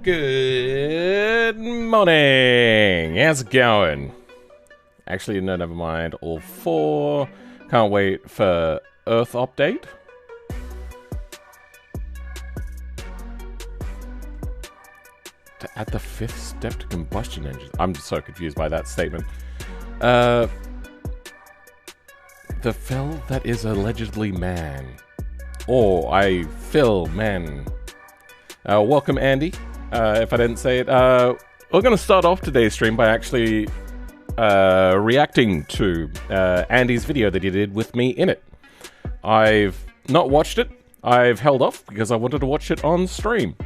Good morning. How's it going? Actually, no, never mind. All four. Can't wait for Earth update. To add the fifth step to combustion engines. I'm just so confused by that statement. The fell that is allegedly man. Or I fill man. Welcome, Andy. If I didn't say it, we're going to start off today's stream by actually reacting to Andy's video that he did with me in it. I've not watched it. I've held off because I wanted to watch it on stream.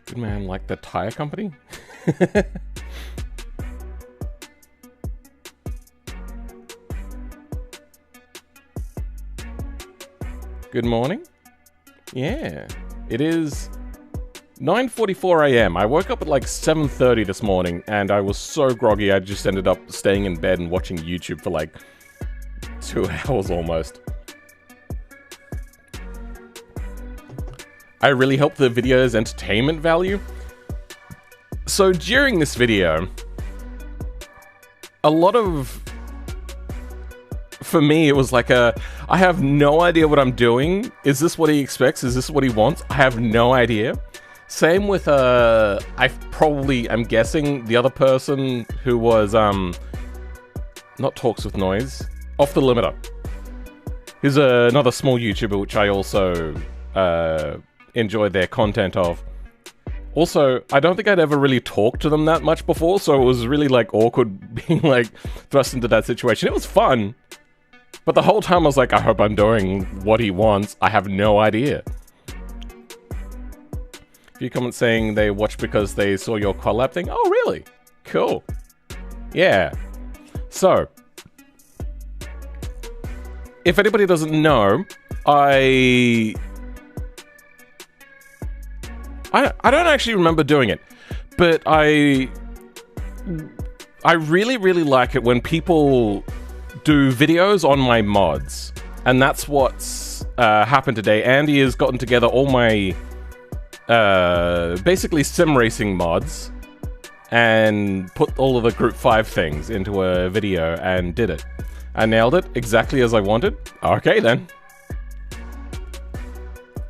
Good man, like the tire company? Good morning. Yeah, it is 9:44 a.m. I woke up at like 7:30 this morning, and I was so groggy I just ended up staying in bed and watching YouTube for like 2 hours almost. I really hope the video's entertainment value. So during this video, a lot of... For me, it was like I have no idea what I'm doing. Is this what he expects? Is this what he wants? I have no idea. Same with, I'm guessing, the other person who was, not Talks with Noise, Off the Limiter. Who's another small YouTuber, which I also, enjoyed their content of. Also, I don't think I'd ever really talked to them that much before, so it was really, like, awkward being, like, thrust into that situation. It was fun, but the whole time I was like, I hope I'm doing what he wants. I have no idea. A few comments saying they watched because they saw your collab thing. Oh, really? Cool. Yeah. So, if anybody doesn't know, I don't actually remember doing it, but I really, really like it when people do videos on my mods, and that's what's happened today. Andy has gotten together all my basically sim racing mods and put all of the Group 5 things into a video and did it. I nailed it exactly as I wanted. Okay then.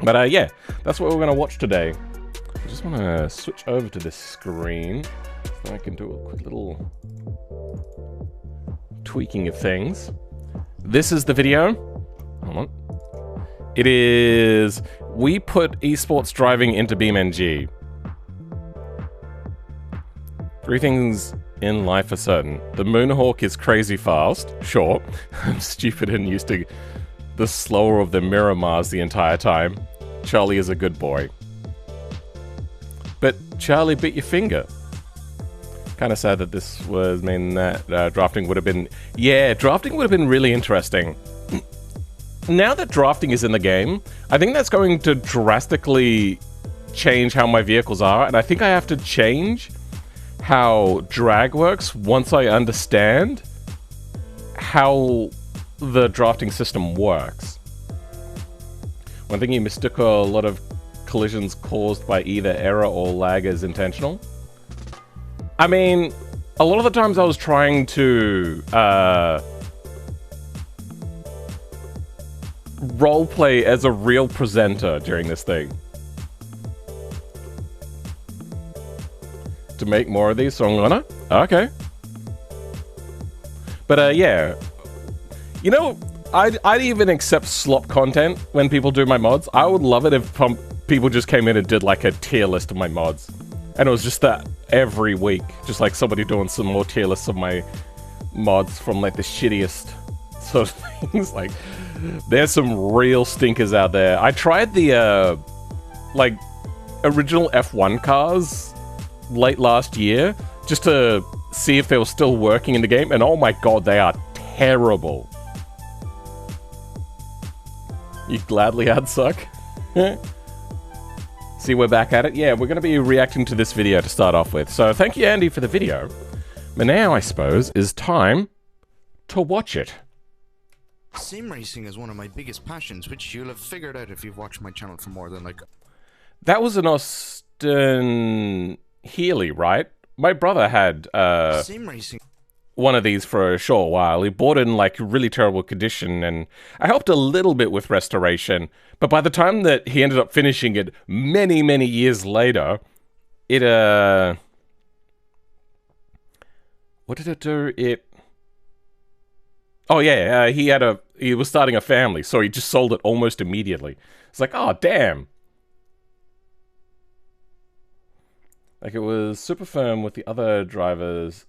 But yeah, that's what we're going to watch today. I just want to switch over to this screen so I can do a quick little tweaking of things. This is the video. Hold on. It is... We put esports driving into BeamNG. 3 things in life are certain. The Moonhawk is crazy fast. Sure. I'm stupid and used to the slower of the Miramars the entire time. Charlie is a good boy. But Charlie bit your finger. Kind of sad that this was mean that drafting would have been... Yeah, drafting would have been really interesting. Now that drafting is in the game, I think that's going to drastically change how my vehicles are, and I think I have to change how drag works once I understand how the drafting system works. One thing you mistook a lot of collisions caused by either error or lag as intentional. I mean, a lot of the times I was trying to roleplay as a real presenter during this thing. To make more of these, so I'm gonna... Okay. But yeah. You know, I'd even accept slop content when people do my mods. I would love it if people just came in and did like a tier list of my mods. And it was just that every week. Just like somebody doing some more tier lists of my mods from like the shittiest sort of things. Like, there's some real stinkers out there. I tried the, like, original F1 cars late last year just to see if they were still working in the game. And oh my god, they are terrible. You gladly had suck? See, we're back at it. Yeah, we're going to be reacting to this video to start off with. So thank you, Andy, for the video. But now, I suppose, is time to watch it. Sim racing is one of my biggest passions, which you'll have figured out if you've watched my channel for more than like... That was an Austin Healy, right? My brother had sim racing. One of these for a short while. He bought it in like really terrible condition, and I helped a little bit with restoration. But by the time that he ended up finishing it many, many years later, it what did it do? Oh yeah, he was starting a family, so he just sold it almost immediately. It's like, oh damn. Like, it was super firm with the other drivers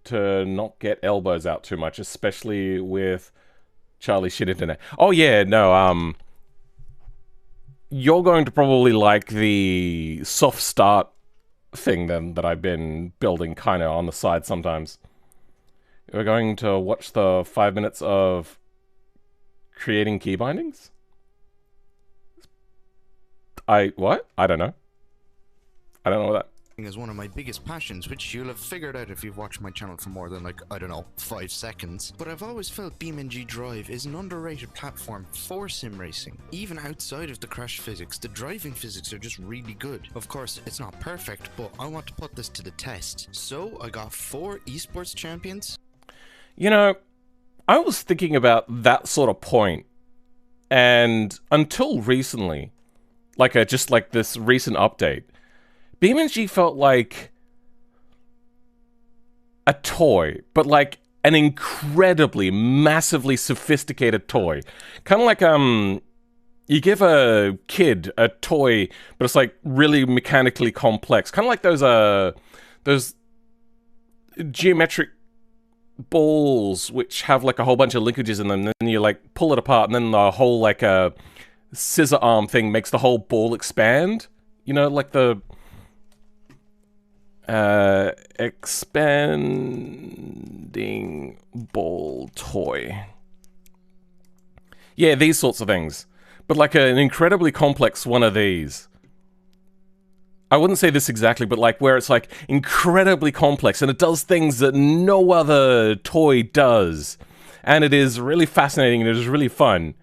to not get elbows out too much, especially with Charlie shit internet. Oh yeah, no, you're going to probably like the soft start thing then that I've been building kind of on the side sometimes. We're going to watch the 5 minutes of creating key bindings. What? I don't know. I don't know what that... is one of my biggest passions, which you'll have figured out if you've watched my channel for more than, like, I don't know, 5 seconds. But I've always felt BeamNG Drive is an underrated platform for sim racing. Even outside of the crash physics, the driving physics are just really good. Of course, it's not perfect, but I want to put this to the test. So I got 4 esports champions. You know, I was thinking about that sort of point, and until recently, like just like this recent update, BeamNG felt like a toy, but like an incredibly, massively sophisticated toy. Kind of like, you give a kid a toy, but it's like really mechanically complex. Kind of like those geometric balls which have like a whole bunch of linkages in them, and then you like pull it apart, and then the whole like a scissor arm thing makes the whole ball expand. You know, like the expanding ball toy. Yeah, these sorts of things. But like an incredibly complex one of these. I wouldn't say this exactly, but like where it's like incredibly complex and it does things that no other toy does. And it is really fascinating and it is really fun.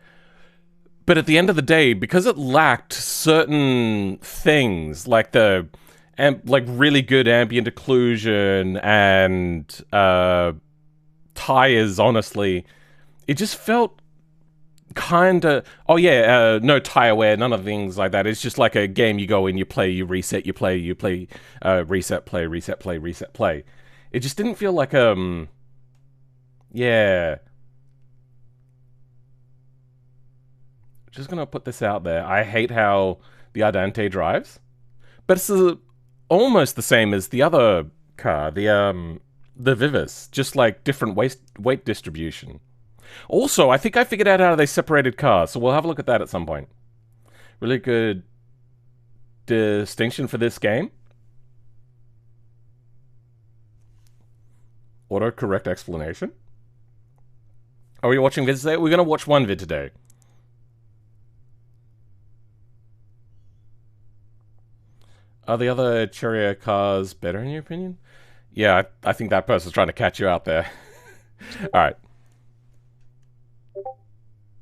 But at the end of the day, because it lacked certain things like the like really good ambient occlusion and tires, honestly, it just felt kind of... Oh yeah, no tire wear, none of things like that. It's just like a game. You go in, you play, you reset, you play, reset, play, reset, play, reset, play. It just didn't feel like yeah. Just gonna put this out there. I hate how the Ardente drives, but it's almost the same as the other car, the Vivis, just like different weight distribution. Also, I think I figured out how they separated cars, so we'll have a look at that at some point. Really good distinction for this game. Autocorrect explanation. Are we watching vids today? We're going to watch one vid today. Are the other Cheria cars better in your opinion? Yeah, I think that person's trying to catch you out there. Alright.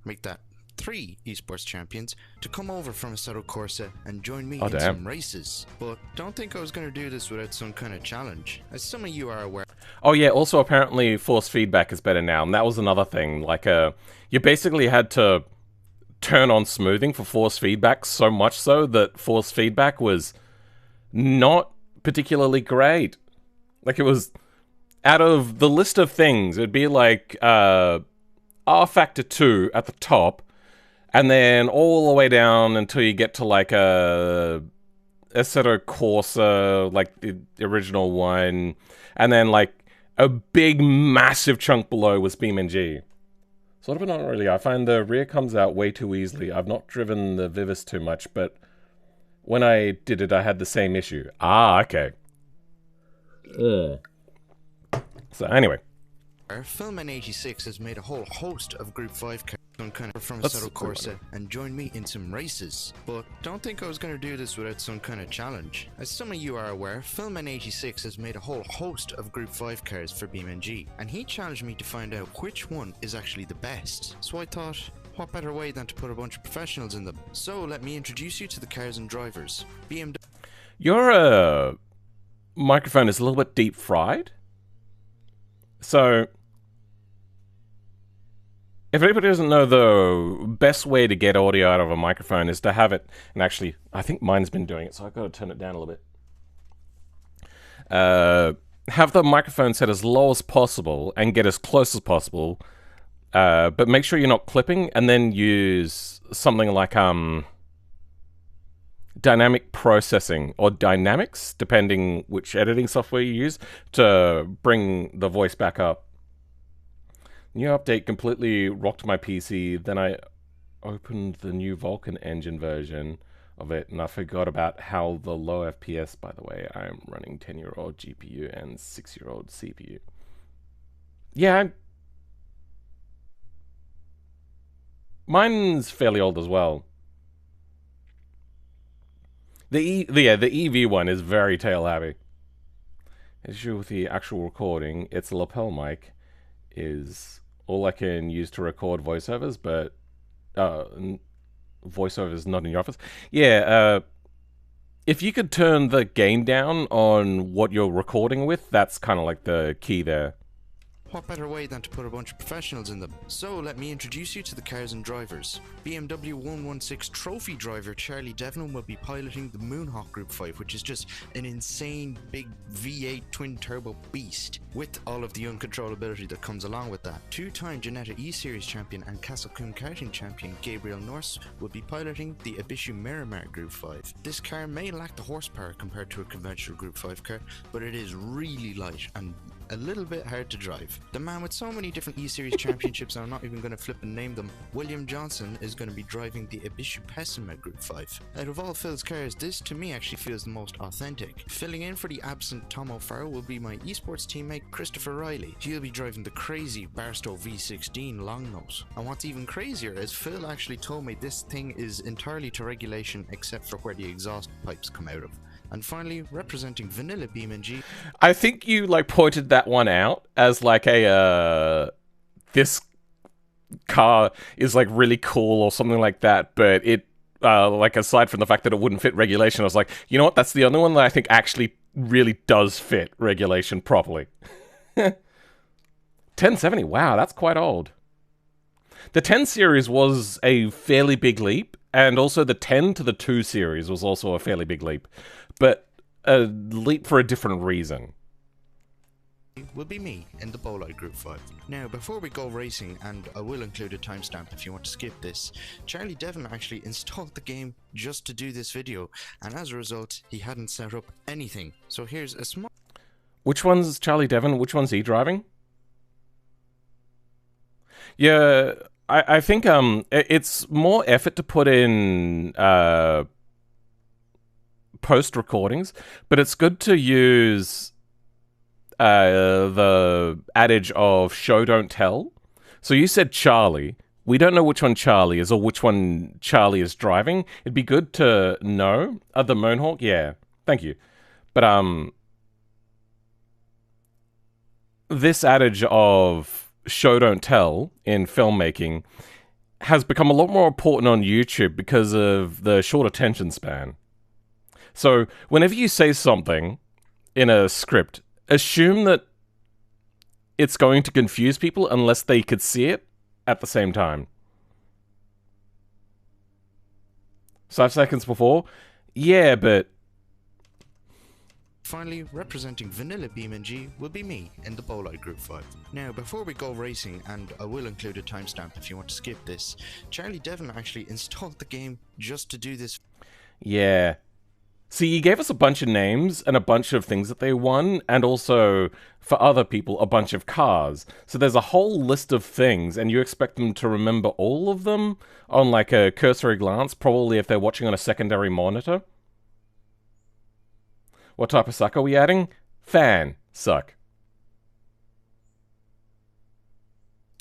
Make that 3 esports champions to come over from Assetto Corsa and join me in some races. But don't think I was going to do this without some kind of challenge. As some of you are aware... Oh yeah, also apparently force feedback is better now, and that was another thing. Like, you basically had to turn on smoothing for force feedback, so much so that force feedback was not particularly great. Like, it was... Out of the list of things, it'd be like, R factor 2 at the top, and then all the way down until you get to like a Assetto Corsa, like the original one, and then like a big massive chunk below was BeamNG. Sort of, not really. I find the rear comes out way too easily. I've not driven the Vivis too much, but when I did it, I had the same issue. Ah, okay. So anyway. Phillip 86 has made a whole host of Group 5 cars from Assetto Corsa and join me in some races. But don't think I was going to do this without some kind of challenge. As some of you are aware, Phillip 86 has made a whole host of Group 5 cars for BeamNG, and he challenged me to find out which one is actually the best. So I thought, what better way than to put a bunch of professionals in them? So let me introduce you to the cars and drivers. BMW. Your microphone is a little bit deep fried. So, if anybody doesn't know, the best way to get audio out of a microphone is to have it, and actually, I think mine's been doing it, so I've got to turn it down a little bit. Have the microphone set as low as possible and get as close as possible, but make sure you're not clipping, and then use something like dynamic processing or dynamics, depending which editing software you use, to bring the voice back up. New update completely rocked my PC. Then I opened the new Vulkan engine version of it, and I forgot about how the low FPS, by the way, I'm running 10-year-old GPU and 6-year-old CPU. Yeah, mine's fairly old as well. The EV one is very tail happy. Issue with the actual recording, its lapel mic is all I can use to record voiceovers, but voiceovers not in your office. Yeah, if you could turn the gain down on what you're recording with, that's kind of like the key there. What better way than to put a bunch of professionals in them? So let me introduce you to the cars and drivers. BMW 116 trophy driver Charlie Devlin will be piloting the Moonhawk Group 5, which is just an insane big V8 twin turbo beast, with all of the uncontrollability that comes along with that. Two-time Ginetta E-Series champion and Castlecombe karting champion Gabriel Norse will be piloting the Ibishu Miramar Group 5. This car may lack the horsepower compared to a conventional Group 5 car, but it is really light and a little bit hard to drive. The man with so many different E-Series championships, I'm not even going to flip and name them, William Johnson, is going to be driving the Ibishu Pessima Group 5. Out of all Phil's cars, this to me actually feels the most authentic. Filling in for the absent Tom O'Farrell will be my esports teammate Christopher Riley. He'll be driving the crazy Barstow V16 Longnose. And what's even crazier is Phil actually told me this thing is entirely to regulation except for where the exhaust pipes come out of. And finally, representing Vanilla BeamNG. I think you like pointed that one out as like a this car is like really cool or something like that, but it like aside from the fact that it wouldn't fit regulation, I was like, you know what? That's the only one that I think actually really does fit regulation properly. 1070. Wow, that's quite old. The 10 series was a fairly big leap, and also the 10 to the 2 series was also a fairly big leap, but a leap for a different reason. Will be me in the Bolide Group 5. Now, before we go racing, and I will include a timestamp if you want to skip this, Charlie Devlin actually installed the game just to do this video, and as a result, he hadn't set up anything. So here's a small... Which one's Charlie Devlin? Which one's he driving? Yeah, I think it's more effort to put in post recordings, but it's good to use the adage of show don't tell. So you said Charlie. We don't know which one Charlie is or which one Charlie is driving. It'd be good to know. The Moonhawk, yeah. Thank you. But this adage of show don't tell in filmmaking has become a lot more important on YouTube because of the short attention span. So whenever you say something in a script, assume that it's going to confuse people unless they could see it at the same time. 5 seconds before? Yeah, but... Finally, representing Vanilla BeamNG will be me in the Bolide Group 5. Now, before we go racing, and I will include a timestamp if you want to skip this, Charlie Devlin actually installed the game just to do this. Yeah. See, you gave us a bunch of names and a bunch of things that they won, and also, for other people, a bunch of cars. So there's a whole list of things, and you expect them to remember all of them on like a cursory glance, probably if they're watching on a secondary monitor. What type of suck are we adding? Fan suck.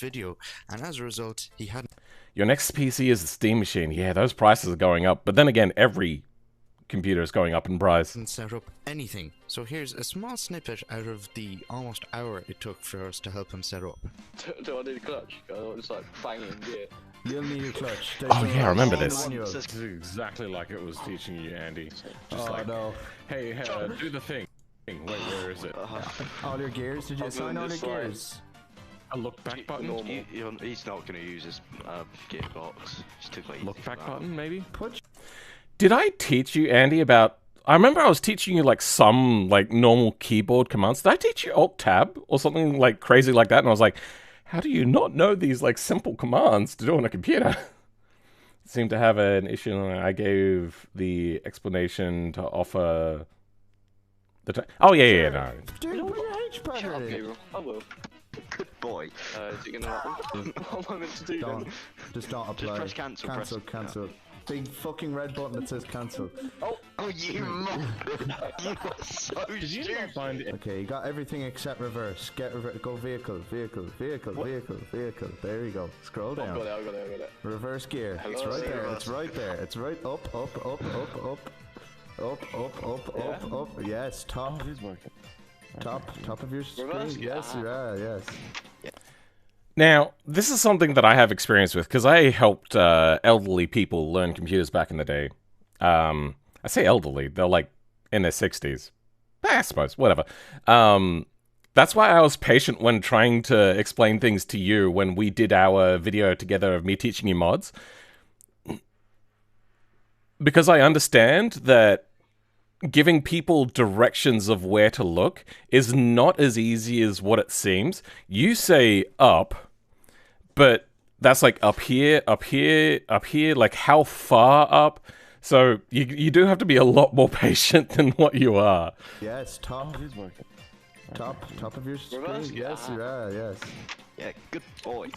Video, and as a result, he hadn't... Your next PC is the Steam Machine. Yeah, those prices are going up, but then again, every computer is going up in price. Set up anything. So here's a small snippet out of the almost hour it took for us to help him set up. Do I need a clutch? It's like banging in gear. You'll need a clutch. Oh yeah, I remember this. Manual. This is exactly like it was teaching you, Andy. Just Oh like, no. hey, do the thing. Wait, where is it? All your gears? Did you I'm assign all doing your this gears? A look back button? He's not going to use his gearbox. It's too late. Look back button, maybe? Put Did I teach you, Andy, about... I remember I was teaching you, like, some, like, normal keyboard commands. Did I teach you Alt-Tab or something, like, crazy like that? And I was like, how do you not know these, like, simple commands to do on a computer? Seemed to have an issue. I gave the explanation to offer... Oh, yeah, no. Dude, put your H-pad Shut up, in it. Gabriel. I will. Good boy. Is it going to happen? What am I meant to do Don't. then? Just don't apply. Just press cancel. Cancel, cancel. Big fucking red button that says cancel. Oh, you mother! You are so stupid. Okay, you got everything except reverse. Go vehicle, vehicle, vehicle, vehicle, vehicle. There you go. Scroll down. I got it. Reverse gear. It's Hello, right there. reverse. It's right there. It's right up, up, up, up, up. Up. Yes, top. Oh, it is working. Top of your screen. Reverse, Yes, yes. Now, this is something that I have experience with, because I helped elderly people learn computers back in the day. I say elderly, they're like in their 60s. I suppose, whatever. That's why I was patient when trying to explain things to you when we did our video together of me teaching you mods. Because I understand that giving people directions of where to look is not as easy as what it seems. You say up, but that's like up here, like how far up? So you do have to be a lot more patient than what you are. Yes, top. Oh, it is working. Top of your screen. Reverse, Yes, yes. Yeah, good boy.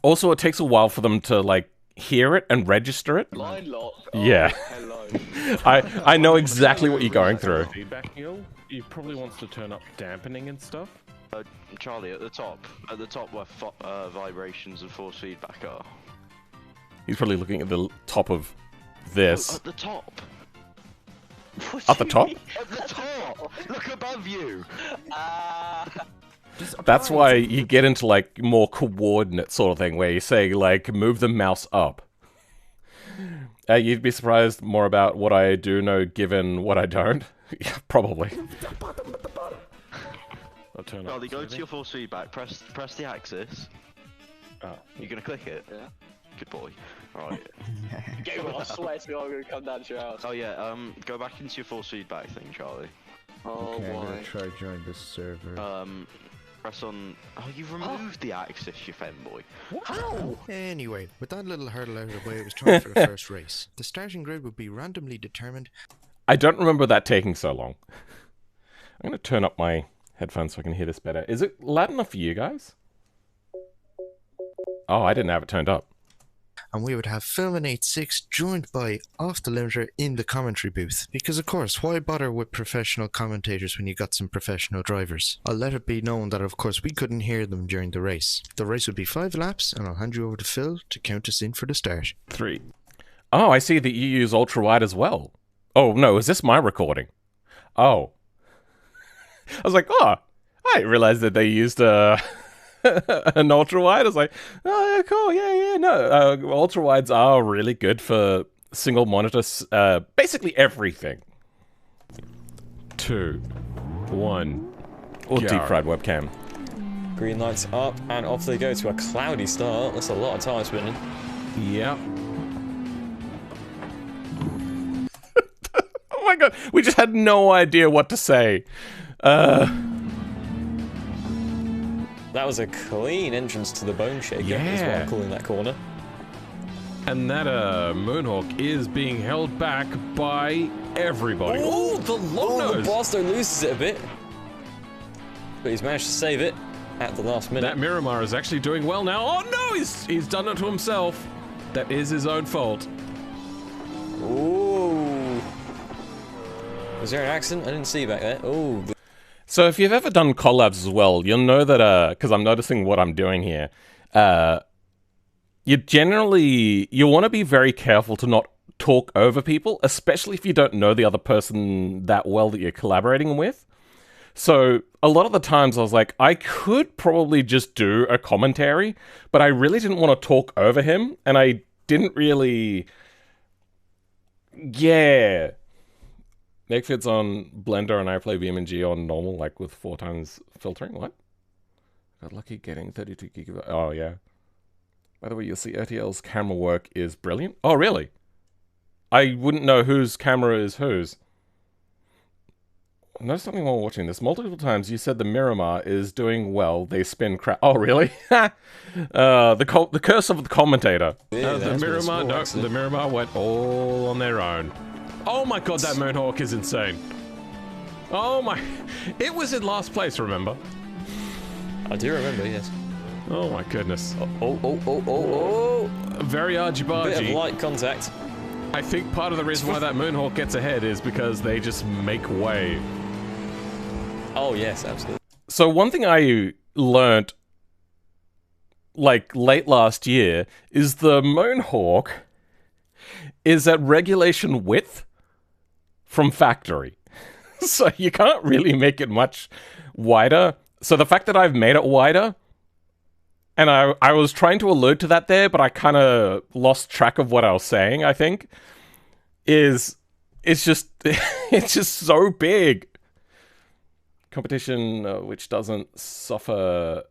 Also, it takes a while for them to like hear it and register it. Line lock. Yeah. Hello. I know exactly what you're going through. Feedback Neil, he probably wants to turn up dampening and stuff. Charlie, at the top where vibrations and force feedback are. He's probably looking at the top of this. Oh, at the top. At the top? At the top. Look above you. That's why you get into like more coordinate sort of thing, where you say like move the mouse up. You'd be surprised more about what I do know given what I don't. Yeah, probably. I'll turn up. Charlie, go to your force feedback. Press the axis. Oh. You're gonna click it. Yeah. Good boy. Alright. Gamer, I swear to God, I'm gonna come down to your house. Oh yeah. Go back into your force feedback thing, Charlie. Oh Okay, I'm boy. gonna try join this server. Press on. Oh, you've removed the axis, you femboy. How? Anyway, with that little hurdle out of the way, it was time for the first race. The starting grid would be randomly determined. I don't remember that taking so long. I'm gonna turn up my headphones so I can hear this better. Is it loud enough for you guys? Oh, I didn't have it turned up. And we would have Phillip joined by Off the Limiter in the commentary booth. Because of course, why bother with professional commentators when you got some professional drivers? I'll let it be known that of course we couldn't hear them during the race. The race would be 5 laps, and I'll hand you over to Phil to count us in for the start. 3. Oh, I see that you use ultra wide as well. Oh no, is this my recording? Oh. I was like, oh, I didn't realize that they used an ultra wide. I was like, oh yeah, cool, yeah, no. Ultra wides are really good for single monitors, basically everything. 2, 1. Or deep fried webcam. Green lights up, and off they go to a cloudy start. That's a lot of time spinning. Yep. Oh my god, we just had no idea what to say. That was a clean entrance to the Bone Shaker, is what Yeah. I'm calling that corner. And that Moonhawk is being held back by everybody. Oh, the long Oh, the nose! Blasto loses it a bit. But he's managed to save it at the last minute. That Miramar is actually doing well now. Oh no, he's done it to himself. That is his own fault. Ooh. Was there an accident? I didn't see back there. Oh. So if you've ever done collabs as well, you'll know that, because I'm noticing what I'm doing here, you want to be very careful to not talk over people, especially if you don't know the other person that well that you're collaborating with. So a lot of the times I was like, I could probably just do a commentary, but I really didn't want to talk over him, and I didn't really... Yeah... Nakefit's on Blender and I play BeamNG on normal, like with 4 times filtering. What? Got lucky getting 32 gigabyte. Oh, yeah. By the way, you'll see RTL's camera work is brilliant. Oh, really? I wouldn't know whose camera is whose. I noticed something while watching this. Multiple times you said the Miramar is doing well. They spin crap. Oh, really? The curse of the commentator. Yeah, The that's been a Miramar, small no, accident. the Miramar went all on their own. Oh my god, that Moonhawk is insane. Oh my... It was in last place, remember? I do remember, yes. Oh my goodness. Oh. Very Bit of argy-bargy. light contact. I think part of the reason why that Moonhawk gets ahead is because they just make way. Oh, yes, absolutely. So one thing I learnt, like, late last year, is the Moonhawk is at regulation width. from factory. So you can't really make it much wider. So the fact that I've made it wider, and I was trying to allude to that there, but I kind of lost track of what I was saying, I think, it's just it's just so big. Competition which doesn't suffer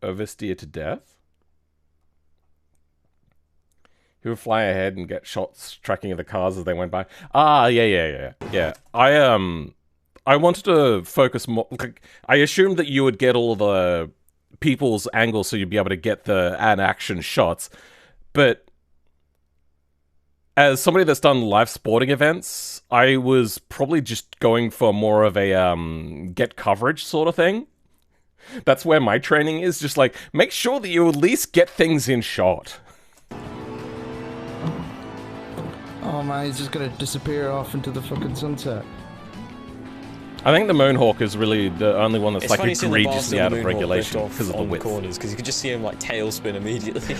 oversteer to death. He would fly ahead and get shots tracking of the cars as they went by. Ah, yeah. I wanted to focus more. I assumed that you would get all the people's angles, so you'd be able to get the action shots. But as somebody that's done live sporting events, I was probably just going for more of a get coverage sort of thing. That's where my training is. Just like, make sure that you at least get things in shot. Oh man, he's just gonna disappear off into the fucking sunset. I think the Moonhawk is really the only one that's like egregiously out of Moonhawk regulation lift because of the on width. corners, because you could just see him like tailspin immediately.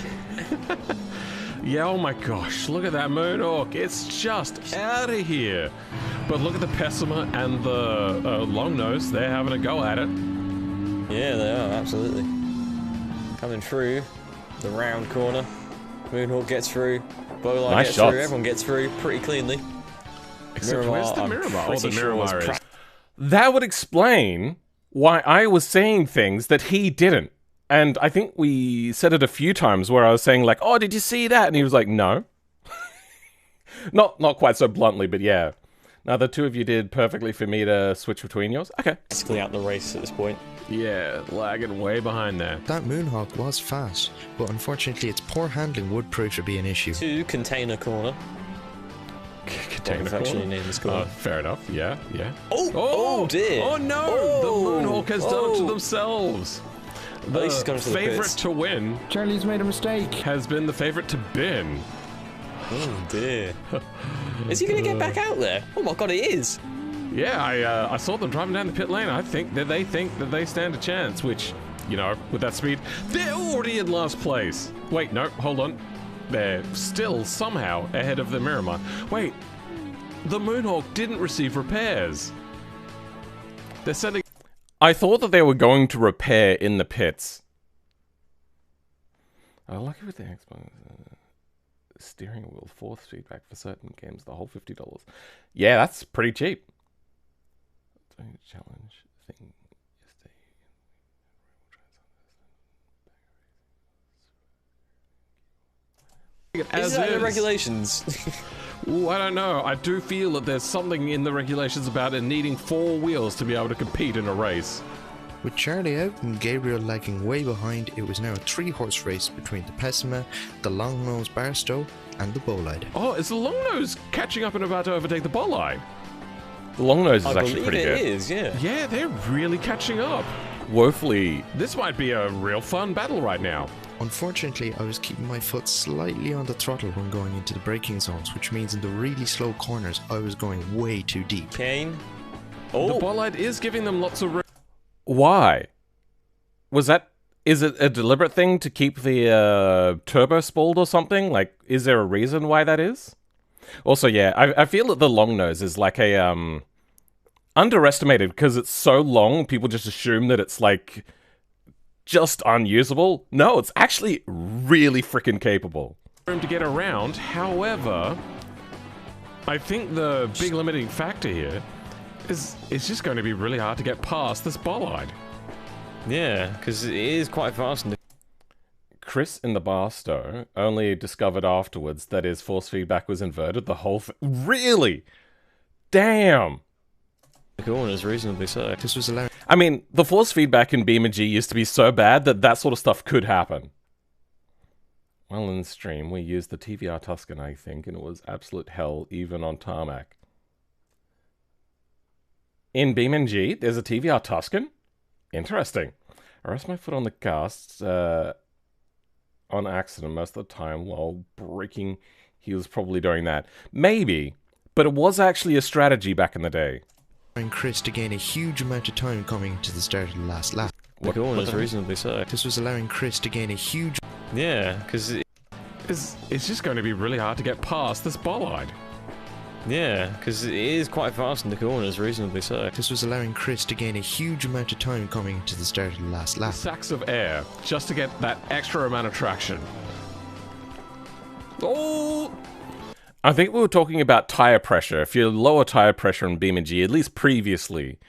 Yeah, oh my gosh, look at that Moonhawk. It's just out of here. But look at the Pessima and the Longnose. They're having a go at it. Yeah, they are, absolutely. Coming through the round corner. Moonhawk gets through. Bowline Nice gets shots. through. Everyone gets through pretty cleanly. Except where's the Miramar? Oh, the Miramar is. That would explain why I was saying things that he didn't. And I think we said it a few times where I was saying like, oh, did you see that? And he was like, no. Not quite so bluntly, but yeah. Now, the two of you did perfectly for me to switch between yours. Okay. Basically out the race at this point. Yeah, lagging way behind there. That Moonhawk was fast, but unfortunately its poor handling would prove to be an issue. To container corner. Container Actually corner. named this corner. Fair enough, yeah. Oh dear. Oh no! The Moonhawk has done it to themselves. The least he's gone to the favorite pits. to win Charlie's made a mistake. has been the favorite to bin. Oh dear. Is he going to get back out there? Oh my god, he is. Yeah, I saw them driving down the pit lane. I think that they stand a chance, which, you know, with that speed, they're already in last place. Wait, no, hold on. They're still somehow ahead of the Miramar. Wait, the Moonhawk didn't receive repairs. They're sending... I thought that they were going to repair in the pits. Lucky with the Xbox. Steering wheel, force feedback for certain games, the whole $50. Yeah, that's pretty cheap. Challenge thing. Is that in the regulations? Ooh, I don't know. I do feel that there's something in the regulations about it needing 4 wheels to be able to compete in a race. With Charlie out and Gabriel lagging way behind, it was now a 3-horse race between the Pessima, the Longnose Barstow, and the Bolide. Oh, is the Longnose catching up and about to overtake the Bolide? The Longnose is I actually believe pretty it good. is, yeah. Yeah, they're really catching up. Woefully. This might be a real fun battle right now. Unfortunately, I was keeping my foot slightly on the throttle when going into the braking zones, which means in the really slow corners, I was going way too deep. Kane. The Oh, Bolide is giving them lots of room. Why? Is it a deliberate thing to keep the turbo spooled or something? Like, is there a reason why that is? Also, yeah, I feel that the Longnose is like a, underestimated because it's so long, people just assume that it's like just unusable. No, it's actually really freaking capable. Room to get around. However, I think the big limiting factor here is it's just going to be really hard to get past this Bolide. yeah, because it is quite fast. Chris in the Barstow only discovered afterwards that his force feedback was inverted. The whole really? Damn. The corners, reasonably so. This was allowing I mean, the force feedback in BeamNG used to be so bad that that sort of stuff could happen. Well, in the stream, we used the TVR Tuscan, I think, and it was absolute hell, even on tarmac. In BeamNG, there's a TVR Tuscan? Interesting. I rest my foot on the gas on accident most of the time while braking. He was probably doing that. Maybe, but it was actually a strategy back in the day. Chris to gain a huge amount of time coming to the start of the last lap. The corners, reasonably so. This was allowing Chris to gain a huge... Yeah, because It's just going to be really hard to get past this Bolide. Yeah, because it is quite fast in the corners, reasonably so. This was allowing Chris to gain a huge amount of time coming into the start of the last lap. Sacks of air just to get that extra amount of traction. Oh! I think we were talking about tire pressure. If you lower tire pressure in BeamNG, at least previously,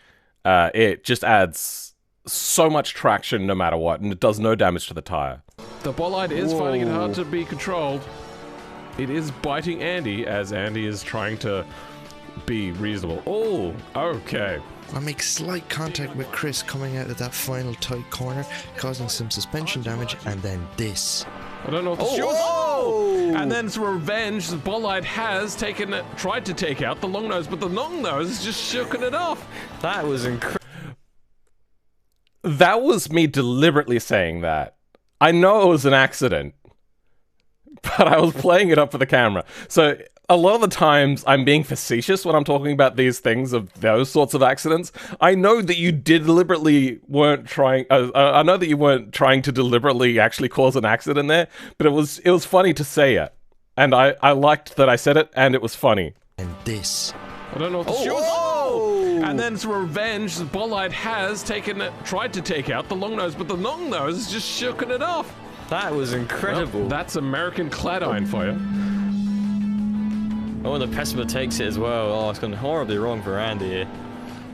it just adds so much traction no matter what, and it does no damage to the tire. The bolide is finding it hard to be controlled. It is biting Andy as Andy is trying to be reasonable. Oh, okay. I make slight contact with Chris coming out of that final tight corner, causing some suspension damage, and then this. I don't know if the shoes. Oh! And then to revenge, the bolide has tried to take out the long nose, but the long nose has just shooken it off. That was incredible. That was me deliberately saying that. I know it was an accident, but I was playing it up for the camera. So a lot of the times I'm being facetious when I'm talking about these things of those sorts of accidents. I know that you deliberately weren't trying. I know that you weren't trying to deliberately actually cause an accident there, but it was funny to say it, and I liked that I said it, and it was funny. And this. I don't know if the shoes. Oh! And then to revenge, the bolide has tried to take out the long nose, but the long nose has just shooken it off. That was incredible. Well, that's American clad iron for you. Oh, and the Plasma takes it as well. Oh, it's gone horribly wrong for Andy here.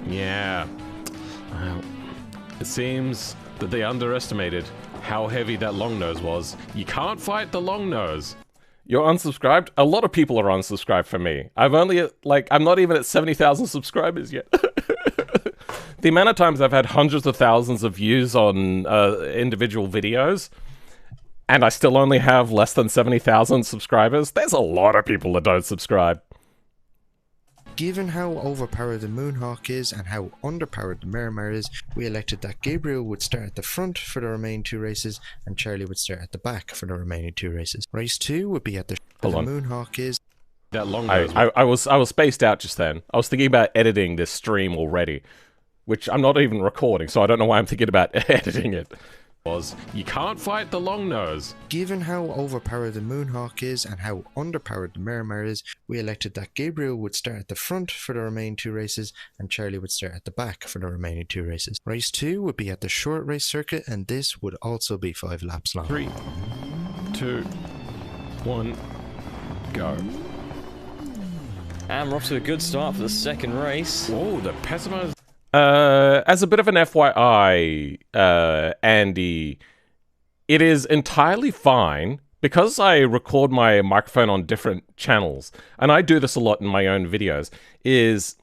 Yeah. Well, it seems that they underestimated how heavy that long nose was. You can't fight the long nose. You're unsubscribed? A lot of people are unsubscribed for me. I'm not even at 70,000 subscribers yet. The amount of times I've had hundreds of thousands of views on individual videos, and I still only have less than 70,000 subscribers, there's a lot of people that don't subscribe. Given how overpowered the Moonhawk is and how underpowered the Miramar is, we elected that Gabriel would start at the front for the remaining 2 races and Charlie would start at the back for the remaining 2 races. Race 2 would be at the Moonhawk is... That long nose. I was spaced out just then. I was thinking about editing this stream already, which I'm not even recording, so I don't know why I'm thinking about editing it. You can't fight the long nose. Given how overpowered the Moonhawk is and how underpowered the Miramar is, we elected that Gabriel would start at the front for the remaining 2 races and Charlie would start at the back for the remaining 2 races. Race 2 would be at the short race circuit and this would also be 5 laps long. 3, 2, 1, go. And we're off to a good start for the second race. Oh, the Plasma. As a bit of an FYI, Andy, it is entirely fine, because I record my microphone on different channels, and I do this a lot in my own videos, is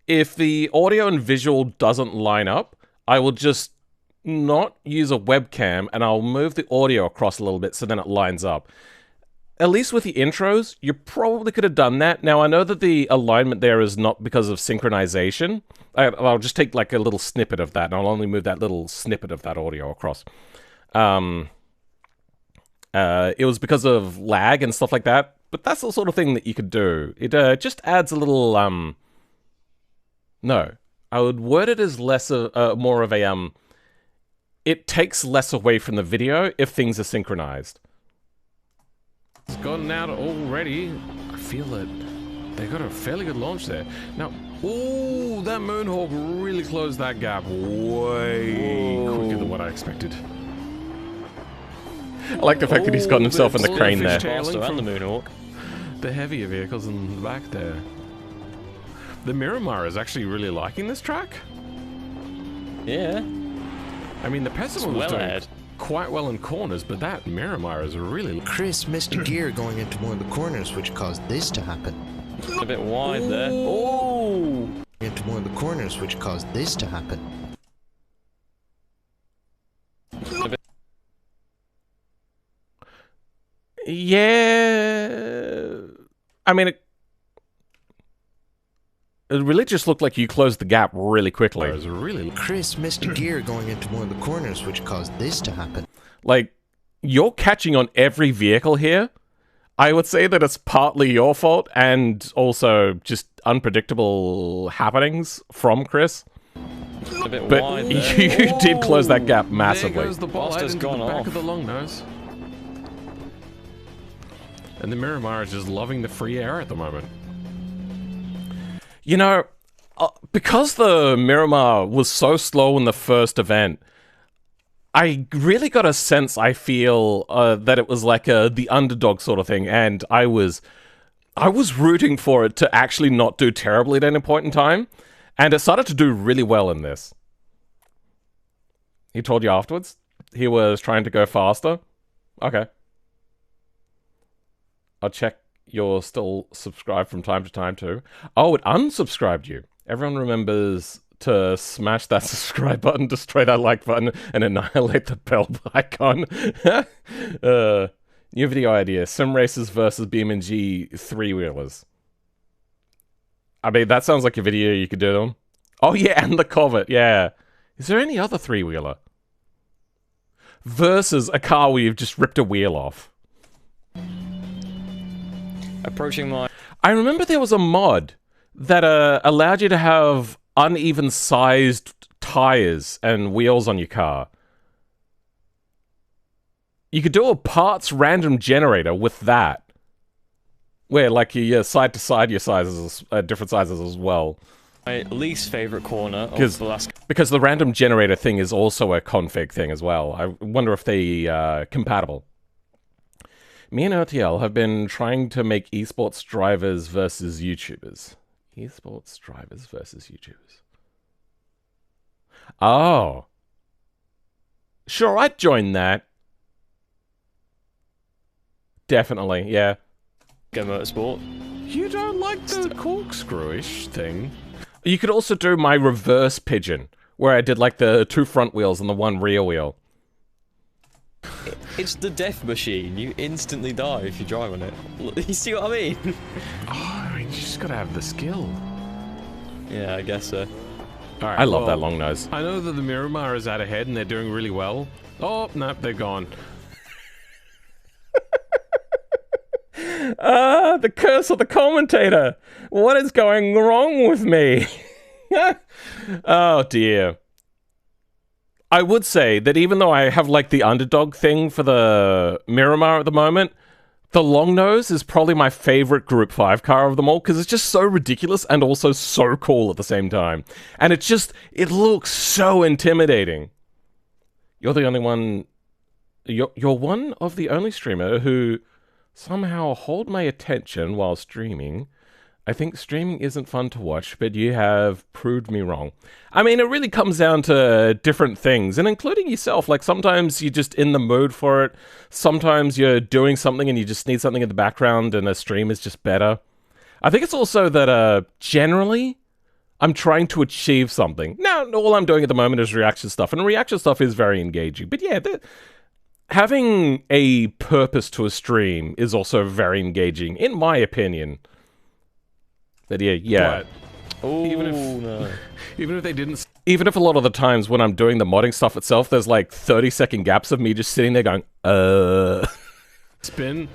if the audio and visual doesn't line up, I will just not use a webcam, and I'll move the audio across a little bit so then it lines up. At least with the intros, you probably could have done that. Now, I know that the alignment there is not because of synchronization. I'll just take like a little snippet of that, and I'll only move that little snippet of that audio across. It was because of lag and stuff like that, but that's the sort of thing that you could do. It just adds a little, no. I would word it as more of a, it takes less away from the video if things are synchronized. It's gotten out already. I feel that they got a fairly good launch there. Now, oh, that Moonhawk really closed that gap way quicker than what I expected. I like the fact that he's gotten himself in the crane there. Faster than the Moonhawk. The heavier vehicles in the back there. The Miramar is actually really liking this track. Yeah. I mean, the Plasma was doing quite well in corners, but that Miramar is really... Chris missed a gear going into one of the corners, which caused this to happen. A bit wide there. Oh! Into one of the corners, which caused this to happen. Yeah... I mean, it really just looked like you closed the gap really quickly. It was really... Chris missed a gear going into one of the corners, which caused this to happen. Like, you're catching on every vehicle here. I would say that it's partly your fault and also just unpredictable happenings from Chris. A bit but wide there. You did close that gap massively. There goes the ball into the back of the long nose. And the Miramar is just loving the free air at the moment. You know, because the Miramar was so slow in the first event, I really got a sense, I feel, that it was like the underdog sort of thing, and I was rooting for it to actually not do terribly at any point in time, and it started to do really well in this. He told you afterwards? He was trying to go faster? Okay. I'll check you're still subscribed from time to time too. Oh, it unsubscribed you. Everyone remembers to smash that subscribe button, destroy that like button, and annihilate the bell icon. New video idea. Sim races versus BeamNG three-wheelers. I mean, that sounds like a video you could do on. Oh yeah, and the Covet, yeah. Is there any other three-wheeler? Versus a car where you've just ripped a wheel off. Approaching my... I remember there was a mod that allowed you to have uneven sized tires and wheels on your car. You could do a parts random generator with that. Where, like, your side to side, your sizes are different sizes as well. My least favorite corner of the last... Because the random generator thing is also a config thing as well. I wonder if they compatible. Me and OTL have been trying to make esports drivers versus YouTubers. Esports drivers versus YouTubers. Oh. Sure, I'd join that. Definitely, yeah. Go motorsport. You don't like the corkscrewish thing? You could also do my reverse pigeon, where I did like the 2 front wheels and the 1 rear wheel. It's the death machine. You instantly die if you drive on it. You see what I mean? Oh, you just gotta have the skill. Yeah, I guess so. Alright, I love that long nose. I know that the Miramar is out ahead and they're doing really well. Oh, no, they're gone. The curse of the commentator. What is going wrong with me? Oh dear. I would say that even though I have like the underdog thing for the Miramar at the moment, the long nose is probably my favorite Group 5 car of them all because it's just so ridiculous and also so cool at the same time. And it looks so intimidating. You're the only one... You're one of the only streamer who somehow hold my attention while streaming. I think streaming isn't fun to watch, but you have proved me wrong. I mean, it really comes down to different things, and including yourself. Like, sometimes you're just in the mood for it. Sometimes you're doing something and you just need something in the background, and a stream is just better. I think it's also that, generally, I'm trying to achieve something. Now, all I'm doing at the moment is reaction stuff, and reaction stuff is very engaging. But yeah, having a purpose to a stream is also very engaging, in my opinion. But yeah. Oh, even if they didn't... Even if a lot of the times when I'm doing the modding stuff itself, there's like 30-second gaps of me just sitting there going, Spin,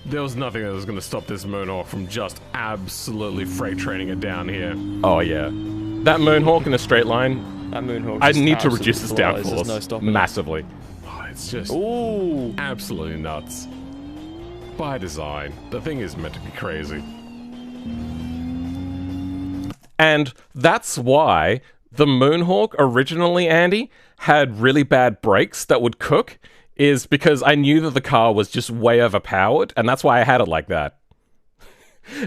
there was nothing that was going to stop this Moonhawk from just absolutely freight training it down here. Oh yeah. That Moonhawk in a straight line, that Moonhawk I need to reduce its downforce massively. Oh, it's just Ooh. absolutely nuts. By design, the thing is meant to be crazy. And that's why the Moonhawk originally, Andy, had really bad brakes that would cook, is because I knew that the car was just way overpowered, and that's why I had it like that.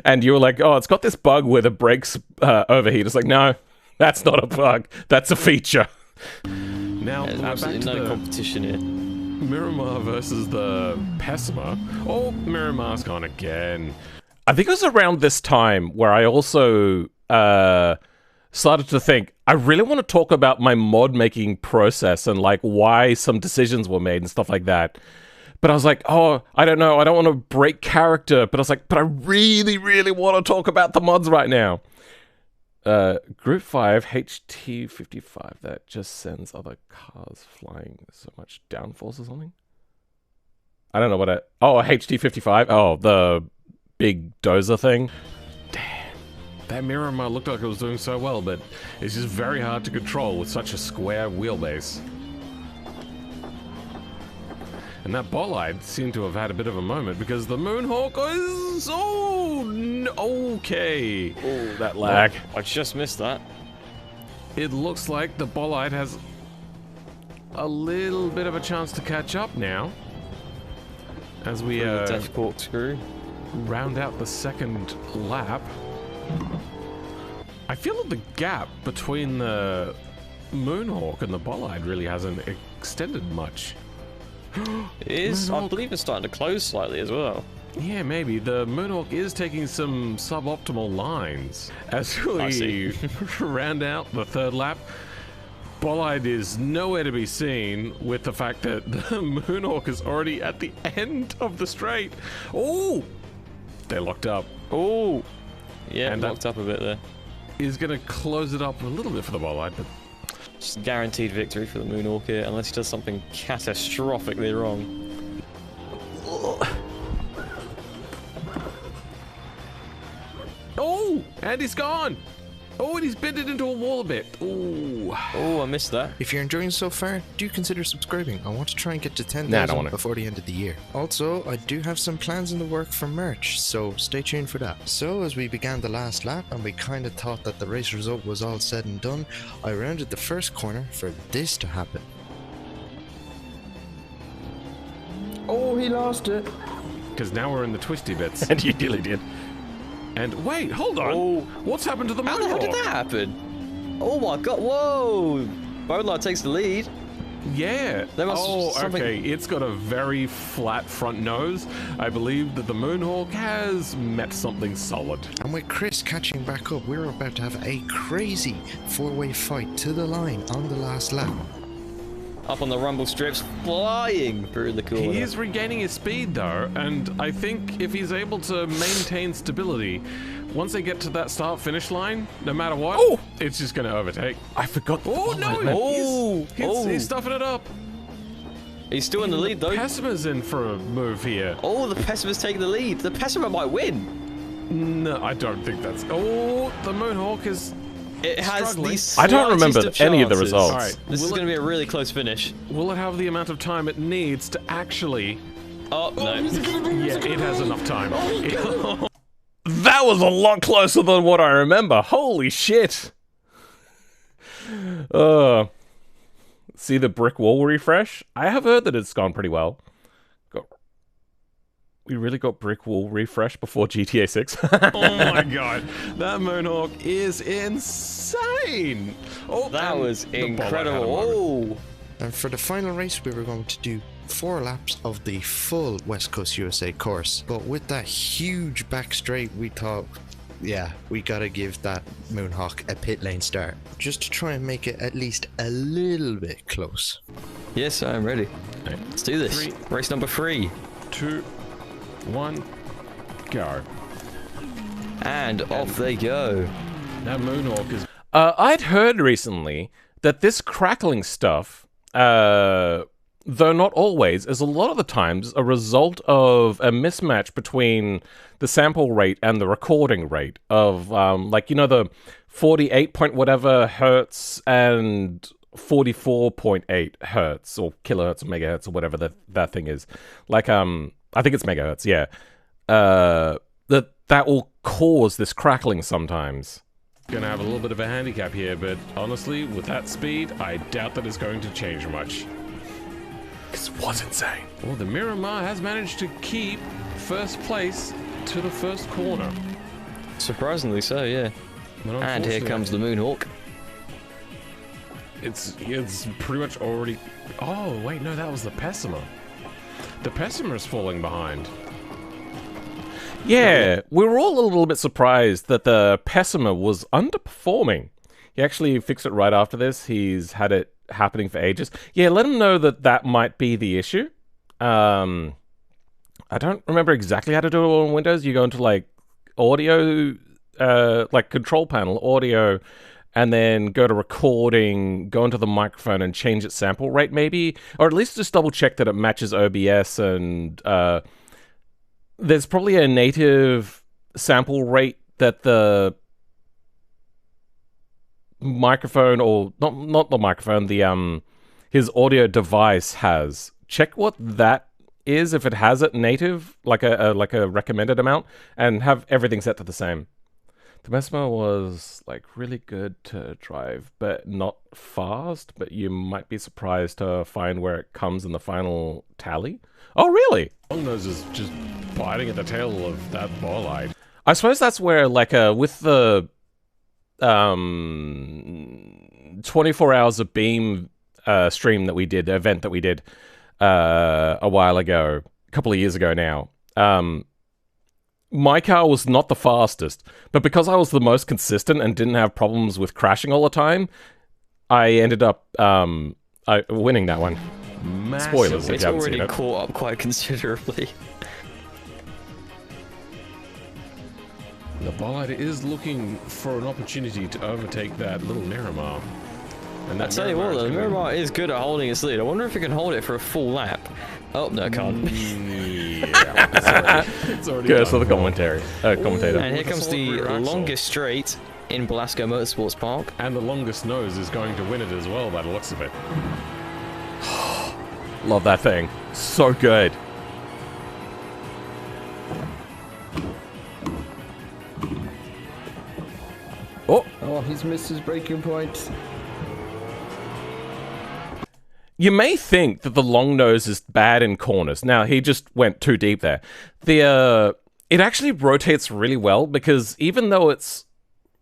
And you were like, oh, it's got this bug where the brakes overheat. It's like, no, that's not a bug. That's a feature. Now, there's absolutely no competition here. Miramar versus the Plasma. Oh, Miramar's gone again. I think it was around this time where I also... started to think, I really want to talk about my mod making process and like why some decisions were made and stuff like that. But I was like, oh, I don't know, I don't want to break character. But I was like, but I really, really want to talk about the mods right now. Group 5 HT55, that just sends other cars flying so much downforce or something. I don't know what oh, HT55, oh, the big dozer thing. That Miramar looked like it was doing so well, but it's just very hard to control with such a square wheelbase. And that bollide seemed to have had a bit of a moment because the Moonhawk is... okay. Oh, that lag. I just missed that. It looks like the bollide has a little bit of a chance to catch up now. As we Death corkscrew. round out the second lap. I feel that the gap between the Moonhawk and the bollide really hasn't extended much. It is, I Moonhawk. believe it's starting to close slightly as well. Yeah, maybe. The Moonhawk is taking some suboptimal lines. As we round out the third lap, bollide is nowhere to be seen with the fact that the Moonhawk is already at the end of the straight. Oh! They're locked up. Oh! Yeah, And locked up a bit there. Is going to close it up a little bit for the bollide, but Just guaranteed victory for the Moonhawk here, unless he does something catastrophically wrong. oh! And he's gone! Oh, and he's bent it into a wall a bit. Oh. Oh, I missed that. If you're enjoying so far, do consider subscribing. I want to try and get to 10,000 Nah, I don't wanna. before the end of the year. Also, I do have some plans in the work for merch, so stay tuned for that. So, as we began the last lap and we kind of thought that the race result was all said and done, I rounded the first corner for this to happen. Oh, he lost it. Because now we're in the twisty bits. And you nearly did. And wait, hold on. Oh. What's happened to the How the hell did Moonhawk? that happen? Oh my god, whoa! Bonelard takes the lead. Yeah. There must oh, something- okay. It's got a very flat front nose. I believe that the Moonhawk has met something solid. And with Chris catching back up, we're about to have a crazy four-way fight to the line on the last lap. Up on the rumble strips, flying through the corner. He is regaining his speed though, and I think if he's able to maintain stability, once they get to that start-finish line, no matter what, it's just going to overtake. I forgot. Oh no! Oh, He's stuffing it up. He's still in the lead though. Pessima's in for a move here. Oh, the Pessima's taking the lead. The Pessima might win. No, I don't think that's... Oh, the Moonhawk is... It has Struggling. the I don't remember slightest of any of the chances. results. Alright, This is will going to be a really close finish. Will it have the amount of time it needs to actually... Oh, no. Yeah, it has enough time. That was a lot closer than what I remember. Holy shit. See the brick wall refresh? I have heard that it's gone pretty well. We really got brick wall refresh before GTA 6. Oh my god. That Moonhawk is insane. Oh, That was the Bollard had a incredible. moment. Oh. And for the final race, we were going to do 4 laps of the full West Coast USA course. But with that huge back straight, we thought, yeah, we gotta give that Moonhawk a pit lane start. Just to try and make it at least a little bit close. Yes, I'm ready. Let's do this. 3, Race number 3. 2, 1, go. And off they go. That Moonhawk is... I'd heard recently that this crackling stuff, though not always, is a lot of the times a result of a mismatch between the sample rate and the recording rate of, like, you know, the 48 point whatever hertz and 44.8 hertz or kilohertz or megahertz or whatever that thing is. Like, I think it's megahertz, yeah. That will cause this crackling sometimes. Gonna have a little bit of a handicap here, but honestly, with that speed, I doubt that it's going to change much. Because it was insane. Well, the Miramar has managed to keep first place to the first corner. Surprisingly so, yeah. But And here unfortunately, comes the Moonhawk. It's pretty much already... Oh, wait, no, that was the Pessima. The Pessima is falling behind. Yeah, we were all a little bit surprised that the Pessima was underperforming. He actually fixed it right after this. He's had it happening for ages. Yeah, let him know that that might be the issue. I don't remember exactly how to do it on Windows. You go into, like, audio, like, control panel, audio, and then go to recording, go into the microphone and change its sample rate, maybe? Or at least just double check that it matches OBS and... there's probably a native sample rate that the microphone, or not the microphone, the his audio device has. Check what that is if it has it native, like a recommended amount, and have everything set to the same. The Plasma was like really good to drive, but not fast. But you might be surprised to find where it comes in the final tally. Oh, really? Longnose is just biting at the tail of that bolide. I suppose that's where, like, with the 24 hours of beam stream that we did, event that we did a while ago, a couple of years ago now. My car was not the fastest, but because I was the most consistent and didn't have problems with crashing all the time, I ended up winning that one. Massive. Spoilers if It's you haven't already seen it. caught up quite considerably. The bolide is looking for an opportunity to overtake that little Miramar. And I that tell you what, though, the Miramar's Miramar is good at holding its lead. I wonder if it can hold it for a full lap. Oh, no, it can't. Yeah, it's already Good, so done. the commentator. And here With a comes solid the rear axle. longest straight in Belasco Motorsports Park. And the longest nose is going to win it as well, by the looks of it. Love that thing. So good. Oh, he's missed his braking point. You may think that the long nose is bad in corners. Now, he just went too deep there. It actually rotates really well because even though it's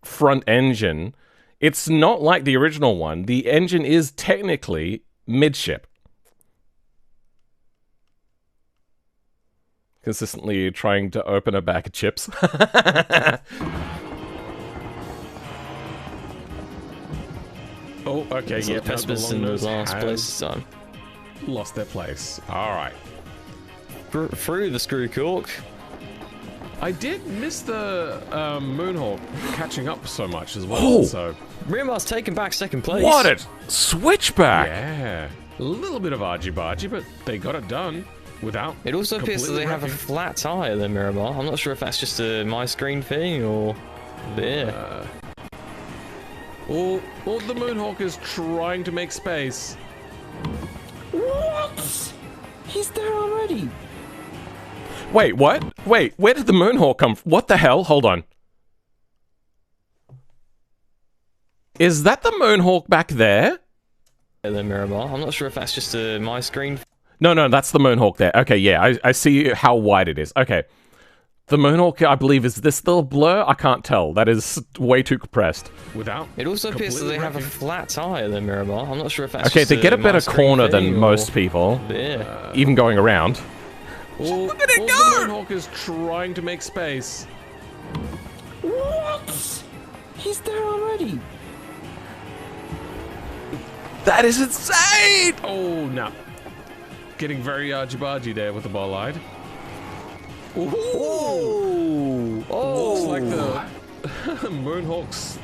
front engine, it's not like the original one. The engine is technically midship. Consistently trying to open a bag of chips. Oh, okay, So yeah. the Pessimus in the last place this time. Lost their place. Alright. Through the screw cork. I did miss the Moonhawk catching up so much as well, Oh! so... Miramar's taken back second place. What a switchback! Yeah. A little bit of argy-bargy, but they got it done without... It also appears that they have a flat tyre than Miramar. I'm not sure if that's just a my screen thing or... But yeah. Or the Moonhawk is trying to make space. What? He's there already. Wait, what? Wait, where did the Moonhawk come from? What the hell? Hold on. Is that the Moonhawk back there? Than Miramar. I'm not sure if that's just a my screen. No, that's the Moonhawk there. Okay, yeah, I see how wide it is. Okay. The Moonhawk, I believe, is this little blur? I can't tell. That is way too compressed. Without... It also appears that they have a flat tyre than Miramar. I'm not sure if that's Okay, just they get a my better screen corner thing than or- most people, But yeah. even going around. Look at it go! The Moonhawk is trying to make space. What? He's there already. That is insane! Oh, no. Getting very argy-bargy there with the bolide. Oh! Looks like the Moonhawks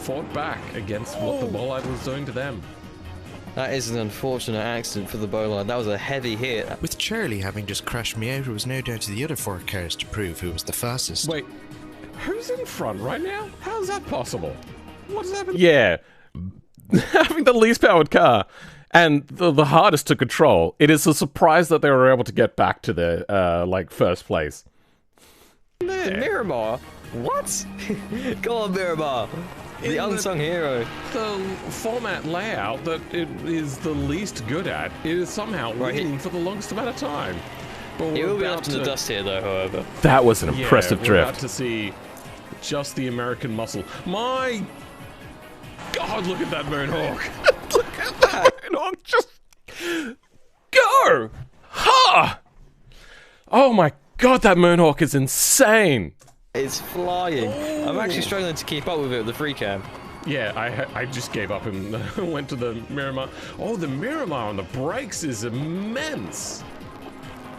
fought back against what the bolide was doing to them. That is an unfortunate accident for the Bolide. That was a heavy hit. With Charlie having just crashed me out, it was now down to the other 4 cars to prove who was the fastest. Wait, who's in front right now? How's that possible? What's happening? Yeah. Having the least powered car and the hardest to control, it is a surprise that they were able to get back to the, first place. The Miramar? What? Go on, Miramar. The unsung hero. The format layout that it is the least good at is somehow winning for the longest amount of time. But He will be about left in the to- dust here, though, however. That was an impressive we're about drift. to see just the American muscle. My God, look at that Moonhawk. Look at that Moonhawk, just go! Ha! Oh my god, that Moonhawk is insane! It's flying. I'm actually struggling to keep up with it with the free cam. Yeah, I just gave up and went to the Miramar. Oh, the Miramar on the brakes is immense.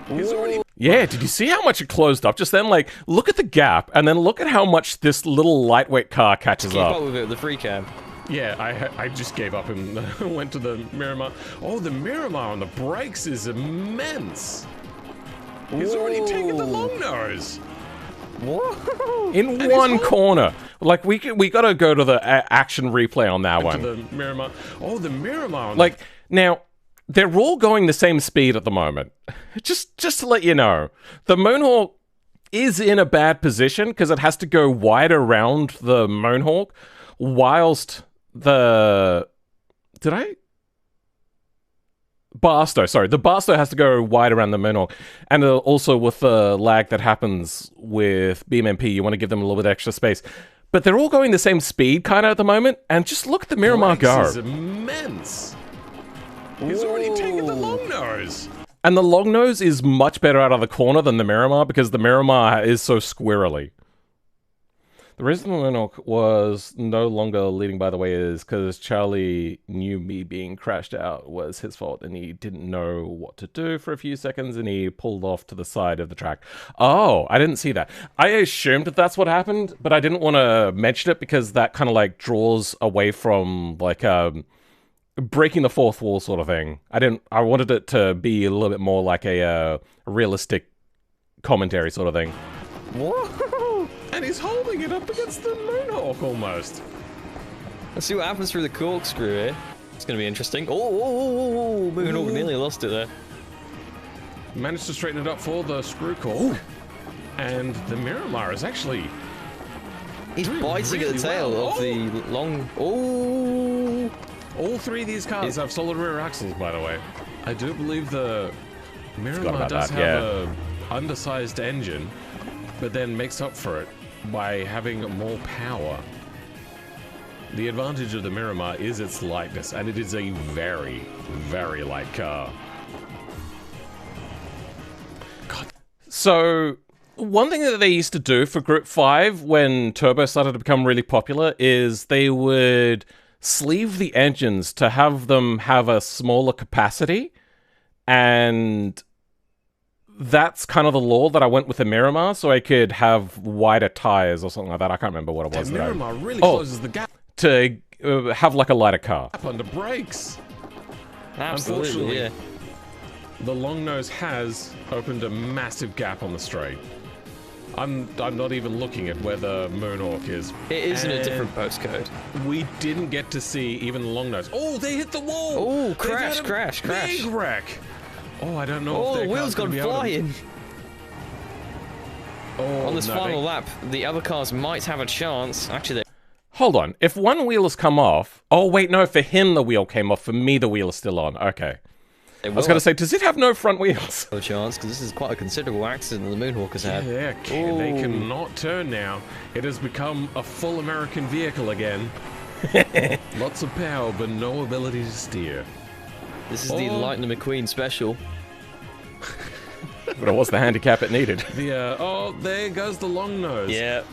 He's already... Yeah, did you see how much it closed up just then? Like, look at the gap, and then look at how much this little lightweight car catches Keep up up. with it with the free cam. Yeah, I just gave up and went to the Miramar. Oh, the Miramar on the brakes is immense. He's already taken the long nose. Whoa! In And one his whole- corner. Like, we gotta go to the action replay on that To one. the Miramar. Oh, the Miramar on Like, now, they're all going the same speed at the moment. Just to let you know, the Moonhawk is in a bad position because it has to go wide around the Moonhawk, whilst the Barstow, sorry, the Barstow has to go wide around the Moonhawk, and also with the lag that happens with BMMP, you want to give them a little bit extra space. But they're all going the same speed kind of at the moment, and just look at the Miramar go. This is immense. He's already taken the long nose. And the long nose is much better out of the corner than the Miramar because the Miramar is so squirrely. The reason the Moonhawk was no longer leading, by the way, is because Charlie knew me being crashed out was his fault, and he didn't know what to do for a few seconds, and he pulled off to the side of the track. Oh, I didn't see that. I assumed that that's what happened, but I didn't want to mention it because that kind of like draws away from like breaking the fourth wall sort of thing. I wanted it to be a little bit more like a realistic commentary sort of thing. Whoa! And he's holding it up against the Moonhawk almost. Let's see what happens through the corkscrew here. It's going to be interesting. Oh, Moonhawk nearly lost it there. Managed to straighten it up for the screw cork. And the Miramar is actually... He's biting at the tail of the long... Oh! All three of these cars have solid rear axles, by the way. I do believe the Miramar does have a undersized engine, but then makes up for it by having more power. The advantage of the Miramar is its lightness, and it is a very, very light car. God. So, one thing that they used to do for Group 5 when Turbo started to become really popular is they would sleeve the engines to have them have a smaller capacity, and that's kind of the law that I went with the Miramar, so I could have wider tires or something like that. I can't remember what it was. The Miramar really closes the gap to have like a lighter car. Under brakes. Absolutely, yeah. The long nose has opened a massive gap on the straight. I'm not even looking at where the Moonhawk is. It is in a different postcode. We didn't get to see even the long nose. Oh, they hit the wall! Oh, crash. Big wreck! Oh, I don't know if the wheel's gone flying! Oh, on this final lap, the other cars might have a chance. Actually, hold on. If one wheel has come off... Oh, wait, no, for him the wheel came off. For me, the wheel is still on. Okay. I was going to say, does it have no front wheels? No chance, because this is quite a considerable accident that the Moonhawk has had. Yeah, they cannot turn now. It has become a full American vehicle again. Lots of power, but no ability to steer. This is the Lightning McQueen special. But it was the handicap it needed. There goes the long nose. Yeah.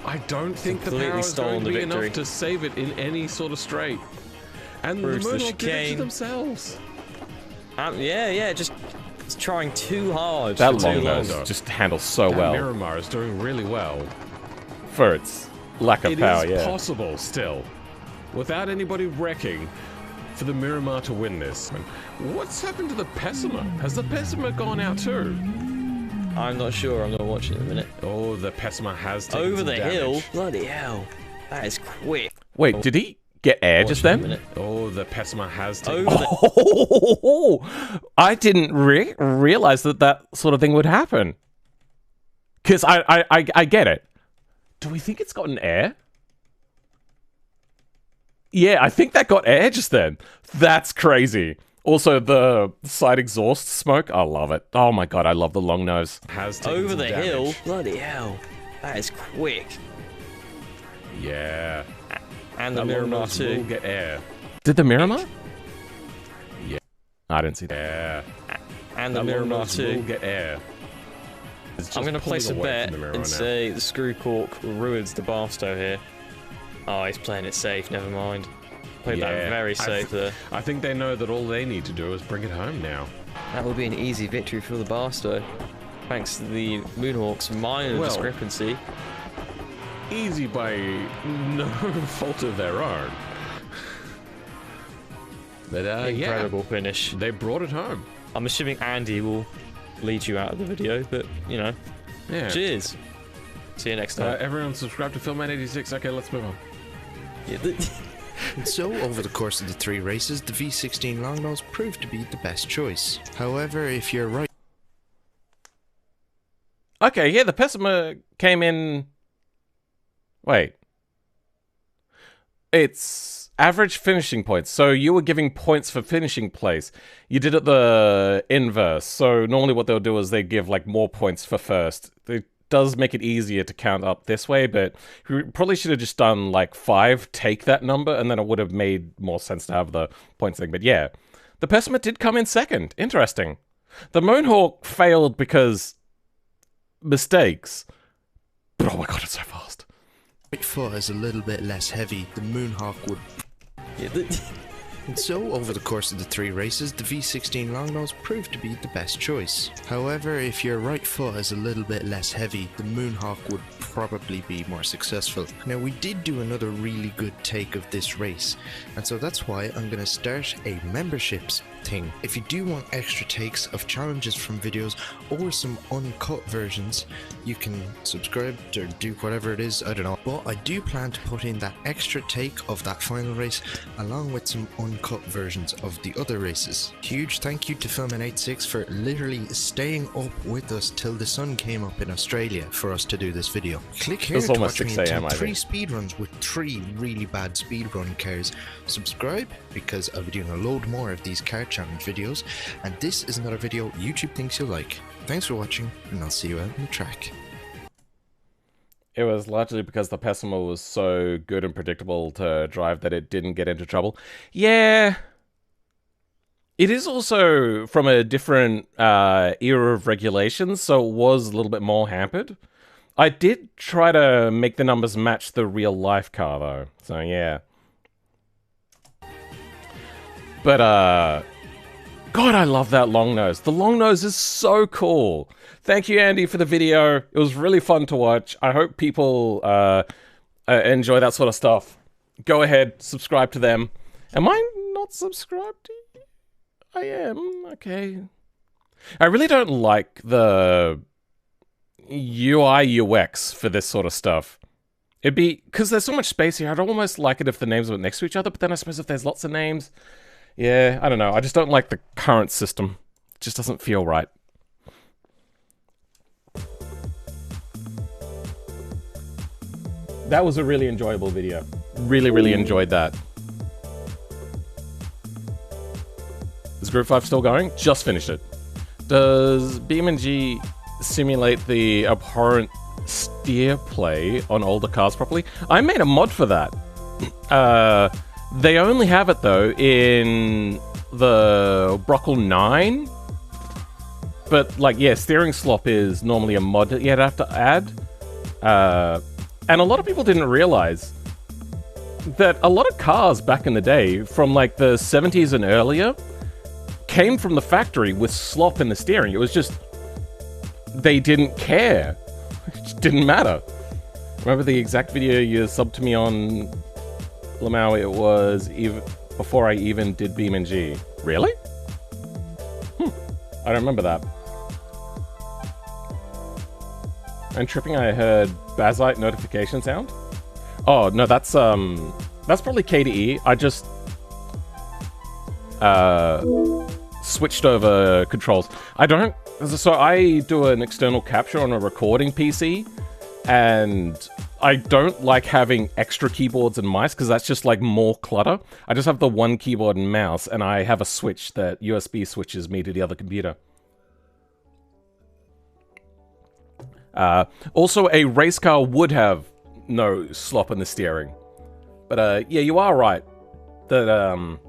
I don't think the power is going to be enough to save it in any sort of straight. And the Moonhawk did it to themselves. Just trying too hard. That long nose just handles so well. Miramar is doing really well. For its lack of power, It is possible still, without anybody wrecking, for the Miramar to win this. What's happened to the Pessima? Has the Pessima gone out too? I'm not sure. I'm going to watch it in a minute. Oh, the Pessima has taken over the damage. hill. Bloody hell. That is quick. Wait, did he get air just then? Oh, the Pessima has taken I didn't realize that sort of thing would happen. Because I get it. Do we think it's gotten air? Yeah, I think that got air just then. That's crazy. Also, the side exhaust smoke, I love it. Oh my god, I love the long nose. Has taken over the damage. hill. Bloody hell. That is quick. Yeah. And the Miramar too. Will get air. Did the Miramar? Yeah. I didn't see that. Yeah. And the Miramar too. Will get air. I'm going to place a bet and say the screw cork ruins the Barstow here. Oh, he's playing it safe. Never mind. Played that very safe there. I think they know that all they need to do is bring it home now. That will be an easy victory for the Barstow, thanks to the Moonhawk's minor discrepancy. Easy by no fault of their own. But incredible finish. They brought it home. I'm assuming Andy will lead you out of the video, but you know. Yeah. Cheers. See you next time. Everyone subscribe to Phillman86. Okay, let's move on. Yeah, And so, over the course of the 3 races, the V16 Longnose proved to be the best choice. However, if you're right... Okay, yeah, the Plasma came in... Wait. It's average finishing points. So you were giving points for finishing place. You did it the inverse. So normally what they'll do is they give like more points for first. It does make it easier to count up this way, but you probably should have just done like 5, take that number, and then it would have made more sense to have the points thing. But yeah, the Plasma did come in second. Interesting. The Moonhawk failed because mistakes. But oh my god, it's so fast. Right foot is a little bit less heavy, the Moonhawk would... And so, over the course of the 3 races, the V16 Longnose proved to be the best choice. However, if your right foot is a little bit less heavy, the Moonhawk would probably be more successful. Now, we did do another really good take of this race, and so that's why I'm going to start a memberships thing. If you do want extra takes of challenges from videos or some uncut versions, you can subscribe or do whatever it is, I don't know. But I do plan to put in that extra take of that final race along with some uncut versions of the other races. Huge thank you to Phillip for literally staying up with us till the sun came up in Australia for us to do this video. Click here to watch me attempt 3 speedruns with 3 really bad speedrun cars. Subscribe because I'll be doing a load more of these car challenge videos, and this is another video YouTube thinks you'll like. Thanks for watching, and I'll see you out on the track. It was largely because the Plasma was so good and predictable to drive that it didn't get into trouble. Yeah. It is also from a different era of regulations, so it was a little bit more hampered. I did try to make the numbers match the real-life car, though. So, yeah. But, God, I love that Longnose. The Longnose is so cool. Thank you, Andy, for the video. It was really fun to watch. I hope people enjoy that sort of stuff. Go ahead, subscribe to them. Am I not subscribed to you? I am. Okay. I really don't like the UI UX for this sort of stuff. It'd be... Because there's so much space here, I'd almost like it if the names were next to each other, but then I suppose if there's lots of names... Yeah, I don't know. I just don't like the current system. It just doesn't feel right. That was a really enjoyable video. Really enjoyed that. Is Group 5 still going? Just finished it. Does BeamNG simulate the abhorrent steer play on older cars properly? I made a mod for that. They only have it, though, in the Brockle 9. But, like, yeah, steering slop is normally a mod that you'd have to add. And a lot of people didn't realize that a lot of cars back in the day, from, like, the 70s and earlier, came from the factory with slop in the steering. It was just... They didn't care. It just didn't matter. Remember the exact video you subbed to me on... Lamau, it was even before I even did BeamNG. Really? I don't remember that. And tripping, I heard Bazite notification sound. Oh no, that's probably KDE. I just switched over controls. So I do an external capture on a recording PC, and I don't like having extra keyboards and mice because that's just like more clutter. I just have the one keyboard and mouse, and I have a switch that USB switches me to the other computer. Also, a race car would have no slop in the steering. But yeah, you are right that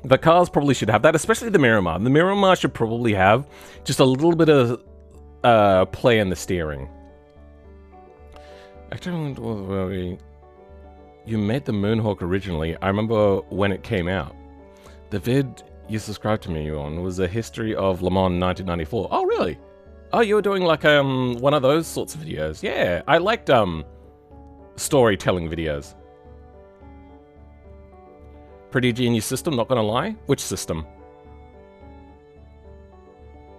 the cars probably should have that, especially the Miramar. The Miramar should probably have just a little bit of play in the steering. Actually, you made the Moonhawk originally. I remember when it came out. The vid you subscribed to me on was a history of Le Mans 1994. Oh, really? Oh, you were doing like one of those sorts of videos. Yeah, I liked storytelling videos. Pretty genius system, not gonna lie. Which system?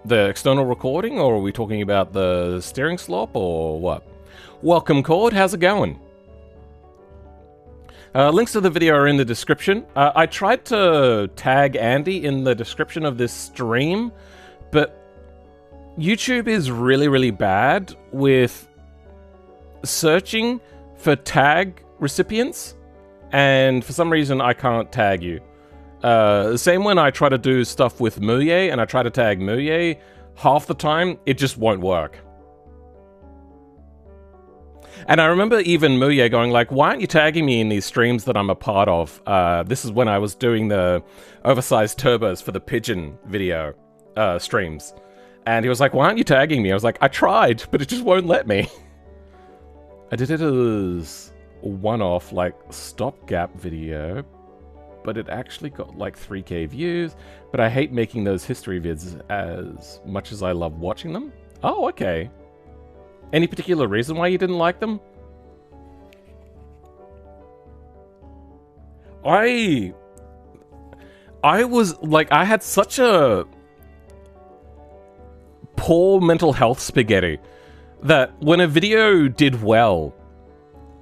The external recording, or are we talking about the steering slop, or what? Welcome, Cord. How's it going? Links to the video are in the description. I tried to tag Andy in the description of this stream, but YouTube is really, really bad with searching for tag recipients, and for some reason I can't tag you. Same when I try to do stuff with Muye and I try to tag Muye, half the time it just won't work. And I remember even Muye going like, why aren't you tagging me in these streams that I'm a part of? This is when I was doing the oversized turbos for the Pigeon video streams. And he was like, why aren't you tagging me? I was like, I tried, but it just won't let me. I did it as one-off, like, stopgap video, but it actually got like 3K views. But I hate making those history vids as much as I love watching them. Oh, okay. Any particular reason why you didn't like them? I was like, I had such a poor mental health spaghetti that when a video did well,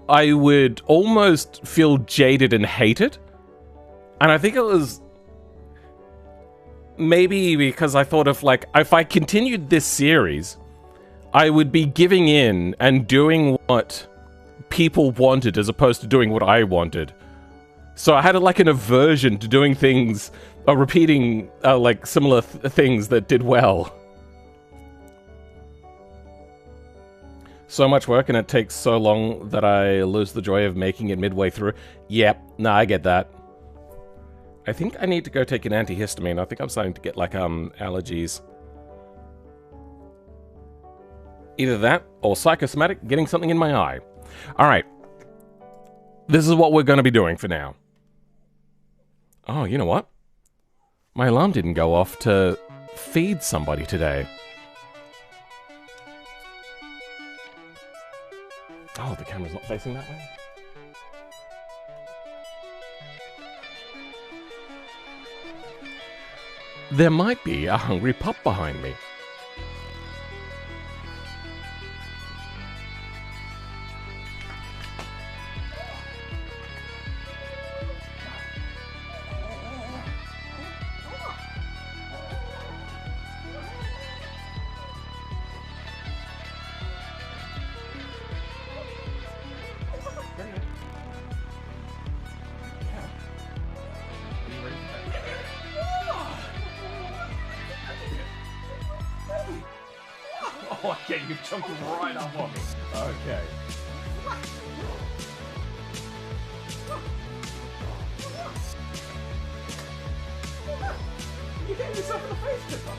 I would almost feel jaded and hate it. And I think it was maybe because I thought of like, if I continued this series, I would be giving in and doing what people wanted as opposed to doing what I wanted. So I had like an aversion to doing things, repeating like similar things that did well. So much work and it takes so long that I lose the joy of making it midway through. Yep, no, I get that. I think I need to go take an antihistamine. I think I'm starting to get like allergies. Either that or psychosomatic, getting something in my eye. All right. This is what we're going to be doing for now. Oh, you know what? My alarm didn't go off to feed somebody today. Oh, the camera's not facing that way? There might be a hungry pup behind me. Okay, you jumped right up on me. Okay. You getting yourself in the face, Pippa?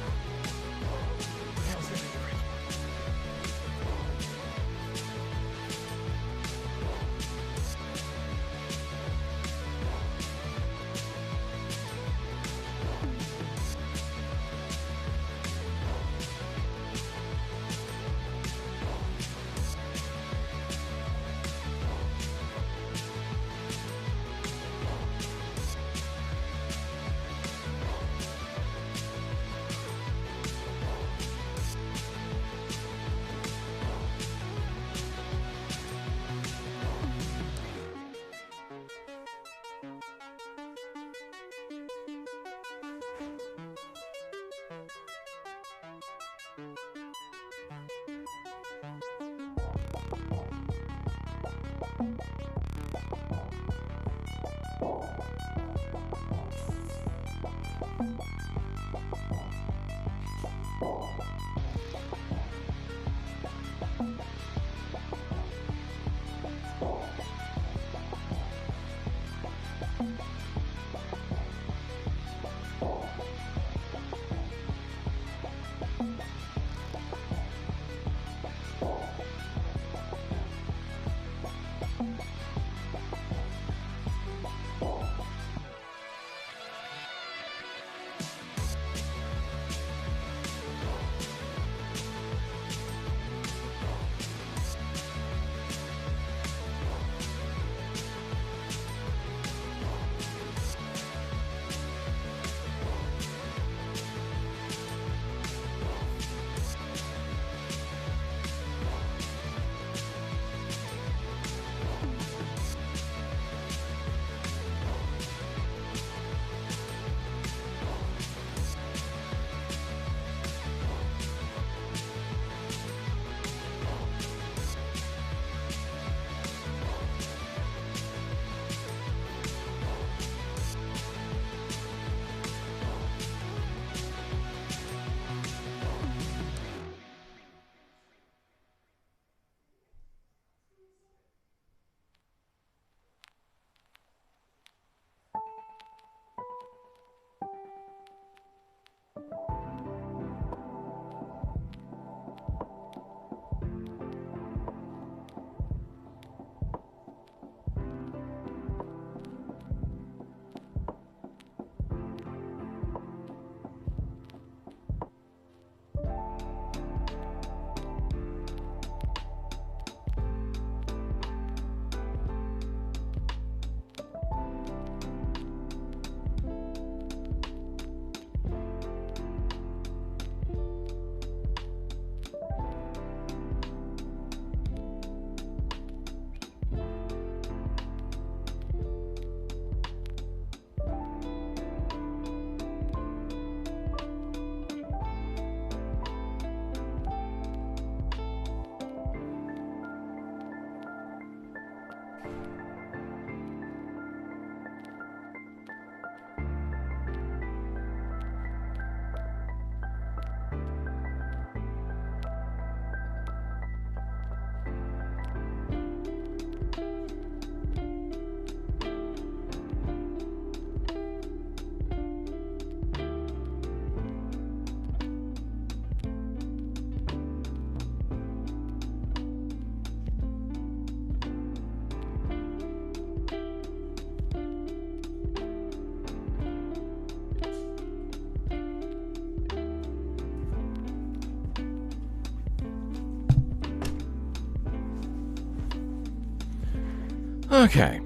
Okay.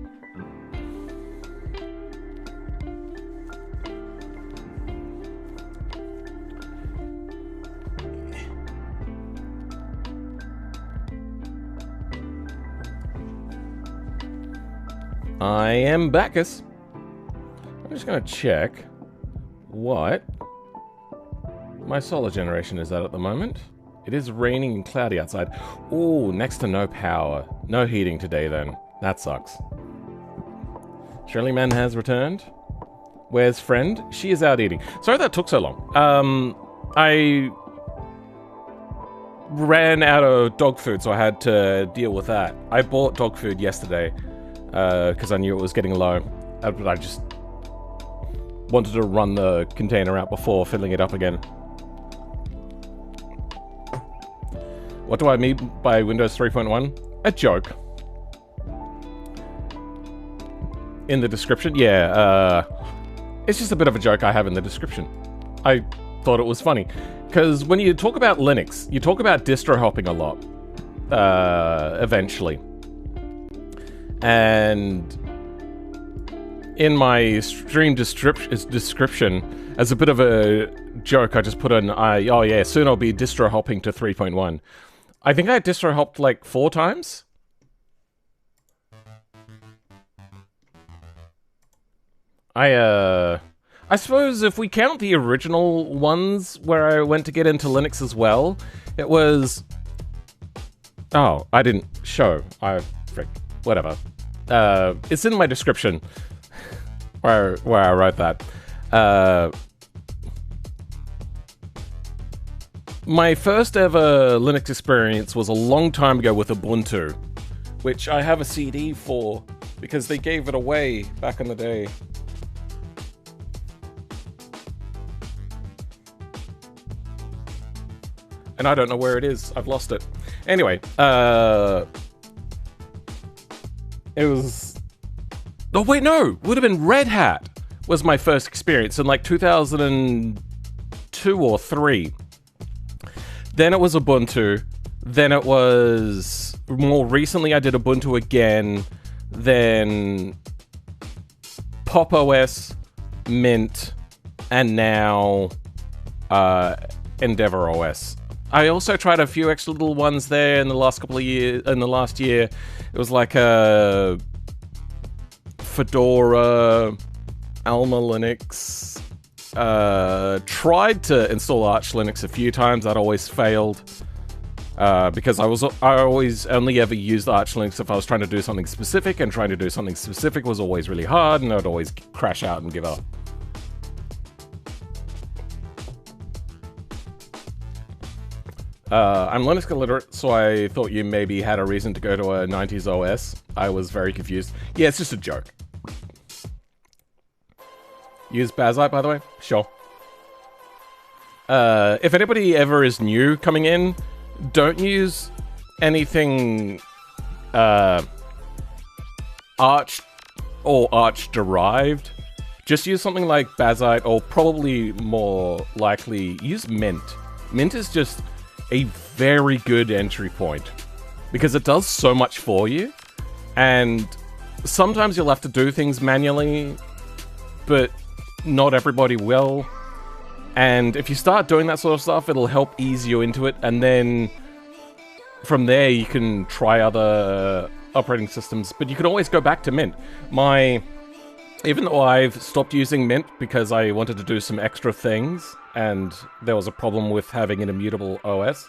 I am Bacchus. I'm just going to check what my solar generation is at the moment. It is raining and cloudy outside. Ooh, next to no power. No heating today then. That sucks. Shirley Man has returned. Where's friend? She is out eating. Sorry that took so long. I ran out of dog food, so I had to deal with that. I bought dog food yesterday because I knew it was getting low. But I just wanted to run the container out before filling it up again. What do I mean by Windows 3.1? A joke. In the description? Yeah, it's just a bit of a joke I have in the description. I thought it was funny. Because when you talk about Linux, you talk about distro hopping a lot. Eventually. And in my stream description, as a bit of a joke, I just put in, oh yeah, soon I'll be distro hopping to 3.1. I think I distro hopped like 4 times. I suppose if we count the original ones where I went to get into Linux as well, it was... Oh, I didn't show. Frick. Whatever. It's in my description where I wrote that. My first ever Linux experience was a long time ago with Ubuntu, which I have a CD for because they gave it away back in the day. And I don't know where it is. I've lost it. Anyway, it was... Oh, wait, no! Would have been Red Hat was my first experience in like 2002 or 3. Then it was Ubuntu. Then it was... More recently, I did Ubuntu again. Then... Pop! OS, Mint, and now... EndeavourOS. I also tried a few extra little ones there in the last couple of years. In the last year, it was like a Fedora, Alma Linux. Tried to install Arch Linux a few times. That always failed because I always only ever used Arch Linux if I was trying to do something specific, and trying to do something specific was always really hard, and I'd always crash out and give up. I'm Linux illiterate, so I thought you maybe had a reason to go to a 90s OS. I was very confused. Yeah, it's just a joke. Use Bazite, by the way? Sure. If anybody ever is new coming in, don't use anything Arch or Arch-derived. Just use something like Bazite, or probably more likely, use Mint. Mint is just a very good entry point because it does so much for you, and sometimes you'll have to do things manually, but not everybody will. And if you start doing that sort of stuff, it'll help ease you into it, and then from there you can try other operating systems, but you can always go back to Mint. Even though I've stopped using Mint because I wanted to do some extra things, and there was a problem with having an immutable OS,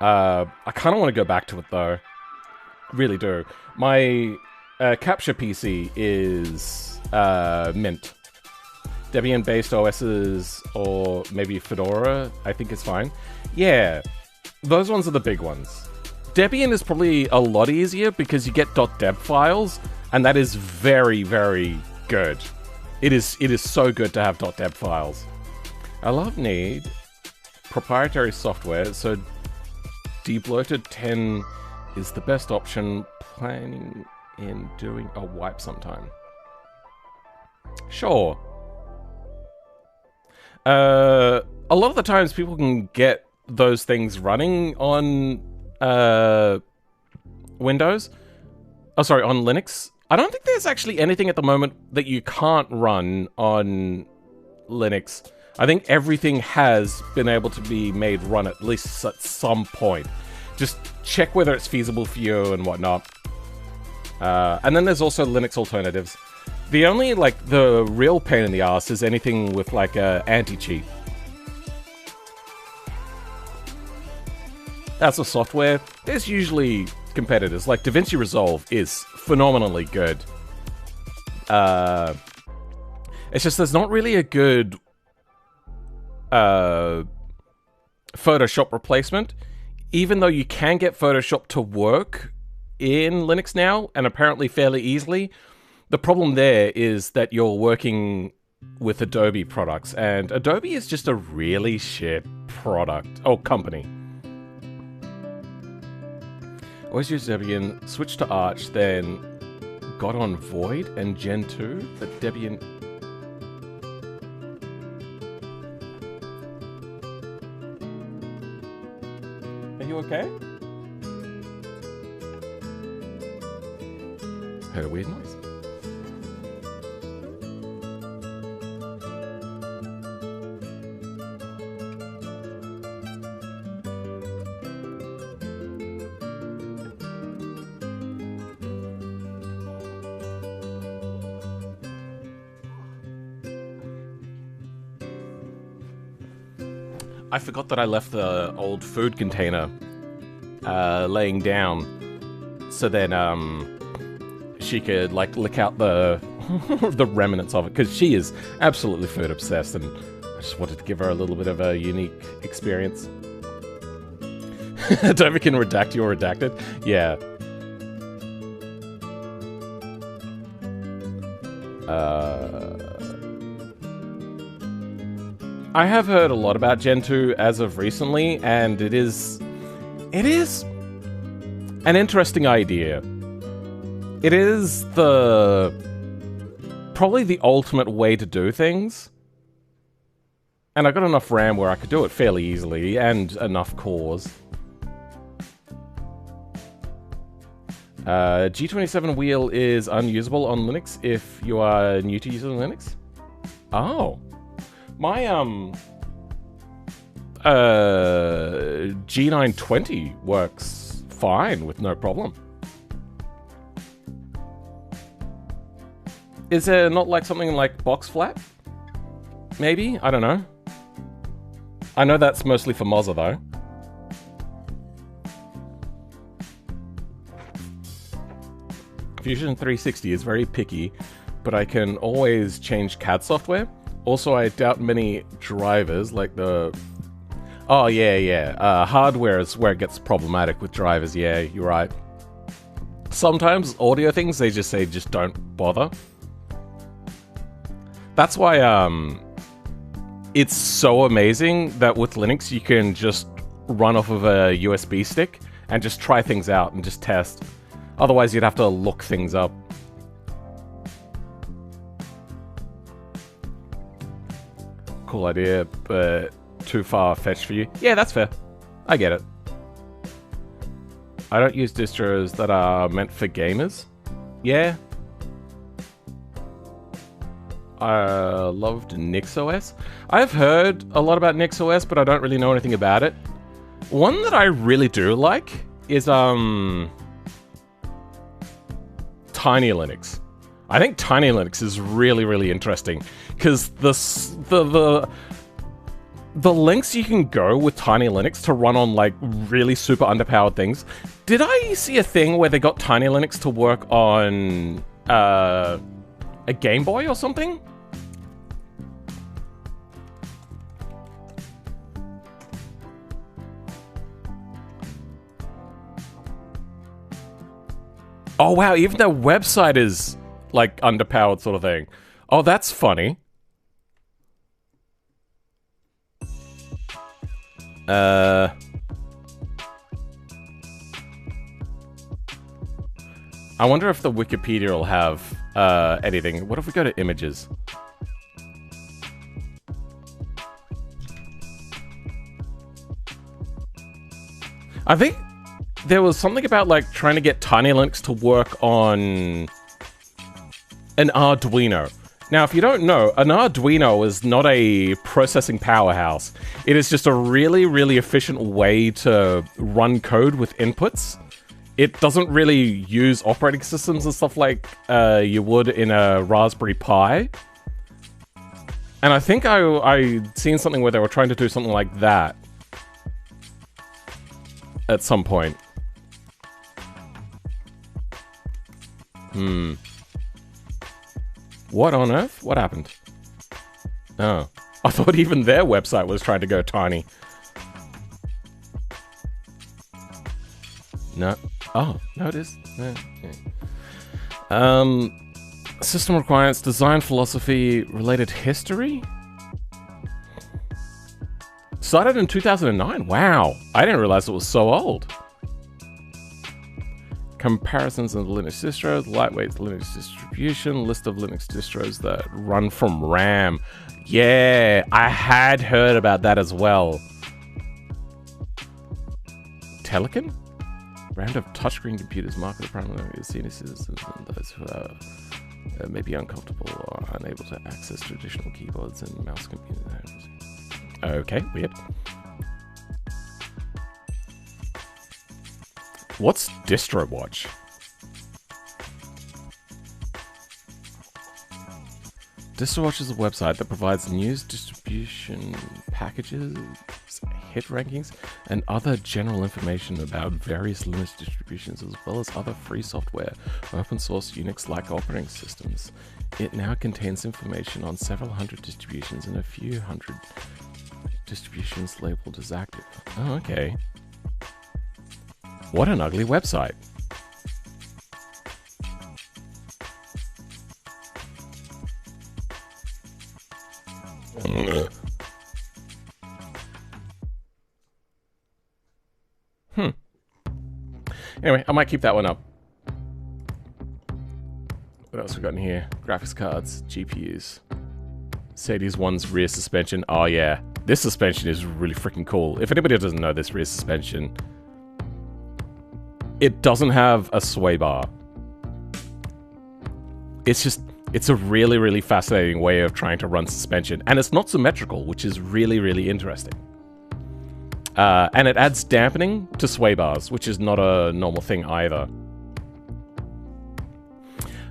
I kind of want to go back to it though. Really do. My capture PC is Mint. Debian-based OSs, or maybe Fedora, I think is fine. Yeah, those ones are the big ones. Debian is probably a lot easier because you get .deb files, and that is very, very good. It is so good to have .deb files. I love need proprietary software, so debloated 10 is the best option. Planning in doing a wipe sometime. Sure. A lot of the times people can get those things running on Windows. Oh, sorry, on Linux. I don't think there's actually anything at the moment that you can't run on Linux. I think everything has been able to be made run at least at some point. Just check whether it's feasible for you and whatnot. And then there's also Linux alternatives. The only, like, the real pain in the ass is anything with, like, anti-cheat. As for software, there's usually competitors. Like, DaVinci Resolve is phenomenally good. It's just there's not really a good Photoshop replacement. Even though you can get Photoshop to work in Linux now, and apparently fairly easily, the problem there is that you're working with Adobe products, and Adobe is just a really shit product. Oh, company. Always use Debian, switch to Arch, then got on Void and Gen 2, but Debian... Are you okay? Heard a weird noise. I forgot that I left the old food container laying down, so then she could like lick out the the remnants of it, because she is absolutely food obsessed, and I just wanted to give her a little bit of a unique experience. Adobe can redact your redacted? Yeah. I have heard a lot about Gen 2 as of recently, and it is an interesting idea. It is probably the ultimate way to do things. And I got enough RAM where I could do it fairly easily, and enough cores. G27 wheel is unusable on Linux if you are new to using Linux. Oh. My, G920 works fine with no problem. Is there not like something like box flat? Maybe? I don't know. I know that's mostly for Mozilla though. Fusion 360 is very picky, but I can always change CAD software. Also, I doubt many drivers, like the... Oh, yeah. Hardware is where it gets problematic with drivers, yeah, you're right. Sometimes audio things, they just say, just don't bother. That's why, it's so amazing that with Linux, you can just run off of a USB stick and just try things out and just test. Otherwise, you'd have to look things up. Cool idea, but too far-fetched for you. Yeah, that's fair. I get it. I don't use distros that are meant for gamers. Yeah. I loved NixOS. I've heard a lot about NixOS, but I don't really know anything about it. One that I really do like is Tiny Linux. I think Tiny Linux is really, really interesting, because the lengths you can go with Tiny Linux to run on like really super underpowered things. Did I see a thing where they got Tiny Linux to work on a Game Boy or something? Oh wow, even their website is like underpowered sort of thing. Oh, that's funny. I wonder if the Wikipedia will have anything. What if we go to images? I think there was something about like trying to get Tiny Linux to work on an Arduino. Now, if you don't know, an Arduino is not a processing powerhouse. It is just a really, really efficient way to run code with inputs. It doesn't really use operating systems and stuff like you would in a Raspberry Pi. And I think I'd seen something where they were trying to do something like that at some point. What on earth? What happened? Oh. I thought even their website was trying to go tiny. No. Oh, no it is. Yeah. System requirements, design philosophy, related history? Started in 2009. Wow. I didn't realize it was so old. Comparisons of Linux distros, lightweight Linux distribution, list of Linux distros that run from RAM. Yeah, I had heard about that as well. Telekin? Brand of touchscreen computers marketed primarily to senior citizens and those who are maybe uncomfortable or unable to access traditional keyboards and mouse computers. Okay, weird. What's DistroWatch? DistroWatch is a website that provides news, distribution packages, hit rankings, and other general information about various Linux distributions, as well as other free software, open source Unix-like operating systems. It now contains information on several hundred distributions and a few hundred distributions labeled as active. Oh, okay. What an ugly website. Anyway, I might keep that one up. What else we got in here? Graphics cards, GPUs. Sadie's one's rear suspension. Oh yeah, this suspension is really freaking cool. If anybody doesn't know this rear suspension, it doesn't have a sway bar. It's a really, really fascinating way of trying to run suspension. And it's not symmetrical, which is really, really interesting. And it adds dampening to sway bars, which is not a normal thing either.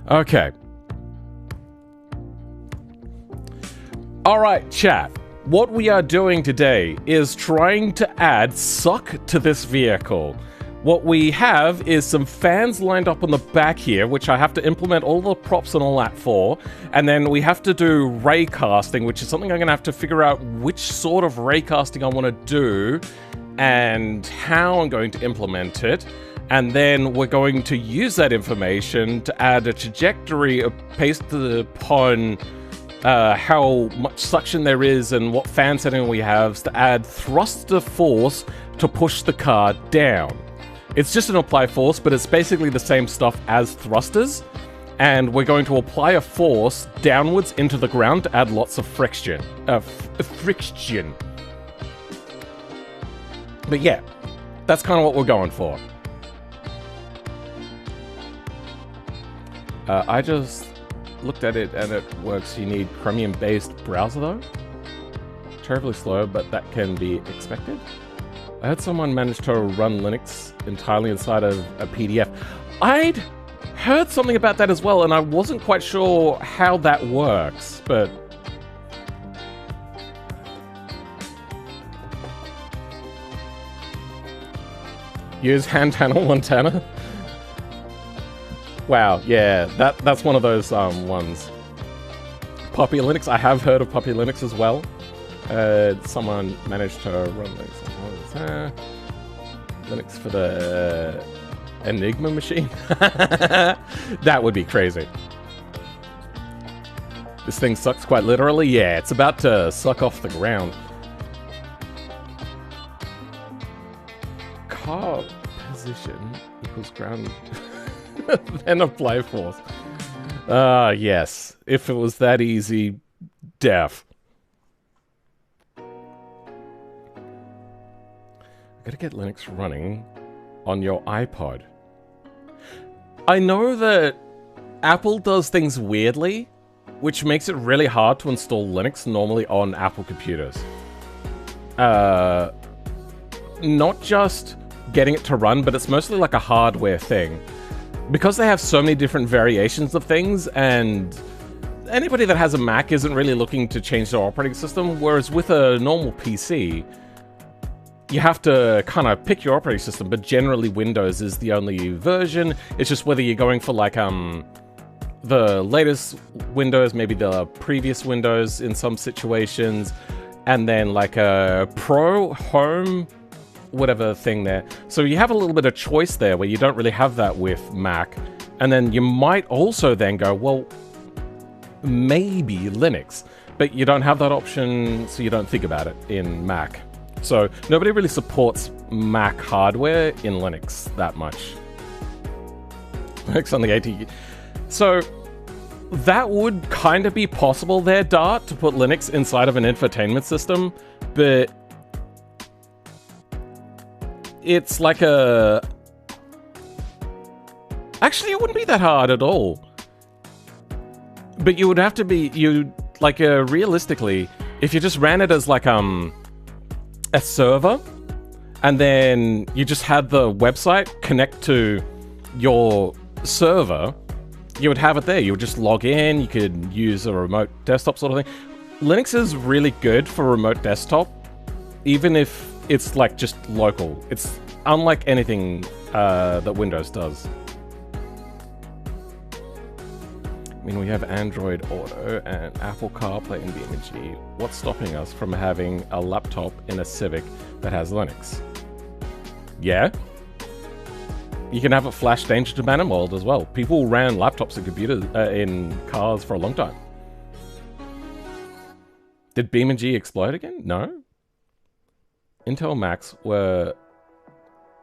Okay. Alright, chat. What we are doing today is trying to add suck to this vehicle. What we have is some fans lined up on the back here, which I have to implement all the props and all that for. And then we have to do ray casting, which is something I'm going to have to figure out which sort of ray casting I want to do and how I'm going to implement it. And then we're going to use that information to add a trajectory based upon how much suction there is and what fan setting we have to add thruster force to push the car down. It's just an apply force, but it's basically the same stuff as thrusters. And we're going to apply a force downwards into the ground to add lots of friction. Friction. But yeah, that's kind of what we're going for. I just looked at it and it works. You need Chromium-based browser though. Terribly slow, but that can be expected. I heard someone managed to run Linux entirely inside of a PDF. I'd heard something about that as well, and I wasn't quite sure how that works, but... Use hand channel Montana? Wow, yeah, that's one of those ones. Puppy Linux, I have heard of Puppy Linux as well. Someone managed to run Linux. Linux for the Enigma machine? That would be crazy. This thing sucks quite literally? Yeah, it's about to suck off the ground. Car position equals ground, then apply force. Yes. If it was that easy, def. Gotta get Linux running on your iPod. I know that Apple does things weirdly, which makes it really hard to install Linux normally on Apple computers. Not just getting it to run, but it's mostly like a hardware thing. Because they have so many different variations of things, and anybody that has a Mac isn't really looking to change their operating system, whereas with a normal PC, you have to kind of pick your operating system, but generally Windows is the only version. It's just whether you're going for like the latest Windows, maybe the previous Windows in some situations, and then like a Pro, Home, whatever thing there. So you have a little bit of choice there where you don't really have that with Mac. And then you might also then go, well, maybe Linux, but you don't have that option, so you don't think about it in Mac. So nobody really supports Mac hardware in Linux that much. Linux on the AT. So that would kind of be possible there, Dart, to put Linux inside of an infotainment system, but it's like a... Actually, it wouldn't be that hard at all. But you would have to be... realistically, if you just ran it as like a server, and then you just had the website connect to your server, you would have it there. You would just log in, you could use a remote desktop sort of thing. Linux is really good for remote desktop, even if it's like just local. It's unlike anything that Windows does. I mean, we have Android Auto and Apple CarPlay and BeamNG. What's stopping us from having a laptop in a Civic that has Linux? Yeah. You can have it flash danger to manifold as well. People ran laptops and computers in cars for a long time. Did BeamNG explode again? No. Intel Macs were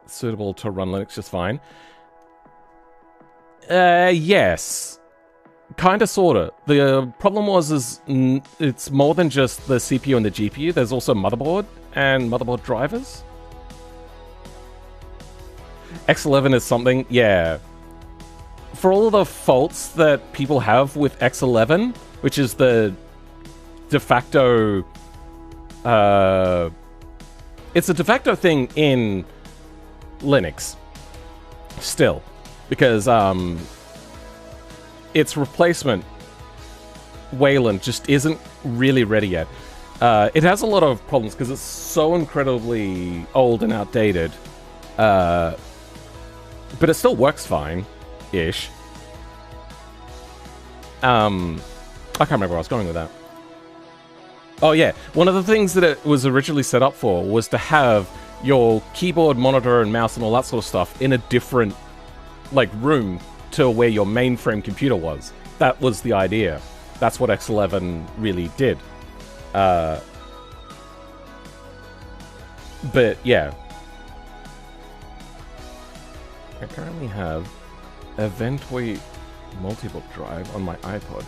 suitable to run Linux just fine. Yes. Kinda, sorta. The problem was it's more than just the CPU and the GPU. There's also motherboard and motherboard drivers. X11 is something, yeah. For all of the faults that people have with X11, which is the de facto... it's a de facto thing in Linux. Still. Because, its replacement, Wayland, just isn't really ready yet. It has a lot of problems because it's so incredibly old and outdated. But it still works fine-ish. I can't remember where I was going with that. Oh yeah, one of the things that it was originally set up for was to have your keyboard, monitor, and mouse and all that sort of stuff in a different, like, room to where your mainframe computer was. That was the idea. That's what X11 really did. But yeah. I currently have Eventway multi-book drive on my iPod.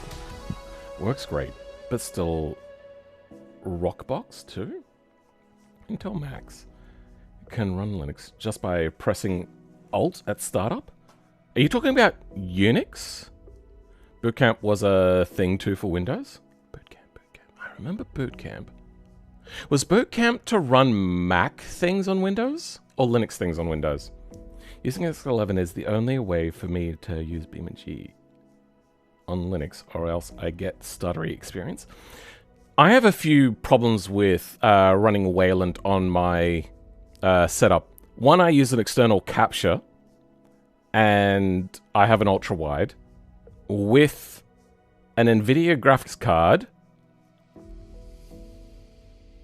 Works great, but still Rockbox too? Intel Macs can run Linux just by pressing Alt at startup? Are you talking about Unix? Bootcamp was a thing too for Windows? Bootcamp. I remember Bootcamp. Was Bootcamp to run Mac things on Windows? Or Linux things on Windows? Using X11 is the only way for me to use BeamNG on Linux, or else I get stuttery experience. I have a few problems with running Wayland on my setup. One, I use an external capture, and I have an ultra-wide with an NVIDIA graphics card,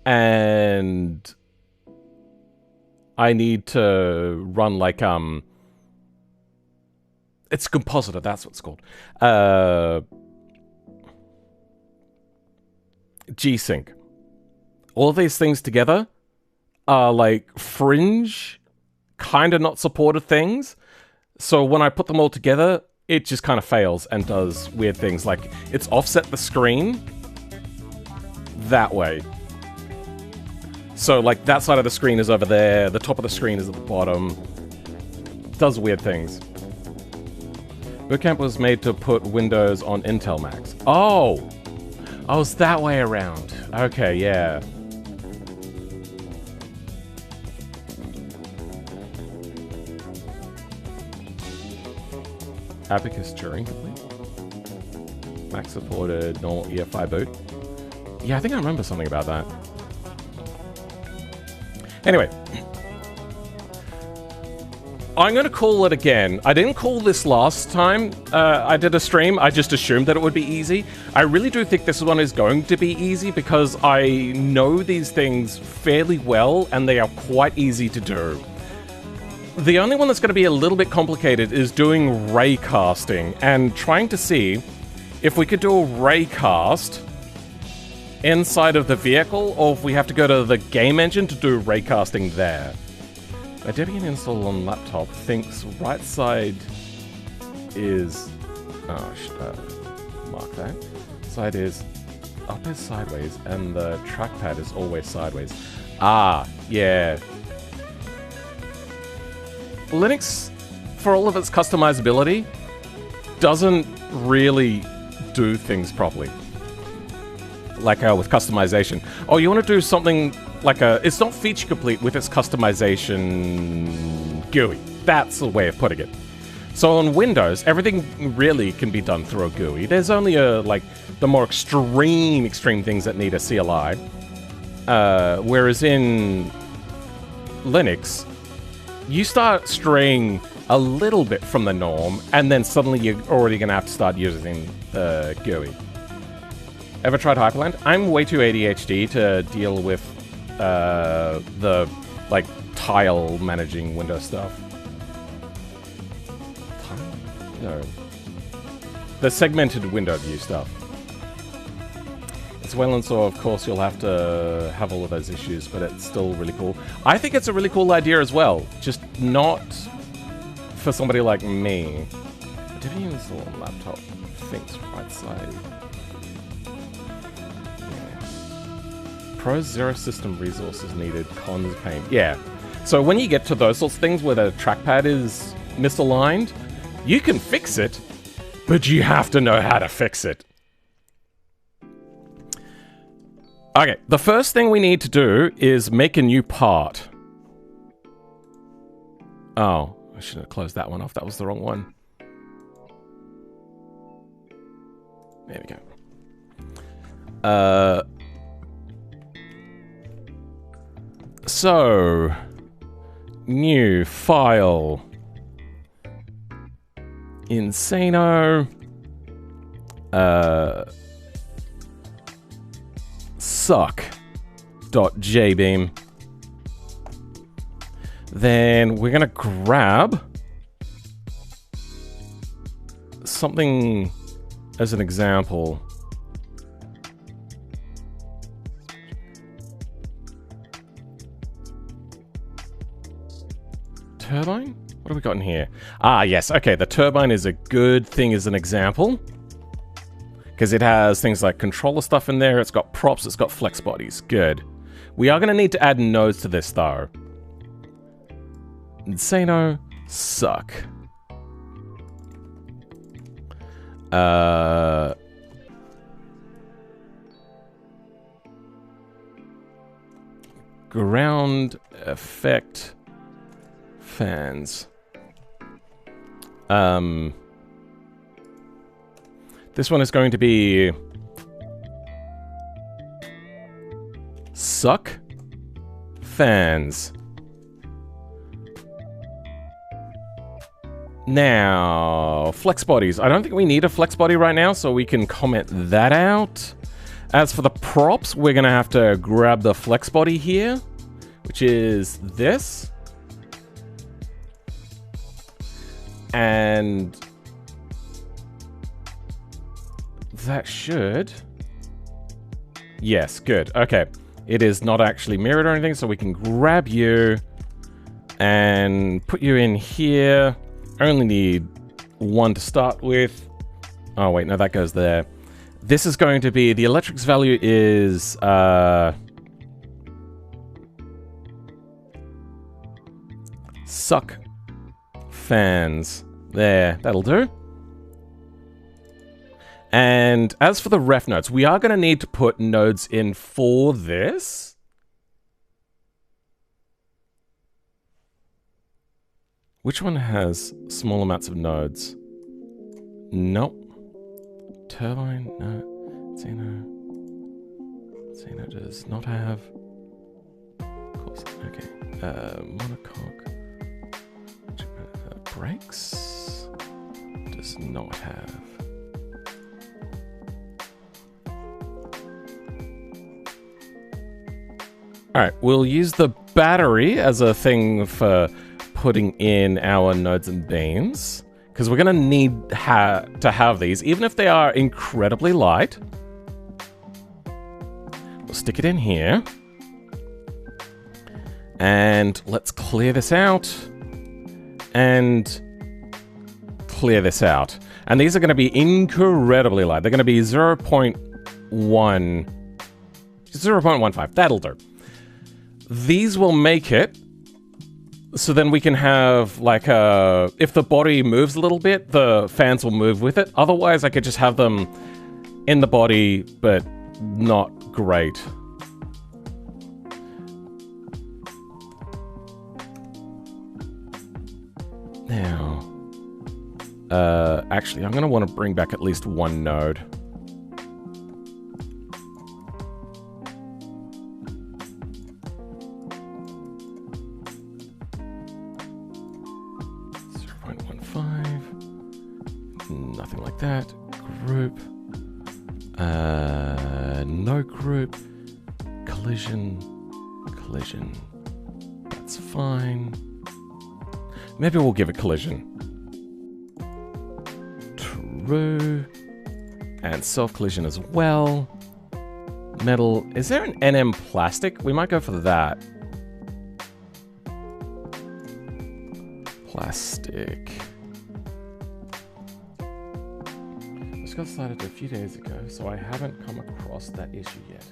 and I need to run like it's a compositor, that's what it's called. G-Sync. All of these things together are like fringe, kind of not supported things. So when I put them all together, it just kind of fails and does weird things. Like, it's offset the screen that way. So, like, that side of the screen is over there, the top of the screen is at the bottom. does weird things. Bootcamp was made to put Windows on Intel Macs. Oh! Oh, it's that way around. Okay, yeah. Abacus Turing complete. Mac supported normal EFI boot. Yeah, I think I remember something about that. Anyway. I'm going to call it again. I didn't call this last time I did a stream. I just assumed that it would be easy. I really do think this one is going to be easy because I know these things fairly well and they are quite easy to do. The only one that's going to be a little bit complicated is doing raycasting and trying to see if we could do a raycast inside of the vehicle or if we have to go to the game engine to do raycasting there. A Debian install on laptop thinks right side is... Oh, mark that. Side is... Up is sideways, and the trackpad is always sideways. Ah, yeah. Linux, for all of its customizability, doesn't really do things properly. Like with customization. Oh, you want to do something like a... It's not feature complete with its customization GUI. That's the way of putting it. So on Windows, everything really can be done through a GUI. There's only like the more extreme things that need a CLI. Whereas in Linux, you start straying a little bit from the norm, and then suddenly you're already going to have to start using GUI. Ever tried Hyperland? I'm way too ADHD to deal with the, like, tile managing Windows stuff. No. The segmented window view stuff. It's well and so, of course, you'll have to have all of those issues, but it's still really cool. I think it's a really cool idea as well, just not for somebody like me. Debian install on laptop thinks right side. Pros zero system resources needed, cons pain. Yeah. So when you get to those sorts of things where the trackpad is misaligned, you can fix it, but you have to know how to fix it. Okay, the first thing we need to do is make a new part. Oh, I should have closed that one off. That was the wrong one. There we go. So, new file, Insano, suck.jbeam. Then we're gonna grab something as an example. Turbine? What have we got in here? Ah, yes. Okay, the turbine is a good thing as an example. Because it has things like controller stuff in there. It's got props. It's got flex bodies. Good. We are going to need to add nodes to this, though. Insano. Suck. Ground effect... fans. This one is going to be suck fans. Now, flex bodies. I don't think we need a flex body right now, so we can comment that out. As for the props, we're gonna have to grab the flex body here, which is this. And that should... Yes, good. Okay. It is not actually mirrored or anything, so we can grab you and put you in here. Only need one to start with. Oh, wait, no, that goes there. This is going to be... The electrics value is... suck fans. There, that'll do. And as for the ref nodes, we are going to need to put nodes in for this. Which one has small amounts of nodes? Nope. Turbine, no. Insano. Insano does not have. Of course, okay. Monocoque. Brakes. Does not have. Alright, we'll use the battery as a thing for putting in our nodes and beams. Because we're going to need to have these, even if they are incredibly light. We'll stick it in here. And let's clear this out. And clear this out. And these are going to be incredibly light. They're going to be 0.15. That'll do. These will make it so then we can have, like, if the body moves a little bit, the fans will move with it. Otherwise, I could just have them in the body, but not great. Now, actually, I'm going to want to bring back at least one node. Nothing like that. Group. No group. Collision. Collision. That's fine. Maybe we'll give it collision. True. And self-collision as well. Metal. Is there an NM plastic? We might go for that. Plastic. This got started a few days ago, so I haven't come across that issue yet.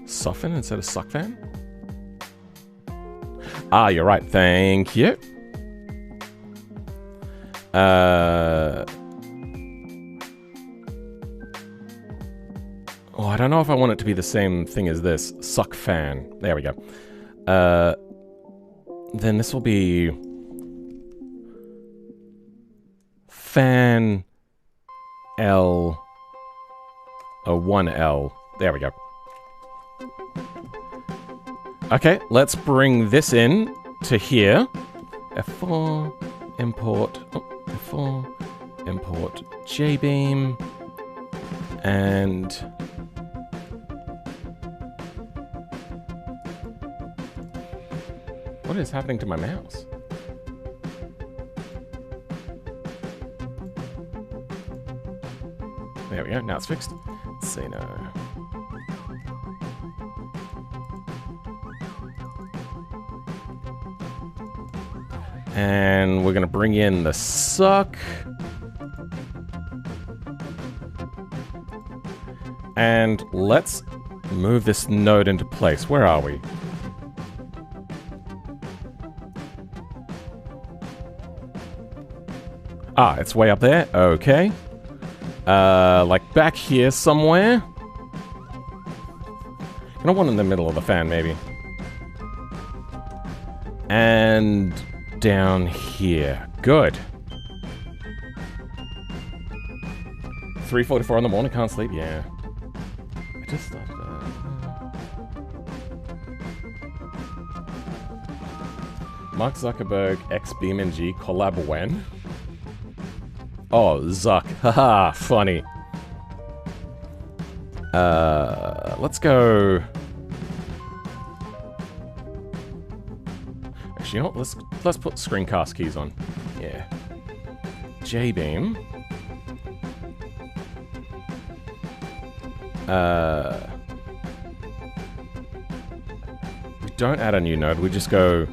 Soften instead of suck fan? Ah, you're right. Thank you. Oh, I don't know if I want it to be the same thing as this. Suck fan. There we go. Then this will be fan L 1L. There we go. Okay, let's bring this in to here. F4 import. Oh, F4 import JBeam and what is happening to my mouse? There we go, now it's fixed. Insano. And we're gonna bring in the suck. And let's move this node into place. Where are we? Ah, it's way up there. Okay. Like back here somewhere. I want in the middle of the fan, maybe. And down here. Good. 3:44 in the morning, can't sleep? Yeah. I just started Mark Zuckerberg X BeamNG collab when? Oh, Zuck. Haha, funny. Let's go. Actually, you know what? Let's put screencast keys on. Yeah. JBeam. We don't add a new node, we just go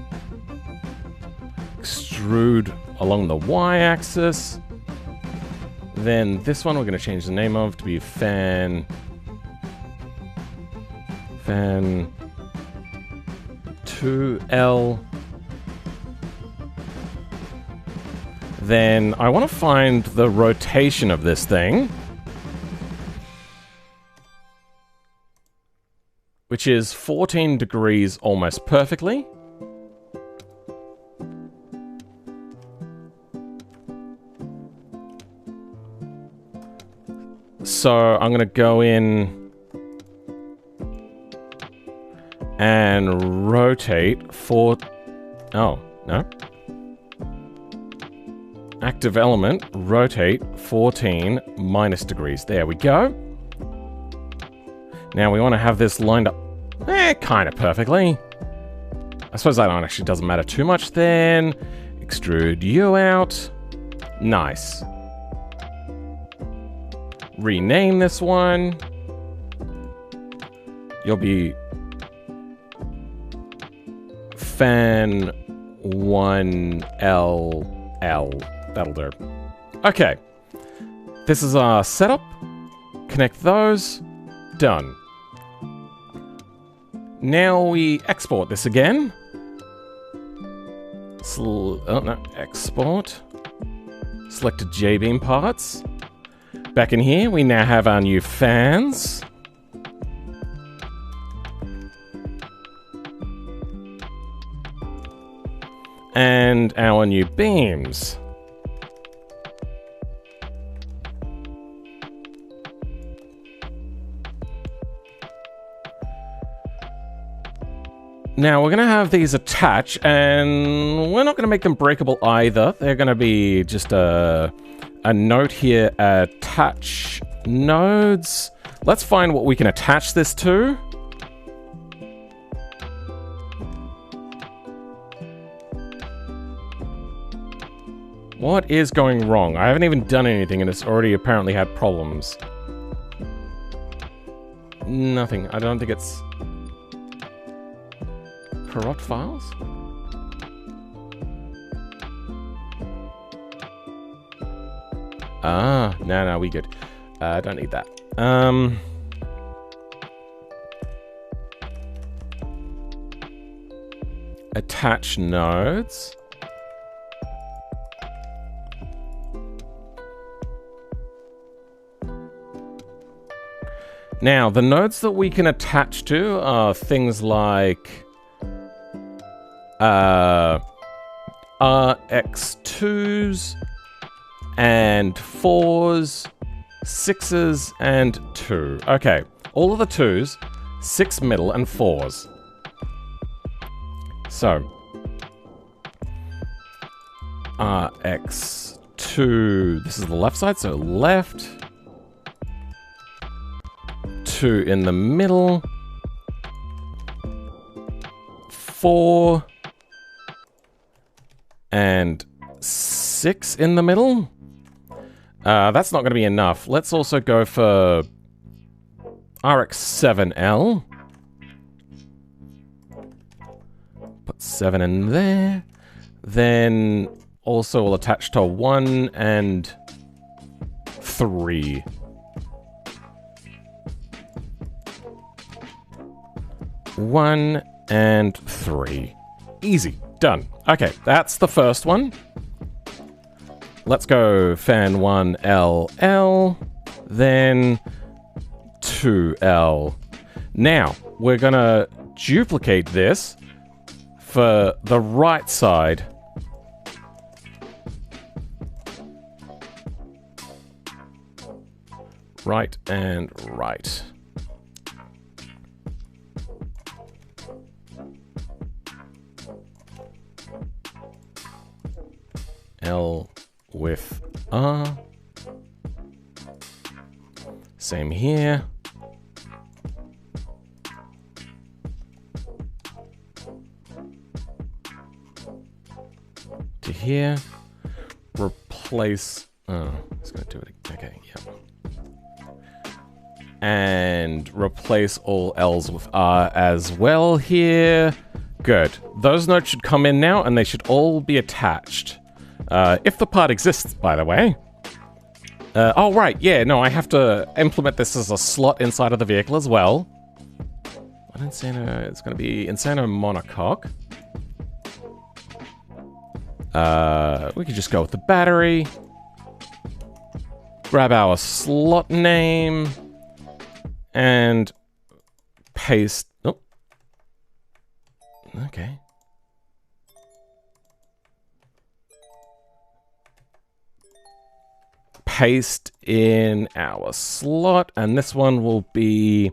extrude along the y-axis. Then this one we're going to change the name of to be fan fan 2L. Then I want to find the rotation of this thing, which is 14 degrees almost perfectly. So I'm going to go in and rotate for... Oh, no. Active element, rotate 14 minus degrees. There we go. Now we want to have this lined up kind of perfectly. I suppose that one actually doesn't matter too much then. Extrude you out. Nice. Rename this one. You'll be fan 1LL. That'll do. Okay. This is our setup. Connect those. Done. Now we export this again. Export. Selected J-beam parts. Back in here, we now have our new fans. And our new beams. Now, we're going to have these attach, and we're not going to make them breakable either. They're going to be just a note here, attach nodes. Let's find what we can attach this to. What is going wrong? I haven't even done anything, and it's already apparently had problems. Nothing. I don't think it's... corrupt files? Ah, no, we good. Don't need that. Attach nodes. Now, the nodes that we can attach to are things like RX2s and 4s, 6s and 2. Okay, all of the 2s, 6 middle and 4s. So, RX2, this is the left side, so left. 2 in the middle. 4 and 6 in the middle. That's not going to be enough. Let's also go for RX7L. Put 7 in there. Then also we'll attach to 1 and 3. 1 and 3. Easy. Done. Okay, that's the first one. Let's go fan 1LL, then 2L. Now, we're gonna duplicate this for the right side. Right and right. L with R. Same here. To here. Replace... Oh, it's going to do it. Okay, yeah. And replace all L's with R as well here. Good. Those nodes should come in now, and they should all be attached. If the part exists, by the way. Oh, right, yeah, no, I have to implement this as a slot inside of the vehicle as well. I What Insano? It's going to be Insano monocoque. We could just go with the battery. Grab our slot name. And paste. Oh. Okay. Paste in our slot, and this one will be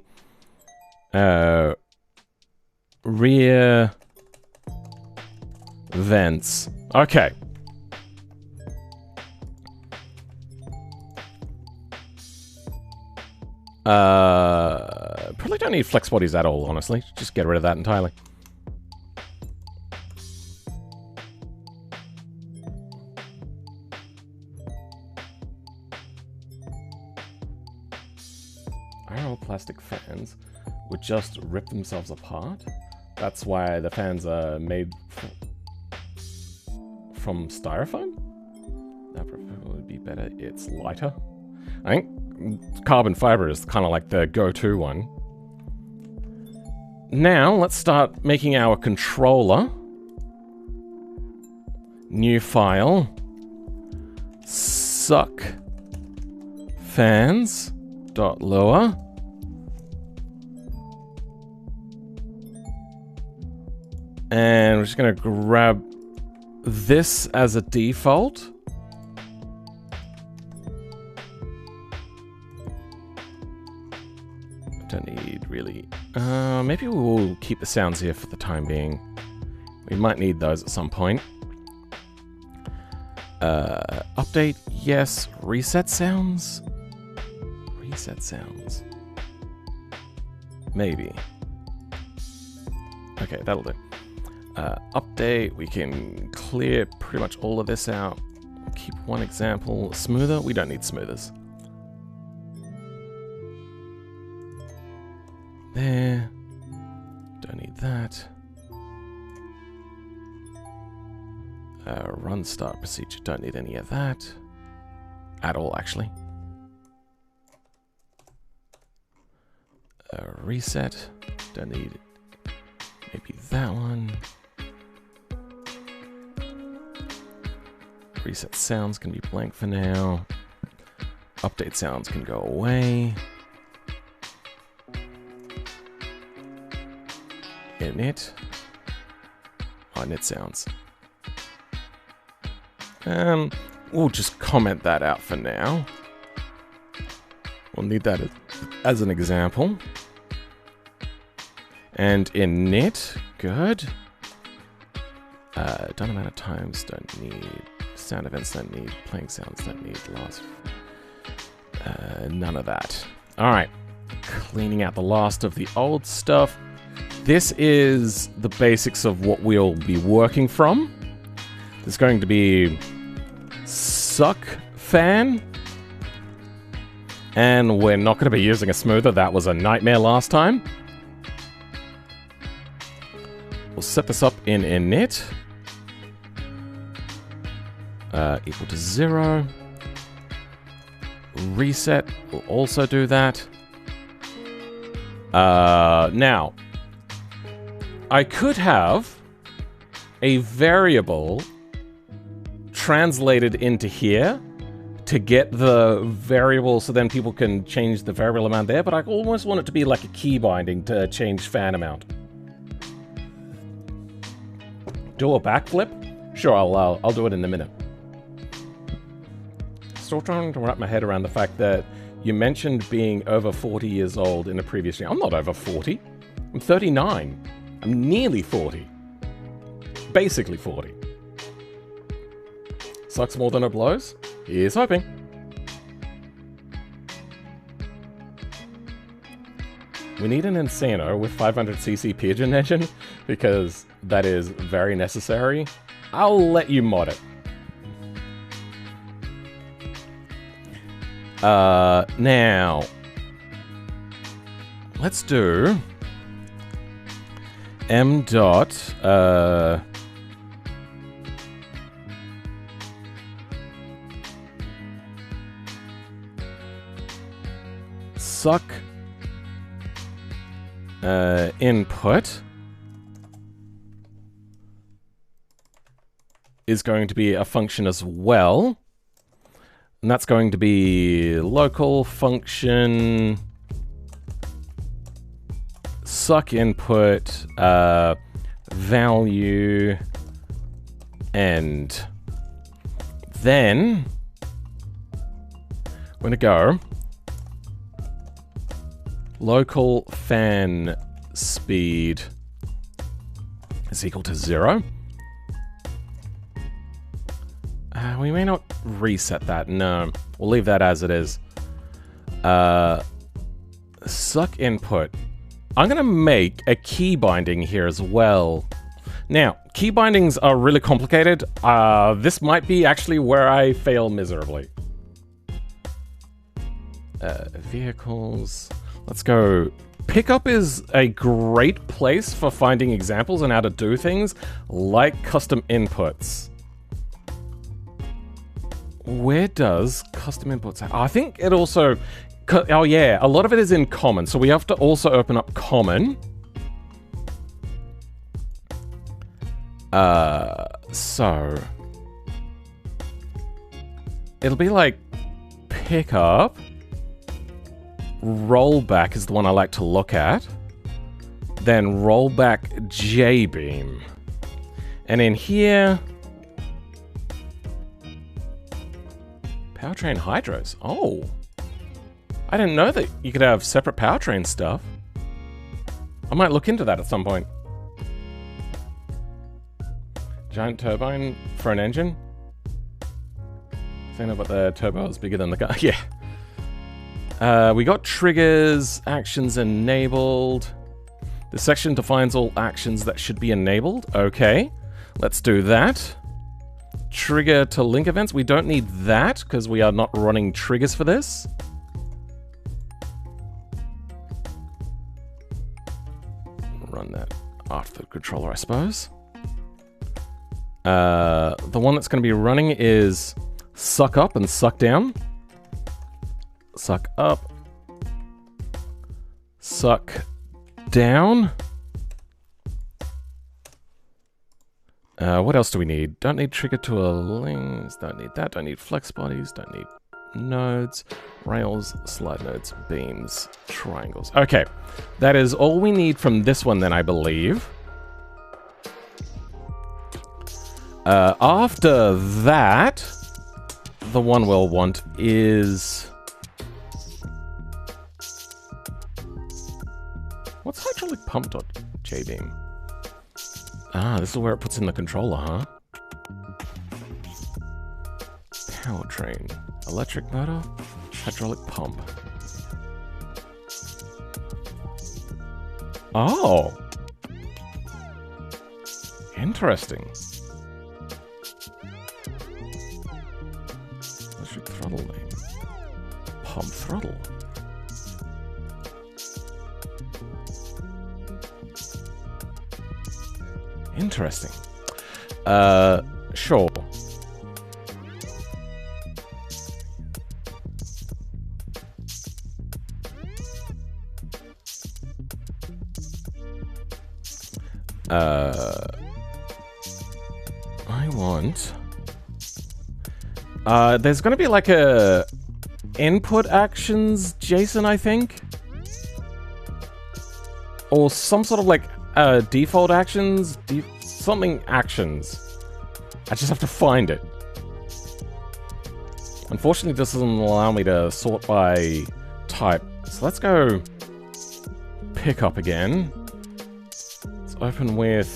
rear vents. Okay. Probably don't need flex bodies at all, honestly. Just get rid of that entirely. Plastic fans would just rip themselves apart. That's why the fans are made from styrofoam. That would be better. It's lighter. I think carbon fiber is kind of like the go-to one. Now let's start making our controller. New file. Suck fans.lua. And we're just going to grab this as a default. Don't need really... maybe we'll keep the sounds here for the time being. We might need those at some point. Update, yes. Reset sounds? Reset sounds. Maybe. Okay, that'll do. Update, we can clear pretty much all of this out. Keep one example. Smoother, we don't need smoothers. There. Don't need that. Run start procedure, don't need any of that. At all, actually. Reset, don't need maybe that one. Reset sounds can be blank for now. Update sounds can go away. Init. Oh, init sounds. We'll just comment that out for now. We'll need that as an example. And init, good. Done amount of times, don't need. Sound events, don't need. Playing sounds, don't need. Last. None of that. Alright. Cleaning out the last of the old stuff. This is the basics of what we'll be working from. There's going to be suck fan. And we're not going to be using a smoother. That was a nightmare last time. We'll set this up in init. Equal to 0. Reset will also do that. Now, I could have a variable translated into here to get the variable so then people can change the variable amount there, but I almost want it to be like a key binding to change fan amount. Do a backflip? Sure, I'll do it in a minute. Still trying to wrap my head around the fact that you mentioned being over 40 years old in a previous stream. I'm not over 40. I'm 39. I'm nearly 40. Basically 40. Sucks more than it blows? Here's hoping. We need an Insano with 500cc Pigeon engine because that is very necessary. I'll let you mod it. Now, let's do m dot suck input is going to be a function as well. And that's going to be local function suck input value end. Then we're going to go local fan speed is equal to 0. We may not reset that. No, we'll leave that as it is. Suck input. I'm going to make a key binding here as well. Now, key bindings are really complicated. This might be actually where I fail miserably. Vehicles. Let's go. Pickup is a great place for finding examples on how to do things like custom inputs. Where does custom inputs have? I think it also... Oh yeah, a lot of it is in common, so we have to also open up common. So... it'll be like pickup. Rollback is the one I like to look at. Then rollback J-beam. And in here... powertrain hydros. Oh. I didn't know that you could have separate powertrain stuff. I might look into that at some point. Giant turbine for an engine. Saying about the turbo is bigger than the car. Yeah. We got triggers, actions enabled. The section defines all actions that should be enabled. Okay. Let's do that. Trigger to link events. We don't need that because we are not running triggers for this. Run that after the controller, I suppose. The one that's going to be running is suck up and suck down. Suck up. Suck down. What else do we need? Don't need trigger to a links. Don't need that. Don't need flex bodies. Don't need nodes, rails, slide nodes, beams, triangles. Okay, that is all we need from this one then, I believe. After that, the one we'll want is... what's hydraulic pump.jbeam? Ah, this is where it puts in the controller, huh? Powertrain. Electric motor. Hydraulic pump. Oh! Interesting. Electric throttle name. Pump throttle. Interesting. Sure. I want... there's gonna be like a... input actions JSON, I think? Or some sort of like... default actions? Something actions. I just have to find it. Unfortunately, this doesn't allow me to sort by type. So let's go pickup again. Let's open with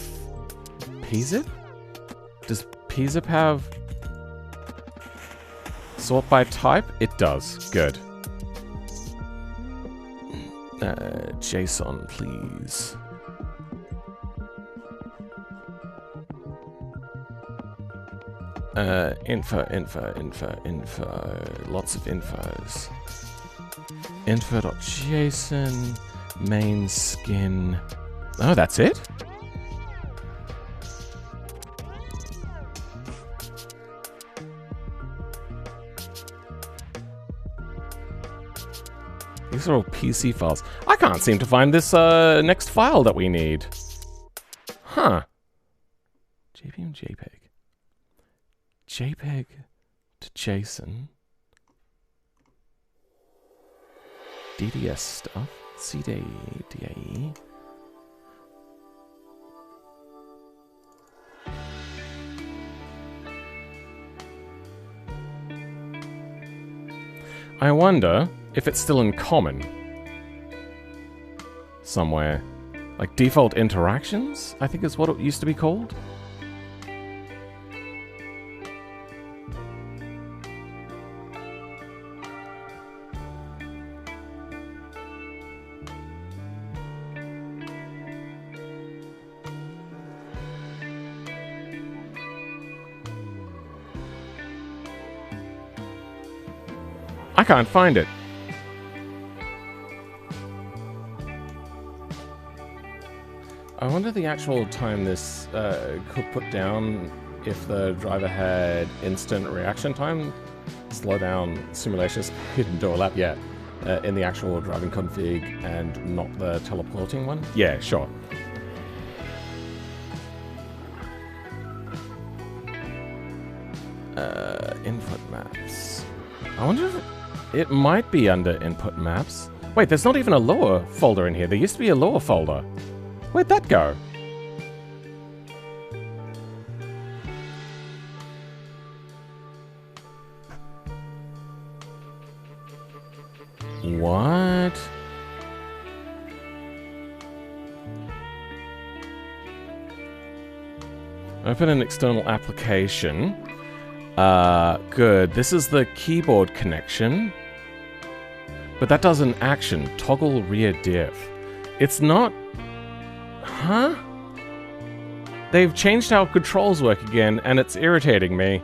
pzip? Does pzip have sort by type? It does. Good. JSON, please. Info. Lots of infos. Info.json, main skin. Oh, that's it? These are all PC files. I can't seem to find this next file that we need. Huh. JPM JPEG. JPEG to JSON. DDS stuff. CDAE, DAE. I wonder if it's still in common somewhere. Like default interactions, I think is what it used to be called. I can't find it. I wonder the actual time this could put down if the driver had instant reaction time, slow down simulations, hidden door lap, yeah, in the actual driving config and not the teleporting one. Yeah, sure. Input maps. I wonder if it might be under input maps. Wait, there's not even a lower folder in here. There used to be a lower folder. Where'd that go? What? Open an external application. Good. This is the keyboard connection. But that does an action. Toggle rear diff. It's not... Huh? They've changed how controls work again, and it's irritating me.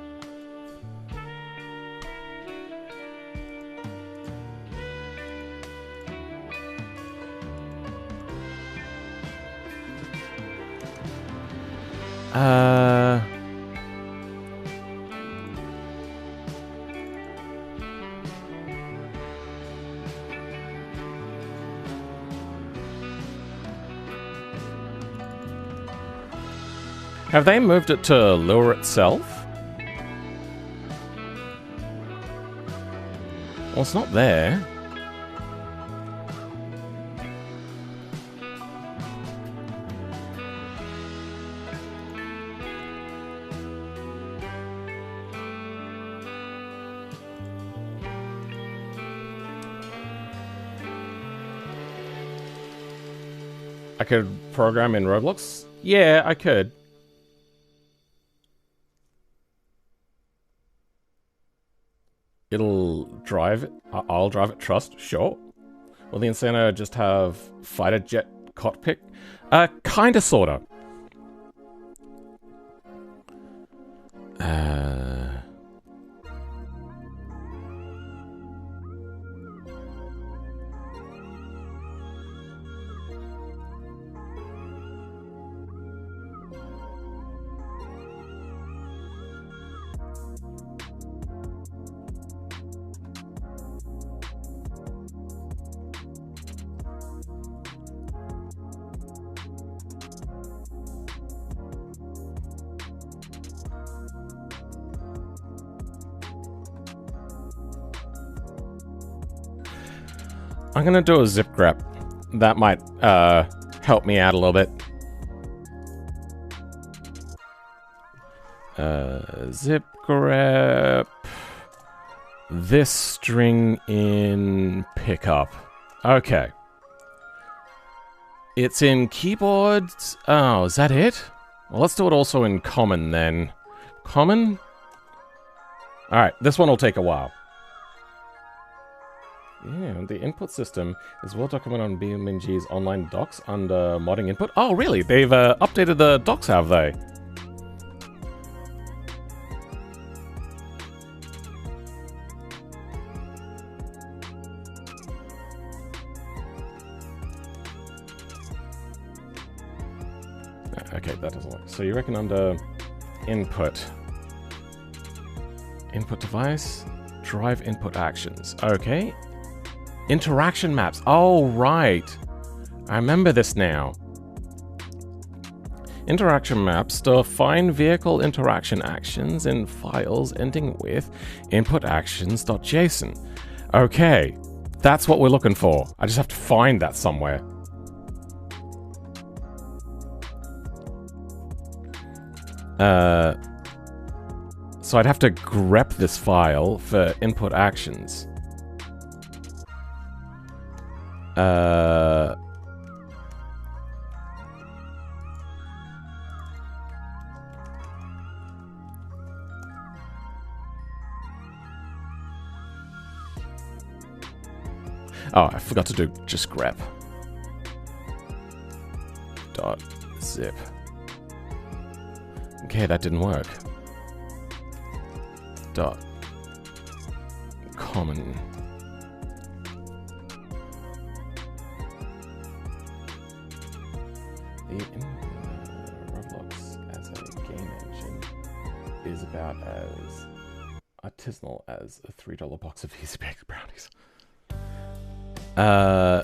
Have they moved it to lure itself? Well, it's not there. I could program in Roblox? Yeah, I could. It'll drive it. I'll drive it, trust, sure. Will the Insano just have fighter jet cockpit? Kinda, sorta. I'm gonna do a zip grep. That might help me out a little bit. Zip grep. This string in pickup. Okay. It's in keyboards. Oh, is that it? Well, let's do it also in common then. Common? Alright, this one will take a while. Yeah, the input system is well documented on BeamNG's online docs under modding input. Oh, really? They've updated the docs, have they? Okay, that doesn't work. So you reckon under input device, drive input actions. Okay. Interaction maps. Oh, right. I remember this now. Interaction maps define vehicle interaction actions in files ending with inputactions.json. Okay, that's what we're looking for. I just have to find that somewhere. So I'd have to grep this file for input actions. Oh, I forgot to do just grep. .zip. Okay, that didn't work. .common. The Roblox as a game engine is about as artisanal as a $3 box of Easy Baked Brownies.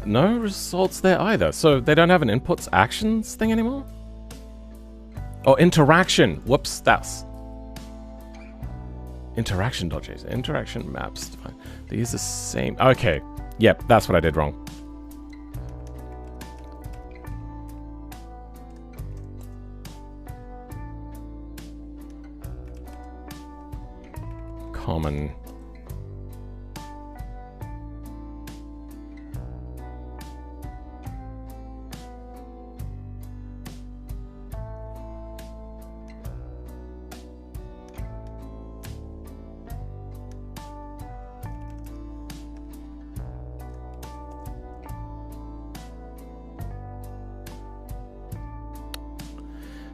No results there either. So they don't have an inputs actions thing anymore? Oh, interaction. Whoops, that's interaction.json. Interaction maps. They use the same. Okay. Yep, that's what I did wrong. Common.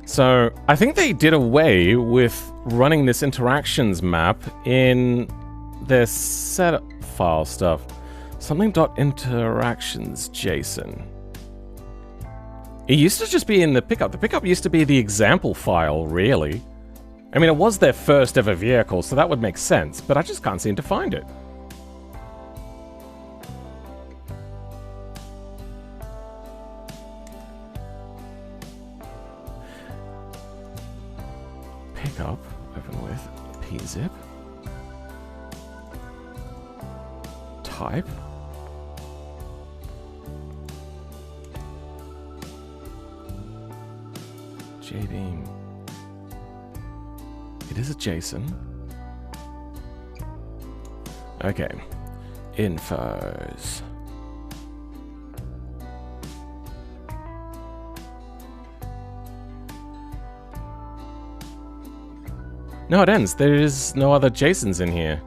So, I think they did away with running this interactions map in their setup file stuff. Something.interactions.json. It used to just be in the pickup. The pickup used to be the example file, really. I mean, it was their first ever vehicle, so that would make sense, but I just can't seem to find it. Pickup, open with pzip. Type. JBeam. It is a JSON. Okay. Infos. No, it ends. There is no other JSONs in here.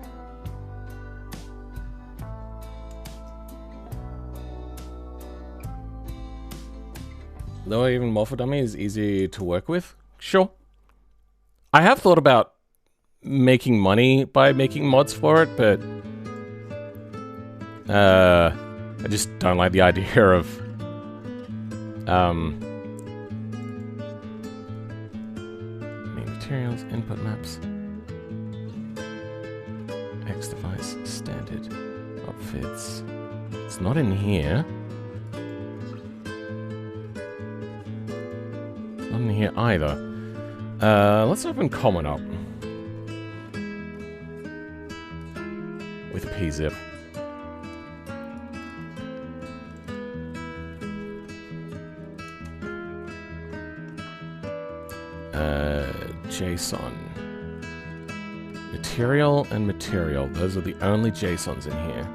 Though even Morphodummy is easy to work with. Sure. I have thought about making money by making mods for it, but I just don't like the idea of main materials, input maps, X device, standard, outfits. It's not in here. Not in here either. Let's open common up with pzip. JSON. Material and material. Those are the only JSONs in here.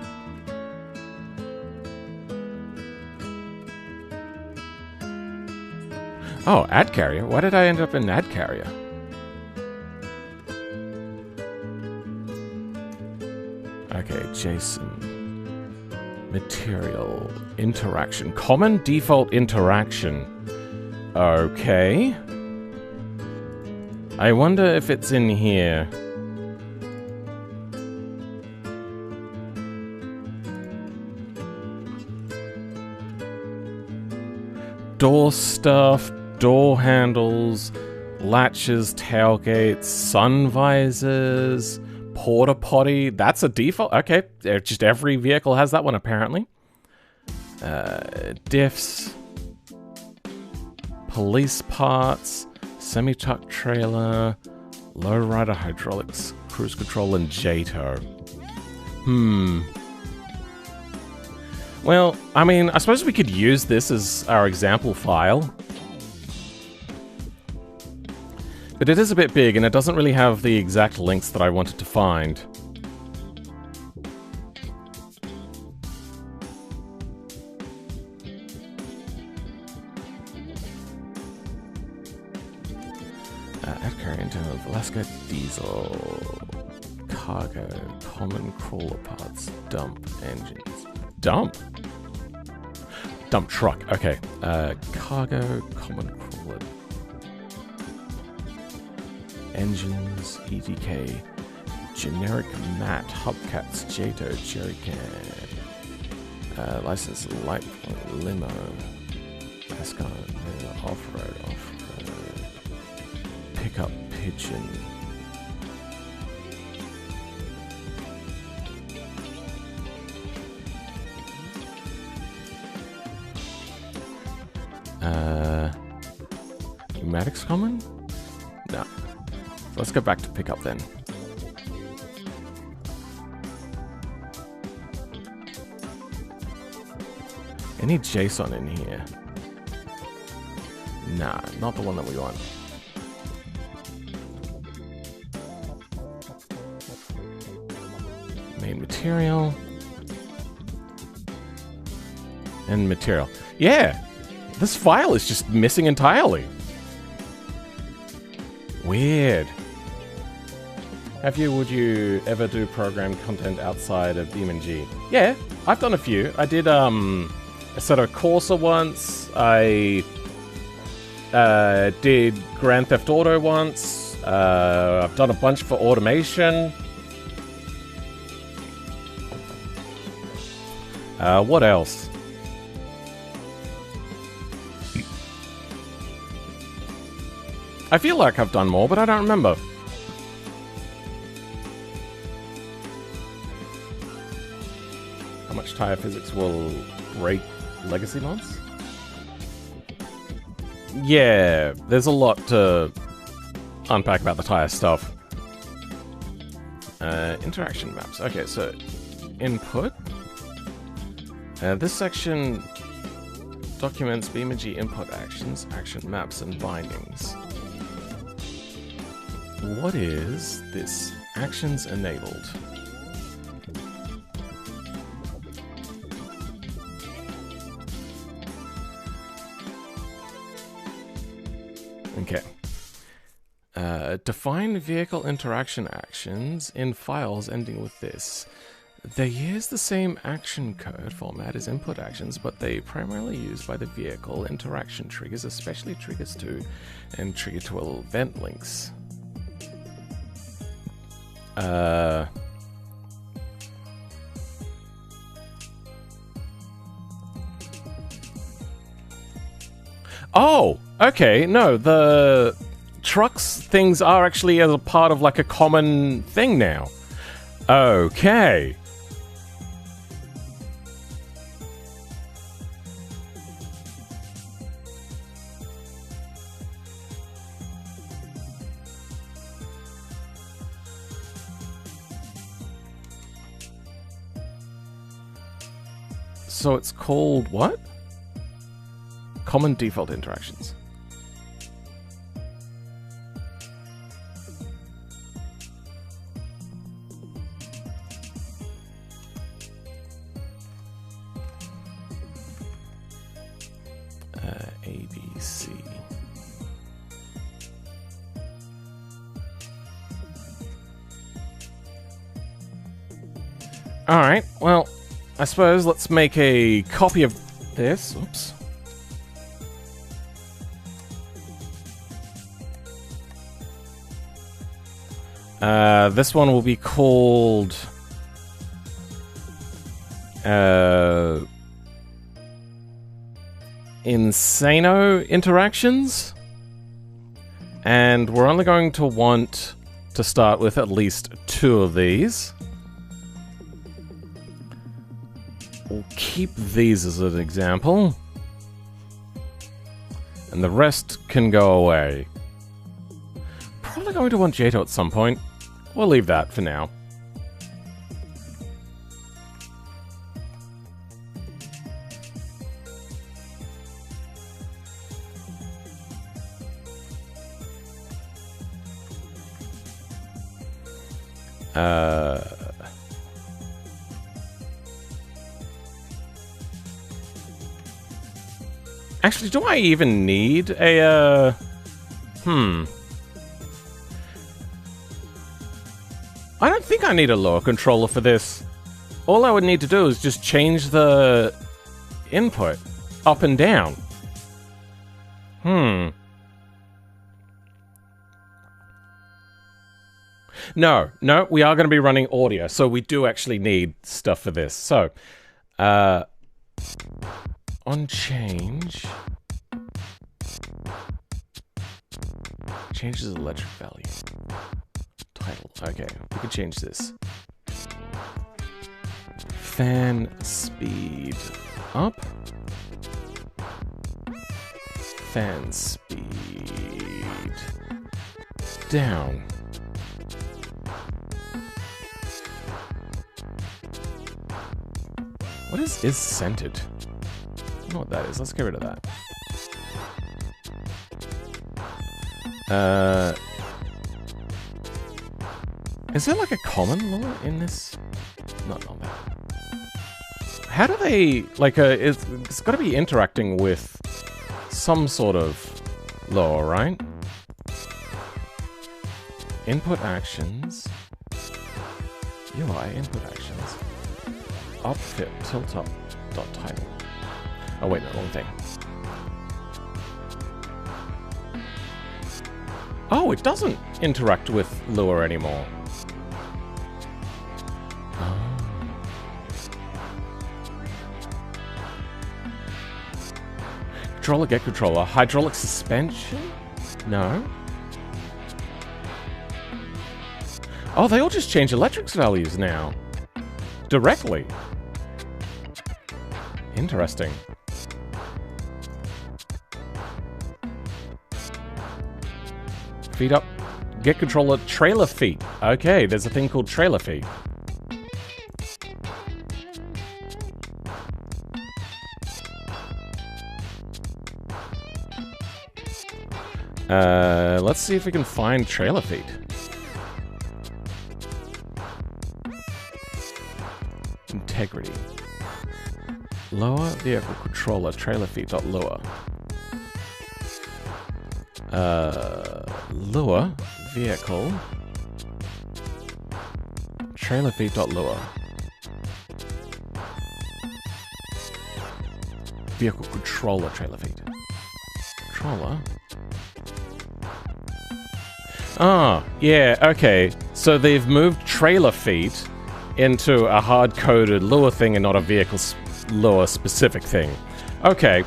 Oh, ad carrier? Why did I end up in ad carrier? Okay, JSON. Material. Interaction. Common default interaction. Okay. I wonder if it's in here. Door stuff. Door handles, latches, tailgates, sun visors, porta potty. That's a default. Okay, just every vehicle has that one apparently. Diffs, police parts, semi-truck trailer, lowrider hydraulics, cruise control, and JTOW. Well, I mean, I suppose we could use this as our example file. But it is a bit big, and it doesn't really have the exact links that I wanted to find. Add current of Alaska diesel, cargo, common crawler parts, dump engines. Dump? Dump truck, okay. Cargo, common crawler, engines, EDK, generic mat, hubcaps, JTOW, jerrycan, license light limo, Ascot, off-road, pickup pigeon. Pneumatics common? No. Let's go back to pickup then. Any JSON in here? Nah, not the one that we want. Main material. And material. Yeah! This file is just missing entirely. Weird. Would you ever do program content outside of BeamNG? Yeah, I've done a few. I did Assetto Corsa once. I did Grand Theft Auto once. I've done a bunch for automation. What else? I feel like I've done more, but I don't remember. How much tire physics will break legacy mods? Yeah, there's a lot to unpack about the tire stuff. Interaction maps. Okay, so input. This section documents BeamNG input actions, action maps, and bindings. What is this? Actions enabled. Okay. Define vehicle interaction actions in files ending with this. They use the same action code format as input actions, but they primarily used by the vehicle interaction triggers, especially triggers to and trigger to event links. Oh, okay, no, the trucks things are actually as a part of like a common thing now. Okay. So it's called what? Common default interactions. ABC. All right. Well, I suppose let's make a copy of this. Oops. This one will be called Insano interactions, and we're only going to want to start with at least 2 of these. We'll keep these as an example. And the rest can go away. Probably going to want JTO at some point. We'll leave that for now. Actually, do I even need a, I don't think I need a lower controller for this. All I would need to do is just change the input up and down. No, we are going to be running audio, so we do actually need stuff for this. So, on change, changes electric value. Title, okay, we can change this. Fan speed up. Fan speed down. What is centered? I don't know what that is. Let's get rid of that. Is there like a common law in this? Not on that. How do they, like, it's got to be interacting with some sort of law, right? Input actions. UI input actions. Upfit tilt up dot title. Oh wait, no, wrong thing. Oh, it doesn't interact with Lua anymore. Oh. Controller, get controller. Hydraulic suspension? No. Oh, they all just change electrics values now. Directly. Interesting. Feet up. Get controller trailer feet. Okay, there's a thing called trailer feet. Let's see if we can find trailer feet. Integrity. Lower vehicle controller trailer feet dot lower. Lower vehicle trailer feet dot lower. Vehicle controller trailer feet. Controller. Ah, yeah, okay. So they've moved trailer feet into a hard-coded Lua thing and not a vehicle Lua specific thing. Okay.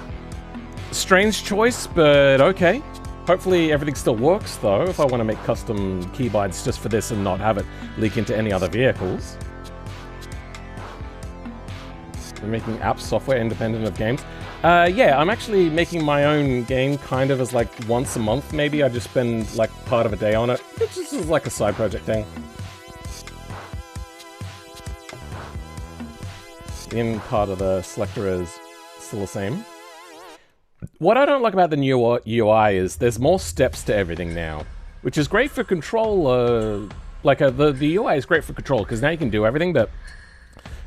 Strange choice, but okay. Hopefully everything still works, though, if I want to make custom keybinds just for this and not have it leak into any other vehicles. We're making app software independent of games. Yeah, I'm actually making my own game kind of as like once a month, maybe. I just spend like part of a day on it. It's just like a side project thing. The in part of the selector is still the same. What I don't like about the new UI is there's more steps to everything now, which is great for control. The UI is great for control because now you can do everything, but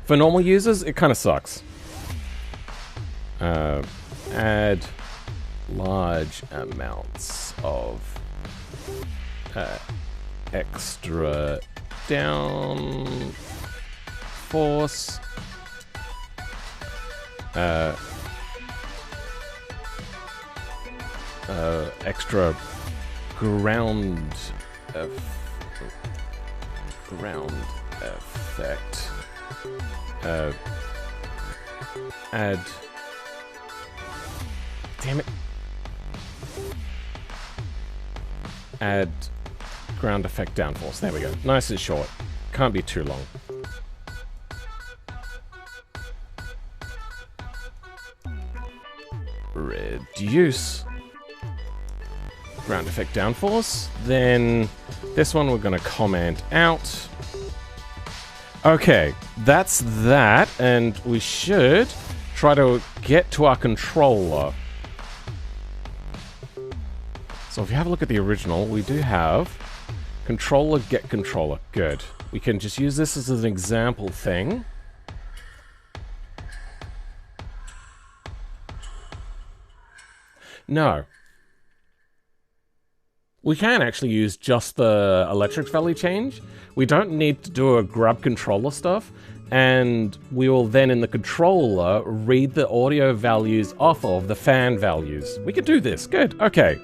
for normal users, it kind of sucks. Add large amounts of extra down force. Extra ground effect. Add. Damn it. Add ground effect downforce. There we go. Nice and short. Can't be too long. Reduce ground effect downforce. Then this one we're going to comment out. Okay, that's that, and we should try to get to our controller. So if you have a look at the original, we do have controller, get controller. Good. We can just use this as an example thing. No. We can actually use just the electric value change. We don't need to do a grab controller stuff, and we will then in the controller read the audio values off of the fan values. We could do this. Good. Okay.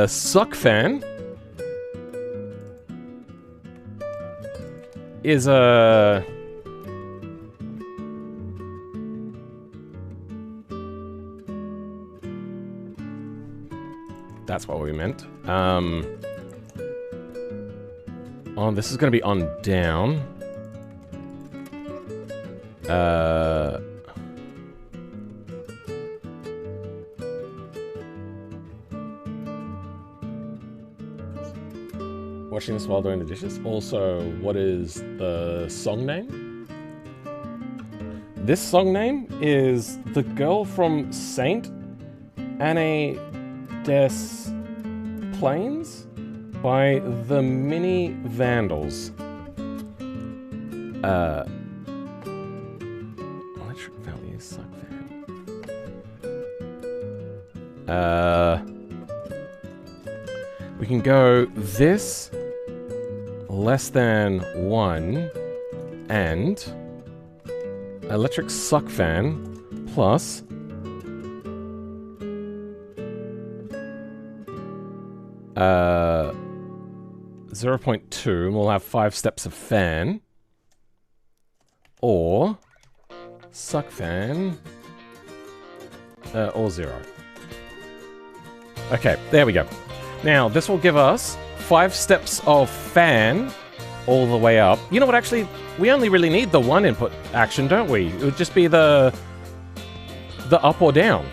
Suck fan is a... That's what we meant. Oh, this is going to be on down. Watching this while doing the dishes. Also, what is the song name? This song name is The Girl from Saint Anne des Plains by the Mini Vandals. Electric values suck fan. We can go this less than 1 and electric suck fan plus 0.2, and we'll have 5 steps of fan. Or suck fan or 0. Okay, there we go. Now, this will give us 5 steps of fan all the way up. You know what, actually, we only really need the 1 input action, don't we? It would just be the up or down.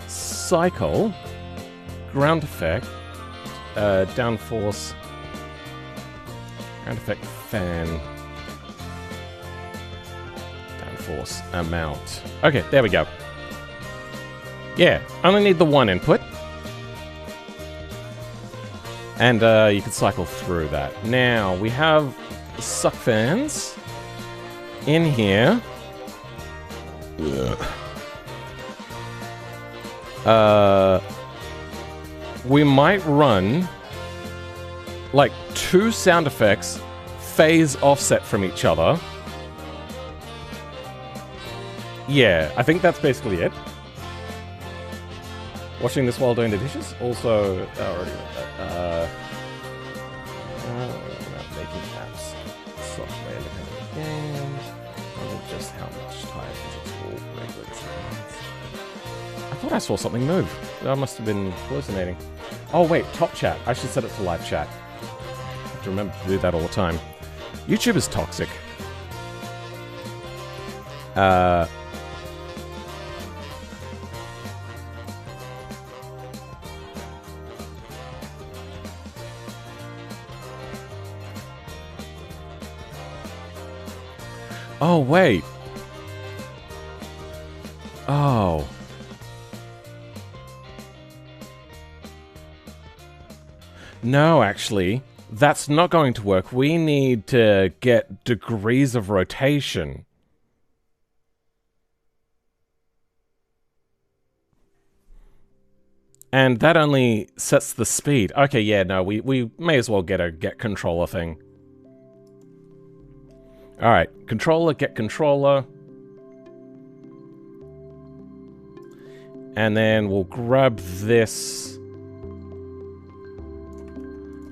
Cycle, ground effect, downforce, ground effect fan, downforce amount. Okay, there we go. Yeah, only need the 1 input. And you can cycle through that. Now, we have suck fans in here. We might run like 2 sound effects phase offset from each other. Yeah, I think that's basically it. Watching this while doing the dishes. Also, already making apps, software independent games. I wonder just how much time physics will regulate things. I thought I saw something move. I must have been hallucinating. Oh wait, top chat. I should set it to live chat. I have to remember to do that all the time. YouTube is toxic. Oh, wait. Oh. No, actually, that's not going to work. We need to get degrees of rotation. And that only sets the speed. Okay, yeah, no, we may as well get a get controller thing. Alright, controller, get controller. And then we'll grab this.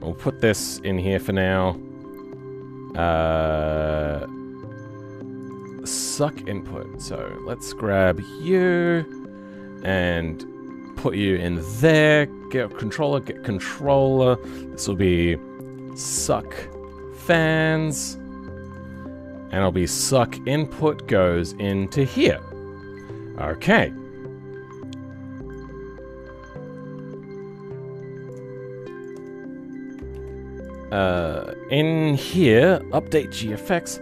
We'll put this in here for now. suck input. So let's grab you and put you in there. Get controller, get controller. This will be suck fans. And it'll be suck input goes into here. Okay. In here, update GFX,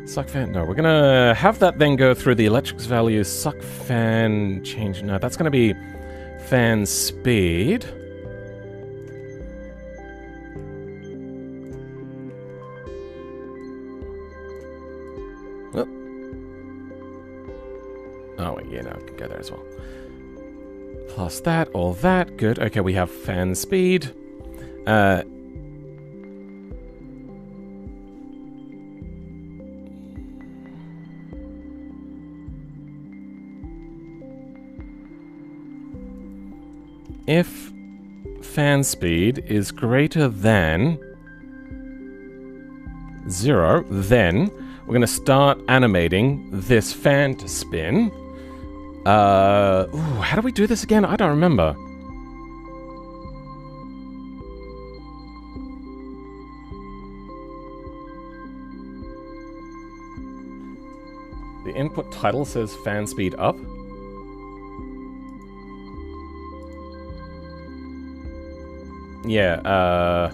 suck fan. No, we're gonna have that then go through the electrics value, suck fan change. No, that's gonna be fan speed. Oh, wait, yeah, no, I can go there as well. Plus that, all that, good. Okay, we have fan speed. If fan speed is greater than 0, then we're going to start animating this fan to spin. Ooh, how do we do this again? I don't remember. The input title says fan speed up. Yeah,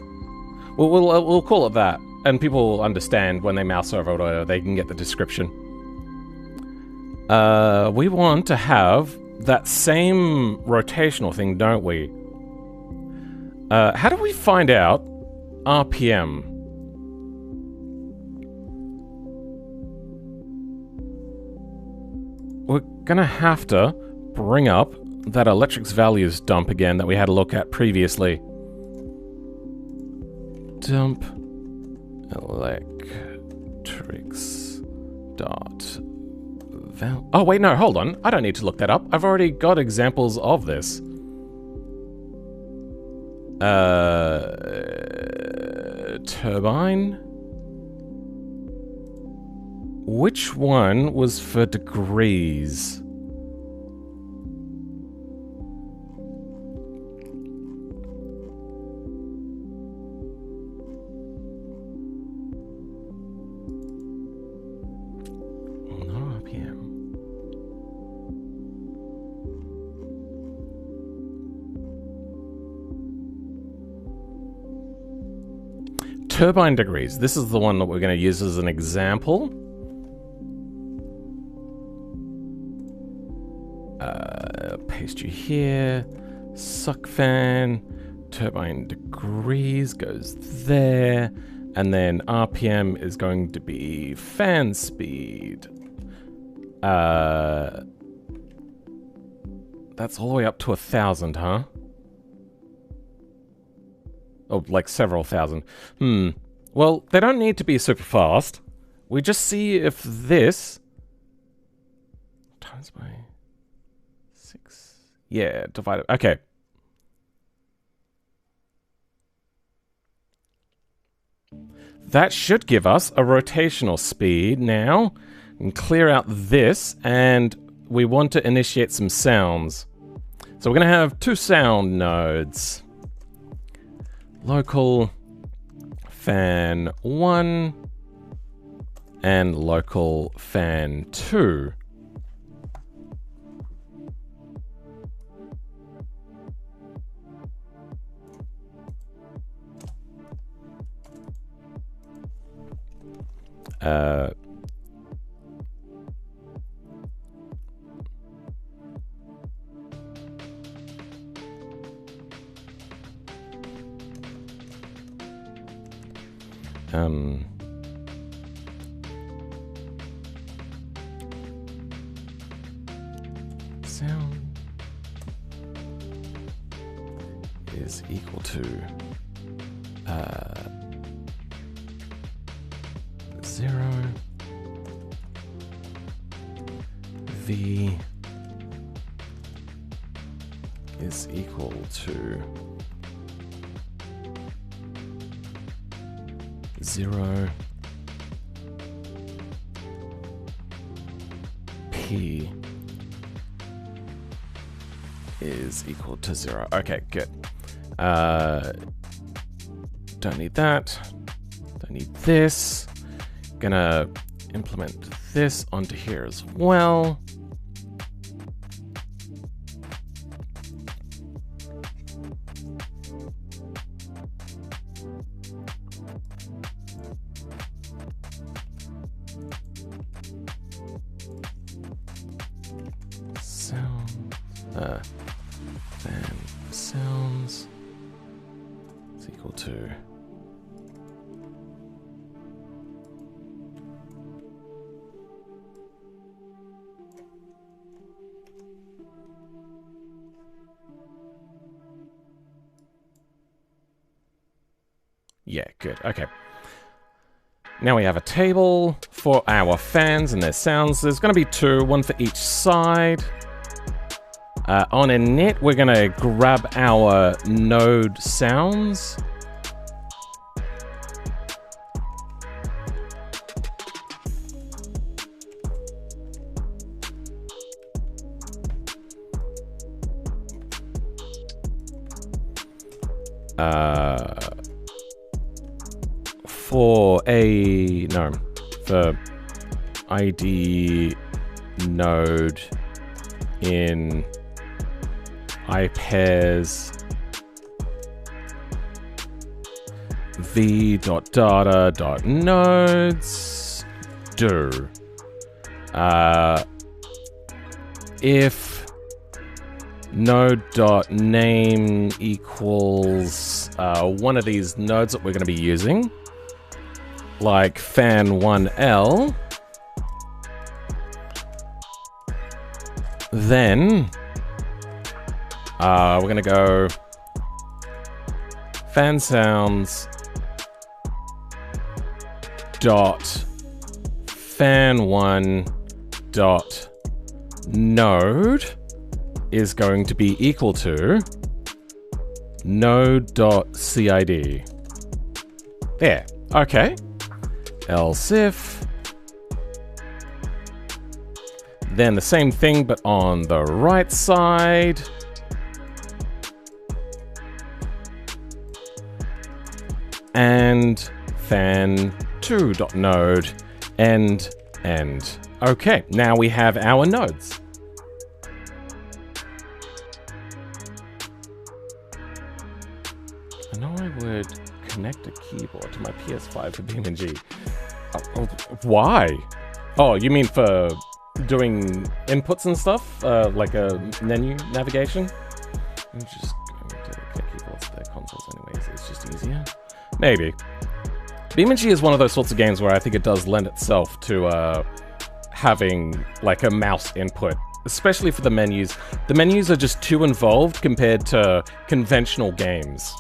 we'll call it that. And people will understand when they mouse over it, or they can get the description. We want to have that same rotational thing, don't we? How do we find out RPM? We're gonna have to bring up that electrics values dump again that we had a look at previously. Dump electrics dot val. Oh wait, no, hold on. I don't need to look that up. I've already got examples of this. Turbine. Which one was for degrees? Turbine degrees. This is the one that we're going to use as an example. Paste you here. Suck fan. Turbine degrees goes there. And then RPM is going to be fan speed. That's all the way up to 1,000, huh? Oh, like several thousand. Well, they don't need to be super fast. We just see if this times by 6. Yeah, divided. Okay. That should give us a rotational speed now. And clear out this, and we want to initiate some sounds. So we're going to have 2 sound nodes. Local fan 1 and local fan 2. Sound is equal to 0 V is equal to 0 P is equal to 0. Okay, good. Don't need that. Don't need this. Gonna implement this onto here as well. Fan sounds is equal to yeah, good. Okay. Now we have a table for our fans and their sounds. There's going to be 2, one for each side. On init, we're going to grab our node sounds. For ID node in ipairs v.data.nodes do if node.name equals one of these nodes that we're going to be using, like fan1l, then we're going to go fan sounds dot fan1 dot node is going to be equal to node.cid. There. Okay. Else if. Then the same thing, but on the right side. And fan2.node end. Okay, now we have our nodes. I know I would connect a keyboard to my PS5 for BeamNG. Why? Oh, you mean for doing inputs and stuff? Like a menu navigation? I'm just going to get keyboards to their consoles anyways, it's just easier. Maybe. BeamNG is one of those sorts of games where I think it does lend itself to having like a mouse input, especially for the menus. The menus are just too involved compared to conventional games.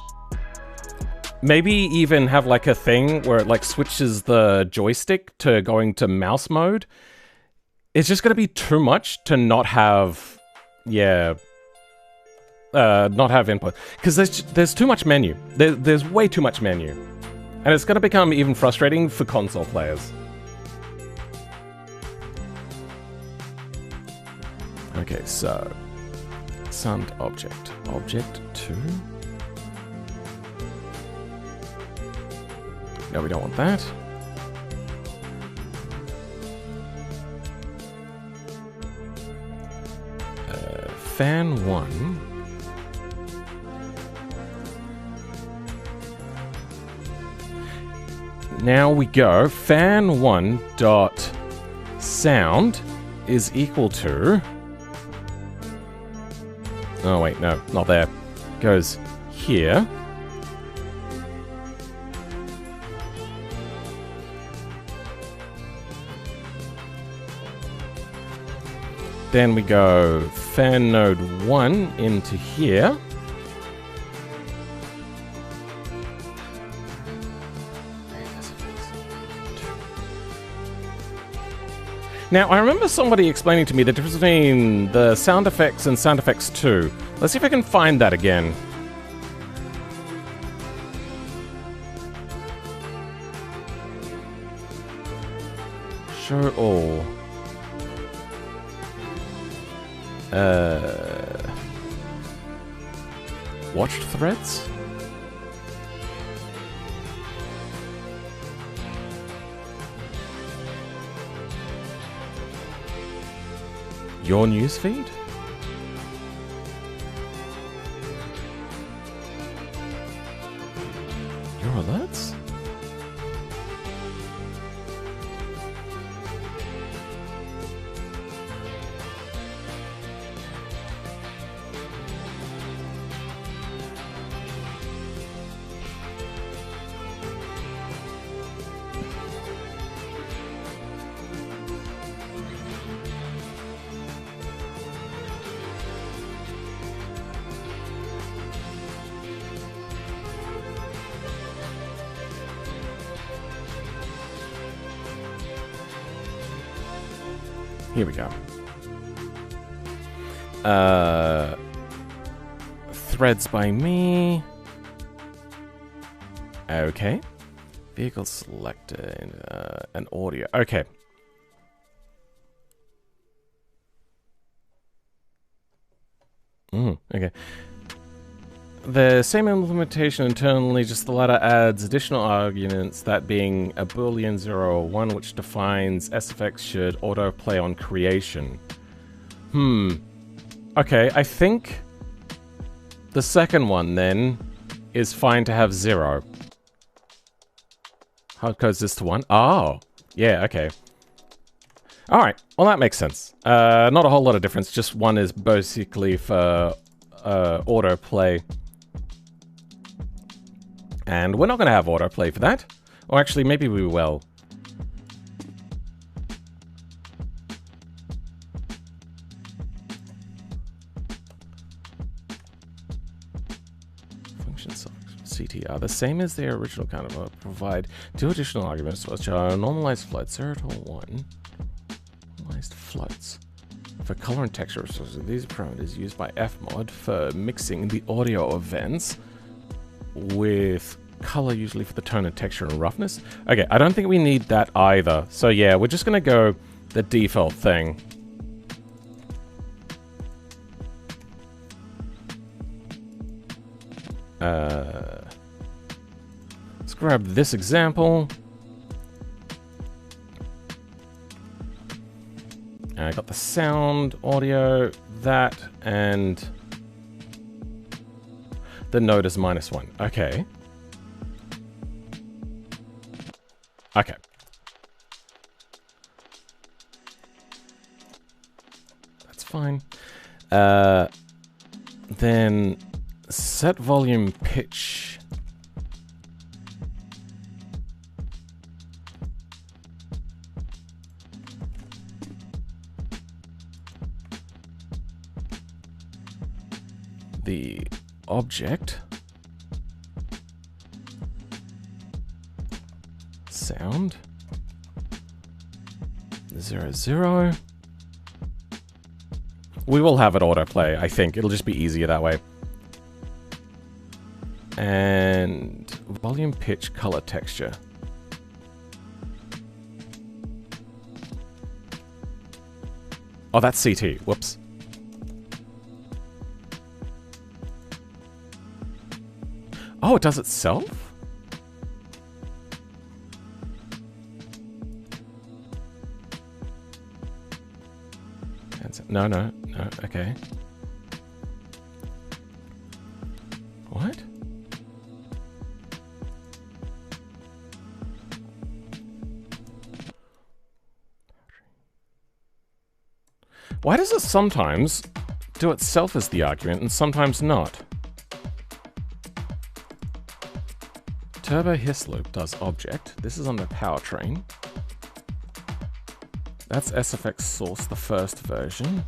Maybe even have like a thing where it like switches the joystick to going to mouse mode. It's just going to be too much to not have, not have input. Because there's too much menu. There's way too much menu. And it's going to become even frustrating for console players. Okay, so sound object. Object 2. No, we don't want that. Fan1. Now we go fan1 dot sound is equal to. Oh wait, no, not there. Goes here. Then we go fan node 1 into here. Now, I remember somebody explaining to me the difference between the sound effects and sound effects 2. Let's see if I can find that again. Show all. Watched threads? Your newsfeed? Your alerts? Here we go. Threads by me. Okay. Vehicle selector and audio. Okay. Okay. The same implementation internally, just the latter adds additional arguments, that being a boolean 0 or 1, which defines SFX should autoplay on creation. Okay, I think the second one, then, is fine to have 0. Hard codes this to 1? Oh, yeah, okay. Alright, well that makes sense. Not a whole lot of difference, just one is basically for autoplay. And we're not going to have autoplay for that. Or actually, maybe we will. Functions of CTR, the same as their original counterpart, provide 2 additional arguments, which are normalized floats, 0 to 1. Normalized floats. For color and texture resources, these parameters used by fmod for mixing the audio events with color, usually for the tone and texture and roughness. Okay, I don't think we need that either. So yeah, we're just gonna go the default thing. Let's grab this example. I got the sound, audio, that, and the node is -1. Okay. Okay. That's fine. Then set volume pitch. The object. Sound 0, 0. We will have it autoplay, I think. It'll just be easier that way. And volume, pitch, color, texture. Oh, that's CT. Whoops. Oh, it does itself? No, no, no, okay. What? Why does it sometimes do itself as the argument and sometimes not? Turbo hiss loop does object. This is on the powertrain. That's SFX source, the first version.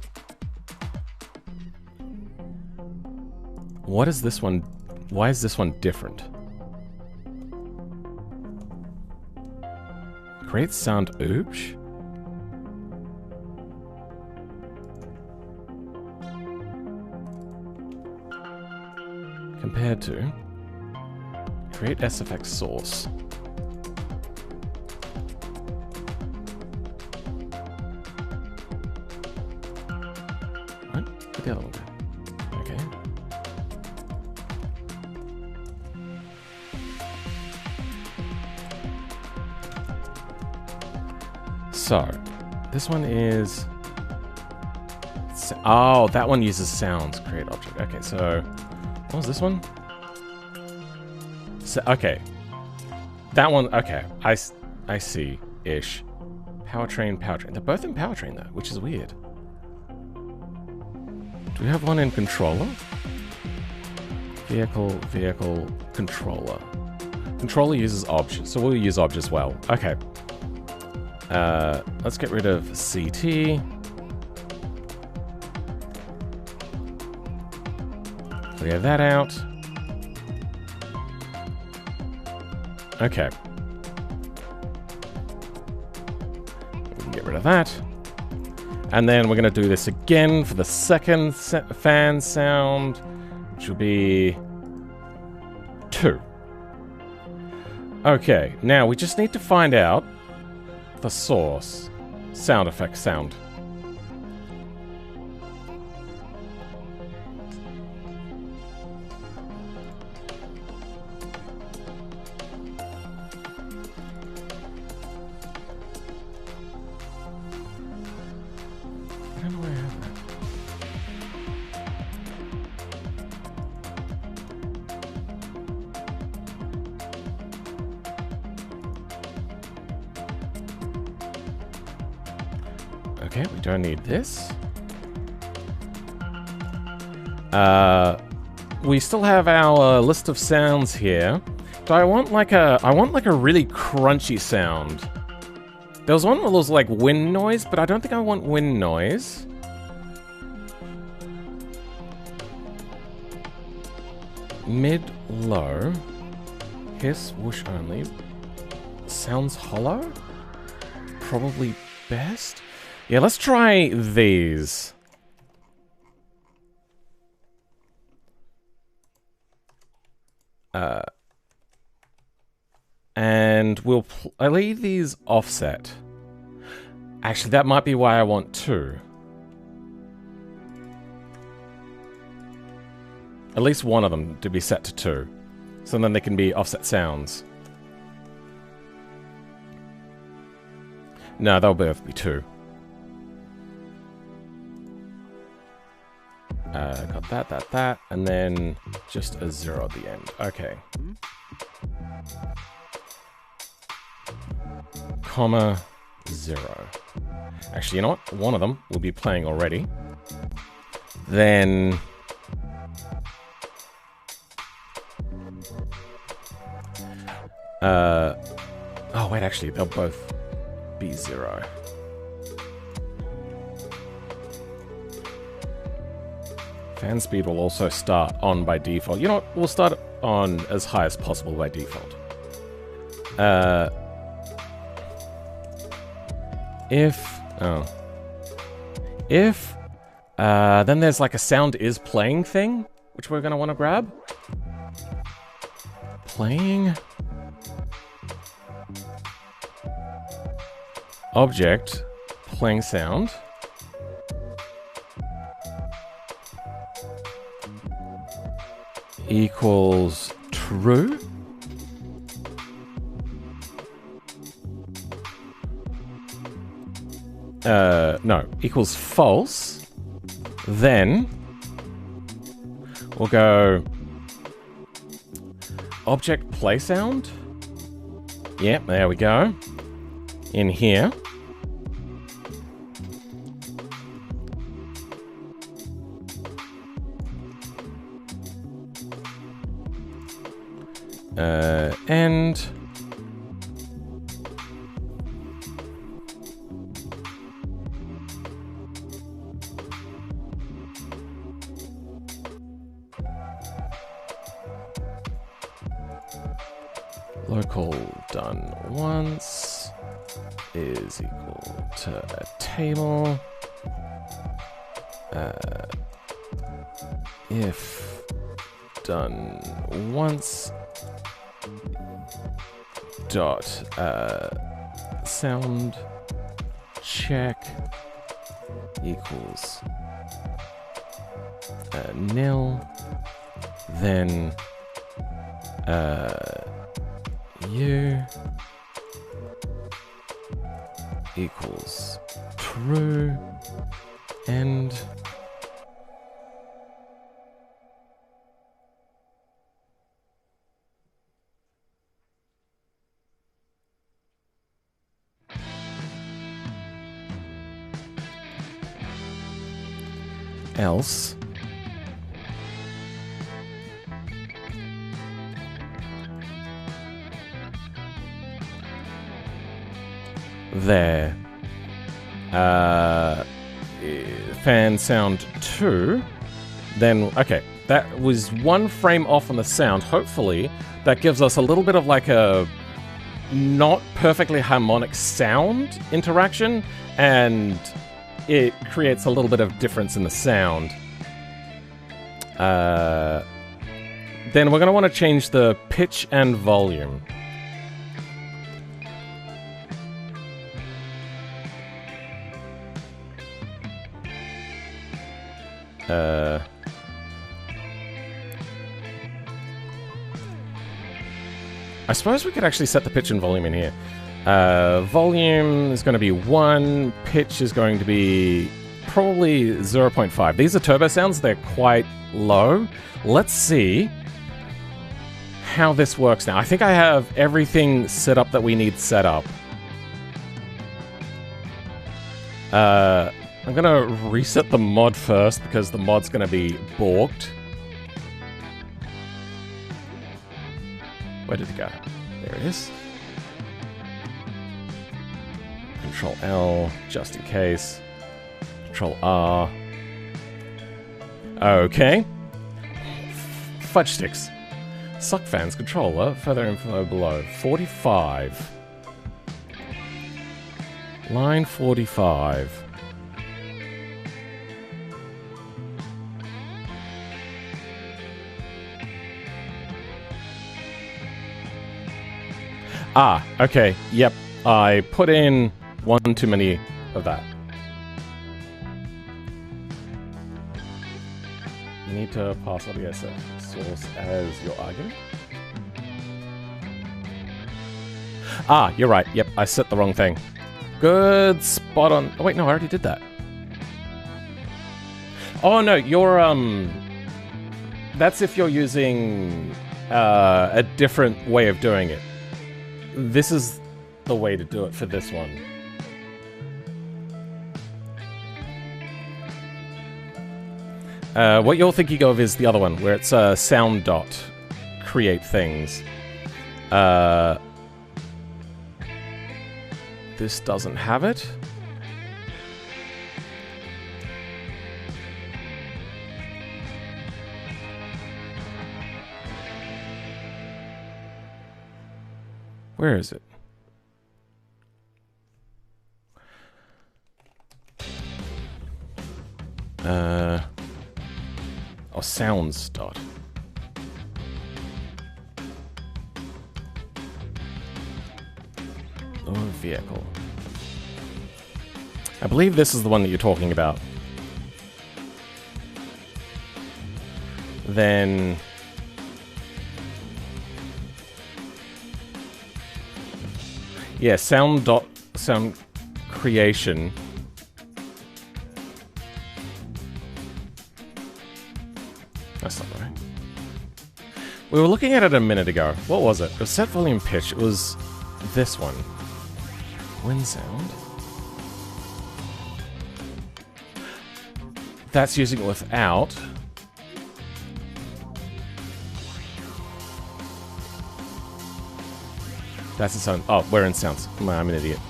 What is this one? Why is this one different? Create sound oops. Compared to create SFX source. What? So, this one is... Oh, that one uses sounds. Create object. Okay, so... What was this one? So, okay. That one... Okay, I see-ish. Powertrain, powertrain. They're both in powertrain, though, which is weird. Do we have one in controller? Vehicle, vehicle, controller. Controller uses obj, so we'll use obj as well. Okay. Let's get rid of CT. Clear that out. Okay. We can get rid of that. And then we're going to do this again for the second fan sound, which will be 2. Okay, now we just need to find out the source. Sound effect sound. I don't know where I have that. Okay, we don't need this. We still have our list of sounds here. So I want like a really crunchy sound. There was one that was like wind noise, but I don't think I want wind noise. Mid, low. Hiss, whoosh only. Sounds hollow? Probably best? Yeah, let's try these. And we'll I leave these offset. Actually, that might be why I want 2. At least one of them to be set to 2. So then they can be offset sounds. No, they'll both be 2. Got that, and then just a 0 at the end. Okay. Comma, 0. Actually, you know what? One of them will be playing already. Then... oh, wait, actually, they'll both be 0. Fan speed will also start on by default. You know what? We'll start on as high as possible by default. Then there's like a sound is playing thing, which we're gonna want to grab. Playing. Object. Playing sound. Equals true. No, equals false. Then we'll go object play sound. Yep, there we go. In here. And local done once is equal to a table. If done once dot sound check equals nil, then equals true, and else there fan sound 2, then okay, that was 1 frame off on the sound. Hopefully that gives us a little bit of like a not perfectly harmonic sound interaction, and it creates a little bit of difference in the sound. Then we're going to want to change the pitch and volume. I suppose we could actually set the pitch and volume in here. Volume is going to be 1, pitch is going to be probably 0.5. These are turbo sounds, they're quite low. Let's see how this works now. I think I have everything set up that we need set up. I'm going to reset the mod first because the mod's going to be borked. Where did it go? There it is. Control L, just in case. Control R. Okay. Fudge sticks. Suck fans controller, further info below. 45. Line 45. Ah, okay, yep. I put in 1 too many of that. You need to pass OBSF source as your argument. Ah, you're right. Yep, I set the wrong thing. Good spot on. Oh, wait, no, I already did that. Oh, no, you're, that's if you're using a different way of doing it. This is the way to do it for this one. What you're thinking of is the other one, where it's sound dot create things. This doesn't have it. Where is it? Oh, sounds dot. Or vehicle. I believe this is the one that you're talking about. Then yeah, sound creation. That's not right. We were looking at it a minute ago. What was it? It was set volume pitch. It was this one. Wind sound. That's using it without. That's its own. Oh, we're in sounds. I'm an idiot.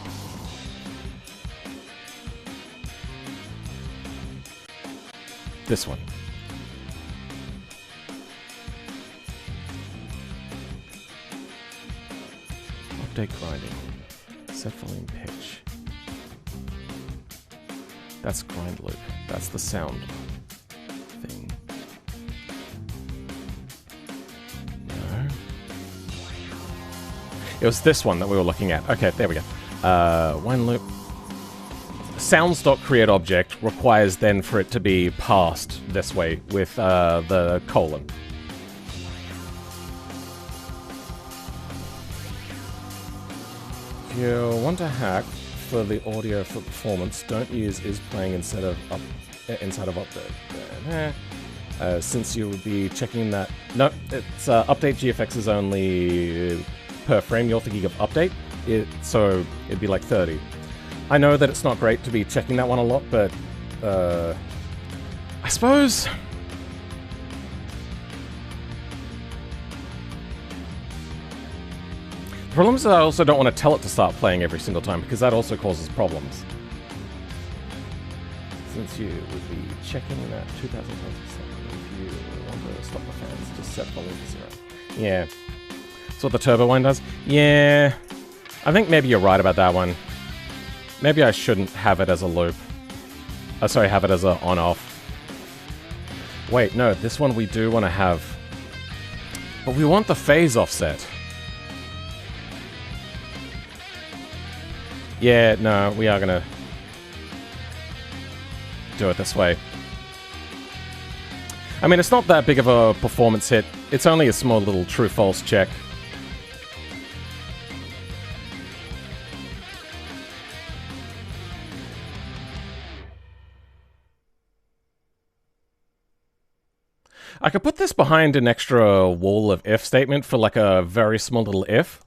This one. Update grinding. Set volume pitch. That's grind loop. That's the sound thing. No. It was this one that we were looking at. Okay, there we go. Wind loop. Sounds.create object requires then for it to be passed this way with the colon. If you want to hack for the audio for performance. Don't use is playing inside of update. Since you would be checking that. No, it's update GFX is only per frame. You're thinking of update, so it'd be like 30. I know that it's not great to be checking that one a lot, but I suppose. The problem is that I also don't want to tell it to start playing every single time, because that also causes problems. Since you would be checking that 2027, if you want to stop the fans, just set volume to 0. Yeah. That's what the turbo one does. Yeah. I think maybe you're right about that one. Maybe I shouldn't have it as a loop. Sorry, have it as a on-off. Wait, no, this one we do want to have. But we want the phase offset. Yeah, no, we are gonna do it this way. I mean, it's not that big of a performance hit. It's only a small little true-false check. I could put this behind an extra wall of if statement for like a very small little if.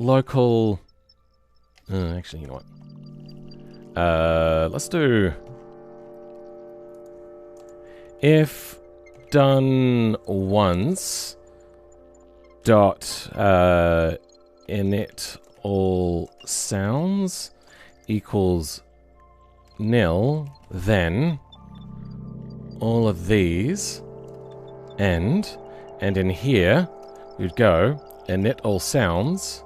Local... actually, you know what? Let's do... If done once, dot init all sounds equals nil, then all of these end, and in here we'd go init all sounds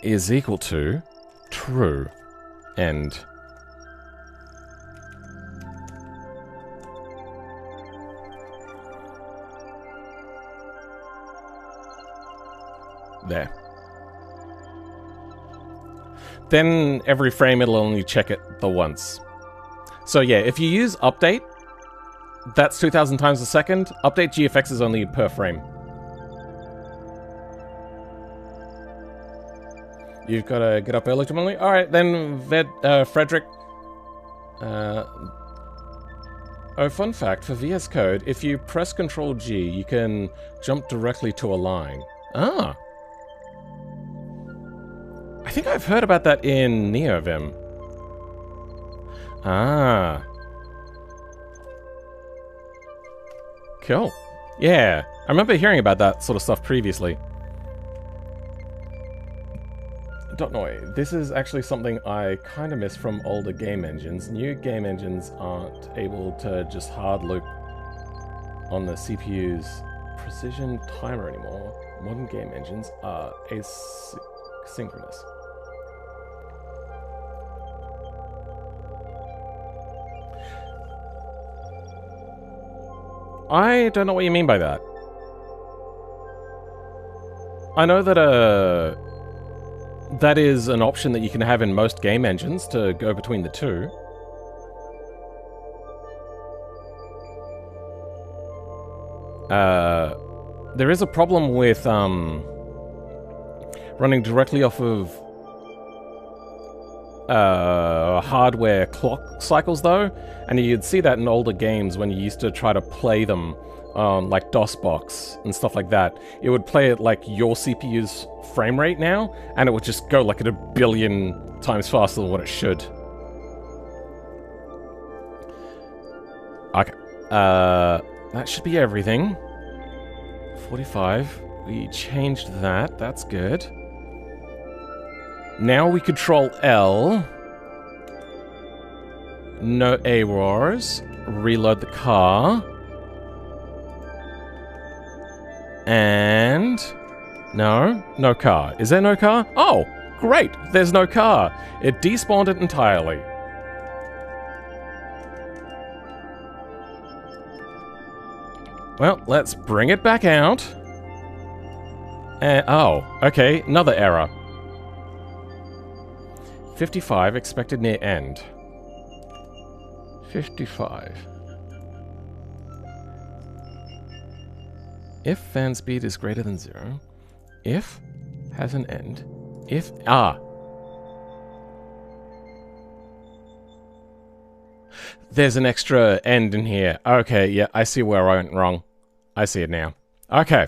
is equal to true end. There. Then every frame it'll only check it the once. So yeah, if you use update, that's 2,000 times a second. Update GFX is only per frame. You've got to get up early tomorrow. All right, then, Frederick. Oh, fun fact for VS Code: if you press Ctrl G, you can jump directly to a line. Ah, I think I've heard about that in NeoVim. Ah, cool. Yeah, I remember hearing about that sort of stuff previously. Don't know. This is actually something I kind of miss from older game engines. New game engines aren't able to just hard loop on the CPU's precision timer anymore. Modern game engines are asynchronous. I don't know what you mean by that. I know that that is an option that you can have in most game engines to go between the two. There is a problem with running directly off of hardware clock cycles though, and you'd see that in older games when you used to try to play them like DOSBox and stuff like that. It would play at like your CPU's frame rate now, and it would just go like at 1 billion times faster than what it should. Okay, that should be everything. 45. We changed that. That's good. Now we Control L. No errors. Reload the car. And... No car. Is there no car? Oh, great! There's no car. It despawned it entirely. Well, let's bring it back out. And, oh, okay, another error. 55 expected near end. 55. If fan speed is greater than 0. If has an end. If... There's an extra end in here. Okay, yeah, I see where I went wrong. I see it now. Okay.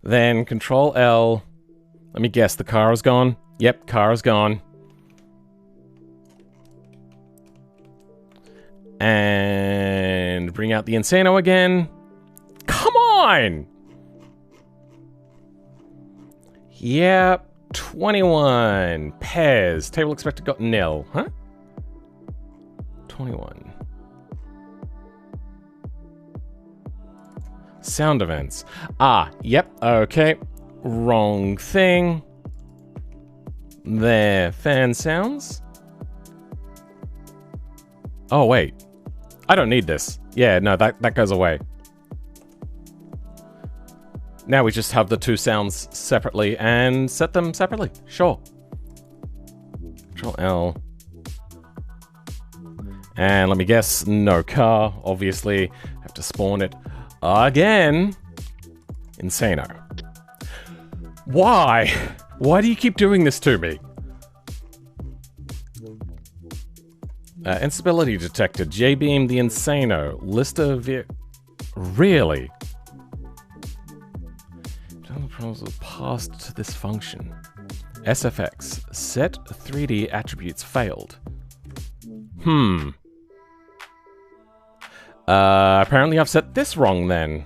Then Control L. Let me guess, the car is gone? Yep, car is gone. And bring out the Insano again. Come on! Yep. 21. Pairs. Table expected got nil. Huh? 21. Sound events. Yep. Okay. Wrong thing. There. Fan sounds. Oh, wait. I don't need this. Yeah, no, that goes away. Now we just have the two sounds separately and set them separately. Sure. Control L. And let me guess, no car. Obviously, have to spawn it again. Insano. Why? Why do you keep doing this to me? Instability detected. J-beam the Insano. List of... Really? Proposal passed to this function. SFX. Set 3D attributes failed. Apparently I've set this wrong then.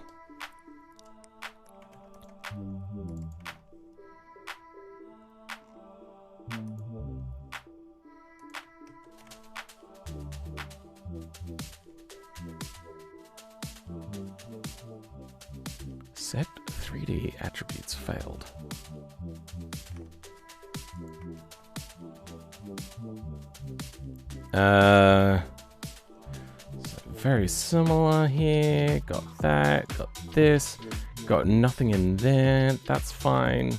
Set 3D attributes failed. So very similar here. Got that, got this, got nothing in there. That's fine.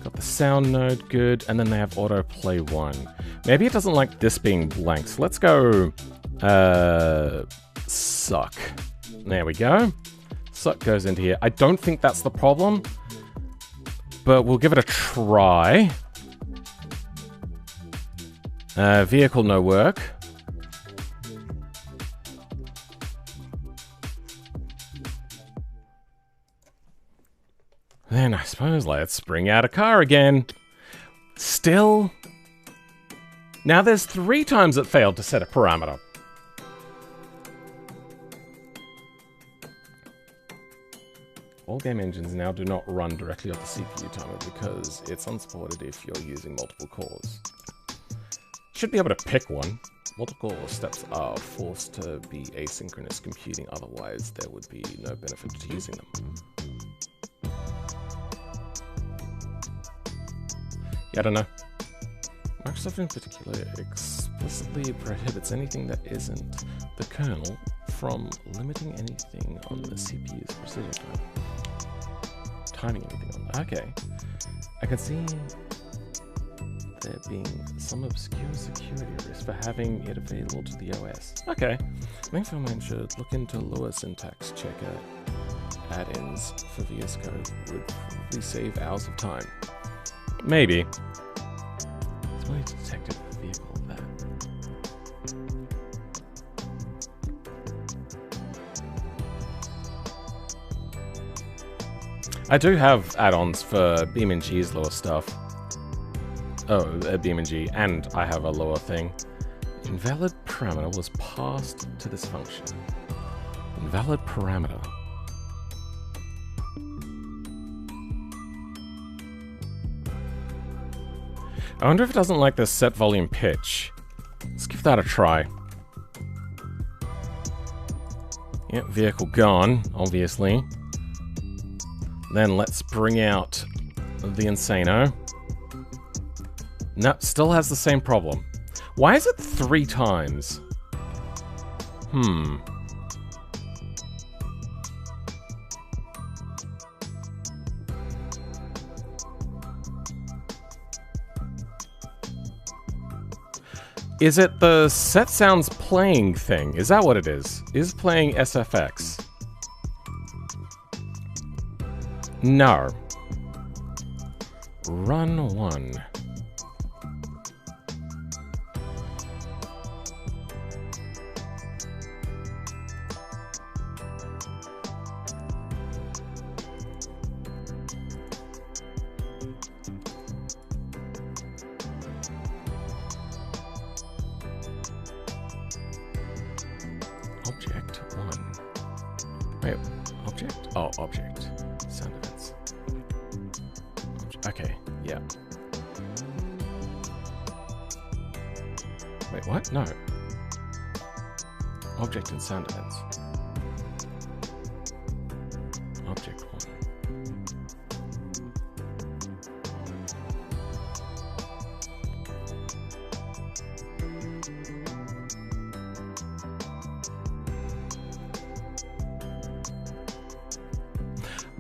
Got the sound node, good. And then they have autoplay 1. Maybe it doesn't like this being blank. So let's go suck. There we go. Suck goes into here. I don't think that's the problem, but we'll give it a try. Vehicle no work. Then I suppose let's bring out a car again. Still. Now there's 3 times it failed to set a parameter. All game engines now do not run directly off the CPU timer because it's unsupported if you're using multiple cores. Should be able to pick one. Multiple steps are forced to be asynchronous computing, otherwise there would be no benefit to using them. Yeah, I don't know. Microsoft in particular explicitly prohibits anything that isn't the kernel from limiting anything on the CPU's precision time. Timing anything on that. Okay. I can see there being some obscure security risk for having it available to the OS. Okay. Mainframe should look into lower syntax checker add-ins for VS Code. Would probably save hours of time. Maybe. It's only detected a vehicle there. I do have add-ons for BeamNG's lower stuff. Oh, BeamNG, and I have a lower thing. Invalid parameter was passed to this function. Invalid parameter. I wonder if it doesn't like the set volume pitch. Let's give that a try. Yep, vehicle gone, obviously. Then let's bring out the Insano. No, still has the same problem. Why is it 3 times? Is it the set sounds playing thing? Is that what it is? Is playing SFX? No. Run 1. Object 1. Wait, object? Oh, object. Sound events. Okay, yeah. Wait, what? No. Object and sound events. Object 1.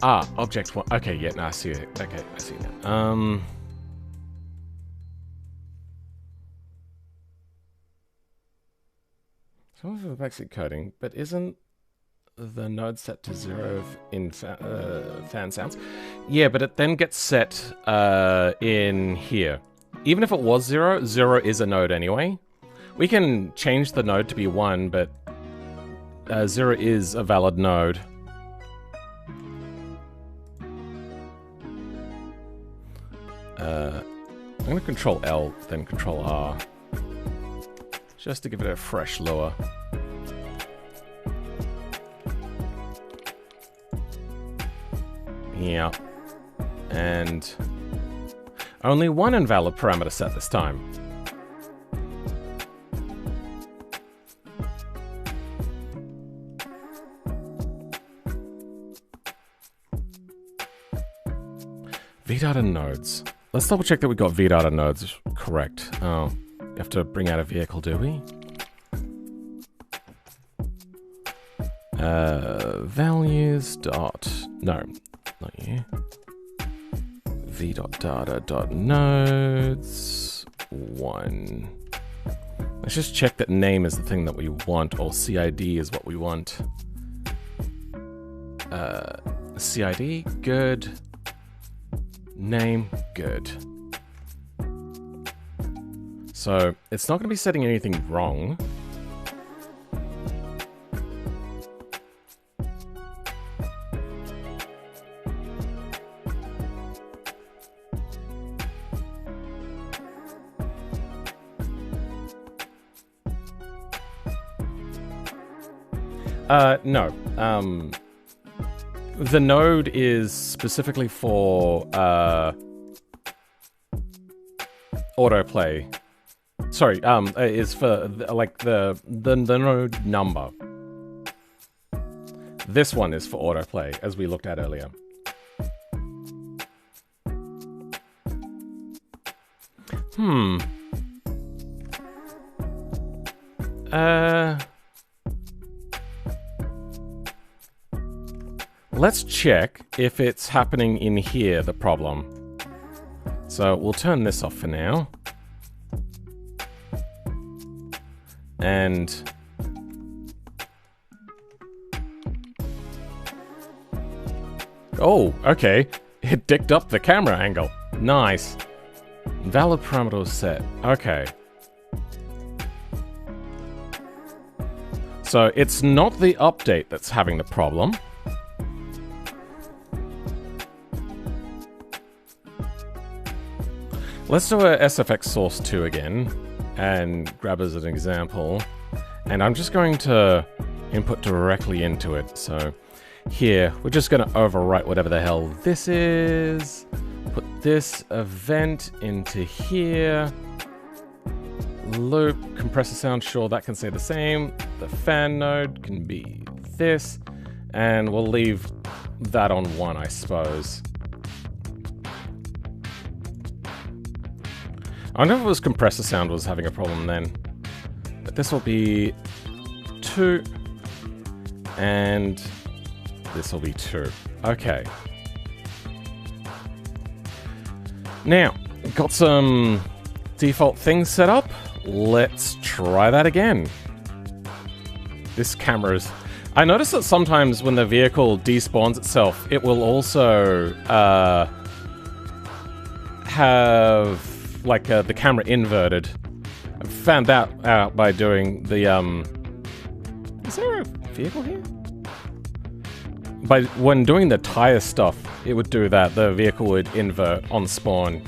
Ah, object 1. Okay, yeah, no, I see it. Okay, I see that. So this is basic coding, but isn't the node set to 0 in fan sounds? Yeah, but it then gets set in here. Even if it was 0, 0 is a node anyway. We can change the node to be 1, but 0 is a valid node. I'm going to Control L, then Control R. Just to give it a fresh lure. Yeah. And only one invalid parameter set this time. VData nodes. Let's double check that we got VData nodes correct. Oh, you have to bring out a vehicle, do we? Values dot, no, not you. v.data.nodes 1. Let's just check that name is the thing that we want, or CID is what we want. CID, good. Name, good. So, it's not going to be setting anything wrong. No. The node is specifically for autoplay. Sorry, is for like the node number. This one is for autoplay, as we looked at earlier. Let's check if it's happening in here, the problem. So we'll turn this off for now. And oh, okay. It dicked up the camera angle. Nice. Valid parameter was set. Okay. So it's not the update that's having the problem. Let's do a SFX source 2 again, and grab as an example. And I'm just going to input directly into it. So here, we're just going to overwrite whatever the hell this is. Put this event into here. Loop, compressor sound, sure, that can stay the same. The fan node can be this. And we'll leave that on 1, I suppose. I wonder if it was compressor sound was having a problem then. But this will be 2. And this will be 2. Okay. Now, got some default things set up. let's try that again. This camera's... I noticed that sometimes when the vehicle despawns itself, it will also have like the camera inverted. I found that out by doing the Is there a vehicle here? When doing the tire stuff, it would do that. The vehicle would invert on spawn.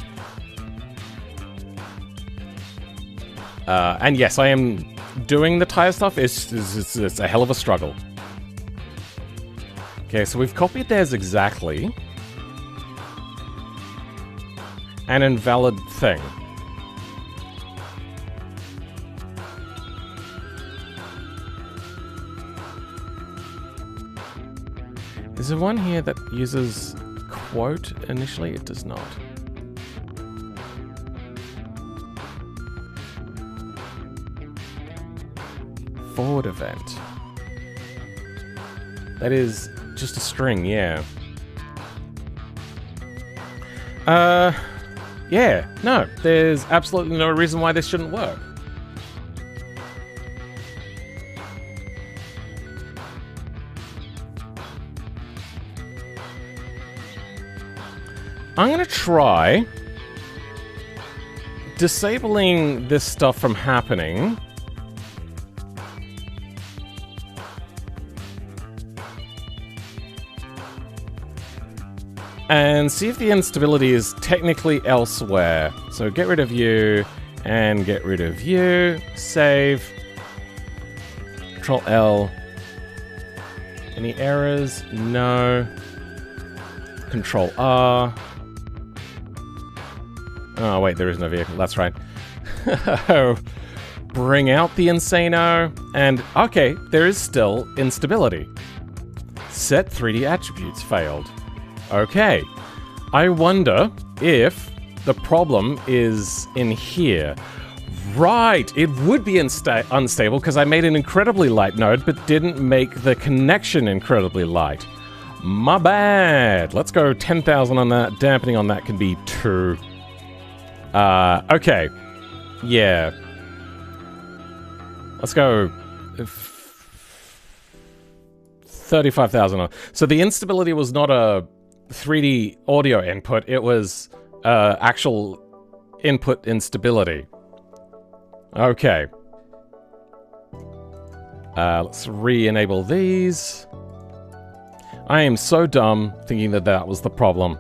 And yes, I am doing the tire stuff. It's a hell of a struggle. Okay, so we've copied theirs exactly. An invalid thing. Is there one here that uses quote initially? It does not. Forward event. That is just a string, yeah. Yeah, no, there's absolutely no reason why this shouldn't work. I'm gonna try disabling this stuff from happening. And see if the instability is technically elsewhere. So get rid of you, and get rid of you. Save. Control L. Any errors? No. Control R. Oh, wait, there is no vehicle. That's right. Bring out the Insano. And, okay, there is still instability. Set 3D attributes failed. Okay, I wonder if the problem is in here. Right, it would be unstable because I made an incredibly light node but didn't make the connection incredibly light. My bad. Let's go 10,000 on that. Dampening on that can be 2. Okay. Yeah. Let's go 35,000 on. So the instability was not a 3D audio input, it was actual input instability. Okay. Let's re-enable these. I am so dumb thinking that that was the problem.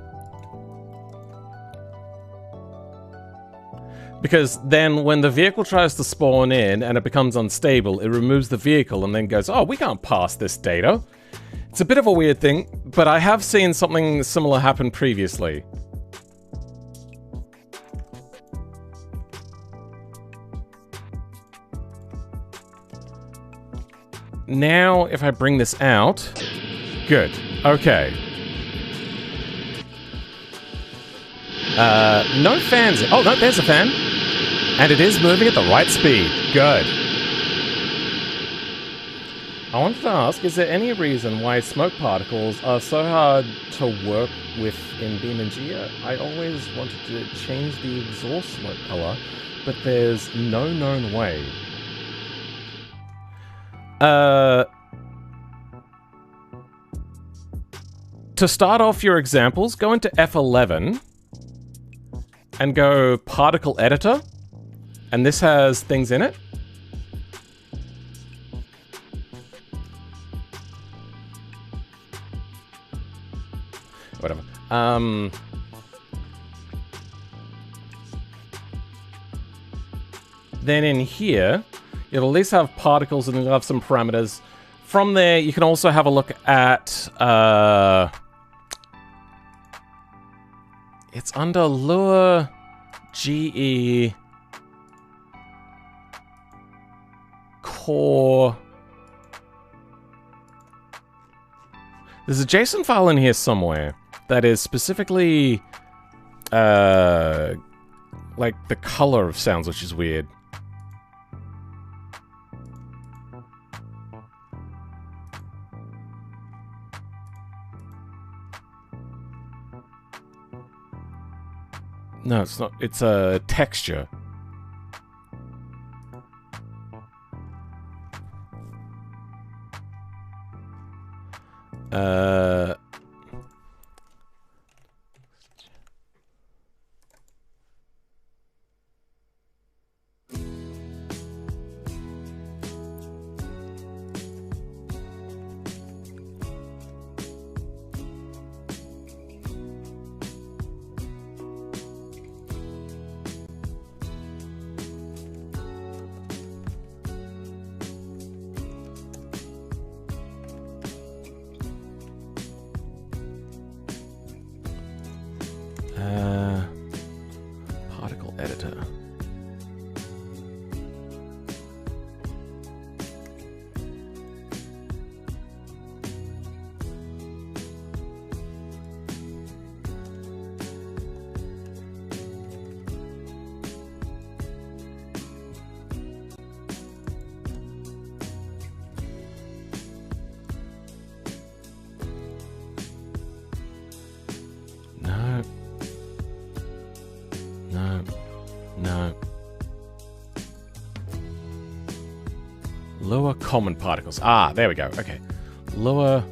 Because then when the vehicle tries to spawn in and it becomes unstable, it removes the vehicle and then goes, oh, we can't pass this data. It's a bit of a weird thing, but I have seen something similar happen previously. Now, if I bring this out... Good. Okay. No fans. Oh, no, there's a fan. And it is moving at the right speed. Good. I wanted to ask, is there any reason why smoke particles are so hard to work with in BeamNG? I always wanted to change the exhaust smoke color, but there's no known way. To start off your examples, go into F11 and go Particle Editor, and this has things in it. Whatever. Then in here, you'll at least have particles and you'll have some parameters. From there, you can also have a look at... it's under Lure GE Core... There's a JSON file in here somewhere that is specifically, like the color of sounds, which is weird. No, it's not. It's a texture. Particle editor. No. Lower common particles. Ah, there we go. Okay. Lower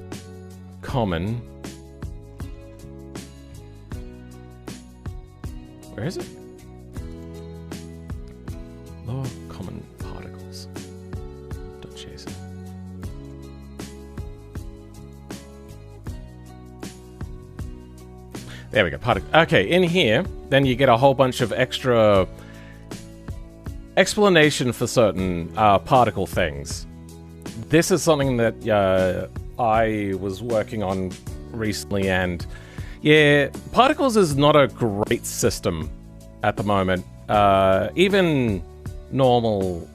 common. Where is it? Lower common particles. .json. There we go. Okay, in here, then you get a whole bunch of extra explanation for certain particle things. This is something that I was working on recently, and yeah, particles is not a great system at the moment. Even normal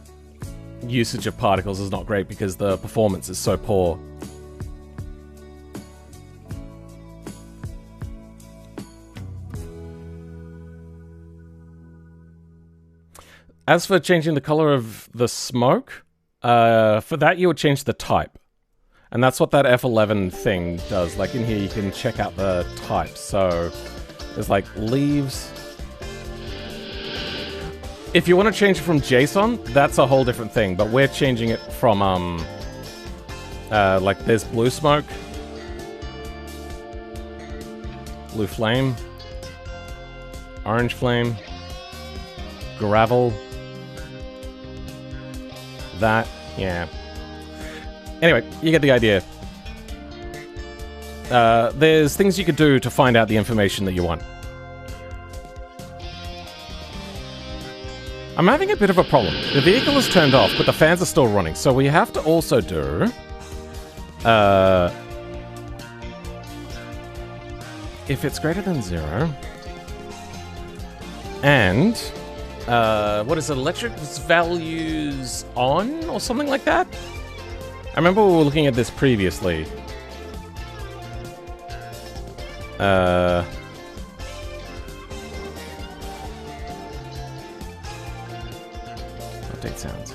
usage of particles is not great because the performance is so poor. As for changing the color of the smoke, for that you would change the type. And that's what that F11 thing does. Like in here you can check out the type. So there's like leaves. If you want to change it from JSON, that's a whole different thing. But we're changing it from, like there's blue smoke, blue flame, orange flame, gravel, that, yeah. Anyway, you get the idea. There's things you could do to find out the information that you want. I'm having a bit of a problem. The vehicle is turned off, but the fans are still running, so we have to also do... if it's greater than 0... and... what is it? Electric values on or something like that? I remember we were looking at this previously. Update sounds.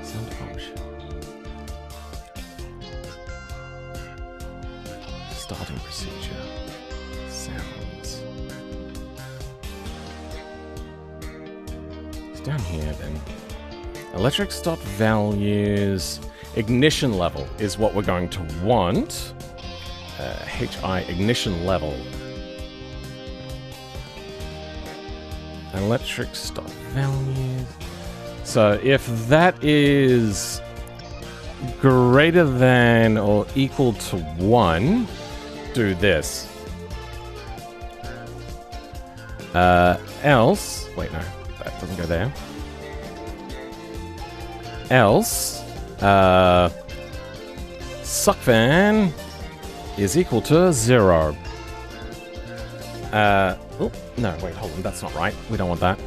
Sound function. Starting procedure. Sounds. It's down here then. Electric stop values. Ignition level is what we're going to want. HI ignition level. Electric stop values. So if that is greater than or equal to 1, do this. Else, wait, no, that doesn't go there. Else, suck fan is equal to 0. Oh, no, wait, hold on, that's not right. We don't want that.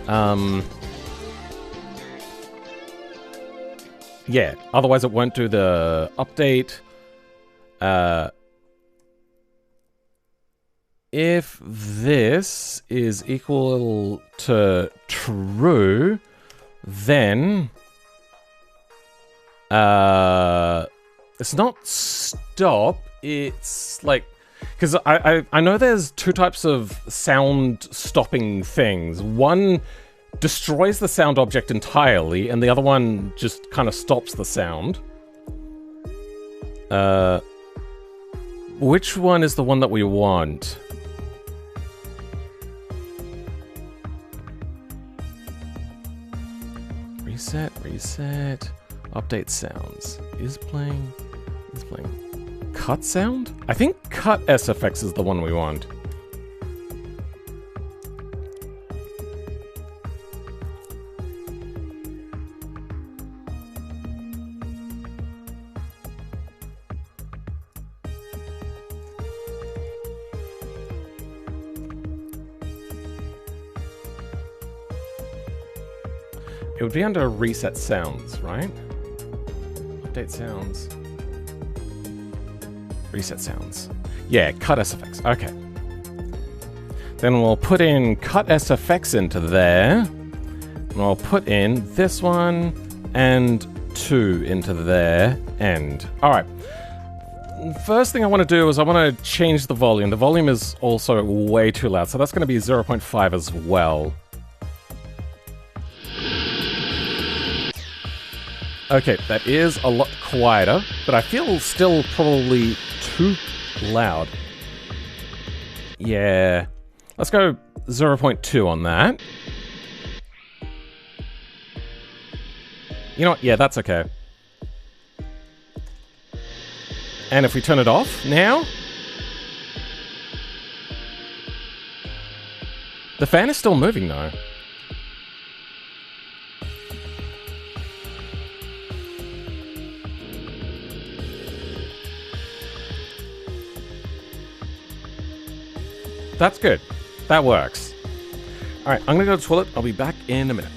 Yeah, otherwise it won't do the update. If this is equal to true, then it's not stop, it's like, because I know there's two types of sound stopping things. One destroys the sound object entirely, and the other one just kind of stops the sound. Which one is the one that we want? Reset, reset, update sounds. Is playing. Cut sound? I think cut SFX is the one we want. It would be under reset sounds, right? Update sounds. Reset sounds. Yeah, cut SFX. Okay. Then we'll put in cut SFX into there. And we'll put in this one and 2 into there. End. Alright. First thing I want to do is I want to change the volume. The volume is also way too loud, so that's going to be 0.5 as well. Okay, that is a lot quieter, but I feel still probably too loud. Yeah. Let's go 0.2 on that. You know what? Yeah, that's okay. And if we turn it off now... The fan is still moving though. That's good. That works. Alright, I'm gonna go to the toilet. I'll be back in a minute.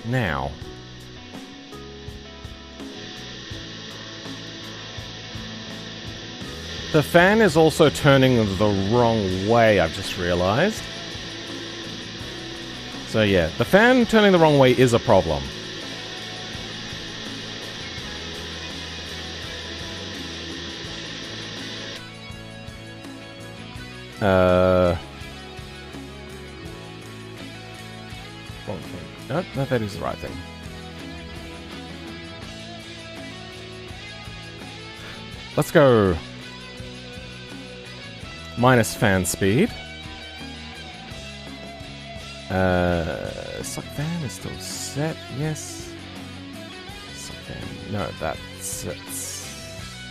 Now. The fan is also turning the wrong way, I've just realized. So yeah, the fan turning the wrong way is a problem. Wrong thing. No, that is the right thing. Let's go minus fan speed. Suck fan is still set, yes. Suck fan, no, that's...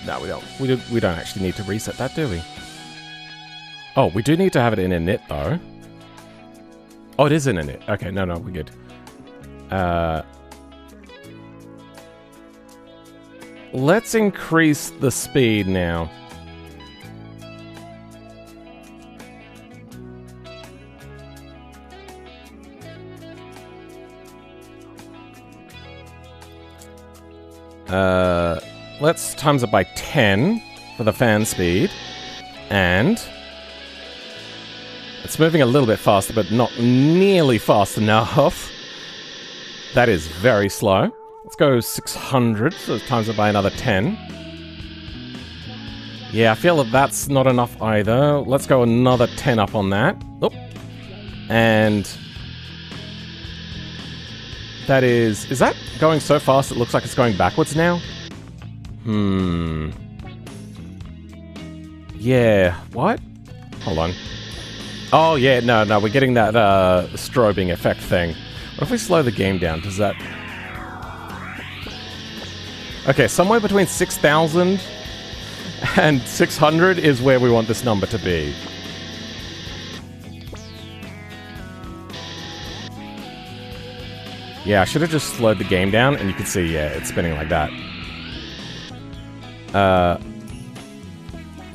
No, we don't. We don't actually need to reset that, do we? Oh, we do need to have it in init, though. Oh, it is in init. Okay, no, we're good. Let's increase the speed now. Let's times it by 10 for the fan speed. And it's moving a little bit faster, but not nearly fast enough. That is very slow. Let's go 600, so times it by another 10. Yeah, I feel that that's not enough either. Let's go another 10 up on that. Oh. And that is that going so fast it looks like it's going backwards now? Yeah, what? Hold on. Oh yeah, no, we're getting that strobing effect thing. What if we slow the game down? Does that... Okay, somewhere between 6,000 and 600 is where we want this number to be. Yeah, I should have just slowed the game down, and you can see, yeah, it's spinning like that.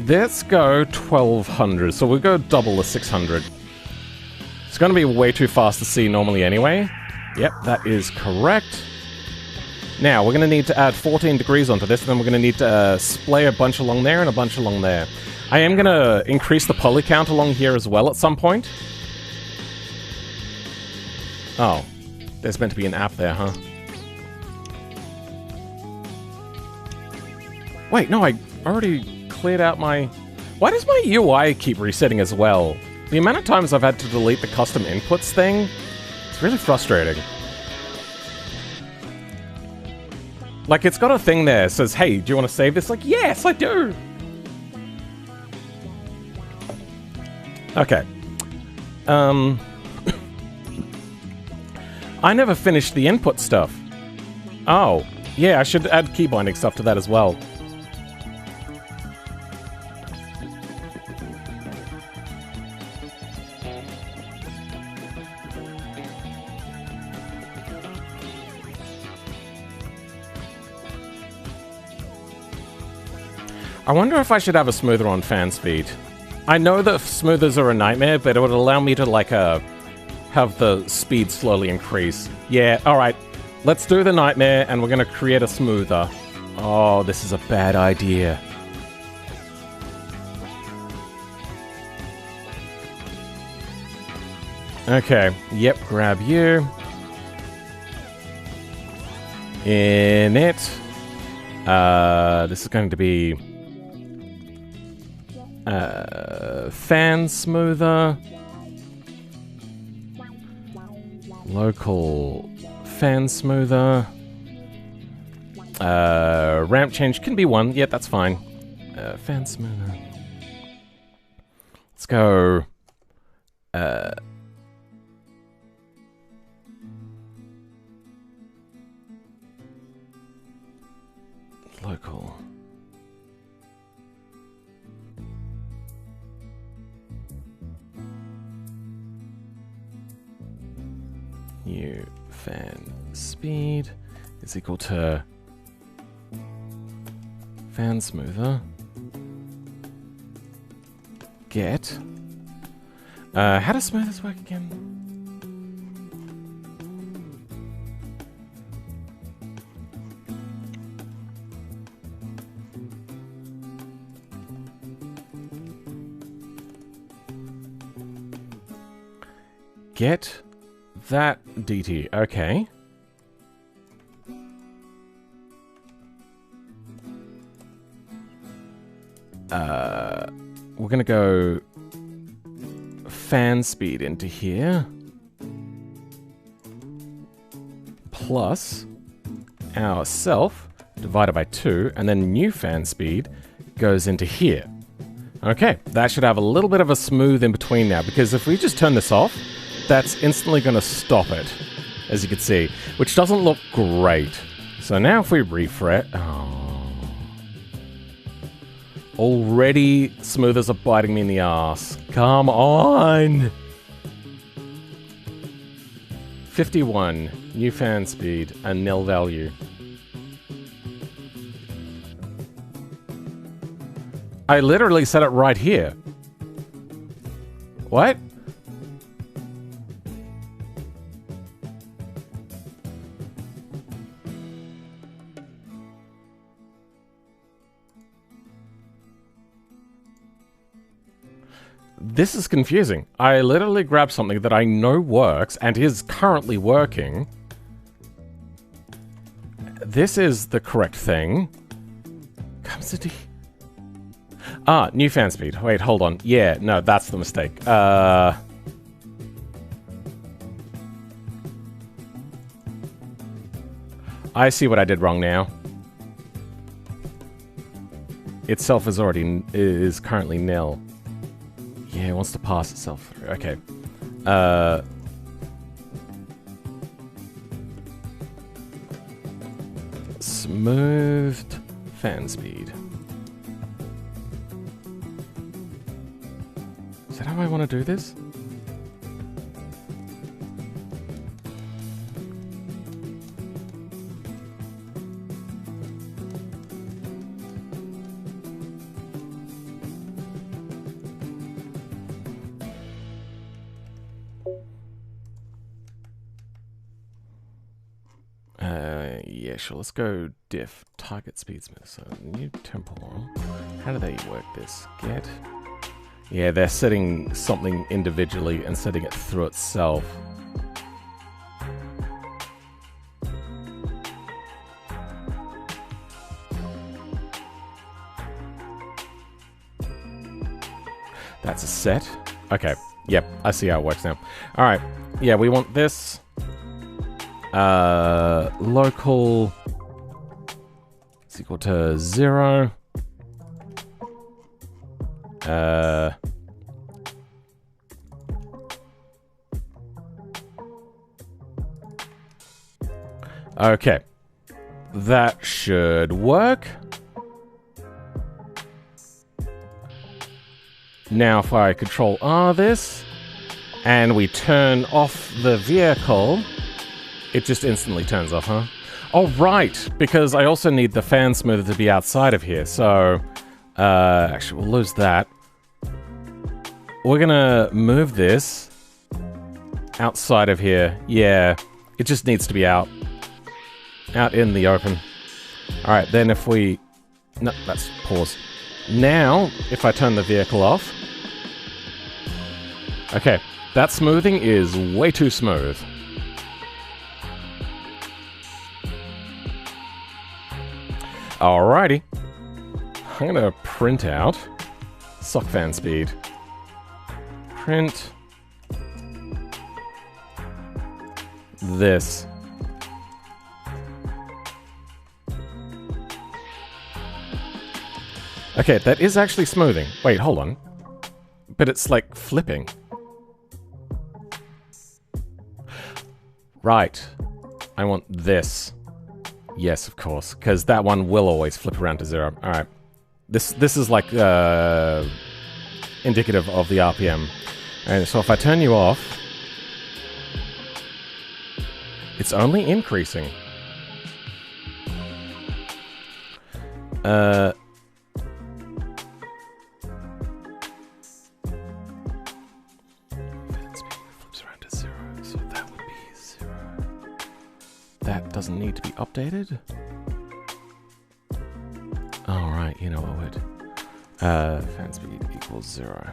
Let's go 1200, so we'll go double the 600. It's going to be way too fast to see normally anyway. Yep, that is correct. Now, we're going to need to add 14 degrees onto this, and then we're going to need to splay a bunch along there and a bunch along there. I am going to increase the poly count along here as well at some point. Oh, there's meant to be an app there, huh? Wait, no, I already cleared out my... Why does my UI keep resetting as well? The amount of times I've had to delete the custom inputs thing, it's really frustrating. Like, it's got a thing there that says, hey, do you want to save this? Like, yes, I do! Okay. I never finished the input stuff. Oh, yeah, I should add key binding stuff to that as well. I wonder if I should have a smoother on fan speed. I know that smoothers are a nightmare, but it would allow me to, like, have the speed slowly increase. Yeah, alright. Let's do the nightmare, and we're gonna create a smoother. Oh, this is a bad idea. Okay, yep, grab you. In it. This is going to be... fan smoother. Local fan smoother. Ramp change can be one. Yeah, that's fine. Fan smoother. Let's go. Local. New fan speed is equal to fan smoother. Get. How does smoothers work again? Get that DT. Okay. We're gonna go fan speed into here. Plus our self divided by 2, and then new fan speed goes into here. Okay, that should have a little bit of a smooth in between now, because if we just turn this off, that's instantly going to stop it, as you can see, which doesn't look great. So now if we refresh... Oh. Already smoothers are biting me in the ass. Come on! 51, new fan speed, a nil value. I literally set it right here. What? This is confusing. I literally grabbed something that I know works and is currently working. This is the correct thing. Comes to Ah, new fan speed. Wait, hold on. Yeah, no, that's the mistake. I see what I did wrong now. Itself is currently nil. Yeah, it wants to pass itself through. Okay. Smoothed fan speed. Is that how I want to do this? Yeah, sure. Let's go diff target speed smooth. So new temporal. How do they work this? Get. Yeah, they're setting something individually and setting it through itself. That's a set. Okay. Yep, I see how it works now. All right. Yeah, we want this. Local is equal to 0. Okay. That should work. Now if I Control R this, and we turn off the vehicle, it just instantly turns off, huh? Oh, right, because I also need the fan smoother to be outside of here, so... actually, we'll lose that. We're gonna move this outside of here. Yeah, it just needs to be out. Out in the open. Alright, then if we... No, let's pause. Now, if I turn the vehicle off... Okay, that smoothing is way too smooth. Alrighty. I'm gonna print out sock fan speed. Print this. Okay, that is actually smoothing. Wait, hold on. But it's like flipping. Right. I want this. Yes, of course, because that one will always flip around to 0. All right. This is like indicative of the RPM. And so if I turn you off, it's only increasing. Flips around to 0, so that would be 0. That doesn't need to be updated. Alright, you know what would. Fan speed equals 0.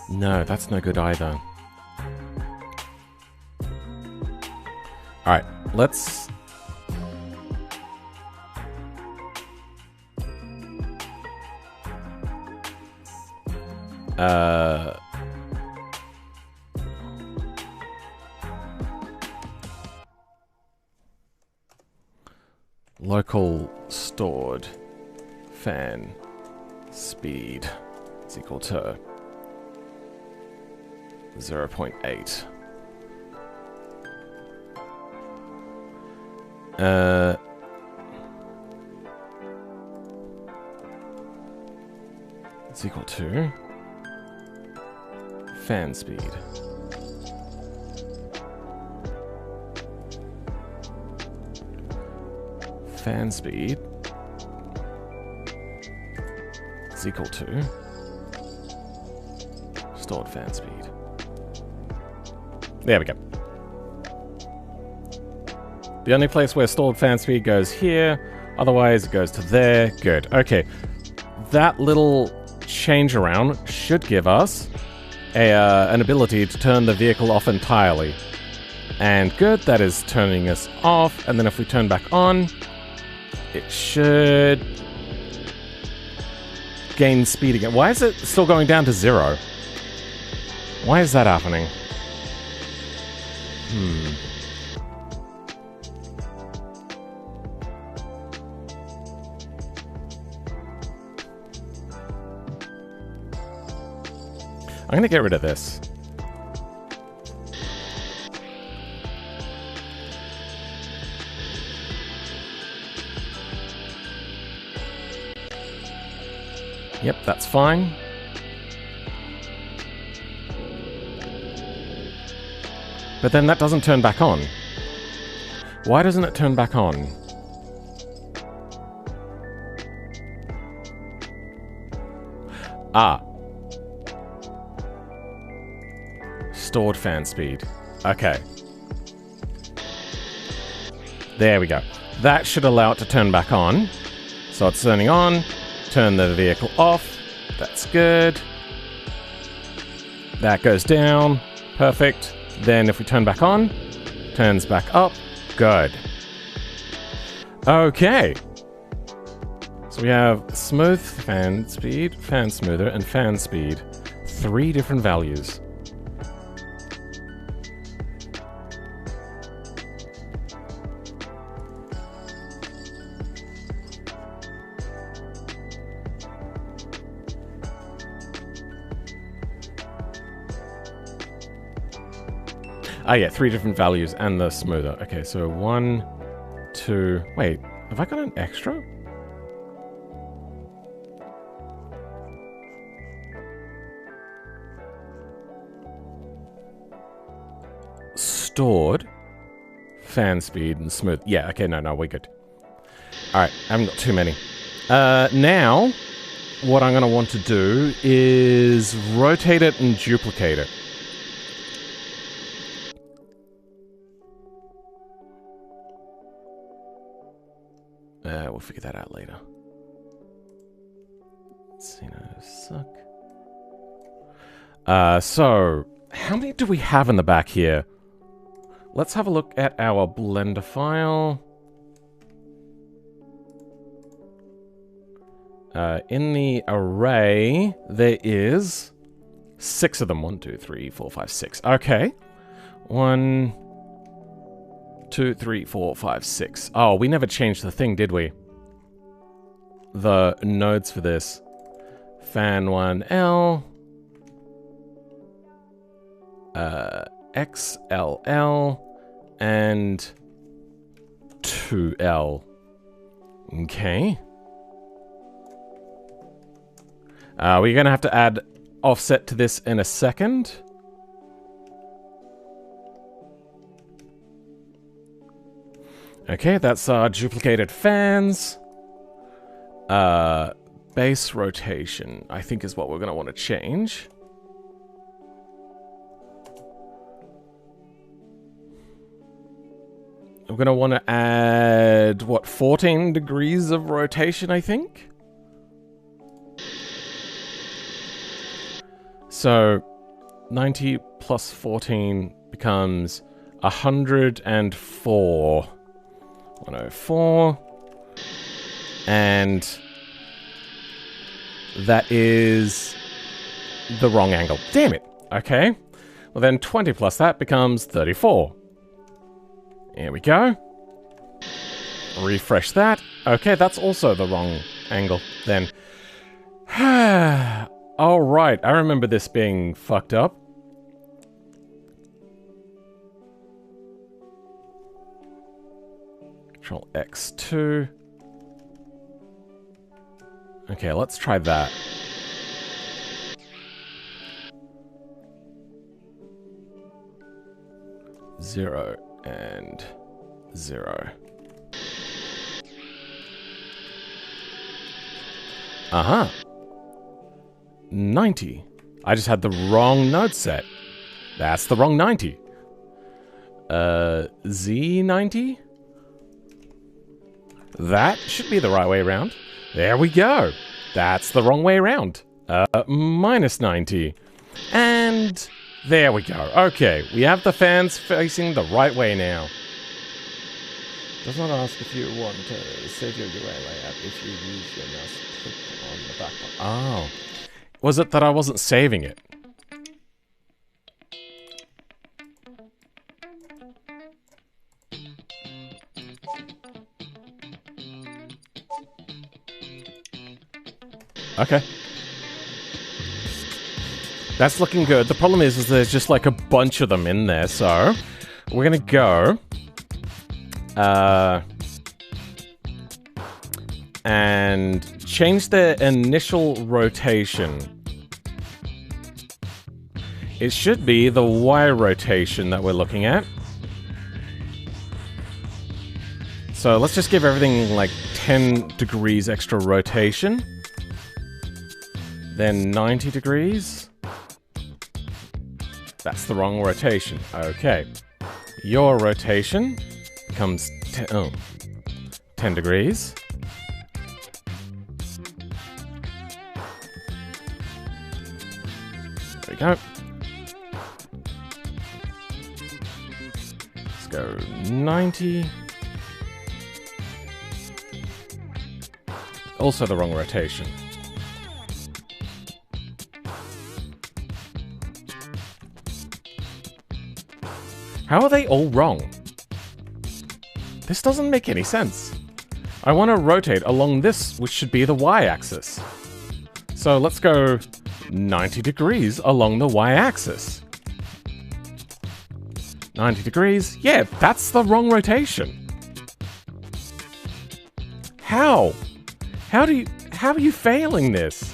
No, that's no good either. Alright, let's... local stored fan speed is equal to 0.8. It's equal to fan speed. Fan speed is equal to stored fan speed. There we go. The only place where stored fan speed goes here, otherwise it goes to there. Good. Okay. That little change around should give us an ability to turn the vehicle off entirely. And good, that is turning us off. And then if we turn back on, it should gain speed again. Why is it still going down to 0? Why is that happening? I'm gonna get rid of this. Yep, that's fine. But then that doesn't turn back on. Why doesn't it turn back on? Ah. Stored fan speed. Okay. There we go. That should allow it to turn back on. So it's turning on. Turn the vehicle off. That's good. That goes down. Perfect. Then if we turn back on, turns back up. Good. Okay. So we have smooth fan speed, fan smoother, and fan speed. 3 different values. Ah, yeah, 3 different values and the smoother. Okay, so 1, 2... Wait, have I got an extra? Stored fan speed and smooth. Yeah, okay, no, we're good. Alright, I haven't got too many. Now, what I'm going to want to do is rotate it and duplicate it. We'll figure that out later. Suck. So, how many do we have in the back here? Let's have a look at our Blender file. In the array, there is 6 of them. 1, 2, 3, 4, 5, 6. Okay. 1, 2, 3, 4, 5, 6. Oh, we never changed the thing, did we? The nodes for this. Fan 1L. XLL. And 2L. Okay. We're going to have to add offset to this in a second. Okay, that's our duplicated fans. Base rotation, I think, is what we're going to want to change. We're going to want to add, what, 14 degrees of rotation, I think? So, 90 plus 14 becomes 104. 104. And that is the wrong angle. Damn it. Okay. Well, then 20 plus that becomes 34. Here we go. refresh that. Okay, that's also the wrong angle then. Alright, I remember this being fucked up. Control X2. Okay, let's try that. Zero and 0. Uh-huh. 90. I just had the wrong node set. That's the wrong 90. Z90? That should be the right way around. There we go. That's the wrong way around. Minus 90. And there we go. Okay, we have the fans facing the right way now. Does not ask if you want to save your UI layout if you use your mouse click on the back button. Oh. Was it that I wasn't saving it? Okay. That's looking good. The problem is there's just like a bunch of them in there, so we're gonna go and change the initial rotation. It should be the Y rotation that we're looking at. So let's just give everything like 10 degrees extra rotation. Then 90 degrees. That's the wrong rotation. Okay. Your rotation becomes 10 degrees. There we go. Let's go 90. Also the wrong rotation. How are they all wrong? This doesn't make any sense. I want to rotate along this, which should be the Y-axis. So let's go 90 degrees along the Y-axis. 90 degrees? Yeah, that's the wrong rotation. How? How are you failing this?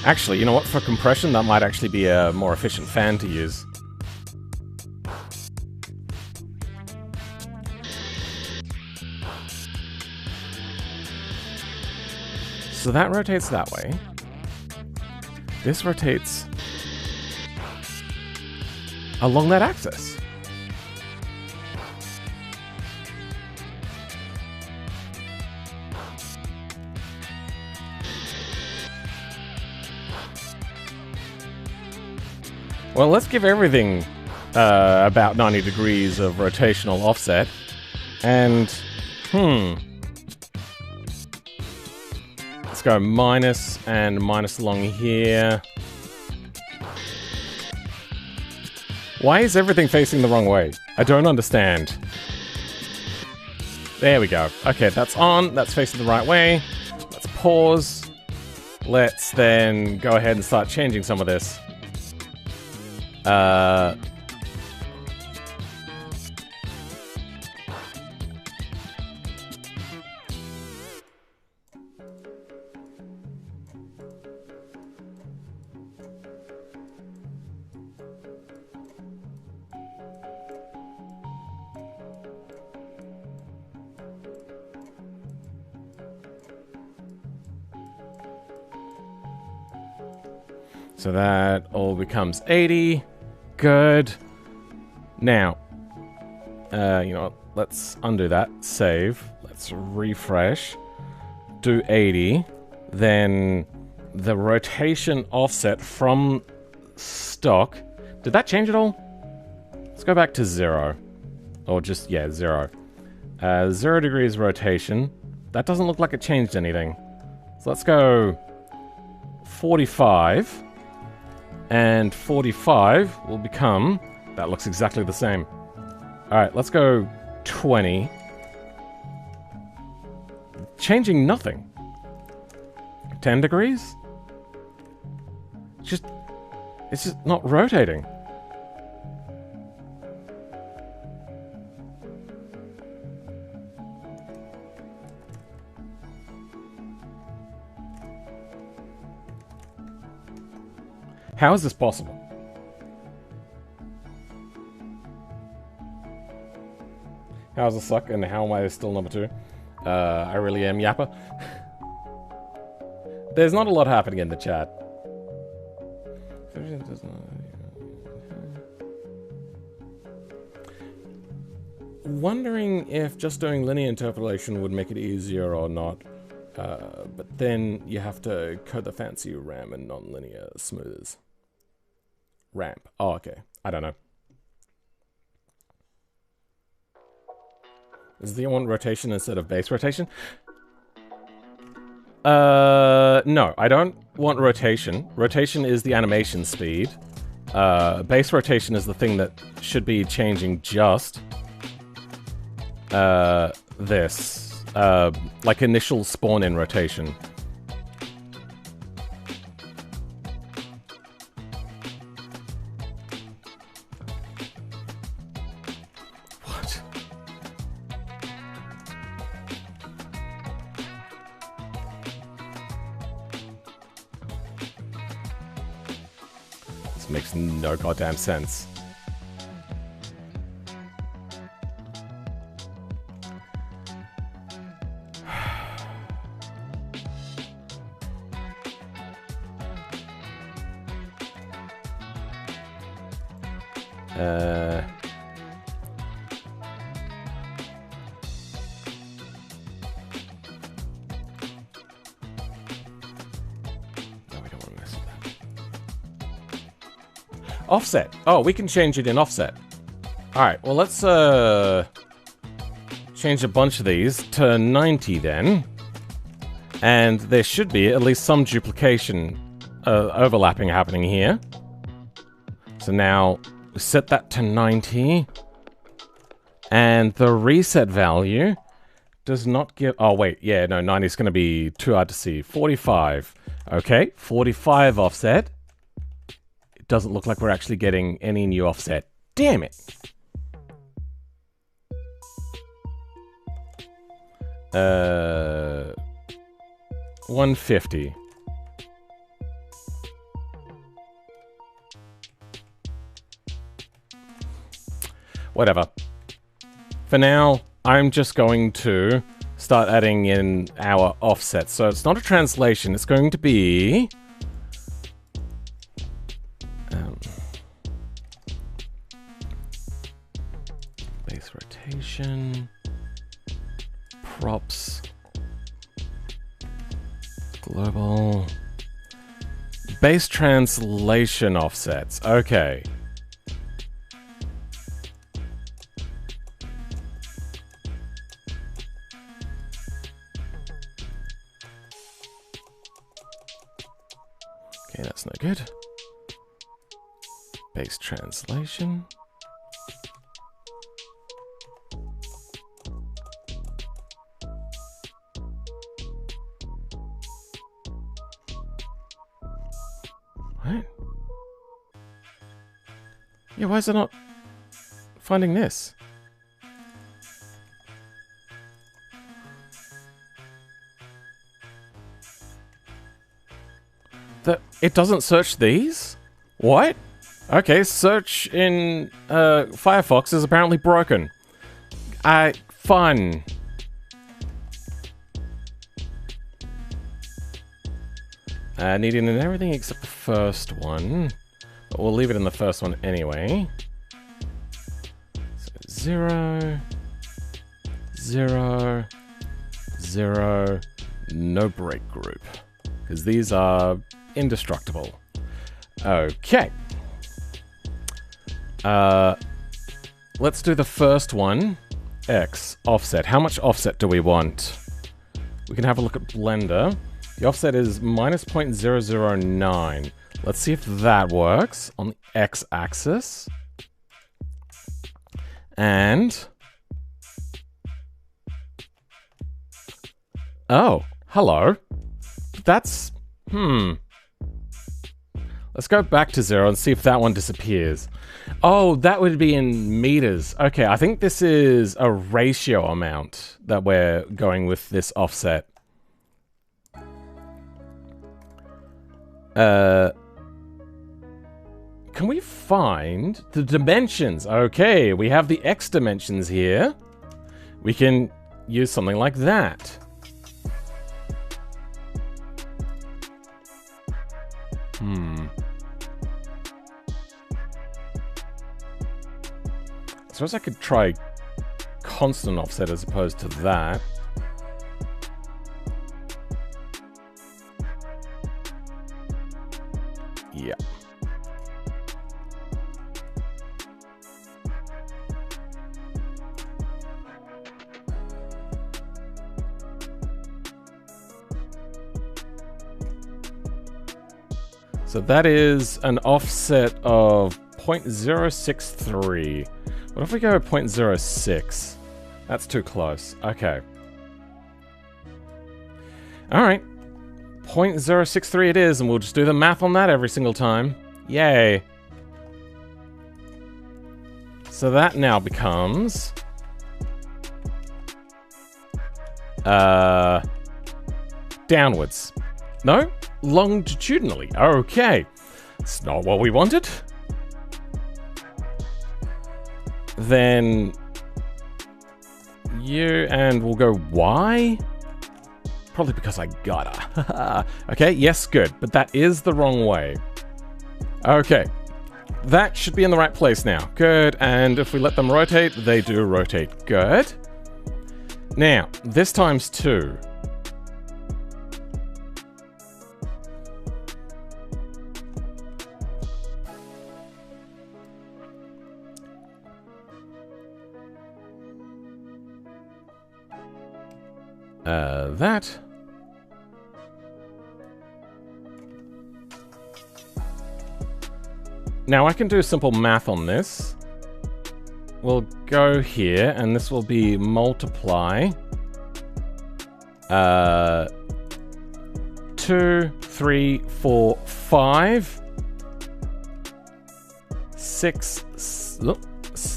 Actually, you know what? For compression, that might actually be a more efficient fan to use. So that rotates that way. This rotates along that axis. Well, let's give everything about 90 degrees of rotational offset. And, let's go minus and minus along here. Why is everything facing the wrong way? I don't understand. There we go. Okay, that's on. That's facing the right way. Let's pause. Let's then go ahead and start changing some of this. So that all becomes 80. Good. Now, you know what? Let's undo that. Save. Let's refresh. Do 80. Then the rotation offset from stock. Did that change at all? Let's go back to 0. Or just, yeah, 0. 0 degrees rotation. That doesn't look like it changed anything. So let's go 45. And 45 will become... That looks exactly the same. Alright, let's go 20. Changing nothing. 10 degrees? It's just not rotating. How is this possible? How does this suck, and how am I still number 2? I really am Yappa. There's not a lot happening in the chat. Wondering if just doing linear interpolation would make it easier or not. But then you have to code the fancy RAM and non-linear smoothers. Ramp. Oh, okay. I don't know. Is the one rotation instead of base rotation? No, I don't want rotation. Rotation is the animation speed. Base rotation is the thing that should be changing just. This. Like initial spawn-in rotation. What? This makes no goddamn sense. Offset. Oh, we can change it in offset. Alright, well let's change a bunch of these to 90 then. And there should be at least some duplication overlapping happening here. So now set that to 90. And the reset value does not give... Oh, wait. Yeah, no, 90 is going to be too hard to see. 45. Okay, 45 offset. It doesn't look like we're actually getting any new offset. Damn it. 150. Whatever. For now, I'm just going to start adding in our offset. So it's not a translation, it's going to be... base rotation... props... global... base translation offsets. Okay. Okay, that's no good. Base translation. What? Yeah, why is it not finding this? It doesn't search these? What? Okay, search in Firefox is apparently broken. Fun. Needing in everything except the first one. But we'll leave it in the first one anyway. So 0, 0, 0, no break group. Because these are indestructible. Okay. Let's do the first one. X, offset. How much offset do we want? We can have a look at Blender. The offset is minus 0.009. Let's see if that works on the x-axis. And... oh, hello. That's... Let's go back to 0 and see if that one disappears. Oh, that would be in meters. Okay, I think this is a ratio amount that we're going with this offset. Can we find the dimensions? Okay, we have the x dimensions here. We can use something like that. I suppose I could try constant offset as opposed to that. Yeah. So that is an offset of 0.063. What if we go 0.06? That's too close. Okay. Alright. 0.063 it is, and we'll just do the math on that every single time. Yay. So that now becomes... downwards. No? Longitudinally. Okay. It's not what we wanted. Then... you, and we'll go Y? Probably because I gotta. Okay, yes, good. But that is the wrong way. Okay. That should be in the right place now. Good, and if we let them rotate, they do rotate. Good. Now, this times 2. That. Now I can do simple math on this. We'll go here, and this will be multiply 2, 3, 4, 5, 6.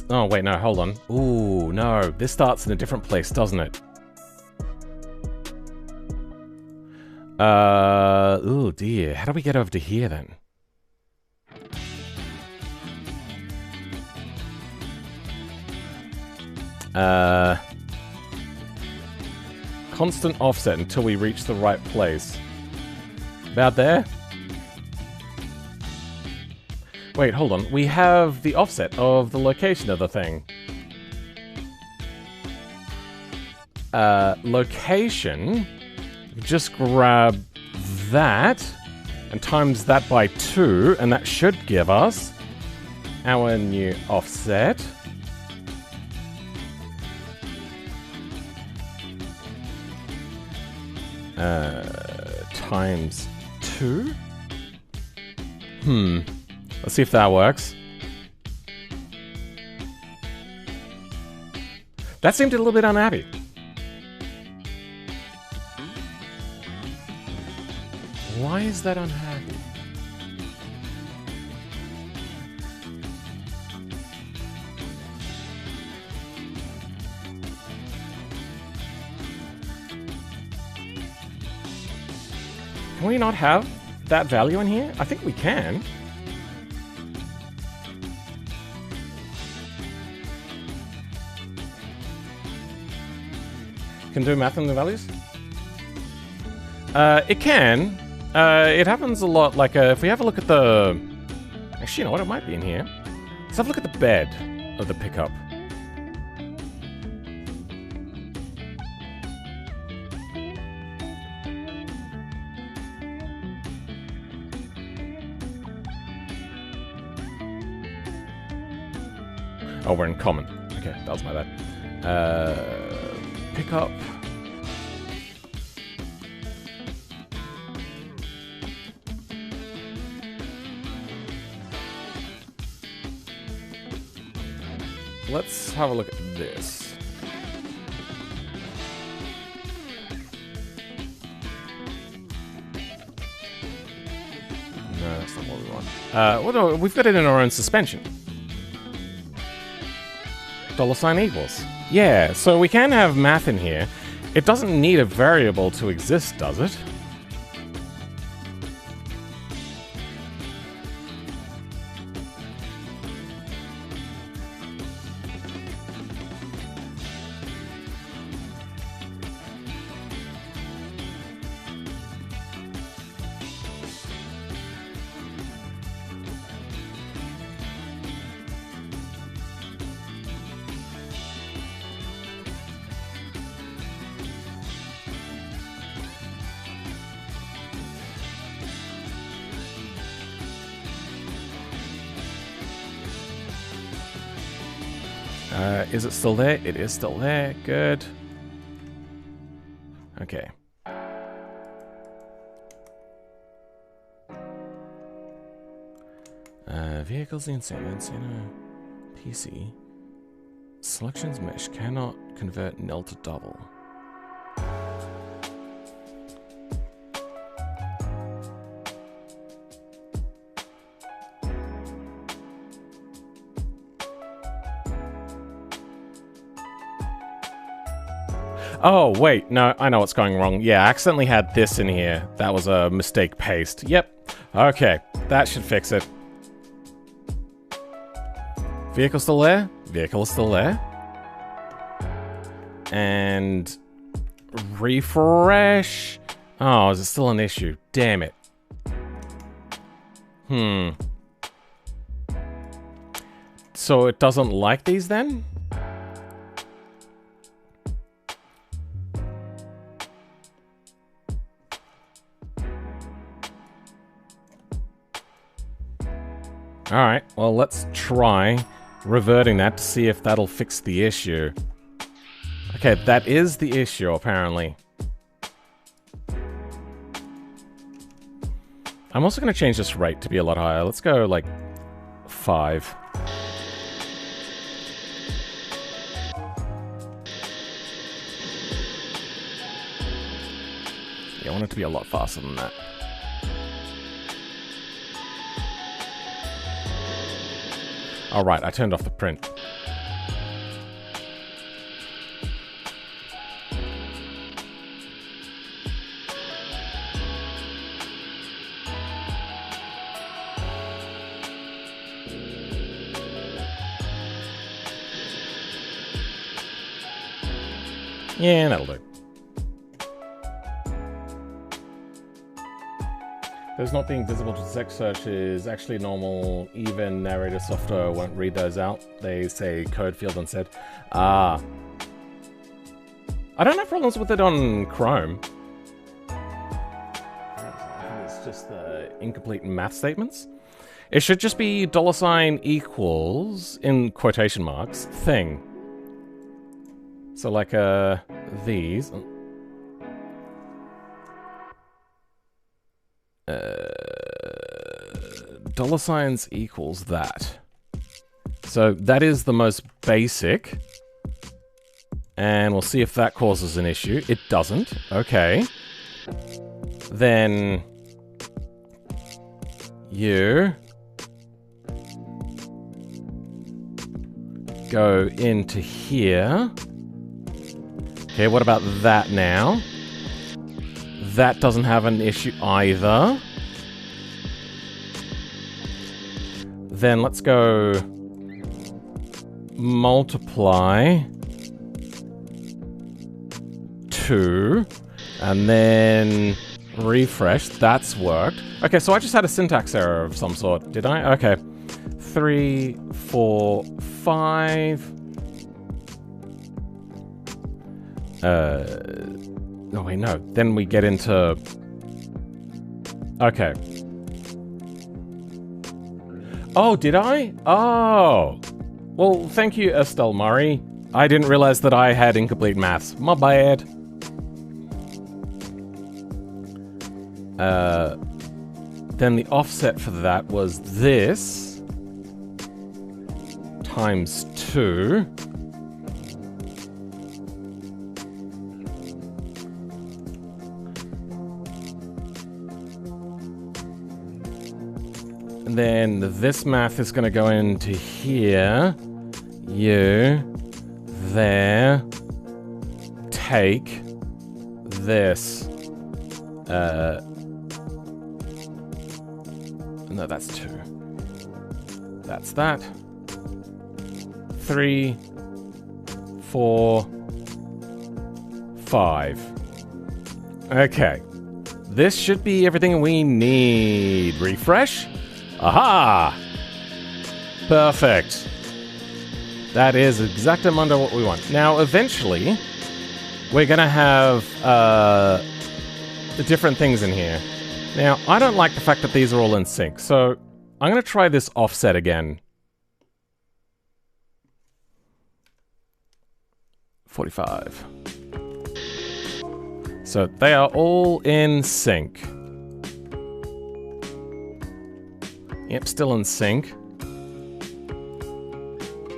Oh wait, no, hold on. Ooh, no, this starts in a different place, doesn't it? Oh dear. How do we get over to here then? Constant offset until we reach the right place. About there? Wait, hold on. We have the offset of the location of the thing. Location... just grab that and times that by 2, and that should give us our new offset. Times 2? Let's see if that works. That seemed a little bit unhappy. Why is that unhappy? Can we not have that value in here? I think we can. Can do math on the values? It can. It happens a lot, like, if we have a look at the... Actually, you know what? It might be in here. Let's have a look at the bed of the pickup. Oh, we're in common. Okay, that was my bad. Pickup... let's have a look at this. No, that's not what we want. Well, no, we've got it in our own suspension. $ equals. Yeah, so we can have math in here. It doesn't need a variable to exist, does it? Is it still there? It is still there. Good. Okay. Vehicles, Insano, PC. Selections mesh cannot convert nil to double. Oh, wait, no, I know what's going wrong. Yeah, I accidentally had this in here. That was a mistake paste. Yep. Okay, that should fix it. Vehicle still there? Vehicle is still there. And refresh. Oh, is it still an issue? Damn it. So it doesn't like these then? Alright, well, let's try reverting that to see if that'll fix the issue. Okay, that is the issue, apparently. I'm also going to change this rate to be a lot higher. Let's go, like, 5. Yeah, I want it to be a lot faster than that. All right, I turned off the print. Yeah, that'll do. Those not being visible to text search is actually normal. Even narrator software won't read those out. They say code field instead. Ah. I don't have problems with it on Chrome. I think it's just the incomplete math statements. It should just be $ equals, in quotation marks, thing. So like, these. $signs equals that. So that is the most basic. And we'll see if that causes an issue. It doesn't. Okay. Then you go into here. Okay, what about that now? That doesn't have an issue either. Then let's go multiply 2 and then refresh. That's worked. Okay, so I just had a syntax error of some sort, did I? Okay. 3, 4, 5. Oh wait, no. Then we get into... Okay. Oh, did I? Oh. Well, thank you, Estelle Murray. I didn't realize that I had incomplete maths. My bad. Then the offset for that was this times 2. And then this math is going to go into here. You, there, take this. No, that's 2. That's that. 3, 4, 5. Okay. This should be everything we need. Refresh. Aha! Perfect. That is exactly under what we want. Now, eventually, we're going to have the different things in here. Now, I don't like the fact that these are all in sync, so I'm going to try this offset again. 45. So they are all in sync. Yep, still in sync.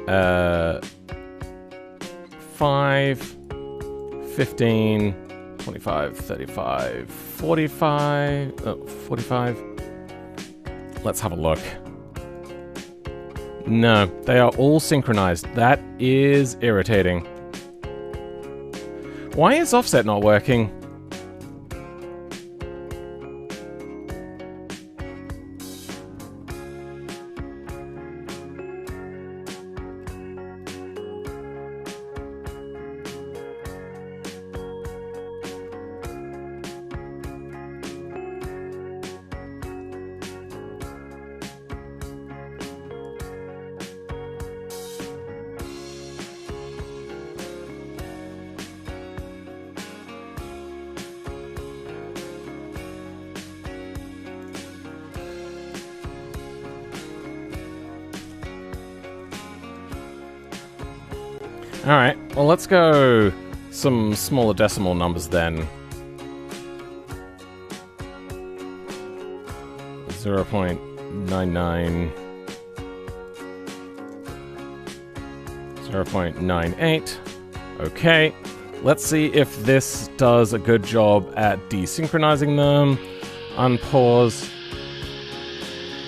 5, 15, 25, 35, 45, 45. Let's have a look. No, they are all synchronized. That is irritating. Why is offset not working? Alright, well let's go some smaller decimal numbers then. 0.99, 0.98. Okay, let's see if this does a good job at desynchronizing them. Unpause.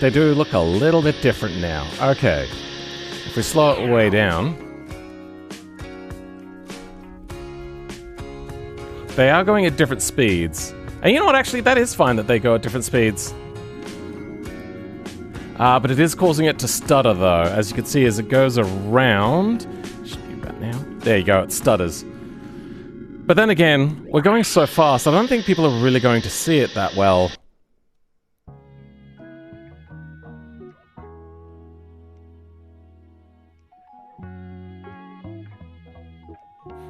They do look a little bit different now. Okay, if we slow it way down, they are going at different speeds. And you know what, actually, that is fine that they go at different speeds. But it is causing it to stutter, though. As you can see, as it goes around... Should be about now. There you go, it stutters. But then again, we're going so fast, I don't think people are really going to see it that well.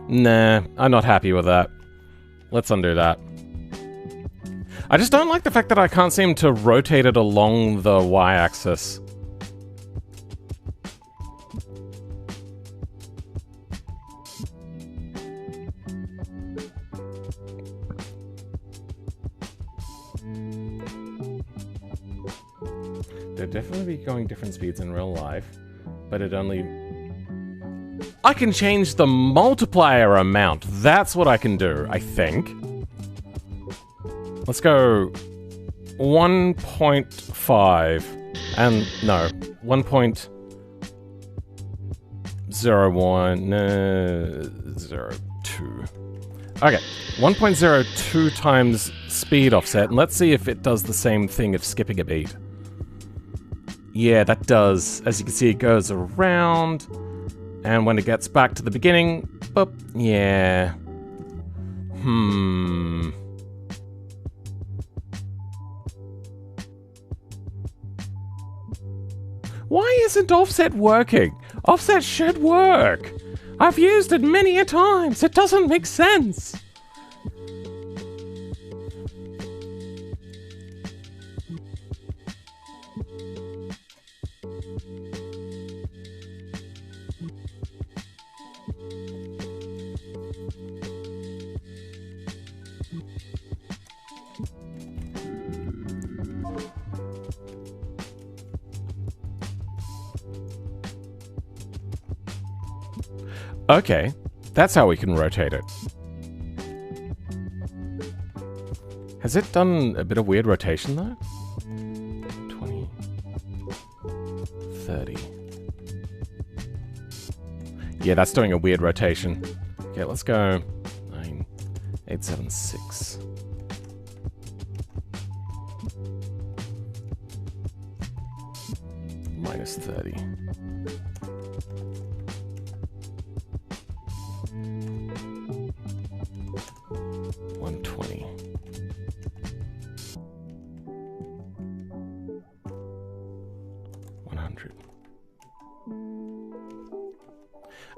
Nah, I'm not happy with that. Let's undo that. I just don't like the fact that I can't seem to rotate it along the y-axis. They'd definitely be going different speeds in real life, but it only... I can change the multiplier amount. That's what I can do, I think. Let's go 1.5 and no, 1.01, 02. Okay, 1.02 times speed offset, and let's see if it does the same thing of skipping a beat. Yeah, that does. As you can see, it goes around. And when it gets back to the beginning, boop, yeah. Why isn't offset working? Offset should work. I've used it many a times. It doesn't make sense. Okay, that's how we can rotate it. Has it done a bit of weird rotation though? 20, 30. Yeah, that's doing a weird rotation. Okay, let's go 9, 8, 7, 6. Minus 30.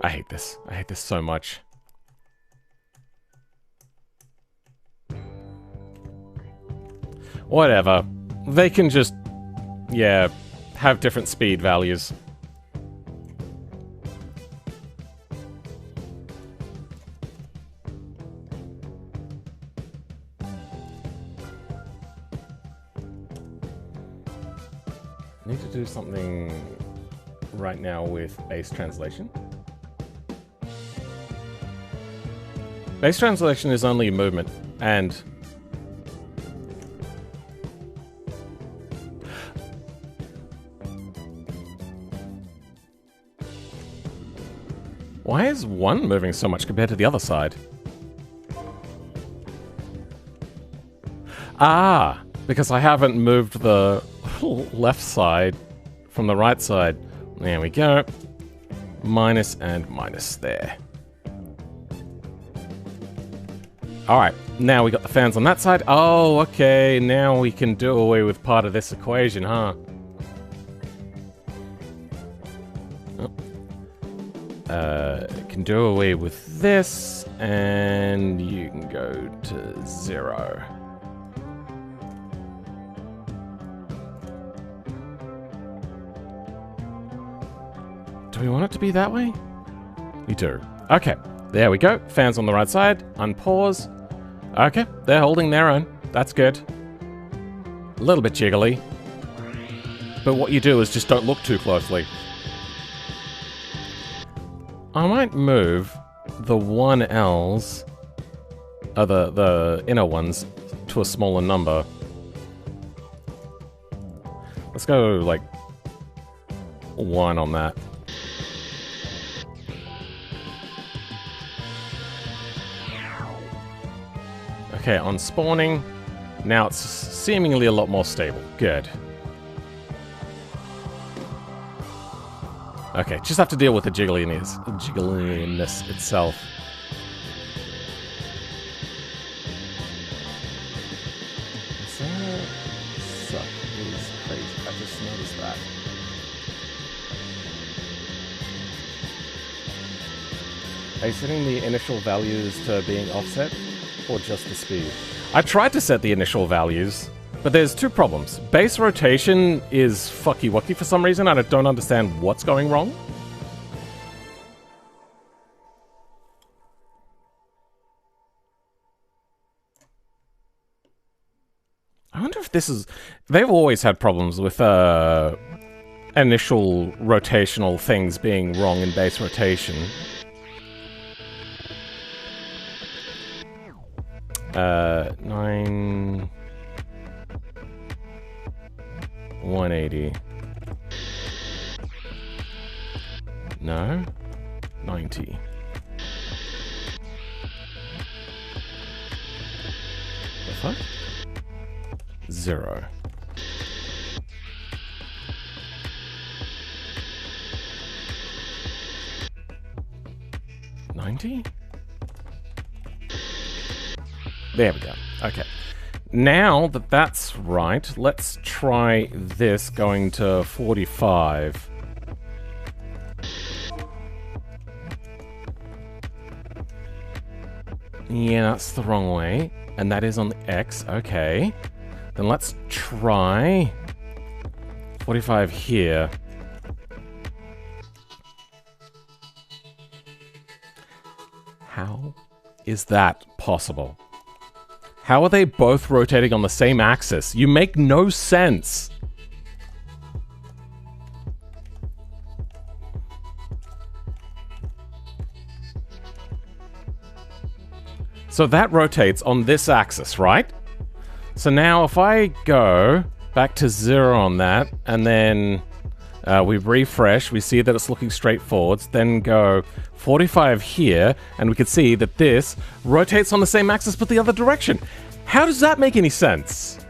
I hate this. I hate this so much. Whatever. They can just, yeah, have different speed values. Need to do something right now with base translation. Base translation is only movement, and why is one moving so much compared to the other side? Ah, because I haven't moved the left side from the right side. There we go. Minus and minus there. Alright, now we got the fans on that side. Oh, okay, now we can do away with part of this equation, huh? Can do away with this, and you can go to 0. Do we want it to be that way? We do. Okay, there we go. Fans on the right side. Unpause. Okay, they're holding their own. That's good. A little bit jiggly. But what you do is just don't look too closely. I might move the 1Ls, the inner ones, to a smaller number. Let's go, like, 1 on that. Okay, on spawning, now it's seemingly a lot more stable. Good. Okay, just have to deal with the jiggliness itself. Suck is crazy. I just noticed that. Are you setting the initial values to being offset? Or just the speed? I tried to set the initial values, but there's two problems. Base rotation is fucky-wucky for some reason, and I don't understand what's going wrong. I wonder if this is... They've always had problems with initial rotational things being wrong in base rotation. 9... 180. No? 90. The fuck? 0. $90? There we go. Okay. Now that that's right, let's try this going to 45. Yeah, that's the wrong way. And that is on the X. Okay. Then let's try 45 here. How is that possible? How are they both rotating on the same axis? You make no sense. So that rotates on this axis, right? So now if I go back to 0 on that, and then we refresh, we see that it's looking straight forwards, then go 45 here, and we can see that this rotates on the same axis but the other direction. How does that make any sense?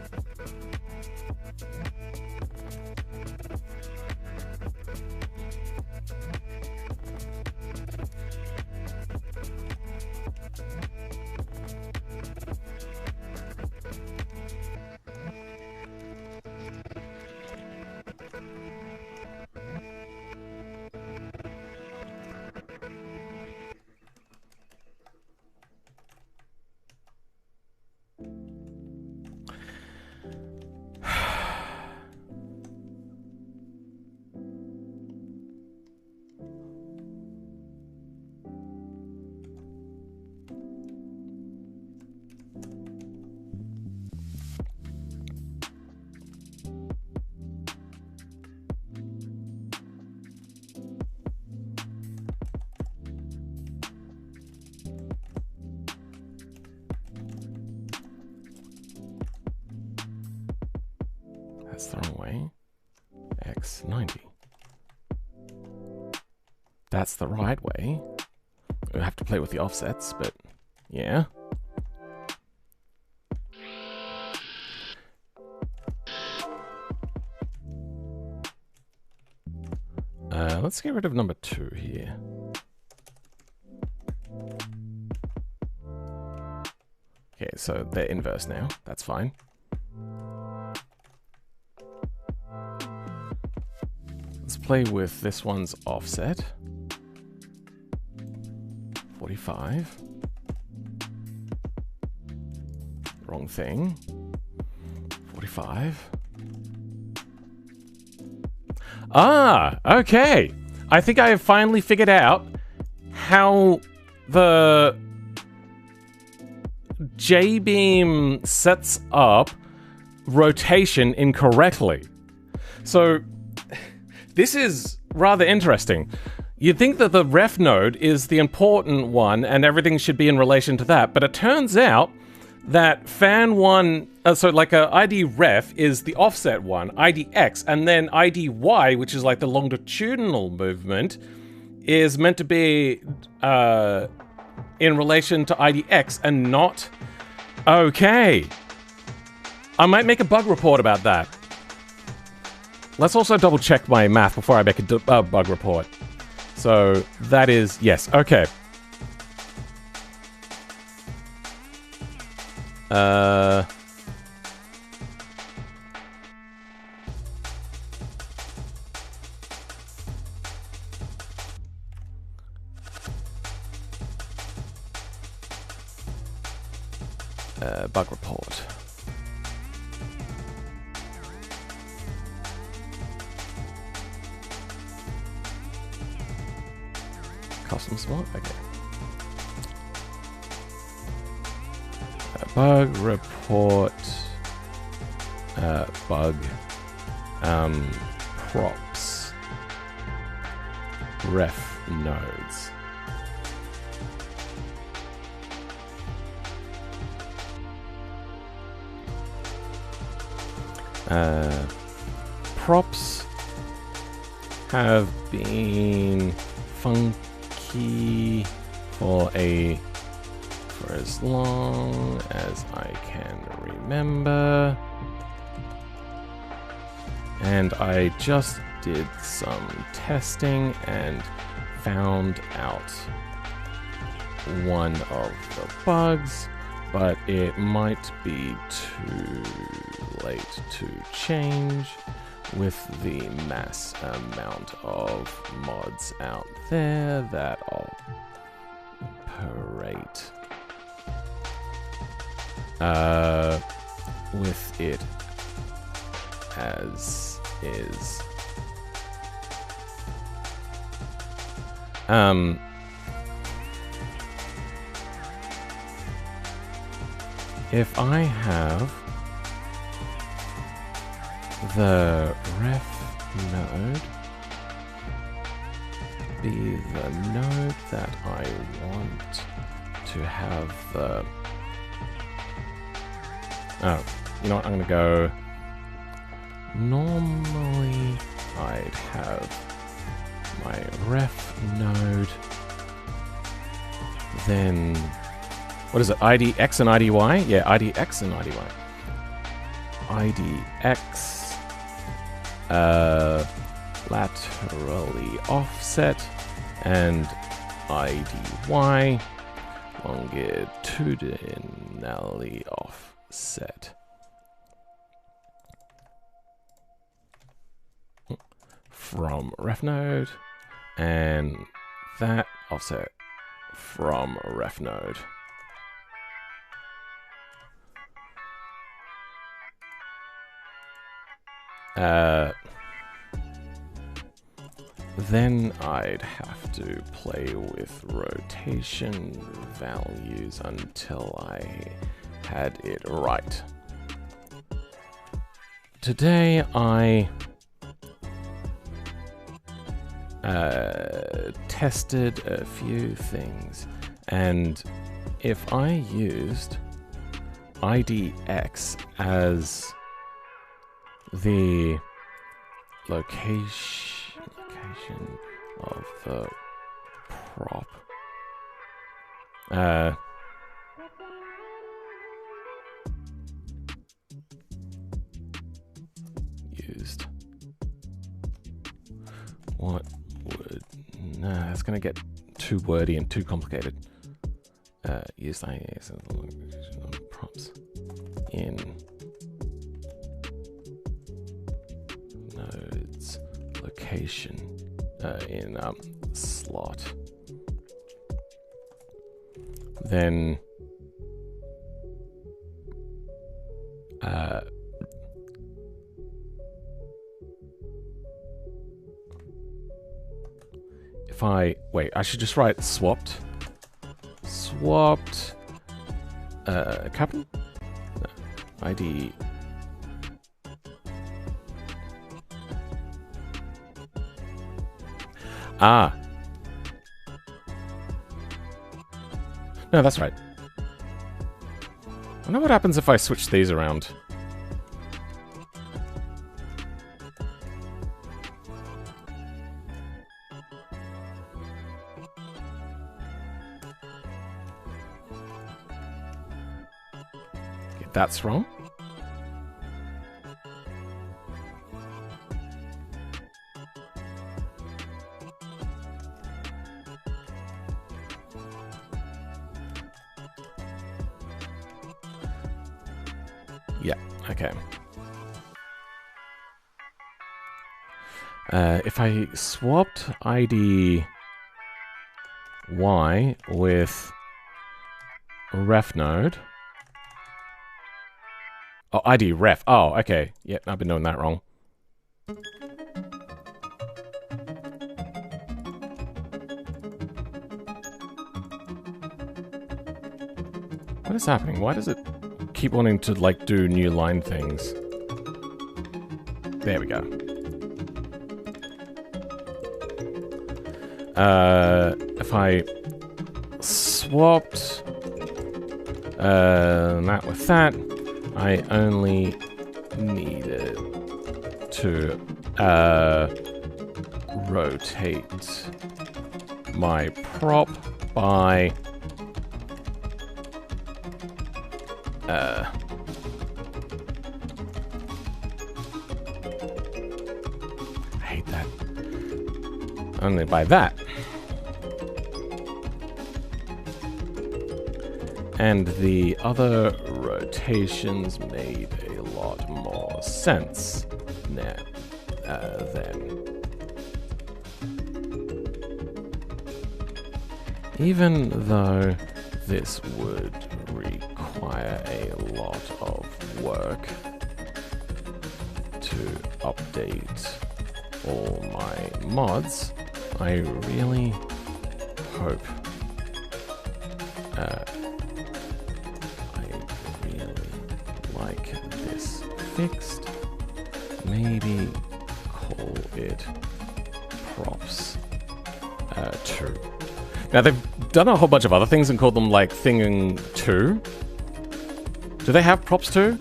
That's the wrong way. X90. That's the right way. We have to play with the offsets, but yeah. Let's get rid of number 2 here. Okay, so they're inverse now. That's fine. Let's play with this one's offset. 45. Wrong thing. 45. Ah, okay. I think I have finally figured out how the J-beam sets up rotation incorrectly. So this is rather interesting. You'd think that the ref node is the important one and everything should be in relation to that, but it turns out that fan 1, so like a ID ref is the offset one, ID X, and then ID Y, which is like the longitudinal movement, is meant to be in relation to ID X and not... Okay. I might make a bug report about that. Let's also double check my math before I make a bug report. So that is, yes, okay. Bug report. Custom spot? Okay. Bug report. Bug. Props. Ref nodes. Props have been funky for as long as I can remember, and I just did some testing and found out one of the bugs, but it might be too late to change with the mass amount of mods out there that operate with it as is. If I have the ref node be the node that I want to have the... Oh, you know what? I'm going to go... Normally, I'd have my ref node, then... What is it? IDX and IDY? Yeah, IDX and IDY. IDX, laterally offset, and IDY, longitudinally offset. From ref node, and that offset from ref node. Then I'd have to play with rotation values until I had it right. Today I tested a few things, and if I used IDX as the location of the prop, used, what would... Nah, that's gonna get too wordy and too complicated. Use IDX as the location of props in nodes location in slot. Then if I wait, I should just write swapped capital ID no, that's right. I wonder what happens if I switch these around. Okay, that's wrong. Yeah, okay. If I swapped ID Y with ref node. Oh, ID ref. Oh, okay. Yep, I've been doing that wrong. What is happening? Why does it keep wanting to, like, do new line things? There we go. If I swapped that with that, I only needed to rotate my prop by I hate that. Only by that. And the other rotations made a lot more sense then. Even though this would require a lot of work to update all my mods, I really hope this fixed. Maybe call it props 2. Now, they've done a whole bunch of other things and called them, like, Thing 2. Do they have props too?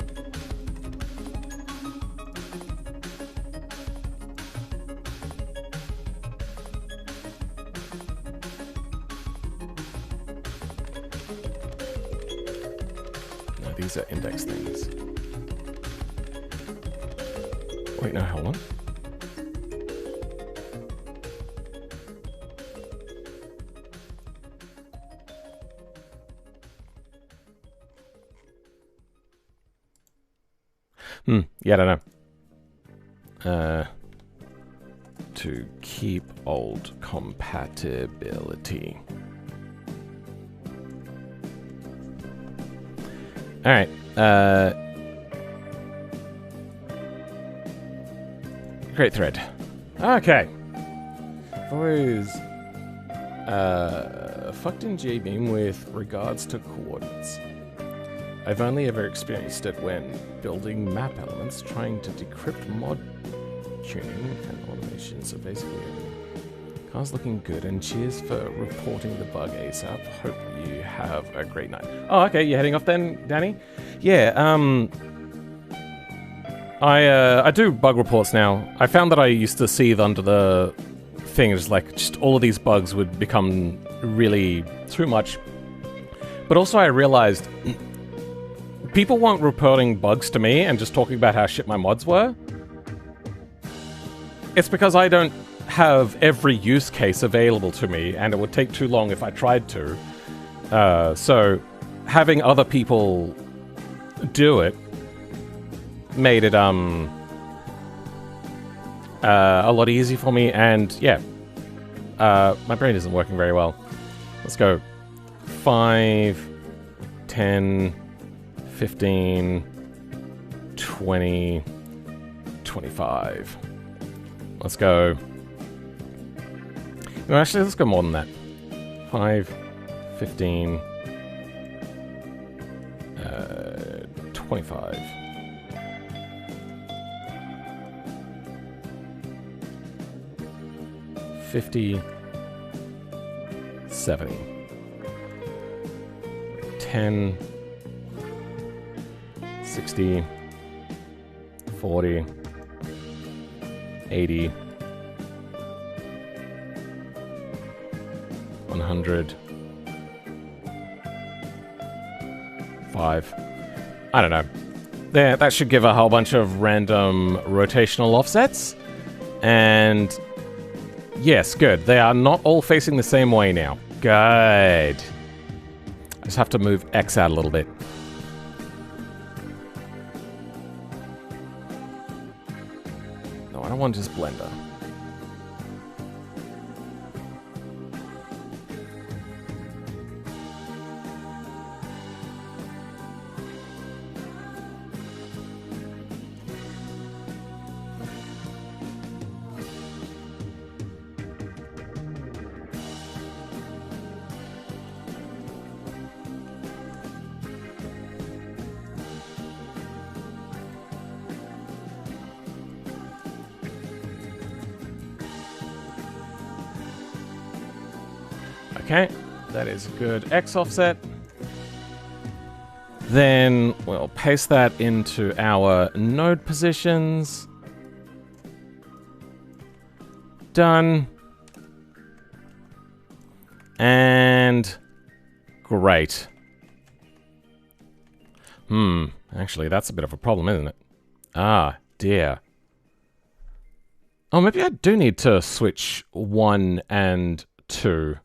No, these are index things. Wait, no, hold on. Yeah, I don't know. To keep old compatibility. Alright, great thread. Okay. I've always fucked in J-Beam with regards to coordinates. I've only ever experienced it when building map elements, trying to decrypt mod tuning and automation. So basically, car's looking good, and cheers for reporting the bug ASAP. Hope you have a great night. Oh, okay, you're heading off then, Danny? Yeah, I do bug reports now. I found that I used to seethe under the thing. It's like, just all of these bugs would become really too much. But also I realized people weren't reporting bugs to me and just talking about how shit my mods were. It's because I don't have every use case available to me, and it would take too long if I tried to. So having other people do it made it a lot easier for me, and yeah, my brain isn't working very well. Let's go 5, 10, 15, 20, 25. Let's go. No, actually, let's go more than that. 5, 15, 25. 50, 70. 10, 60, 40, 80, 100, 5. I don't know. There, that should give a whole bunch of random rotational offsets. And yes, good. They are not all facing the same way now. Good. I just have to move X out a little bit. No, I don't want just Blender. Okay, that is a good X offset. Then we'll paste that into our node positions. Done. And great. Actually, that's a bit of a problem, isn't it? Ah, dear. Oh, maybe I do need to switch 1 and 2.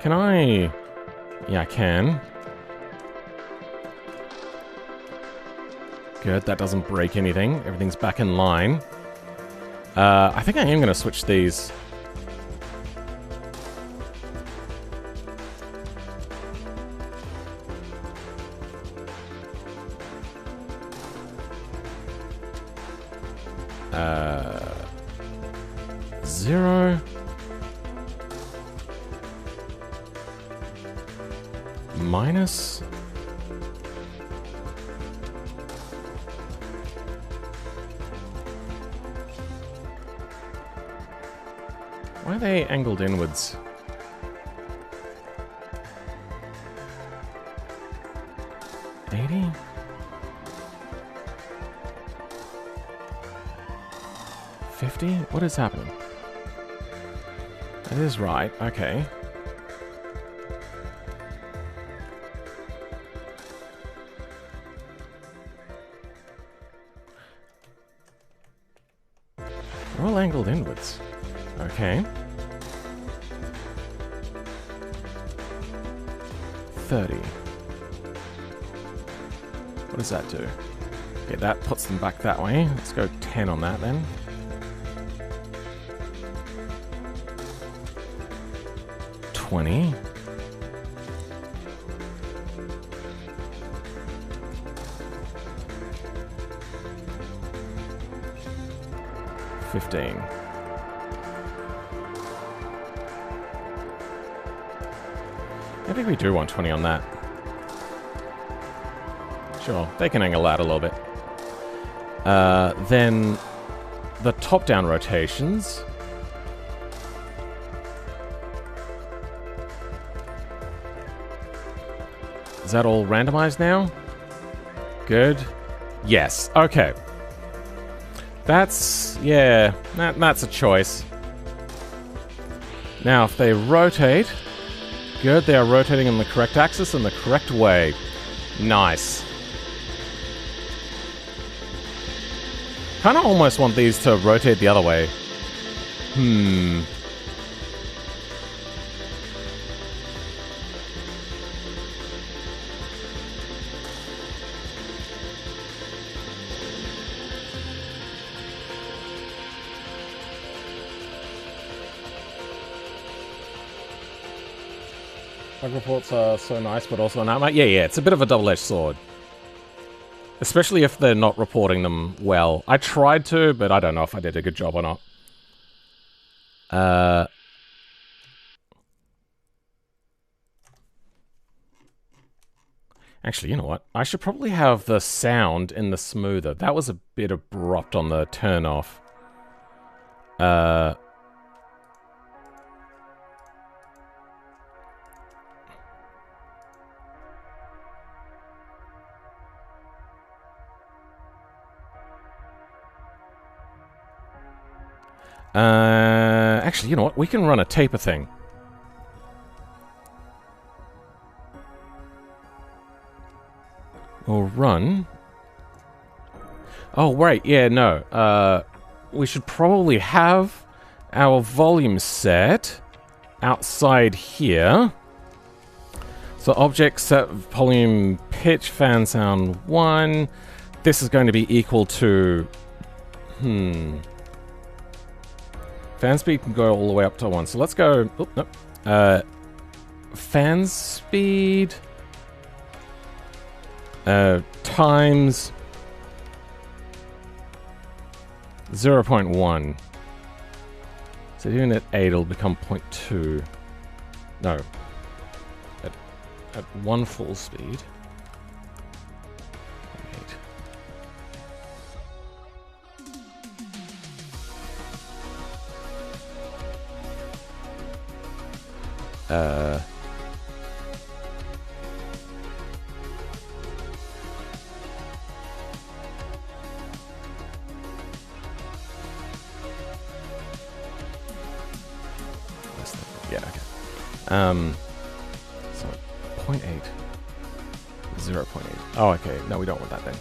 Can I? Yeah, I can. Good, that doesn't break anything. Everything's back in line. I think I am going to switch these. 0 minus why are they angled inwards? $80? $50? What is happening? That is right, okay. They're all angled inwards. Okay. 30. What does that do? Okay, that puts them back that way. Let's go 10 on that then. $20. $15. I think we do want 20 on that. Sure, they can angle that a little bit. Then the top-down rotations. Is that all randomized now? Good. Yes. Okay. That's... yeah. That's a choice. Now, if they rotate... good, they are rotating in the correct axis in the correct way. Nice. Kinda almost want these to rotate the other way. Bug reports are so nice, but also not. Yeah, it's a bit of a double-edged sword. Especially if they're not reporting them well. I tried to, but I don't know if I did a good job or not. Actually, you know what? I should probably have the sound in the smoother. That was a bit abrupt on the turn-off. Actually, you know what? We can run a taper thing. We'll run... oh, right, yeah, no. We should probably have our volume set outside here. So object set volume pitch fan sound 1. This is going to be equal to... fan speed can go all the way up to 1. So let's go... oh, no. Fan speed... times... 0.1. So doing it at 8, it'll become 0.2. No. At 1 full speed. 8. Yeah, okay. So 0.8, 0.8. Oh, okay. No, we don't want that then.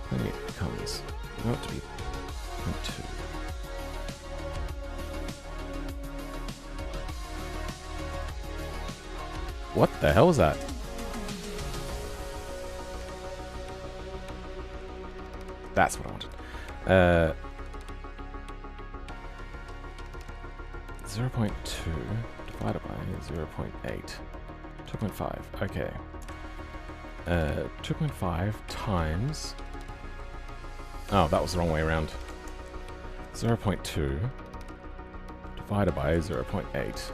0.8 becomes, we want it to be 0.2. What the hell is that? That's what I wanted. 0.2 divided by 0.8. 2.5. Okay. 2.5 times... oh, that was the wrong way around. 0.2 divided by 0.8.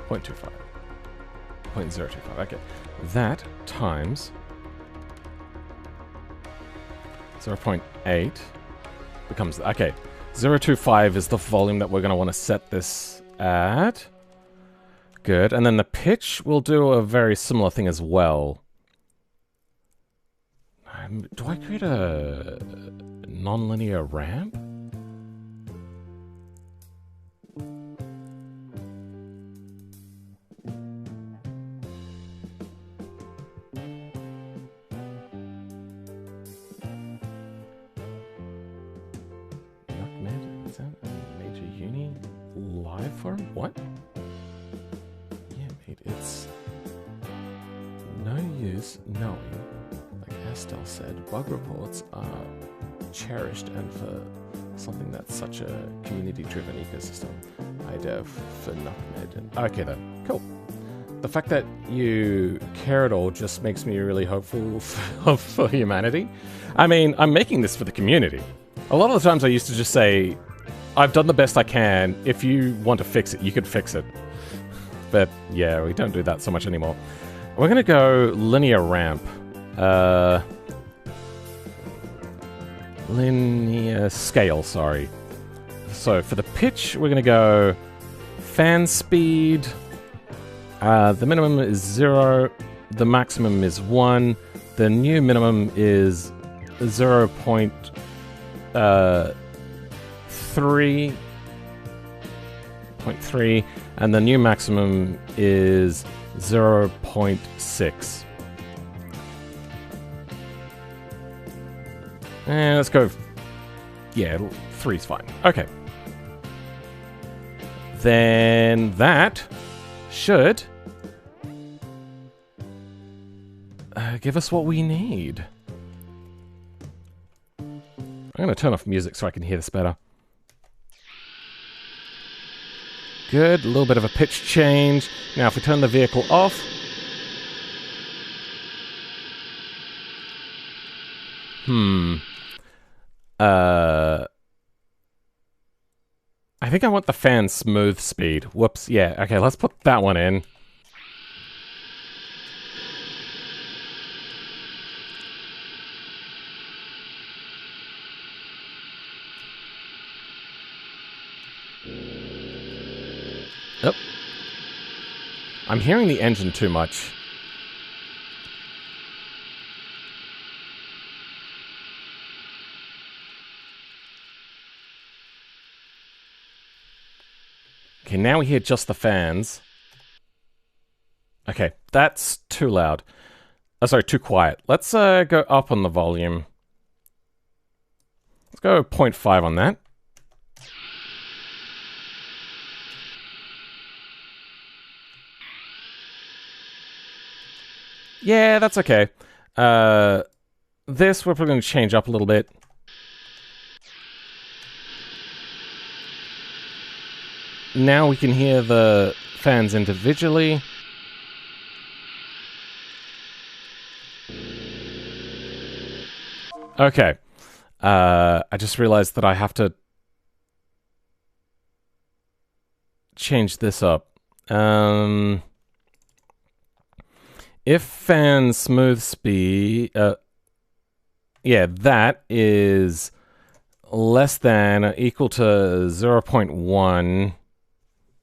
0.25. 0.025. Okay. That times 0.8 becomes... Okay. 0.25 is the volume that we're going to want to set this at. Good. And then the pitch will do a very similar thing as well. Do I create a non-linear ramp? Is that a major uni live forum? What? Yeah, mate, it's no use knowing. Estelle said, bug reports are cherished, and for something that's such a community-driven ecosystem, IDev for Nutmed. Okay then, cool. The fact that you care at all just makes me really hopeful for humanity. I mean, I'm making this for the community. A lot of the times I used to just say, I've done the best I can. If you want to fix it, you could fix it. But yeah, we don't do that so much anymore. We're gonna go linear ramp. Linear scale, sorry. So for the pitch, we're going to go fan speed. The minimum is 0. The maximum is 1. The new minimum is 0.3. And the new maximum is 0.6. And let's go... Yeah, 3's fine. Okay. Then that should give us what we need. I'm going to turn off music so I can hear this better. Good, a little bit of a pitch change. Now if we turn the vehicle off... I think I want the fan smooth speed. Whoops, yeah. Okay, let's put that one in. Oh. I'm hearing the engine too much. Okay, now we hear just the fans. Okay, that's too loud. Oh, sorry, too quiet. Let's go up on the volume. Let's go 0.5 on that. Yeah, that's okay. This we're probably going to change up a little bit. Now we can hear the fans individually. Okay. I just realized that I have to change this up. If fan smooth speed... yeah, that is less than or equal to 0.1...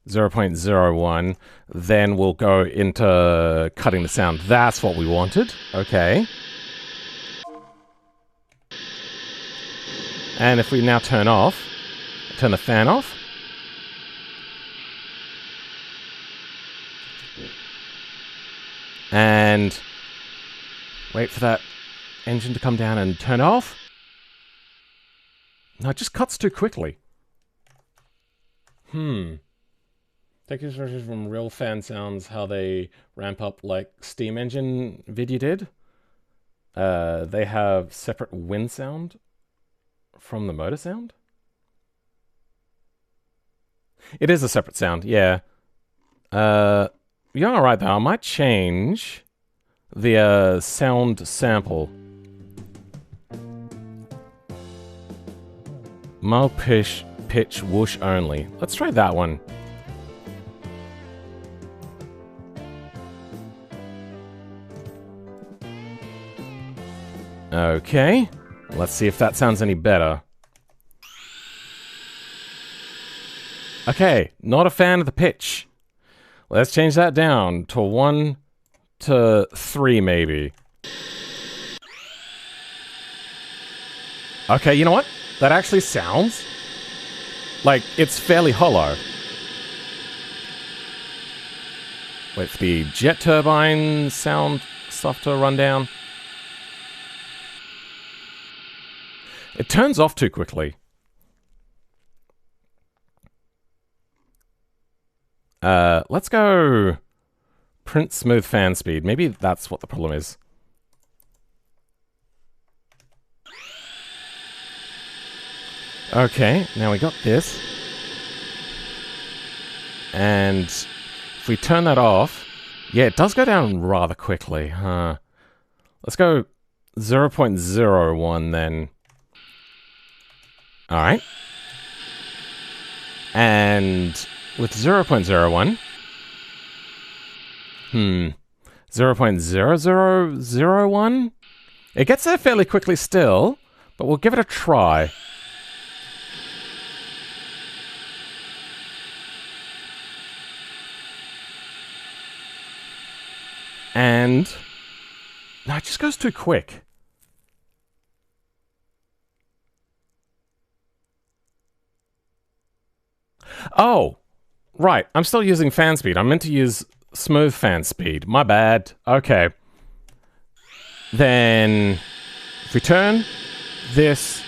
0.01, then we'll go into cutting the sound. That's what we wanted. Okay. And if we now turn the fan off. And wait for that engine to come down and turn off. No, it just cuts too quickly. Thank you from Real Fan Sounds, how they ramp up like Steam Engine video did. They have separate wind sound from the motor sound. It is a separate sound, yeah. You're alright though, I might change the sound sample. Mild pitch whoosh only. Let's try that one. Okay. Let's see if that sounds any better. Okay, not a fan of the pitch. Let's change that down to 1 to 3 maybe. Okay, you know what? That actually sounds like it's fairly hollow. Wait for the jet turbine sound stuff to run down. It turns off too quickly. Let's go print smooth fan speed. Maybe that's what the problem is. Okay, now we got this. And if we turn that off, yeah, it does go down rather quickly, huh? Let's go 0.01 then. Alright. And with 0.01... 0.0001? It gets there fairly quickly still, but we'll give it a try. And... no, it just goes too quick. Oh, right. I'm still using fan speed. I meant to use smooth fan speed. My bad. Okay. Then, if we turn this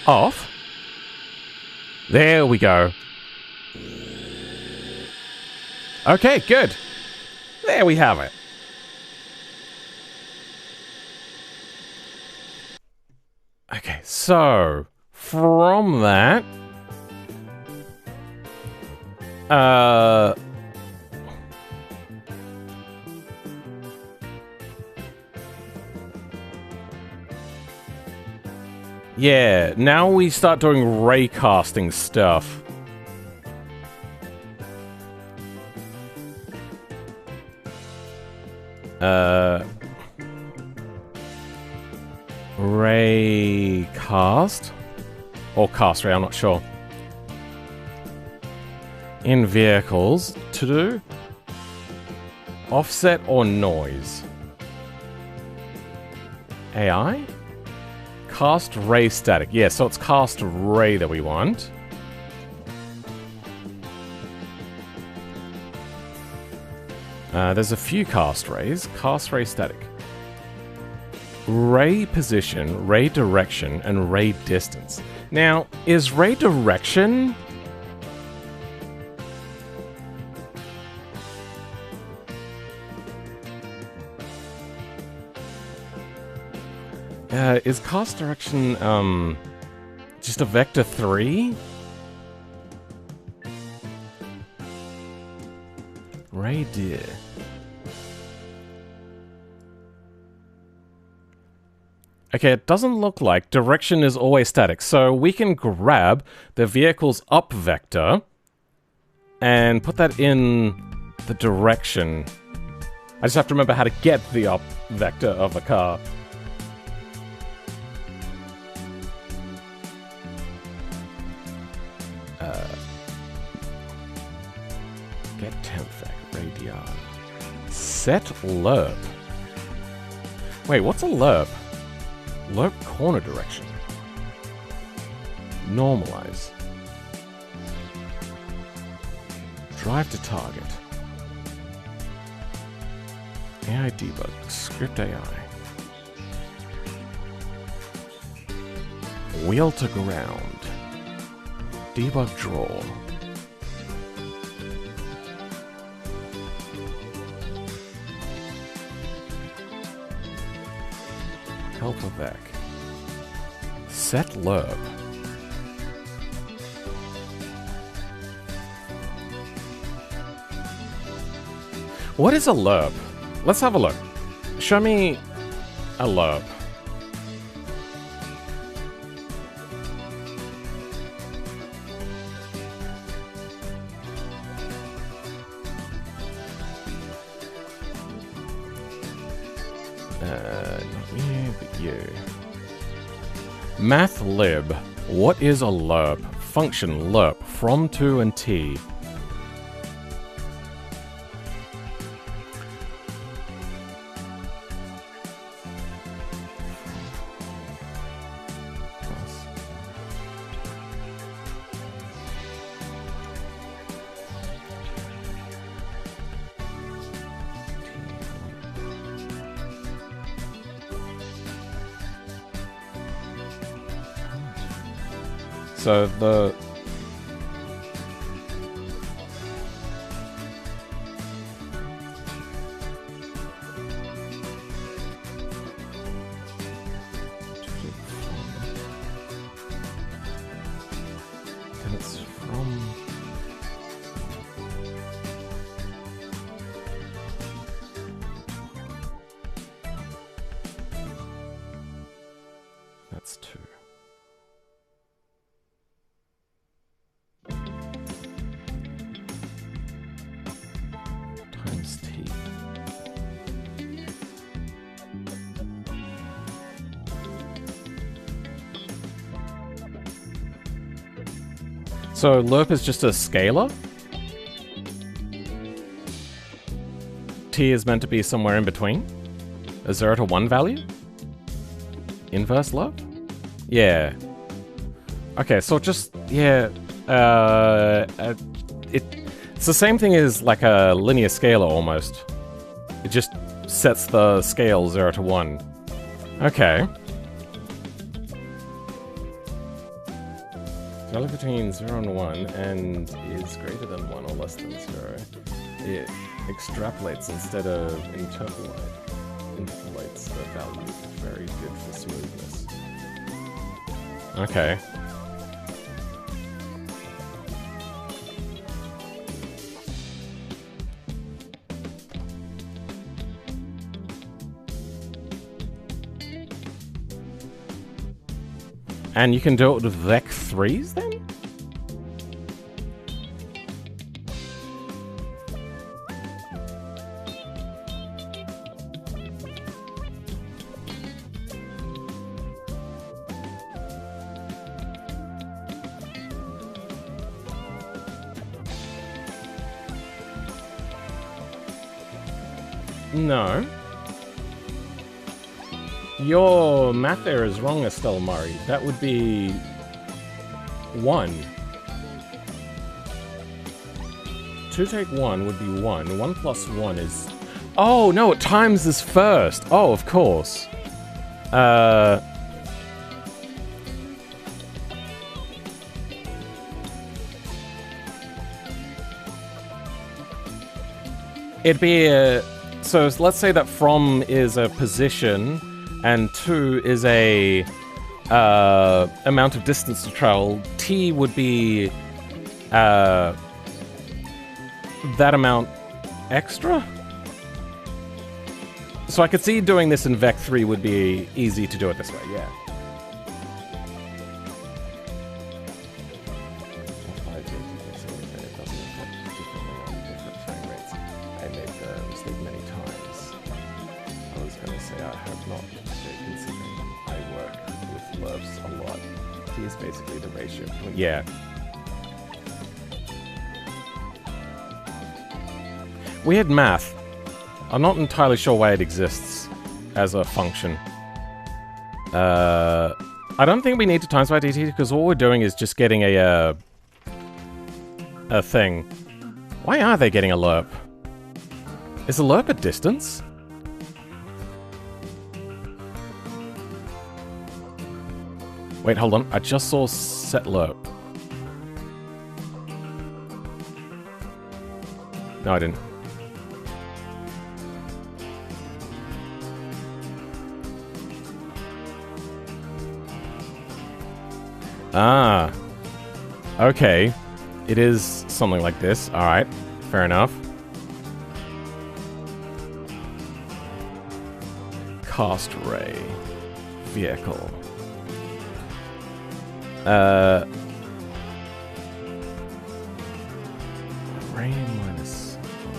off, there we go. Okay, good. There we have it. Okay, so from that, yeah, now we start doing raycasting stuff. Raycast? Or cast ray, I'm not sure. In vehicles, to do offset or noise. AI? Cast ray static. Yeah, so it's cast ray that we want. There's a few cast rays. Cast ray static. Ray position, ray direction, and ray distance. Now, is ray direction... is cast direction, just a vector 3? Ray dir. Okay, it doesn't look like direction is always static, so we can grab the vehicle's up vector and put that in the direction. I just have to remember how to get the up vector of the car. Get temp vec, radii. Set lerp. Wait, what's a lerp? Lerp corner direction. Normalize. Drive to target. AI debug. Script AI. Wheel to ground. Debug draw. Helper vec. Set lerp. What is a lerp? Let's have a look. Show me a lerp. Not you, but you. Mathlib. What is a lerp? Function lerp from to and t. So the and it's from that's 2. Times t. So lerp is just a scalar? T is meant to be somewhere in between? A 0 to 1 value? Inverse lerp? Yeah. Okay, so just, yeah, it's the same thing as like a linear scalar almost. It just sets the scale 0 to 1. Okay. Value between 0 and 1 and is greater than 1 or less than 0. It extrapolates instead of interpolates the value. Very good for smoothness. Okay. And you can do it with vec3s then? No. Your math error is wrong, Estelle Murray. That would be 1. 2 take 1 would be 1. 1 plus 1 is... Oh, no, it times this first. Oh, of course. It'd be a... So let's say that from is a position... and 2 is a amount of distance to travel. T would be that amount extra? So I could see doing this in vec3 would be easy to do it this way, yeah. I made the mistake many times. I was going to say I have not, considering I work with lerps a lot. T is basically the ratio. Yeah. Weird math. I'm not entirely sure why it exists as a function. I don't think we need to times by dt because all we're doing is just getting a thing. Why are they getting a lerp? Is a lerp a distance? Wait, hold on. I just saw set lerp. No, I didn't. Ah. Okay. It is something like this. Alright. Fair enough. Cast ray. Vehicle. Ray minus 4.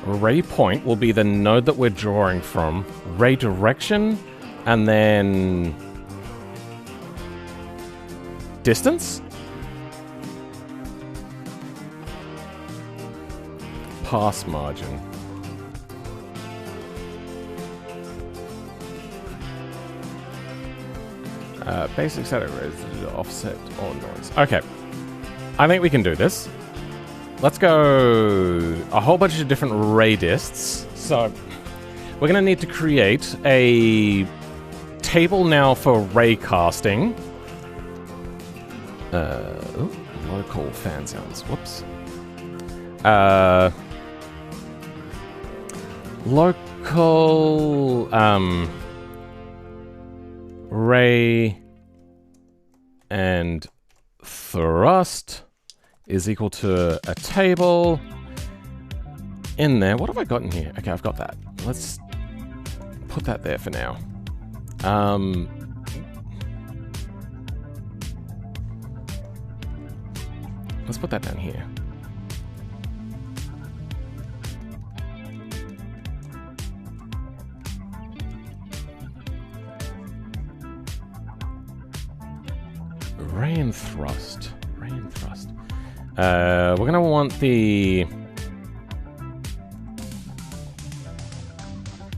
ray point will be the node that we're drawing from, ray direction, and then distance? Pass margin. Basic setup is offset or noise. Okay. I think we can do this. Let's go a whole bunch of different ray dists. So we're going to need to create a table now for ray casting. Local fan sounds. Whoops. Local ray and thrust is equal to a table in there. What have I got in here? Okay, I've got that. Let's put that there for now. Let's put that down here. Ray and thrust. Ray and thrust. We're gonna want the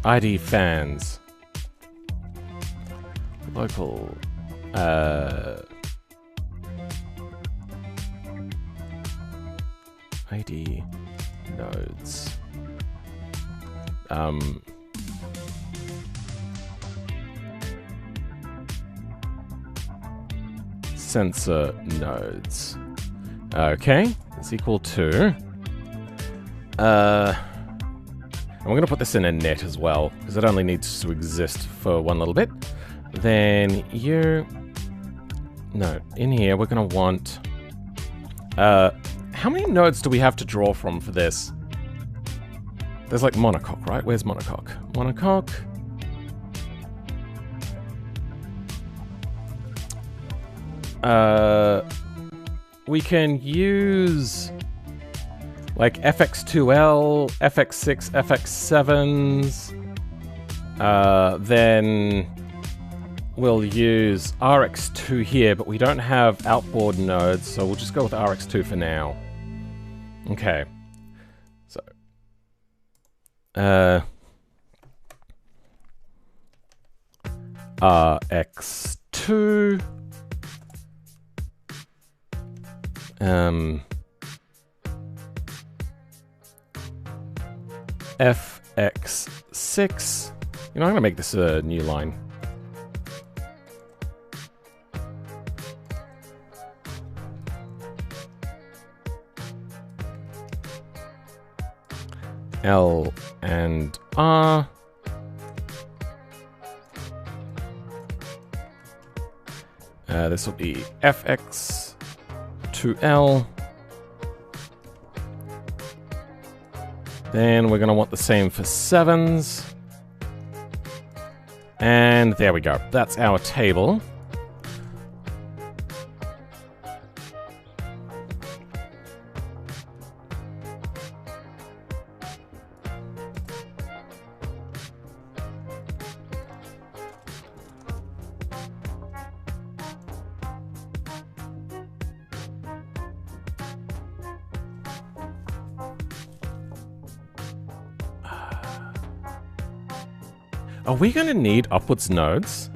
ID fans. Local ID nodes. Sensor nodes. Okay, it's equal to. And we're going to put this in a net as well, because it only needs to exist for one little bit. Then you. No, in here we're going to want. How many nodes do we have to draw from for this? There's like monocoque, right? Where's monocoque? Monocoque. We can use like FX2L, FX6, FX7s. Then we'll use RX2 here, but we don't have outboard nodes, so we'll just go with RX2 for now. Okay. So RX2 FX6. You know, I'm gonna make this a new line. L and R. This will be FX to L. Then we're going to want the same for 7s. And there we go. That's our table. Are we going to need upwards nodes?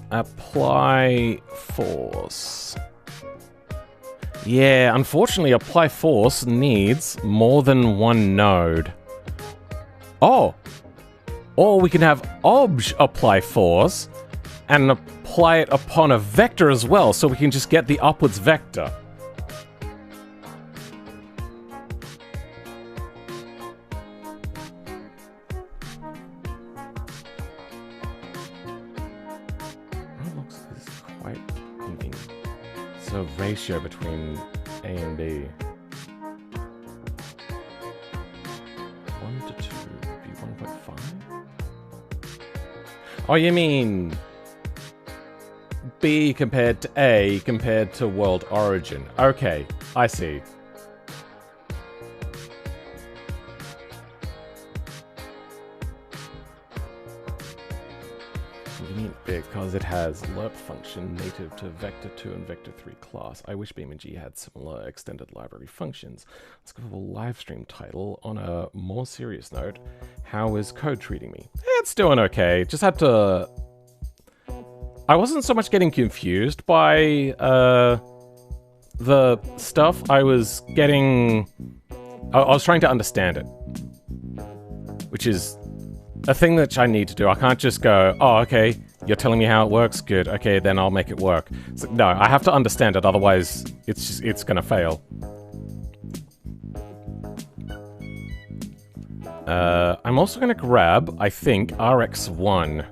Apply force. Yeah, unfortunately, apply force needs more than one node. Oh! Or we can have obj apply force and apply it upon a vector as well, so we can just get the upwards vector. Ratio between A and B. 1 to 2 would be 1.5? Oh, you mean B compared to A compared to world origin. Okay, I see. because it has lerp function native to Vector 2 and Vector 3 class. I wish BeamNG had similar extended library functions. Let's go for a live stream title. On a more serious note, how is code treating me? It's doing okay. Just had to... I wasn't so much getting confused by the stuff. I was getting... I was trying to understand it, which is a thing that I need to do. I can't just go, oh, okay, you're telling me how it works, good, okay, then I'll make it work. So, no, I have to understand it, otherwise it's gonna fail. I'm also gonna grab, I think, RX1.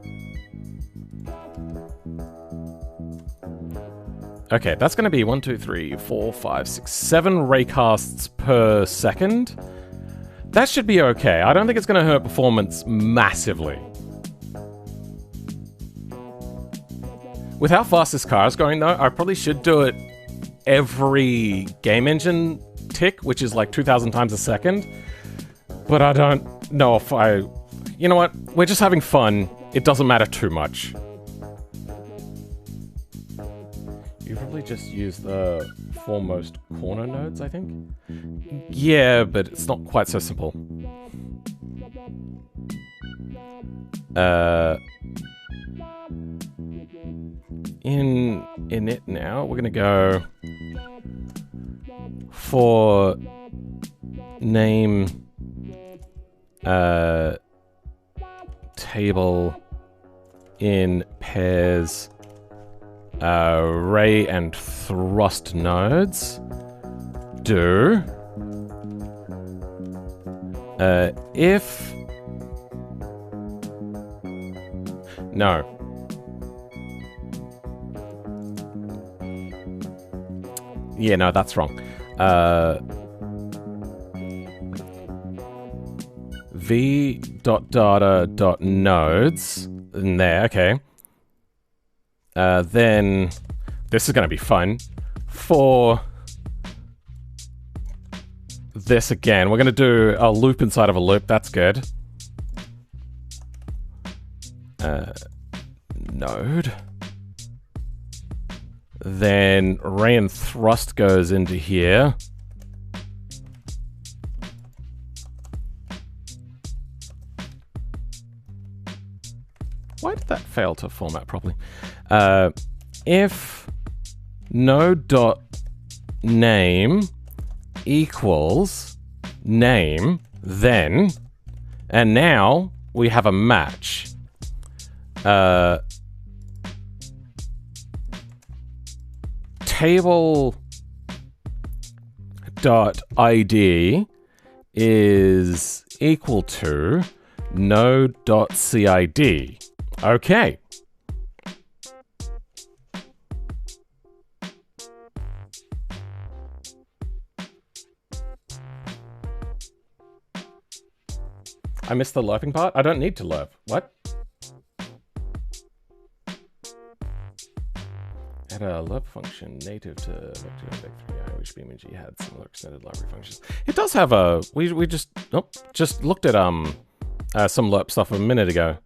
Okay, that's gonna be 1, 2, 3, 4, 5, 6, 7 raycasts per second. That should be okay. I don't think it's gonna hurt performance massively. With how fast this car is going though, I probably should do it every game engine tick, which is like 2,000 times a second. But I don't know if I... You know what? We're just having fun. It doesn't matter too much. You probably just use the foremost corner nodes, I think? Yeah, but it's not quite so simple. In it now, we're gonna go for name table in pairs ray and thrust nodes. Do if no. Yeah, no, that's wrong. v.data.nodes in there, okay. Then this is going to be fun. For this again, we're going to do a loop inside of a loop. That's good. Node. Then ray and thrust goes into here. Why did that fail to format properly? If node.name equals name, then, and now we have a match. Table.id is equal to node.cid. Okay. I missed the lerping part? I don't need to lerp. What? Add a lerp function native to Vector and Vector 3. I wish BeamNG had similar extended library functions. It does have a... We just... Nope. Just looked at some lerp stuff a minute ago.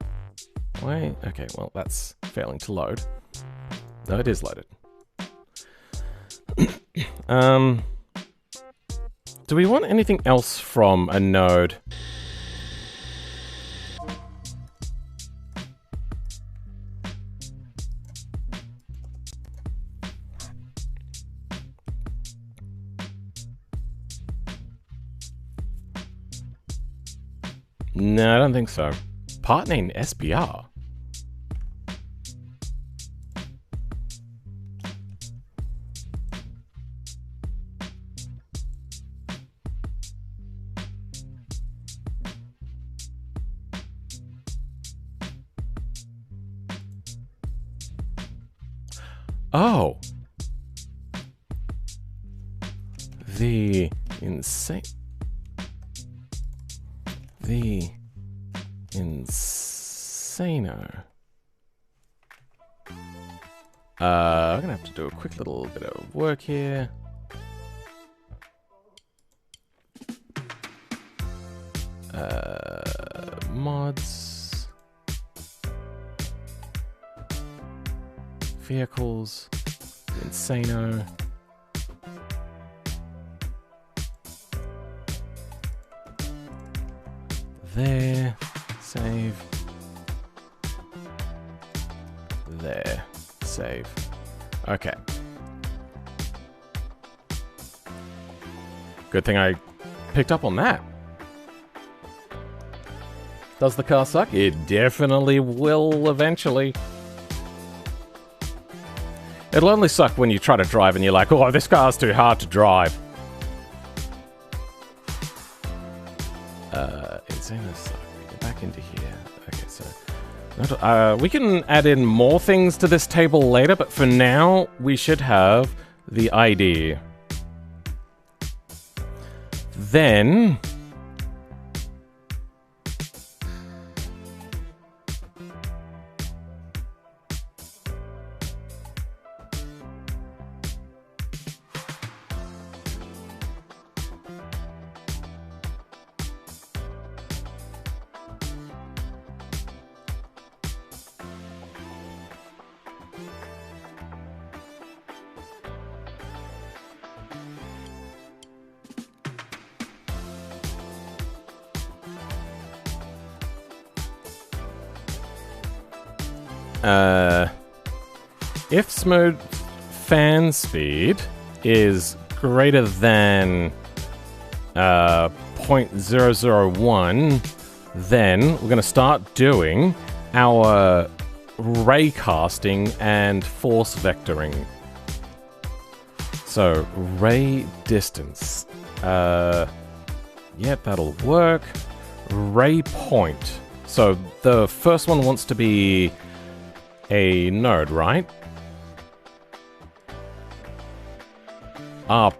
Why? Okay, well, that's failing to load. No, it is loaded. Do we want anything else from a node? No, I don't think so. Part name SBR. Oh. The insane. The Insano. I'm gonna have to do a quick little bit of work here. Mods. vehicles, Insano. There, save. There, save. Okay. Good thing I picked up on that. Does the car suck? It definitely will eventually. It'll only suck when you try to drive and you're like, oh, this car's too hard to drive. Insano suck. Get back into here. Okay, so... we can add in more things to this table later, but for now, we should have the ID. Then... if smooth fan speed is greater than 0.001, then we're going to start doing our ray casting and force vectoring. So, ray distance. Yep, that'll work. Ray point. So, the first one wants to be a node, right?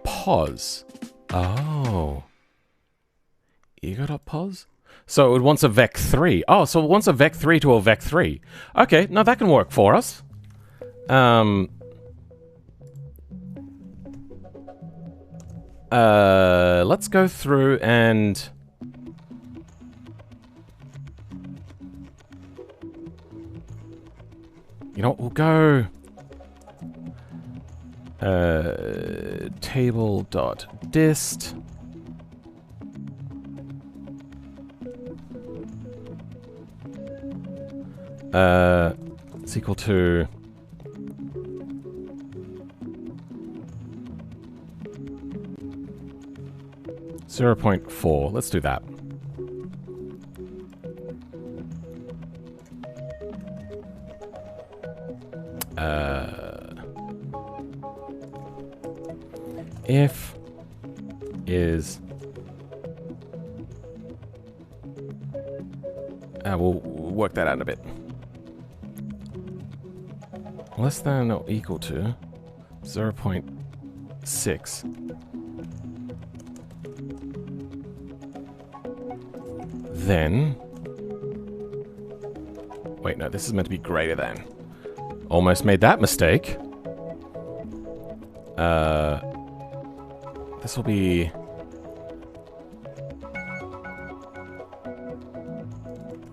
Pos. Oh. Ego.pos? So it wants a vec3. Oh, so it wants a vec3 to a vec3. Okay, no, that can work for us. Let's go through and... You know what, we'll go... table.dist. It's equal to... .4. Let's do that. If is we'll work that out a bit. Less than or equal to 0.6. Then wait, no, this is meant to be greater than. Almost made that mistake. This will be...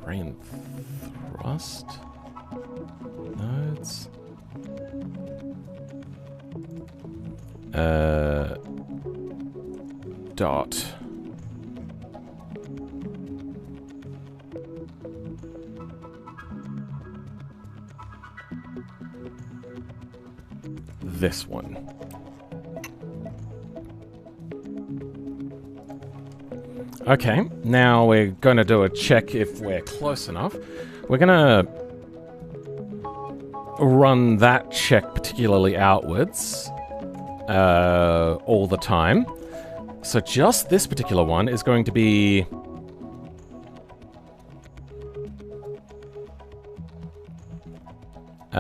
ray and thrust? Nodes? Dot. This one. Okay, now we're going to do a check if we're close enough. We're going to run that check particularly outwards all the time. So just this particular one is going to be... you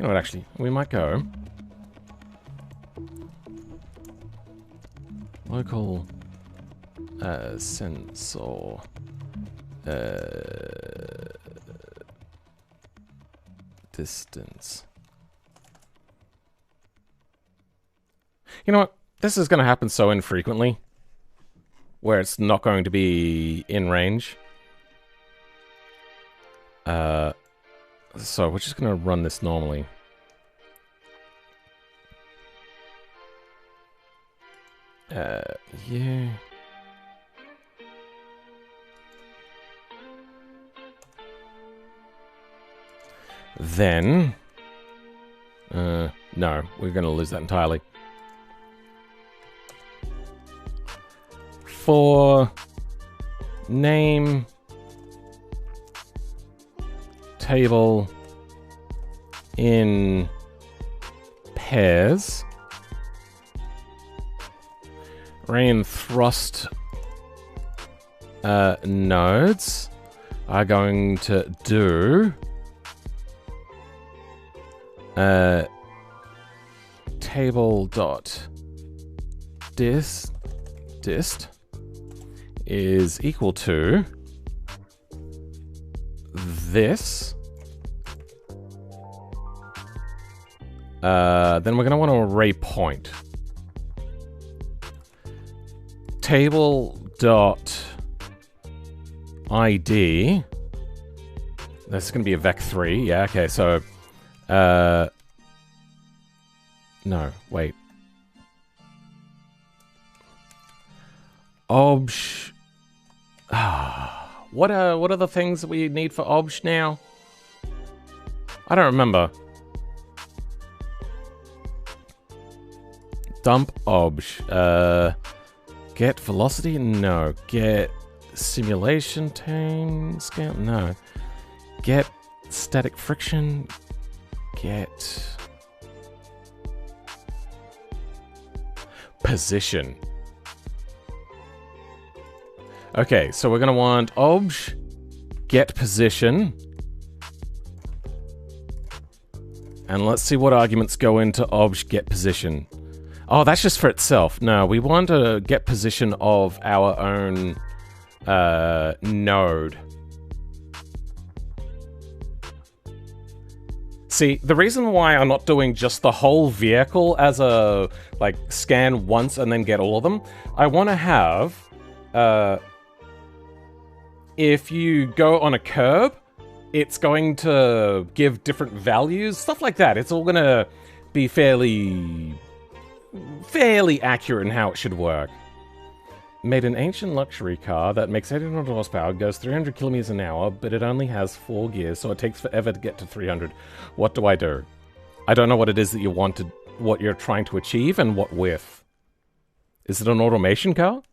know what, actually, we might go... local sensor distance. You know what? This is going to happen so infrequently where it's not going to be in range. So we're just going to run this normally. Yeah. Then, no, we're going to lose that entirely. For name table in pairs, rain thrust nodes are going to do table dot dist is equal to this. Then we're going to want to array point. Table dot ID. This is going to be a vec3. Yeah, okay, so no, wait. Obj. What are the things that we need for obj now? I don't remember. Dump obj. Get velocity? No. Get simulation time scale? No. Get static friction? Get position. Okay, so we're going to want obj, get position. And let's see what arguments go into obj, get position. Oh, that's just for itself. No, we want to get position of our own node. See, the reason why I'm not doing just the whole vehicle as a, like, scan once and then get all of them, I want to have, if you go on a curb, it's going to give different values, stuff like that. It's all going to be fairly accurate in how it should work. Made an ancient luxury car that makes 800 horsepower, goes 300 kilometers an hour, but it only has 4 gears, so it takes forever to get to 300. What do I do? I don't know what it is that you wanted, what you're trying to achieve, and what with. Is it an automation car?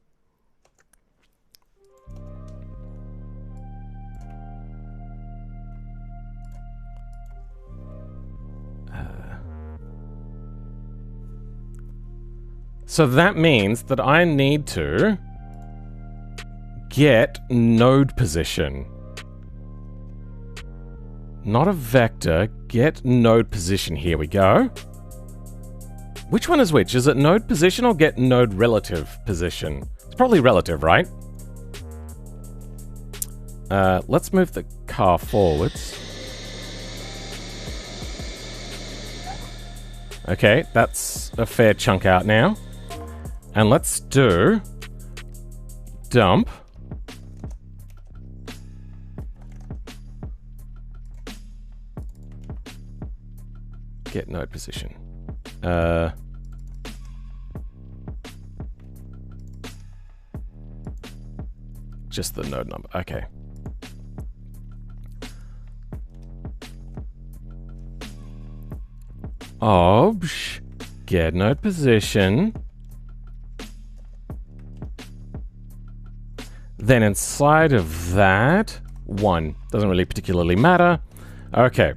So that means that I need to get node position. Not a vector, get node position. Here we go. Which one is which? Is it node position or get node relative position? It's probably relative, right? Let's move the car forwards. Okay, that's a fair chunk out now. And let's do dump get node position. Just the node number. Okay. Obj get node position. Then inside of that, 1. Doesn't really particularly matter. Okay.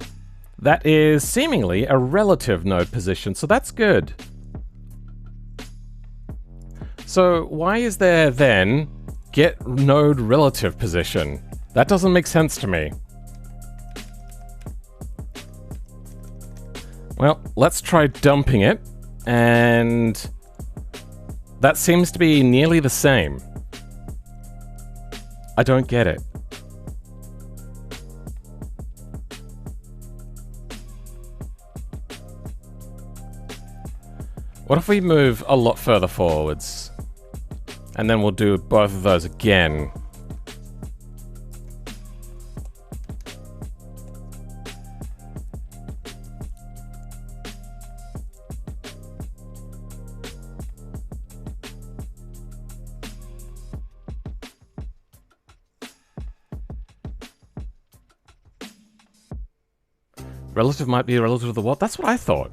That is seemingly a relative node position, so that's good. So why is there then get node relative position? That doesn't make sense to me. Well, let's try dumping it, and that seems to be nearly the same. I don't get it. What if we move a lot further forwards? And then we'll do both of those again. Relative might be relative to the what? That's what I thought.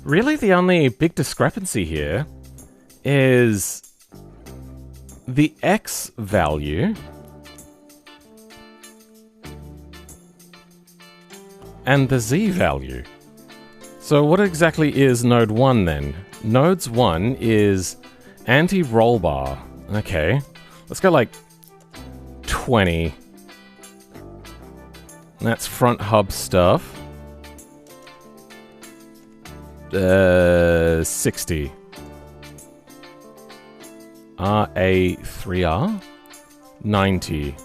Really, the only big discrepancy here is the X value and the Z value. So what exactly is node 1 then? Nodes 1 is anti-roll bar. Okay. Let's go like 20. That's front hub stuff. 60. RA3R? 90.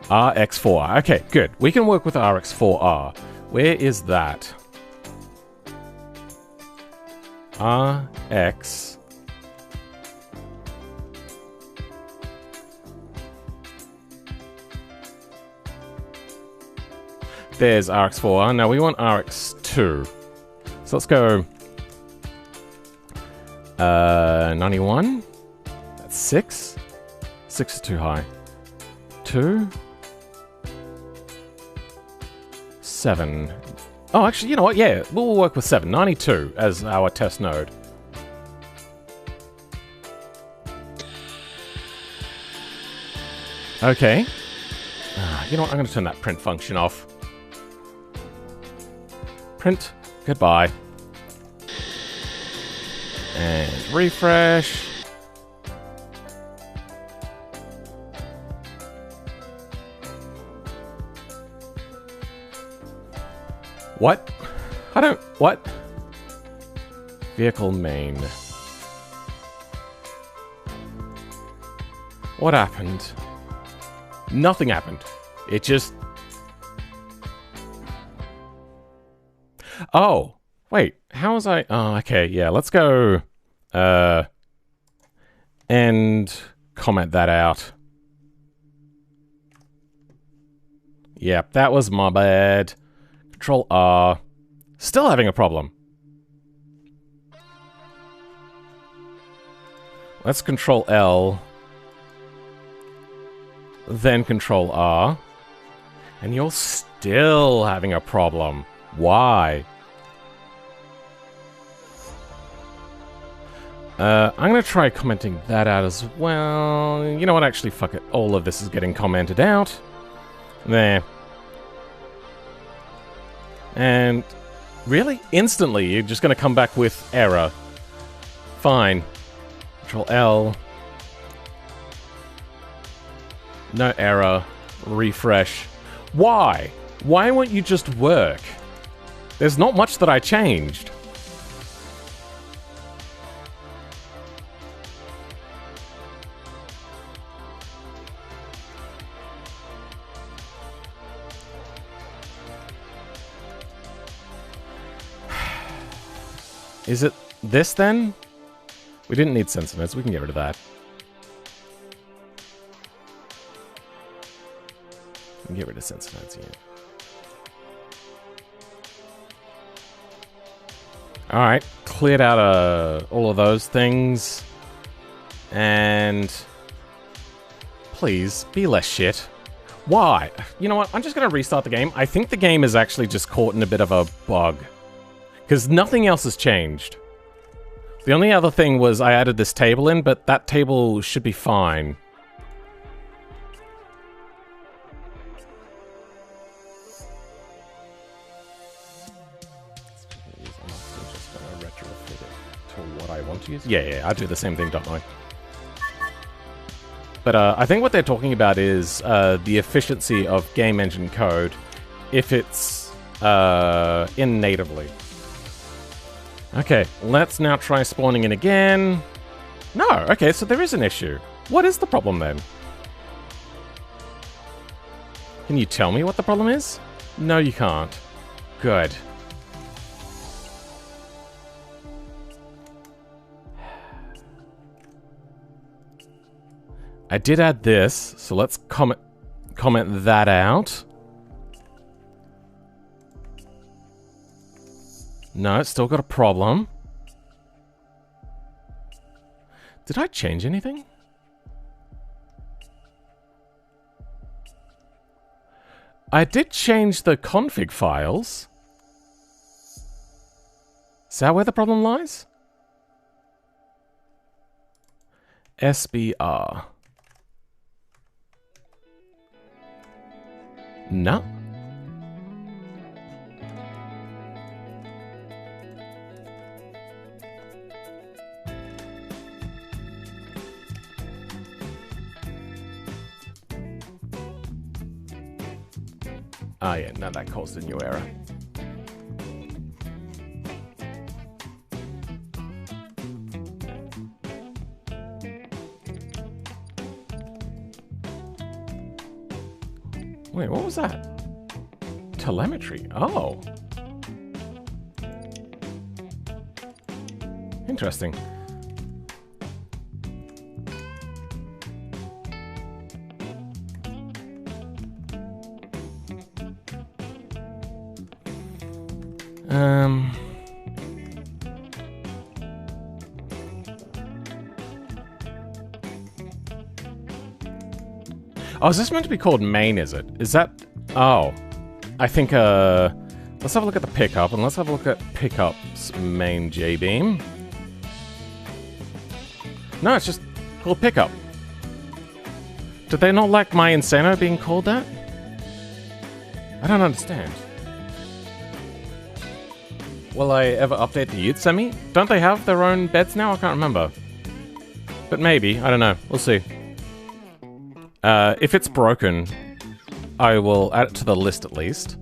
RX4R. Okay, good. We can work with RX4R. Where is that? RX. There's RX4R. Now we want RX2. So let's go 91. That's 6. 6 is too high. 2. 7. Oh, actually, you know what? Yeah, we'll work with 7. 92 as our test node. Okay. You know what? I'm going to turn that print function off. Print. Goodbye. And refresh. What? I don't... What? Vehicle main. What happened? Nothing happened. It just... Oh! Wait, how was I... Oh, okay, yeah, let's go... and comment that out. Yep, that was my bad. Control R. Still having a problem. Let's Control L. Then Control R. And you're still having a problem. Why? I'm gonna try commenting that out as well. You know what, actually, fuck it. All of this is getting commented out. There. And really? Instantly, you're just gonna come back with error. Fine. Control L. No error. Refresh. Why? Why won't you just work? There's not much that I changed. Is it this then? We didn't need sensor nodes, we can get rid of that. We can get rid of sensor nodes here. Alright, cleared out all of those things. And... please, be less shit. Why? You know what, I'm just gonna restart the game. I think the game is actually just caught in a bit of a bug. Because nothing else has changed. The only other thing was I added this table in, but that table should be fine. I'm just going to retrofit it to what I want to use. Yeah, I do the same thing, don't I? But I think what they're talking about is the efficiency of game engine code if it's in natively. Okay, let's now try spawning in again. No, okay, so there is an issue. What is the problem then? Can you tell me what the problem is? No, you can't. Good. I did add this, so let's comment that out. No, it's still got a problem. Did I change anything? I did change the config files. Is that where the problem lies? SBR. No. Oh yeah, no, that caused a new error. Wait, what was that? Telemetry. Oh. Interesting. Oh, is this meant to be called main, is it? Is that... Oh. I think, let's have a look at the pickup, and let's have a look at pickup's main J-beam. No, it's just called pickup. Did they not like my Insano being called that? I don't understand. Will I ever update the youth semi? Don't they have their own beds now? I can't remember. But maybe. I don't know. We'll see. If it's broken, I will add it to the list at least.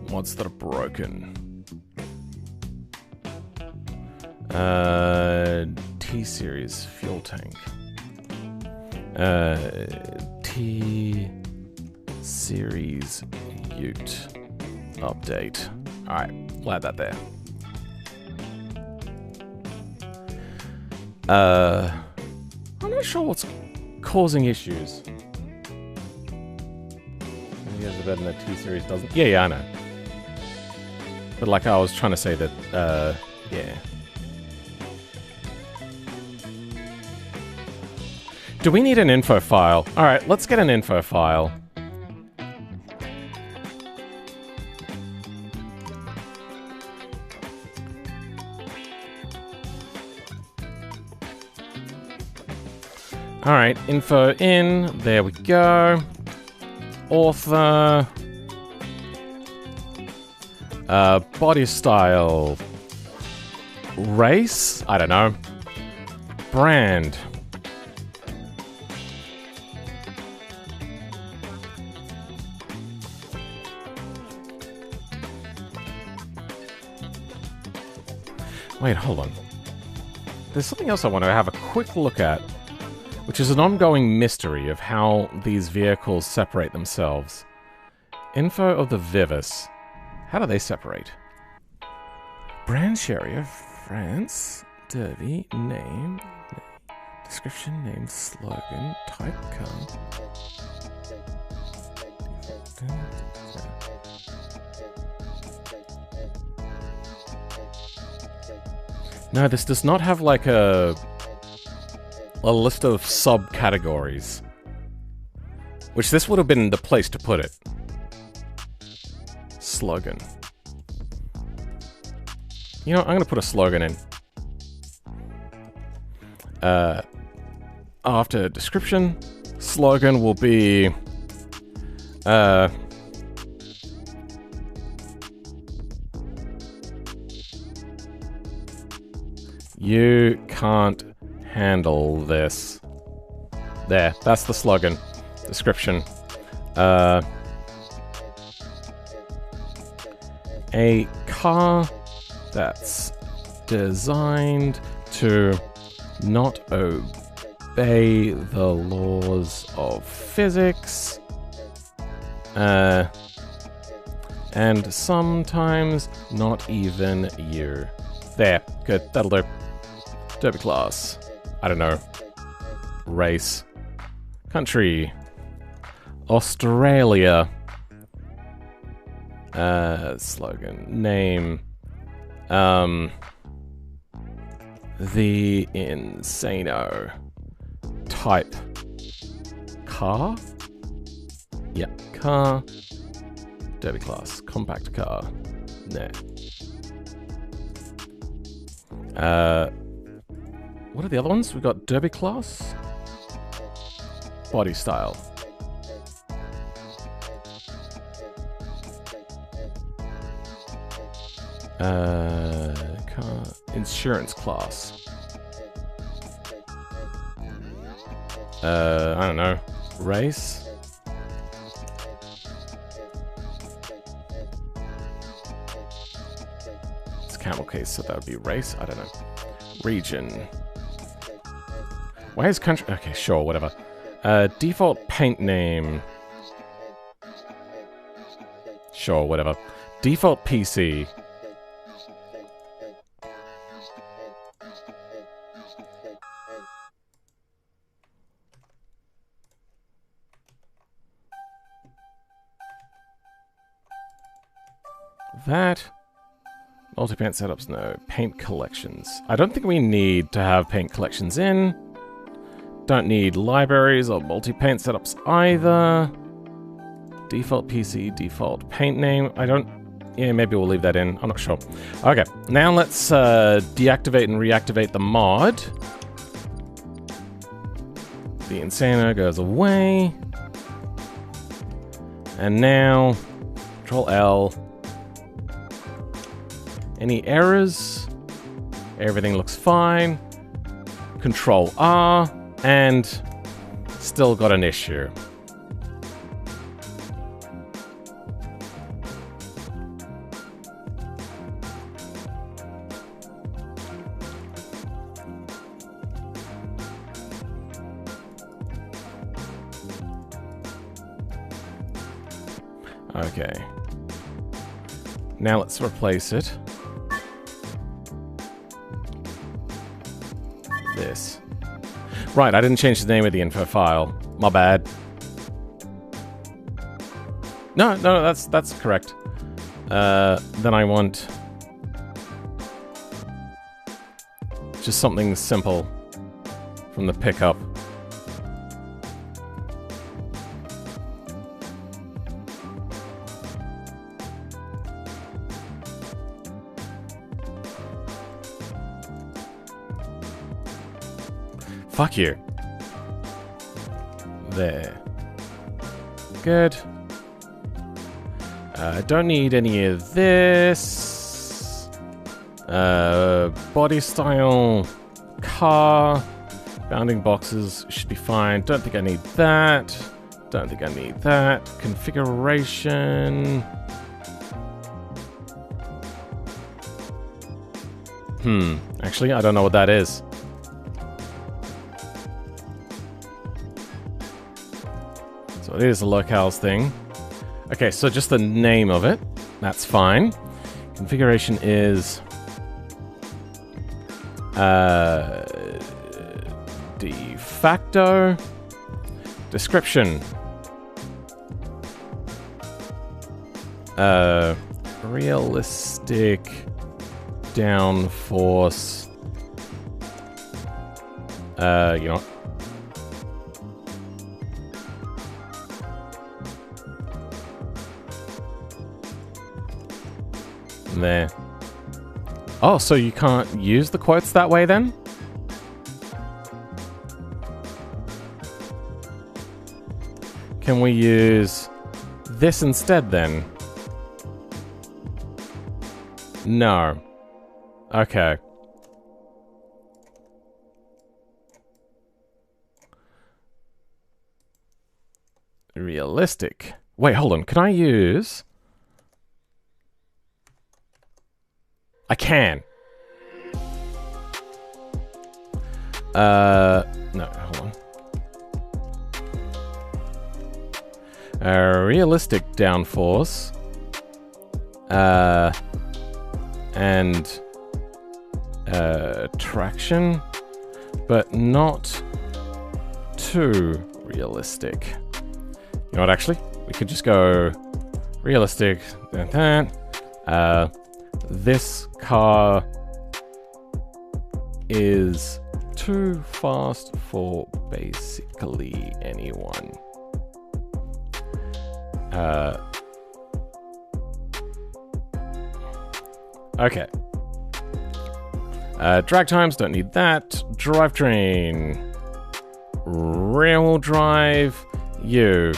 What's that are broken? T-Series fuel tank. T-Series Ute update. Alright, we'll add that there. I'm not sure what's causing issues. He has a bed and the T-Series doesn't. Yeah, I know. But like I was trying to say that, yeah. Do we need an info file? Alright, let's get an info file. Alright, info in. There we go. Author. Body style. Race? I don't know. Brand. Wait, hold on. There's something else I want to have a quick look at, which is an ongoing mystery of how these vehicles separate themselves. Info of the Vivis. How do they separate? Brand Sherry of France. Derby. Name. Description. Name. Slogan. Type. Code. No, this does not have like a list of subcategories. Which this would have been the place to put it. Slogan. You know, I'm going to put a slogan in. After description, slogan will be... you can't handle this. There, that's the slogan. Description. A car that's designed to not obey the laws of physics, and sometimes not even you. There, good, that'll do. Derby class. I don't know. Race. Country. Australia. Slogan. Name. the Insano. Type car? Yep, car. Derby class, compact car. Nah. What are the other ones? We got Derby class, body style. Car, insurance class. I don't know. Race. It's camel case, so that would be race. I don't know. Region. Where's country? Okay, sure, whatever. Default paint name. Sure, whatever. Default PC. That. Multi-paint setups, no. Paint collections. I don't think we need to have paint collections in. Don't need libraries or multi-paint setups either. Default PC, default paint name. I don't... Yeah, maybe we'll leave that in. I'm not sure. Okay, now let's deactivate and reactivate the mod. The Insano goes away. And now, Control L. Any errors? Everything looks fine. Control R, and still got an issue. Okay. Now let's replace it. This. Right, I didn't change the name of the info file. My bad. No, that's correct. Then I want just something simple from the pickup. Fuck you. There. Good. Don't need any of this. Body style. Car. Bounding boxes should be fine. Don't think I need that. Don't think I need that. Configuration. Actually, I don't know what that is. So it is a locales thing. Okay, so just the name of it. That's fine. Configuration is... de facto. Description. Realistic downforce. You know. There. Oh, so you can't use the quotes that way then? Can we use this instead then? No. Okay. Realistic. Wait, hold on. Can I use... I can. No, hold on. Realistic downforce. And traction, but not too realistic. You know what, actually? We could just go realistic, this car is too fast for basically anyone. Okay. Drag times, don't need that. Drivetrain. Rear-wheel drive. You.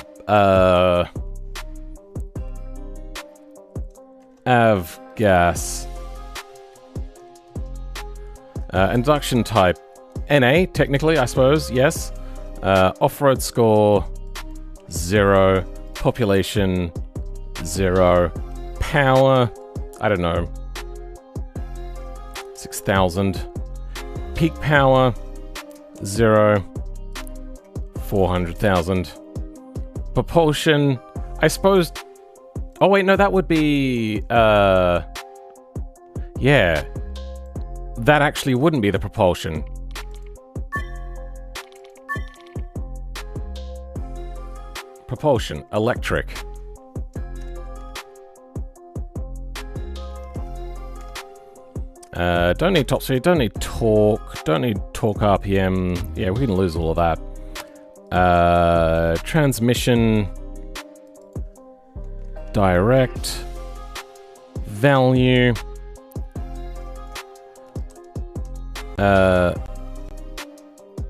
Avgas. Induction type. NA, technically, I suppose, yes. Off-road score, 0. Population, 0. Power, I don't know, 6,000. Peak power, 0. 400,000. Propulsion, I suppose... Oh wait, no, that would be... yeah. That actually wouldn't be the propulsion. Propulsion, electric. Don't need top speed, don't need torque, don't need torque RPM. Yeah, we can lose all of that. Transmission, direct, value.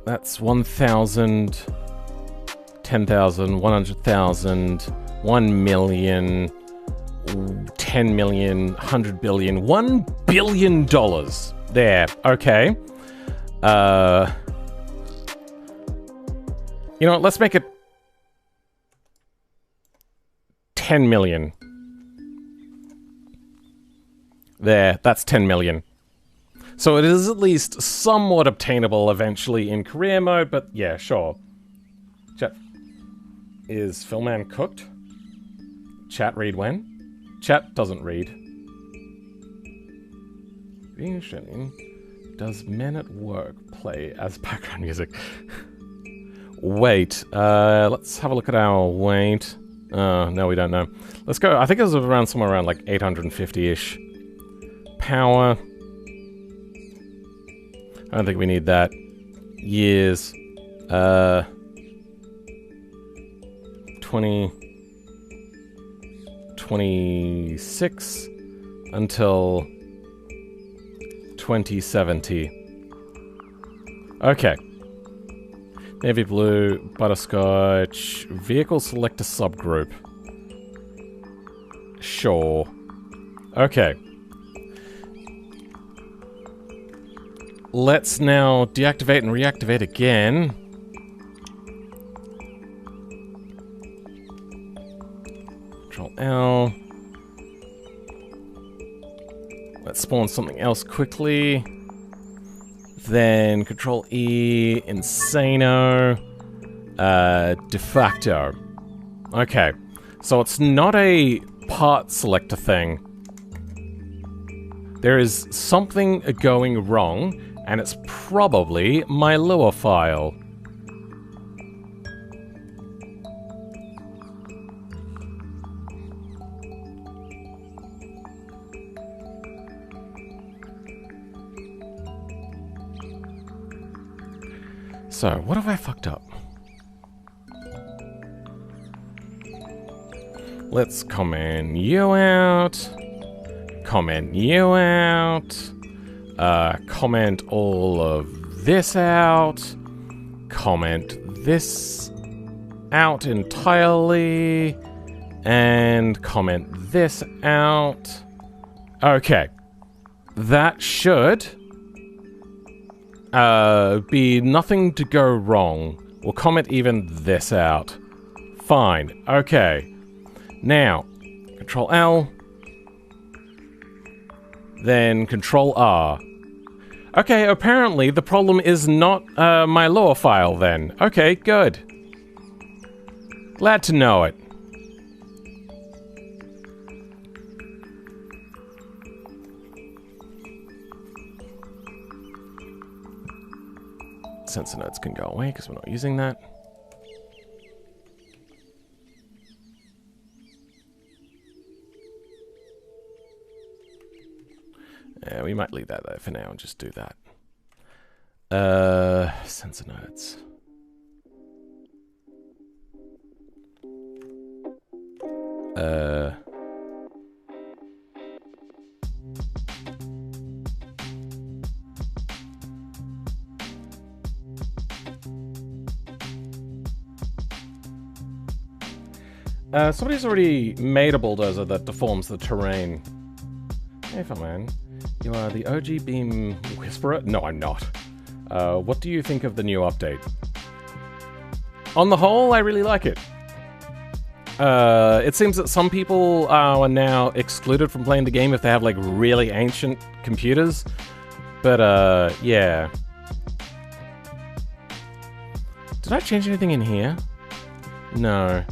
That's 1,000, 10,000, 100,000, 1 million, 10 million, 100 billion, $1 billion. There, okay. You know what, let's make it 10 million. There, that's 10 million. So it is at least somewhat obtainable eventually in career mode, but yeah, sure. Chat. Is Philman cooked? Chat read when? Chat doesn't read. Does Men at Work play as background music? Wait, let's have a look at our weight. No, we don't know. Let's go, I think it was around somewhere around like 850-ish. Power. I don't think we need that. Years. 2026 until 2070. Okay. Navy blue, butterscotch, vehicle select a subgroup. Sure. Okay. Let's now deactivate and reactivate again. Control L. Let's spawn something else quickly. Then Control E, Insano, de facto. Okay, so it's not a part selector thing. There is something going wrong, and it's probably my Lua file. So, what have I fucked up? Let's comment you out. Comment you out. Comment all of this out. Comment this out entirely. And comment this out. Okay. That should be nothing to go wrong. We'll comment even this out. Fine. Okay. Now, Control L. Then Control R. Okay, apparently the problem is not my lore file then. Okay, good. Glad to know it. Sensor nodes can go away because we're not using that. Yeah, we might leave that there for now and just do that. Sensor nodes. Somebody's already made a bulldozer that deforms the terrain. Hey, man. You are the OG Beam Whisperer? No, I'm not. What do you think of the new update? On the whole, I really like it. It seems that some people are now excluded from playing the game if they have, like, really ancient computers. But, yeah. Did I change anything in here? No.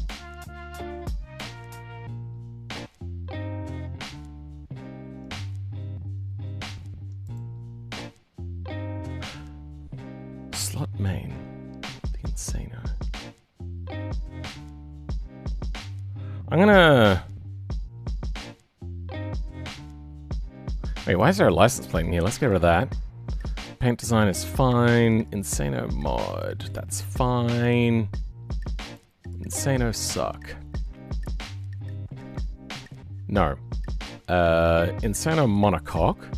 Slot main. The Insano. I'm gonna... Wait, why is there a license plate in here? Let's get rid of that. Paint design is fine. Insano mod. That's fine. Insano suck. No. Insano monocoque.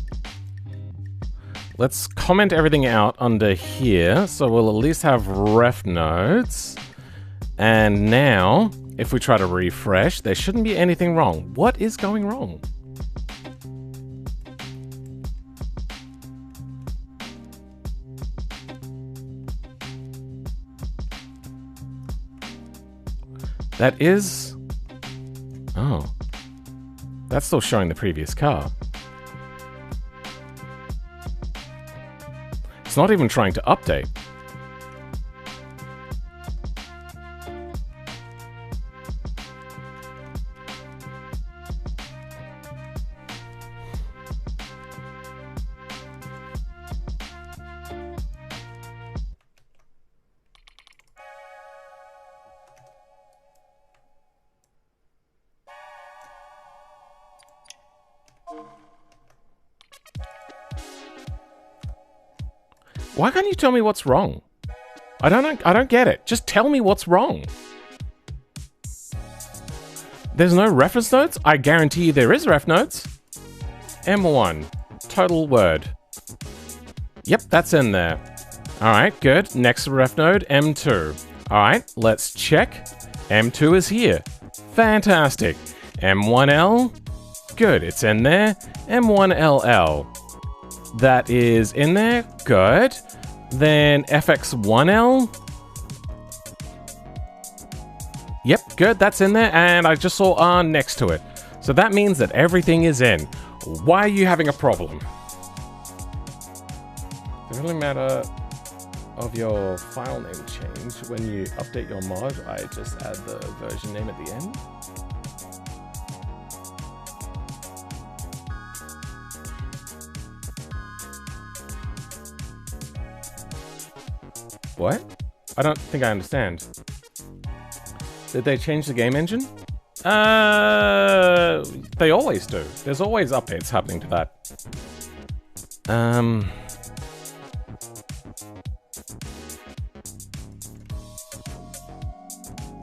Let's comment everything out under here, so we'll at least have ref nodes. And now, if we try to refresh, there shouldn't be anything wrong. What is going wrong? That is... Oh. That's still showing the previous car. It's not even trying to update. Why can't you tell me what's wrong? I don't get it. Just tell me what's wrong. There's no reference notes? I guarantee you there is ref notes. M1. Total word. Yep, that's in there. Alright, good. Next ref node, M2. Alright, let's check. M2 is here. Fantastic. M1L. Good, it's in there. M1LL. That is in there. Good. Then FX1L. Yep, good. That's in there. And I just saw R next to it. So that means that everything is in. Why are you having a problem? Does it really matter of your file name change when you update your mod? I just add the version name at the end. What? I don't think I understand. Did they change the game engine? They always do. There's always updates happening to that.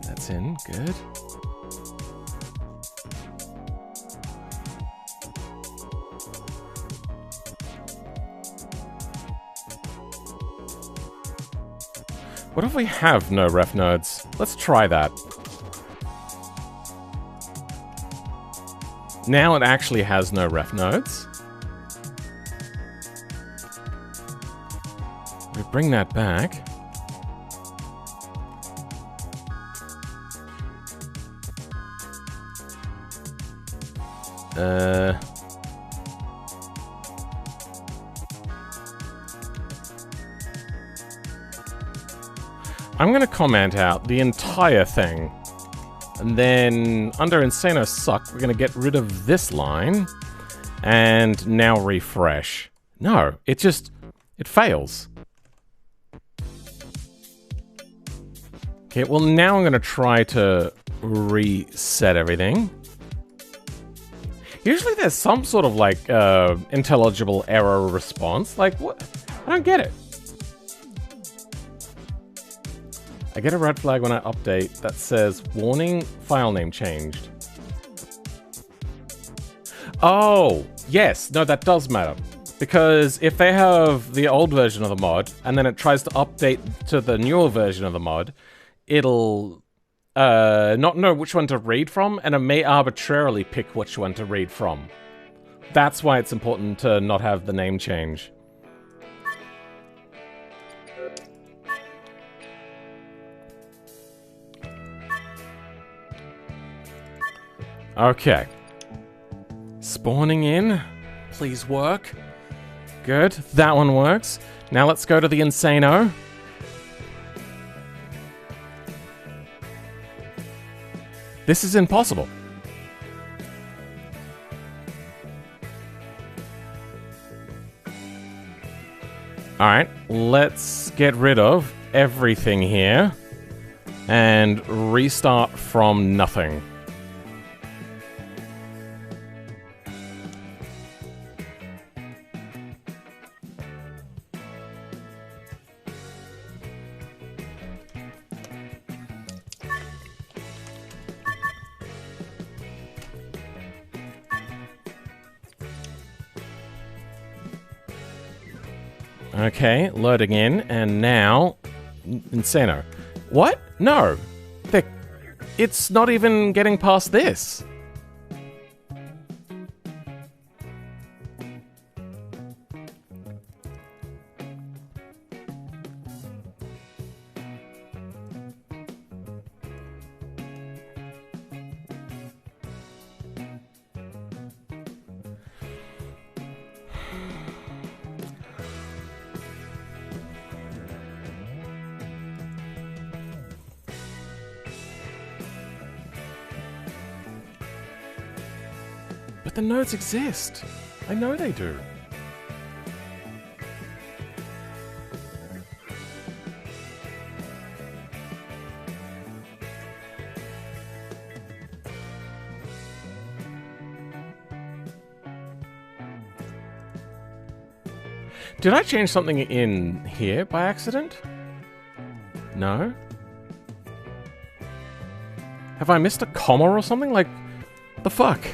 That's in. Good. What if we have no ref nodes? Let's try that. Now it actually has no ref nodes. We bring that back. I'm gonna comment out the entire thing. And then under Insano Suck, we're gonna get rid of this line. And now refresh. No, it fails. Okay, well now I'm gonna try to reset everything. Usually there's some sort of like intelligible error response. Like what? I don't get it. I get a red flag when I update that says, warning, file name changed. Oh, yes. No, that does matter. Because if they have the old version of the mod, and then it tries to update to the newer version of the mod, it'll not know which one to read from, and it may arbitrarily pick which one to read from. That's why it's important to not have the name change. Okay. Spawning in. Please work. Good. That one works. Now let's go to the Insano. This is impossible. Alright, let's get rid of everything here and restart from nothing. Okay, loading in, and now... Insano. What? No! It's not even getting past this. But the nodes exist. I know they do. Did I change something in here by accident? No? Have I missed a comma or something? Like, the fuck?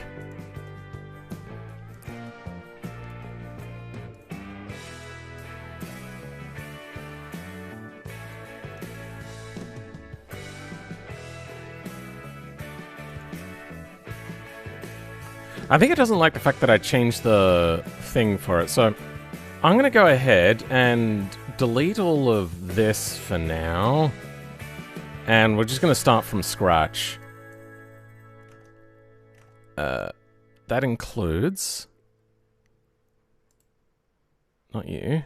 I think it doesn't like the fact that I changed the thing for it, so I'm going to go ahead and delete all of this for now, and we're just going to start from scratch. That includes... Not you.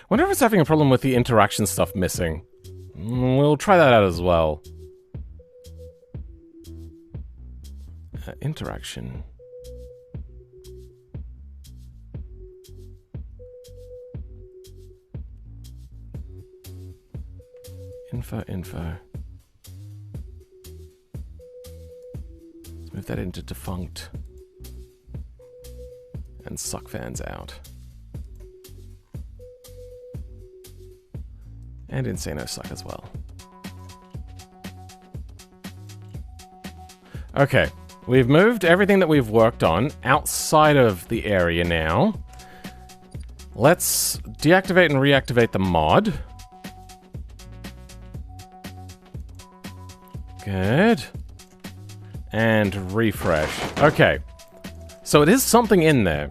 Wonder if it's having a problem with the interaction stuff missing. We'll try that out as well. Interaction. Info. Let's move that into defunct. And suck fans out. And Insano suck as well. Okay. We've moved everything that we've worked on outside of the area now. Let's deactivate and reactivate the mod. Good. And refresh. Okay. So it is something in there.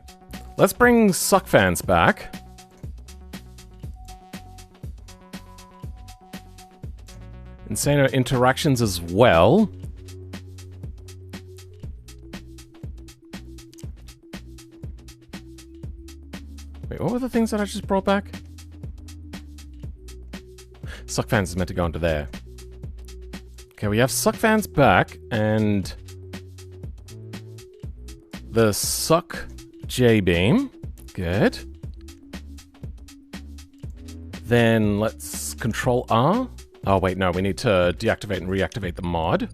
Let's bring suck fans back. Insano interactions as well. Wait, what were the things that I just brought back? Suck fans is meant to go into there. Okay, we have suck fans back, and the suck J-beam. Good. Then let's control R. Oh wait, no, we need to deactivate and reactivate the mod.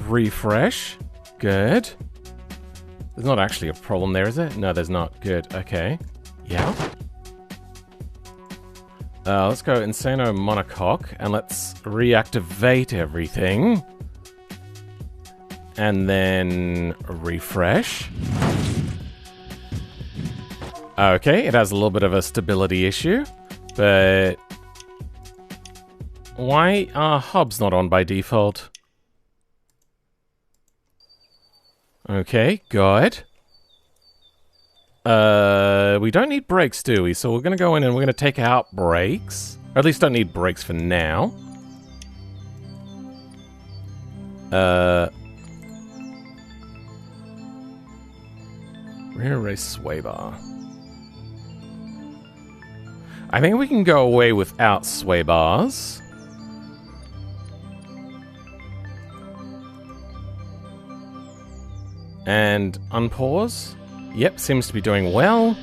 Refresh. Good. There's not actually a problem there, is there? No, there's not. Good. Okay. Yeah. Let's go Insano monocoque, and let's reactivate everything. And then refresh. Okay, it has a little bit of a stability issue, but why are hubs not on by default? Okay, good. We don't need brakes, do we? So we're going to go in and we're going to take out brakes. Or at least don't need brakes for now. Rear race sway bar. I think we can go away without sway bars. And unpause. Yep, seems to be doing well.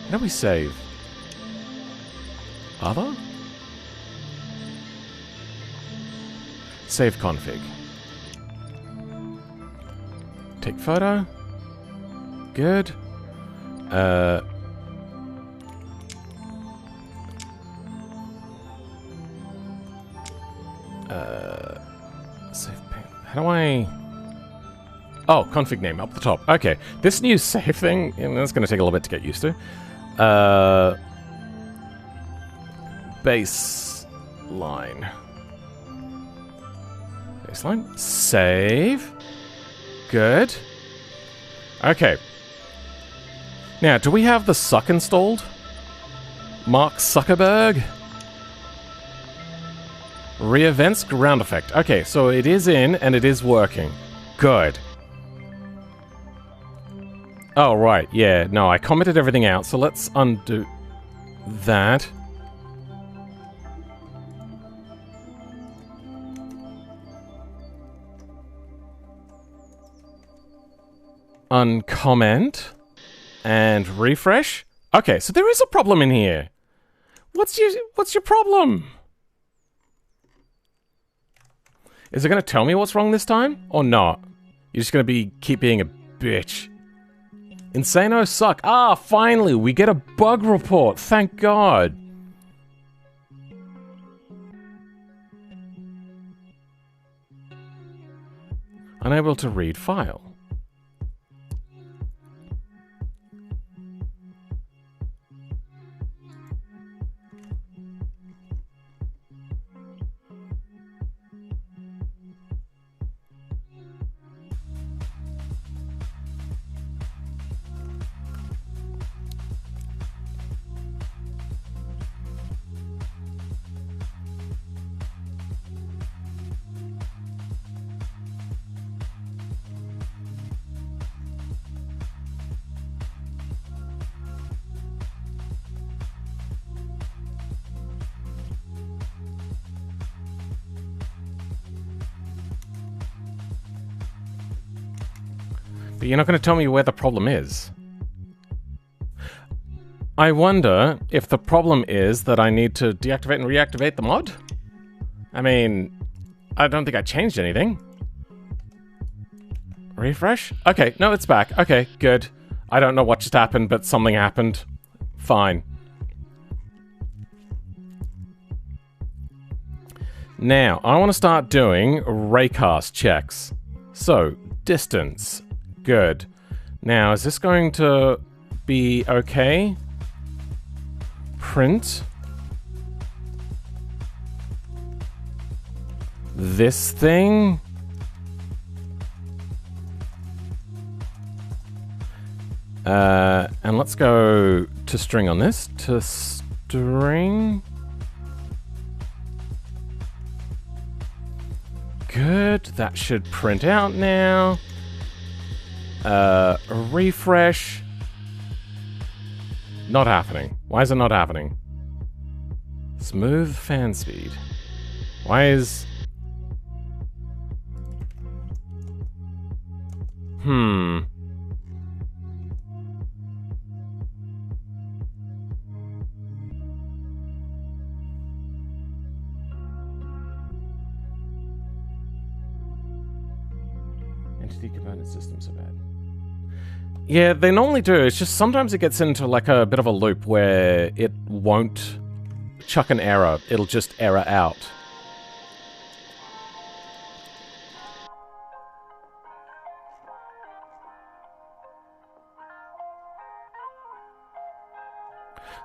How do we save? Other? Save config. Take photo. Good. Save pane. How do I... Oh, config name up the top. Okay, this new save thing, and that's going to take a little bit to get used to. Baseline. Baseline. Save. Good. Okay. Now, do we have the suck installed? Mark Zuckerberg? Re-events ground effect. Okay, so it is in and it is working. Good. Oh, right. Yeah, no, I commented everything out, so let's undo that. Uncomment. And refresh. Okay, so there is a problem in here. What's your problem? Is it going to tell me what's wrong this time? Or not? You're just going to keep being a bitch. Insano suck. Ah, finally, we get a bug report. Thank God. Unable to read file. But you're not going to tell me where the problem is. I wonder if the problem is that I need to deactivate and reactivate the mod? I mean, I don't think I changed anything. Refresh? Okay, no, it's back. Okay, good. I don't know what just happened, but something happened. Fine. Now, I want to start doing raycast checks. So, distance. Good. Now, is this going to be okay? Print. This thing. And let's go to string on this. To string. Good. That should print out now. Refresh. Not happening. Why is it not happening? Smooth fan speed. Why is... Entity component system so bad. Yeah, they normally do. It's just sometimes it gets into like a bit of a loop where it won't chuck an error. It'll just error out.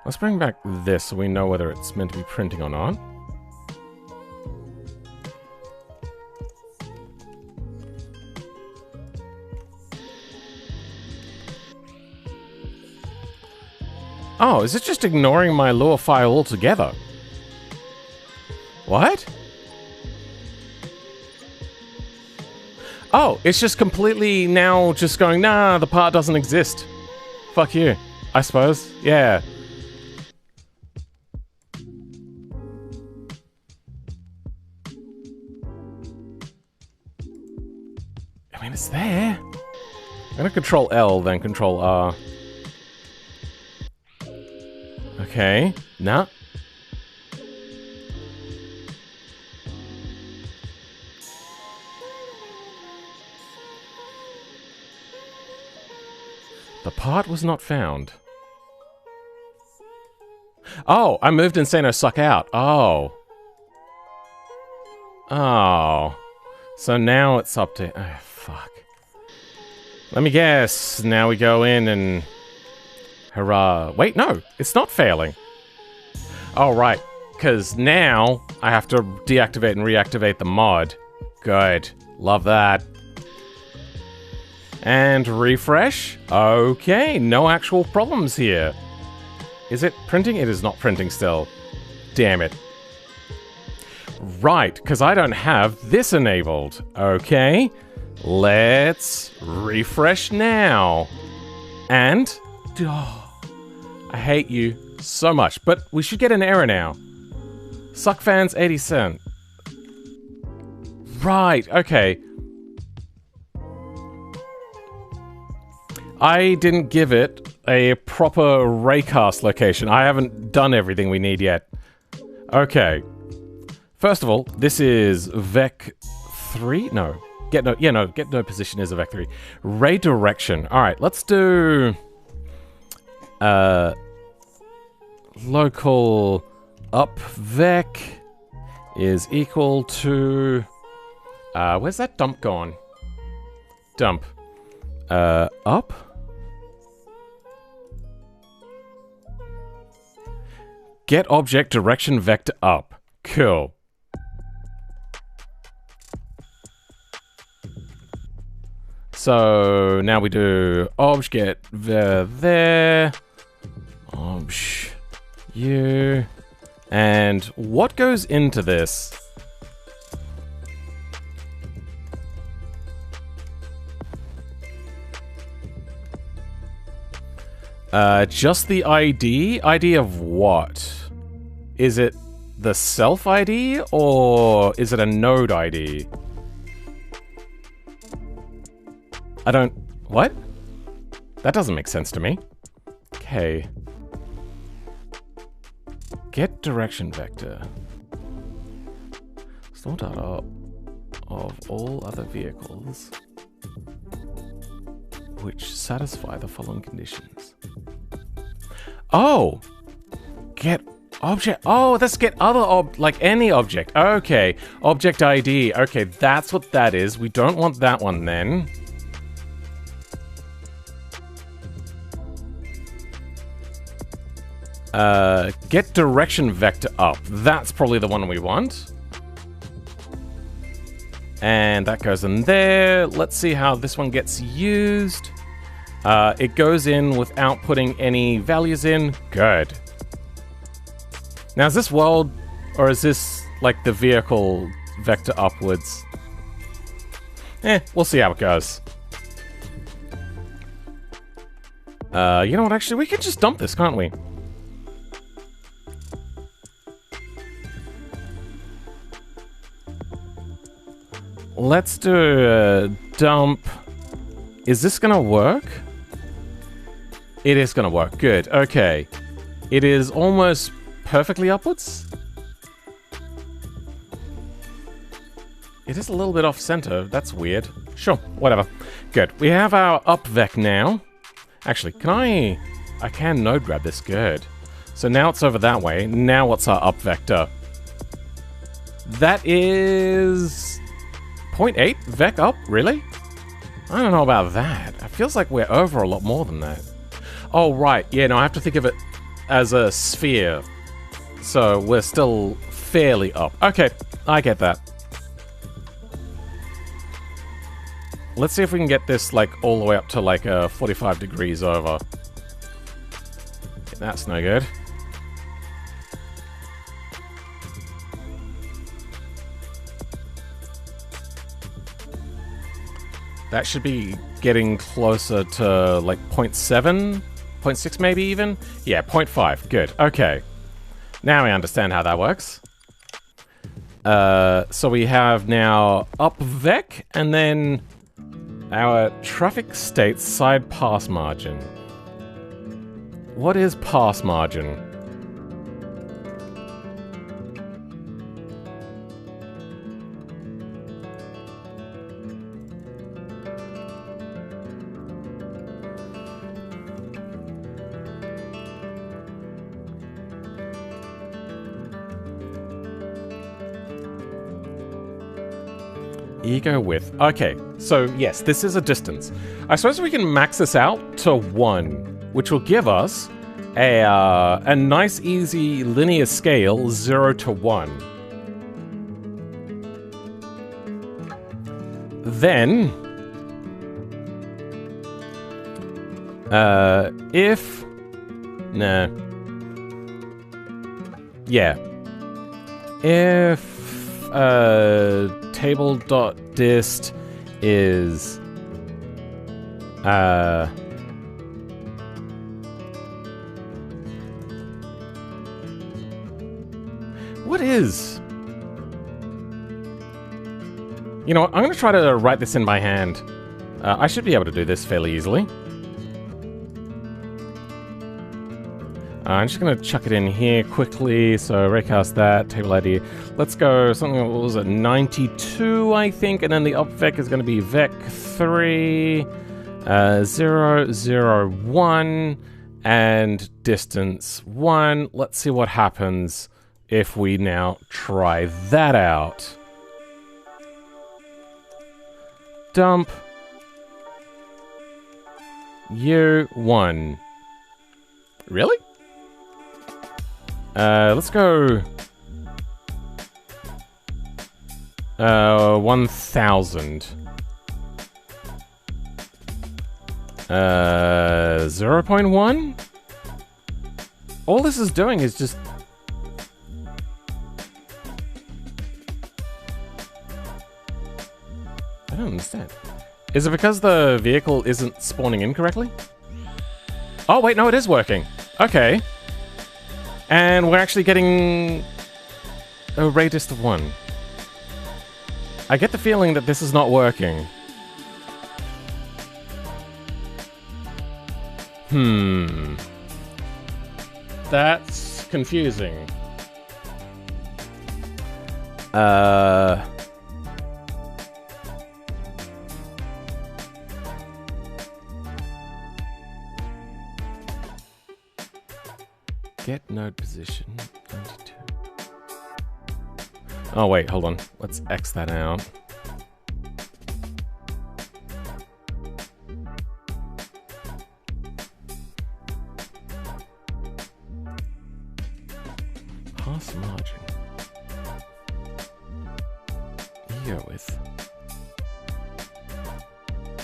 Let's bring back this so we know whether it's meant to be printing or not. Oh, is it just ignoring my Lua file altogether? What? Oh, it's just completely now just going, nah, the part doesn't exist. Fuck you, I suppose. Yeah. I mean, it's there. I'm gonna control L, then control R. Okay, nah. The part was not found. Oh, I moved Insano suck out. Oh. Oh. So now it's up to... Oh, fuck. Let me guess. Now we go in and... Hurrah. Wait, no. It's not failing. Oh, right. Because now I have to deactivate and reactivate the mod. Good. Love that. And refresh. Okay. No actual problems here. Is it printing? It is not printing still. Damn it. Right, because I don't have this enabled. Okay, let's refresh now. And, oh, I hate you so much, but we should get an error now. Suck fans 80 cent. Right, okay. I didn't give it a proper raycast location. I haven't done everything we need yet. Okay. First of all, this is Vec 3? No. Get no position is a Vec 3. Ray direction. Alright, let's do... local up Vec is equal to... where's that dump gone? Dump. Up? Get object direction vector up. Cool. So now we do obj get there, obj you, and what goes into this? Just the ID? ID of what? Is it the self ID or is it a node ID? I don't... What? That doesn't make sense to me. Okay. Get direction vector. Store data of all other vehicles which satisfy the following conditions. Oh! Get object... Oh, let's get other like any object. Okay. Object ID. Okay, that's what that is. We don't want that one then. Get direction vector up. That's probably the one we want. And that goes in there. Let's see how this one gets used. It goes in without putting any values in. Good. Now, is this world, or is this, like, the vehicle vector upwards? We'll see how it goes. You know what, actually, we could just dump this, can't we? Let's do a dump. Is this gonna work? It is gonna work. Good. Okay. It is almost perfectly upwards. It is a little bit off center. That's weird. Sure. Whatever. Good. We have our up vec now. Actually, I can node grab this. Good. So now it's over that way. Now what's our up vector? That is 0.8 vec up, really? I don't know about that. It feels like we're over a lot more than that. Oh, right. Yeah, no, I have to think of it as a sphere. So we're still fairly up. Okay, I get that. Let's see if we can get this, like, all the way up to, like, 45 degrees over. That's no good. That should be getting closer to, like, 0.7? 0.6 maybe even? Yeah, 0.5. Good. Okay. Now I understand how that works. So we have now up vec, and then our traffic state side pass margin. What is pass margin? Ego width. Okay, so yes, this is a distance. I suppose we can max this out to 1, which will give us a nice, easy linear scale 0 to 1. Then, if... Nah. Yeah. If... table.dist is what is, you know what, I'm gonna try to write this in by hand. I should be able to do this fairly easily. I'm just going to chuck it in here quickly. So raycast that, table ID. Let's go something, what was it, 92, I think. And then the up vec is going to be vec 3, 0, 0, 1, and distance 1. Let's see what happens if we now try that out. Dump U1. Really? Let's go 1000. 0.1? All this is doing is just... I don't understand. Is it because the vehicle isn't spawning in correctly? Oh, wait, no, it is working. Okay. And we're actually getting a radius of 1. I get the feeling that this is not working. That's confusing. Get node position 92. Oh wait, hold on. Let's X that out. Pass margin. Ego width.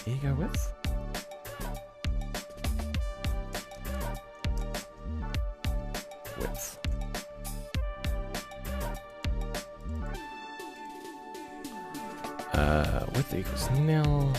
Ego width? Width. Width equals nil.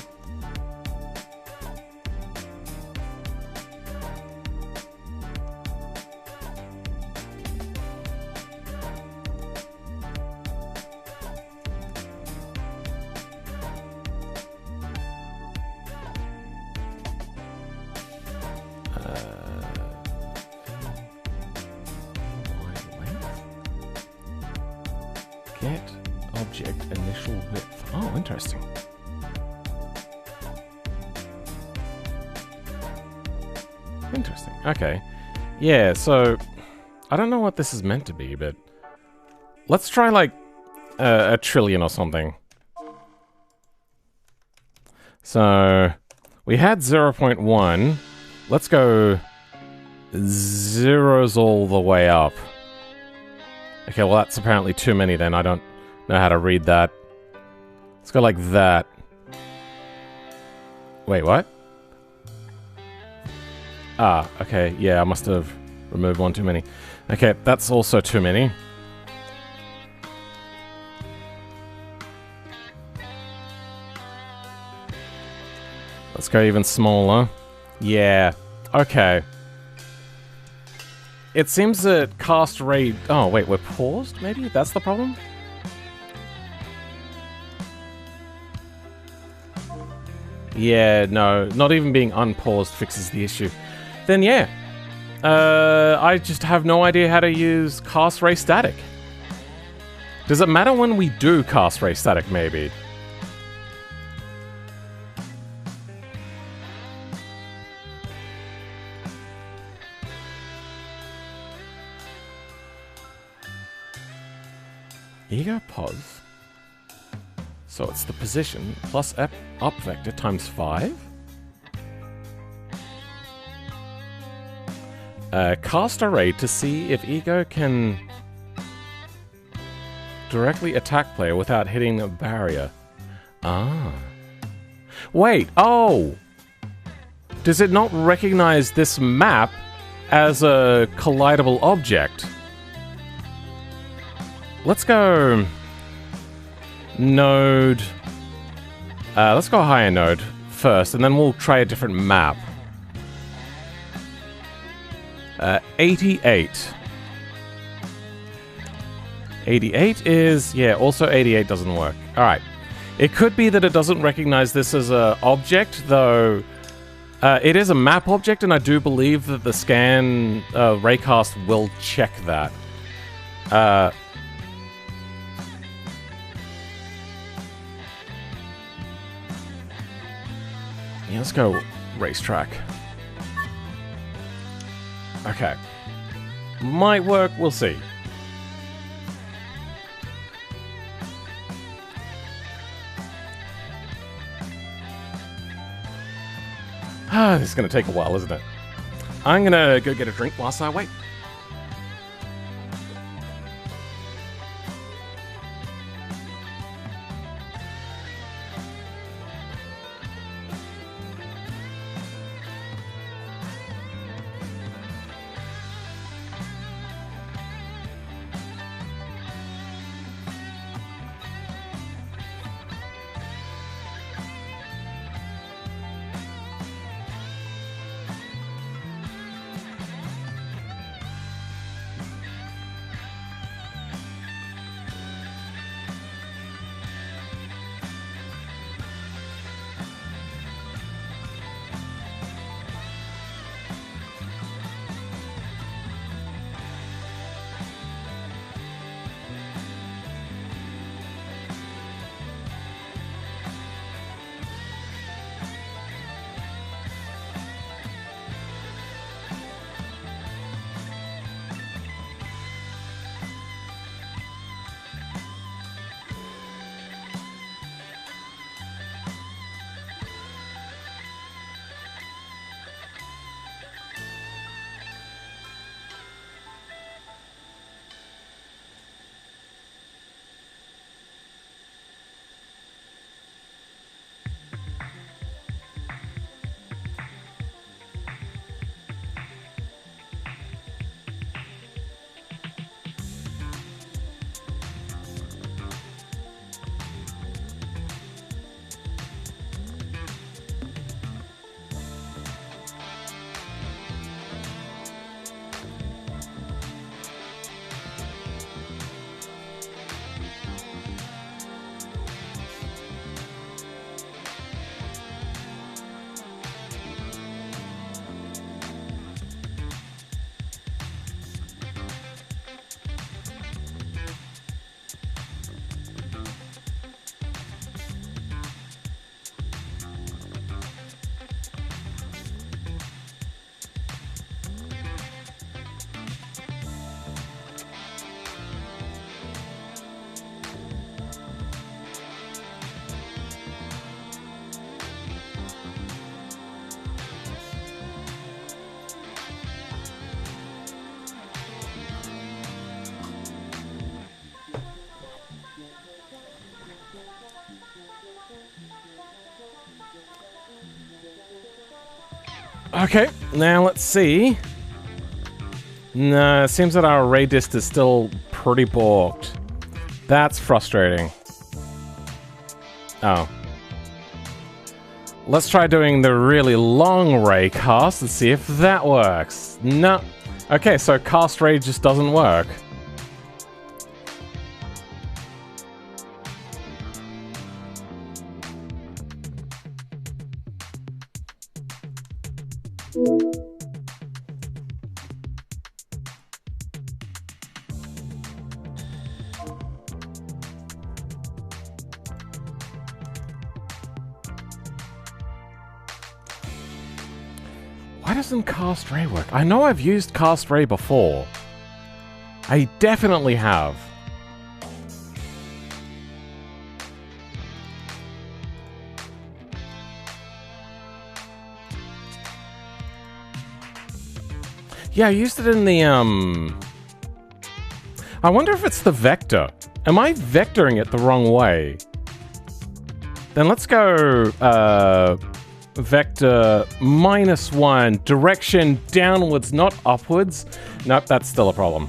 Get object initial width. Oh, interesting. Interesting. Okay. Yeah, so I don't know what this is meant to be, but let's try like a trillion or something. So we had 0.1. Let's go zeros all the way up. Okay, well that's apparently too many then. I don't know how to read that. Let's go like that. Wait, what? Ah, okay, yeah, I must have removed one too many. Okay, that's also too many. Let's go even smaller. Yeah, okay. It seems that cast rate... Oh, wait, we're paused, maybe? That's the problem? Yeah, no, not even being unpaused fixes the issue. Then yeah, I just have no idea how to use cast ray static. Does it matter when we do cast ray static, maybe? Ego pos. So it's the position plus up vector times 5? Cast array to see if ego can directly attack player without hitting a barrier. Ah. Wait, oh! Does it not recognize this map as a collidable object? Let's go... node... let's go higher node first, and then we'll try a different map. 88. 88 is... yeah, also 88 doesn't work. Alright. It could be that it doesn't recognize this as an object, though... it is a map object, and I do believe that the scan raycast will check that. Yeah, let's go racetrack. Okay. Might work, we'll see. Ah, this is gonna take a while, isn't it? I'm gonna go get a drink whilst I wait. Okay, now let's see. No, it seems that our array dist is still pretty balked. That's frustrating. Oh. Let's try doing the really long ray cast and see if that works. No. Okay, so cast ray just doesn't work. Why doesn't cast ray work? I know I've used cast ray before. I definitely have. Yeah, I used it in the, I wonder if it's the vector. Am I vectoring it the wrong way? Then let's go, vector -1, direction downwards, not upwards. Nope, that's still a problem.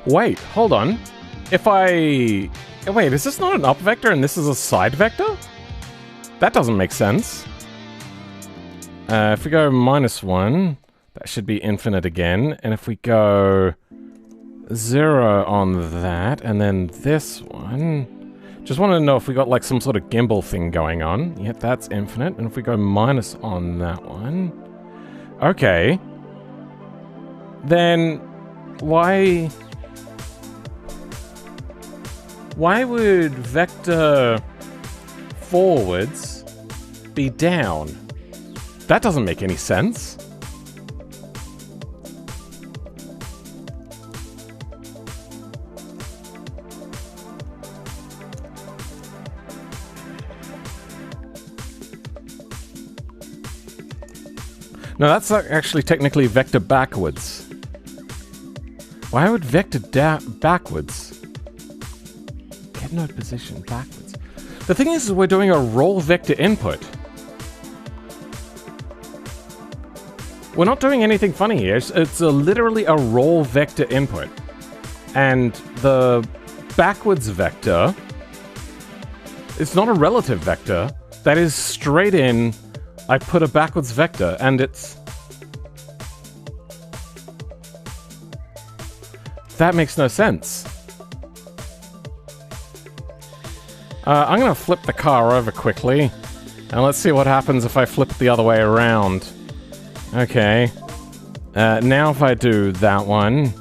Wait, hold on. If I... Wait, is this not an up vector and this is a side vector? That doesn't make sense. If we go -1, that should be infinite again. And if we go 0 on that, and then this one... Just wanted to know if we got like some sort of gimbal thing going on. Yep, that's infinite. And if we go minus on that one... Okay. Then... Why would vector forwards be down? That doesn't make any sense. No, that's actually technically vector backwards. Why would vector backwards? Get node position backwards. The thing is we're doing a roll vector input. We're not doing anything funny here. It's literally a roll vector input. And the backwards vector, it's not a relative vector. That is straight in, I put a backwards vector, and it's... That makes no sense. I'm gonna flip the car over quickly, and let's see what happens if I flip it the other way around. Okay. Now if I do that one...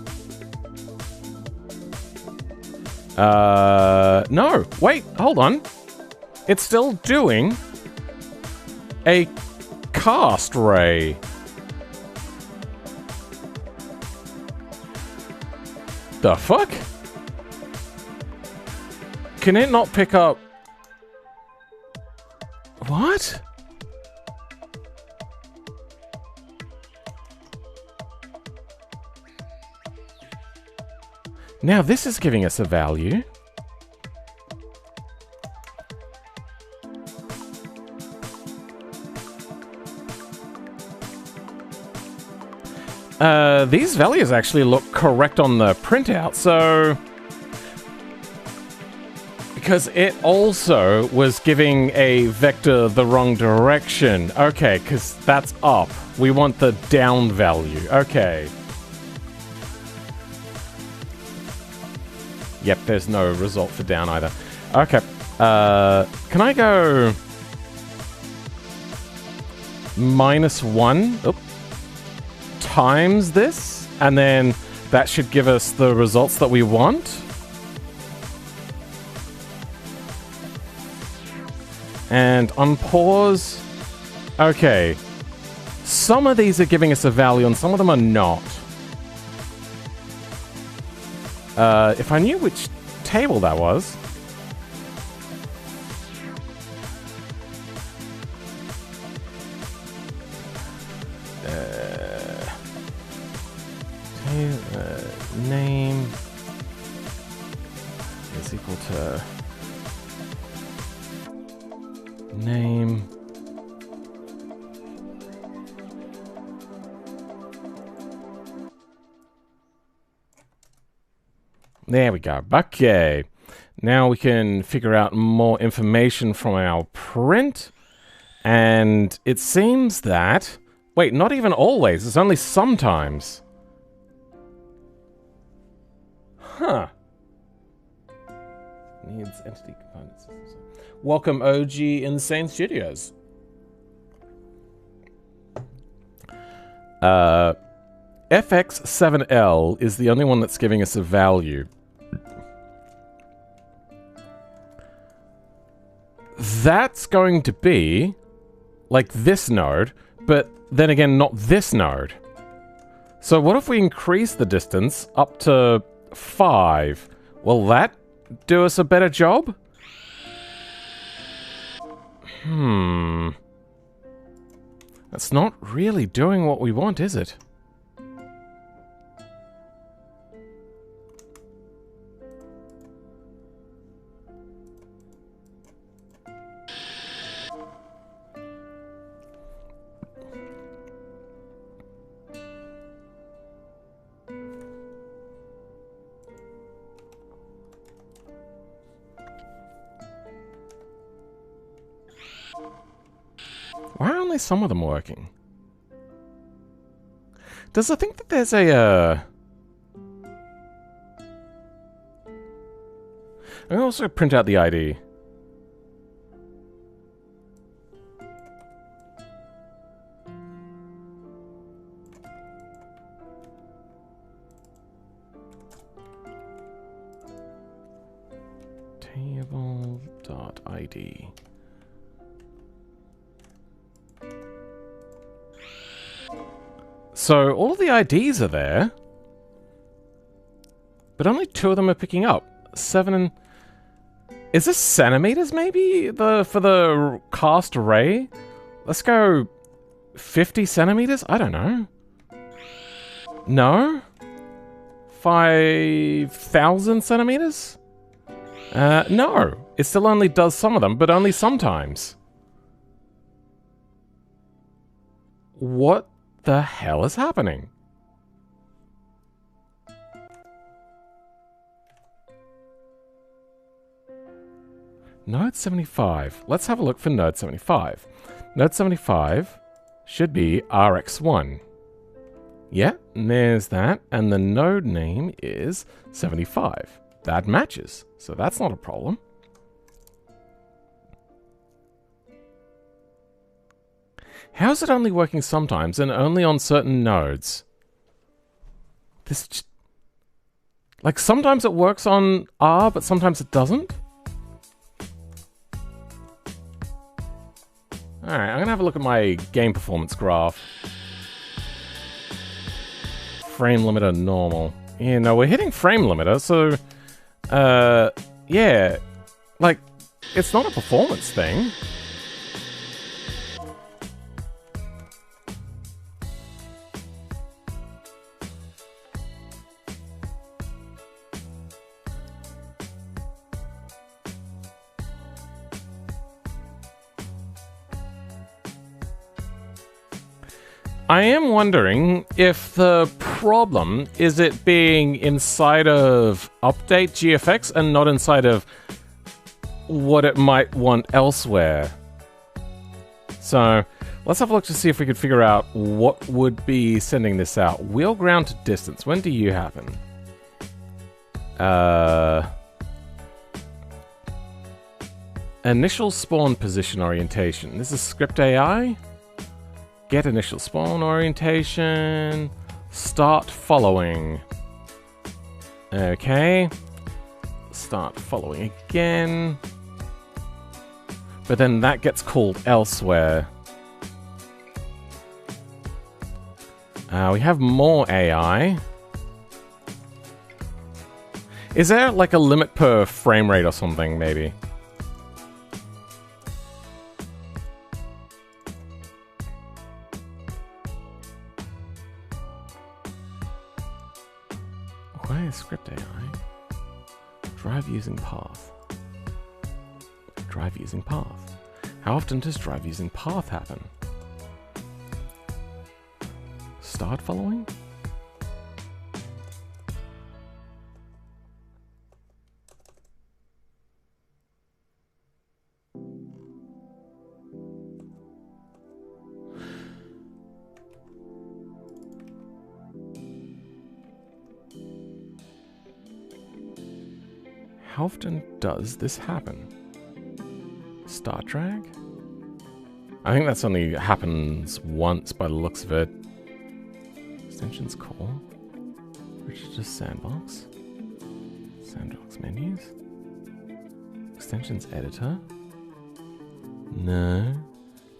No! Wait, hold on. It's still doing a cast ray. The fuck? Can it not pick up... What? Now this is giving us a value. These values actually look correct on the printout, so... Because it also was giving a vector the wrong direction. Okay, because that's up. We want the down value. Okay. Yep, there's no result for down either. Okay. Can I go... -1? Oop. Times this? And then that should give us the results that we want? And unpause. Okay. Some of these are giving us a value and some of them are not. If I knew which table that was... name is equal to name there we go. Okay, now we can figure out more information from our print, and it seems that wait, not even always, it's only sometimes. Huh. Needs entity components. Welcome, OG Insane Studios. FX7L is the only one that's giving us a value. That's going to be like this node, but then again, not this node. So what if we increase the distance up to 5? Will that do us a better job? That's not really doing what we want, is it? Why are only some of them working? Does I think that there's a, I'm gonna also print out the ID. Table.id. So all of the IDs are there, but only 2 of them are picking up. 7 and... Is this centimeters, maybe? For the cast array? Let's go 50 centimeters? I don't know. No? 5,000 centimeters? No. It still only does some of them, but only sometimes. What the hell is happening? Node 75. Let's have a look for node 75. Node 75 should be RX1. Yeah, and there's that. And the node name is 75. That matches. So that's not a problem. How's it only working sometimes and only on certain nodes? This... Like, sometimes it works on R, but sometimes it doesn't? Alright, I'm gonna have a look at my game performance graph. Frame limiter normal. Yeah, no, we're hitting frame limiter, so... yeah. Like, it's not a performance thing. I am wondering if the problem is it being inside of update GFX and not inside of what it might want elsewhere. So let's have a look to see if we could figure out what would be sending this out. Wheel ground to distance. When do you happen? Initial spawn position orientation. This is script AI. Get initial spawn orientation. Start following. Okay. Start following again. But then that gets called elsewhere. We have more AI. Is there like a limit per frame rate or something, maybe? Why is script AI? Drive using path. Drive using path. How often does drive using path happen? Start following? How often does this happen? Start drag? I think that's only happens once by the looks of it. Extensions call. Register sandbox. Sandbox menus. Extensions editor. No.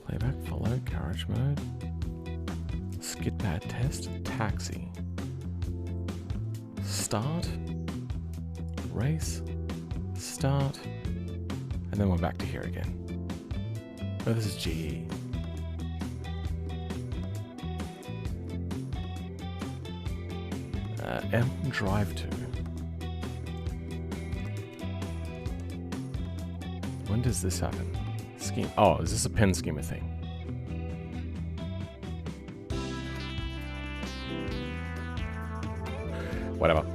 Playback, follow, garage mode. Skid pad test, taxi. Start. Race. Start. And then we're back to here again. Oh, this is G. M drive to. When does this happen? Scheme. Oh, is this a pen schema thing? Whatever.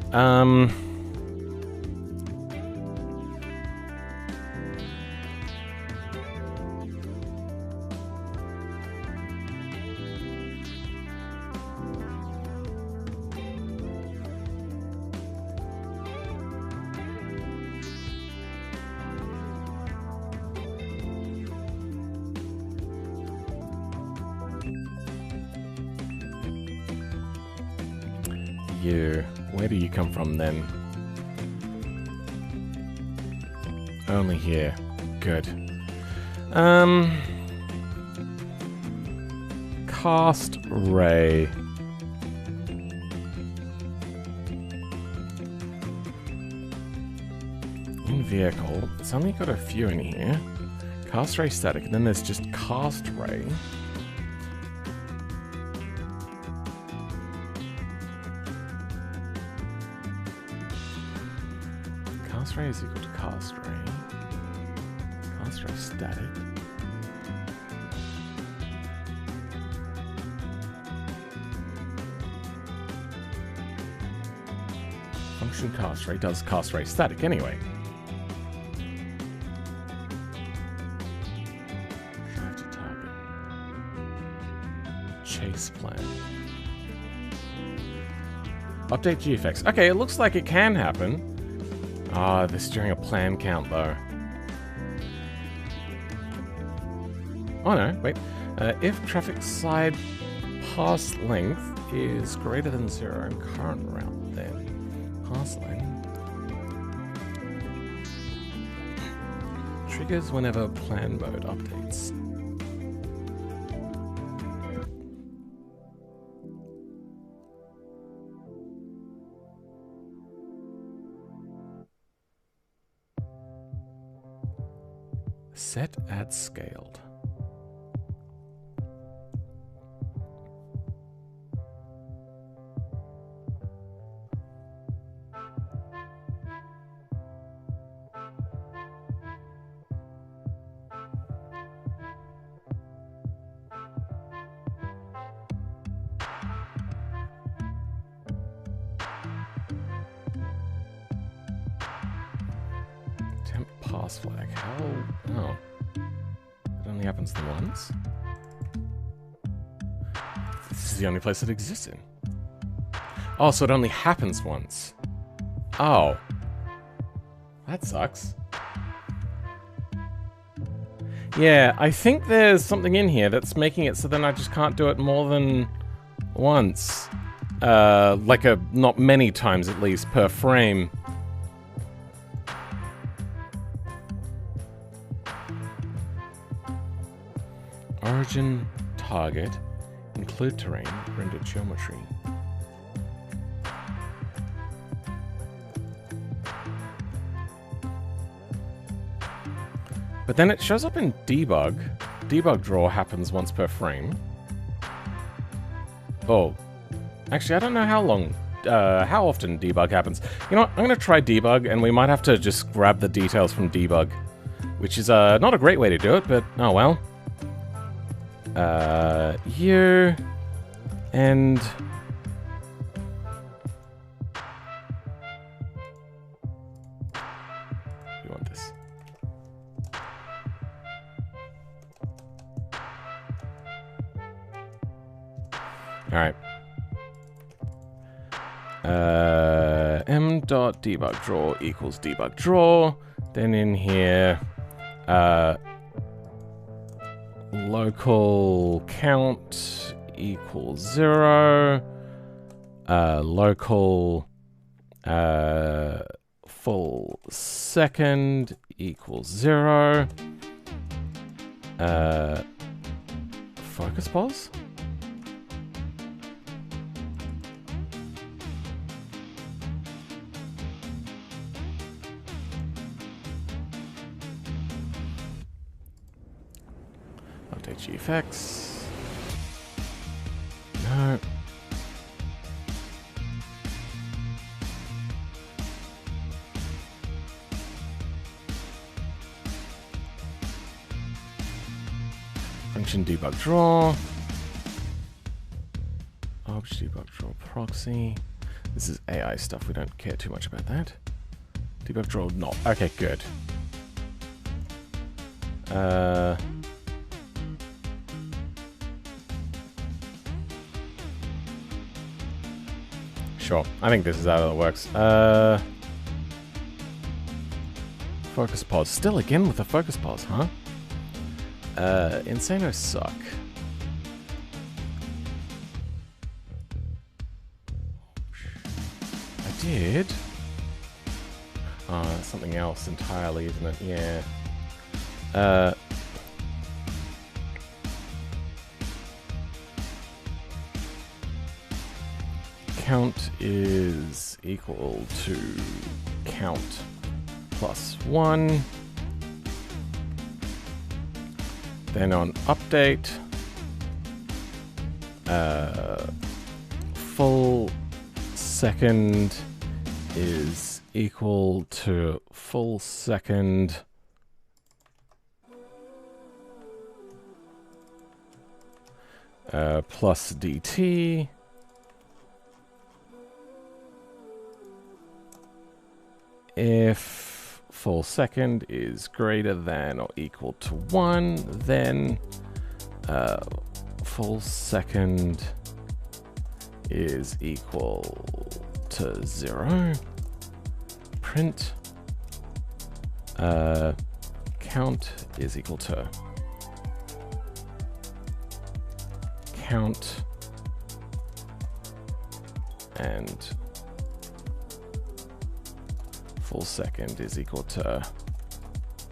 Where do you come from then? Only here. Good. Cast ray. In vehicle, it's only got a few in here. Cast ray static, and then there's just cast ray. Cast ray is equal to cast ray. Cast ray static. Function cast ray does cast ray static anyway. Drive to target. Chase plan. Update GFX. Okay, it looks like it can happen. Ah, this is during a plan count, though. Oh no, wait. If traffic side pass length is greater than 0 in current route, then pass lane triggers whenever plan mode updates. Set at scaled. Temp pass flag. How? Oh. It only happens once. This is the only place it exists in. Oh, so it only happens once. Oh. That sucks. Yeah, I think there's something in here that's making it so then I just can't do it more than once. Like not many times at least per frame. Origin, target, include terrain, render geometry. But then it shows up in debug. Debug draw happens once per frame. Oh. Actually, I don't know how often debug happens. You know what? I'm going to try debug, and we might have to just grab the details from debug. Which is not a great way to do it, but oh well. You... And... We want this. Alright. M.debugDraw equals debugDraw. Then in here, local count equals 0. Local full second equals 0. Focus pause? Update GFX. No. Function debug draw. Obj debug draw proxy. This is AI stuff. We don't care too much about that. Debug draw not. Okay, good. Sure. I think this is how it works. Focus pause. Still again with the focus pause, huh? Insano suck. I did. Oh, that's something else entirely, isn't it? Yeah. Count is equal to count plus 1. Then on update, full second is equal to full second plus DT. If full second is greater than or equal to 1, then full second is equal to 0. Print count is equal to count and full second is equal to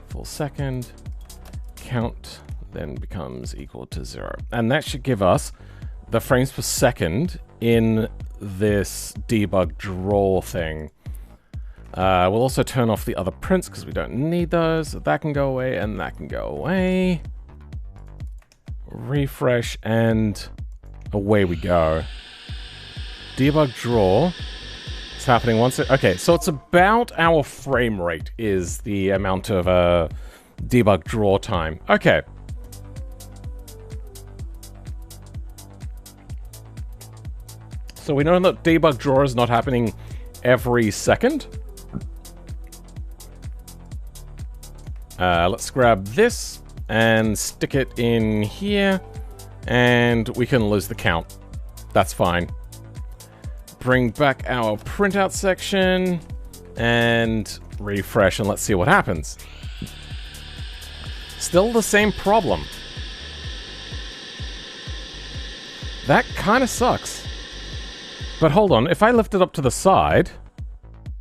full second. Count then becomes equal to 0. And that should give us the frames per second in this debug draw thing. We'll also turn off the other prints because we don't need those. That can go away and that can go away. Refresh and away we go. Debug draw. Happening once. Okay, so it's about our frame rate is the amount of debug draw time. Okay. So we know that debug draw is not happening every second. Let's grab this and stick it in here, and we can lose the count. That's fine. Bring back our printout section and refresh, and let's see what happens. Still the same problem. That kind of sucks. But hold on, if I lift it up to the side,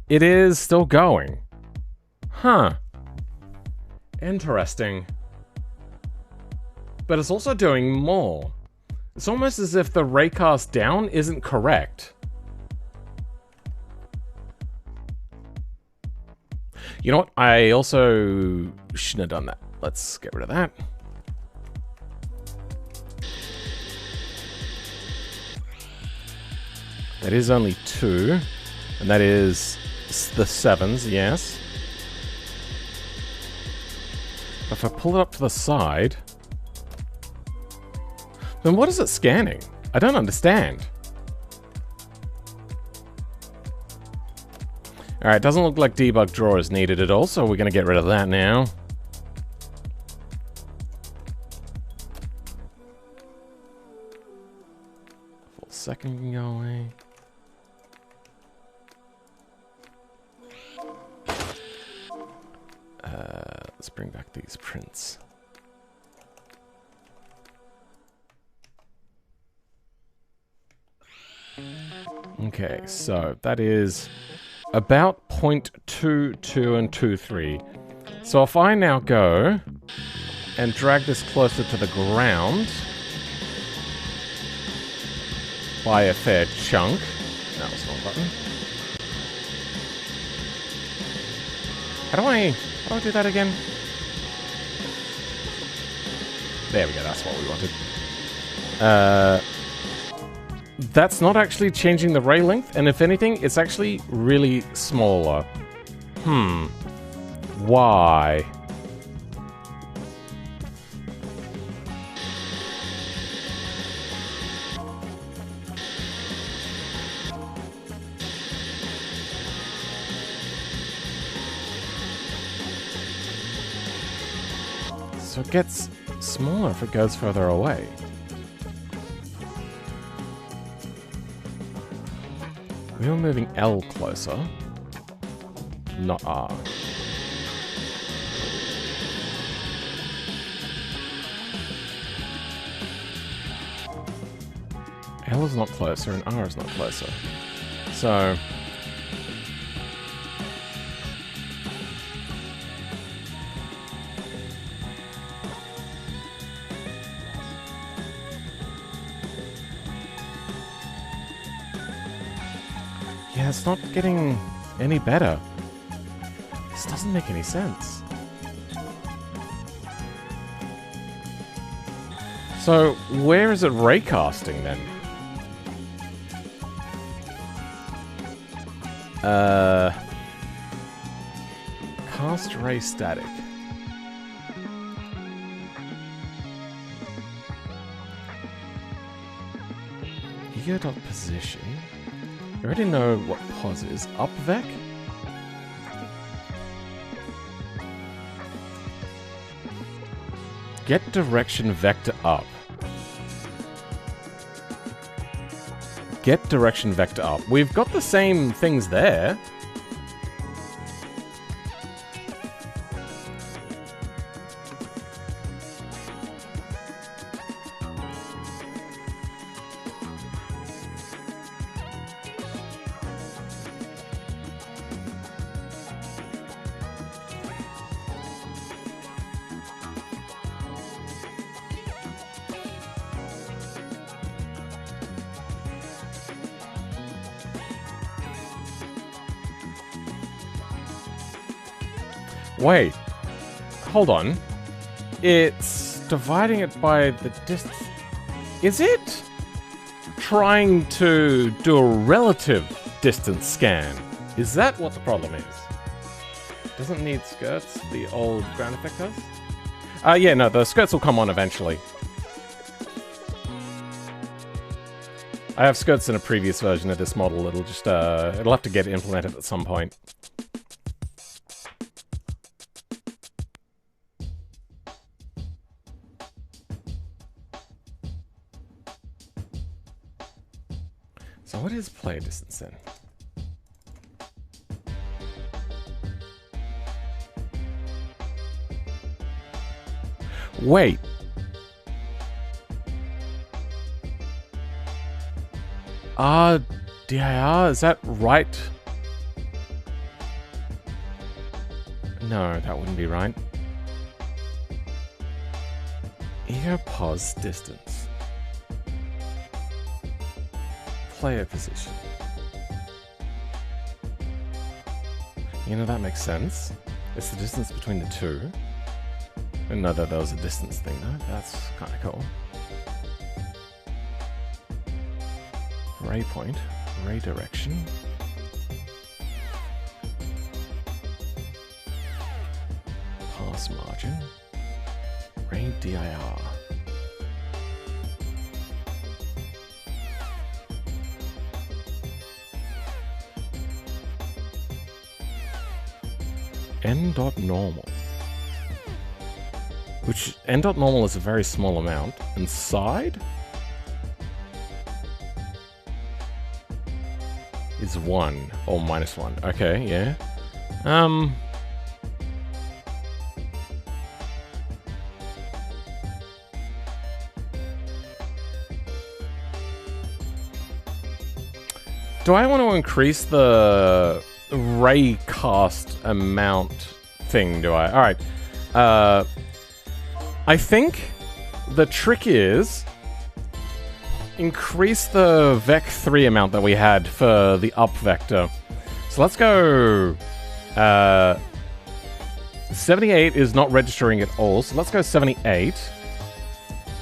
it is still going. Huh. Interesting. But it's also doing more. It's almost as if the raycast down isn't correct. You know what? I also shouldn't have done that. let's get rid of that. That is only 2, and that is the 7s, yes. If I pull it up to the side, then what is it scanning? I don't understand. Alright, doesn't look like debug draw is needed at all, so we're going to get rid of that now. Full second can go away. Let's bring back these prints. Okay, so that is about 0.22 and 23. So if I now go and drag this closer to the ground by a fair chunk. That was the wrong button. How do I do that again? There we go, that's what we wanted. That's not actually changing the ray length, and if anything, it's actually really smaller. Why? So it gets smaller if it goes further away. We were moving L closer, not R. L is not closer and R is not closer. So... yeah, it's not getting any better. This doesn't make any sense. So, where is it raycasting then? Cast ray static. Position. I already know what pos is. Upvec? Get direction vector up. Get direction vector up. We've got the same things there. Wait, hold on. It's dividing it by the distance. Is it trying to do a relative distance scan? Is that what the problem is? Doesn't need skirts, the old ground effect does? Yeah, no, the skirts will come on eventually. I have skirts in a previous version of this model. It'll just, it'll have to get implemented at some point. So what is player distance then? Wait. DIR, is that right? No, that wouldn't be right. Ego pos distance. Player position. You know, that makes sense. It's the distance between the two. didn't know that there was a distance thing though. That's kind of cool. Ray point, ray direction. Pass margin. Ray DIR. N.normal. Which N.normal is a very small amount. And side is 1 or -1. Okay, yeah. Do I want to increase the ray cast amount thing, do I? Alright. I think the trick is increase the vec3 amount that we had for the up vector. So let's go 78 is not registering at all, so let's go 78.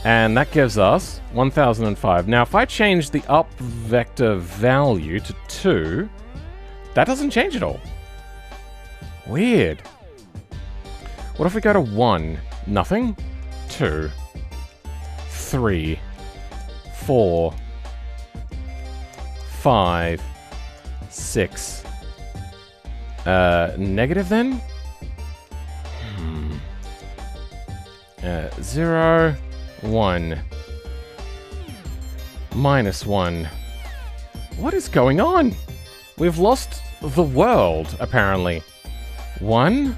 And that gives us 1005. Now, if I change the up vector value to 2, that doesn't change at all. Weird. What if we go to 1? Nothing. 2. 3. 4. 5. 6. Negative then? 0. 1. -1. What is going on? We've lost the world, apparently. 1.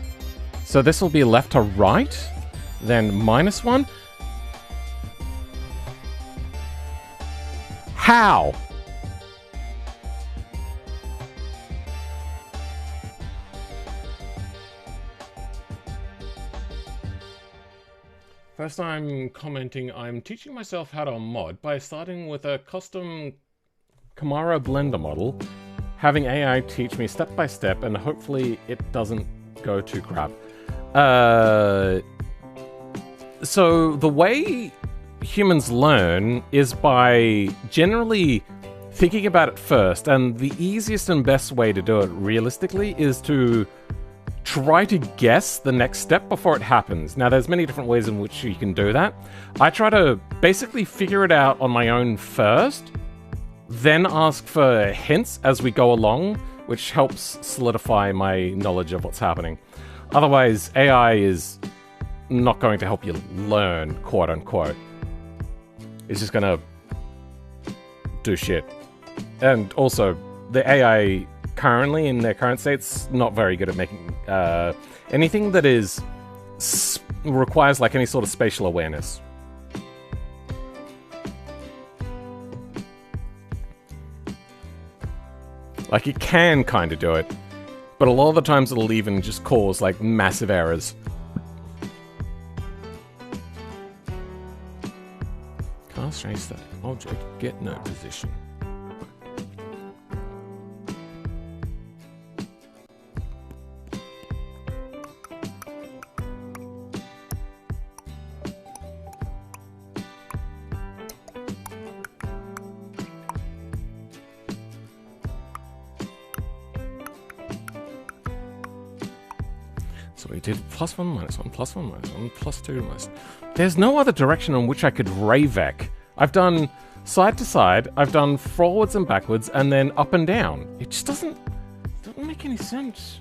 So this will be left to right. Then -1. How? First I'm commenting, I'm teaching myself how to mod by starting with a custom Camara Blender model, having AI teach me step by step, and hopefully it doesn't go to crap. So the way humans learn is by generally thinking about it first, and the easiest and best way to do it realistically is to try to guess the next step before it happens. Now, there's many different ways in which you can do that. I try to basically figure it out on my own first, then ask for hints as we go along, which helps solidify my knowledge of what's happening. Otherwise, AI is not going to help you learn, quote unquote. It's just gonna do shit. And also, the AI currently, in their current state's not very good at making anything that is requires like any sort of spatial awareness. Like, it can kind of do it, but a lot of the times it'll even just cause like massive errors. Cast trace static object, get no position. So we did +1, -1, +1, -1, +2, -. There's no other direction in which I could ray-vec. I've done side to side, I've done forwards and backwards, and then up and down. It just doesn't make any sense.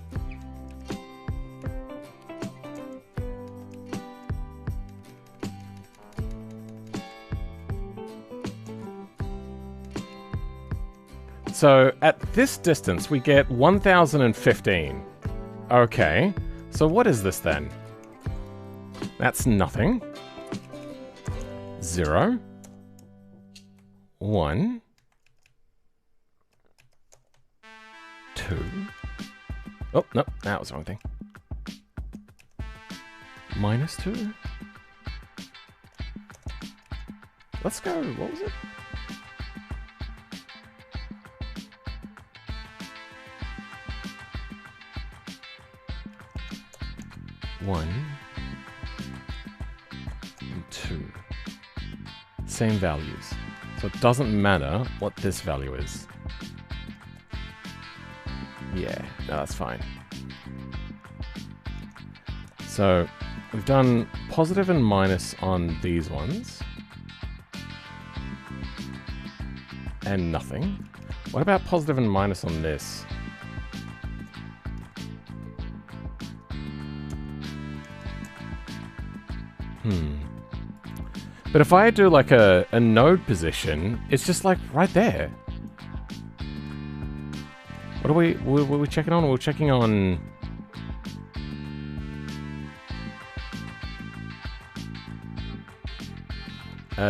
So at this distance, we get 1015. Okay. So what is this then? That's nothing. 0. 1. 2. Oh, no, that was the wrong thing. -2. Let's go, what was it? One, 2. Same values. So it doesn't matter what this value is. Yeah, no, that's fine. So we've done positive and minus on these ones. And nothing. What about positive and minus on this? But if I do like a node position, it's just like right there. What are we checking on? We're checking on...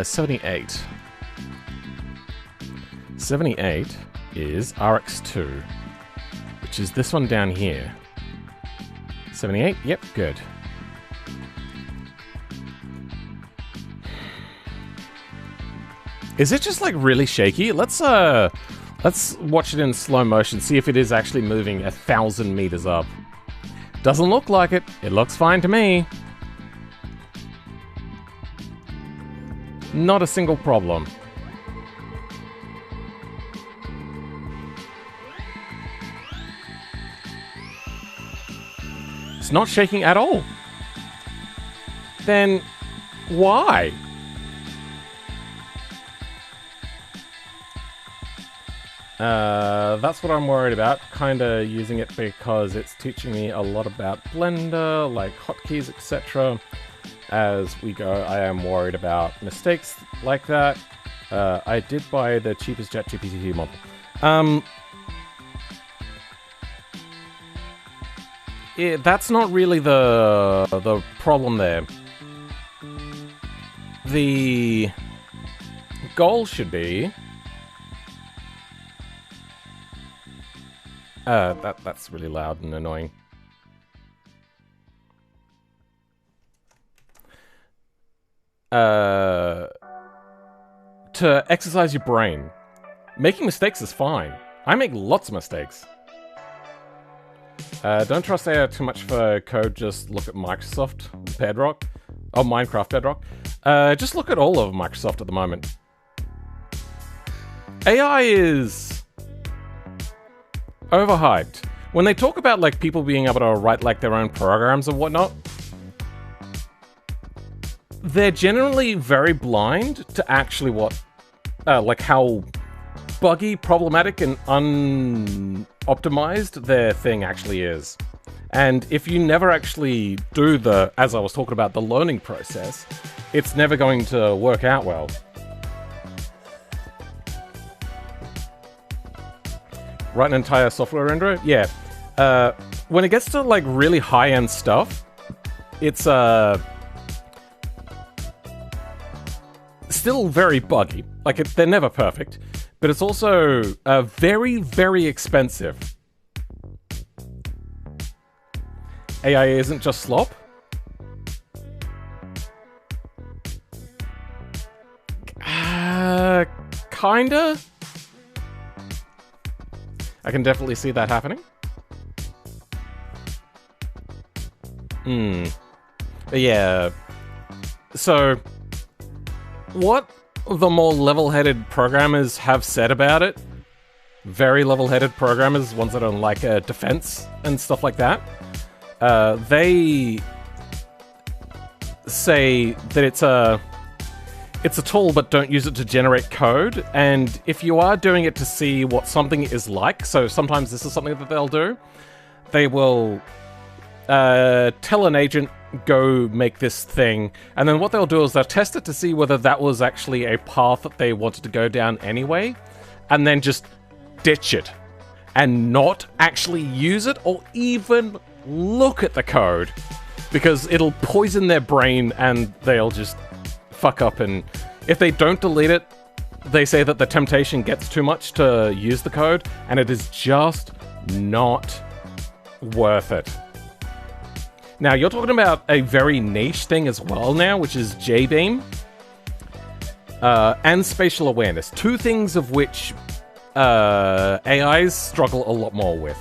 78. 78 is RX2, which is this one down here. 78, yep, good. Is it just like really shaky? Let's watch it in slow motion, see if it is actually moving 1,000 meters up. Doesn't look like it. It looks fine to me. Not a single problem. It's not shaking at all. Then why? That's what I'm worried about. Kinda using it because it's teaching me a lot about Blender, like hotkeys, etc. As we go, I am worried about mistakes like that. I did buy the cheapest ChatGPT model. That's not really the problem there. The goal should be... that's really loud and annoying. To exercise your brain. Making mistakes is fine. I make lots of mistakes. Don't trust AI too much for code, just look at Microsoft Bedrock. Oh, Minecraft Bedrock. Just look at all of Microsoft at the moment. AI is overhyped. When they talk about like people being able to write like their own programs and whatnot, they're generally very blind to actually what, like how buggy, problematic, and unoptimized their thing actually is. And if you never actually do the, as I was talking about, the learning process, it's never going to work out well. Write an entire software renderer? Yeah. When it gets to like really high-end stuff, it's still very buggy. Like, they're never perfect. But it's also very, very expensive. AI isn't just slop. Kinda. I can definitely see that happening. Yeah. So, what the more level-headed programmers have said about it, very level-headed programmers, ones that don't like defense and stuff like that, they say that it's a tool, but don't use it to generate code. And if you are doing it to see what something is like, so sometimes this is something that they'll do, they will tell an agent, go make this thing, and then what they'll do is they'll test it to see whether that was actually a path that they wanted to go down anyway, and then just ditch it, and not actually use it, or even look at the code, because it'll poison their brain, and they'll just fuck up. And if they don't delete it, they say that the temptation gets too much to use the code, and it is just not worth it. Now, you're talking about a very niche thing as well now, which is J-beam and spatial awareness. Two things of which AIs struggle a lot more with.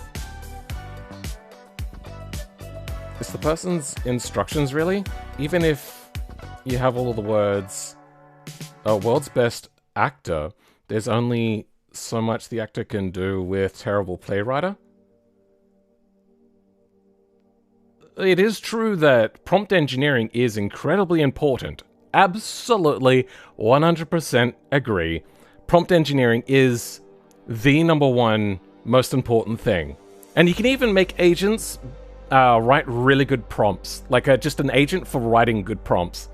It's the person's instructions, really. Even if you have all of the words, world's best actor, there's only so much the actor can do with terrible playwriting. It is true that prompt engineering is incredibly important. Absolutely, 100% agree. Prompt engineering is the #1 most important thing. And you can even make agents write really good prompts, like just an agent for writing good prompts.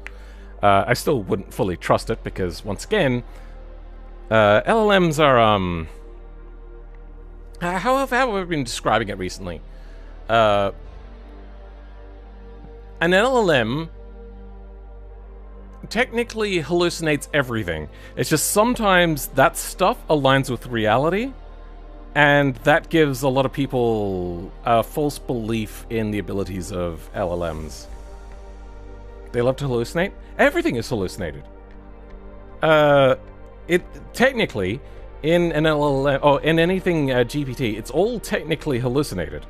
I still wouldn't fully trust it because, once again, LLMs are, how have I been describing it recently? An LLM technically hallucinates everything. It's just sometimes that stuff aligns with reality, and that gives a lot of people a false belief in the abilities of LLMs. They love to hallucinate. Everything is hallucinated. It technically, in an LLM, or in anything GPT, it's all technically hallucinated.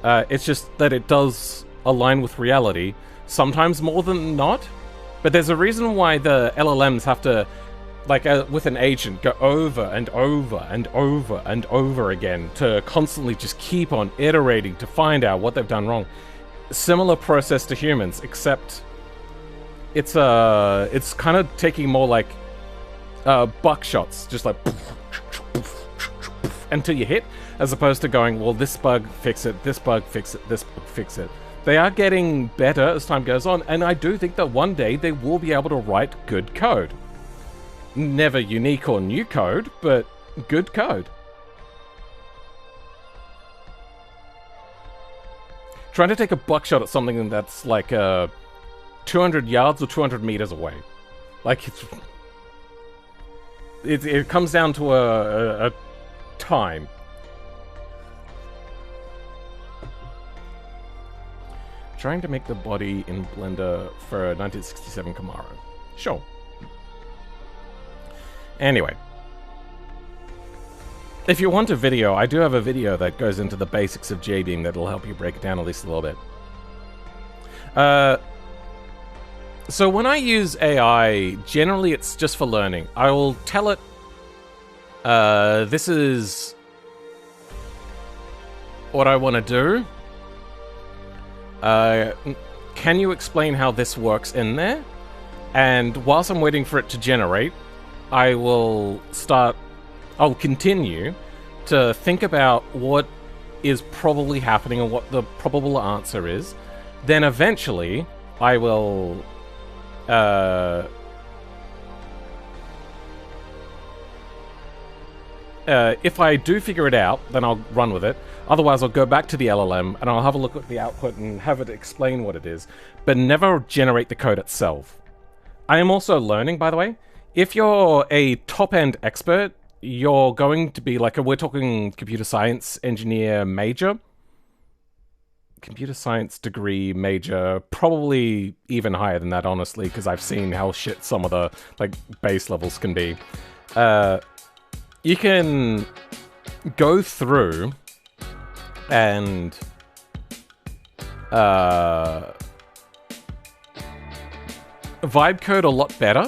It's just that it does align with reality, sometimes more than not. But there's a reason why the LLMs have to, like with an agent, go over and over and over and over again to constantly just keep on iterating to find out what they've done wrong. Similar process to humans, except it's kind of taking more like buckshots, just like until you hit, as opposed to going, well, this bug, fix it, this bug, fix it, this bug, fix it. They are getting better as time goes on, and I do think that one day they will be able to write good code. Never unique or new code, but good code. Trying to take a buckshot at something that's like 200 yards or 200 meters away. Like, it comes down to a time. Trying to make the body in Blender for a 1967 Camaro. Sure. Anyway. If you want a video, I do have a video that goes into the basics of JDing that'll help you break it down at least a little bit. So when I use AI, generally it's just for learning. I will tell it, this is what I want to do. Can you explain how this works in there? And whilst I'm waiting for it to generate, I'll continue to think about what is probably happening and what the probable answer is. Then eventually, I will if I do figure it out, then I'll run with it. Otherwise, I'll go back to the LLM and I'll have a look at the output and have it explain what it is, but never generate the code itself. I am also learning, by the way. If you're a top-end expert, you're going to be like we're talking computer science engineer major. Computer science degree major, probably even higher than that, honestly, because I've seen how shit some of the like base levels can be. You can go through and vibe code a lot better,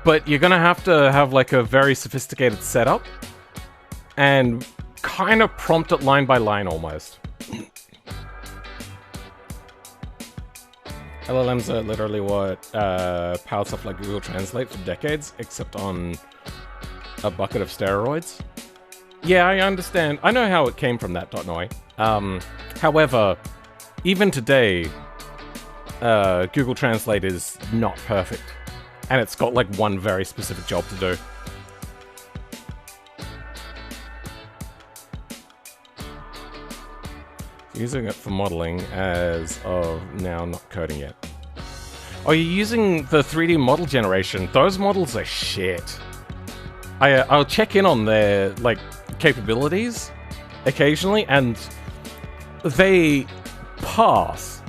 but you're gonna have to have like a very sophisticated setup and kind of prompt it line by line almost. LLMs are literally what powered stuff like Google Translate for decades, except on a bucket of steroids. Yeah, I understand. I know how it came from that, .noi. However, even today, Google Translate is not perfect. And it's got like one very specific job to do. Using it for modeling as of now, not coding yet. Oh, you're using the 3D model generation. Those models are shit. I'll check in on their like capabilities occasionally, and they pass.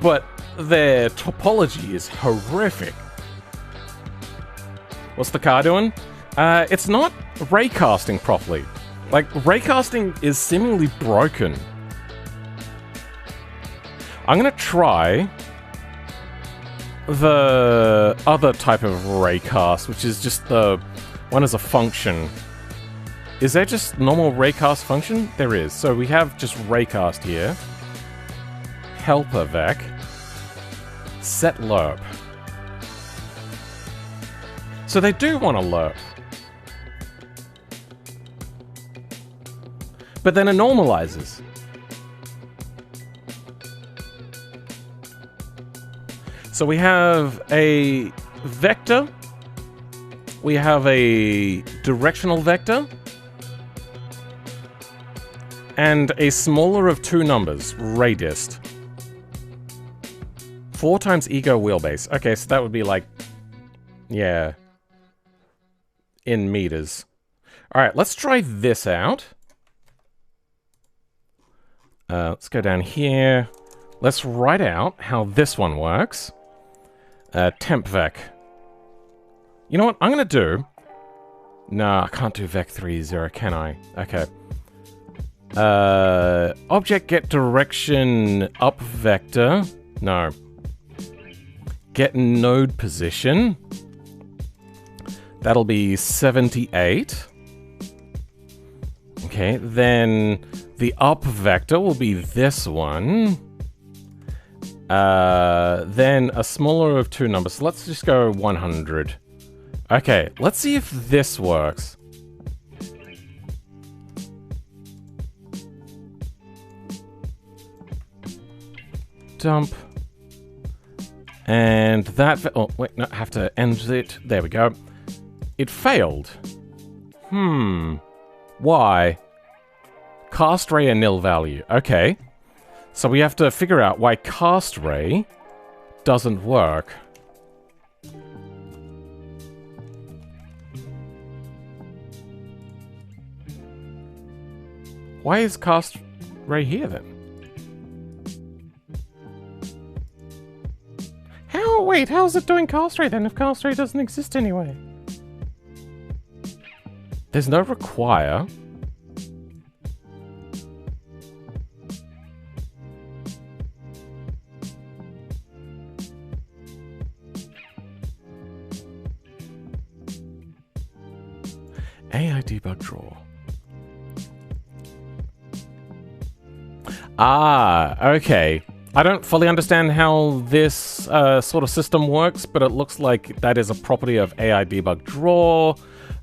But their topology is horrific. What's the car doing? It's not raycasting properly. Like, raycasting is seemingly broken. I'm going to try the other type of raycast, which is just the one as a function. Is there just normal raycast function? There is. So we have just raycast here. Helper vec. Set lerp. So they do want a lerp. But then it normalizes. So we have a vector. We have a directional vector. And a smaller of two numbers, radist. 4 times ego wheelbase. Okay, so that would be like, yeah, in meters. All right, let's try this out. Let's go down here. Let's write out how this one works. Temp vec. You know what I'm gonna do? Nah, I can't do vec 3.0, can I? Okay. Object get direction up vector. No. Get node position. That'll be 78. Okay, then the up vector will be this one. Then a smaller of two numbers. So let's just go 100. Okay, let's see if this works. Dump. And that... Oh, wait, no, I have to end it. There we go. It failed. Why? Cast ray a nil value. Okay. So we have to figure out why cast ray doesn't work. Why is cast ray here then? Wait, how is it doing cast ray then if cast ray doesn't exist anyway? There's no require. AI debug draw. Ah, okay. I don't fully understand how this sort of system works, but it looks like that is a property of AI debug draw.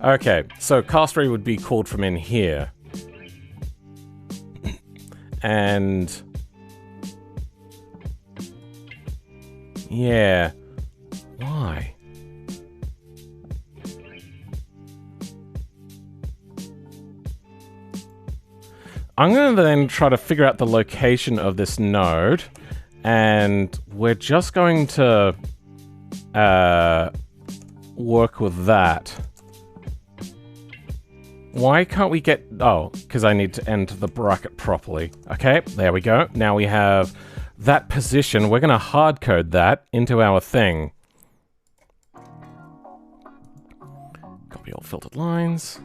Okay, so cast ray would be called from in here. And... yeah. Why? I'm going to then try to figure out the location of this node, and we're just going to work with that. Why can't we get... oh, because I need to enter the bracket properly. Okay, there we go. Now we have that position. We're going to hardcode that into our thing. Copy all filtered lines.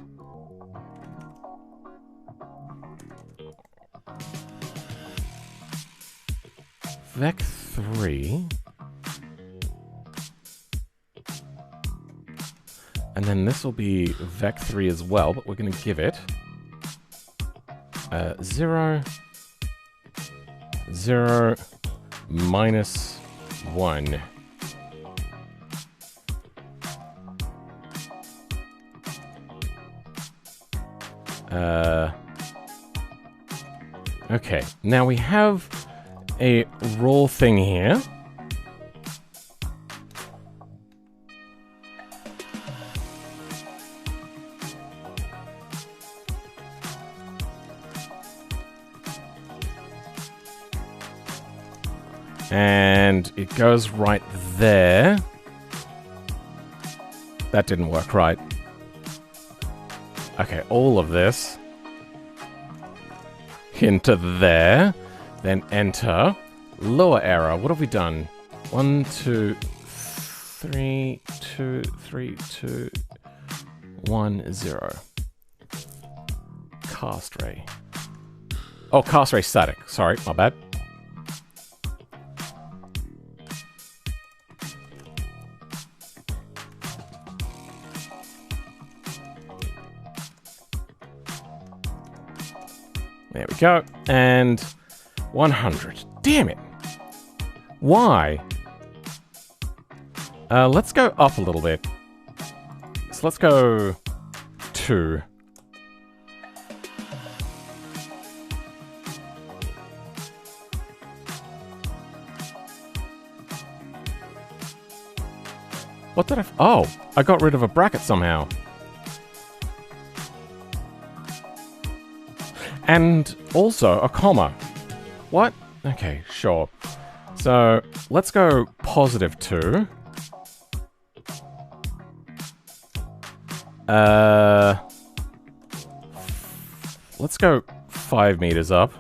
Vec 3. And then this will be Vec 3 as well, but we're going to give it 0, 0, minus 1. Okay, now we have a raw thing here. And it goes right there. That didn't work right. Okay, all of this into there. Then enter. Lower error. What have we done? 1, 2, 3, 2, 3, 2, 1, 0. Cast ray. Oh, cast ray static. Sorry, my bad. There we go. And 100. Damn it. Why? Let's go up a little bit. So let's go 2. What did I... Oh, I got rid of a bracket somehow. And also a comma. What? Okay, sure. So, let's go positive 2. Let's go 5 meters up.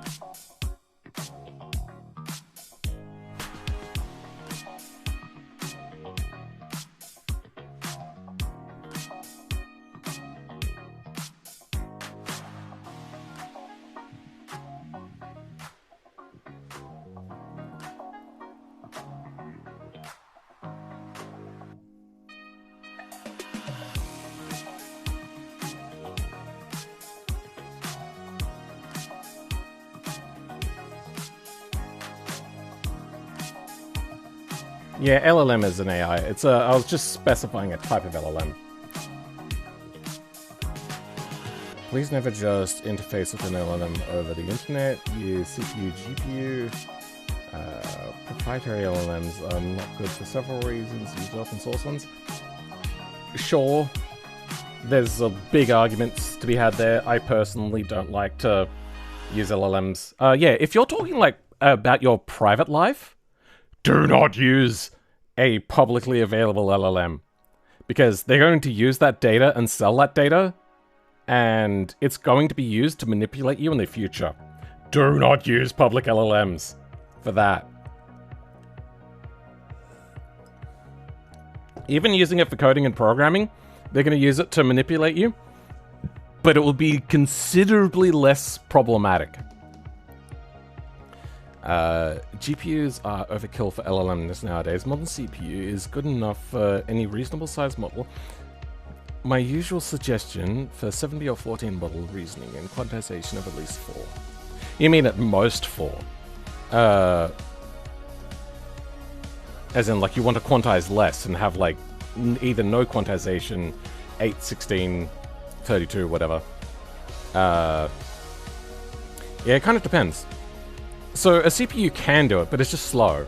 Yeah, LLM is an AI. It's I was just specifying a type of LLM. Please never just interface with an LLM over the internet. Use CPU, GPU. Proprietary LLMs are not good for several reasons. Use open source ones. Sure, there's a big arguments to be had there. I personally don't like to use LLMs. Yeah, if you're talking like about your private life, do not use a publicly available LLM, because they're going to use that data and sell that data, and it's going to be used to manipulate you in the future. Do not use public LLMs for that. Even using it for coding and programming, they're going to use it to manipulate you, but it will be considerably less problematic. GPUs are overkill for LLMs nowadays. Modern CPU is good enough for any reasonable size model. My usual suggestion for 7B or 14 model reasoning and quantization of at least 4. You mean at most 4? As in, like, you want to quantize less and have, like, either no quantization, 8, 16, 32, whatever. Yeah, it kind of depends. So a CPU can do it, but it's just slow.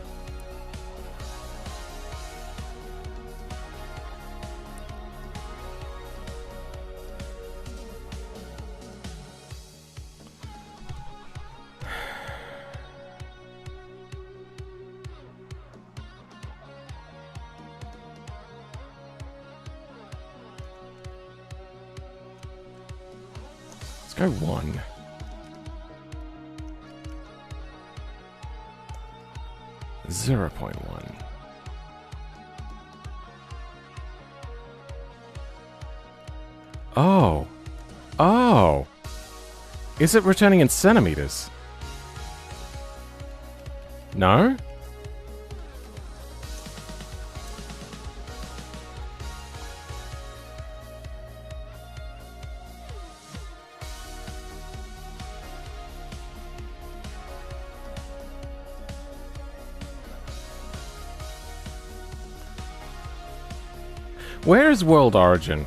Let's go 1. 0.1. Oh. Oh. Is it returning in centimeters? No? Where is world origin?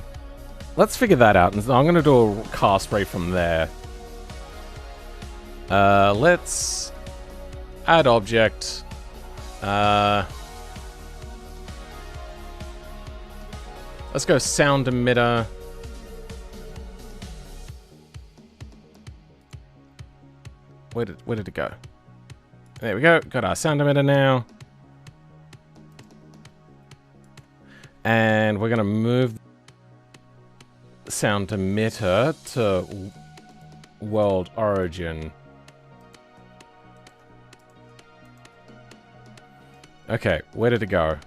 Let's figure that out, and I'm going to do a cast spray from there. Let's add object. Let's go sound emitter. Where did it go? There we go. Got our sound emitter now. And we're going to move sound emitter to world origin. Okay, where did it go?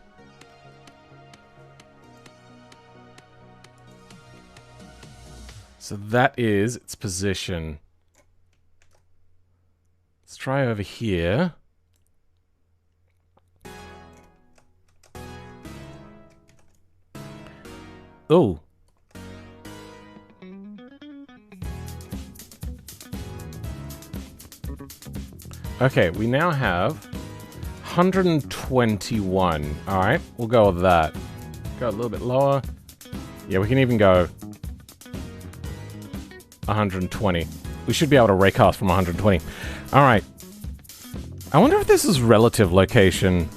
So that is its position. Let's try over here. Oh. Okay, we now have 121. Alright, we'll go with that. Go a little bit lower. Yeah, we can even go 120. We should be able to raycast from 120. Alright. I wonder if this is relative location.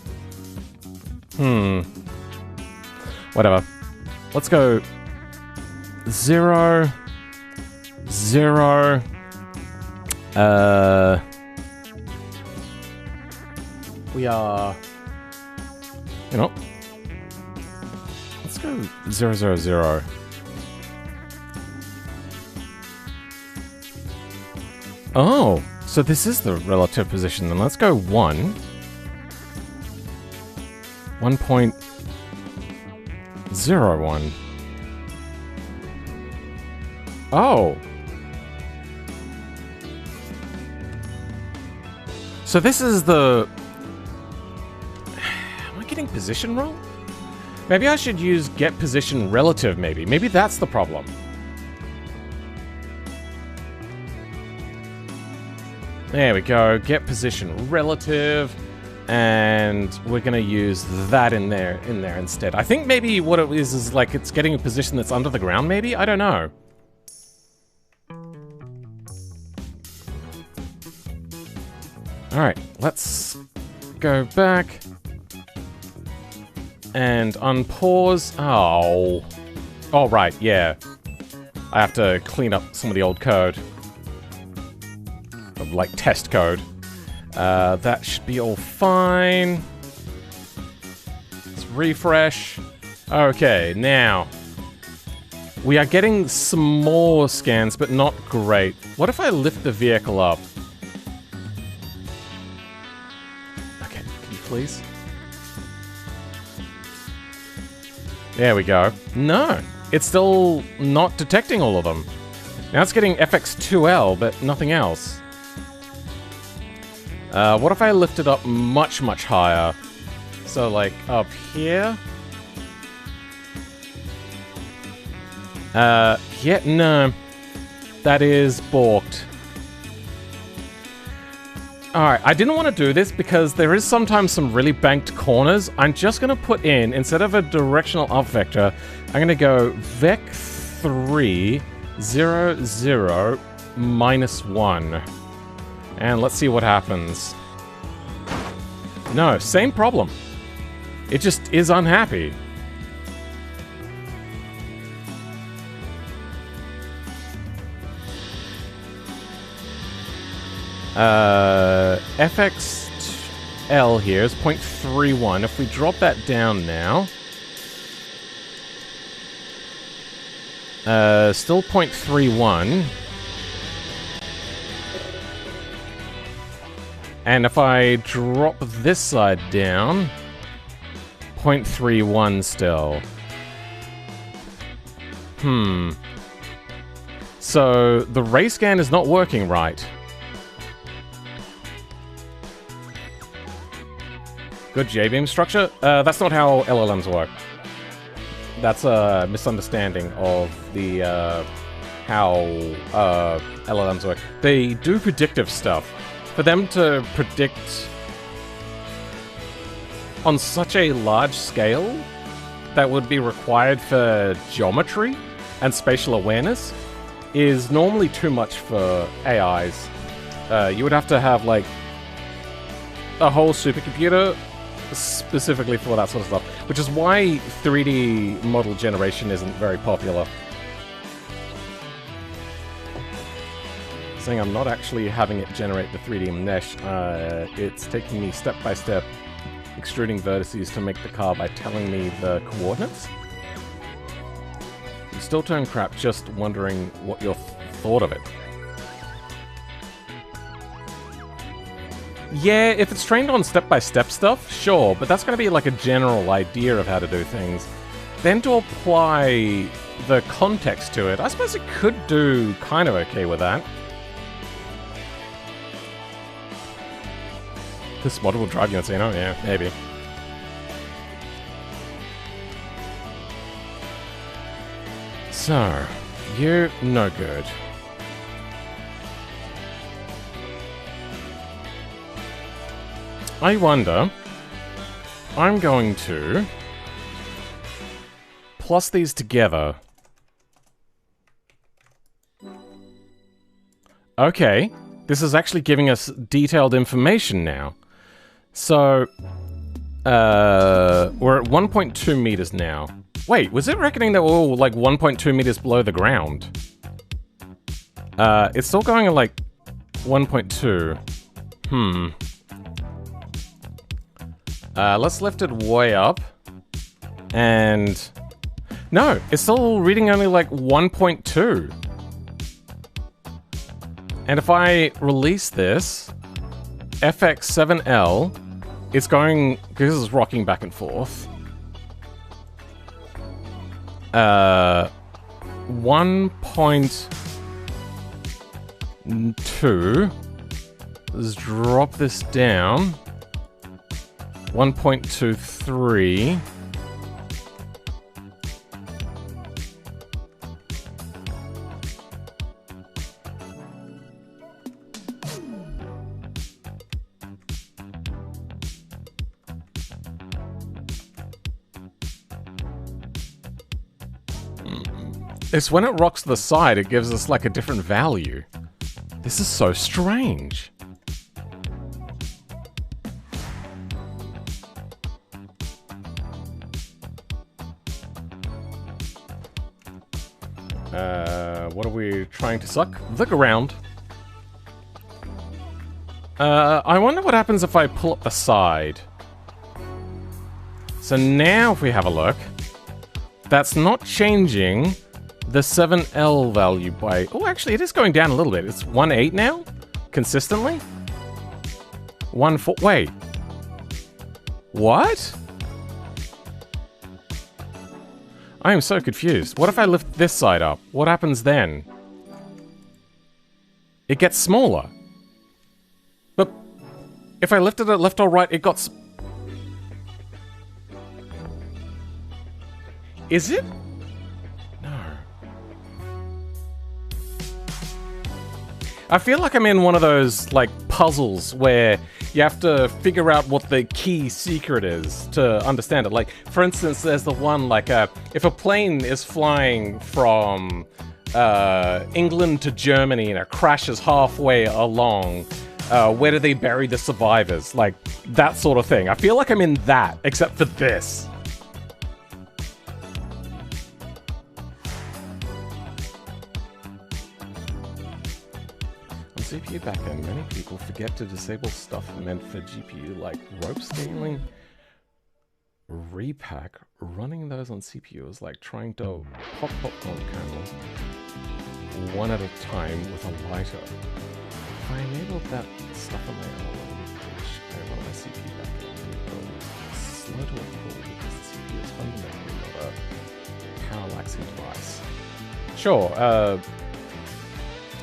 Whatever. Let's go 0, 0. We are... You know... Let's go 0, 0, 0. Oh, so this is the relative position. Then let's go 1. 1.01. Oh. So this is the... Am I getting position wrong? Maybe I should use get position relative, maybe. Maybe that's the problem. There we go. Get position relative. And we're going to use that in there instead. I think maybe what it is like it's getting a position that's under the ground, maybe? I don't know. Alright, let's go back. And unpause. Oh. Oh, right, yeah. I have to clean up some of the old code. Like test code. That should be all fine. Let's refresh. Okay, now. We are getting some more scans, but not great. What if I lift the vehicle up? Okay, can you please? There we go. No, it's still not detecting all of them. Now it's getting FX2L, but nothing else. What if I lift it up much, much higher? So, like, up here? Yeah, no. That is balked. Alright, I didn't want to do this because there is sometimes some really banked corners. I'm just going to put in, instead of a directional up vector, I'm going to go vec3, 0, 0, -1. And let's see what happens. No, same problem. It just is unhappy. FXL here is 0.31. If we drop that down now... still 0.31. And if I drop this side down, 0.31 still. So the ray scan is not working right. Good J-beam structure? That's not how LLMs work. That's a misunderstanding of the how LLMs work. They do predictive stuff. For them to predict on such a large scale that would be required for geometry and spatial awareness is normally too much for AIs. You would have to have, like, a whole supercomputer specifically for that sort of stuff, which is why 3D model generation isn't very popular. I'm not actually having it generate the 3D mesh. It's taking me step by step, extruding vertices to make the car by telling me the coordinates. You still turn crap, just wondering what your thought of it. Yeah, if it's trained on step-by-step stuff, sure, but that's going to be like a general idea of how to do things. Then to apply the context to it, I suppose it could do kind of okay with that. This model will drive you insane. Oh yeah, maybe. So, you're no good. I wonder... I'm going to... plus these together. Okay. This is actually giving us detailed information now. So... we're at 1.2 meters now. Wait, was it reckoning that we're all, like, 1.2 meters below the ground? It's still going at, like, 1.2. Let's lift it way up. And... no, it's still reading only, like, 1.2. And if I release this... FX7L... it's going... because this is rocking back and forth. 1.2. Let's drop this down. 1.23. It's when it rocks to the side, it gives us like a different value. This is so strange. What are we trying to suck? The ground. I wonder what happens if I pull up the side. So now if we have a look, that's not changing the 7L value by... oh, actually, it is going down a little bit. It's 1.8 now? Consistently? 1.4... wait. What? I am so confused. What if I lift this side up? What happens then? It gets smaller. But if I lifted it left or right, it got... is it? I feel like I'm in one of those, like, puzzles where you have to figure out what the key secret is to understand it. Like, for instance, there's the one, like, if a plane is flying from England to Germany and it crashes halfway along, where do they bury the survivors? Like, that sort of thing. I feel like I'm in that, except for this. CPU backend, many people forget to disable stuff meant for GPU like rope scaling. Repack, running those on CPU is like trying to pop popcorn kernel one at a time with a lighter. If I enabled that stuff on my own, which I run my CPU backend, it will slow to a crawl because the CPU is fundamentally not a parallaxing device. Sure,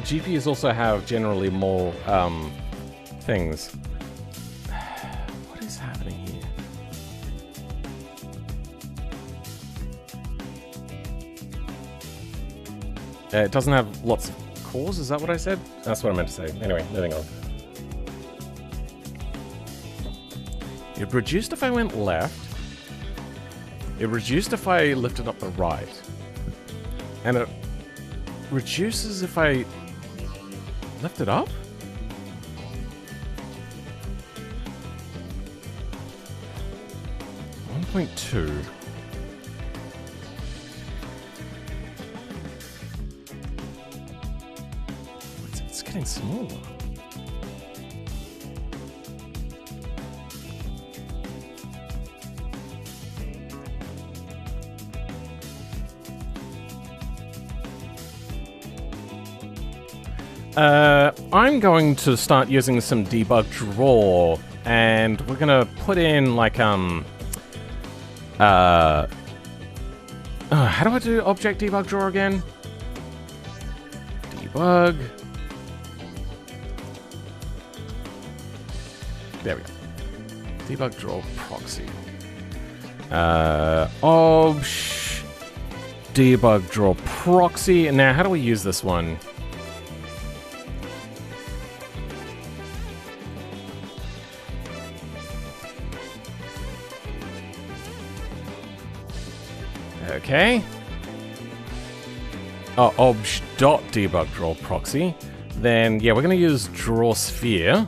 GPUs also have generally more things. What is happening here? It doesn't have lots of cores, is that what I said? That's what I meant to say. Anyway, moving on. It reduced if I went left. It reduced if I lifted up the right. And it reduces if I lift it up? .2. It's getting smaller. I'm going to start using some debug draw, and we're gonna put in like how do I do object debug draw again? Debug. There we go. Debug draw proxy. Debug draw proxy. Now, how do we use this one? Okay. Oh, obj.debug draw proxy. Then, yeah, we're going to use draw sphere.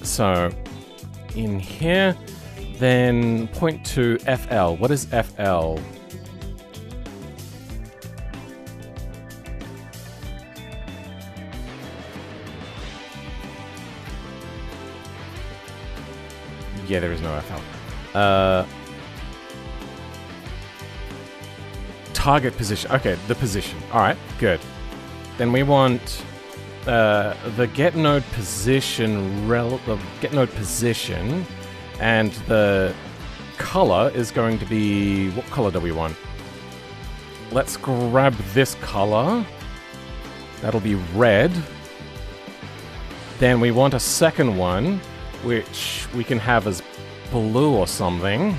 So, in here, then point to FL. What is FL? Yeah, there is no FL. Target position. Okay, the position. Alright, good. Then we want the get node position and the color is going to be... What color do we want? Let's grab this color. That'll be red. Then we want a second one, which we can have as blue or something.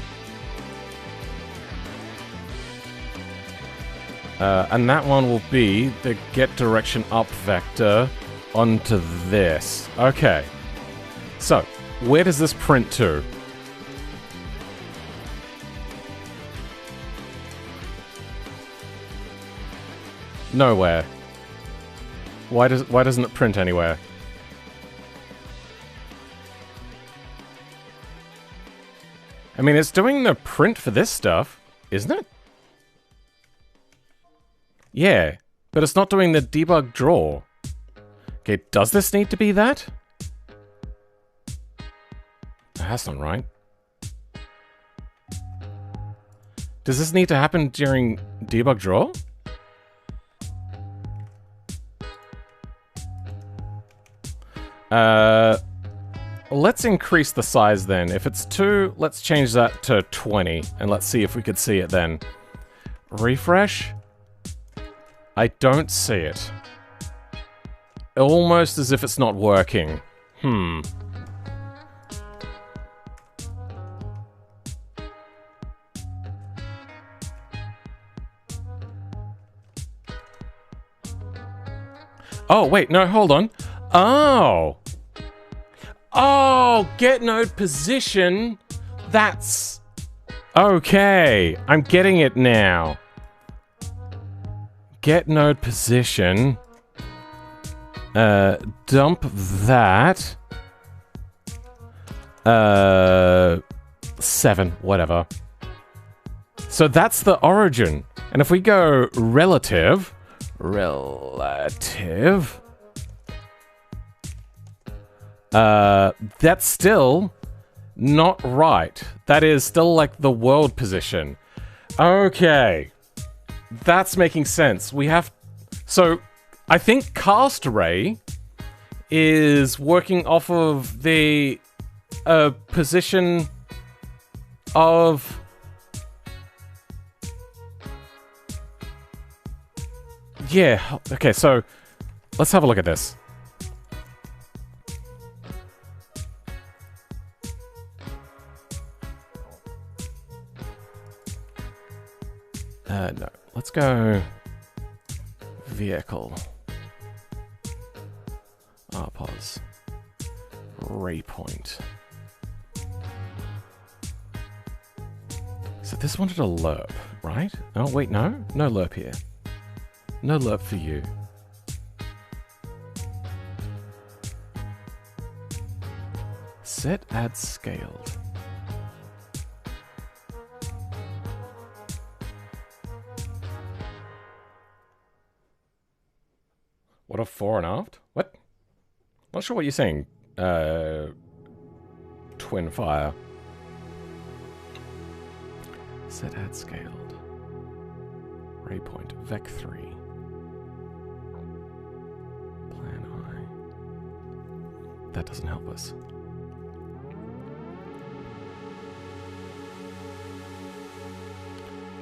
And that one will be the get direction up vector onto this. Okay. So, where does this print to? Nowhere. Why doesn't it print anywhere? I mean, it's doing the print for this stuff, isn't it? Yeah, but it's not doing the debug draw. Okay, does this need to be that? That's not right. Does this need to happen during debug draw? Let's increase the size then. If it's 2, let's change that to 20, and let's see if we could see it then. Refresh. I don't see it. Almost as if it's not working. Oh, wait, no, hold on. Oh! Oh, get node position. That's... Okay, I'm getting it now. Get node position. Dump that. 7, whatever. So that's the origin. And if we go relative... that's still not right. That is still like the world position. Okay. That's making sense. We have... So, I think cast ray is working off of the position of... Yeah, okay, so let's have a look at this. No. Let's go vehicle. Pause. Ray point. So this wanted a lerp, right? Oh, wait, no? No lerp here. No lerp for you. Set add scaled. What a fore and aft? What? Not sure what you're saying. Twin fire. Set add scaled. Ray point. Vec 3. Plan I. That doesn't help us.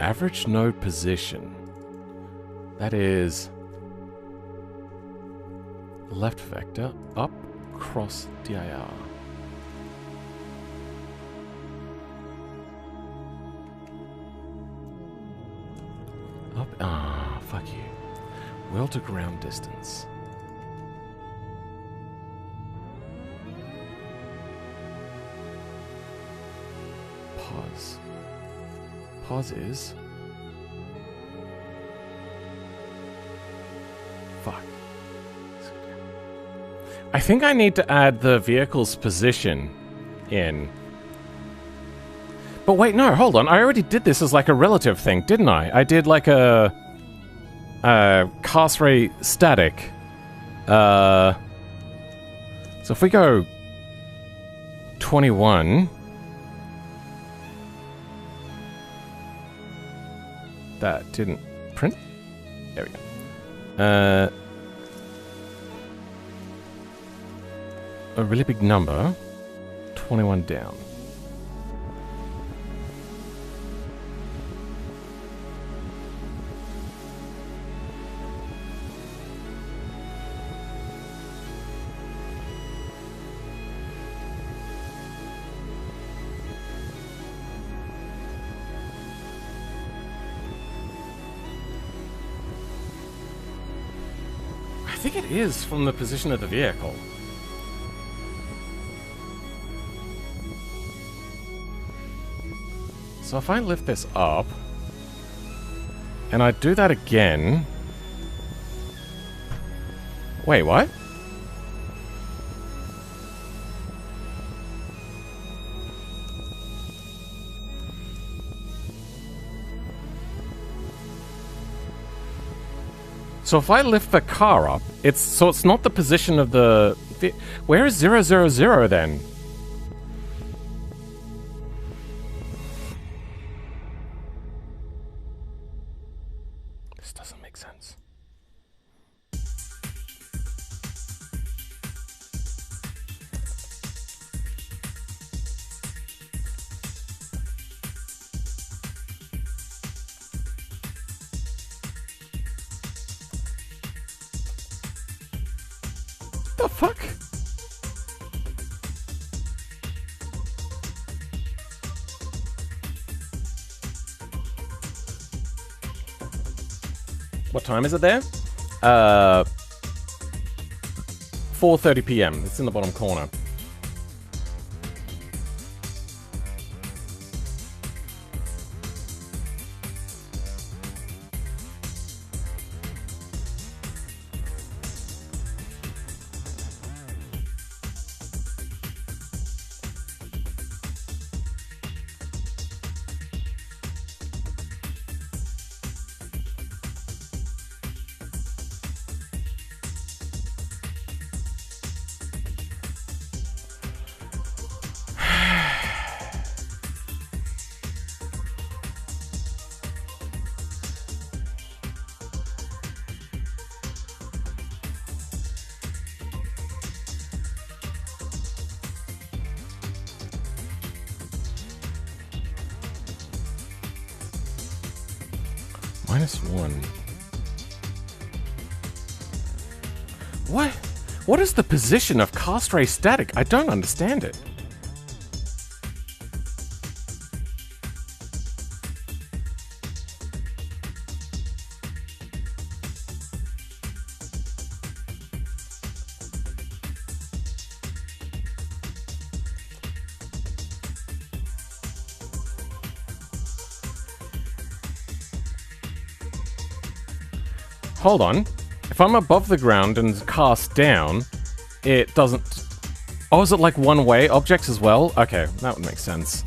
Average node position. That is... left vector, up, cross, dir. Up, fuck you. Well to ground distance. pause? Pause is... Fuck. I think I need to add the vehicle's position in. But wait, no, hold on. I already did this as like a relative thing, didn't I? I did like a cast ray static. So if we go 21, that didn't print. There we go. A really big number. 21 down. I think it is from the position of the vehicle. So if I lift this up, and I do that again... Wait, what? So if I lift the car up, it's not the position of the... Where is 000 then? This doesn't make sense. The fuck? What time is it there? 4:30 p.m. It's in the bottom corner. -1. What? What is the position of cast ray static? I don't understand it. Hold on. If I'm above the ground and cast down, it doesn't... Oh, is it like one-way objects as well? Okay, that would make sense.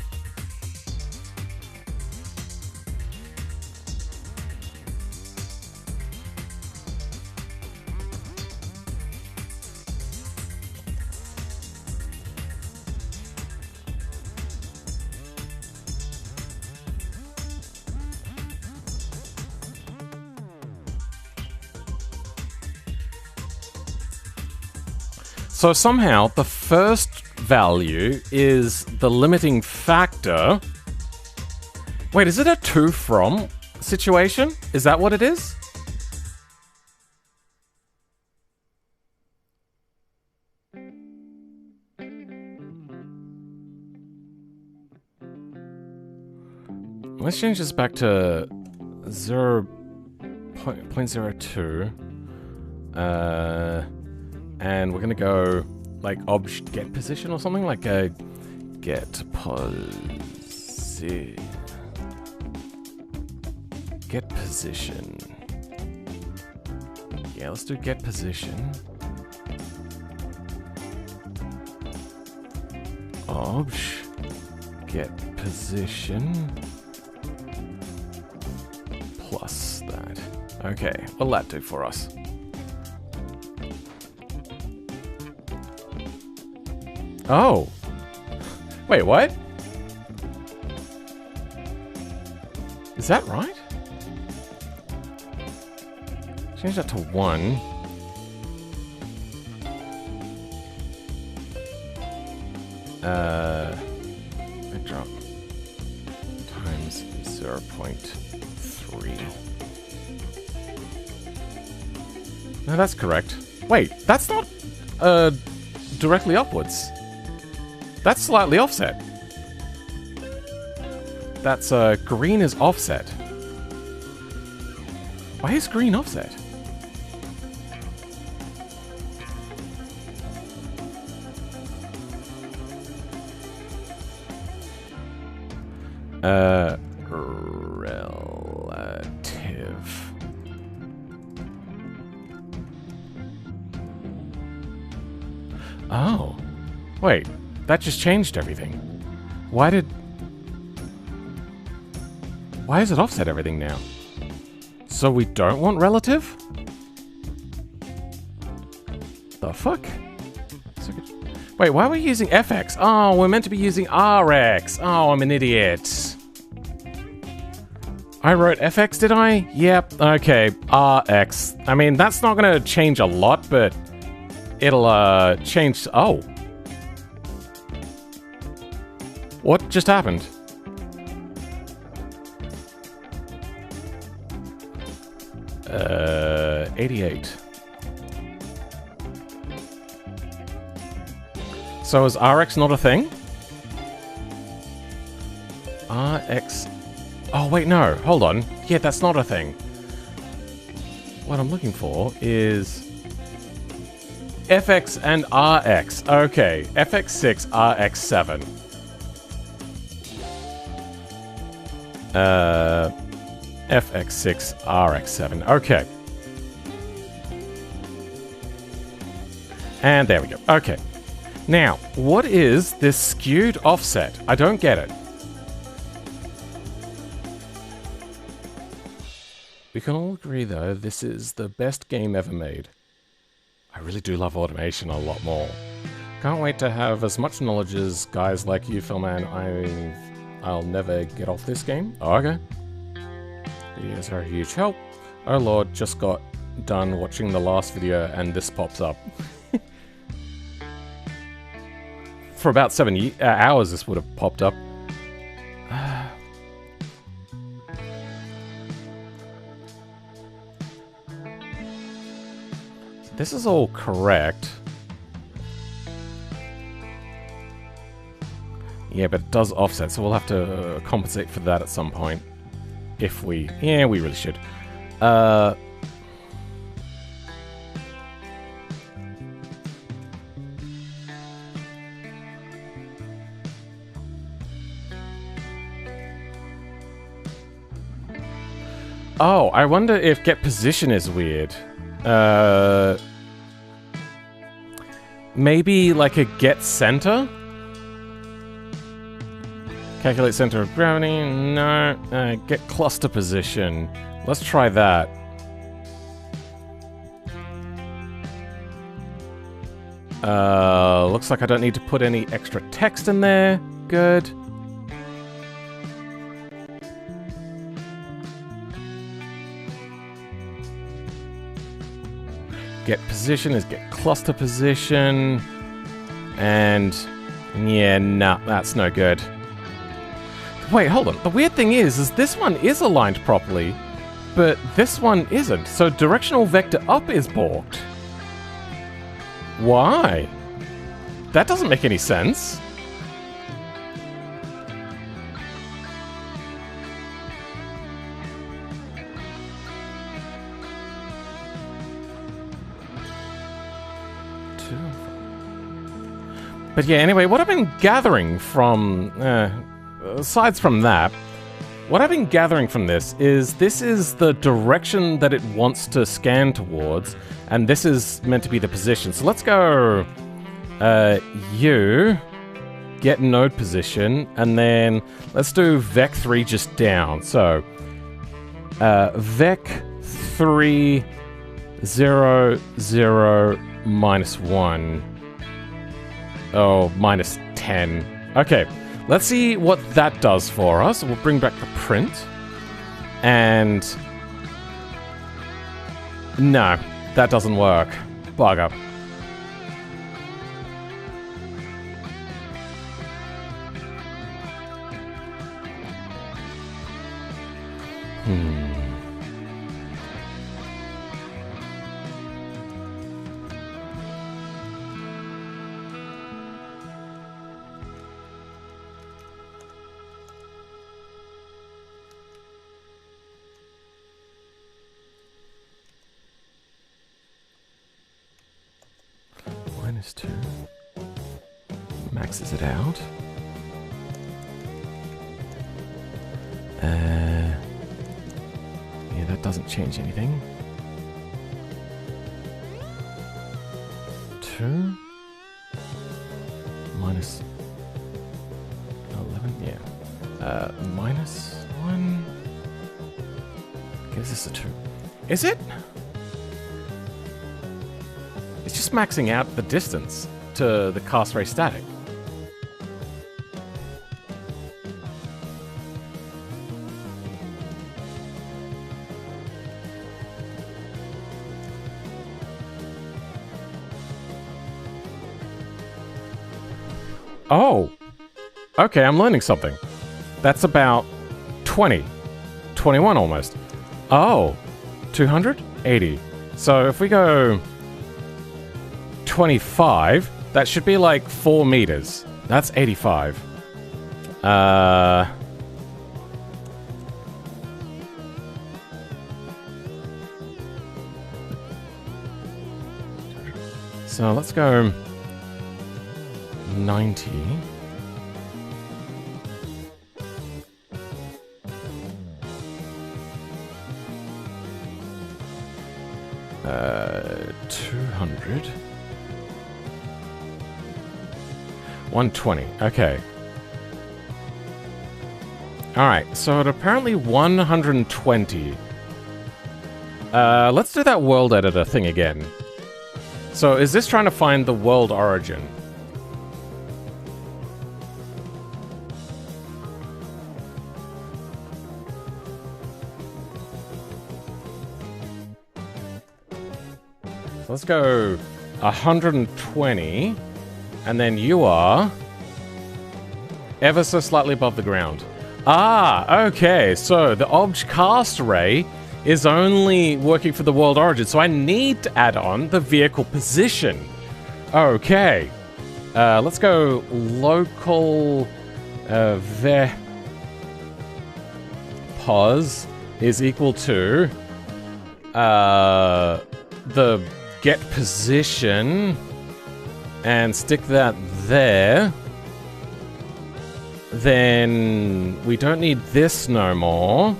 So somehow, the first value is the limiting factor. Wait, is it a to from situation? Is that what it is? Let's change this back to 0.02. And we're gonna go like get position or something, like a get position. Get position. Yeah, let's do get position. Obj. Get position. Plus that. Okay, what'll that do for us? Oh. Wait, what? Is that right? Change that to 1. Drop times 0.3. No, that's correct. Wait, that's not directly upwards. That's slightly offset. That's green is offset. Why is green offset? Relative. Oh. Wait, that just changed everything. Why is it offset everything now? So we don't want relative? The fuck? Wait, why are we using FX? Oh, we're meant to be using RX. Oh, I'm an idiot. I wrote FX, did I? Yep, okay, RX. I mean, that's not gonna change a lot, but it'll, change... Oh. What just happened? 88. So is RX not a thing? RX... Oh, wait, no. Hold on. Yeah, that's not a thing. What I'm looking for is... FX and RX. Okay. FX6, RX7. FX6, RX7. Okay. And there we go. Okay. Now, what is this skewed offset? I don't get it. We can all agree, though, this is the best game ever made. I really do love automation a lot more. Can't wait to have as much knowledge as guys like you, Philman. I'll never get off this game. Oh, okay. Videos are a huge help. Oh lord, just got done watching the last video and this pops up. For about 7 hours this would have popped up. This is all correct. Yeah, but it does offset, so we'll have to compensate for that at some point. If we... Yeah, we really should. Oh, I wonder if get position is weird. Maybe like a get center? Calculate center of gravity? No. Get cluster position. Let's try that. Looks like I don't need to put any extra text in there. Good. Get position is get cluster position. And... yeah, nah, that's no good. Wait, hold on. The weird thing is this one is aligned properly, but this one isn't. So directional vector up is balked. Why? That doesn't make any sense. But yeah, anyway, what I've been gathering from... aside from that, what I've been gathering from this is the direction that it wants to scan towards, and this is meant to be the position. So let's go, you get node position, and then let's do vec3 just down. So, vec3, 0, 0, -1. Oh, -10. Okay. Let's see what that does for us. We'll bring back the print. And... no, that doesn't work. Bugger. -2. Maxes it out. Yeah, that doesn't change anything. 2 minus 11, yeah. -1. Okay, is this a 2? Is it? It's just maxing out the distance to the cast ray static. Oh! Okay, I'm learning something. That's about 20. 21 almost. Oh! 280. So if we go 25, that should be like 4 meters. That's 85. So let's go 90. Uh, 200. 120. Okay. Alright, so at apparently 120. Let's do that world editor thing again. So is this trying to find the world origin? So let's go 120. And then you are ever so slightly above the ground. Ah, okay. So the obj cast ray is only working for the world origin. So I need to add on the vehicle position. Okay. Let's go local pos is equal to the get position. And stick that there. Then we don't need this no more.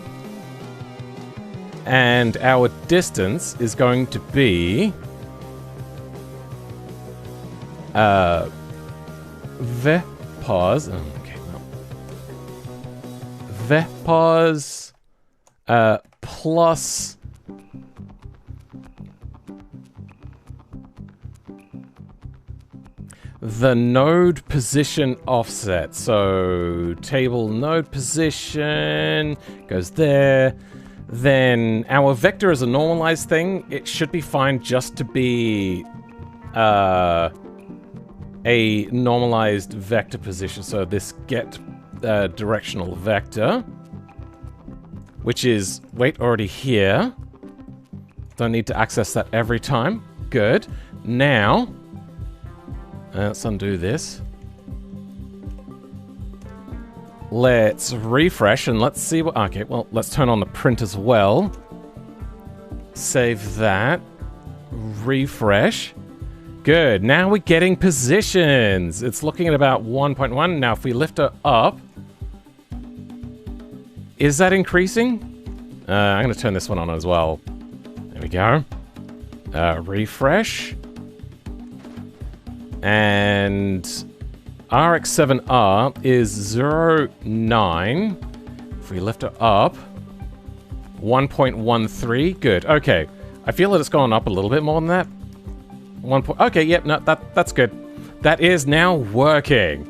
And our distance is going to be vpos. Oh, okay, no. Vpos plus the node position offset. So table node position goes there. Then our vector is a normalized thing. It should be fine just to be a normalized vector position. So this get directional vector, which is, wait, already here. Don't need to access that every time. Good. Now, let's undo this. Let's refresh and let's see what... Okay, well, let's turn on the print as well. Save that. Refresh. Good. Now we're getting positions. It's looking at about 1.1. Now, if we lift her up Is that increasing? I'm going to turn this one on as well. There we go. Refresh. And RX7R is 0.9. If we lift it up, 1.13. Good. Okay. I feel that it's gone up a little bit more than that. Okay, yep, no, that's good. That is now working.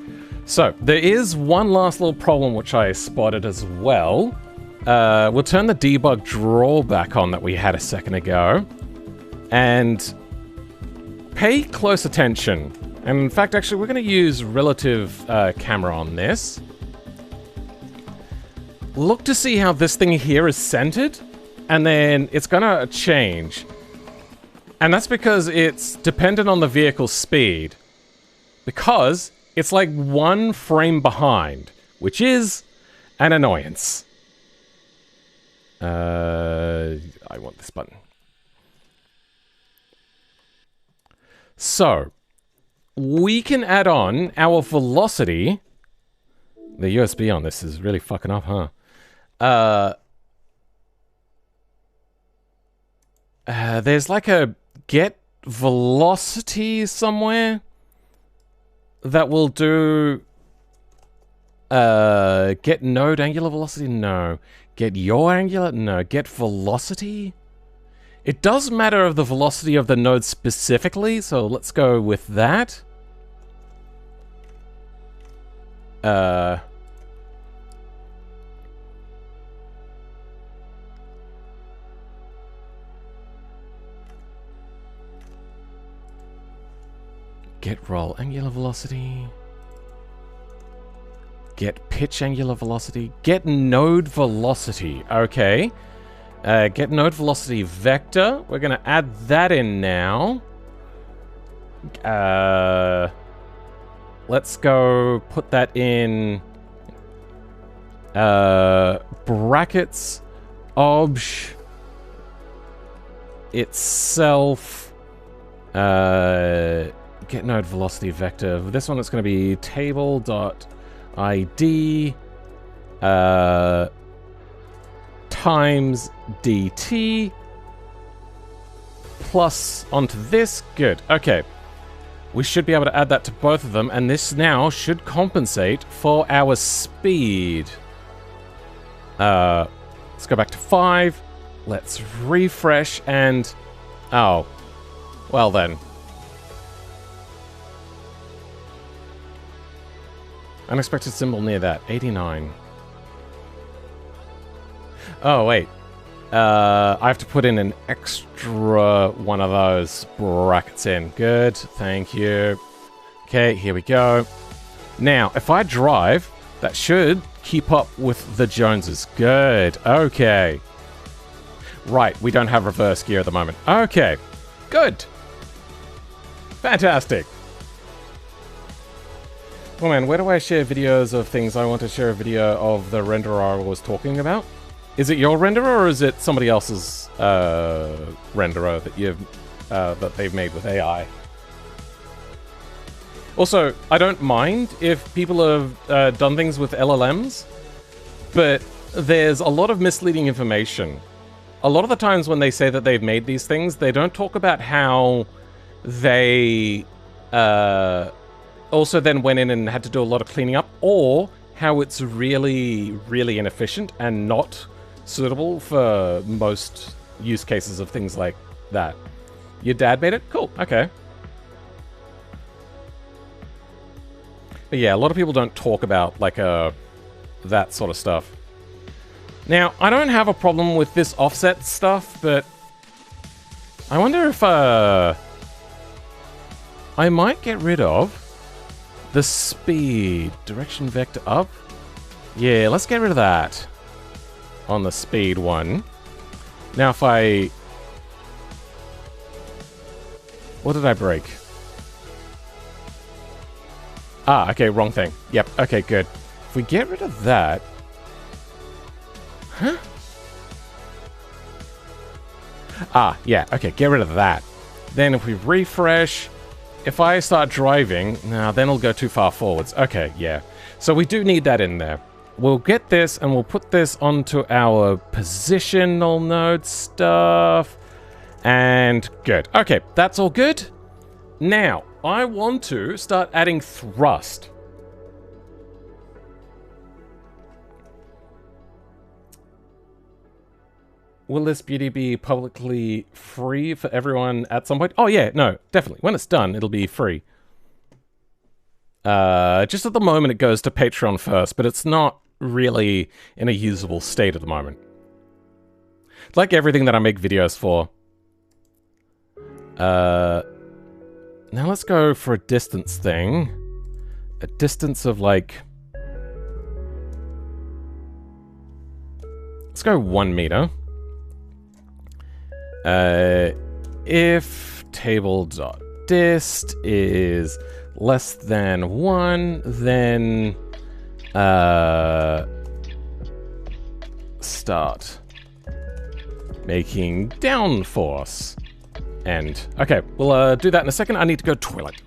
So, there is one last little problem which I spotted as well. We'll turn the debug drawback on that we had a second ago. And pay close attention. And in fact, actually, we're going to use relative camera on this. Look to see how this thing here is centered. And then it's going to change. And that's because it's dependent on the vehicle's speed. Because it's like 1 frame behind, which is an annoyance. I want this button. So, we can add on our velocity. The USB on this is really fucking up, huh? There's like a get velocity somewhere that will do get node angular velocity? No. Get your angular? No. Get velocity? It does matter of the velocity of the node specifically, so let's go with that. Get roll angular velocity. Get pitch angular velocity. Get node velocity. Okay. Get node velocity vector. We're going to add that in now. Let's go put that in brackets obj itself. Get node velocity vector. This one it's going to be table.id times dt plus onto this. Good. Okay. We should be able to add that to both of them, and this now should compensate for our speed. Let's go back to 5. Let's refresh and... Oh. Well then. Unexpected symbol near that. 89. Oh, wait. I have to put in an extra one of those brackets in. Good. Thank you. Okay, here we go. Now, if I drive, that should keep up with the Joneses. Good. Okay. Right, we don't have reverse gear at the moment. Okay. Good. Fantastic. Oh man, where do I share videos of things? I want to share a video of the renderer I was talking about. Is it your renderer or is it somebody else's renderer that you've that they've made with AI? Also, I don't mind if people have done things with LLMs, but there's a lot of misleading information. A lot of the times when they say that they've made these things, they don't talk about how they also then went in and had to do a lot of cleaning up, or how it's really, really inefficient and not suitable for most use cases of things like that. Your dad made it? Cool, okay. But yeah, a lot of people don't talk about, like, that sort of stuff. Now, I don't have a problem with this offset stuff, but I wonder if, I might get rid of the speed. Direction vector up? Yeah, let's get rid of that on the speed one. Now if I... What did I break? Ah, okay, wrong thing. Yep, okay, good. If we get rid of that... Huh? Ah, yeah, okay, get rid of that. Then if we refresh... If I start driving, now then it'll go too far forwards. Okay, yeah. So we do need that in there. we'll get this and we'll put this onto our positional node stuff. And good. Okay, that's all good. Now, I want to start adding thrust. Will this beauty be publicly free for everyone at some point? Oh yeah, no, definitely. When it's done, it'll be free. Just at the moment it goes to Patreon first, but it's not really in a usable state at the moment. Like everything that I make videos for. Now let's go for a distance thing. A distance of like... Let's go 1 meter. If table.dist is less than 1, then start making downforce. And okay, we'll do that in a second. I need to go toilet.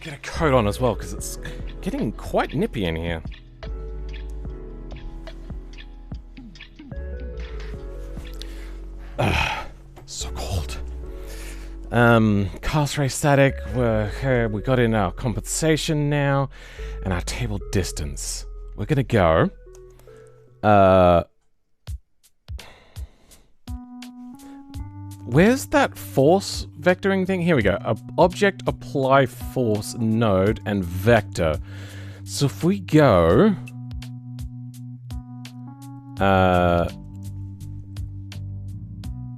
Get a coat on as well, because it's getting quite nippy in here. So cold. Cast ray static, we got in our compensation now, and our table distance. We're gonna go, where's that force vectoring thing? Here we go. Object apply force node and vector. So if we go...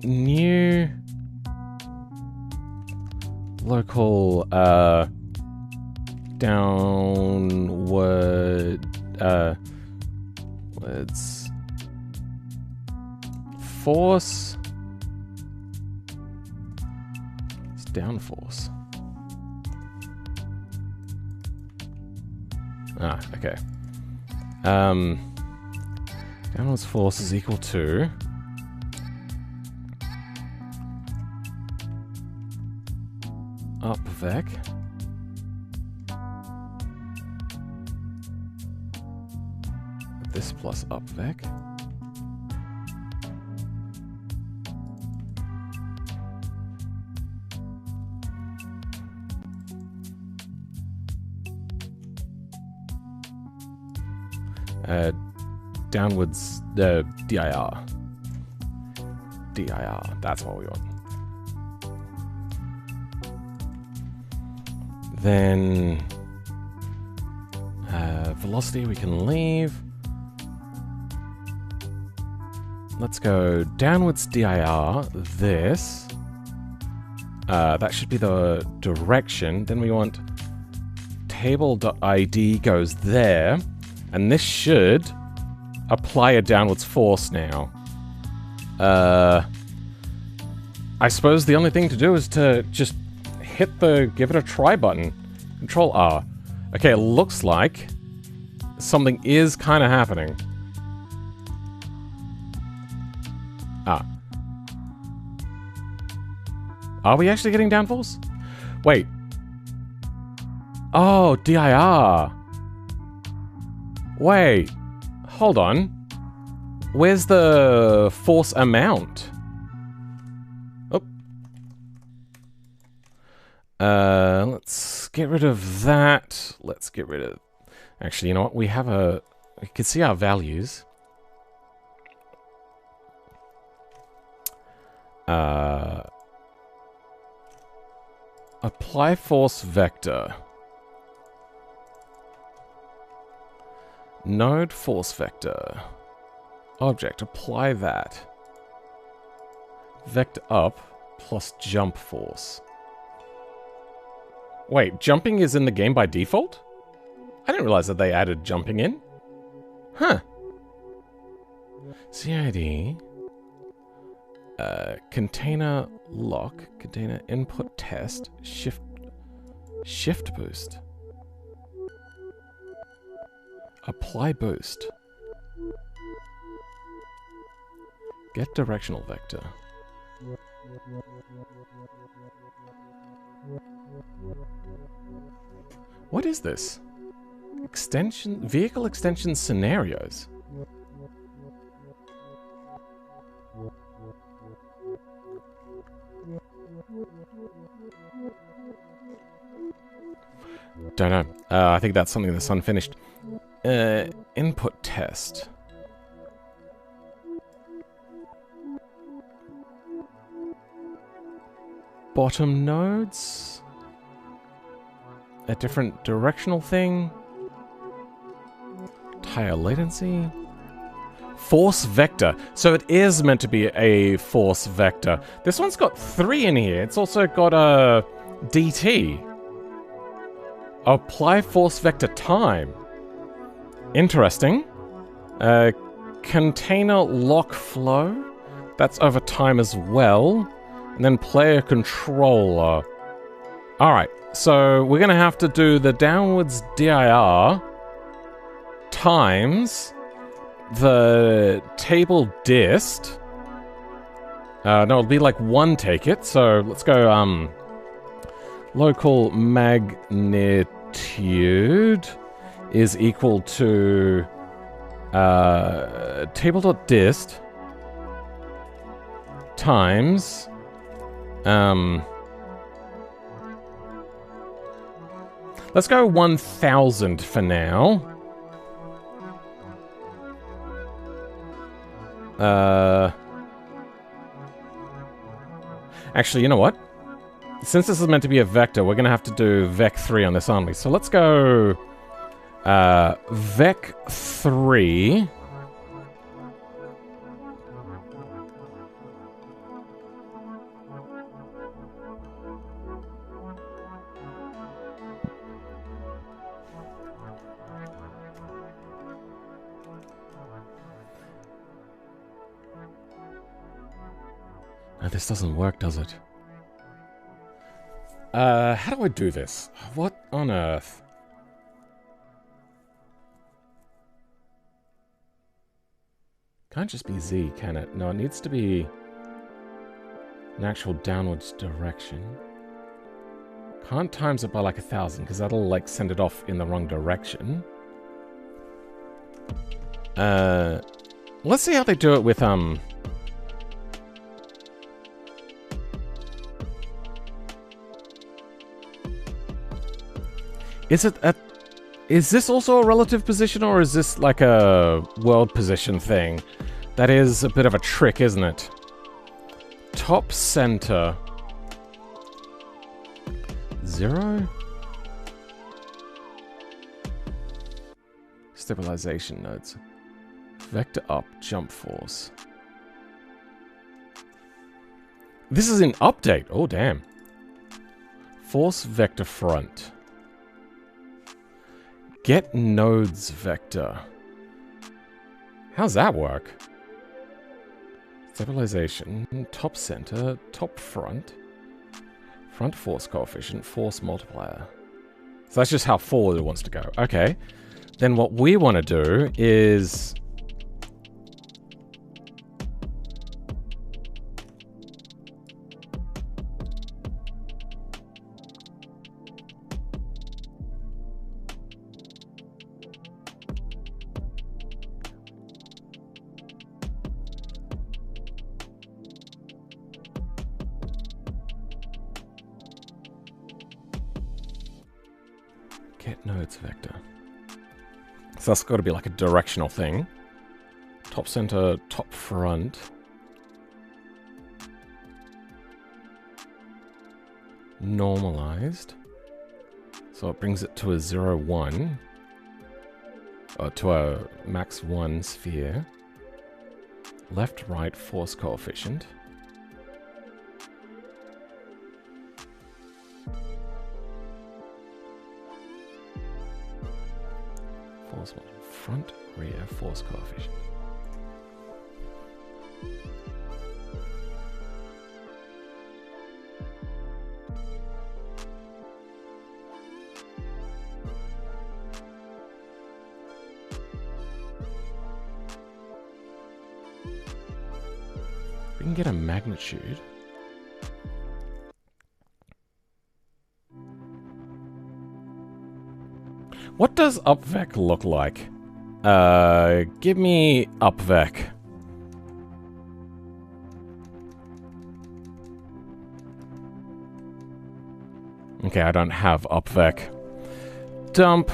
new... local... downward... let's... force... downforce. Ah, okay. Downwards force is equal to up vec this plus up vec downwards, DIR. DIR, that's what we want. Then velocity we can leave. Let's go downwards dir this. That should be the direction. Then we want table.id goes there. And this should apply a downwards force now. I suppose the only thing to do is to just hit the give it a try button. Control R. Okay, it looks like something is kind of happening. Ah. Are we actually getting downforce? Wait. Oh, DIR. Wait. Hold on. Where's the force amount? Oh. Let's get rid of that. Let's get rid of... Actually, you know what? We can see our values. Apply force vector. Node force vector. Object, apply that. Vector up plus jump force. Wait, jumping is in the game by default? I didn't realize that they added jumping in. Huh. CID. Container lock. Container input test. Shift boost. Apply boost. Get directional vector. What is this? Vehicle extension scenarios. Don't know. I think that's something that's unfinished. Input test. Bottom nodes. A different directional thing. Tire latency. Force vector. So it is meant to be a force vector. This one's got 3 in here. It's also got a DT. Apply force vector time. Interesting. Container lock flow. That's over time as well. And then player controller. Alright, so we're going to have to do the downwards dir times the table dist. No, it'll be like 1 take it. So let's go local magnitude is equal to table.dist times let's go 1000 for now. Actually, you know what? Since this is meant to be a vector, we're going to have to do vec3 on this, aren't we? So let's go vec3. No, this doesn't work, does it? How do I do this? What on earth? Can't just be Z, can it? No, it needs to be an actual downwards direction. Can't times it by like 1000, because that'll like send it off in the wrong direction. Let's see how they do it with Is this also a relative position, or is this like a world position thing? That is a bit of a trick, isn't it? Top center. 0? stabilization nodes. Vector up, jump force. This is an update. Oh, damn. Force vector front. Get nodes vector. How's that work? Stabilization, top center, top front. Front force coefficient, force multiplier. So that's just how forward it wants to go. Okay. Then what we want to do is... Get nodes vector. So that's got to be like a directional thing. Top center, top front. Normalized. So it brings it to a 0, 1. Or to a max 1 sphere. Left, right, force coefficient. Force front, rear, force coefficient. We can get a magnitude. What does upvec look like? Give me upvec. Okay, I don't have upvec. Dump.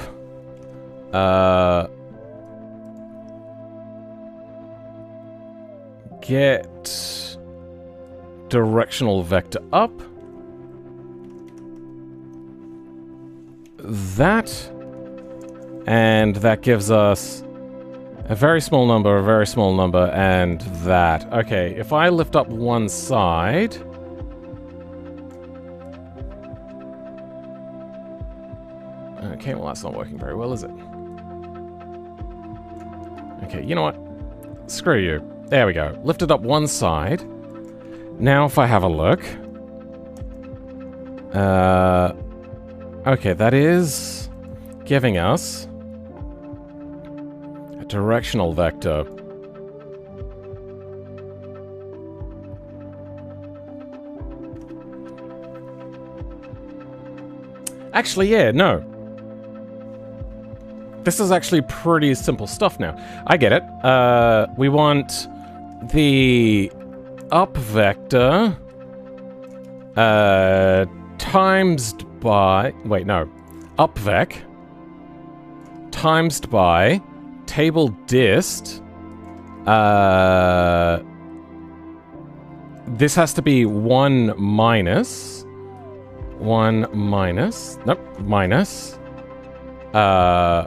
Get directional vector up. That. And that gives us a very small number, and that. Okay, if I lift up one side... Okay, well that's not working very well, is it? Okay, you know what? Screw you. There we go. Lifted up one side. Now if I have a look... okay, that is giving us... directional vector. Actually, yeah, no. This is actually pretty simple stuff now. I get it. We want the up vector times by... Wait, no. Upvec times by table dist. This has to be 1 minus. 1 minus. Nope, minus. So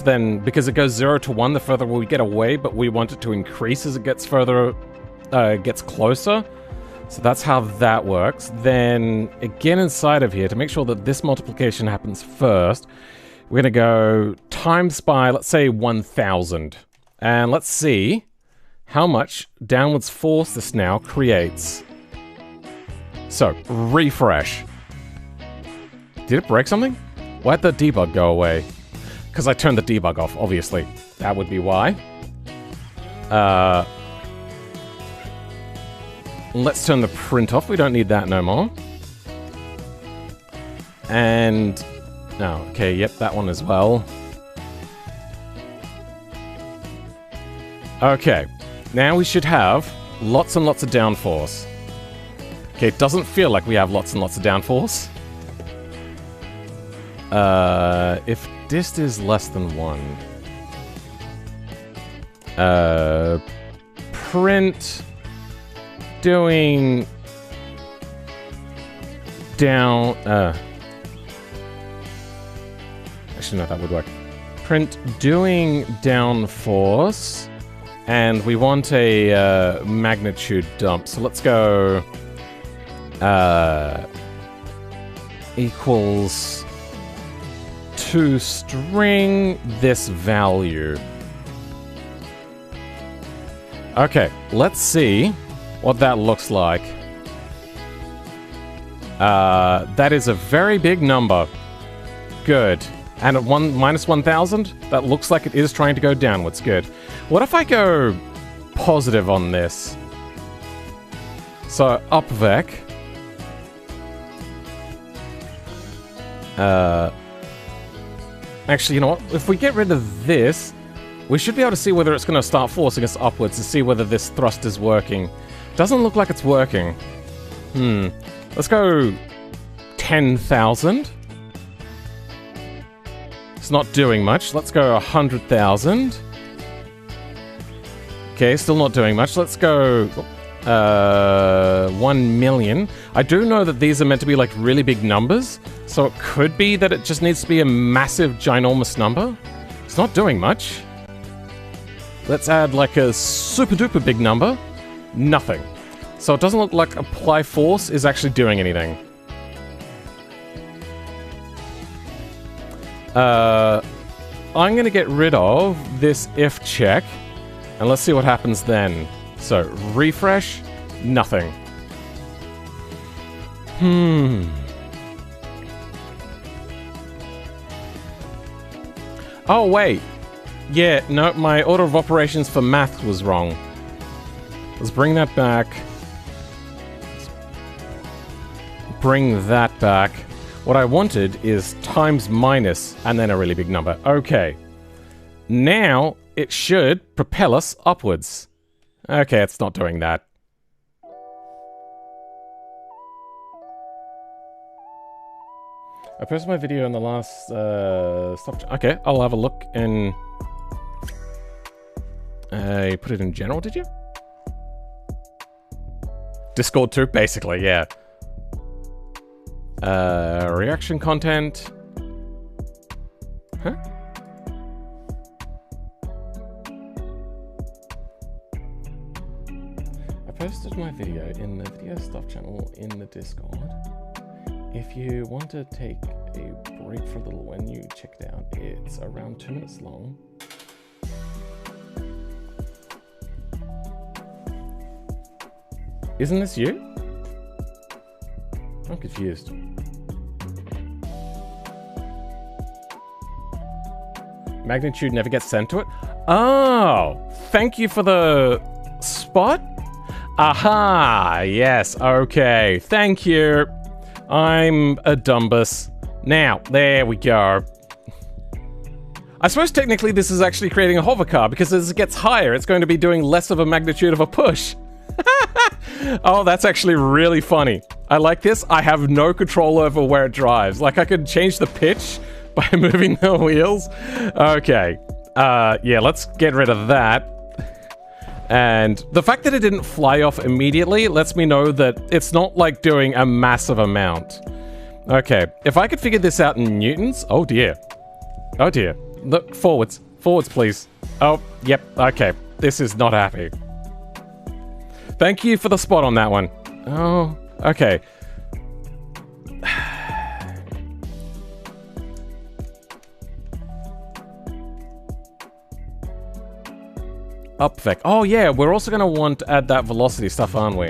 then, because it goes 0 to 1, the further we get away, but we want it to increase as it gets further, gets closer. So that's how that works. Then, again inside of here, to make sure that this multiplication happens first, we're going to go times by, let's say, 1,000. And let's see how much downwards force this now creates. So, refresh. Did it break something? Why'd the debug go away? Because I turned the debug off, obviously. That would be why. Let's turn the print off. We don't need that no more. And... oh, okay, yep, that one as well. Okay, now we should have lots and lots of downforce. Okay, it doesn't feel like we have lots and lots of downforce. If dist is less than 1... print... doing... down... actually, no, that would work. print doing downforce, and we want a magnitude dump. So let's go equals to string this value. Okay, let's see what that looks like. That is a very big number. Good. And at minus 1,000, that looks like it is trying to go downwards. Good. What if I go positive on this? So, upvec. Actually, you know what? If we get rid of this, we should be able to see whether it's going to start forcing us upwards to see whether this thrust is working. Doesn't look like it's working. Let's go 10,000. It's not doing much. Let's go 100,000. Okay, still not doing much. Let's go 1 million. I do know that these are meant to be like really big numbers, so it could be that it just needs to be a massive, ginormous number. It's not doing much. Let's add like a super duper big number. Nothing. So it doesn't look like apply force is actually doing anything. I'm going to get rid of this if check, and let's see what happens then. So, refresh, nothing. Oh, wait. Yeah, no, my order of operations for math was wrong. Let's bring that back. Bring that back. What I wanted is times minus and then a really big number. Okay. Now it should propel us upwards. Okay, it's not doing that. I posted my video in the last stuff. Okay, I'll have a look and you put it in general, did you? Discord too, basically, yeah. Reaction content. Huh? I posted my video in the video stuff channel in the Discord. If you want to take a break for a little when you check it out, it's around 2 minutes long. Isn't this you? I'm confused. Magnitude never gets sent to it? Oh! Thank you for the spot? Aha! Yes, okay. Thank you. I'm a dumbus. Now, there we go. I suppose technically this is actually creating a hover car, because as it gets higher, it's going to be doing less of a magnitude of a push. Oh, that's actually really funny. I like this. I have no control over where it drives. Like, I could change the pitch by moving the wheels. Okay. Yeah, let's get rid of that. And the fact that it didn't fly off immediately lets me know that it's not, like, doing a massive amount. Okay. If I could figure this out in newtons... Oh, dear. Oh, dear. Look, forwards. Forwards, please. Oh, yep. Okay. This is not happy. Thank you for the spot on that one. Oh, okay. Upvec. Oh yeah, we're also going to want to add that velocity stuff, aren't we?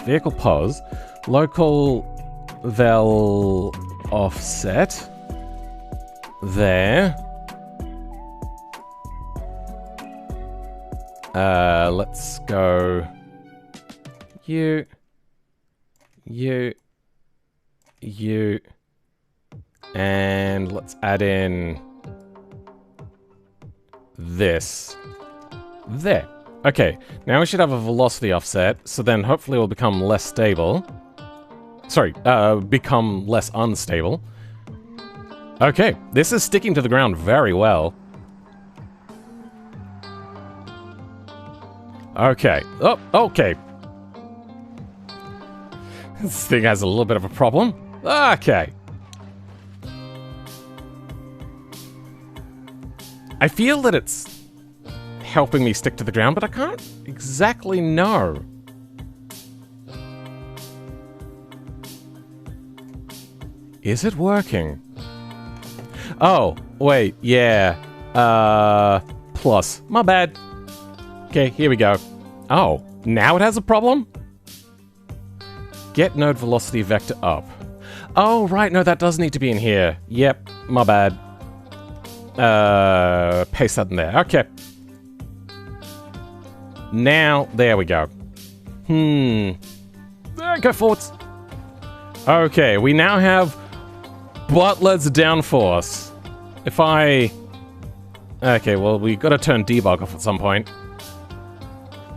Vehicle pos. Local vel offset. There. Let's go you, and let's add in this. There. Okay, now we should have a velocity offset, so then hopefully it will become less stable. Sorry, become less unstable. Okay, this is sticking to the ground very well. Okay. Oh, okay. This thing has a little bit of a problem. Okay. I feel that it's helping me stick to the ground, but I can't exactly know. Is it working? Oh, wait, yeah. Plus. My bad. Okay, here we go. Oh, now it has a problem? Get node velocity vector up. Oh, right, no, that does need to be in here. Yep, my bad. Paste that in there. Okay. Now, there we go. Go forwards. Okay, we now have Butler's downforce. If I... Okay, well, we gotta turn debug off at some point.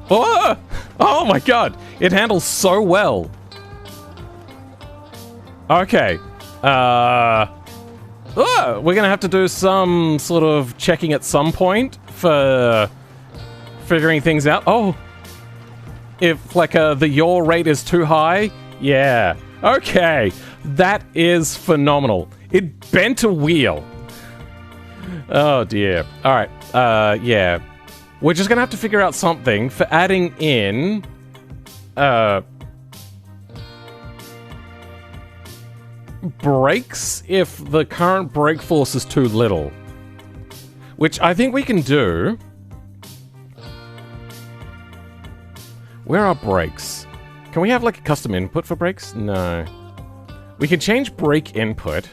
Oh! Oh my god! It handles so well! Okay. We're gonna have to do some sort of checking at some point for figuring things out. Oh! If, like, the yaw rate is too high? Yeah. Okay. That is phenomenal. It bent a wheel. Oh dear. Alright, yeah. We're just gonna have to figure out something for adding in, brakes if the current brake force is too little. Which I think we can do. Where are brakes? Can we have like a custom input for brakes? No. We can change brake input.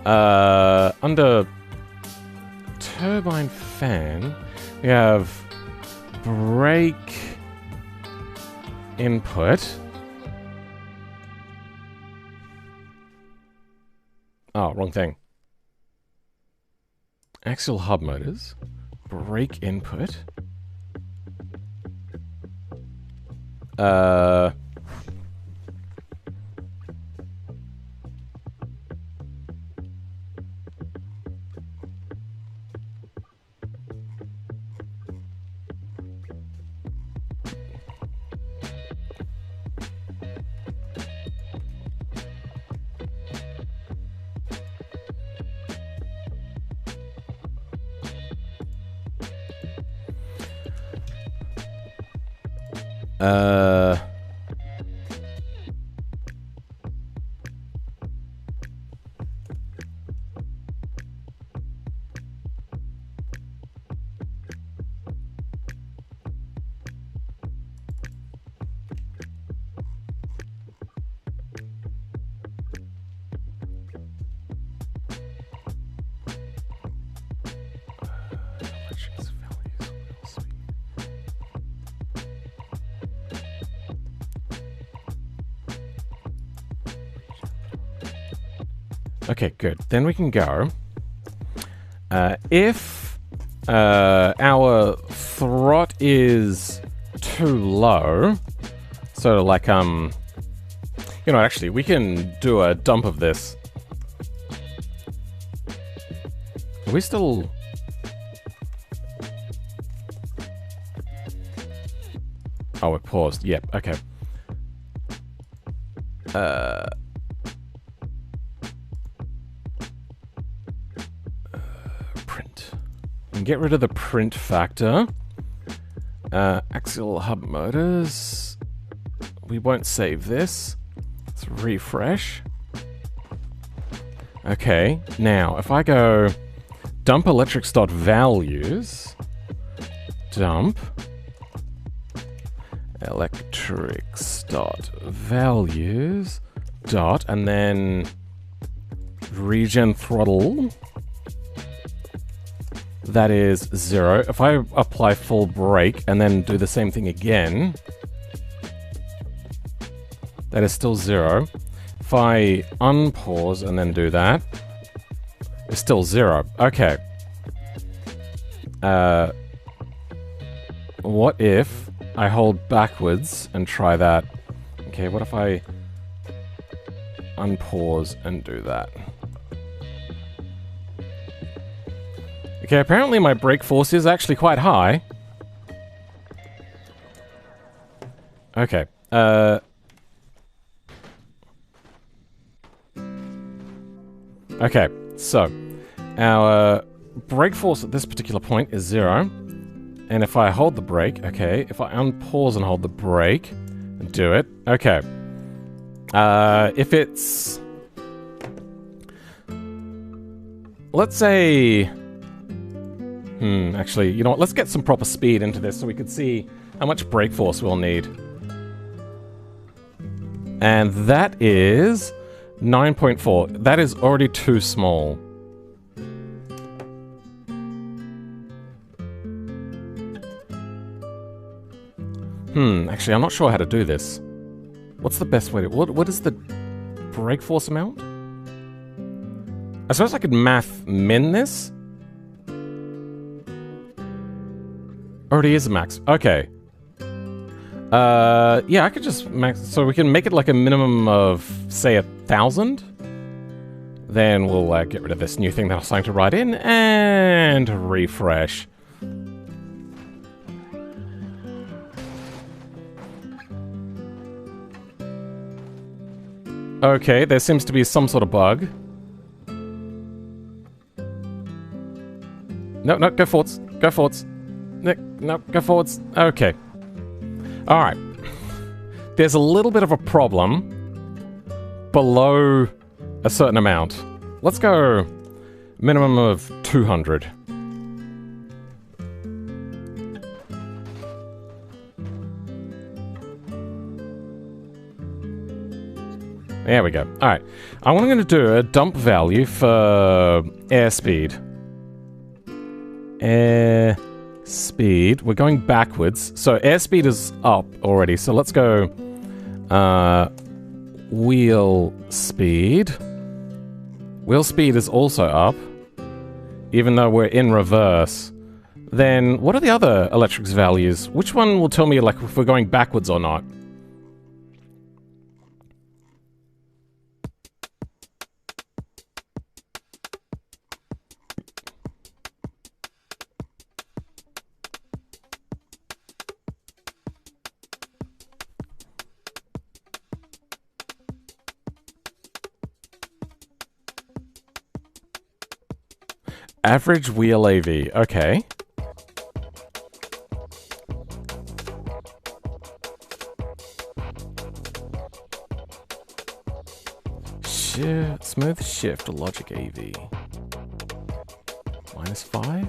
Under turbine fan, we have brake input. Oh, wrong thing. Axial hub motors, brake input. Okay, good. Then we can go. If our throt is too low, so like, you know, actually, we can do a dump of this. Are we still... Oh, it paused. Yep, okay. Print. And get rid of the print factor. Axial hub motors. We won't save this. Let's refresh. Okay, now if I go dump electrics dot values, dump electrics dot values dot, and then regen throttle, that is 0. If I apply full brake and then do the same thing again, that is still 0. If I unpause and then do that, it's still 0. Okay. What if I hold backwards and try that? Okay, what if I unpause and do that? Okay, apparently my brake force is actually quite high. Okay, Okay, so our brake force at this particular point is 0. And if I hold the brake, okay, if I unpause and hold the brake and do it, okay. If it's... Let's say... actually, you know what, let's get some proper speed into this so we can see how much brake force we'll need. And that is 9.4. That is already too small. Actually, I'm not sure how to do this. What's the best way to... What is the brake force amount? I suppose I could math min this? Already is a max. Okay. Yeah, I could just max... So we can make it like a minimum of, say, 1,000? Then we'll get rid of this new thing that I was starting to write in, and refresh. Okay, there seems to be some sort of bug. No, go forwards. Go forwards. No, go forwards. Okay. Alright. There's a little bit of a problem below a certain amount. Let's go minimum of 200. There we go. Alright. I'm going to do a dump value for airspeed. Airspeed. We're going backwards. So airspeed is up already. So let's go wheel speed. Wheel speed is also up. Even though we're in reverse. Then what are the other electrics values? Which one will tell me like if we're going backwards or not? Average wheel AV, okay. Smooth shift logic AV. -5?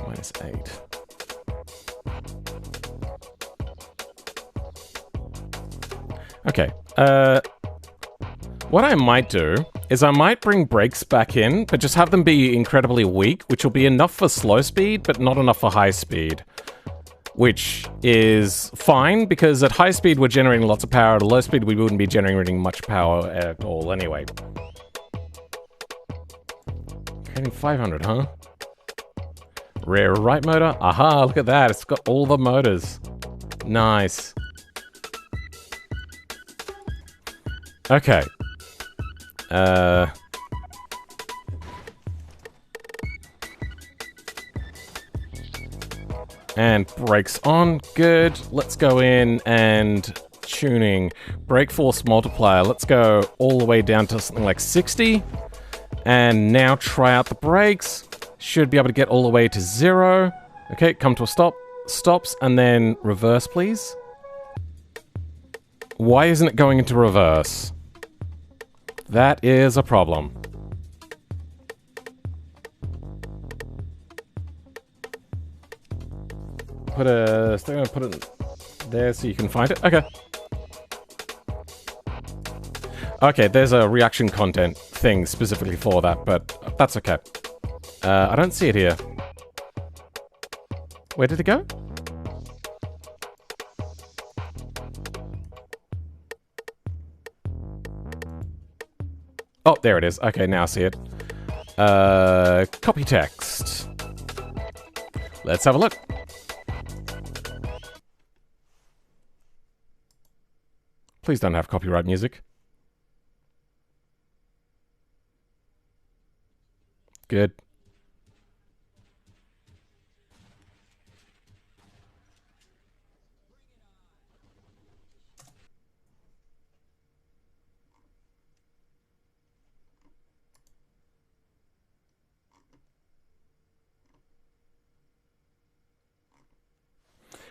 -8. Okay, what I might do is I might bring brakes back in, but just have them be incredibly weak, which will be enough for slow speed, but not enough for high speed. Which is fine, because at high speed we're generating lots of power, at low speed we wouldn't be generating much power at all anyway. Creating 500, huh? Rear right motor? Aha, look at that, it's got all the motors. Nice. Okay. And brakes on, good. Let's go in and tuning. Brake force multiplier, let's go all the way down to something like 60. And now try out the brakes. Should be able to get all the way to 0. Okay, come to a stop. Stops, and then reverse, please. Why isn't it going into reverse? That is a problem. Still gonna put it there so you can find it. Okay. Okay, there's a reaction content thing specifically for that, but that's okay. I don't see it here. Where did it go? Oh, there it is. Okay, now I see it. Copy text. Let's have a look. Please don't have copyright music. Good.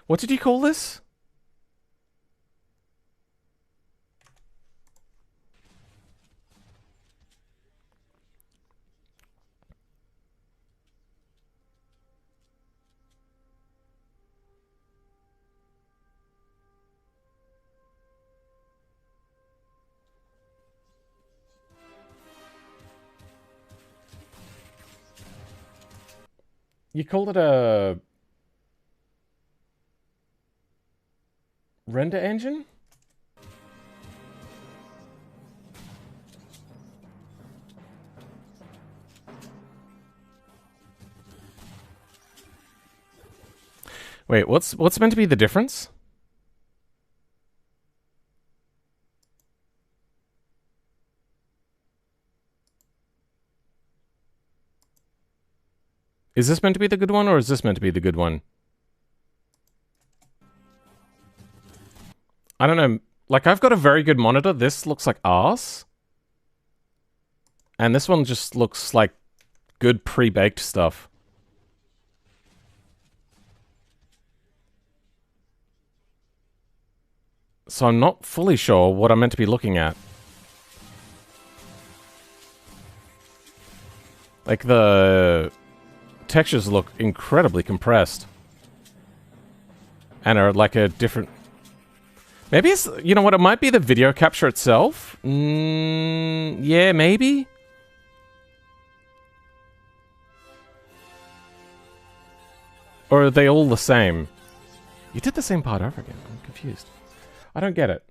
What did you call this? You called it a render engine? Wait, what's meant to be the difference? Is this meant to be the good one, or is this meant to be the good one? I don't know. Like, I've got a very good monitor. This looks like arse. And this one just looks like good pre-baked stuff. So I'm not fully sure what I'm meant to be looking at. Like, the textures look incredibly compressed. And are like a different... Maybe it's... You know what? It might be the video capture itself. Yeah, maybe? Or are they all the same? You did the same part over again. I'm confused. I don't get it.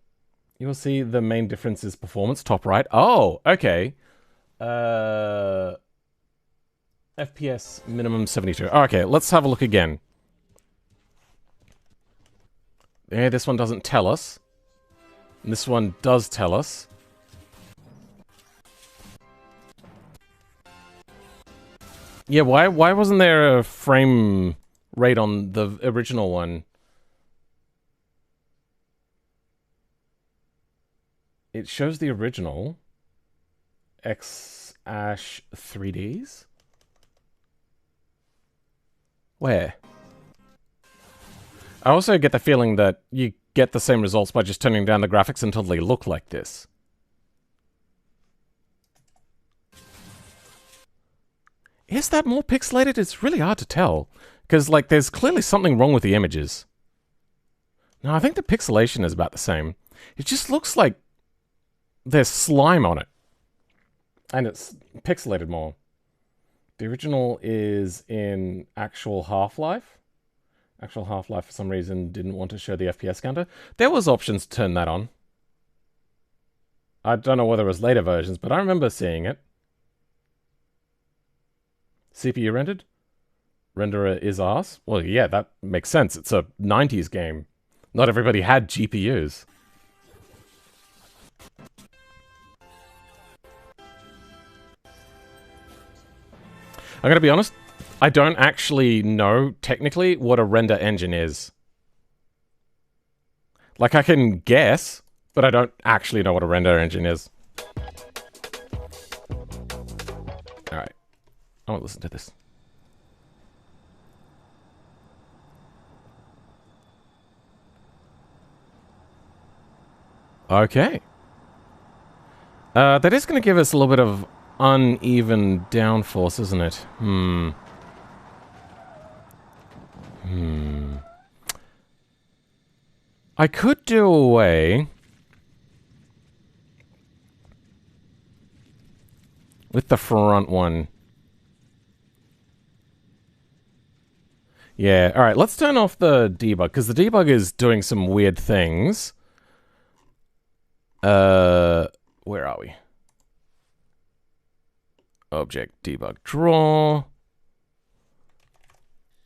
You will see the main difference is performance, top right. Oh, okay. FPS minimum 72. Okay, let's have a look again. Yeah, this one doesn't tell us. And this one does tell us. Yeah, why wasn't there a frame rate on the original one? It shows the original X-Ash 3Ds. Where? I also get the feeling that you get the same results by just turning down the graphics until they look like this. Is that more pixelated? It's really hard to tell. Because, like, there's clearly something wrong with the images. No, I think the pixelation is about the same. It just looks like there's slime on it. And it's pixelated more. The original is in actual Half-Life. Actual Half-Life, for some reason, didn't want to show the FPS counter. There was options to turn that on. I don't know whether it was later versions, but I remember seeing it. CPU rendered? Renderer is arse? Well, yeah, that makes sense. It's a 90s game. Not everybody had GPUs. I'm gonna be honest, I don't actually know, technically, what a render engine is. Like, I can guess, but I don't actually know what a render engine is. Alright. I want to listen to this. Okay. That is going to give us a little bit of uneven downforce, isn't it? I could do away with the front one. Yeah, alright, let's turn off the debug, because the debug is doing some weird things. Where are we? Object debug draw.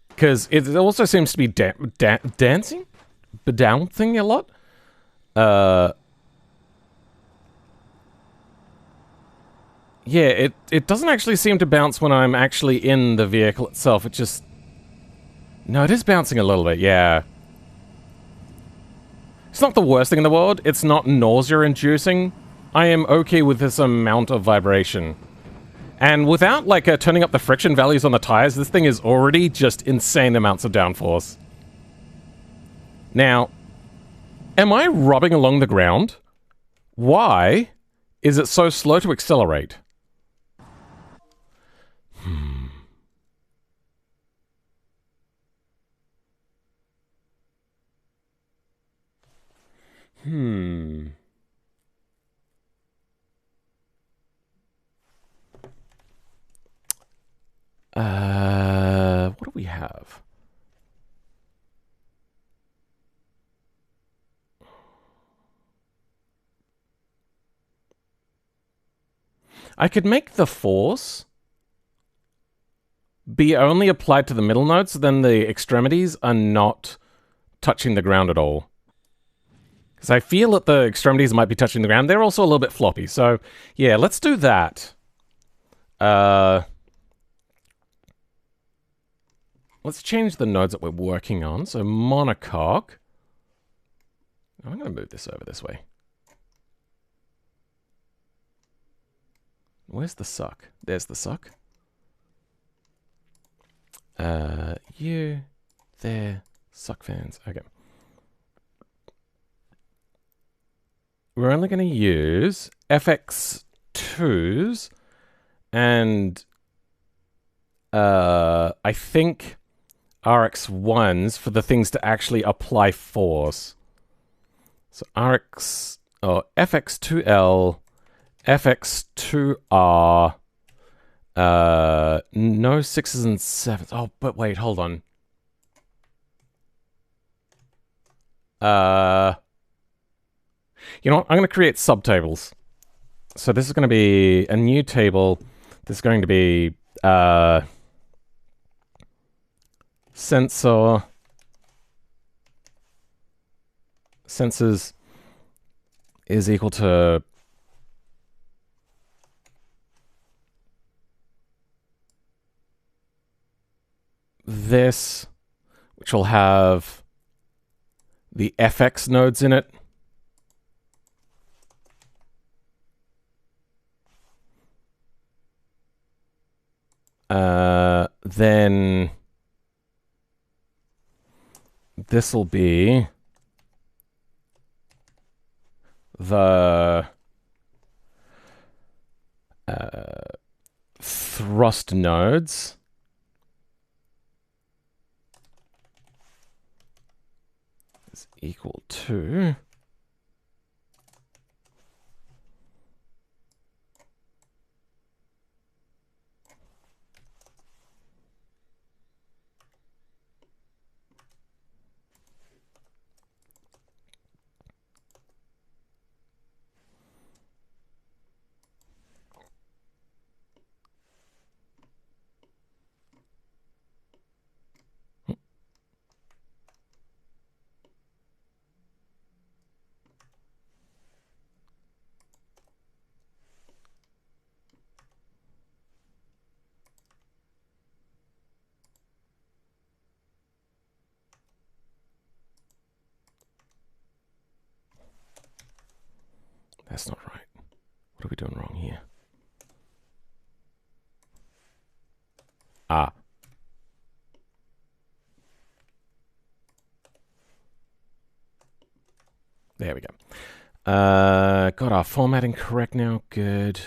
Because it also seems to be dancing? Bedouncing a lot? Yeah, it doesn't actually seem to bounce when I'm actually in the vehicle itself. It just... No, it is bouncing a little bit, yeah. It's not the worst thing in the world. It's not nausea-inducing. I am okay with this amount of vibration. And without, like, turning up the friction values on the tires, this thing is already just insane amounts of downforce. Now, am I rubbing along the ground? Why is it so slow to accelerate? What do we have? I could make the force be only applied to the middle nodes, so then the extremities are not touching the ground at all. Because I feel that the extremities might be touching the ground. They're also a little bit floppy. So, yeah, let's do that. Let's change the nodes that we're working on. So, monocoque. I'm going to move this over this way. Where's the suck? There's the suck. You, there, suck fans. Okay. We're only going to use FX2s and I think RX1s for the things to actually apply force. So FX2L, FX2R, no 6s and 7s. Oh, but wait, hold on. You know what? I'm going to create subtables. So this is going to be a new table. This is going to be sensors is equal to this, which will have the FX nodes in it. Then this will be the thrust nodes. Is equal to that's not right. What are we doing wrong here? Ah. There we go. Got our formatting correct now. Good.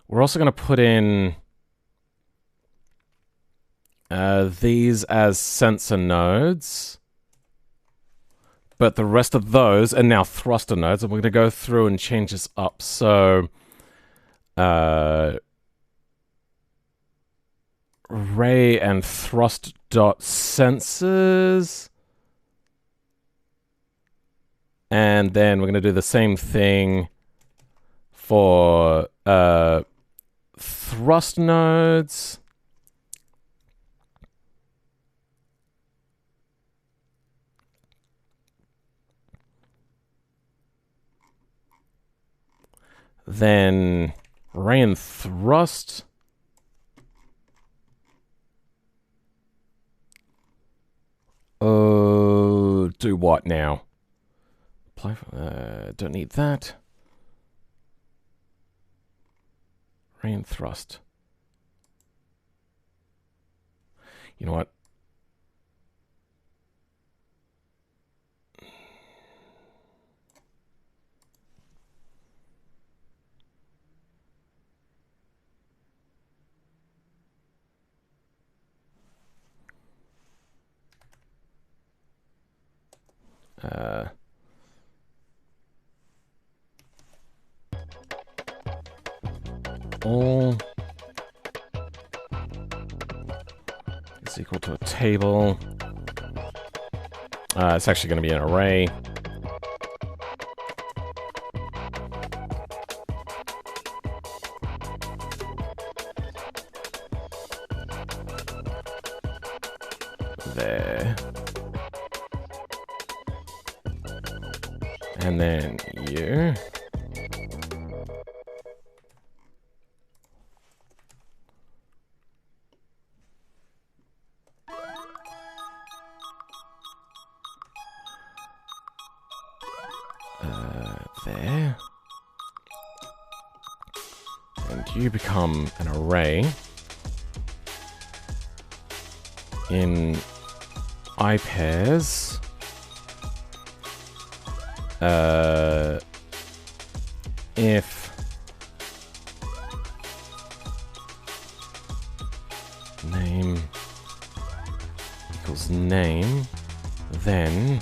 We're also going to put in these as sensor nodes. But the rest of those are now thruster nodes, and we're going to go through and change this up. So, ray and thrust dot sensors. And then we're going to do the same thing for thrust nodes. Then ray and thrust. Oh, do what now? Apply for, don't need that. Ray and thrust. You know what? All is equal to a table. It's actually going to be an array. There. And then you. There. And you become an array in iPairs. If name equals name, then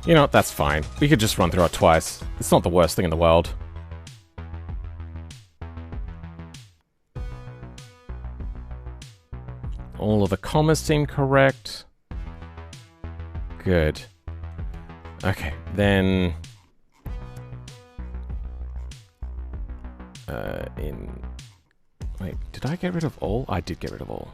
you know what, that's fine. We could just run through it twice. It's not the worst thing in the world. All of the commas seem correct. Good. Okay, then... Wait, did I get rid of all? I did get rid of all.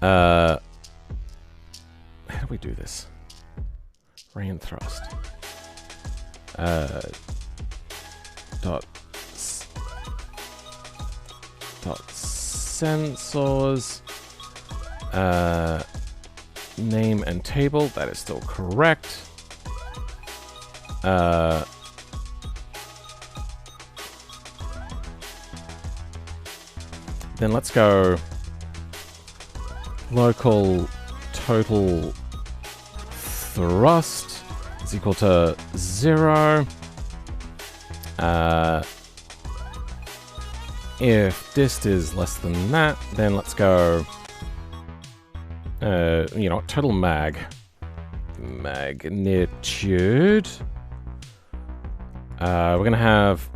How do we do this? Ray and thrust. Dot sensors. Name and table. That is still correct. Then let's go local total thrust is equal to 0. If dist is less than that, then let's go, you know, total magnitude. We're gonna have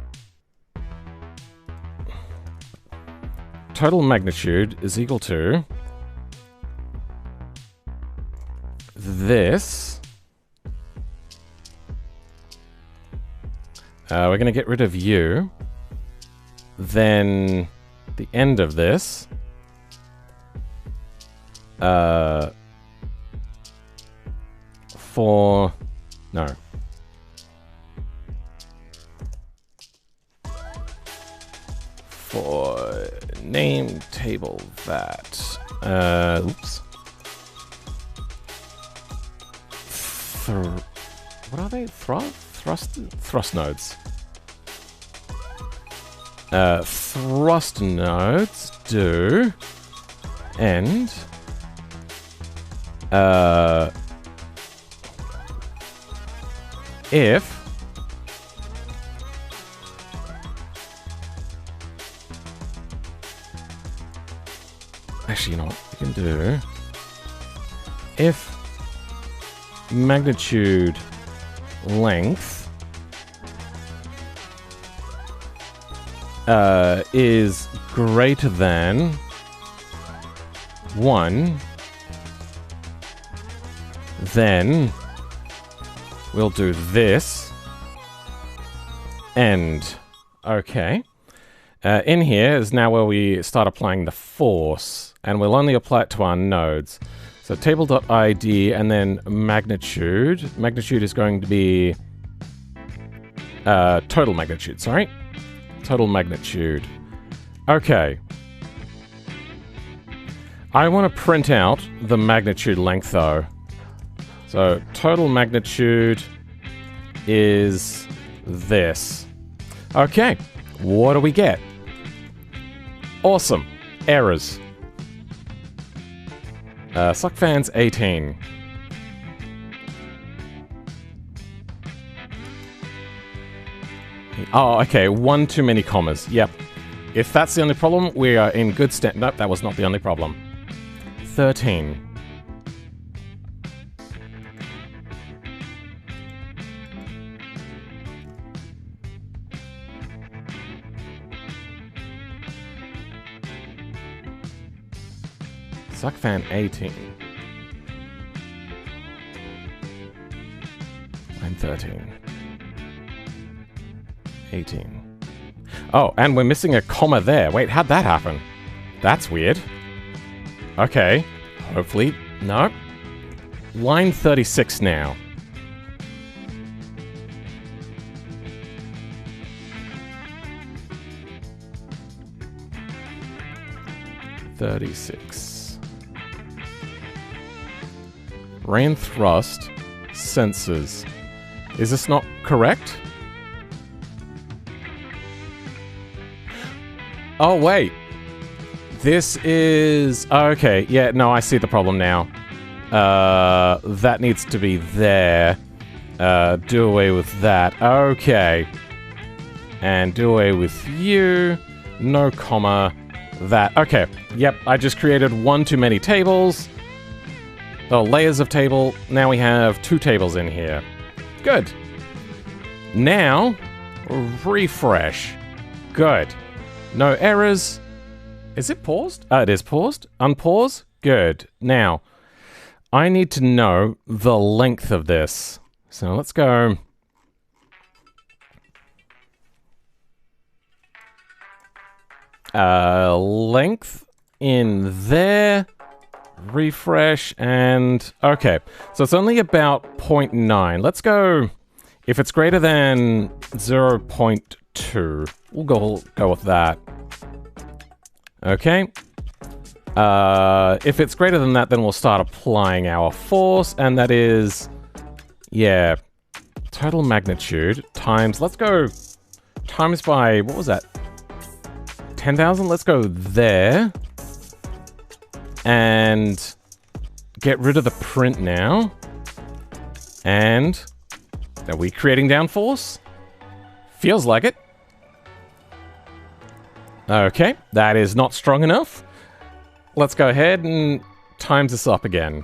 total magnitude is equal to this. We're going to get rid of you. Then the end of this. For name table that. Oops. What are they? Thrust nodes. Thrust nodes do and if actually, you know what we can do? If magnitude length is greater than 1, then we'll do this. End. Okay. In here is now where we start applying the force, and we'll only apply it to our nodes. So table.id and then magnitude. Magnitude is going to be total magnitude, sorry. Total magnitude. Okay. I want to print out the magnitude length though. So total magnitude is this. Okay. What do we get? Awesome. Errors. Suck fans 18. Oh, okay. One too many commas. Yep. If that's the only problem, we are in good stand. Nope, that was not the only problem. 13. Suck fan 18. Line 13. 18. Oh, and we're missing a comma there. Wait, how'd that happen? That's weird. Okay. Hopefully. No. Line 36 now. Rain thrust. Sensors. Is this not correct? Oh, wait. This is... Okay, yeah, no, I see the problem now. That needs to be there. Do away with that. Okay. And do away with you. No comma. That. Okay. Yep, I just created one too many tables. Oh, layers of table. Now we have 2 tables in here. Good. Now, refresh. Good. No errors. Is it paused? It is paused. Unpause. Good. Now, I need to know the length of this. So let's go. Length in there. Refresh and... Okay. So it's only about 0.9. Let's go... If it's greater than 0.2, we'll go with that. Okay. If it's greater than that, then we'll start applying our force, and that is... Yeah. Total magnitude times... Let's go... Times by... What was that? 10,000? Let's go there. And... Get rid of the print now. And... Are we creating downforce? Feels like it. Okay, that is not strong enough. Let's go ahead and times this up again.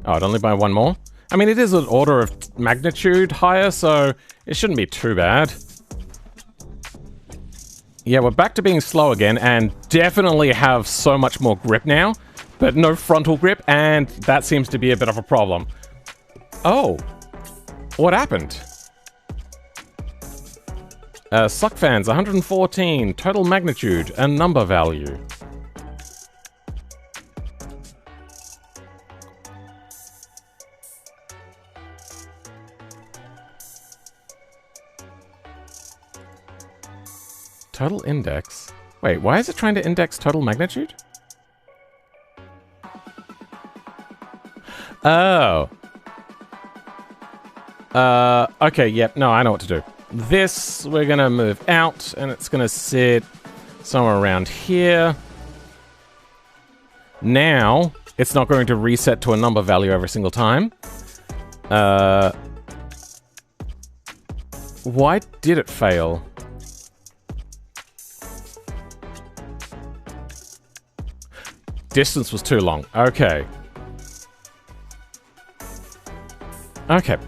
Oh, I'd only buy one more? I mean, it is an order of magnitude higher, so it shouldn't be too bad. Yeah, we're back to being slow again, and definitely have so much more grip now. But no frontal grip, and that seems to be a bit of a problem. Oh. What happened? Suck fans, 114. Total magnitude, a number value. Total index? Wait, why is it trying to index total magnitude? Oh. Okay, yep, no, I know what to do. This, we're gonna move out, and it's gonna sit somewhere around here. Now, it's not going to reset to a number value every single time. Why did it fail? Distance was too long. Okay. Okay.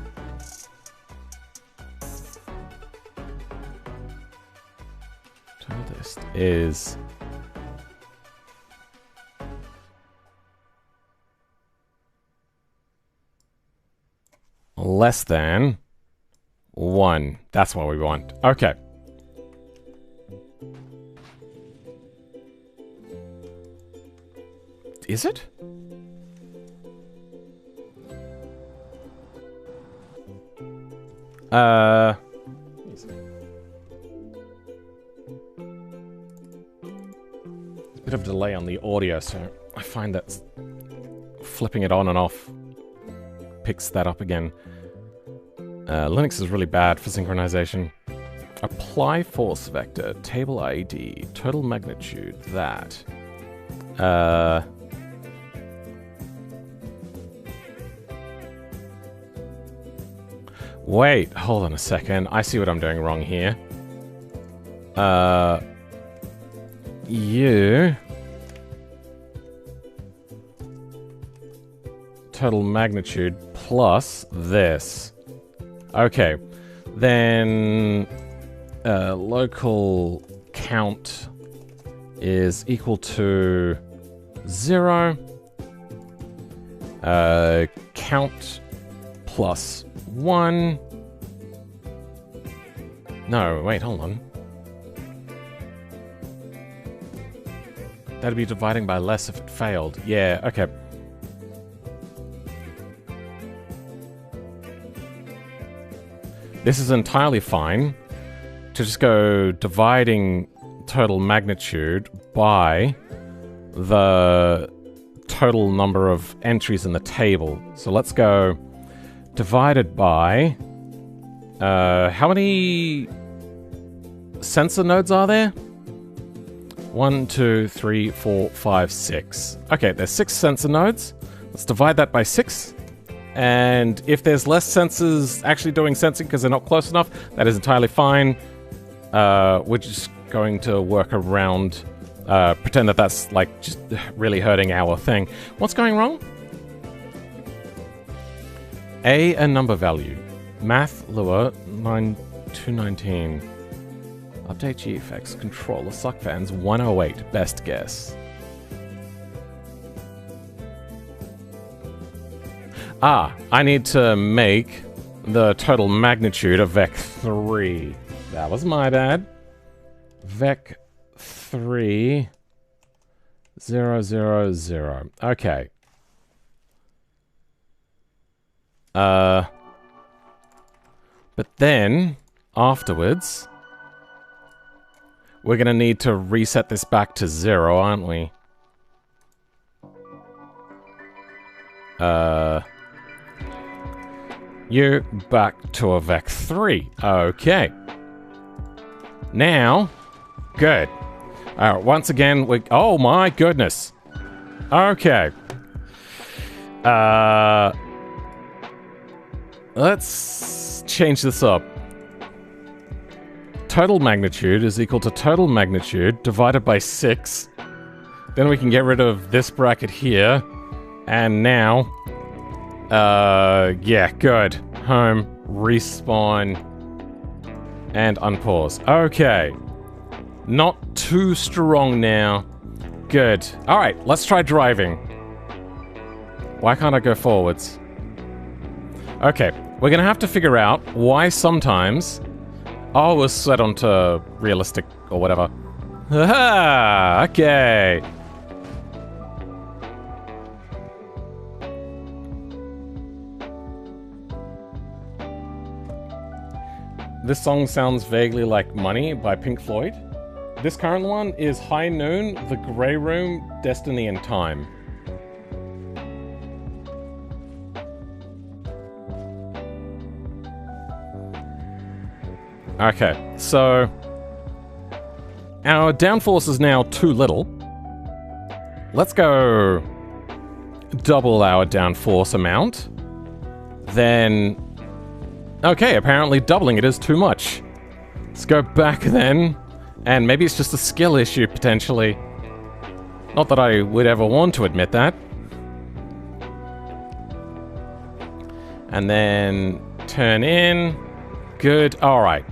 Total dist is... less than 1. That's what we want. Okay. Is it? There's a bit of delay on the audio, so I find that flipping it on and off picks that up again. Linux is really bad for synchronization. Apply force vector, table ID, total magnitude, that. Wait, hold on a second. I see what I'm doing wrong here. You... Total magnitude plus this. Okay. Then... local count is equal to 0. Count plus 1. No, wait, hold on. That'd be dividing by less if it failed. Yeah, okay. This is entirely fine to just go dividing total magnitude by the total number of entries in the table. So let's go divided by... how many sensor nodes are there? 1, 2, 3, 4, 5, 6. Okay, there's 6 sensor nodes. Let's divide that by 6. And if there's less sensors actually doing sensing because they're not close enough, that is entirely fine. We're just going to work around, pretend that that's like just really hurting our thing. What's going wrong? A number value. Math Lua 9219. Update GFX controller suck fans 108. Best guess. I need to make the total magnitude of vec3. That was my bad. Vec3 0, 0, 0. Okay. But then, afterwards, we're gonna need to reset this back to 0, aren't we? You back to a vec3. Okay. Now, good. Alright, once again, we... Oh my goodness. Okay. Let's change this up. Total magnitude is equal to total magnitude divided by 6. Then we can get rid of this bracket here. And now... yeah, good. Home, respawn, and unpause. Okay. Not too strong now. Good. Alright, let's try driving. Why can't I go forwards? Okay, we're gonna have to figure out why sometimes... Oh, we're set onto realistic or whatever. Haha! Okay. This song sounds vaguely like Money by Pink Floyd. This current one is High Noon, The Grey Room, Destiny and Time. Okay, so... our downforce is now too little. Let's go... double our downforce amount. Then... okay, apparently doubling it is too much. Let's go back then. And maybe it's just a skill issue, potentially. Not that I would ever want to admit that. And then... turn in. Good, alright.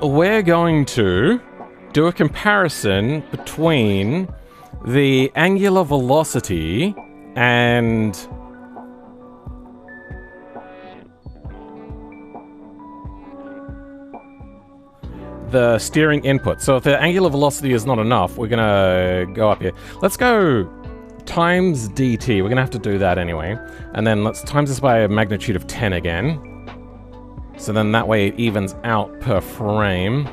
We're going to do a comparison between the angular velocity and the steering input. So if the angular velocity is not enough, we're gonna go up here. Let's go times dt. We're gonna have to do that anyway. And then let's times this by a magnitude of 10 again. So then that way it evens out per frame.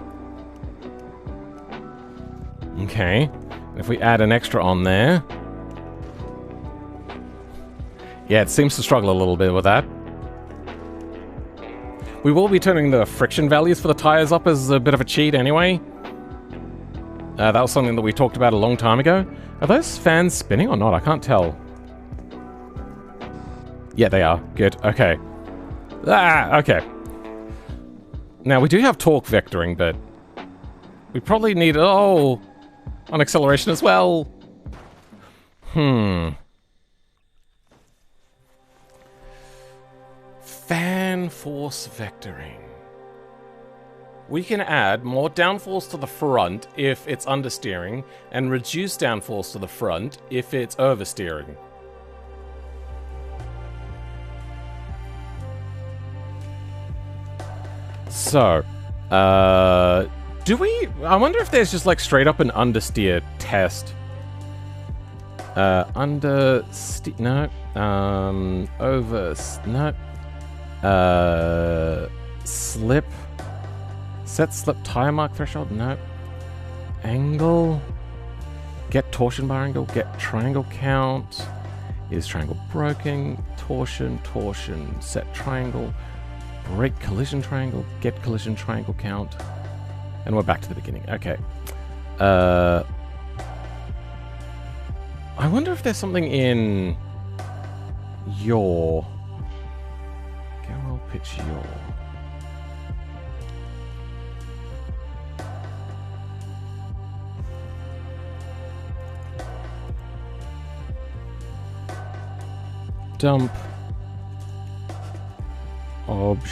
Okay. If we add an extra on there, Yeah, it seems to struggle a little bit with that. We will be turning the friction values for the tires up as a bit of a cheat anyway. That was something that we talked about a long time ago. Are those fans spinning or not? I can't tell. Yeah, they are. Good. Okay. Okay. Now, we do have torque vectoring, but we probably need... Oh! On acceleration as well. Fan force vectoring. We can add more downforce to the front if it's understeering, and reduce downforce to the front if it's oversteering. So, do we... I wonder if there's just like straight up an understeer test. Understeer... No. No. Slip. Set slip tire mark threshold? No. Angle. Get torsion bar angle. Get triangle count. Is triangle broken? Torsion. Set triangle. Break collision triangle. Get collision triangle count. And we're back to the beginning. Okay. I wonder if there's something in your... Gawler pitch your... Dump. Obj.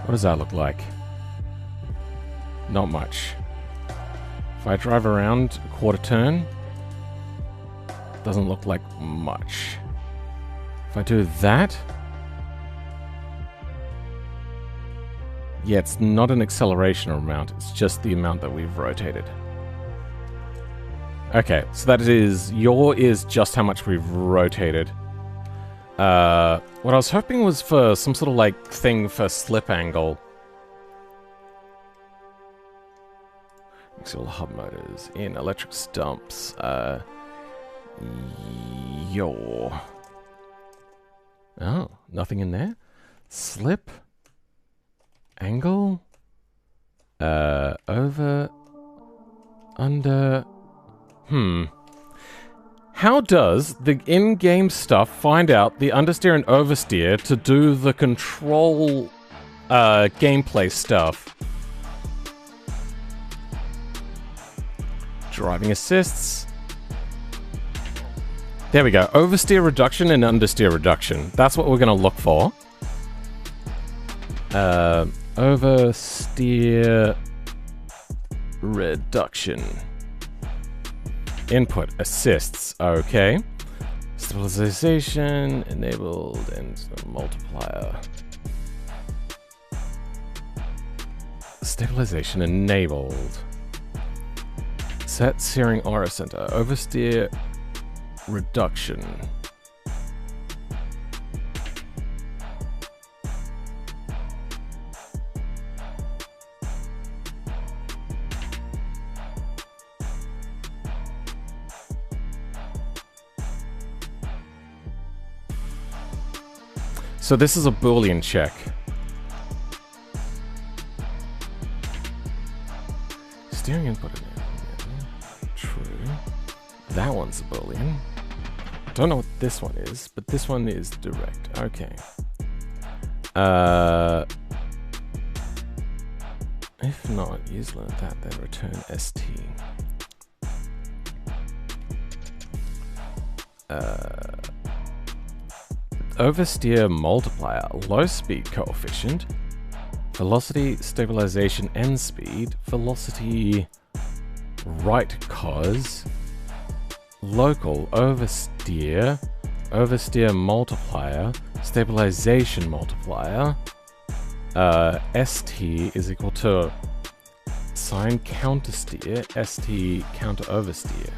What does that look like? Not much. If I drive around a quarter turn, doesn't look like much. If I do that, yeah, it's not an acceleration amount, it's just the amount that we've rotated. Okay, so that is, your is just how much we've rotated. What I was hoping was for some sort of like thing for slip angle. Axial hub motors in electric stumps. Your. Oh, nothing in there. Slip. Angle. Over. Under. How does the in-game stuff find out the understeer and oversteer to do the control gameplay stuff? Driving assists. There we go. Oversteer reduction and understeer reduction. That's what we're going to look for. Oversteer reduction. Input assists. Okay. Stabilization enabled and multiplier. Stabilization enabled. Set steering aura center. Oversteer reduction. So this is a Boolean check. Steering input enabled. True. That one's a Boolean. Don't know what this one is, but this one is direct. Okay. If not, use like that, then return ST. Oversteer multiplier, low speed coefficient, velocity, stabilization, and speed, velocity, right cos, local, oversteer, oversteer multiplier, stabilization multiplier, ST is equal to sine countersteer, ST counter oversteer.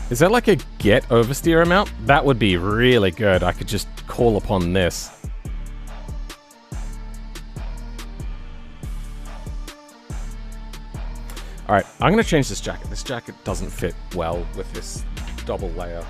Is that like a get oversteer amount? That would be really good. I could just call upon this. Alright, I'm going to change this jacket. This jacket doesn't fit well with this double layer.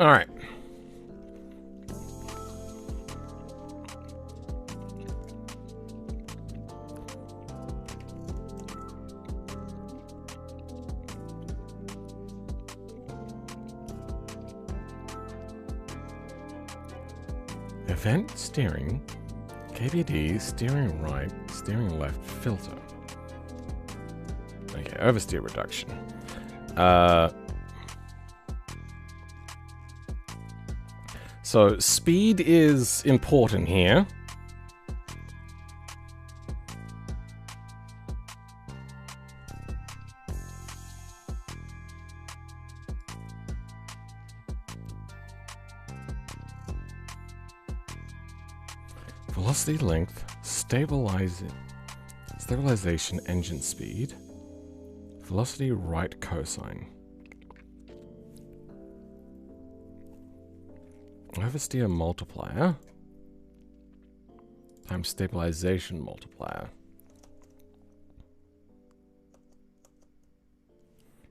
All right. Event steering, KDE, steering right, steering left, filter. Okay, oversteer reduction. So speed is important here. Velocity, length, stabilization, engine speed, velocity, right cosine. Oversteer multiplier times stabilization multiplier.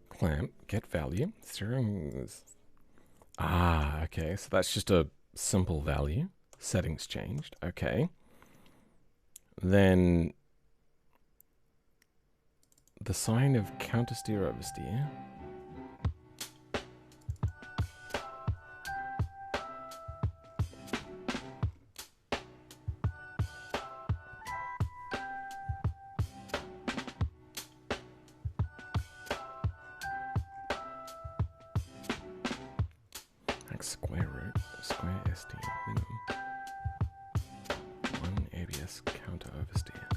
Clamp, get value, steering. Ah, okay, so that's just a simple value. Settings changed, okay. Then the sign of countersteer, oversteer. Square root, square ST minimum. 1 ABS counter oversteer.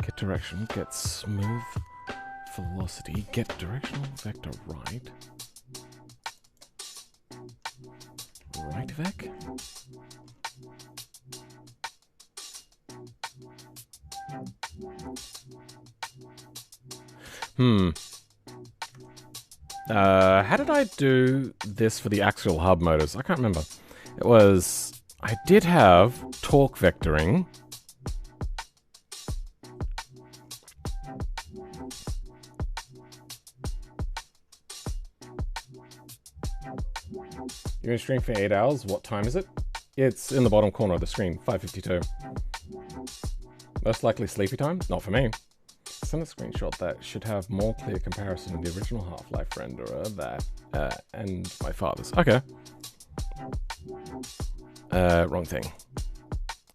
Get direction, get smooth velocity, get directional vector right. Right vec? How did I do this for the axial hub motors? I can't remember. It was... I did have torque vectoring. You're in stream for 8 hours. What time is it? It's in the bottom corner of the screen, 5:52. Most likely sleepy time? Not for me. Send a screenshot that should have more clear comparison of the original Half-Life renderer that and my father's. Okay. Wrong thing.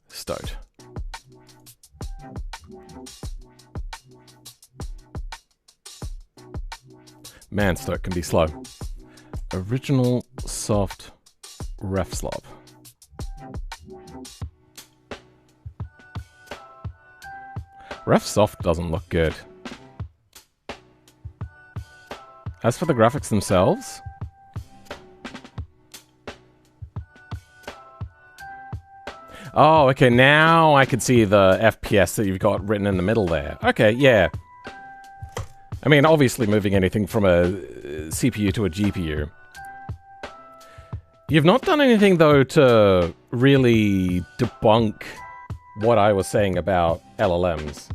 Stoat. Man, stoat can be slow. Original soft ref slop. Ref soft doesn't look good. As for the graphics themselves, Oh, okay, now I can see the FPS that you've got written in the middle there. Okay, yeah. I mean, obviously moving anything from a CPU to a GPU. You've not done anything, though, to really debunk what I was saying about LLMs.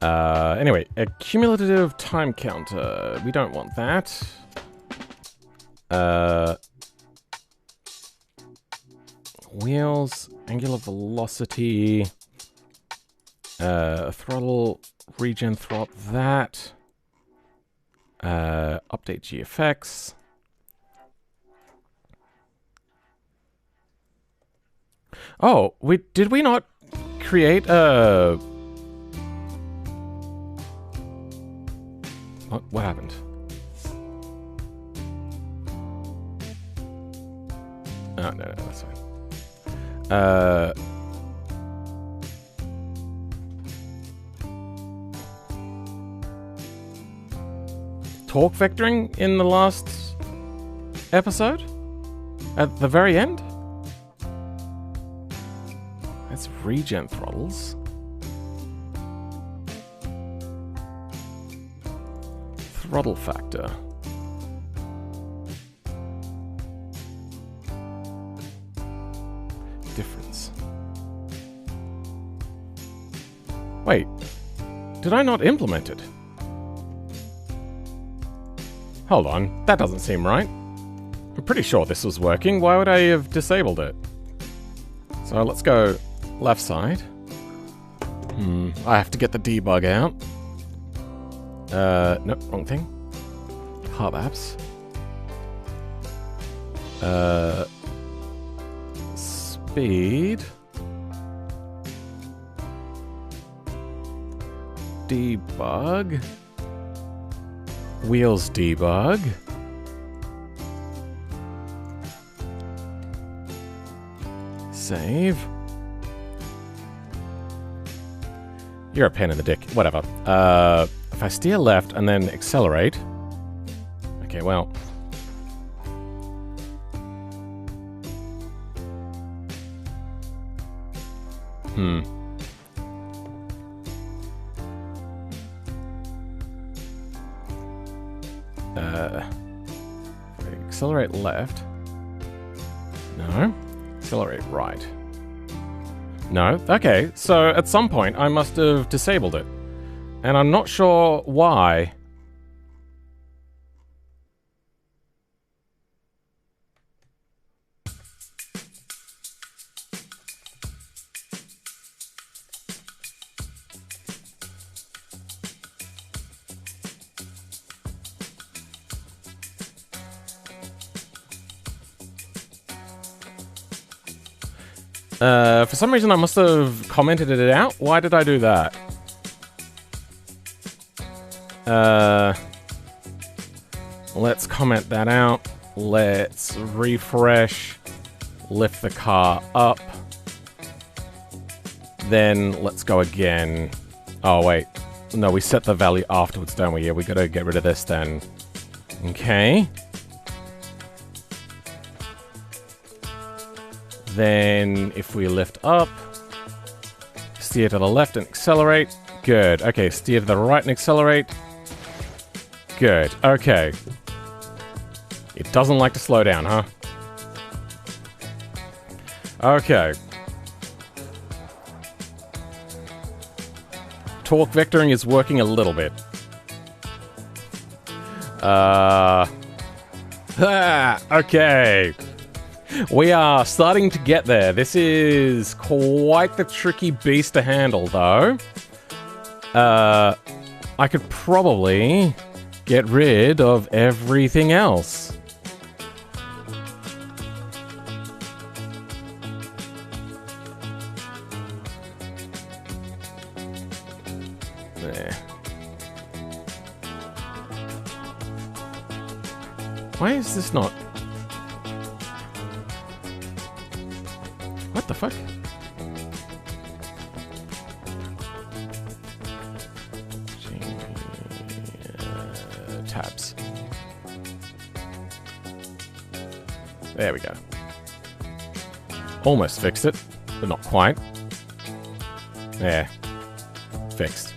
Anyway, a cumulative time counter. We don't want that. Wheels, angular velocity, throttle, regen throttle, that. Update GFX. Oh, did we not create a... What happened? Oh, no, that's fine. Torque vectoring in the last episode? At the very end? That's regen throttles. Throttle factor. Difference. Wait, did I not implement it? Hold on, that doesn't seem right. I'm pretty sure this was working. Why would I have disabled it? So let's go left side. I have to get the debug out. Nope, wrong thing. Hub apps. Speed. Debug. Wheels debug. Save. You're a pain in the dick. Whatever. If I steer left and then accelerate... Okay, well... Accelerate left. No. Accelerate right. No. Okay, so at some point I must have disabled it. And I'm not sure why. For some reason I must have commented it out. Why did I do that? Let's comment that out. Let's refresh. Lift the car up. Then let's go again. Oh, wait. No, we set the value afterwards, don't we? Yeah, we gotta get rid of this then. Okay. Then, if we lift up, steer to the left and accelerate. Good. Okay, steer to the right and accelerate. Good. Okay. It doesn't like to slow down, huh? Okay. Torque vectoring is working a little bit. Okay. We are starting to get there. This is quite the tricky beast to handle, though. I could probably get rid of everything else. There. Why is this not... What the fuck? Tabs. There we go. Almost fixed it, but not quite. There. Fixed.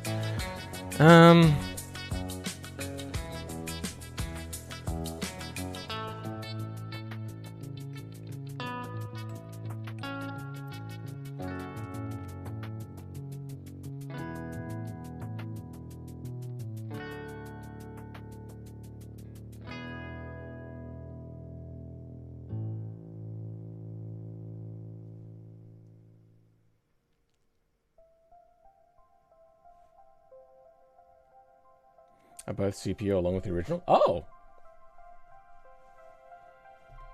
Both CPU along with the original? Oh!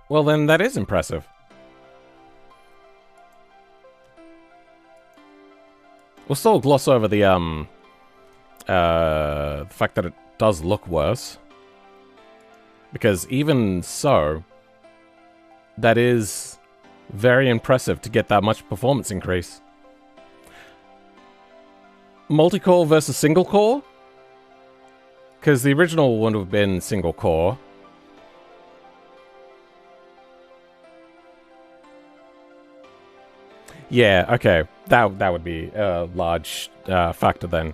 Well then, that is impressive. We'll still gloss over the fact that it does look worse. Because even so, that is very impressive to get that much performance increase. Multi-core versus single-core? Because the original would have been single core. Yeah, okay. That would be a large factor then.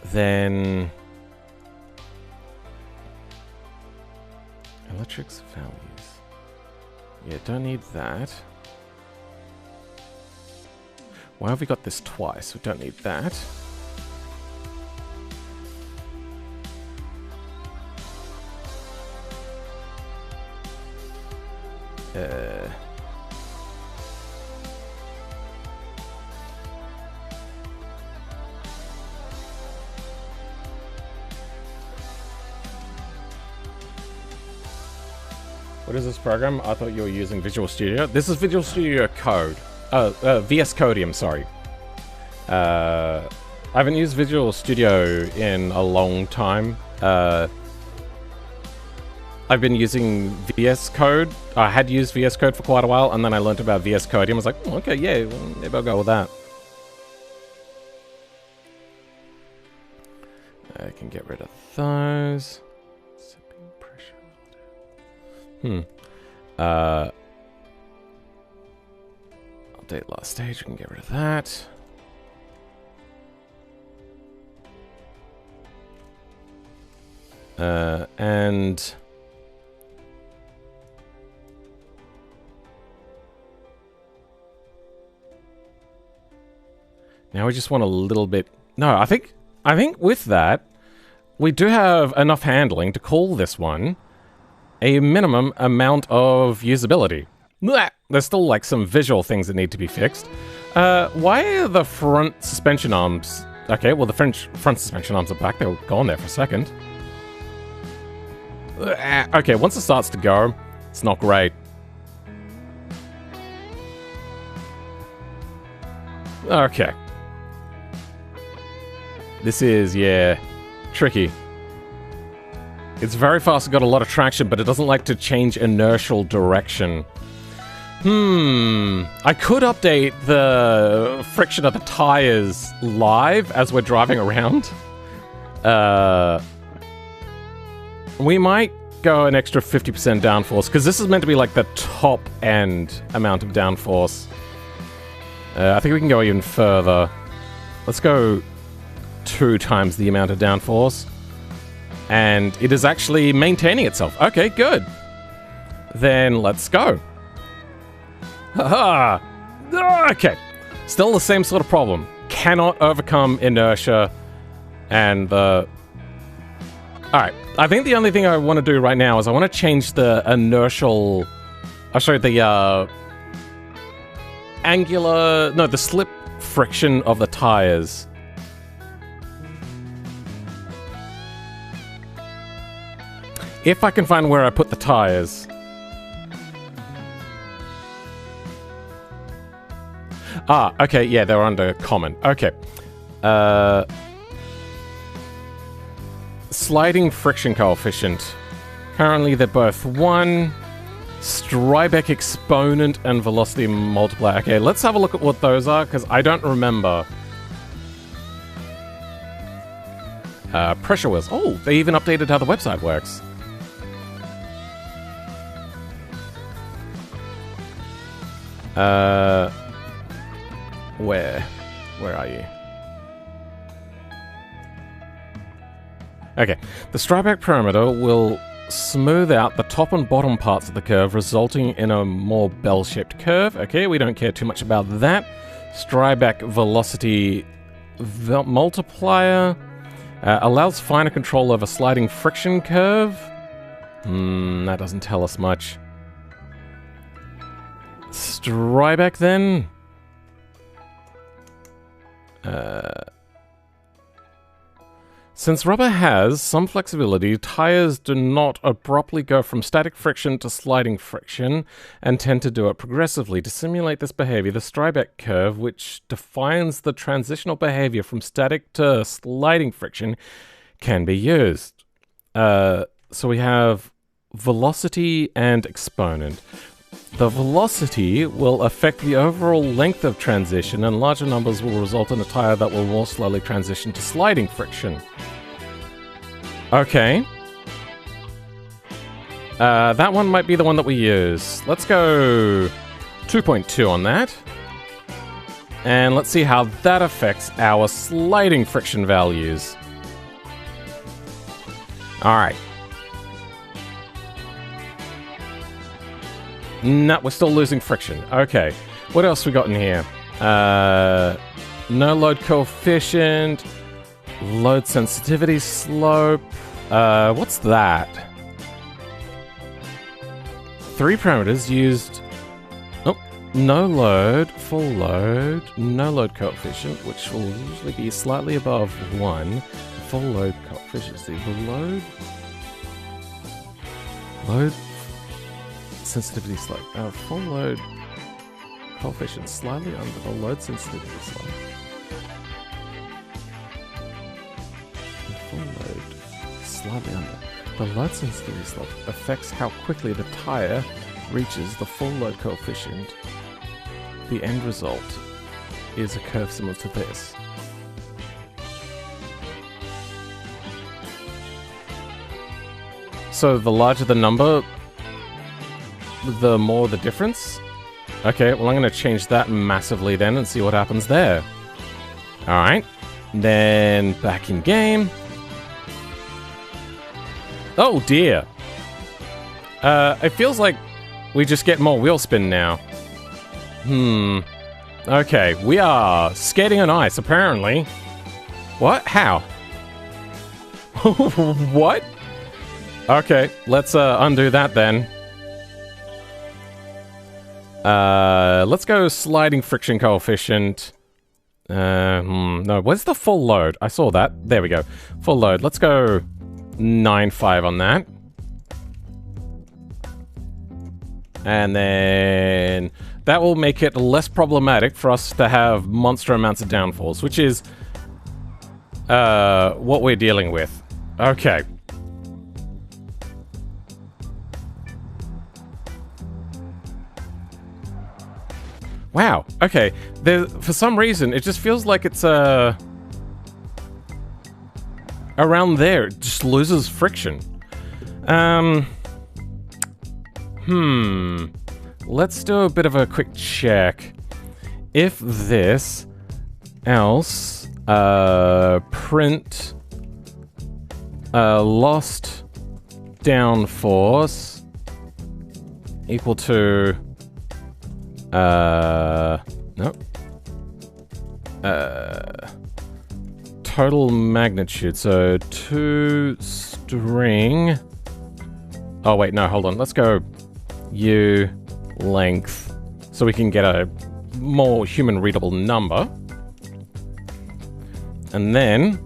Then... Electrics values. Yeah, don't need that. Why have we got this twice? We don't need that. What is this program? I thought you were using Visual Studio. This is Visual Studio Code. VS Codium, sorry. I haven't used Visual Studio in a long time. I've been using VS Code. I had used VS Code for quite a while, and then I learned about VS Codium. I was like, oh, okay, yeah, well, maybe I'll go with that. I can get rid of those. Update last stage, we can get rid of that. And... now we just want a little bit... No, I think with that, we do have enough handling to call this one a minimum amount of usability. Blah! There's still like some visual things that need to be fixed. Why are the front suspension arms... Okay, well the front suspension arms are back. They were gone there for a second. Okay, once it starts to go, it's not great. Okay. This is, yeah, tricky. It's very fast, got a lot of traction, but it doesn't like to change inertial direction. I could update the friction of the tires live as we're driving around. We might go an extra 50% downforce, because this is meant to be like the top end amount of downforce. I think we can go even further. Let's go 2 times the amount of downforce. And it is actually maintaining itself. Okay, good. Then let's go. Haha! Okay. Still the same sort of problem. Cannot overcome inertia and the... Alright, I think the only thing I want to do right now is I want to change the inertial... I'll show you the, angular... No, the slip friction of the tires. If I can find where I put the tires. Ah, okay, yeah, they're under common. Okay. Sliding friction coefficient. Currently, they're both 1. Strybeck exponent and velocity multiplier. Okay, let's have a look at what those are, because I don't remember. Pressure wheels. Oh, they even updated how the website works. Where are you? Okay, the Strybeck parameter will smooth out the top and bottom parts of the curve, resulting in a more bell-shaped curve. Okay, we don't care too much about that. Strybeck velocity multiplier allows finer control over sliding friction curve. That doesn't tell us much. Strybeck then. Since rubber has some flexibility, tires do not abruptly go from static friction to sliding friction and tend to do it progressively. To simulate this behavior, the Strybeck curve, which defines the transitional behavior from static to sliding friction, can be used. So we have velocity and exponent. The velocity will affect the overall length of transition, and larger numbers will result in a tire that will more slowly transition to sliding friction. Okay. That one might be the one that we use. Let's go 2.2 on that. And let's see how that affects our sliding friction values. Alright. No, we're still losing friction. Okay. What else we got in here? No load coefficient. Load sensitivity slope. What's that? 3 parameters used. Oh, no load, full load, no load coefficient, which will usually be slightly above 1. Full load coefficient. See, the load sensitivity slope. Full load coefficient slightly under the load sensitivity slope. Full load slightly under. The load sensitivity slope affects how quickly the tire reaches the full load coefficient. The end result is a curve similar to this. So the larger the number, the more the difference? Okay, well I'm going to change that massively then and see what happens there. Alright, then back in game. Oh dear. It feels like we just get more wheel spin now. Okay, we are skating on ice apparently. What? How? What? Okay, let's undo that then. Let's go sliding friction coefficient. No, where's the full load? I saw that. There we go. Full load. Let's go 9.5 on that. And then that will make it less problematic for us to have monster amounts of downforce, which is what we're dealing with. Okay. Wow, okay. For some reason, it just feels like it's, around there. It just loses friction. Let's do a bit of a quick check. If this, else, print, lost downforce equal to... nope. Total magnitude, so 2 string... Oh wait, no, hold on, let's go U length, so we can get a more human-readable number. And then,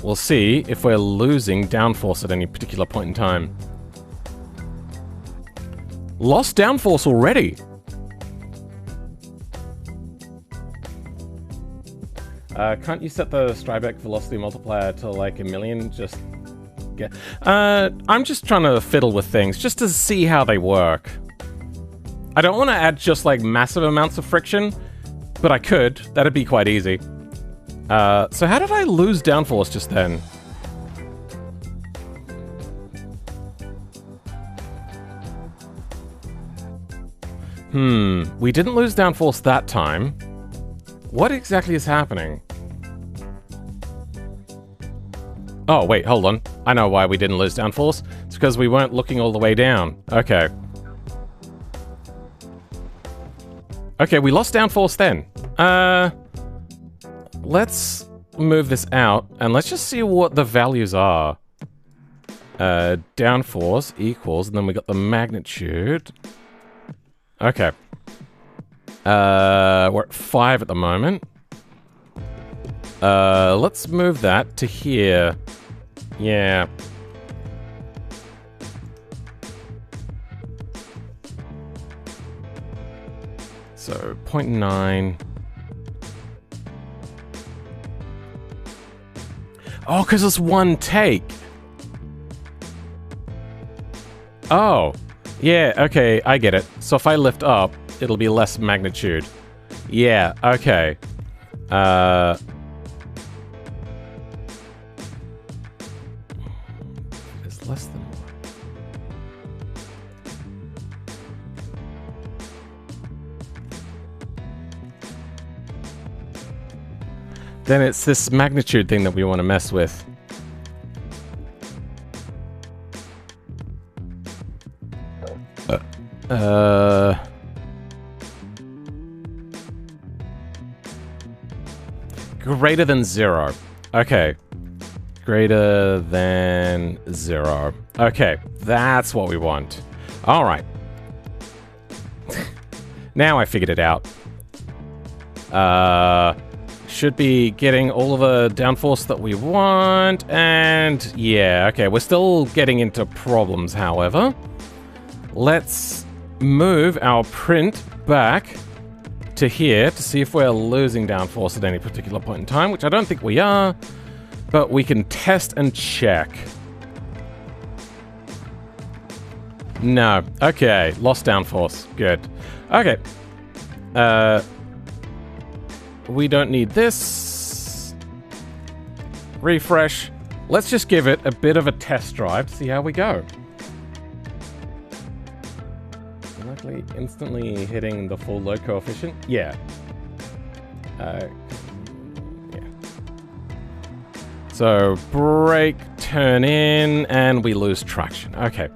we'll see if we're losing downforce at any particular point in time. Lost downforce already! Can't you set the Strybeck velocity multiplier to like 1,000,000? Just get... I'm just trying to fiddle with things, just to see how they work. I don't want to add just like massive amounts of friction, but I could. That'd be quite easy. So how did I lose downforce just then? We didn't lose downforce that time. What exactly is happening? Oh, wait, hold on. I know why we didn't lose downforce. It's because we weren't looking all the way down. Okay. Okay, we lost downforce then. Let's move this out, and let's just see what the values are. Downforce equals, and then we got the magnitude. Okay. We're at 5 at the moment. Let's move that to here. Yeah. So, 0.9. Oh, because it's one take. Oh. Yeah, okay, I get it. So if I lift up, it'll be less magnitude. Yeah, okay. It's less than one. Then it's this magnitude thing that we want to mess with. Greater than 0. Okay. Greater than 0. Okay, that's what we want. Alright. Now I figured it out. Should be getting all of the downforce that we want, and yeah, okay, we're still getting into problems, however. Let's move our print back to here to see if we're losing downforce at any particular point in time, which I don't think we are, but we can test and check. No. Okay, lost downforce. Good. Okay. We don't need this. Refresh. Let's just give it a bit of a test drive to see how we go. Luckily, instantly hitting the full load coefficient. Yeah. Yeah. So, brake, turn in, and we lose traction. Okay.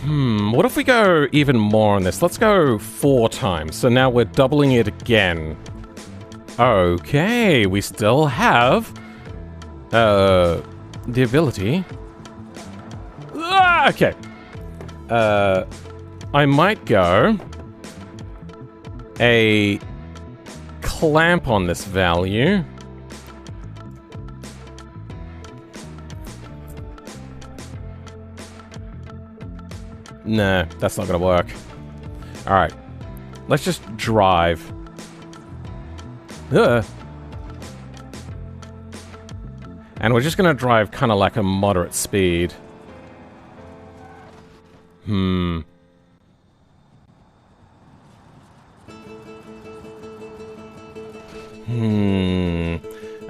What if we go even more on this? Let's go 4 times. So now we're doubling it again. Okay, we still have the ability. Okay. I might go a clamp on this value. Nah, that's not gonna work. Alright. Let's just drive. And we're just gonna drive kind of like a moderate speed.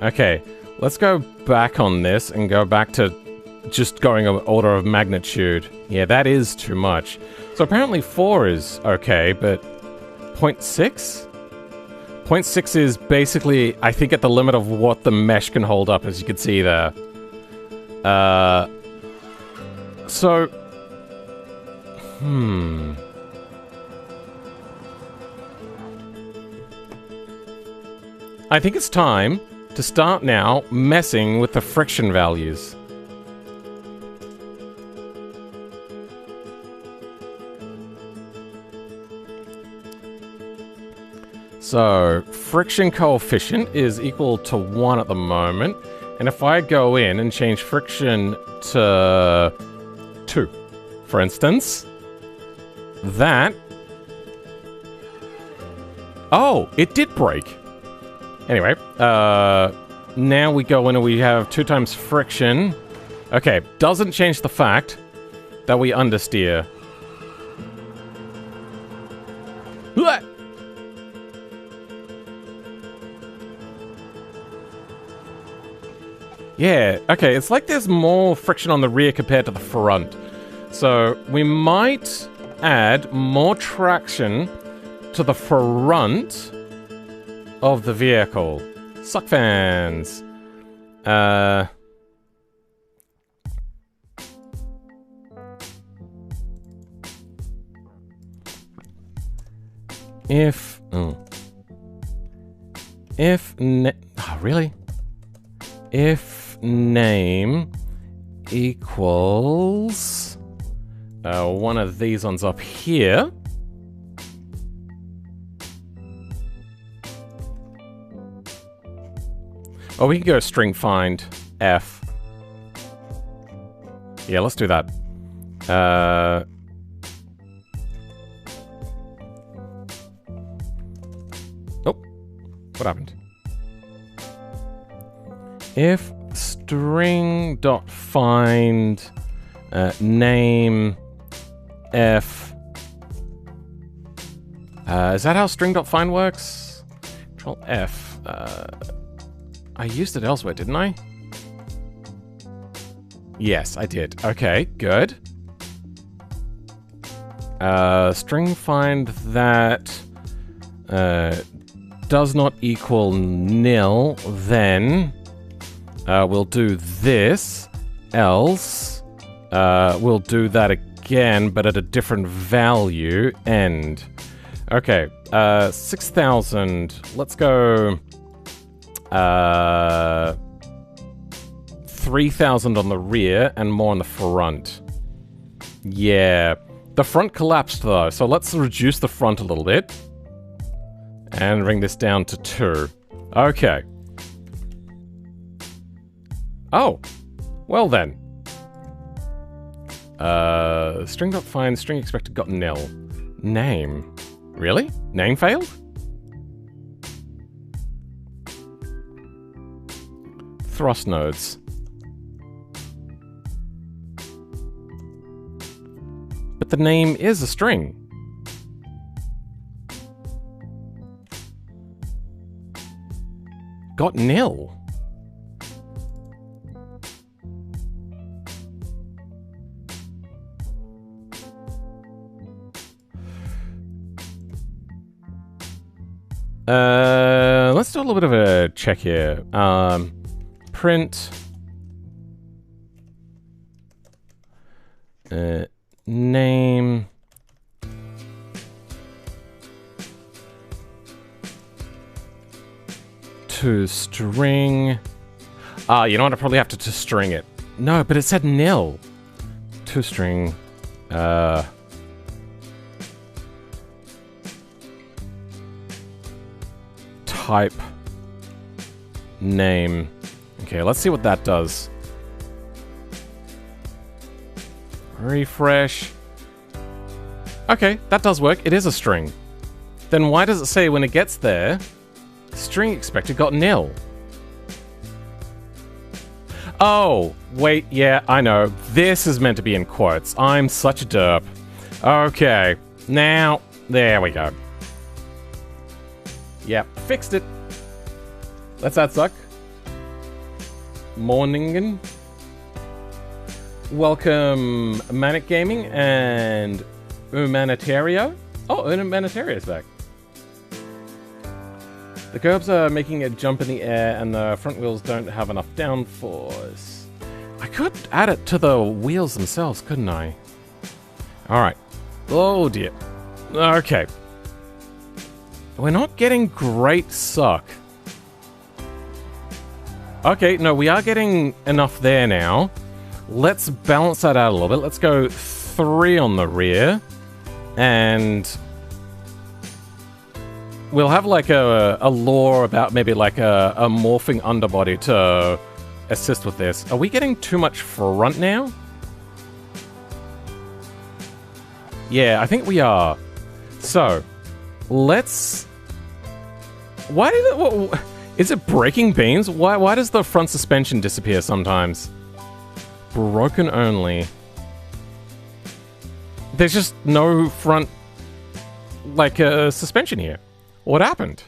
Okay, let's go back on this and go back to just going an order of magnitude. Yeah, that is too much. So apparently 4 is okay, but 0.6? 0.6 is basically, I think, at the limit of what the mesh can hold up, as you can see there. So... I think it's time to start now messing with the friction values. So, friction coefficient is equal to 1 at the moment. And if I go in and change friction to 2, for instance, that... Oh, it did break. Anyway, now we go in and we have 2 times friction. Okay, doesn't change the fact that we understeer. Yeah, okay, it's like there's more friction on the rear compared to the front. So we might add more traction to the front of the vehicle. Suck fans. Really? If name equals one of these ones up here. Oh, we can go string find F. Yeah, let's do that. Oh, what happened? If string dot find name F. Is that how string dot find works? Control F. I used it elsewhere, didn't I? Yes, I did. Okay, good. String find that does not equal nil, then we'll do this, else we'll do that again, but at a different value, end. Okay, 6,000. Let's go 3,000 on the rear and more on the front. Yeah. The front collapsed though, so let's reduce the front a little bit. And bring this down to 2. Okay. Oh. Well then. String.find, string expected got nil. Name. Really? Name failed? Thrust nodes. But the name is a string. Got nil. Let's do a little bit of a check here. Print name to string. You know what? I probably have to string it. No, but it said nil. To string. Type name. Okay, let's see what that does. Refresh. Okay, that does work. It is a string. Then why does it say when it gets there, string expected got nil? Oh, wait, yeah, I know. This is meant to be in quotes. I'm such a derp. Okay, now, there we go. Yep, fixed it. Let's that suck. Morningen. Welcome, Manic Gaming and Humanitario. Oh, Humanitaria's back. The curbs are making a jump in the air and the front wheels don't have enough downforce. I could add it to the wheels themselves, couldn't I? Alright. Oh dear. Okay. We're not getting great suck. Okay, no, we are getting enough there now. Let's balance that out a little bit. Let's go 3 on the rear. And we'll have like a lore about maybe like a morphing underbody to assist with this. Are we getting too much front now? Yeah, I think we are. So, let's... Why did it... What, is it breaking beams? Why does the front suspension disappear sometimes? Broken only. There's just no front like a suspension here? What happened?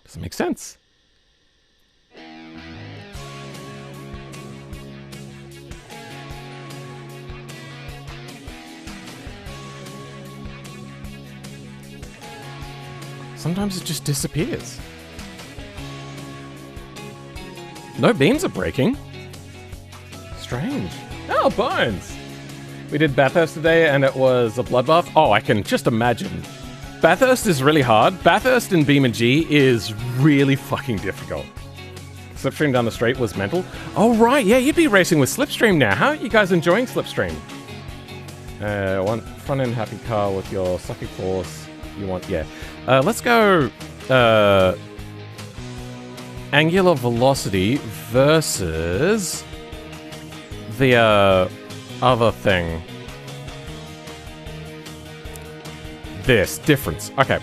Doesn't make sense. Sometimes it just disappears. No beams are breaking. Strange. Oh, bones! We did Bathurst today and it was a bloodbath. Oh, I can just imagine. Bathurst is really hard. Bathurst in BeamNG is really fucking difficult. Slipstream down the street was mental. Oh, right, yeah, you'd be racing with Slipstream now. How are you guys enjoying Slipstream? One front-end happy car with your sucky force. You want, yeah. Let's go angular velocity versus the other thing. This difference. Okay.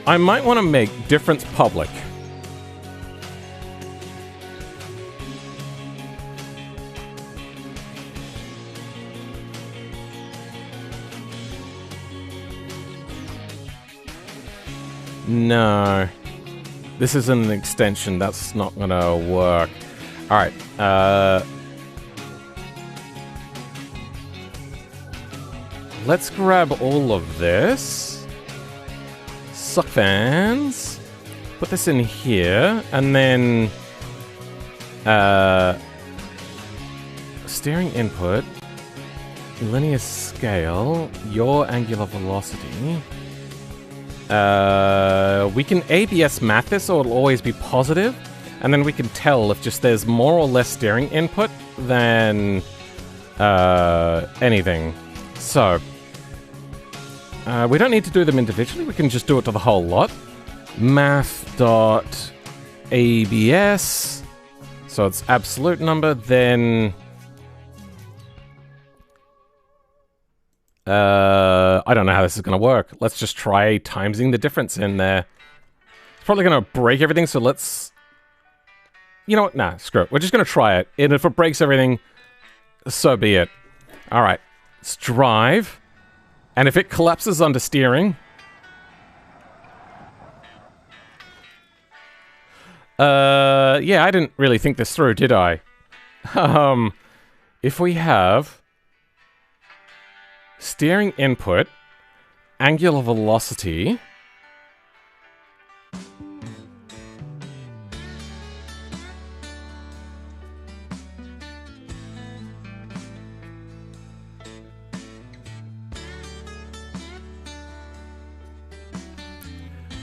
I might want to make difference public. No. This isn't an extension. That's not gonna work. Alright. Let's grab all of this. Suck fans. Put this in here. And then... steering input. Linear scale. Your angular velocity. We can ABS math this, so it'll always be positive, and then we can tell if just there's more or less steering input than anything. So we don't need to do them individually. We can just do it to the whole lot. Math.abs. So it's absolute number. Then I don't know how this is going to work. Let's just try timesing the difference in there. It's probably going to break everything, so let's... You know what? Nah, screw it. We're just going to try it. And if it breaks everything, so be it. Alright. Let's drive. And if it collapses under steering... yeah, I didn't really think this through, did I? If we have... steering input, angular velocity.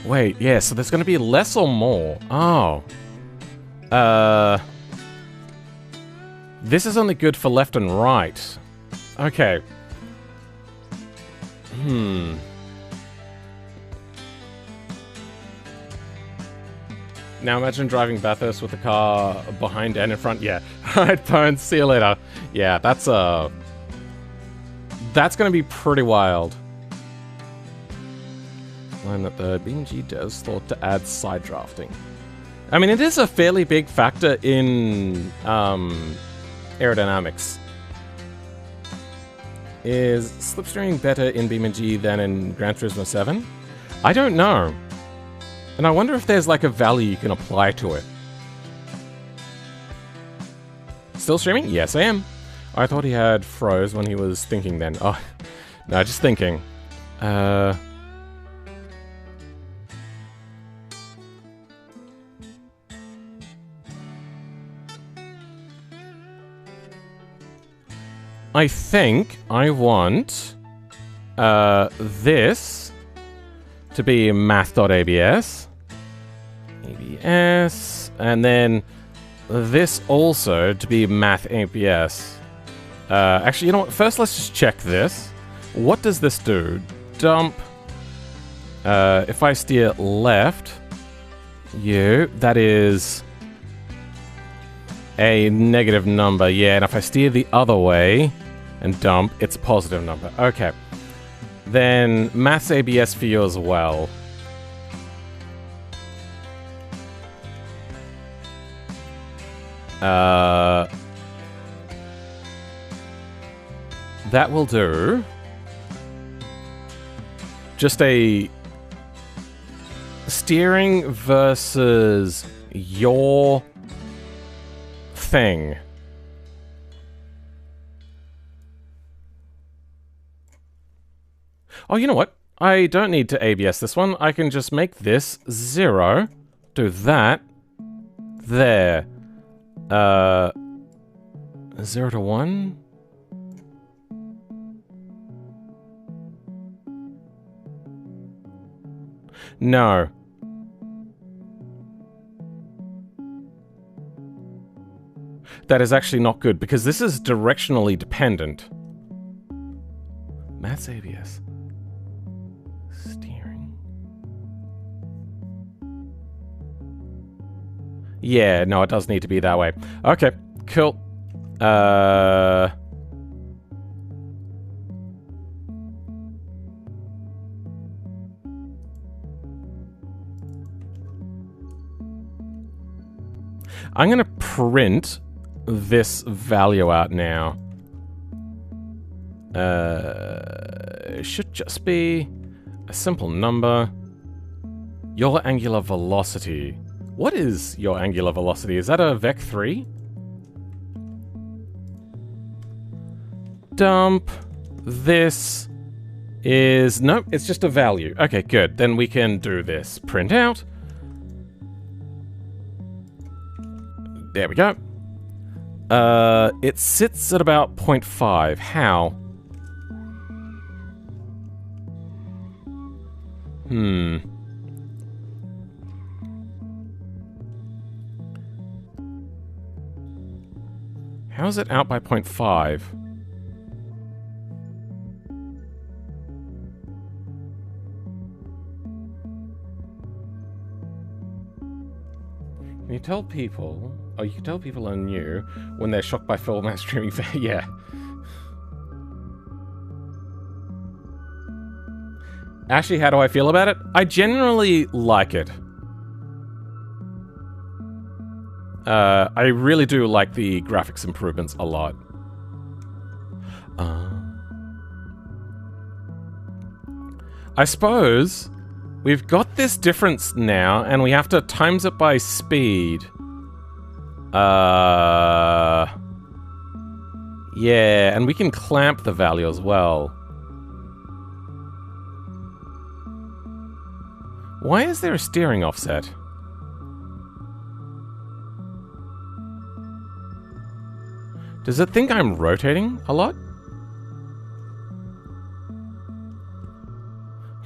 Wait, yeah, so there's going to be less or more? Oh. This is only good for left and right. Okay. Now imagine driving Bathurst with the car behind and in front. Yeah. Alright, Bones, see you later. Yeah, that's gonna be pretty wild. Line that the BeamNG devs thought to add side drafting. I mean, it is a fairly big factor in aerodynamics. Is slipstreaming better in BeamNG than in Gran Turismo 7? I don't know. And I wonder if there's like a value you can apply to it. Still streaming? Yes, I am. I thought he had froze when he was thinking then. Oh, no, just thinking. I think I want this to be math.abs. ABS. And then this also to be math.abs. Actually, you know what? First, let's just check this. What does this do? Dump. If I steer left, that is a negative number. Yeah, and if I steer the other way and dump, it's a positive number. Okay. Then maths ABS for you as well. That will do. just a steering versus your thing. Oh, you know what? I don't need to ABS this one. I can just make this 0. Do that. There. 0 to 1? No. That is actually not good, because this is directionally dependent. Maths ABS. Steering. Yeah, no, it does need to be that way. Okay, cool. I'm gonna print this value out now. It should just be a simple number. Your angular velocity. What is your angular velocity? Is that a Vec 3? Dump. This is... Nope, it's just a value. Okay, good. Then we can do this. Print out. There we go. It sits at about 0.5. How? How is it out by 0.5? Can you tell people... Oh, you can tell people are new when they're shocked by full mass streaming. Yeah. Actually, how do I feel about it? I generally like it. I really do like the graphics improvements a lot. I suppose we've got this difference now, and we have to times it by speed. Yeah, and we can clamp the value as well. Why is there a steering offset? Does it think I'm rotating a lot?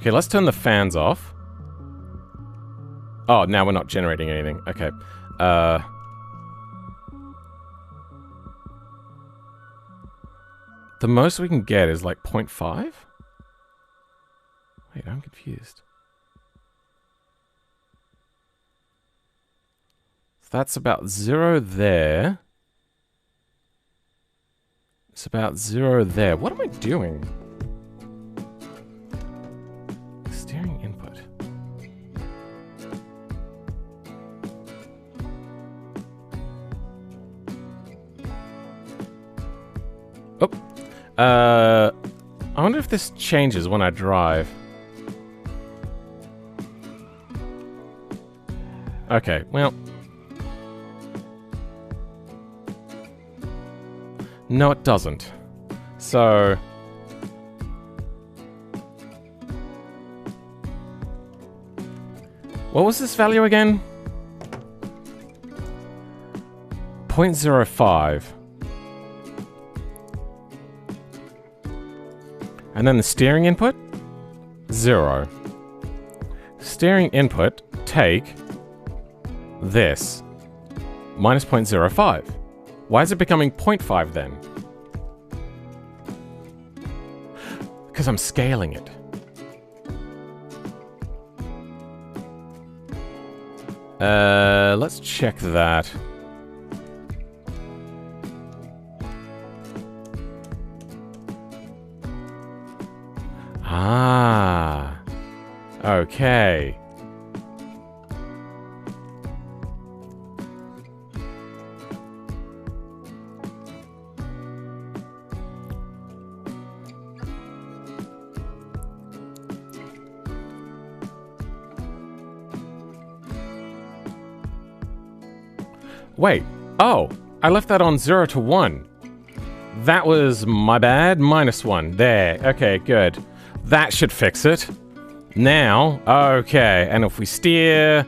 Okay, let's turn the fans off. Oh, now we're not generating anything. Okay. The most we can get is like 0.5? Wait, I'm confused. So that's about 0 there. It's about 0 there. What am I doing? Steering input. Oh. I wonder if this changes when I drive. Okay, well. No, it doesn't. So... What was this value again? 0.05. And then the steering input? 0. Steering input, take this. Minus 0.05. Why is it becoming 0.5 then? Because I'm scaling it. Let's check that. Ah. Okay. Wait. Oh, I left that on 0 to 1. That was my bad. -1. There. Okay, good. That should fix it. Now, okay. And if we steer,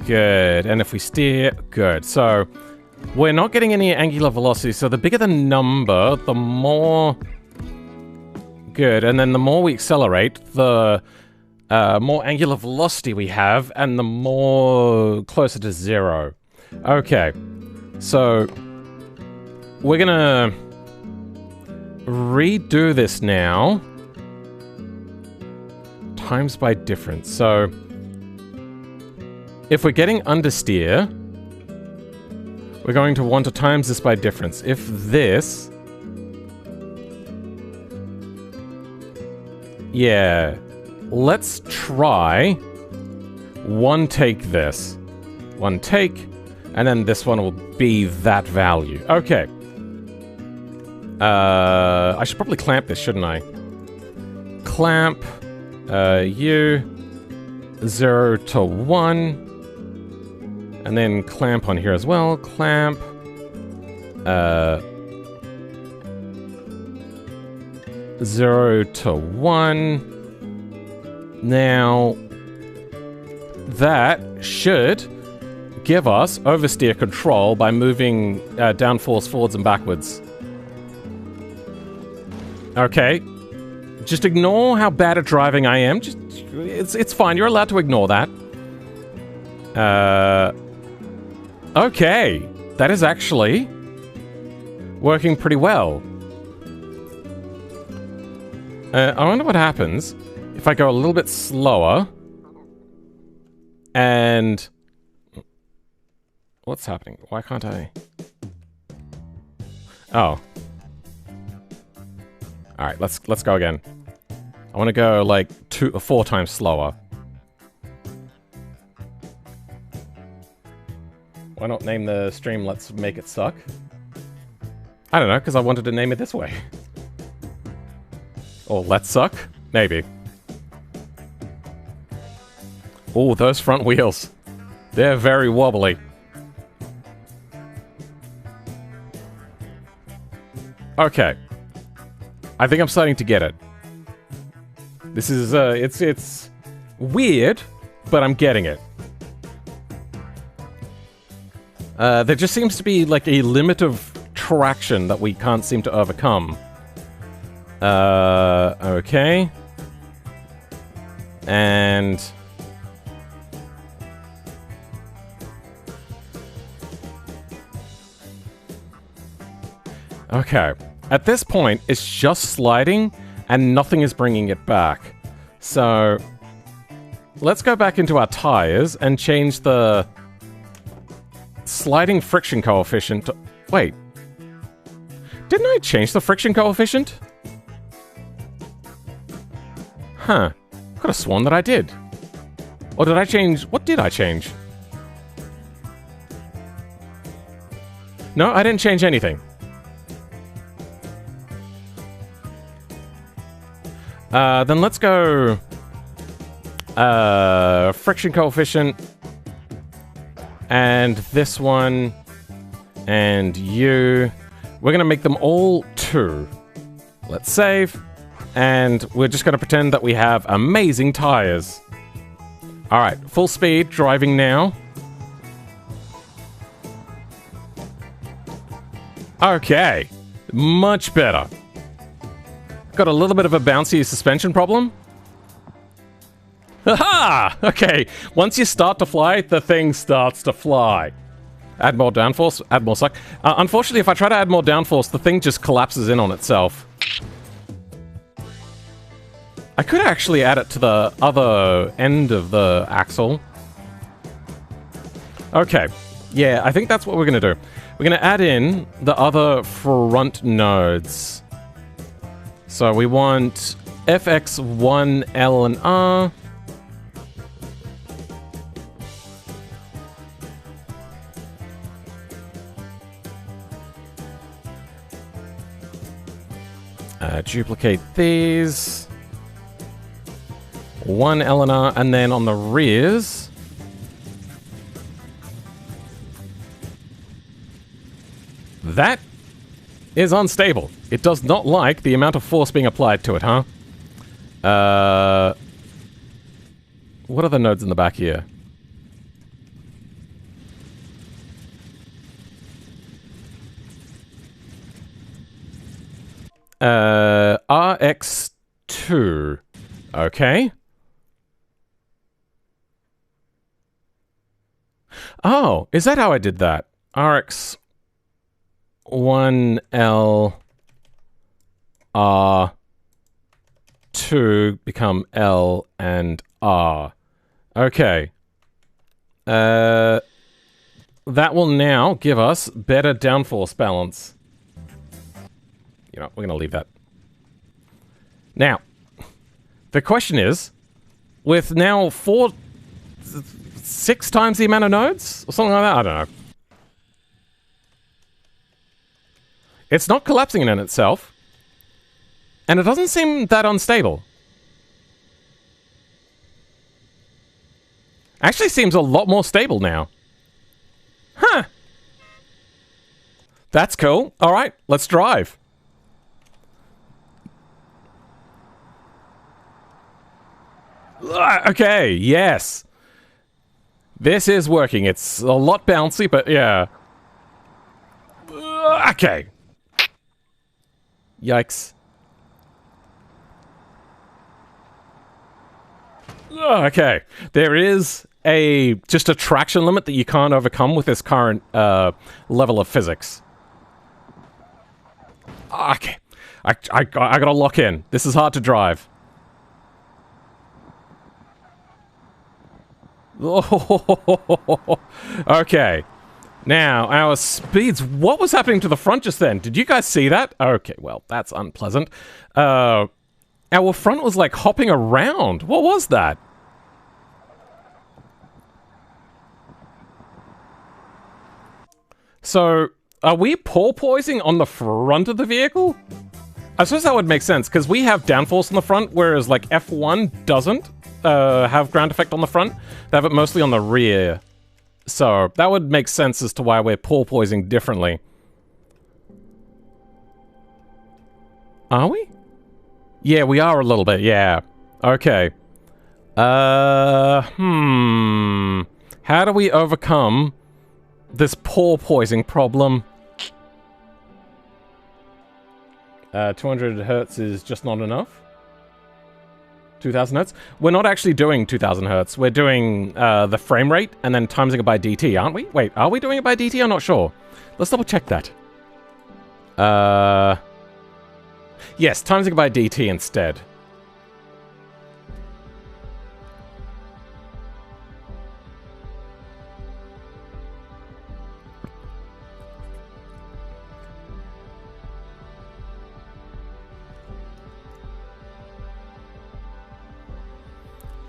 good. And if we steer, good. So, we're not getting any angular velocity. So the bigger the number, the more... Good. And then the more we accelerate, the more angular velocity we have, and the more closer to 0. Okay. So, we're gonna redo this now. Times by difference. So, if we're getting understeer, we're going to want to times this by difference. If this... Yeah. Let's try 1 take this. 1 take, and then this one will be that value. Okay. I should probably clamp this, shouldn't I? Clamp, U, 0 to 1. And then clamp on here as well. Clamp. 0 to 1. Now, that should give us oversteer control by moving downforce forwards and backwards. Okay. Just ignore how bad at driving I am. Just, it's fine. You're allowed to ignore that. Okay. That is actually working pretty well. I wonder what happens if I go a little bit slower. And... What's happening? Why can't I... Oh. Alright, let's go again. I want to go like 2 or 4 times slower. Why not name the stream Let's Make It Suck? I don't know, because I wanted to name it this way. Or Let's Suck? Maybe. Oh, those front wheels. They're very wobbly. Okay. I think I'm starting to get it. This is, it's weird, but I'm getting it. There just seems to be, like, a limit of traction that we can't seem to overcome. Okay. And... Okay. At this point, it's just sliding, and nothing is bringing it back. So, let's go back into our tires and change the sliding friction coefficient to... Wait. Didn't I change the friction coefficient? Huh. I could have sworn that I did. Or did I change... What did I change? No, I didn't change anything. Then let's go... friction coefficient. And this one. And you. We're gonna make them all 2. Let's save. And we're just gonna pretend that we have amazing tires. Alright, full speed, driving now. Okay. Much better. Got a little bit of a bouncy suspension problem. Haha! Okay, once you start to fly, the thing starts to fly. Add more downforce, add more suck. Unfortunately, if I try to add more downforce, the thing just collapses in on itself. I could actually add it to the other end of the axle. Okay, yeah, I think that's what we're gonna do. We're gonna add in the other front nodes. So we want FX1, L, and R. Duplicate these. 1 L and R, and then on the rears... That is unstable. It does not like the amount of force being applied to it, huh? What are the nodes in the back here? RX2. Okay. Oh, is that how I did that? RX1L R2 become L and R. Okay. That will now give us better downforce balance. You know, we're going to leave that. Now, the question is, with now 6 times the amount of nodes? Or something like that? I don't know. It's not collapsing in itself. And it doesn't seem that unstable. Actually seems a lot more stable now. Huh. That's cool. Alright, let's drive. Okay, yes. This is working. It's a lot bouncy, but yeah. Okay. Yikes. Okay. There is just a traction limit that you can't overcome with this current level of physics. Okay. I gotta lock in. This is hard to drive. Okay. Now, our speeds... What was happening to the front just then? Did you guys see that? Okay, well, that's unpleasant. Our front was, like, hopping around. What was that? So, are we porpoising on the front of the vehicle? I suppose that would make sense, because we have downforce on the front, whereas, like, F1 doesn't have ground effect on the front. They have it mostly on the rear. So, that would make sense as to why we're porpoising differently. Are we? Yeah, we are a little bit, yeah. Okay. How do we overcome this porpoising problem? 200 hertz is just not enough. 2000 hertz? We're not actually doing 2000 hertz. We're doing the frame rate and then timesing it by DT, aren't we? Wait, are we doing it by DT? I'm not sure. Let's double check that. Yes, timesing it by DT instead.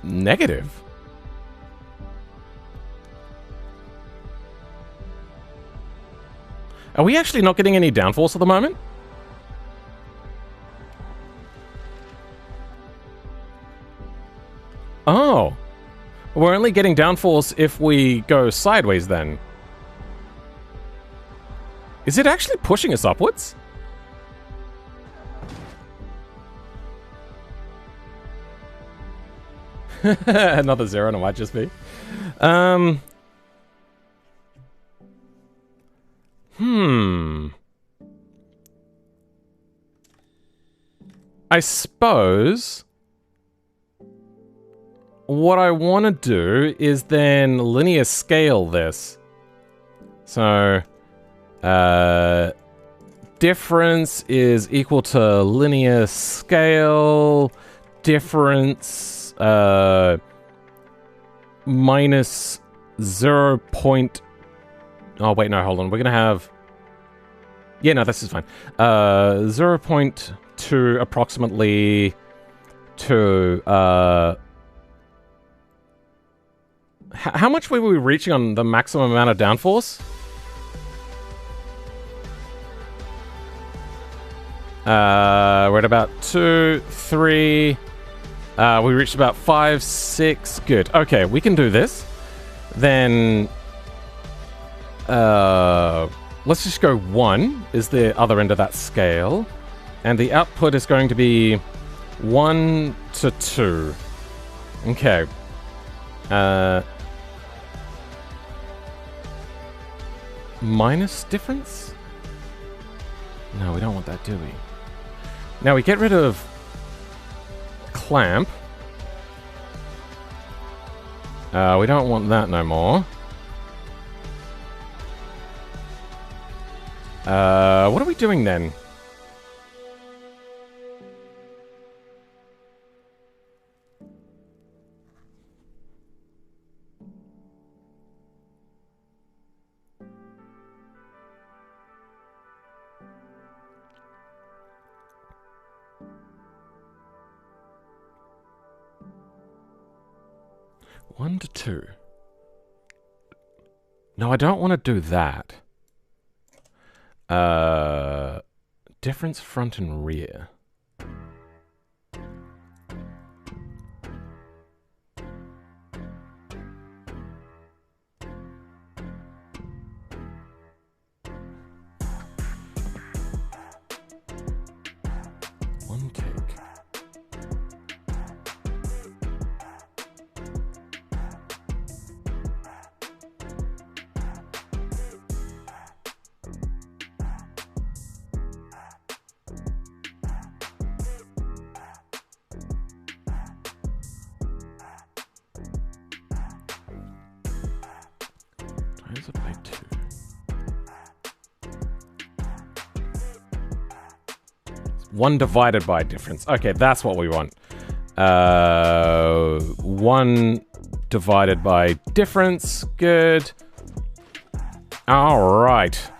Negative. Are we actually not getting any downforce at the moment? Oh. We're only getting downforce if we go sideways then. Is it actually pushing us upwards? Another zero, and it might just be. I suppose what I want to do is then linear scale this. So, difference is equal to linear scale difference minus 0. Oh wait, no, hold on. We're gonna have... Yeah, no, this is fine. 0.2 approximately to... How much were we reaching on the maximum amount of downforce? We're at about 2, 3... we reached about 5, 6. Good. Okay, we can do this. Then... let's just go 1 is the other end of that scale. And the output is going to be 1 to 2. Okay. Minus difference? No, we don't want that, do we? Now we get rid of clamp. We don't want that no more. What are we doing then? One to 2. No, I don't want to do that. Difference front and rear. One take. Times it by 2. One divided by difference. Okay, that's what we want. 1 divided by difference. Good. Alright.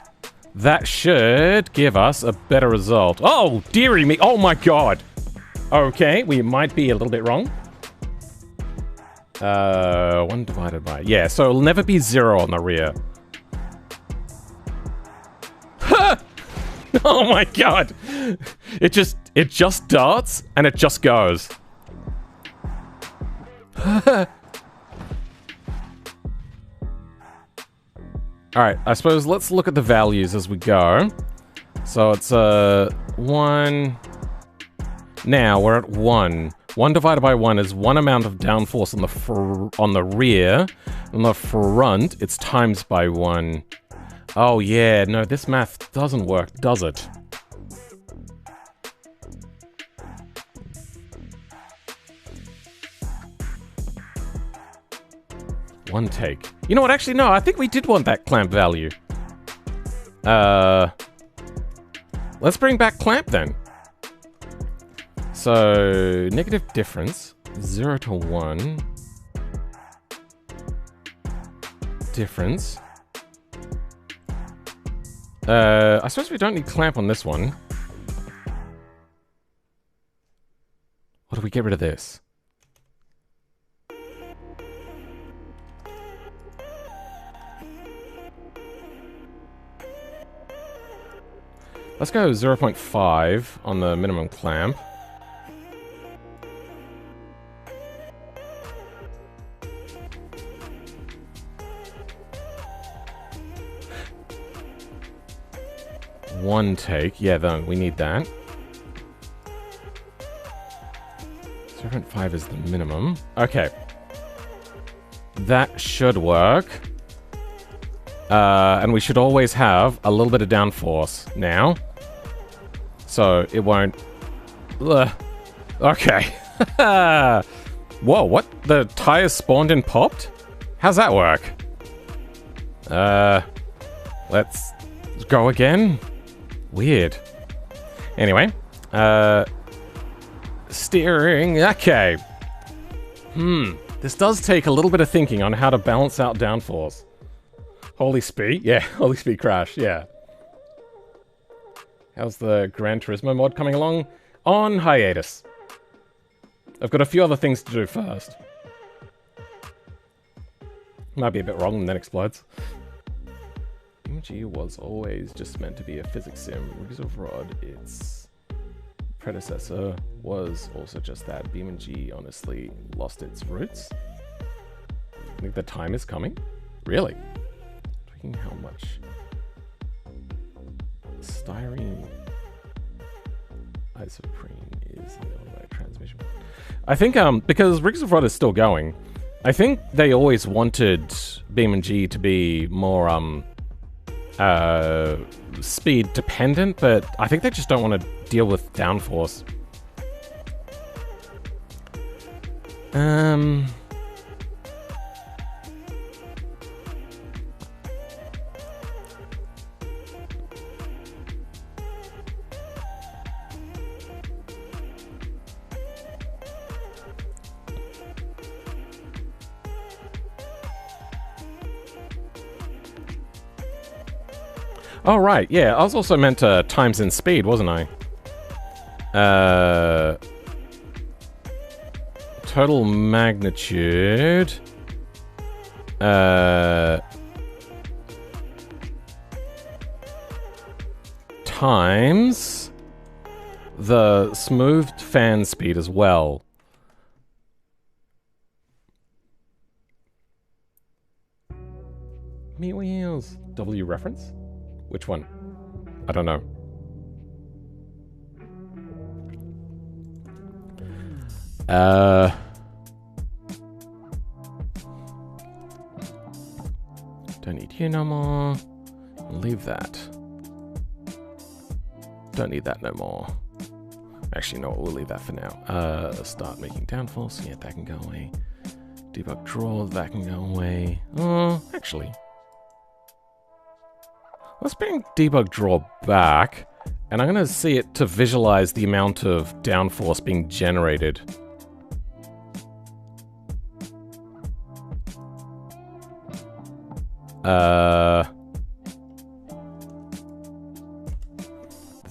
That should give us a better result. Oh, dearie me. Oh my god. Okay, we might be a little bit wrong. 1 divided by... Yeah, so it'll never be 0 on the rear. Oh my god! It just darts, and it just goes. Alright, I suppose let's look at the values as we go. So it's 1... Now, we're at 1. 1 divided by 1 is 1 amount of downforce on the rear. On the front, it's times by 1. Oh yeah, no, this math doesn't work, does it? One take. You know what, actually, no, I think we did want that clamp value. Let's bring back clamp then. So, negative difference, 0 to 1. Difference. I suppose we don't need clamp on this one. What do we get rid of this? Let's go 0.5 on the minimum clamp. One take. Yeah, then we need that. 0.5 is the minimum. Okay. That should work. And we should always have a little bit of downforce now. So it won't... Ugh. Okay. Whoa, what? The tires spawned and popped? How's that work? Let's go again. Weird. Anyway. Steering. Okay. This does take a little bit of thinking on how to balance out downforce. Holy speed? Yeah, holy speed crash, yeah. How's the Gran Turismo mod coming along? On hiatus. I've got a few other things to do first. Might be a bit wrong and then explodes. BeamNG was always just meant to be a physics sim. Rookies of Rod, its predecessor, was also just that. BeamNG honestly lost its roots. I think the time is coming. Really? How much? Styrene isoprene is the automatic transmission. I think because Rings of Rod is still going, I think they always wanted Beam and G to be more speed dependent, but I think they just don't want to deal with downforce. Oh, right, yeah, I was also meant to times in speed, wasn't I? Total magnitude. Times the smoothed fan speed as well. Me wheels. W reference? Which one? I don't know. Don't need you no more. Leave that. Don't need that no more. Actually, no, we'll leave that for now. Start making downforce. Yeah, that can go away. Debug draw. That can go away. Actually. Let's bring debug draw back, and I'm going to see it to visualize the amount of downforce being generated.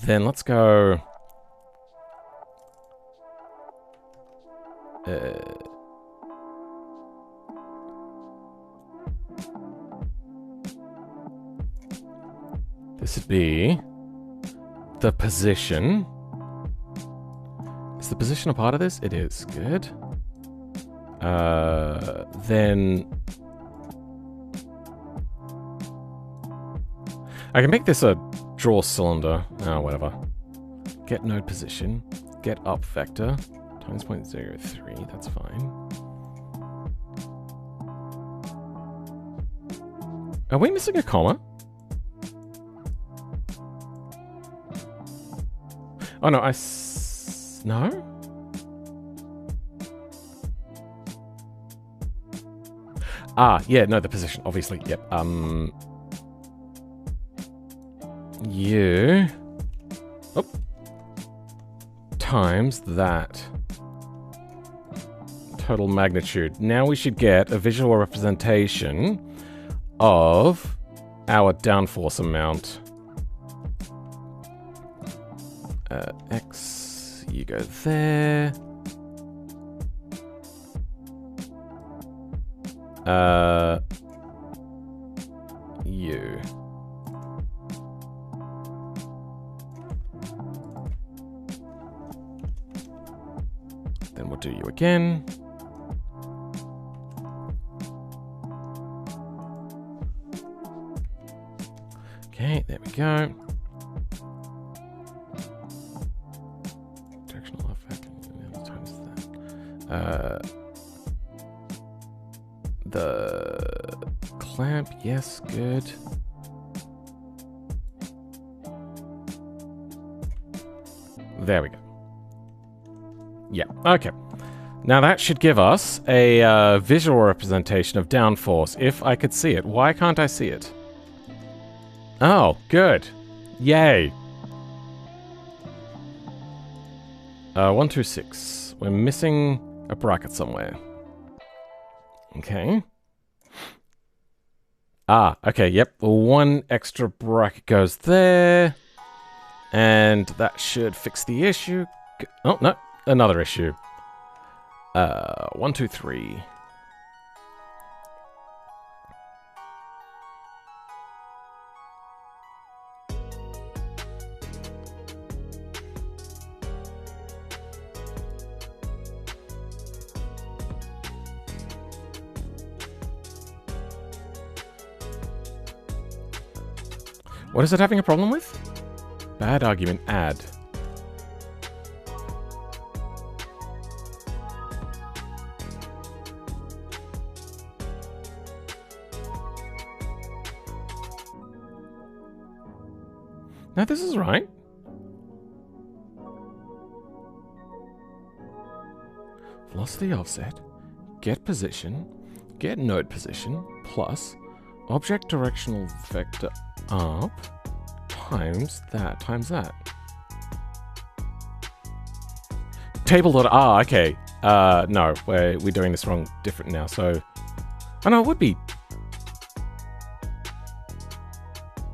Then let's go. This would be the position. Is the position a part of this? It is. Good. Then I can make this a draw cylinder. Oh, whatever. Get node position. Get up vector. Times 0.03. That's fine. Are we missing a comma? Oh, no, no? Ah, yeah, no, the position, obviously, yep. You... Oh. Times that. Total magnitude. Now we should get a visual representation of our downforce amount. X, you go there. You. Then we'll do you again. Okay, there we go. Directional effect times that. The clamp, yes, good. There we go. Yeah, okay. Now that should give us a visual representation of downforce, if I could see it. Why can't I see it? Oh, good. Yay. 126. We're missing a bracket somewhere. Okay. Ah, okay, yep. One extra bracket goes there. And that should fix the issue. Oh, no. Another issue. 1, 2, 3. What is it having a problem with? Bad argument, add. Now this is right. Velocity offset, get position, get node position, plus object directional vector up times that. Table.r, okay. No, we're doing this wrong, different now, so... Oh no, it would be...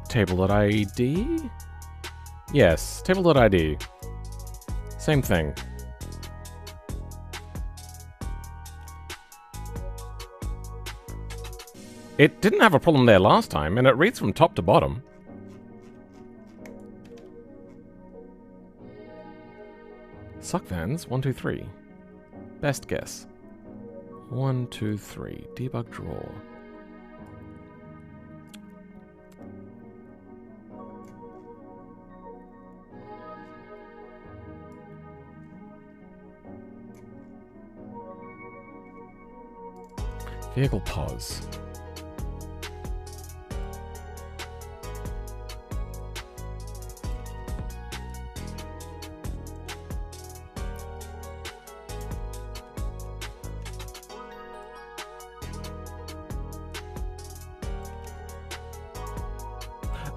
Table.id? Yes, table.id. Same thing. It didn't have a problem there last time, and it reads from top to bottom. Suckvans, 1, 2, 3. Best guess. 1, 2, 3. Debug draw. Vehicle pause.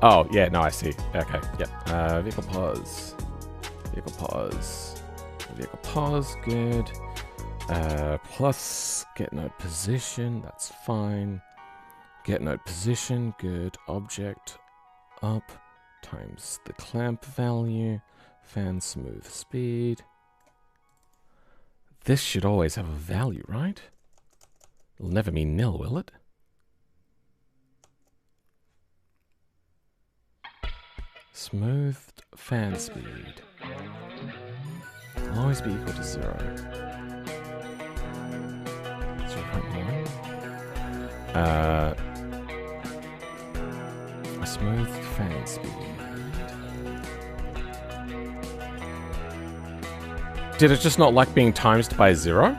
Oh, yeah, no, I see. Okay, yep. Vehicle pause. Vehicle pause. Vehicle pause, good. Plus, get node position, that's fine. Get node position, good. Object up times the clamp value. Fan smooth speed. This should always have a value, right? It'll never be nil, will it? Smoothed fan speed will always be equal to 0. 0.1. A smoothed fan speed. Did it just not like being times by 0?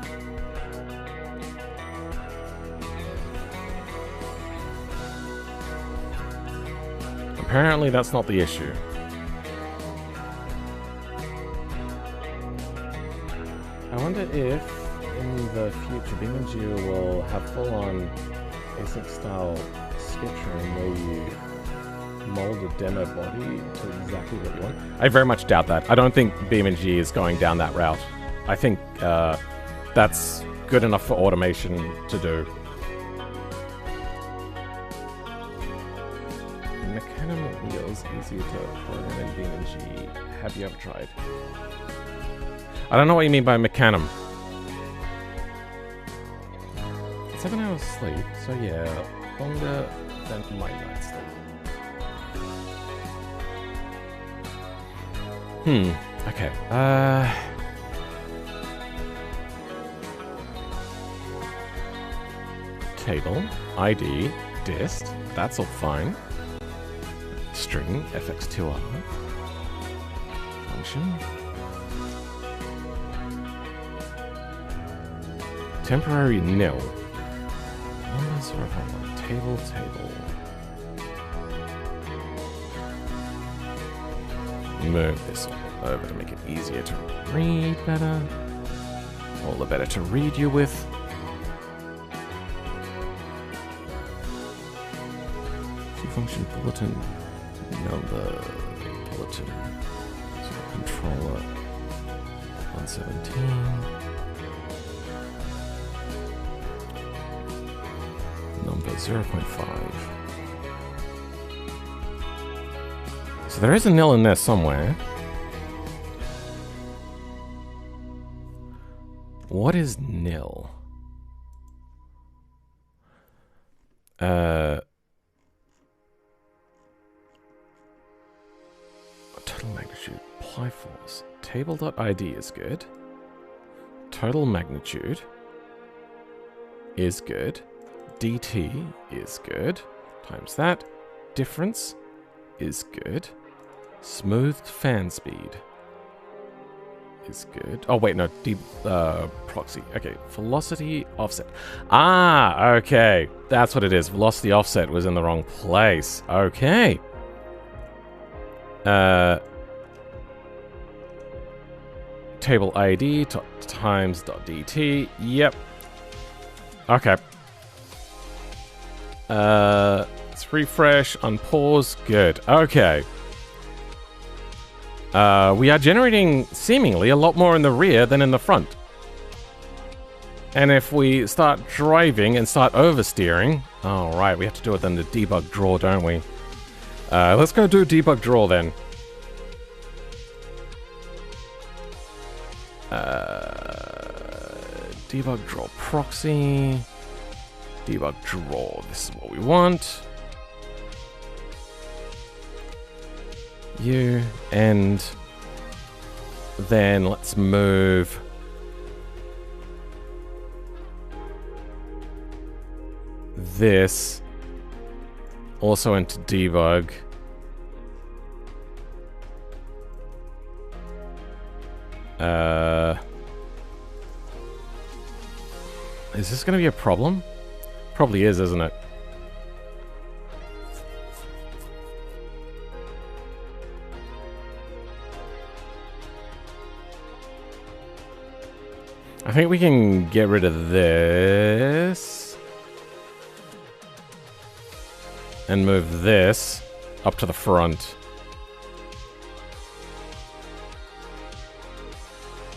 Apparently that's not the issue. I wonder if in the future BeamNG will have full-on async style sketching where you mold a demo body to exactly what you want. I very much doubt that. I don't think BeamNG is going down that route. I think that's good enough for automation to do. Easier to program in BeamNG. Have you ever tried? I don't know what you mean by mecanum. 7 hours sleep, so yeah, longer than my night's sleep. Okay. Table, ID, dist, that's all fine. String, fx2r, function, temporary nil, table, move this over to make it easier to read better, all the better to read you with. Function bulletin. Number bulletin controller 117 number 0.5. So there is a nil in there somewhere. What is nil? Total magnitude, apply force. Table.id is good. Total magnitude is good. DT is good. Times that. Difference is good. Smoothed fan speed is good. Oh wait, no, proxy. Okay, velocity offset. Ah, okay, that's what it is. Velocity offset was in the wrong place. Okay. Table ID times .dt. Yep. Okay. Let's refresh, unpause. Good. Okay. We are generating seemingly a lot more in the rear than in the front. And if we start driving and start oversteering... Oh, right, we have to do it in the debug draw, don't we? Let's go do debug draw then. Debug draw proxy. Debug draw. This is what we want. You and then let's move this also into debug. Is this going to be a problem? Probably is, isn't it? I think we can get rid of this and move this up to the front.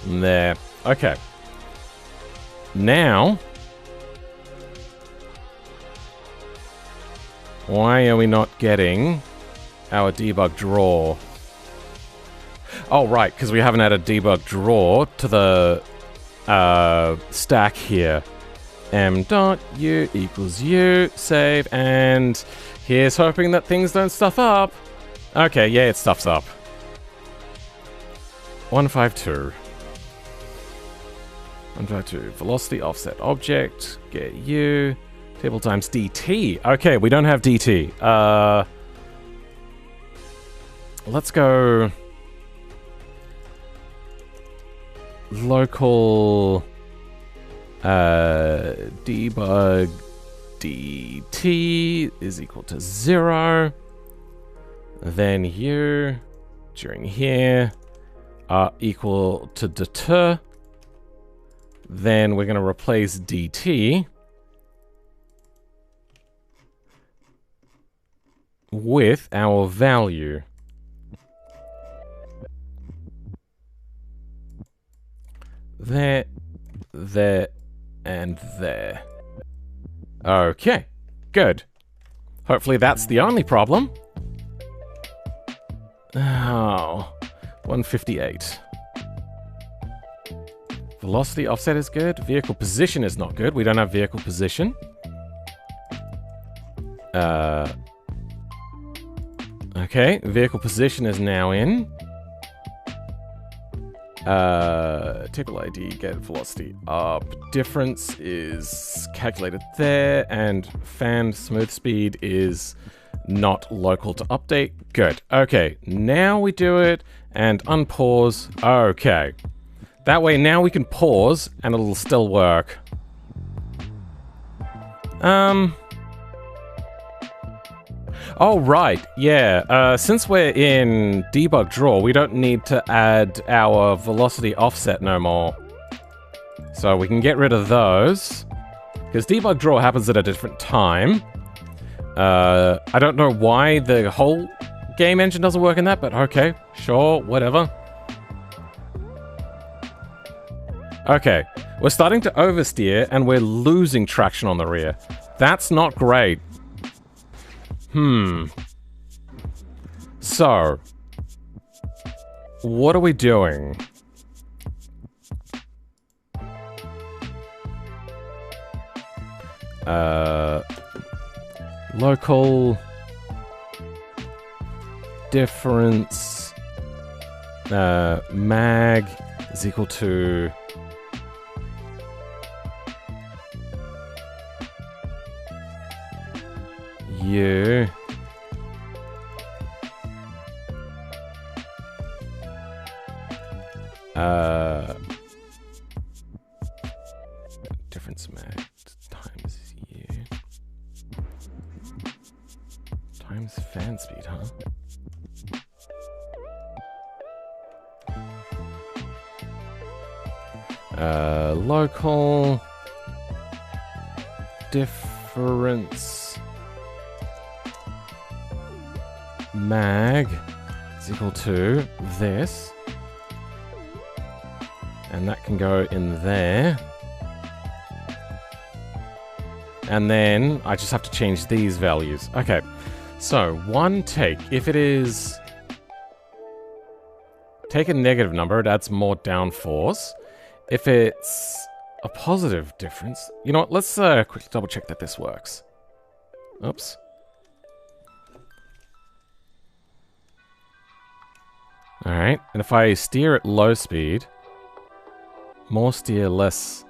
There. Okay. Now, why are we not getting our debug draw? Oh, right, because we haven't added debug draw to the stack here. M.U equals U, save, and here's hoping that things don't stuff up. Okay, yeah, it stuffs up. 152. 152. Velocity offset object. Get U. Table times DT. Okay, we don't have DT. Let's go local debug DT is equal to 0. Then U during here are equal to deter. Then we're going to replace DT with our value. There, and there. Okay, good. Hopefully that's the only problem. Oh, 158. Velocity offset is good. Vehicle position is not good. We don't have vehicle position. Okay, vehicle position is now in. Table ID, get velocity up. Difference is calculated there, and fan smooth speed is not local to update. Good. Okay, now we do it and unpause. Okay. That way now we can pause and it'll still work. Oh, right. Yeah. Since we're in debug draw, we don't need to add our velocity offset no more. So we can get rid of those. Because debug draw happens at a different time. I don't know why the whole game engine doesn't work in that, but okay. Sure, whatever. Okay. We're starting to oversteer and we're losing traction on the rear. That's not great. So, what are we doing? Local difference mag is equal to U Difference mag times year. Times fan speed, huh? Local difference mag is equal to this, and that can go in there, and then I just have to change these values. Okay, so one take, if it is take a negative number, it adds more downforce. If it's a positive difference, you know what, let's quickly double check that this works. Oops. Alright, and if I steer at low speed, more steer, less...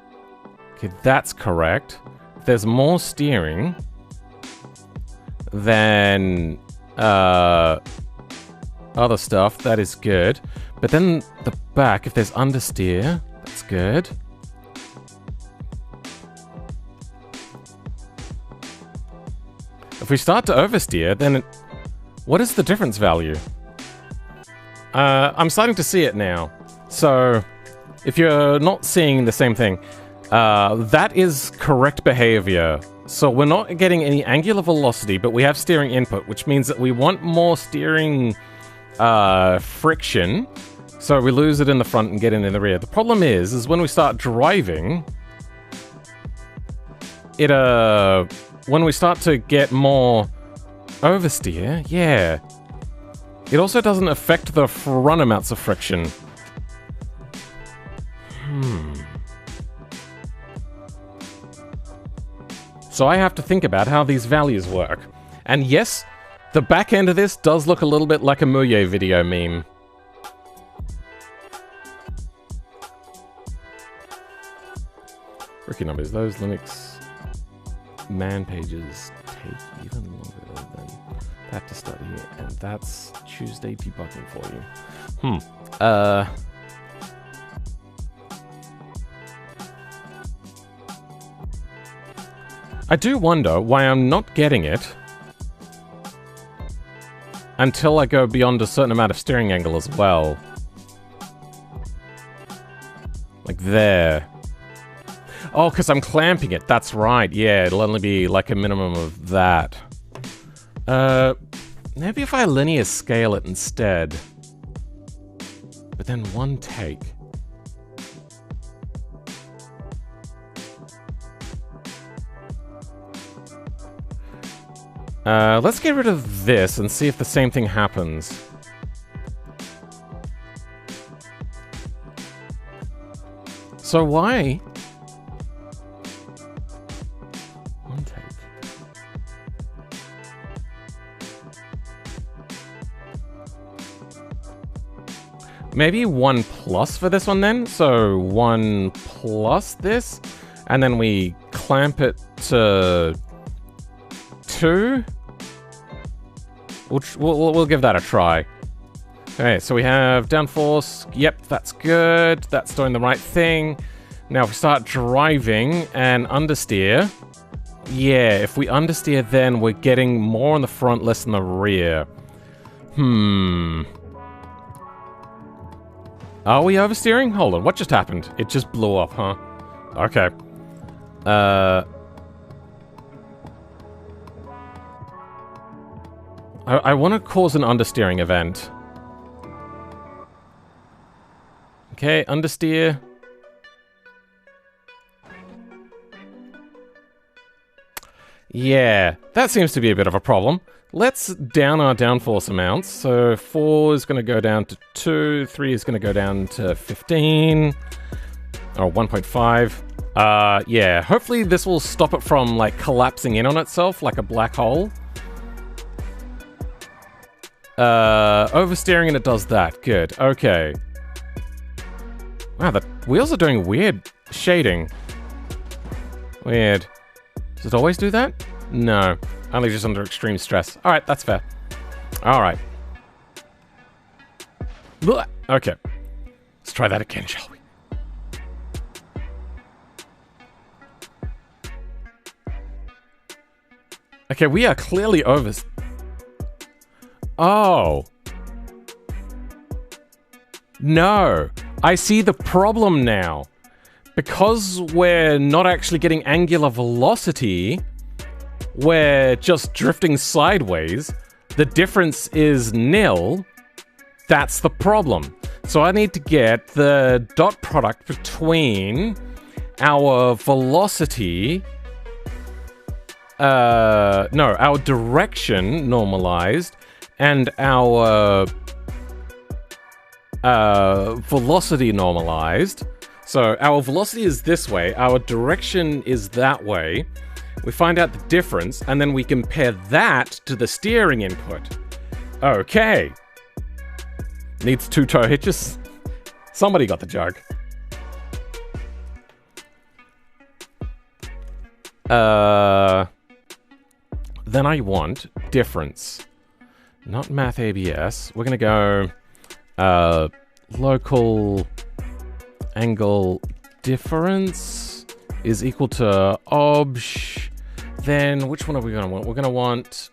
Okay, that's correct. If there's more steering, than other stuff, that is good. But then the back, if there's understeer, that's good. If we start to oversteer, then what is the difference value? I'm starting to see it now. So, if you're not seeing the same thing, that is correct behavior. So we're not getting any angular velocity, but we have steering input, which means that we want more steering friction. So we lose it in the front and get it in the rear. The problem is when we start driving, when we start to get more oversteer, yeah. It also doesn't affect the front amounts of friction. So I have to think about how these values work. And yes, the back end of this does look a little bit like a Muye video meme. Rookie numbers, those Linux man pages take even longer than that to study, and that's Tuesday debugging for you. I do wonder why I'm not getting it until I go beyond a certain amount of steering angle as well. Like there. Oh, because I'm clamping it. That's right. Yeah, it'll only be like a minimum of that. Maybe if I linear scale it instead. But then one take. Let's get rid of this and see if the same thing happens. So why? One take. Maybe 1 plus for this one then? So 1 plus this, and then we clamp it to 2? We'll give that a try. Okay, so we have downforce. Yep, that's good. That's doing the right thing. Now if we start driving and understeer, yeah, if we understeer then we're getting more in the front, less in the rear. Are we oversteering? Hold on, what just happened? It just blew up, huh? Okay. I want to cause an understeering event. Okay, understeer. Yeah, that seems to be a bit of a problem. Let's down our downforce amounts. So 4 is going to go down to 2, 3 is going to go down to 15, or 1.5. Yeah, hopefully this will stop it from like collapsing in on itself like a black hole. Oversteering and it does that. Good. Okay. Wow, the wheels are doing weird shading. Weird. Does it always do that? No. Only just under extreme stress. Alright, that's fair. Alright. Okay. Let's try that again, shall we? Okay, we are clearly over... Oh. No. I see the problem now. Because we're not actually getting angular velocity, we're just drifting sideways. The difference is nil. That's the problem. So I need to get the dot product between our velocity... no, our direction normalized and our velocity normalized. So our velocity is this way, our direction is that way. We find out the difference, and then we compare that to the steering input. Okay. Needs 2 toe hitches. Somebody got the joke. Then I want difference. Not math ABS. We're gonna go local angle difference is equal to obj. Then which one are we gonna want? We're gonna want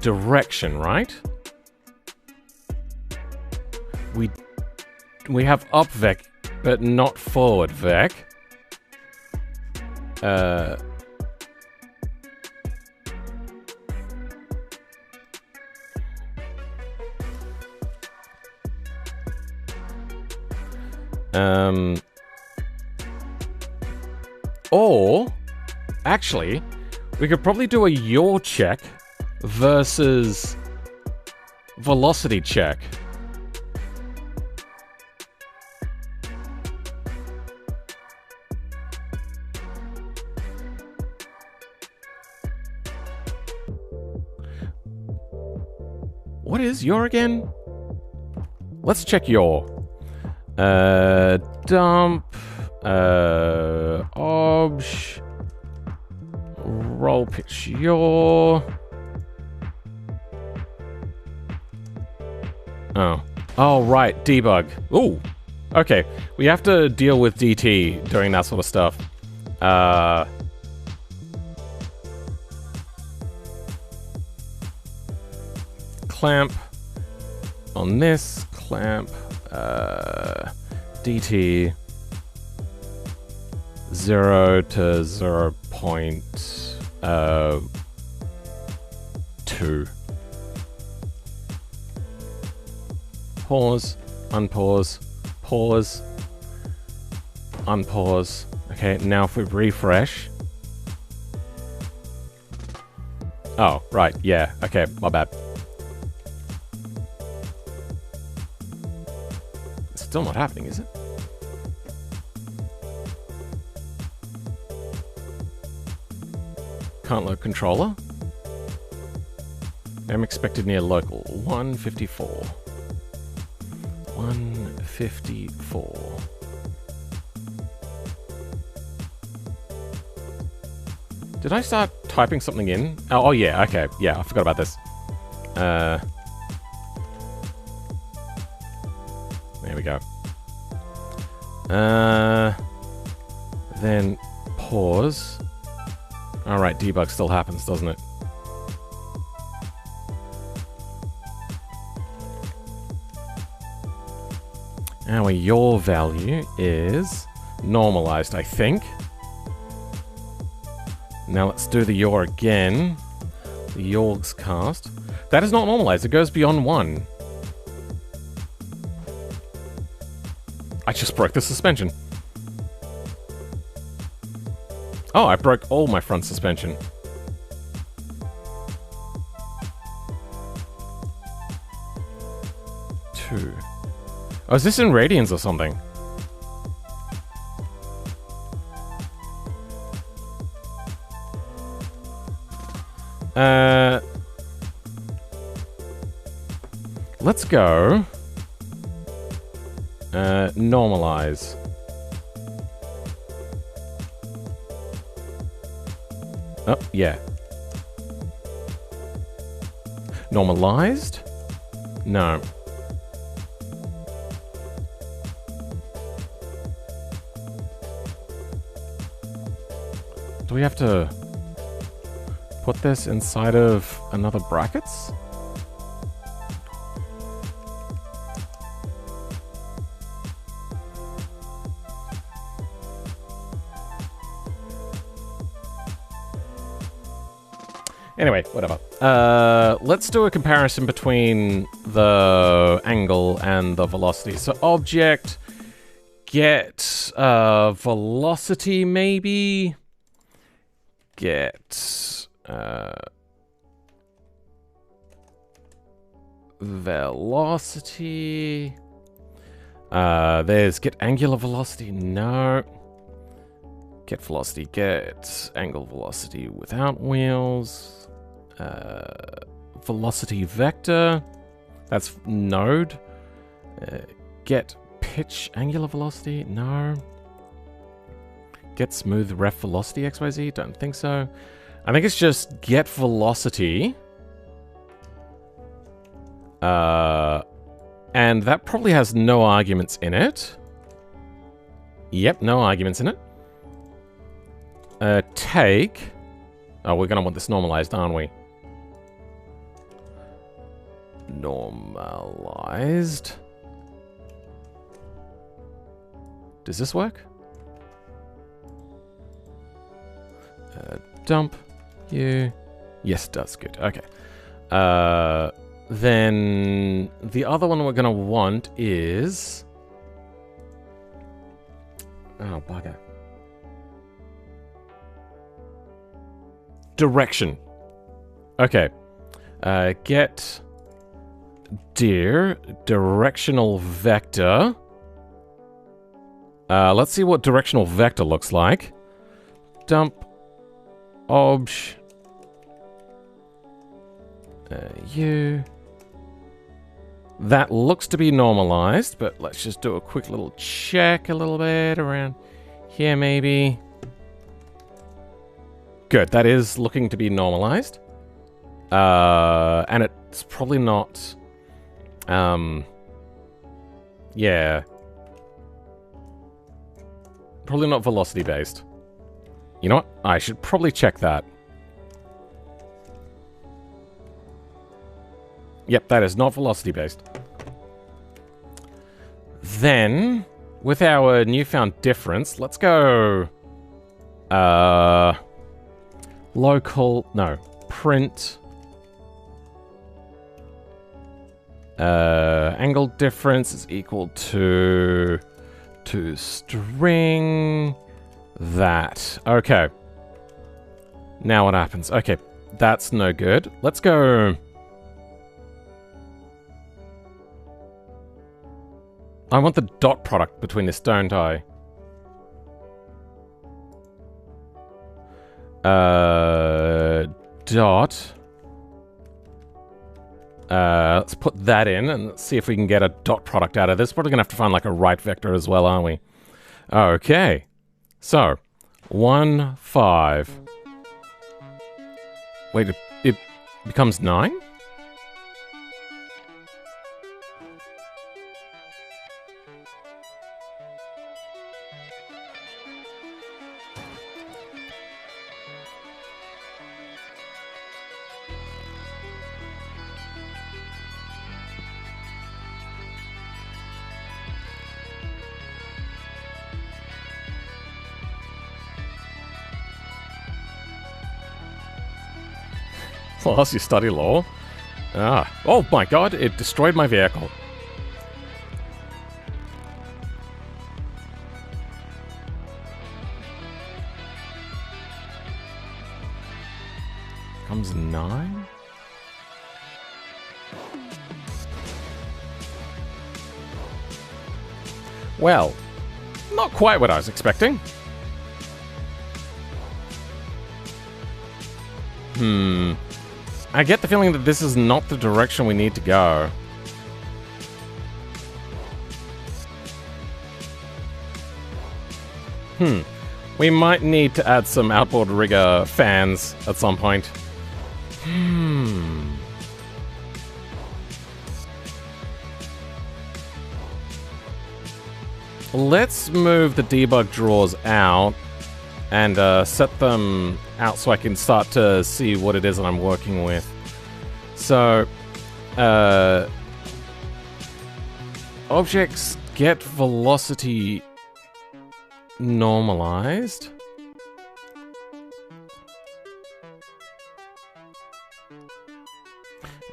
direction, right? We have up vec, but not forward vec. Or, actually, we could probably do a yaw check versus velocity check. What is yaw again? Let's check yaw. Dump, obj, roll pitch yaw. Oh, right, debug. Ooh, okay. We have to deal with DT doing that sort of stuff. Clamp on this, clamp. DT 0 to 0.2. Pause, unpause, pause, unpause. Okay, now if we refresh. Oh, right, yeah, okay, my bad. Still not happening, is it? Can't load controller. I'm expected near local. 154. 154. Did I start typing something in? Oh yeah, okay. Yeah, I forgot about this. There we go. Then pause. Alright, debug still happens, doesn't it? Our yaw value is normalized, I think. Now let's do the yaw again. The yaw's cast. That is not normalized, it goes beyond 1. I just broke the suspension. Oh, I broke all my front suspension. Two. Oh, is this in radians or something? Let's go. Normalize. Oh, yeah. Normalized? No. do we have to put this inside of another brackets? Anyway, whatever. Let's do a comparison between the angle and the velocity. So object, get velocity maybe. Get velocity. There's get angular velocity. No. Get velocity. Get angle velocity without wheels. Velocity vector. That's node. Get pitch angular velocity. No. Get smooth ref velocity XYZ. Don't think so. I think it's just get velocity. And that probably has no arguments in it. Yep, no arguments in it. Take. Oh, we're going to want this normalized, aren't we? Normalized. Does this work? Dump you. Yes, it does. Good. Okay. Then the other one we're going to want is... Oh, bugger. Direction. Okay. Get dir directional vector. Let's see what directional vector looks like. Dump obj u. That looks to be normalized, but let's just do a quick little check a little bit around here maybe. Good, that is looking to be normalized. And it's probably not... yeah. Probably not velocity based. You know what? I should probably check that. Yep, that is not velocity based. Then, with our newfound difference, let's go... local... No. Print... angle difference is equal to string that. Okay. Now what happens? Okay, that's no good. Let's go... I want the dot product between this, don't I? Dot. Let's put that in and let's see if we can get a dot product out of this. Probably gonna have to find like a right vector as well, aren't we? Okay. So, 1, 5. Wait, it becomes 9? Plus, you study law? Ah. Oh my god, it destroyed my vehicle. Comes 9? Well, not quite what I was expecting. I get the feeling that this is not the direction we need to go. We might need to add some outboard rigger fans at some point. Let's move the debug drawers out and set them out so I can start to see what it is that I'm working with. So, objects get velocity normalized.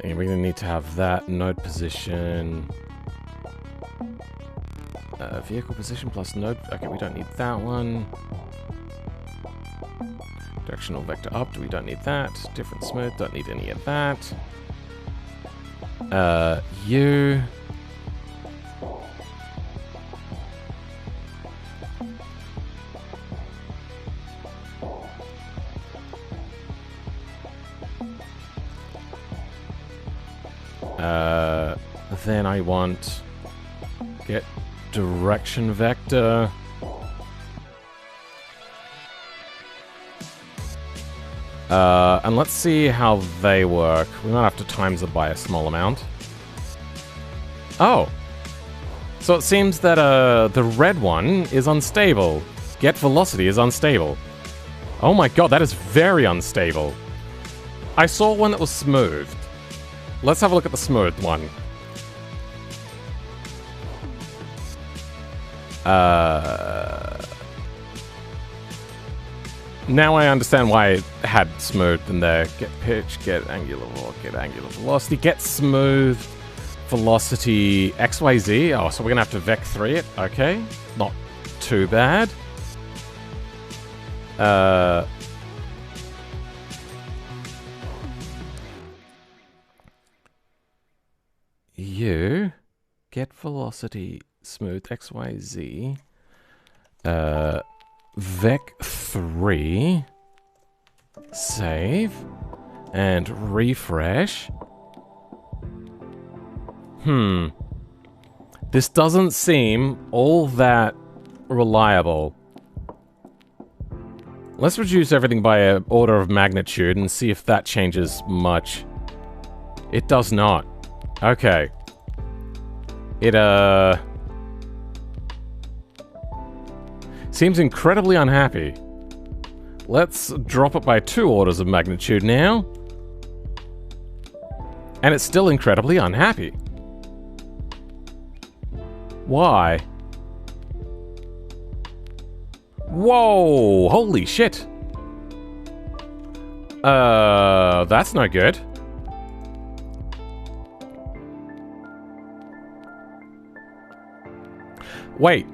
And we're going to need to have that node position. Vehicle position plus node. Okay, we don't need that one. Directional vector up. We don't need that. Different smooth. Don't need any of that. U. Then I want get direction vector. And let's see how they work. We might have to times it by a small amount. Oh. So it seems that the red one is unstable. Get velocity is unstable. Oh my god, that is very unstable. I saw one that was smooth. Let's have a look at the smooth one. Now I understand why it had smooth in there. Get pitch, get angular velocity, get smooth velocity XYZ. Oh, so we're gonna have to vec3 it. Okay, not too bad. You get velocity smooth XYZ. Vec3. Save. And refresh. This doesn't seem all that reliable. Let's reduce everything by an order of magnitude and see if that changes much. It does not. Okay. It, seems incredibly unhappy. Let's drop it by 2 orders of magnitude now. And it's still incredibly unhappy. Why? Whoa! Holy shit! That's no good. Wait.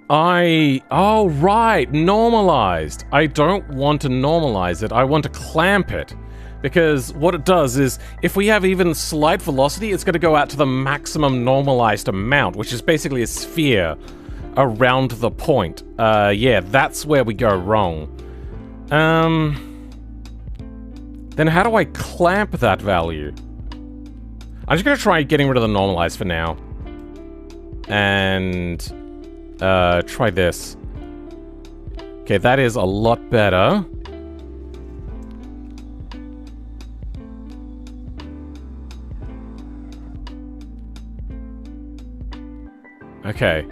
Oh, right, normalized. I don't want to normalize it, I want to clamp it. Because what it does is, if we have even slight velocity, it's going to go out to the maximum normalized amount, which is basically a sphere around the point. Yeah, that's where we go wrong. Then how do I clamp that value? I'm just going to try getting rid of the normalize for now. And try this. Okay, that is a lot better. Okay.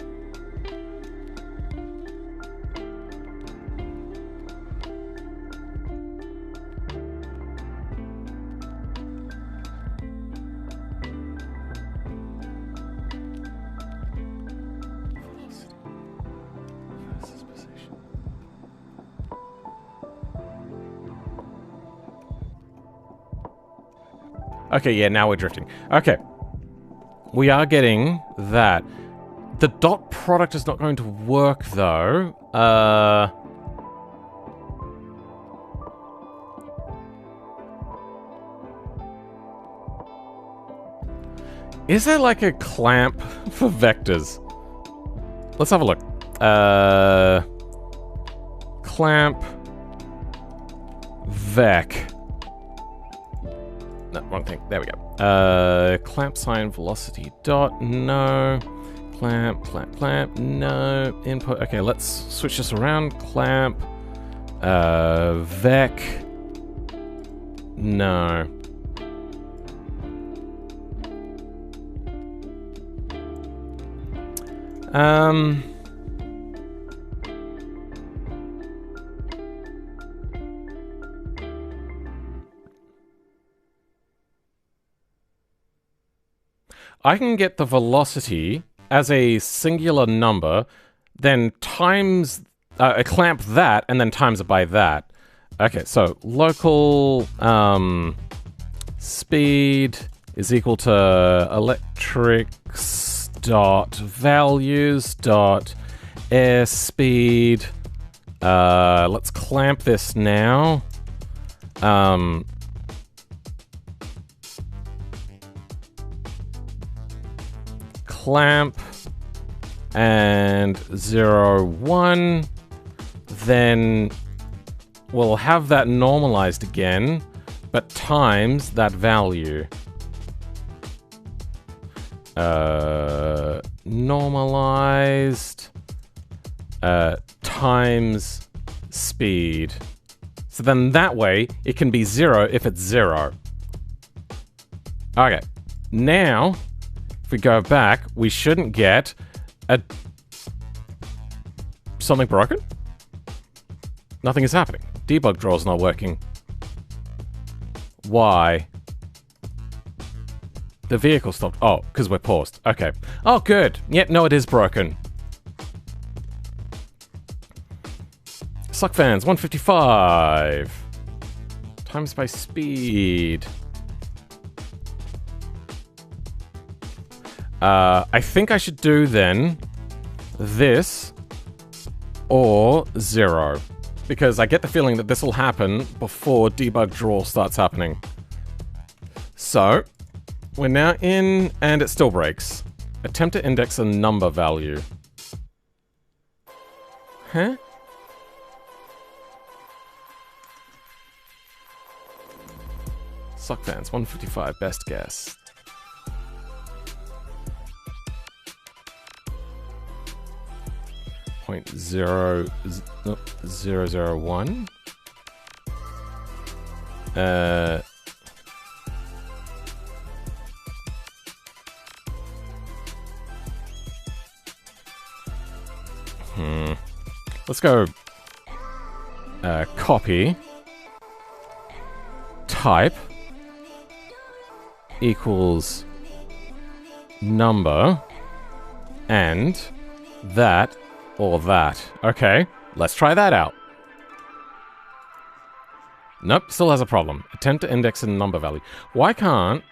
Okay, yeah, now we're drifting. Okay. We are getting that. The dot product is not going to work, though. Is there like a clamp for vectors? Let's have a look. Clamp. Vec. No, wrong thing. There we go. Clamp sign velocity dot. No. Clamp, clamp, clamp. No. Input. Okay, let's switch this around. Clamp. Vec. No. I can get the velocity as a singular number, then times, clamp that, and then times it by that. Okay, so local speed is equal to electrics dot values dot airspeed. Let's clamp this now. Clamp and 0, 1. Then we'll have that normalized again, but times that value. Normalized times speed. So then that way it can be 0 if it's 0. Okay, now if we go back, we shouldn't get something broken? Nothing is happening. Debug draw's not working. Why? The vehicle stopped. Oh, because we're paused. Okay. Oh, good. Yep, no, it is broken. Suck fans, 155. Times by speed. I think I should do then this or 0. Because I get the feeling that this will happen before debug draw starts happening. So, we're now in, and it still breaks. Attempt to index a number value. Huh? Suck fans, 155, best guess. Point 0, 001. Let's go copy type equals number and that or that. Okay, let's try that out. Nope, still has a problem. Attempt to index a number value. Why can't...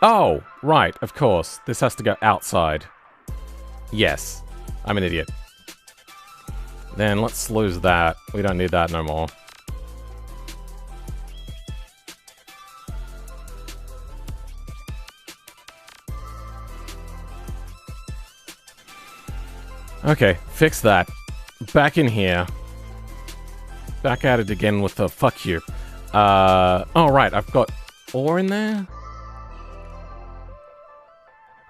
Oh, right, of course. This has to go outside. Yes, I'm an idiot. Then let's lose that. We don't need that no more. Okay, fix that. Back in here. Back at it again with the fuck you. Oh right, I've got ore in there.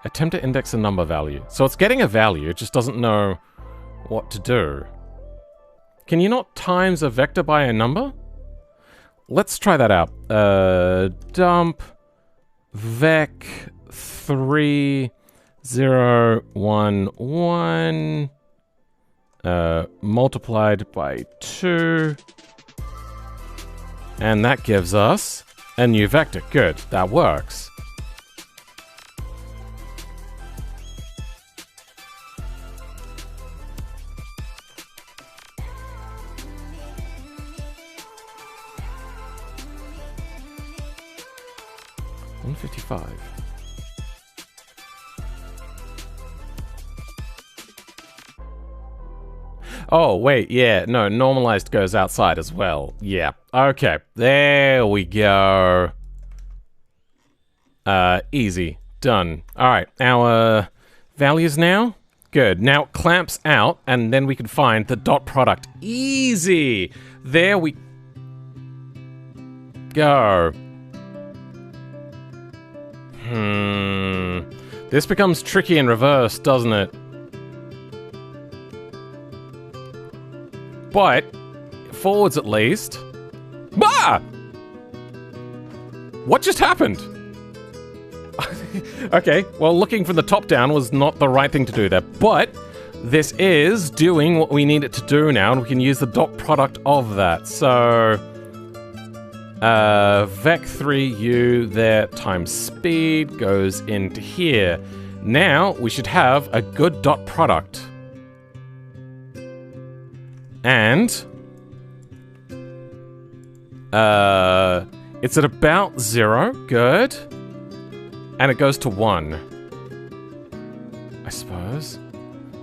Attempt to index a number value. So it's getting a value, it just doesn't know what to do. Can you not times a vector by a number? Let's try that out. Dump vec 3 0 1 1 multiplied by 2, and that gives us a new vector. Good, that works. $155. Oh, wait, yeah, no, normalized goes outside as well. Yeah, okay, there we go. Easy, done. Alright, our values now? Good, now it clamps out, and then we can find the dot product. Easy! There we go. This becomes tricky in reverse, doesn't it? But, forwards at least. Bah! What just happened? Okay, well, looking from the top down was not the right thing to do there, but this is doing what we need it to do now, and we can use the dot product of that. So, Vec3u there times speed goes into here. Now we should have a good dot product. And it's at about 0. Good. And it goes to 1. I suppose.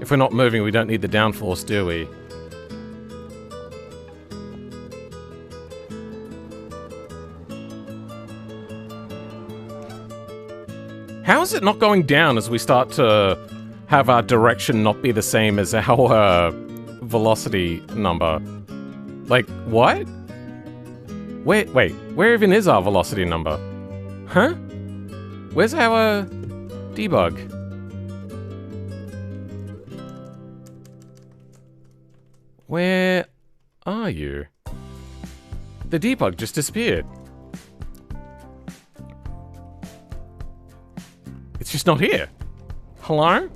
If we're not moving, we don't need the downforce, do we? How is it not going down as we start to have our direction not be the same as our velocity number? Like, what? Wait, where even is our velocity number? Huh? Where's our debug? Where are you? The debug just disappeared. It's just not here. Hello?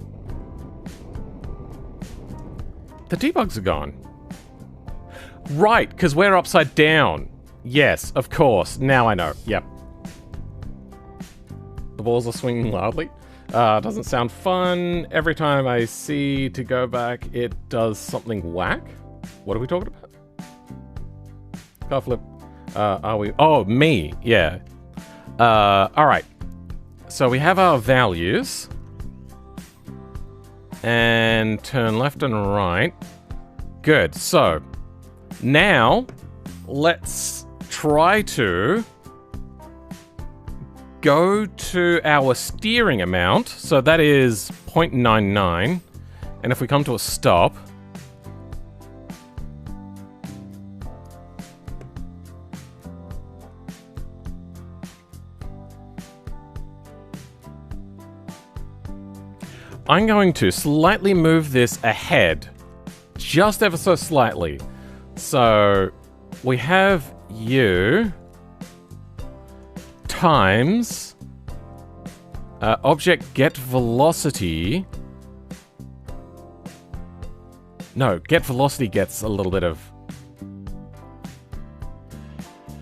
The debugs are gone. Right, because we're upside down. Yes, of course. Now I know. Yep. The balls are swinging loudly. Doesn't sound fun. Every time I see to go back, it does something whack. What are we talking about? Car flip. Are we? Oh, me. Yeah. Alright. So we have our values. And turn left and right. Good. So, now, let's try to go to our steering amount. So that is 0.99. And if we come to a stop... I'm going to slightly move this ahead. Just ever so slightly. So, we have U times object get velocity. No, get velocity gets a little bit of...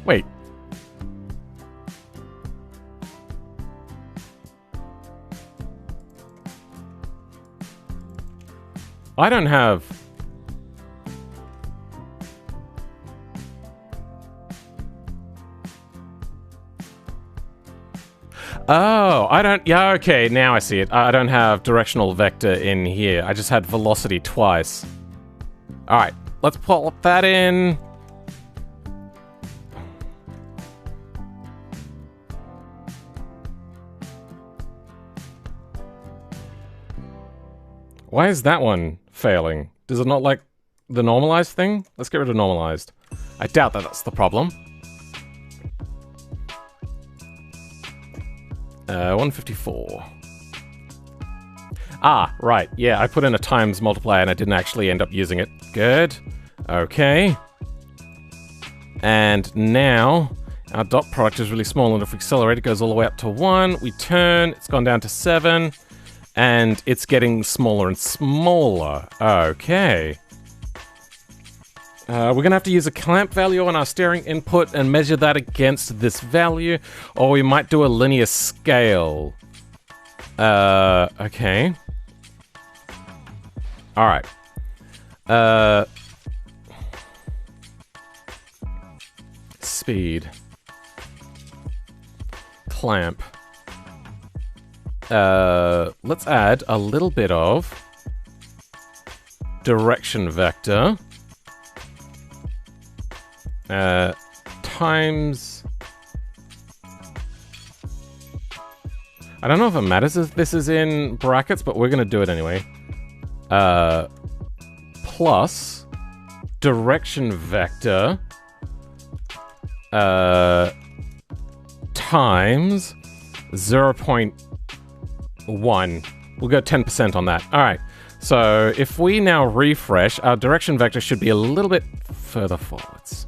Wait. I don't have... Oh, I don't... Yeah, okay, now I see it. I don't have directional vector in here. I just had velocity twice. Alright, let's plop that in. Why is that one failing? Does it not like the normalized thing? Let's get rid of normalized. I doubt that that's the problem. 154. Ah, right. Yeah, I put in a times multiplier and I didn't actually end up using it. Good. Okay. And now, our dot product is really small, and if we accelerate, it goes all the way up to 1. We turn, it's gone down to 7. And it's getting smaller and smaller. Okay. We're going to have to use a clamp value on our steering input and measure that against this value. Or we might do a linear scale. Okay. Alright. Speed. Clamp. Let's add a little bit of direction vector. Times... I don't know if it matters if this is in brackets, but we're going to do it anyway. Plus direction vector times 0.1. We'll go 10% on that. Alright, so if we now refresh, our direction vector should be a little bit further forwards.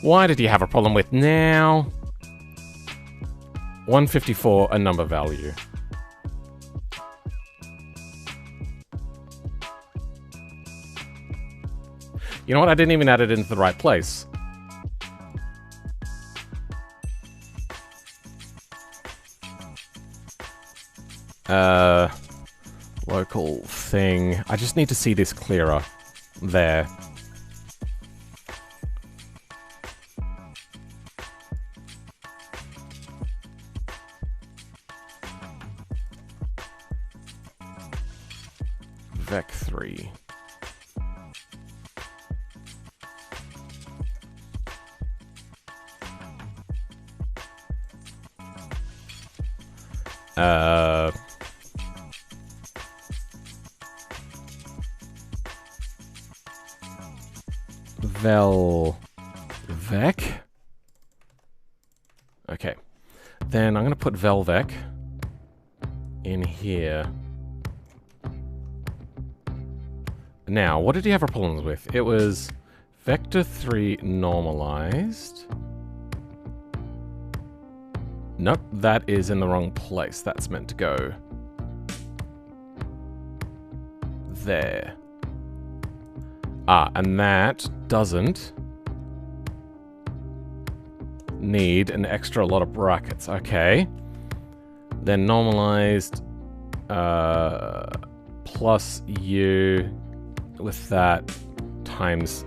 Why did you have a problem with now? 154, a number value. You know what? I didn't even add it into the right place. Local thing. I just need to see this clearer. There. Vec3. Velvec. Okay. Then I'm going to put Velvec in here. Now, what did he have problems with? It was Vector3 normalized. Nope, that is in the wrong place. That's meant to go there. Ah, and that doesn't need an extra lot of brackets. Okay. Then normalized plus U with that times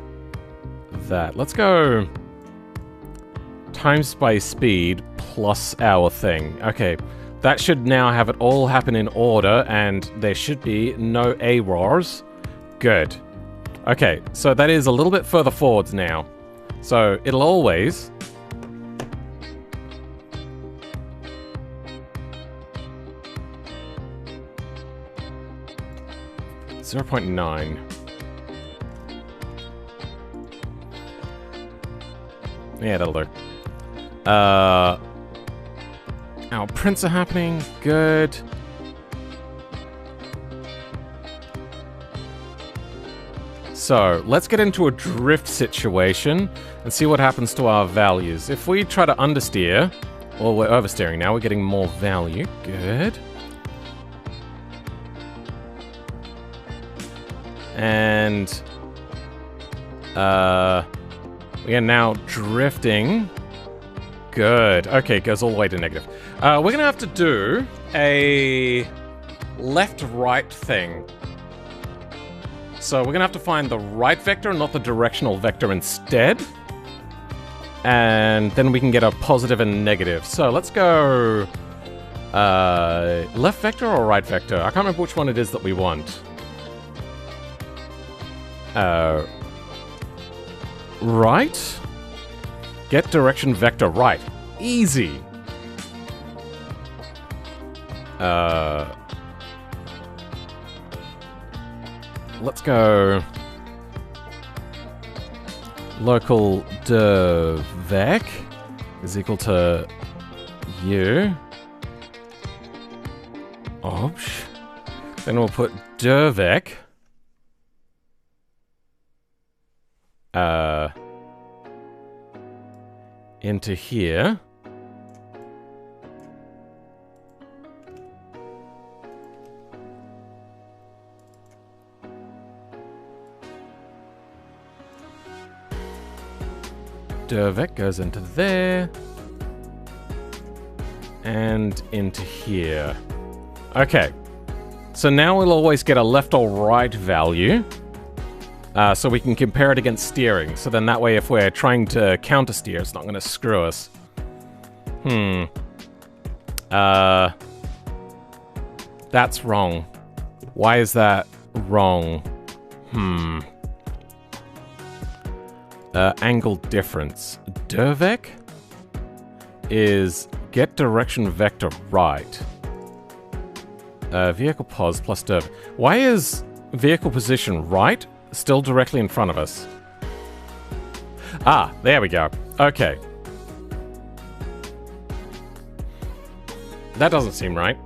that. Let's go times by speed plus our thing. Okay, that should now have it all happen in order, and there should be no errors. Good. Okay, so that is a little bit further forwards now. So it'll always... .9. Yeah, that'll do. Our prints are happening. Good. So, let's get into a drift situation and see what happens to our values. If we try to understeer, well, we're oversteering now, we're getting more value. Good. And we are now drifting. Good. Okay, it goes all the way to negative. We're gonna have to do a left-right thing. So we're gonna have to find the right vector, not the directional vector instead. And then we can get a positive and negative. So let's go left vector or right vector? I can't remember which one it is that we want. Right? Get direction vector right. Easy. Let's go local vec is equal to u. Obj. Then we'll put vec into here. Dervec goes into there. And into here. Okay. So now we'll always get a left or right value. So we can compare it against steering. So then that way if we're trying to counter steer, it's not going to screw us. That's wrong. Why is that wrong? Angle difference. Dervec is get direction vector right. Vehicle pos plus derv. Why is vehicle position right still directly in front of us? Ah, there we go. Okay. That doesn't seem right.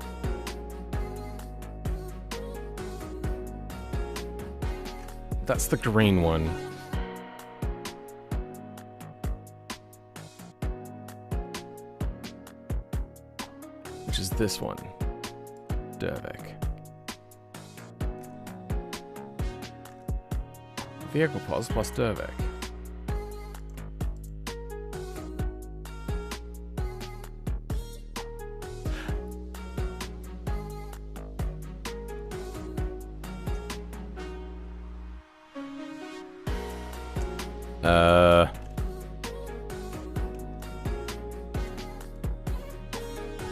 That's the green one. Which is this one. Dervec. Vehicle pos plus Dervec.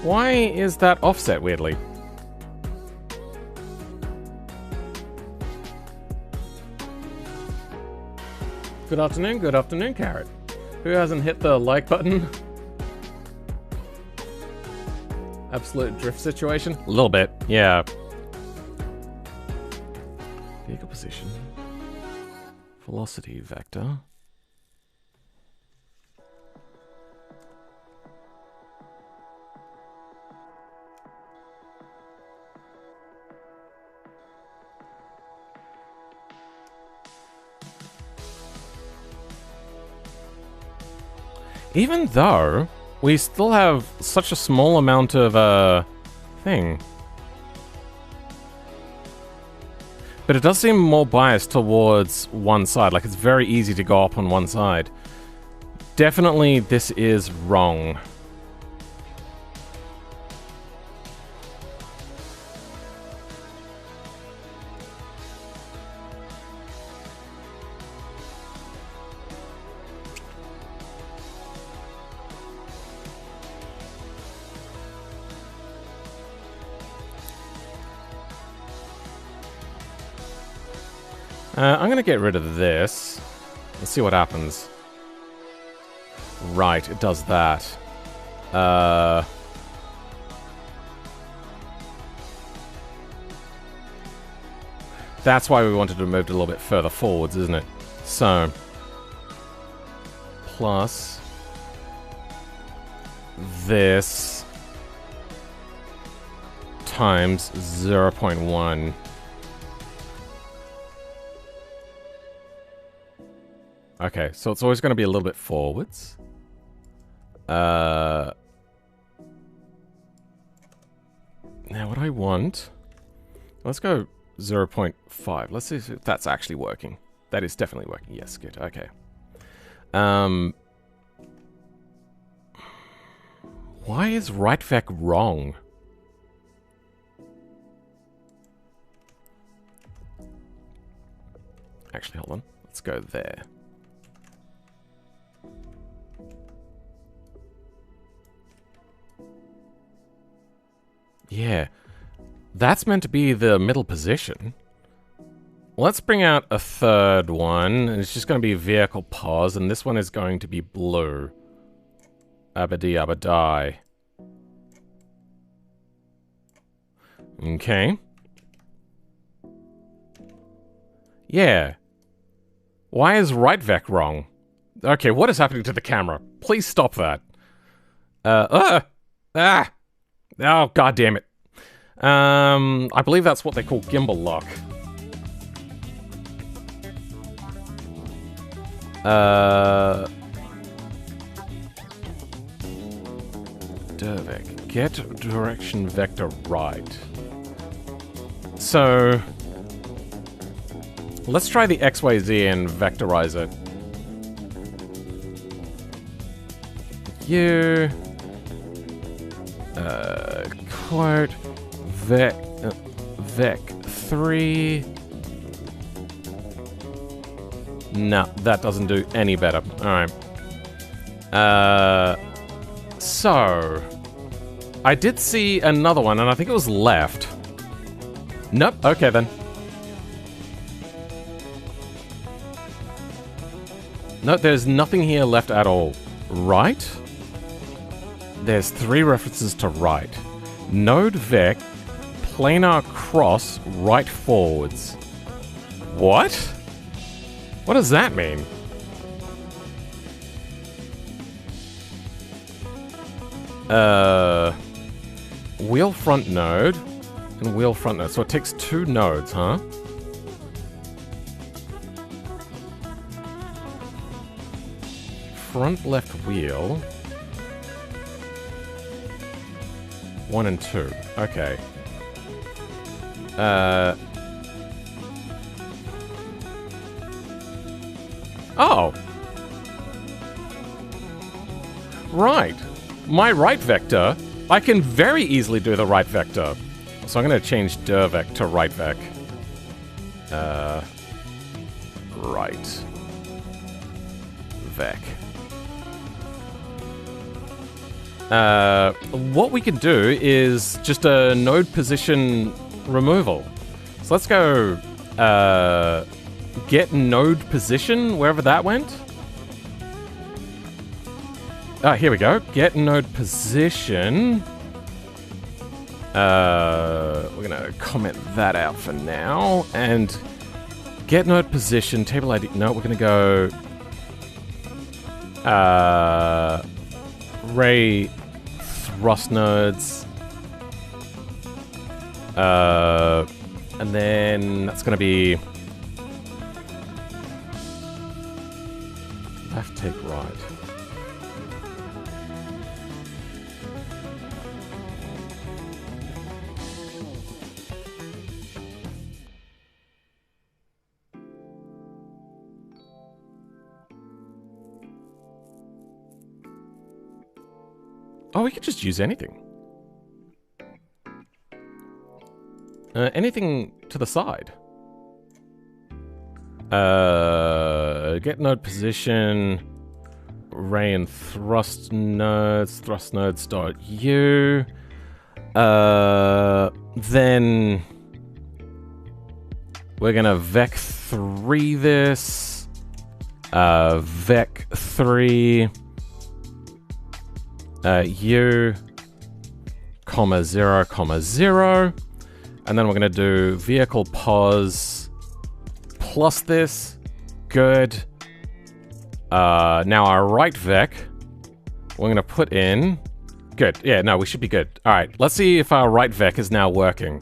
Why is that offset weirdly? Good afternoon, Carrot. Who hasn't hit the like button? Absolute drift situation? A little bit, yeah. Vehicle position. Velocity vector. Even though we still have such a small amount of thing. But it does seem more biased towards one side, like it's very easy to go up on one side. Definitely this is wrong. I'm gonna get rid of this. Let's see what happens. Right, it does that. That's why we wanted to move it a little bit further forwards, isn't it? So, plus this times 0.1. Okay, so it's always going to be a little bit forwards. Now what I want... Let's go 0.5. Let's see if that's actually working. That is definitely working. Yes, good. Okay. Why is right-vec wrong? Actually, hold on. Let's go there. Yeah, that's meant to be the middle position. Let's bring out a third one, and it's just going to be vehicle pause, and this one is going to be blue. Abadi abadai. Okay. Yeah. Why is right-vec wrong? Okay, what is happening to the camera? Please stop that. Oh, god damn it. I believe that's what they call gimbal lock. Dervec. Get direction vector right. So, let's try the XYZ and vectorize it. You... quote vec 3. No, that doesn't do any better. Alright. So I did see another one, and I think it was left. Nope, okay then. No, there's nothing here left at all. Right? There's 3 references to right. Node vec, planar cross, right forwards. What? What does that mean? Wheel front node and wheel front node. So it takes 2 nodes, huh? Front left wheel. 1 and 2. Okay. Oh! Right. My right vector, I can very easily do the right vector. So I'm going to change dervec to right vec. Right. vec. What we can do is just a node position removal. So let's go get node position, wherever that went. Ah, here we go. Get node position. We're gonna comment that out for now. And get node position, table ID. No, we're gonna go ray thrust nodes. And then that's gonna be left, take, right. Oh, we could just use anything. Anything to the side. Get node position. Ray and thrust nodes. Thrust nodes dot U. Then we're gonna vec3 this. Vec3. U, comma 0, comma 0. And then we're going to do vehicle pos plus this. Good. Now our right vec, we're going to put in. Good. Yeah, no, we should be good. All right, let's see if our right vec is now working.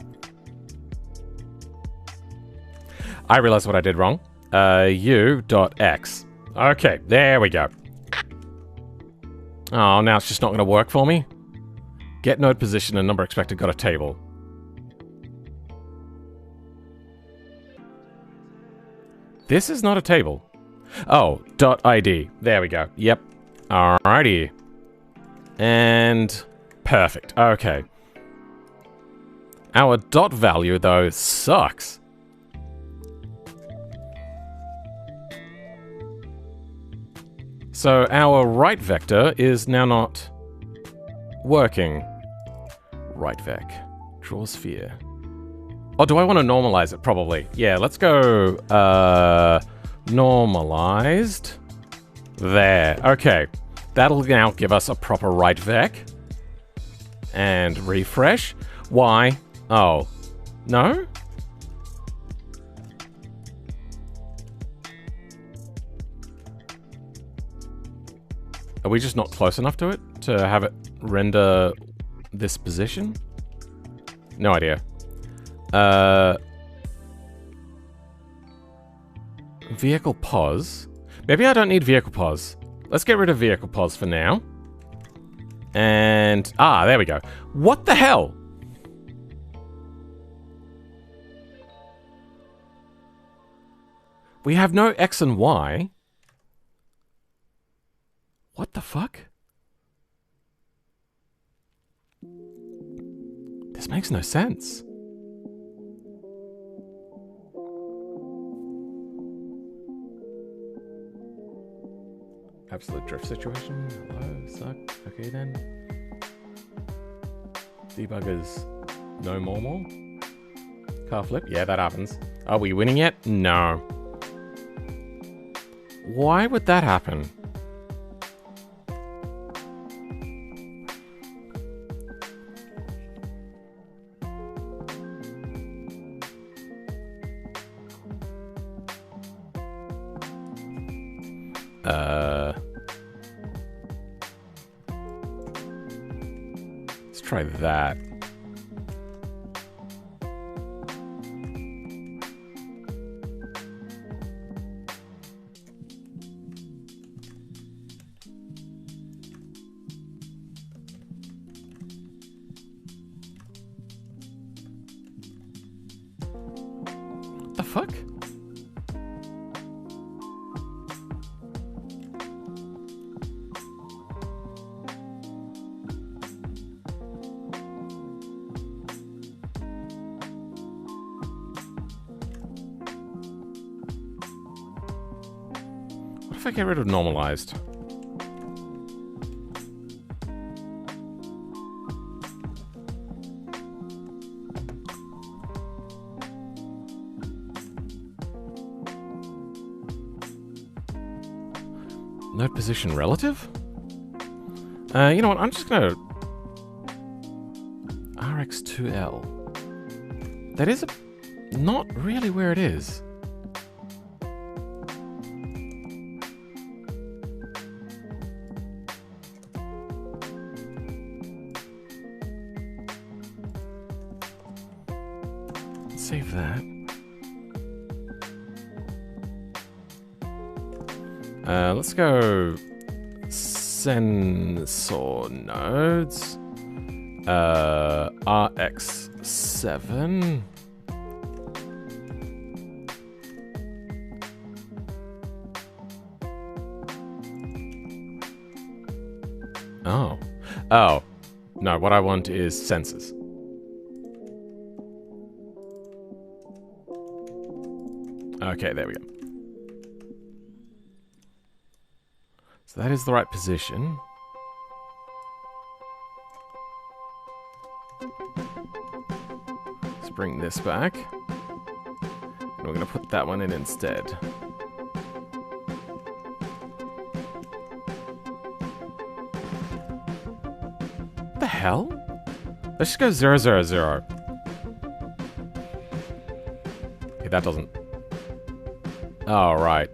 I realized what I did wrong. U.x. Okay, there we go. Oh, now it's just not going to work for me. Get node position and number expected got a table. This is not a table. Oh, .id. There we go. Yep. Alrighty. And perfect. Okay. Our dot value, though, sucks. So our right vector is now not working. Right vec. Draw sphere. Oh, do I want to normalize it? Probably. Yeah, let's go normalized. There. Okay. That'll now give us a proper right vec. And refresh. Why? Oh. No? Are we just not close enough to it to have it render this position? No idea. Vehicle pos. Maybe I don't need vehicle pos. Let's get rid of vehicle pos for now. And there we go. What the hell? We have no X and Y. What the fuck? This makes no sense. Absolute drift situation. Hello, suck. Okay then. Debuggers, no more. Car flip. Yeah, that happens. Are we winning yet? No. Why would that happen? Let's try that. What the fuck? if I get rid of normalized? Node position relative? You know what? I'm just gonna RX2L. That is not really where it is. Save that. Let's go sensor nodes. RX7. Oh. Oh. No, what I want is sensors. Okay, there we go. So that is the right position. Let's bring this back. And we're going to put that one in instead. What the hell? Let's just go 0, 0, 0. Okay, that doesn't... Oh, right.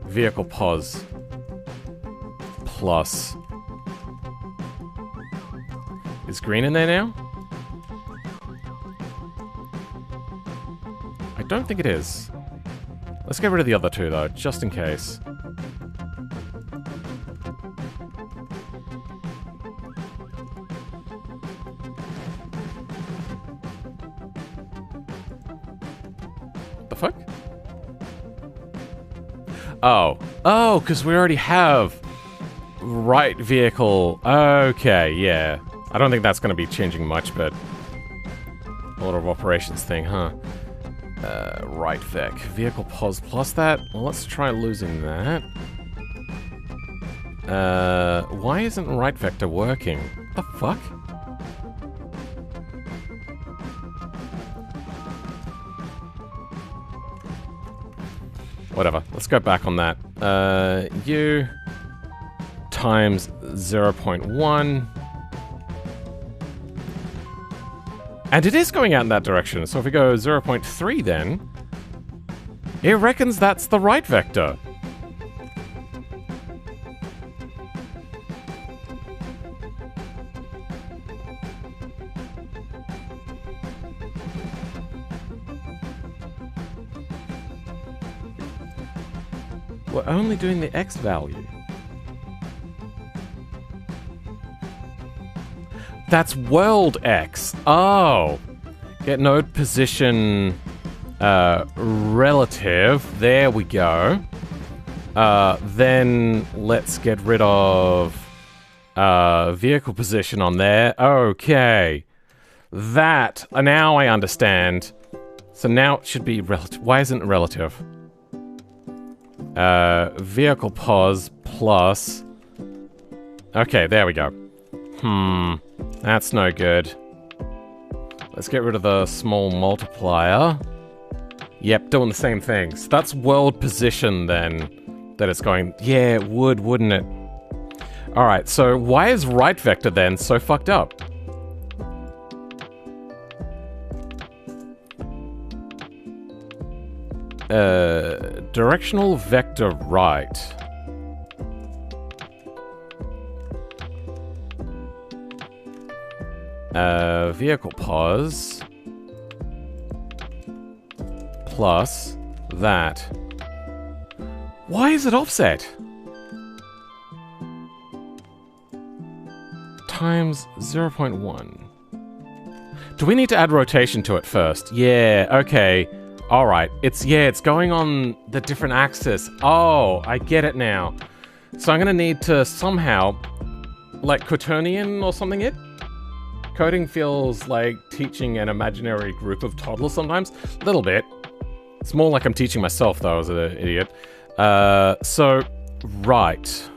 Vehicle pos plus. Is green in there now? I don't think it is. Let's get rid of the other two though, just in case. What the fuck? Oh. Oh, because we already have right vehicle. Okay, yeah. I don't think that's going to be changing much, but a lot of operations thing, huh? Right vec. Vehicle pos plus that. Well, let's try losing that. Why isn't right vector working? What the fuck? Whatever. Let's go back on that. U times 0.1. And it is going out in that direction. So if we go 0.3 then, it reckons that's the right vector. We're only doing the X value. That's world X. Oh. Get node position relative. There we go. Then let's get rid of vehicle position on there. Okay. That, now I understand. So now it should be relative. Why isn't it relative? Vehicle pos plus... Okay, there we go. That's no good. Let's get rid of the small multiplier. Yep, doing the same thing. So that's world position then, that it's going... Yeah, it would, wouldn't it? Alright, so why is right vector then so fucked up? Directional vector right. Vehicle pos plus that. Why is it offset? Times 0.1. Do we need to add rotation to it first? Yeah, okay. Alright, it's going on the different axis. Oh, I get it now. So I'm gonna need to somehow, like quaternion or something it? Coding feels like teaching an imaginary group of toddlers sometimes. A little bit. It's more like I'm teaching myself though as an idiot. So, right.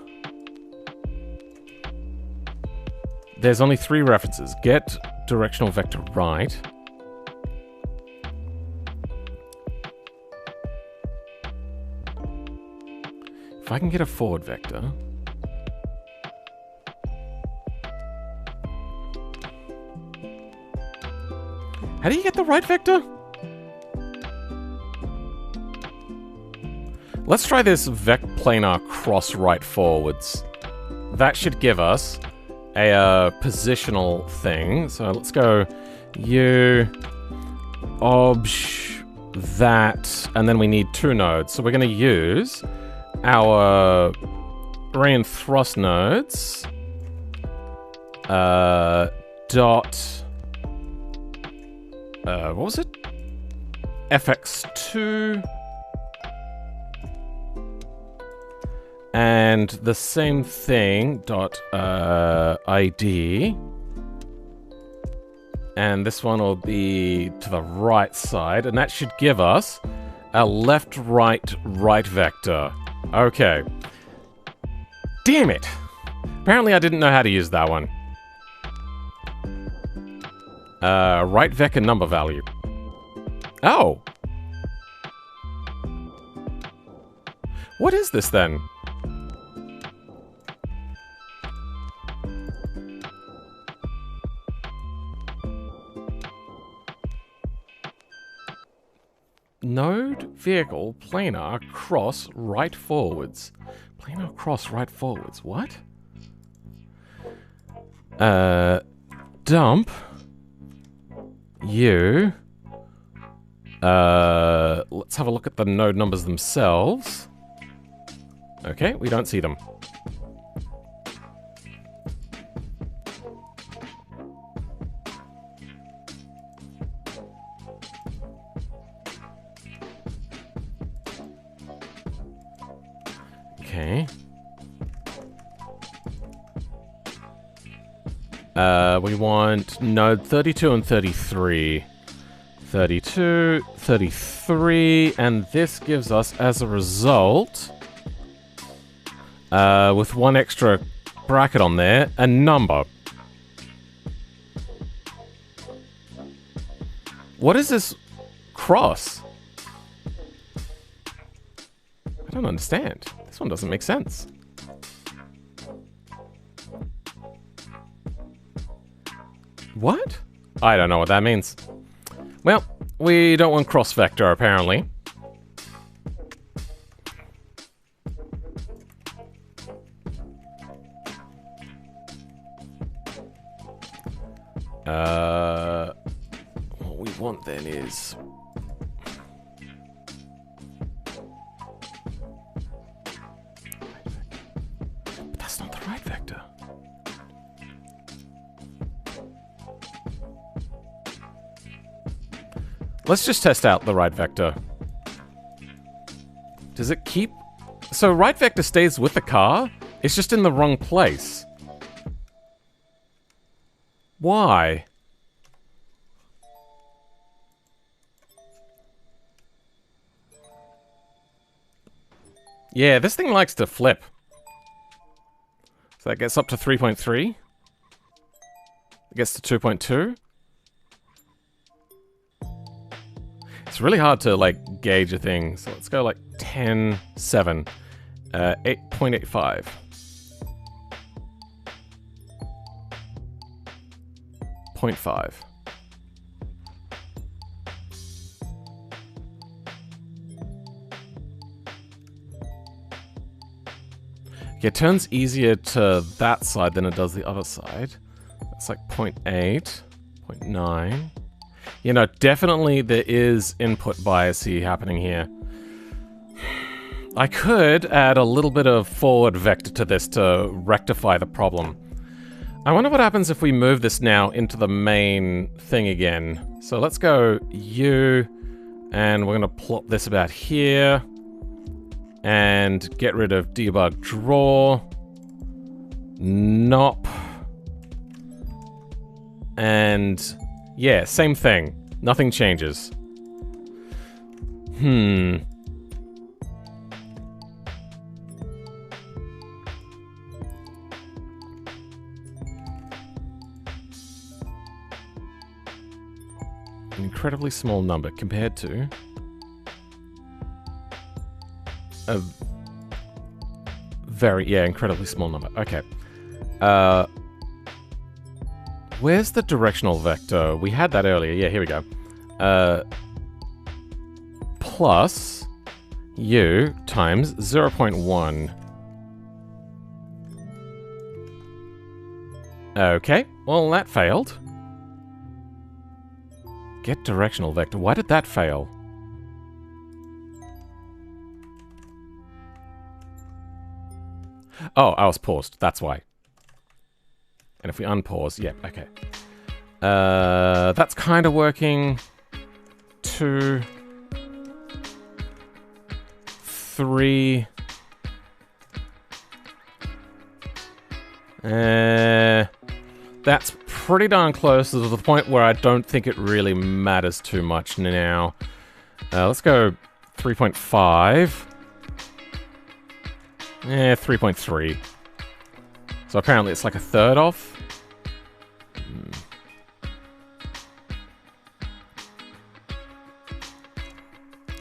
There's only 3 references. Get directional vector right. If I can get a forward vector... How do you get the right vector? Let's try this planar cross right forwards. That should give us a positional thing. So let's go U, obj, that, and then we need 2 nodes. So we're going to use our ray and thrust nodes. Dot. What was it? FX2. And the same thing, dot ID. And this one will be to the right side, and that should give us a left-right vector. Okay. Damn it! Apparently I didn't know how to use that one. Right vector number value. Oh! What is this then? Node, vehicle, planar, cross, right forwards. Planar, cross, right forwards. What? Dump. U. Let's have a look at the node numbers themselves. Okay, we don't see them. Okay. We want node 32 and 33. 32, 33, and this gives us, as a result, with 1 extra bracket on there, a number. What is this cross? I don't understand. This one doesn't make sense. What? I don't know what that means. Well, we don't want cross vector, apparently. What we want then is... But that's not the right vector. Let's just test out the right vector. Does it keep... So right vector stays with the car? It's just in the wrong place. Why? Yeah, this thing likes to flip. So that gets up to 3.3. It gets to 2.2. It's really hard to, like, gauge a thing. So let's go, like, 10, 7. 8.85. 0.5. Okay, it turns easier to that side than it does the other side. It's like 0.8, 0.9. You know, definitely there is input bias happening here. I could add a little bit of forward vector to this to rectify the problem. I wonder what happens if we move this now into the main thing again. So let's go U, and we're going to plot this about here. And get rid of debug draw. Nop. And yeah, same thing. Nothing changes. An incredibly small number compared to a very, yeah, incredibly small number. Okay. Where's the directional vector? We had that earlier. Yeah, here we go. Plus u times 0.1. Okay, well, that failed. Get directional vector. Why did that fail? Oh, I was paused. That's why. And if we unpause, yeah, okay. That's kind of working. 2, 3. That's pretty darn close to the point where I don't think it really matters too much now. Let's go 3.5. 3.3. So apparently it's like a third off.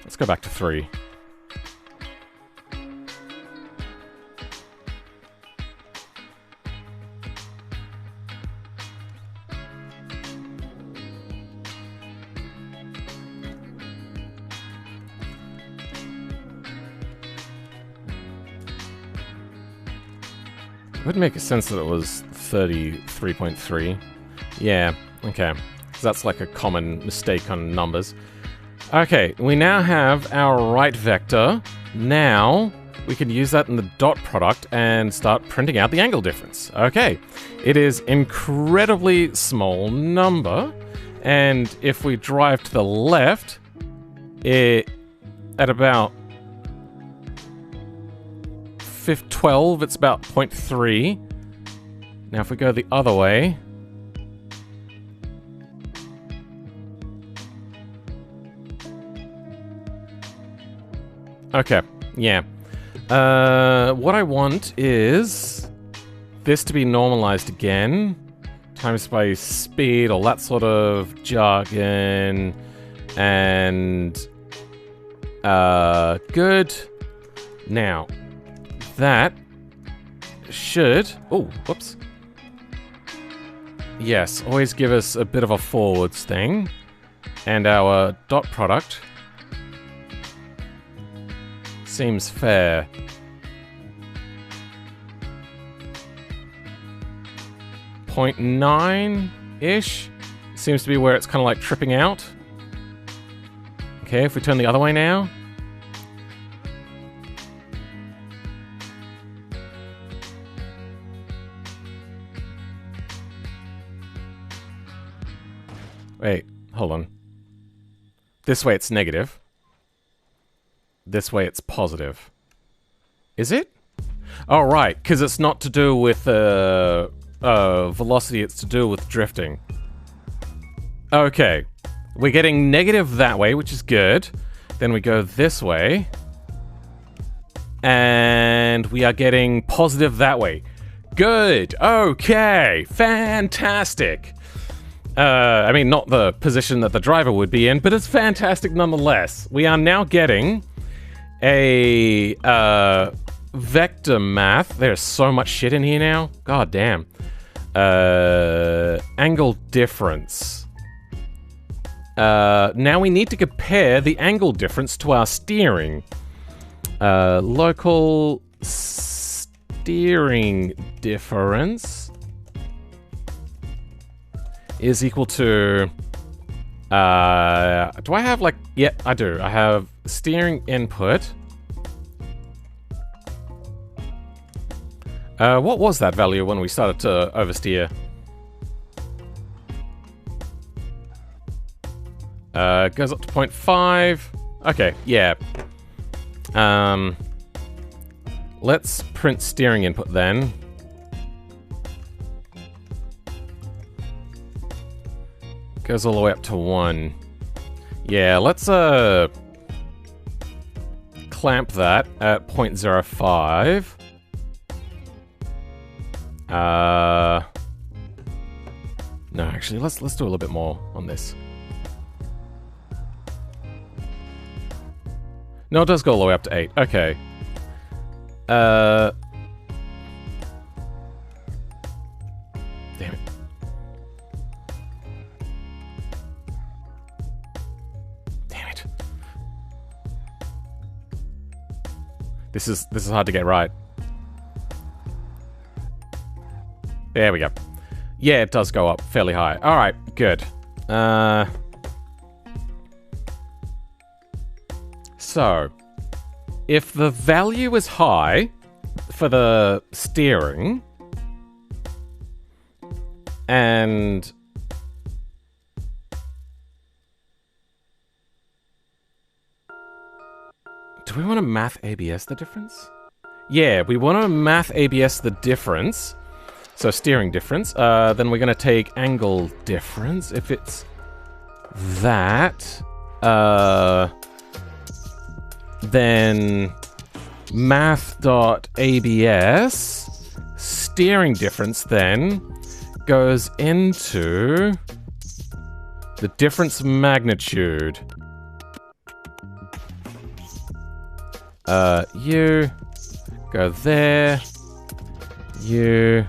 Let's go back to 3. It would make sense that it was 33.3. Yeah, okay. So that's like a common mistake on numbers. Okay, we now have our right vector. Now, we can use that in the dot product and start printing out the angle difference. Okay, it is incredibly small number. And if we drive to the left, at about 12, it's about 0.3. Now if we go the other way, okay, yeah. What I want is this to be normalized again, times by speed, all that sort of jargon, and good. Now, that should... Oh, whoops. Yes, always give us a bit of a forwards thing. And our dot product seems fair. 0.9-ish seems to be where it's kind of like tripping out. Okay, if we turn the other way now. Wait, hold on. This way it's negative. This way it's positive. Is it? Oh, right, because it's not to do with velocity, it's to do with drifting. Okay. We're getting negative that way, which is good. Then we go this way. And we are getting positive that way. Good. Okay. Fantastic. I mean, not the position that the driver would be in, but it's fantastic nonetheless. We are now getting a vector math. There's so much shit in here now. God damn. Angle difference. Now we need to compare the angle difference to our steering. Local steering difference is equal to... do I have like... Yeah, I do. I have steering input. What was that value when we started to oversteer? Goes up to 0.5. Okay, yeah. Let's print steering input then. Goes all the way up to 1. Yeah, let's clamp that at 0.05. No, actually, let's do a little bit more on this. No, it does go all the way up to 8. Okay. Damn it. Damn it. This is hard to get right. There we go. Yeah, it does go up fairly high. Alright, good. So, if the value is high for the steering, and do we want to math ABS the difference? Yeah, we want to math ABS the difference. So steering difference. Then we're going to take angle difference. If it's that, then math.abs steering difference then goes into the difference magnitude. You go there. You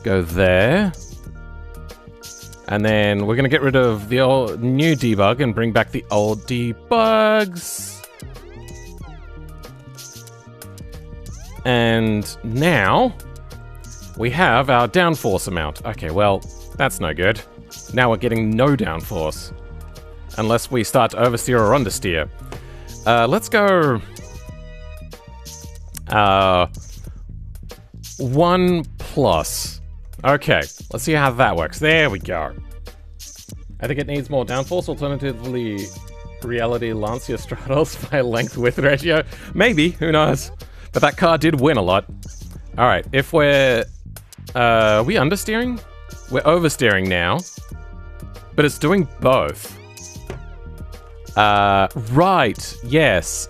go there. And then we're going to get rid of the old new debug and bring back the old debugs. And now we have our downforce amount. Okay, well, that's no good. Now we're getting no downforce. Unless we start to oversteer or understeer. Let's go 1 plus. Okay, let's see how that works. There we go. I think it needs more downforce. Alternatively, reality Lancia straddles by length width ratio. Maybe, who knows? But that car did win a lot. Alright, if we're... are we understeering? We're oversteering now. But it's doing both. Right, yes.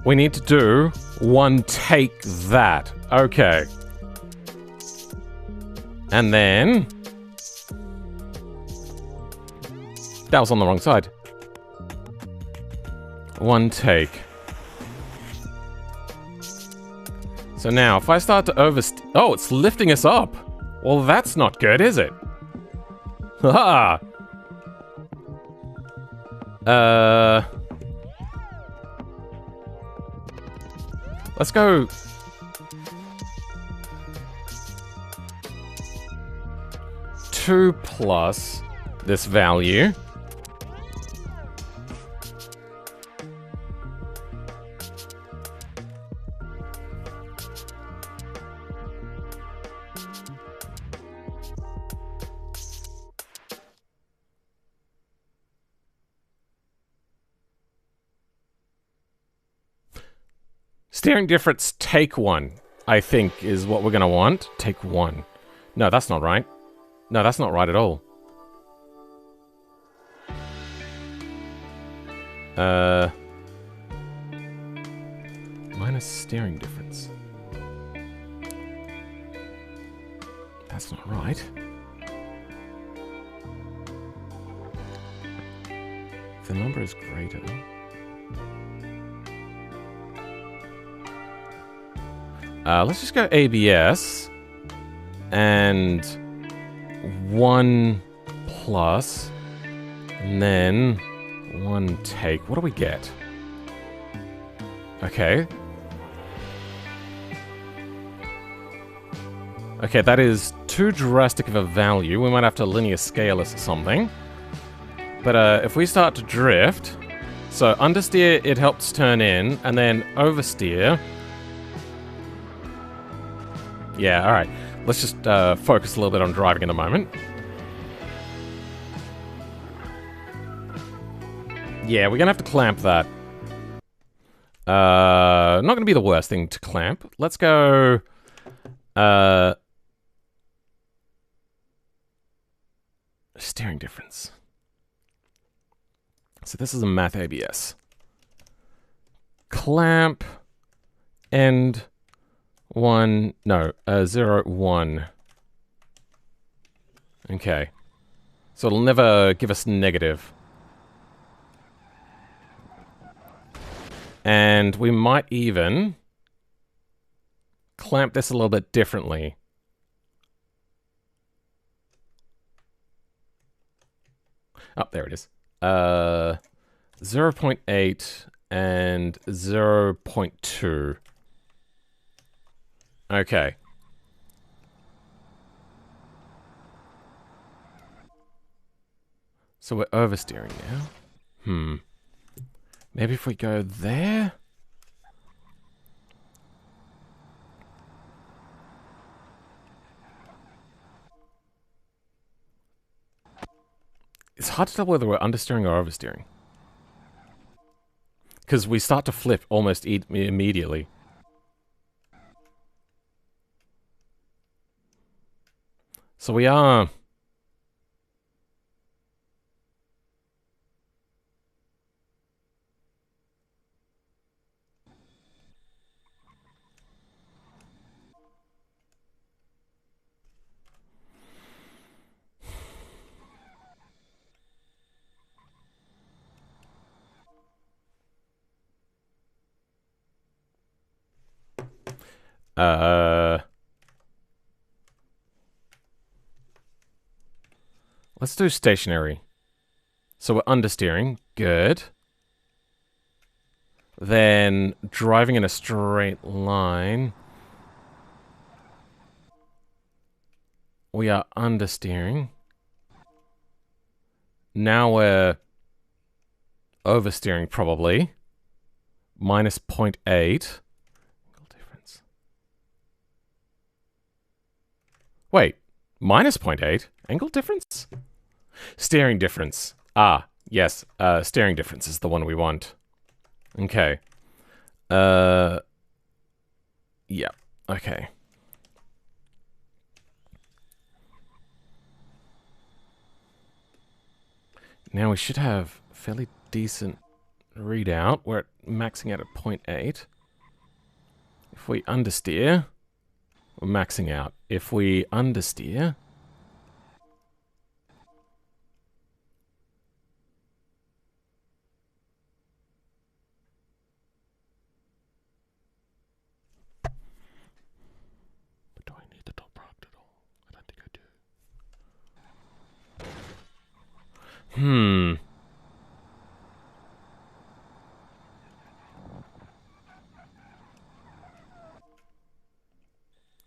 We need to do one take that. Okay. And then... that was on the wrong side. One take. So now, if I start to oversteer... oh, it's lifting us up! Well, that's not good, is it? Haha! Let's go... 2 plus this value. Steering difference, take 1, I think, is what we're going to want. Take 1. No, that's not right. No, that's not right at all. Minus steering difference. That's not right. If the number is greater... let's just go ABS and 1 plus and then 1 take. What do we get? Okay. Okay, that is too drastic of a value. We might have to linear scale this or something. But if we start to drift, so understeer, it helps turn in, and then oversteer. Yeah, alright. Let's just focus a little bit on driving in a moment. Yeah, we're gonna have to clamp that. Not gonna be the worst thing to clamp. Let's go... steering difference. So this is a math ABS. Clamp and 1, no, 0, 1. Okay. So it'll never give us negative. And we might even clamp this a little bit differently. Oh, there it is. 0.8 and 0.2. Okay. So we're oversteering now. Maybe if we go there? It's hard to tell whether we're understeering or oversteering. Because we start to flip almost immediately. So we are... Let's do stationary. So we're understeering. Good. Then driving in a straight line. We are understeering. Now we're oversteering probably. Minus 0.8. Difference. Wait. Minus 0.8? Angle difference? Steering difference. Ah, yes. Steering difference is the one we want. Okay. Yeah. Okay. Now we should have fairly decent readout. We're maxing out at 0.8. If we understeer, we're maxing out. If we understeer...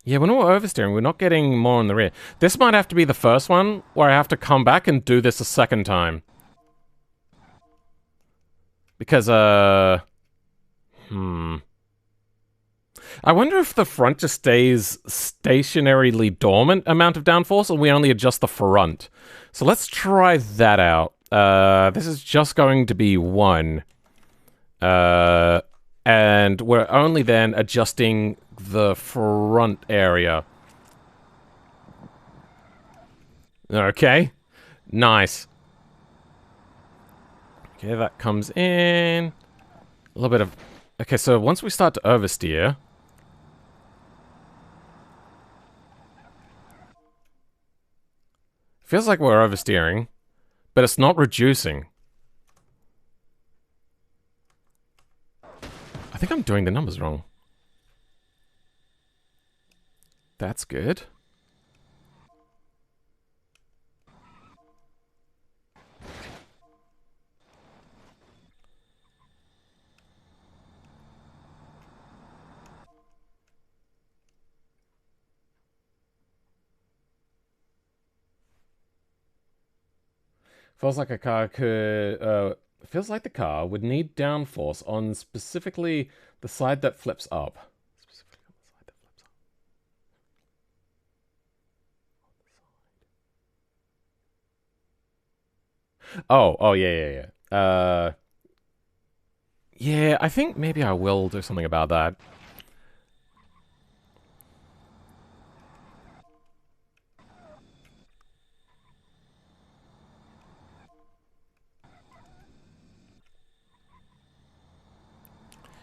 Yeah, when we're oversteering, we're not getting more on the rear. This might have to be the first one where I have to come back and do this a second time. Because, I wonder if the front just stays stationarily dormant amount of downforce, or we only adjust the front. So let's try that out. This is just going to be 1. And we're only then adjusting the front area. Okay. Nice. Okay, that comes in. A little bit of... Okay, so once we start to oversteer... Feels like we're oversteering, but it's not reducing. I think I'm doing the numbers wrong. That's good. Feels like a car could... feels like the car would need downforce on specifically the side that flips up. Oh, yeah. Yeah, I think maybe I will do something about that.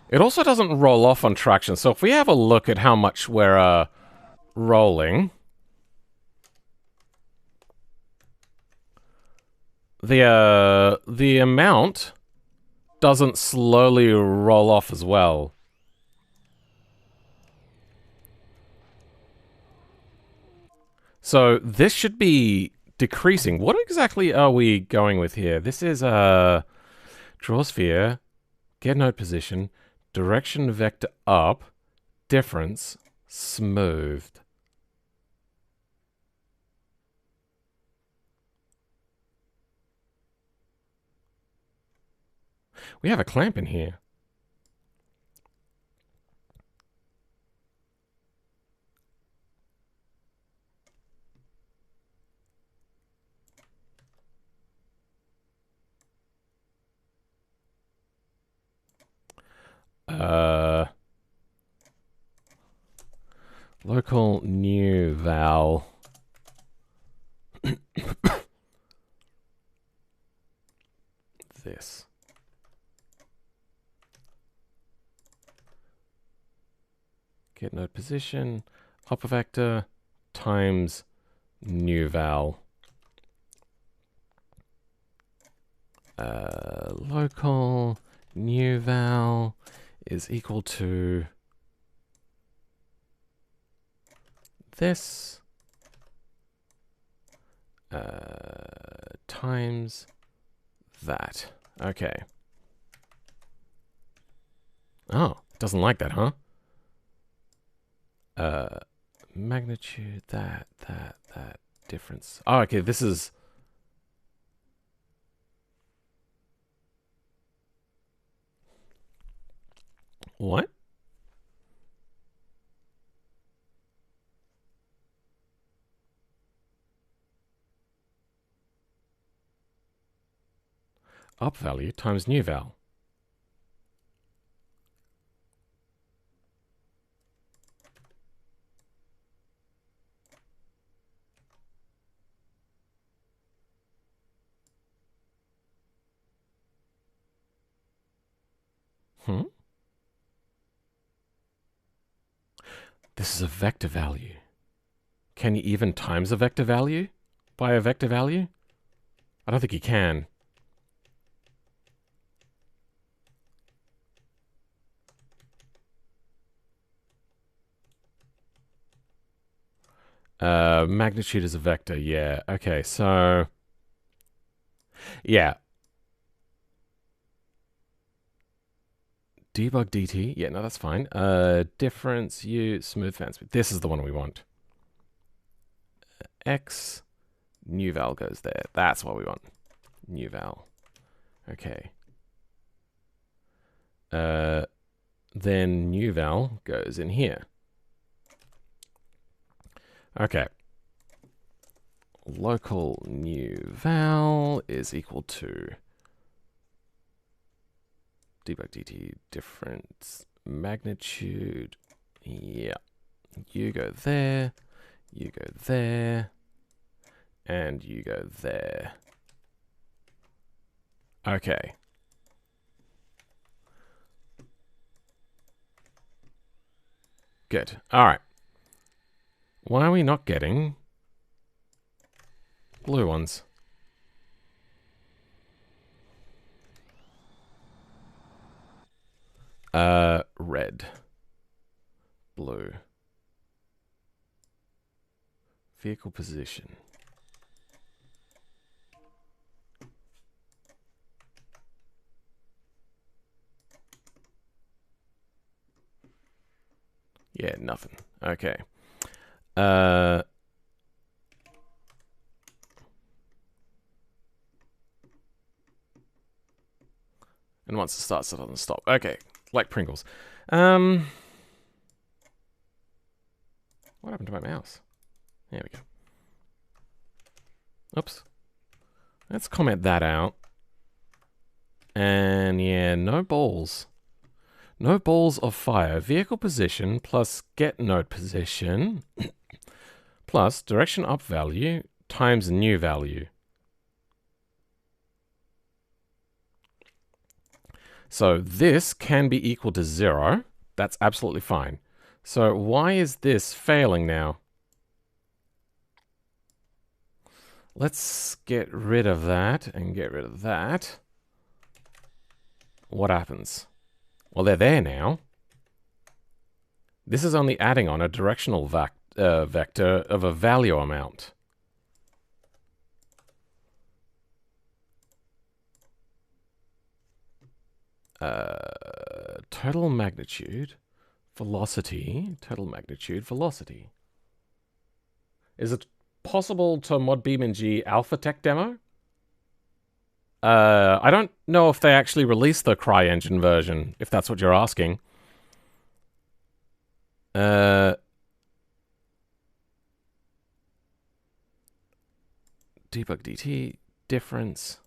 It also doesn't roll off on traction, so if we have a look at how much we're, rolling... The amount doesn't slowly roll off as well. So this should be decreasing. What exactly are we going with here? This is draw sphere, get node position, direction vector up, difference, smoothed. We have a clamp in here. Local new val. This. Get node position, upper vector times new val. Local new val is equal to this times that. Okay. Oh, it doesn't like that, huh? Magnitude, that difference. Oh, okay, this is... What? Up value times new val. This is a vector value. Can you even times a vector value by a vector value? I don't think you can. Magnitude is a vector, yeah. Okay, so... Yeah. Debug DT, yeah, no, that's fine. Difference, U, smooth fan speed. This is the one we want. X, new val goes there. That's what we want. New val. Okay. Then new val goes in here. Okay. Local new val is equal to debug DT difference magnitude. Yeah. You go there. You go there. And you go there. Okay. Good. All right. Why are we not getting blue ones? Red. Blue. Vehicle position. Yeah, nothing. Okay. And once it starts, it doesn't stop. Okay, like Pringles. What happened to my mouse? There we go. Oops. Let's comment that out. And yeah, no balls. No balls of fire. Vehicle position plus get node position plus direction up value times new value. So this can be equal to 0. That's absolutely fine. So why is this failing now? Let's get rid of that and get rid of that. what happens? Well, they're there now. This is only adding on a directional vector of a value amount. Total magnitude, velocity, total magnitude, velocity. Is it possible to mod BeamNG Alpha Tech demo? I don't know if they actually released the CryEngine version, if that's what you're asking. Debug DT, difference.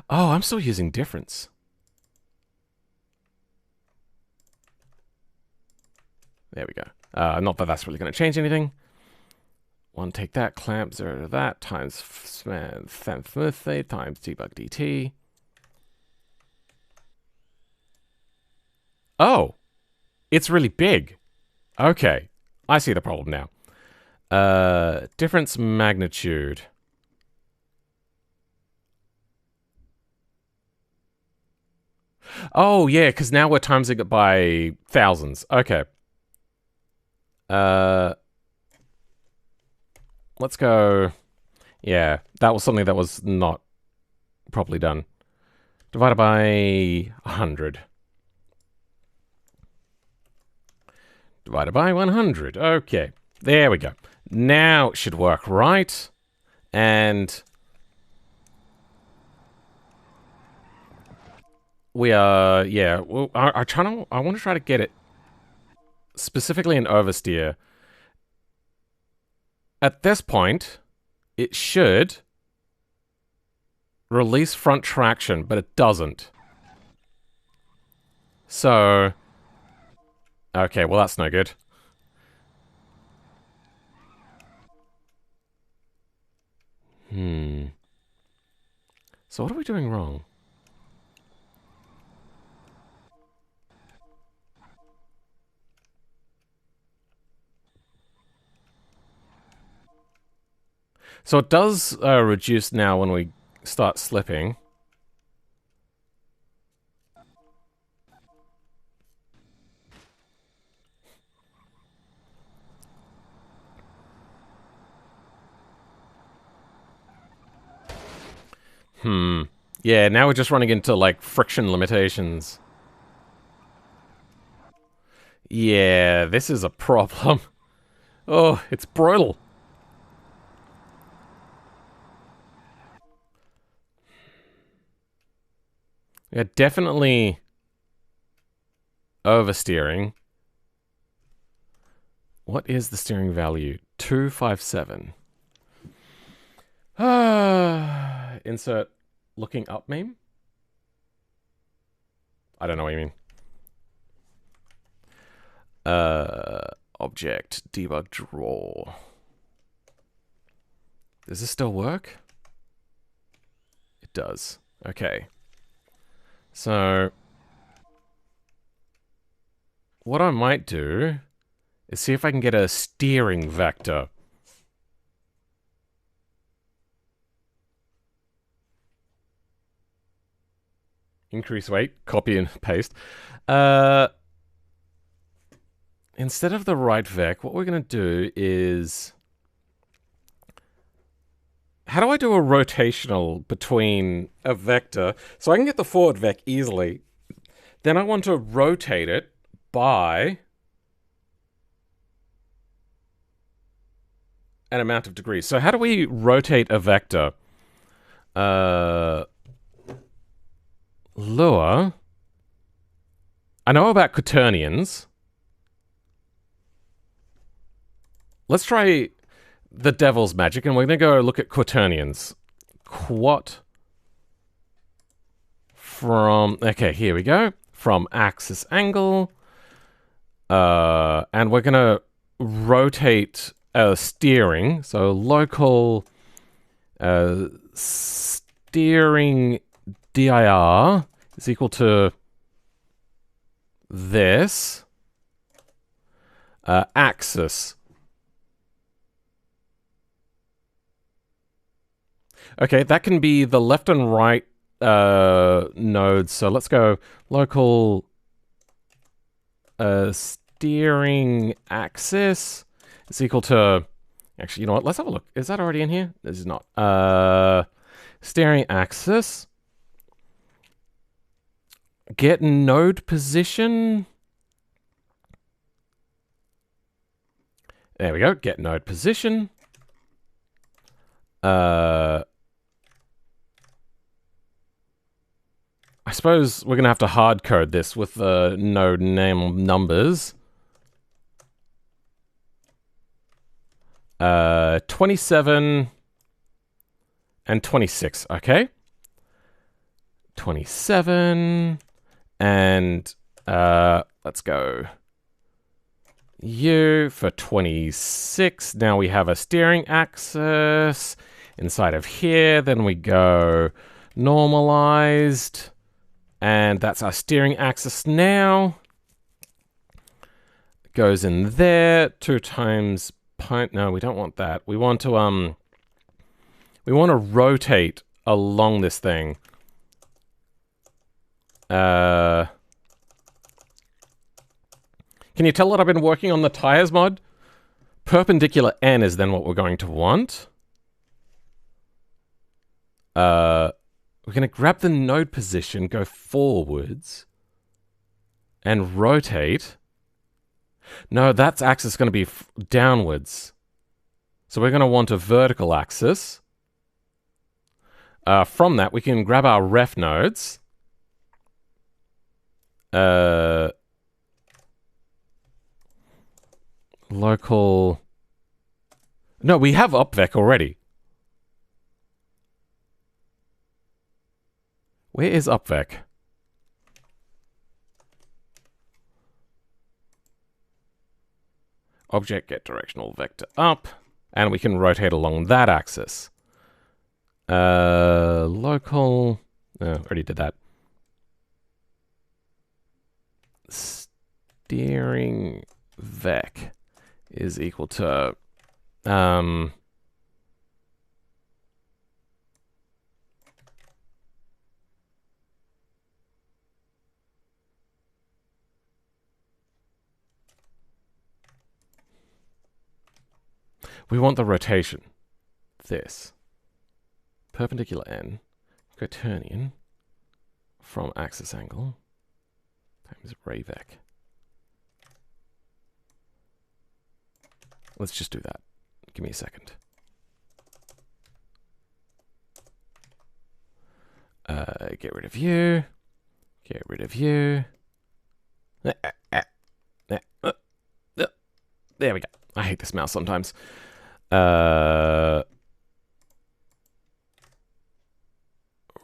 Oh, I'm still using difference. There we go. Not that that's really going to change anything. One take that, clamp 0 to that, times birthday, times debug DT. Oh, it's really big. Okay, I see the problem now. Difference magnitude. Oh, yeah, because now we're timesing it by thousands. Okay. Let's go. Yeah, that was something that was not properly done. Divided by 100. Divided by 100. Okay, there we go. Now it should work right. And we are, yeah, well, I want to try to get it specifically in oversteer. At this point, it should release front traction, but it doesn't. So, okay, well that's no good. So what are we doing wrong? So it does reduce now when we start slipping. Yeah, now we're just running into, like, friction limitations. Yeah, this is a problem. Oh, it's brutal. Yeah, definitely oversteering. What is the steering value? 257. Insert looking up meme? I don't know what you mean. Object, debug, draw. Does this still work? It does. Okay. So, what I might do is see if I can get a steering vector. Increase weight, copy and paste. Instead of the right vec, what we're going to do is... How do I do a rotational between a vector? So I can get the forward vec easily. Then I want to rotate it by an amount of degrees. So how do we rotate a vector? Lure. I know about quaternions. Let's try the devil's magic, and we're going to go look at quaternions. Quat from... Okay, here we go. From axis angle. And we're going to rotate steering. So local steering dir is equal to this. Axis. Okay, that can be the left and right nodes. So let's go local steering axis is equal to... Actually, you know what? Let's have a look. Is that already in here? This is not. Steering axis. Get node position. There we go. Get node position. I suppose we're going to have to hard code this with the node name numbers. 27 and 26, okay? 27 and let's go U for 26. Now we have a steering axis inside of here. Then we go normalized, and that's our steering axis now. Goes in there 2 times point. No, we don't want that. We want to rotate along this thing. Can you tell that I've been working on the tires mod? Perpendicular N is then what we're going to want. We're going to grab the node position, go forwards, and rotate. No, that axis is going to be downwards. So we're going to want a vertical axis. From that, we can grab our ref nodes. Local... No, we have upvec already. Where is upvec? Object get directional vector up, and we can rotate along that axis. Local... Oh, already did that. Steering vec is equal to... we want the rotation. This. Perpendicular N, quaternion, from axis angle, times rayvec. Let's just do that. Give me a second. Get rid of you. Get rid of you. There we go. I hate this mouse sometimes.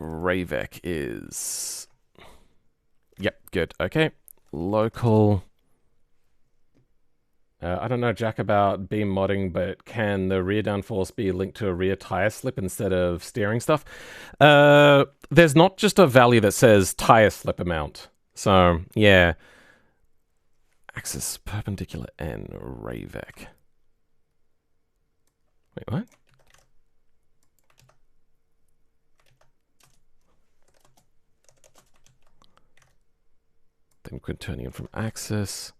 Rayvec is... Yep, good. Okay. Local... I don't know, Jack, about beam modding, but can the rear downforce be linked to a rear tire slip instead of steering stuff? There's not just a value that says tire slip amount. So, yeah. Axis perpendicular N, Rayvec. Wait, what? Then quaternion from axis.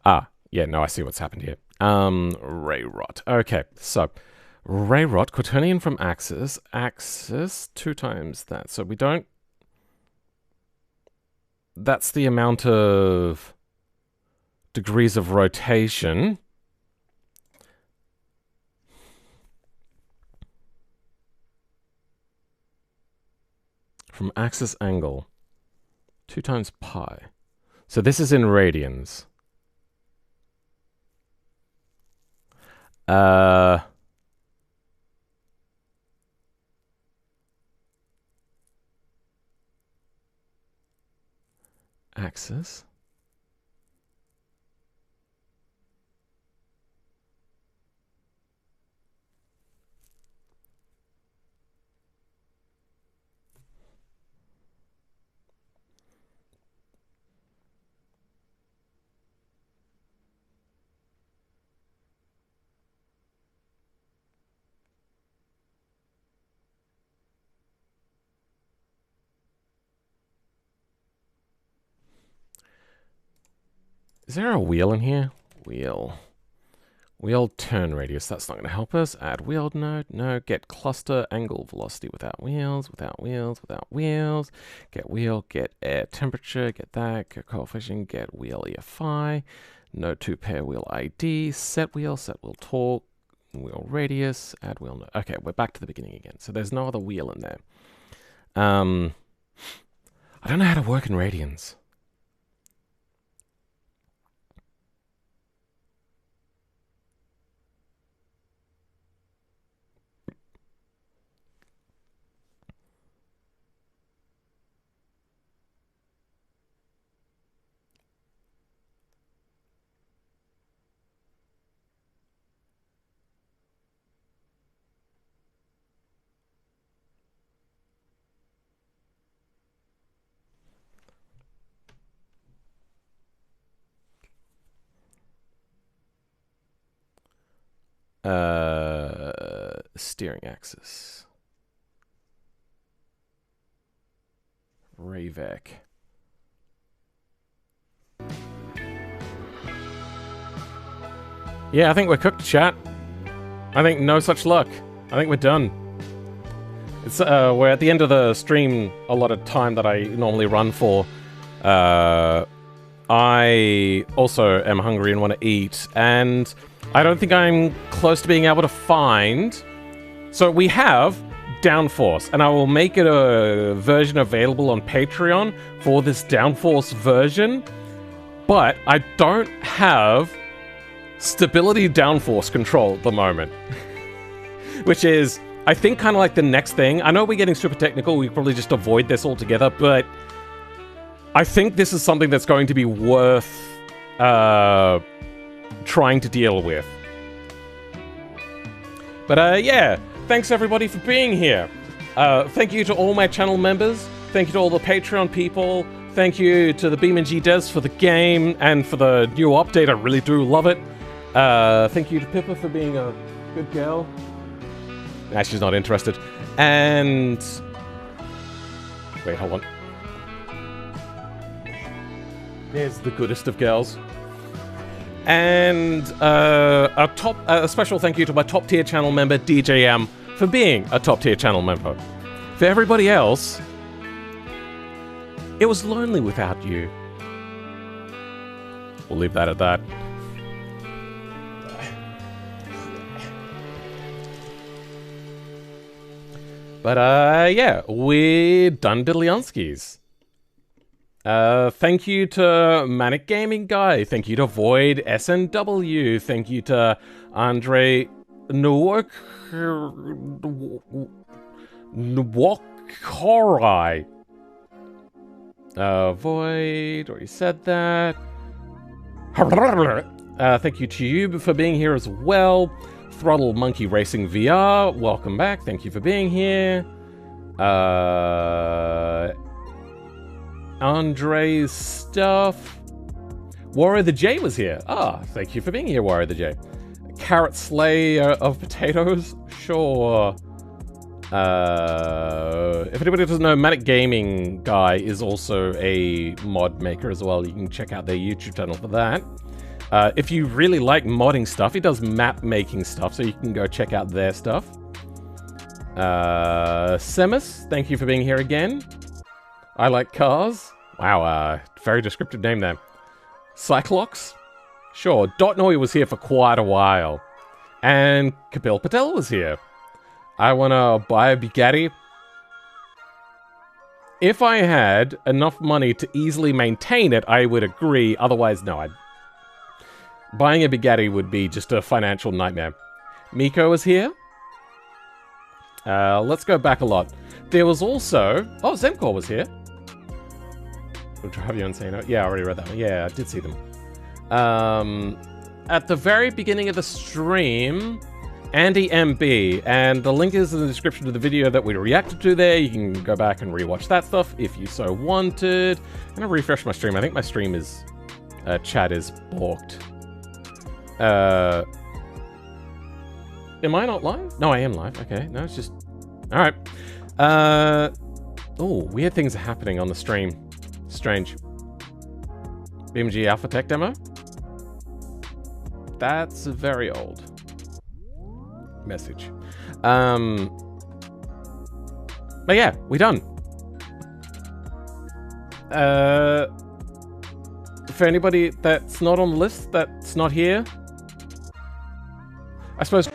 Ah, yeah, no, I see what's happened here. Ray rot. Okay, so ray rot, quaternion from axis, axis 2 times that. So we don't... That's the amount of degrees of rotation. From axis angle. 2 times pi. So this is in radians. Axis. Is there a wheel in here? Wheel. Wheel turn radius. That's not going to help us. Add wheel node. No. Get cluster angle velocity without wheels. Without wheels. Without wheels. Get wheel. Get air temperature. Get that. Get coefficient. Get wheel EFI. Node 2 pair wheel ID. Set wheel. Set wheel torque. Wheel radius. Add wheel node. Okay, we're back to the beginning again. So there's no other wheel in there. I don't know how to work in radians. Steering axis. Ravec. Yeah, I think we're cooked, chat. I think no such luck. I think we're done. It's we're at the end of the stream, a lot of time that I normally run for. I also am hungry and want to eat, and I don't think I'm close to being able to find... So we have Downforce, and I will make it a version available on Patreon for this Downforce version, but I don't have stability downforce control at the moment. Which is, I think, kind of like the next thing. I know we're getting super technical, we probably just avoid this altogether, but I think this is something that's going to be worth trying to deal with. But yeah, thanks everybody for being here. Thank you to all my channel members. Thank you to all the Patreon people. Thank you to the BeamNG devs for the game and for the new update. I really do love it. Thank you to Pippa for being a good girl. Nah, she's not interested. And... wait, hold on. There's the goodest of girls. And a special thank you to my top tier channel member, DJM, for being a top tier channel member. For everybody else, it was lonely without you. We'll leave that at that. But yeah, we're done diddlyunskies. Thank you to Manic Gaming Guy. Thank you to Void SNW. Thank you to Andre Nwokori. Void, already said that. Thank you to you for being here as well. Throttle Monkey Racing VR, welcome back. Thank you for being here. Andre's stuff. Warrior the J was here. Ah, thank you for being here, Warrior the J. Carrot Slay of Potatoes? Sure. If anybody doesn't know, Manic Gaming Guy is also a mod maker as well. You can check out their YouTube channel for that. If you really like modding stuff, he does map making stuff, so you can go check out their stuff. Semus, thank you for being here again. I like cars. Wow, very descriptive name there. Cyclox? Sure, Dotnoy was here for quite a while. And Kapil Patel was here. I wanna buy a Bugatti. If I had enough money to easily maintain it, I would agree. Otherwise, no, buying a Bugatti would be just a financial nightmare. Miko was here. Let's go back a lot. There was also... oh, Zemcore was here. We'll drive you Insano. Yeah, I already read that one. Yeah, I did see them. At the very beginning of the stream, Andy MB, and the link is in the description of the video that we reacted to there. You can go back and rewatch that stuff if you so wanted. I'm gonna refresh my stream. I think my stream is... chat is balked. Am I not live? No, I am live. Okay, no, it's just... alright. Oh, weird things are happening on the stream. Strange. BMG Alpha Tech demo? That's a very old message. But yeah, we're done. For anybody that's not on the list, that's not here, I suppose.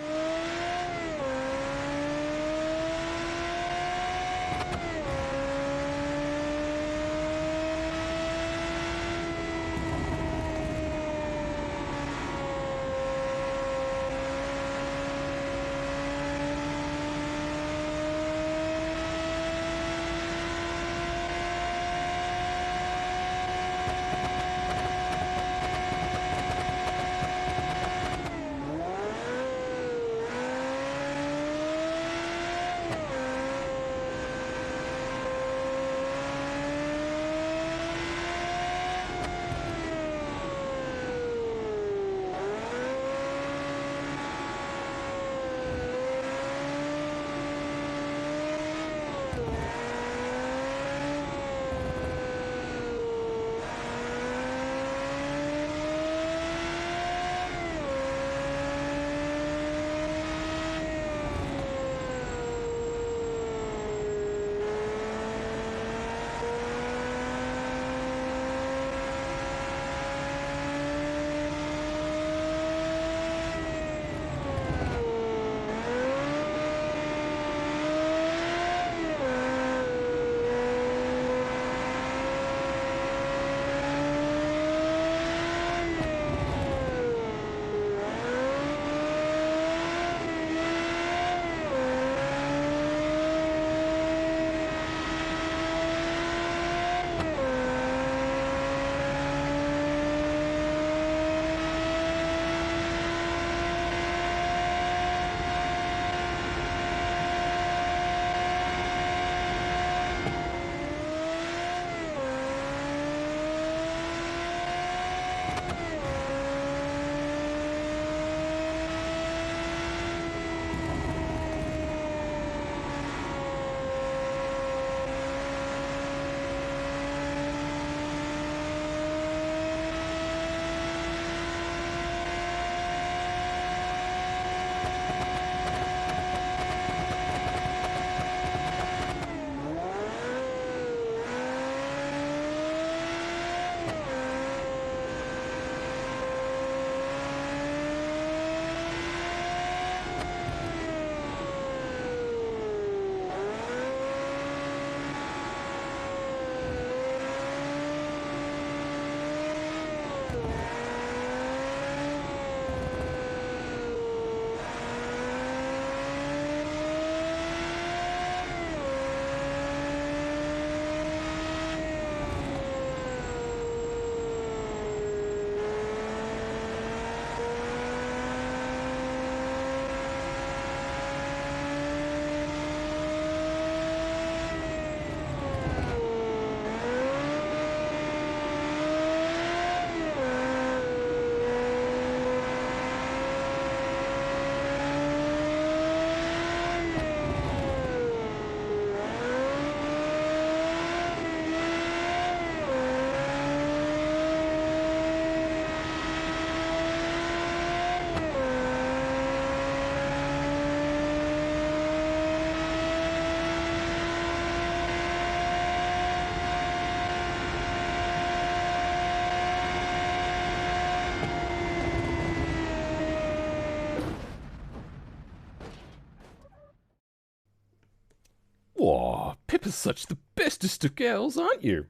Whoa, Pippa's such the bestest of girls, aren't you?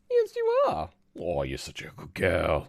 Yes, you are. Oh, you're such a good girl.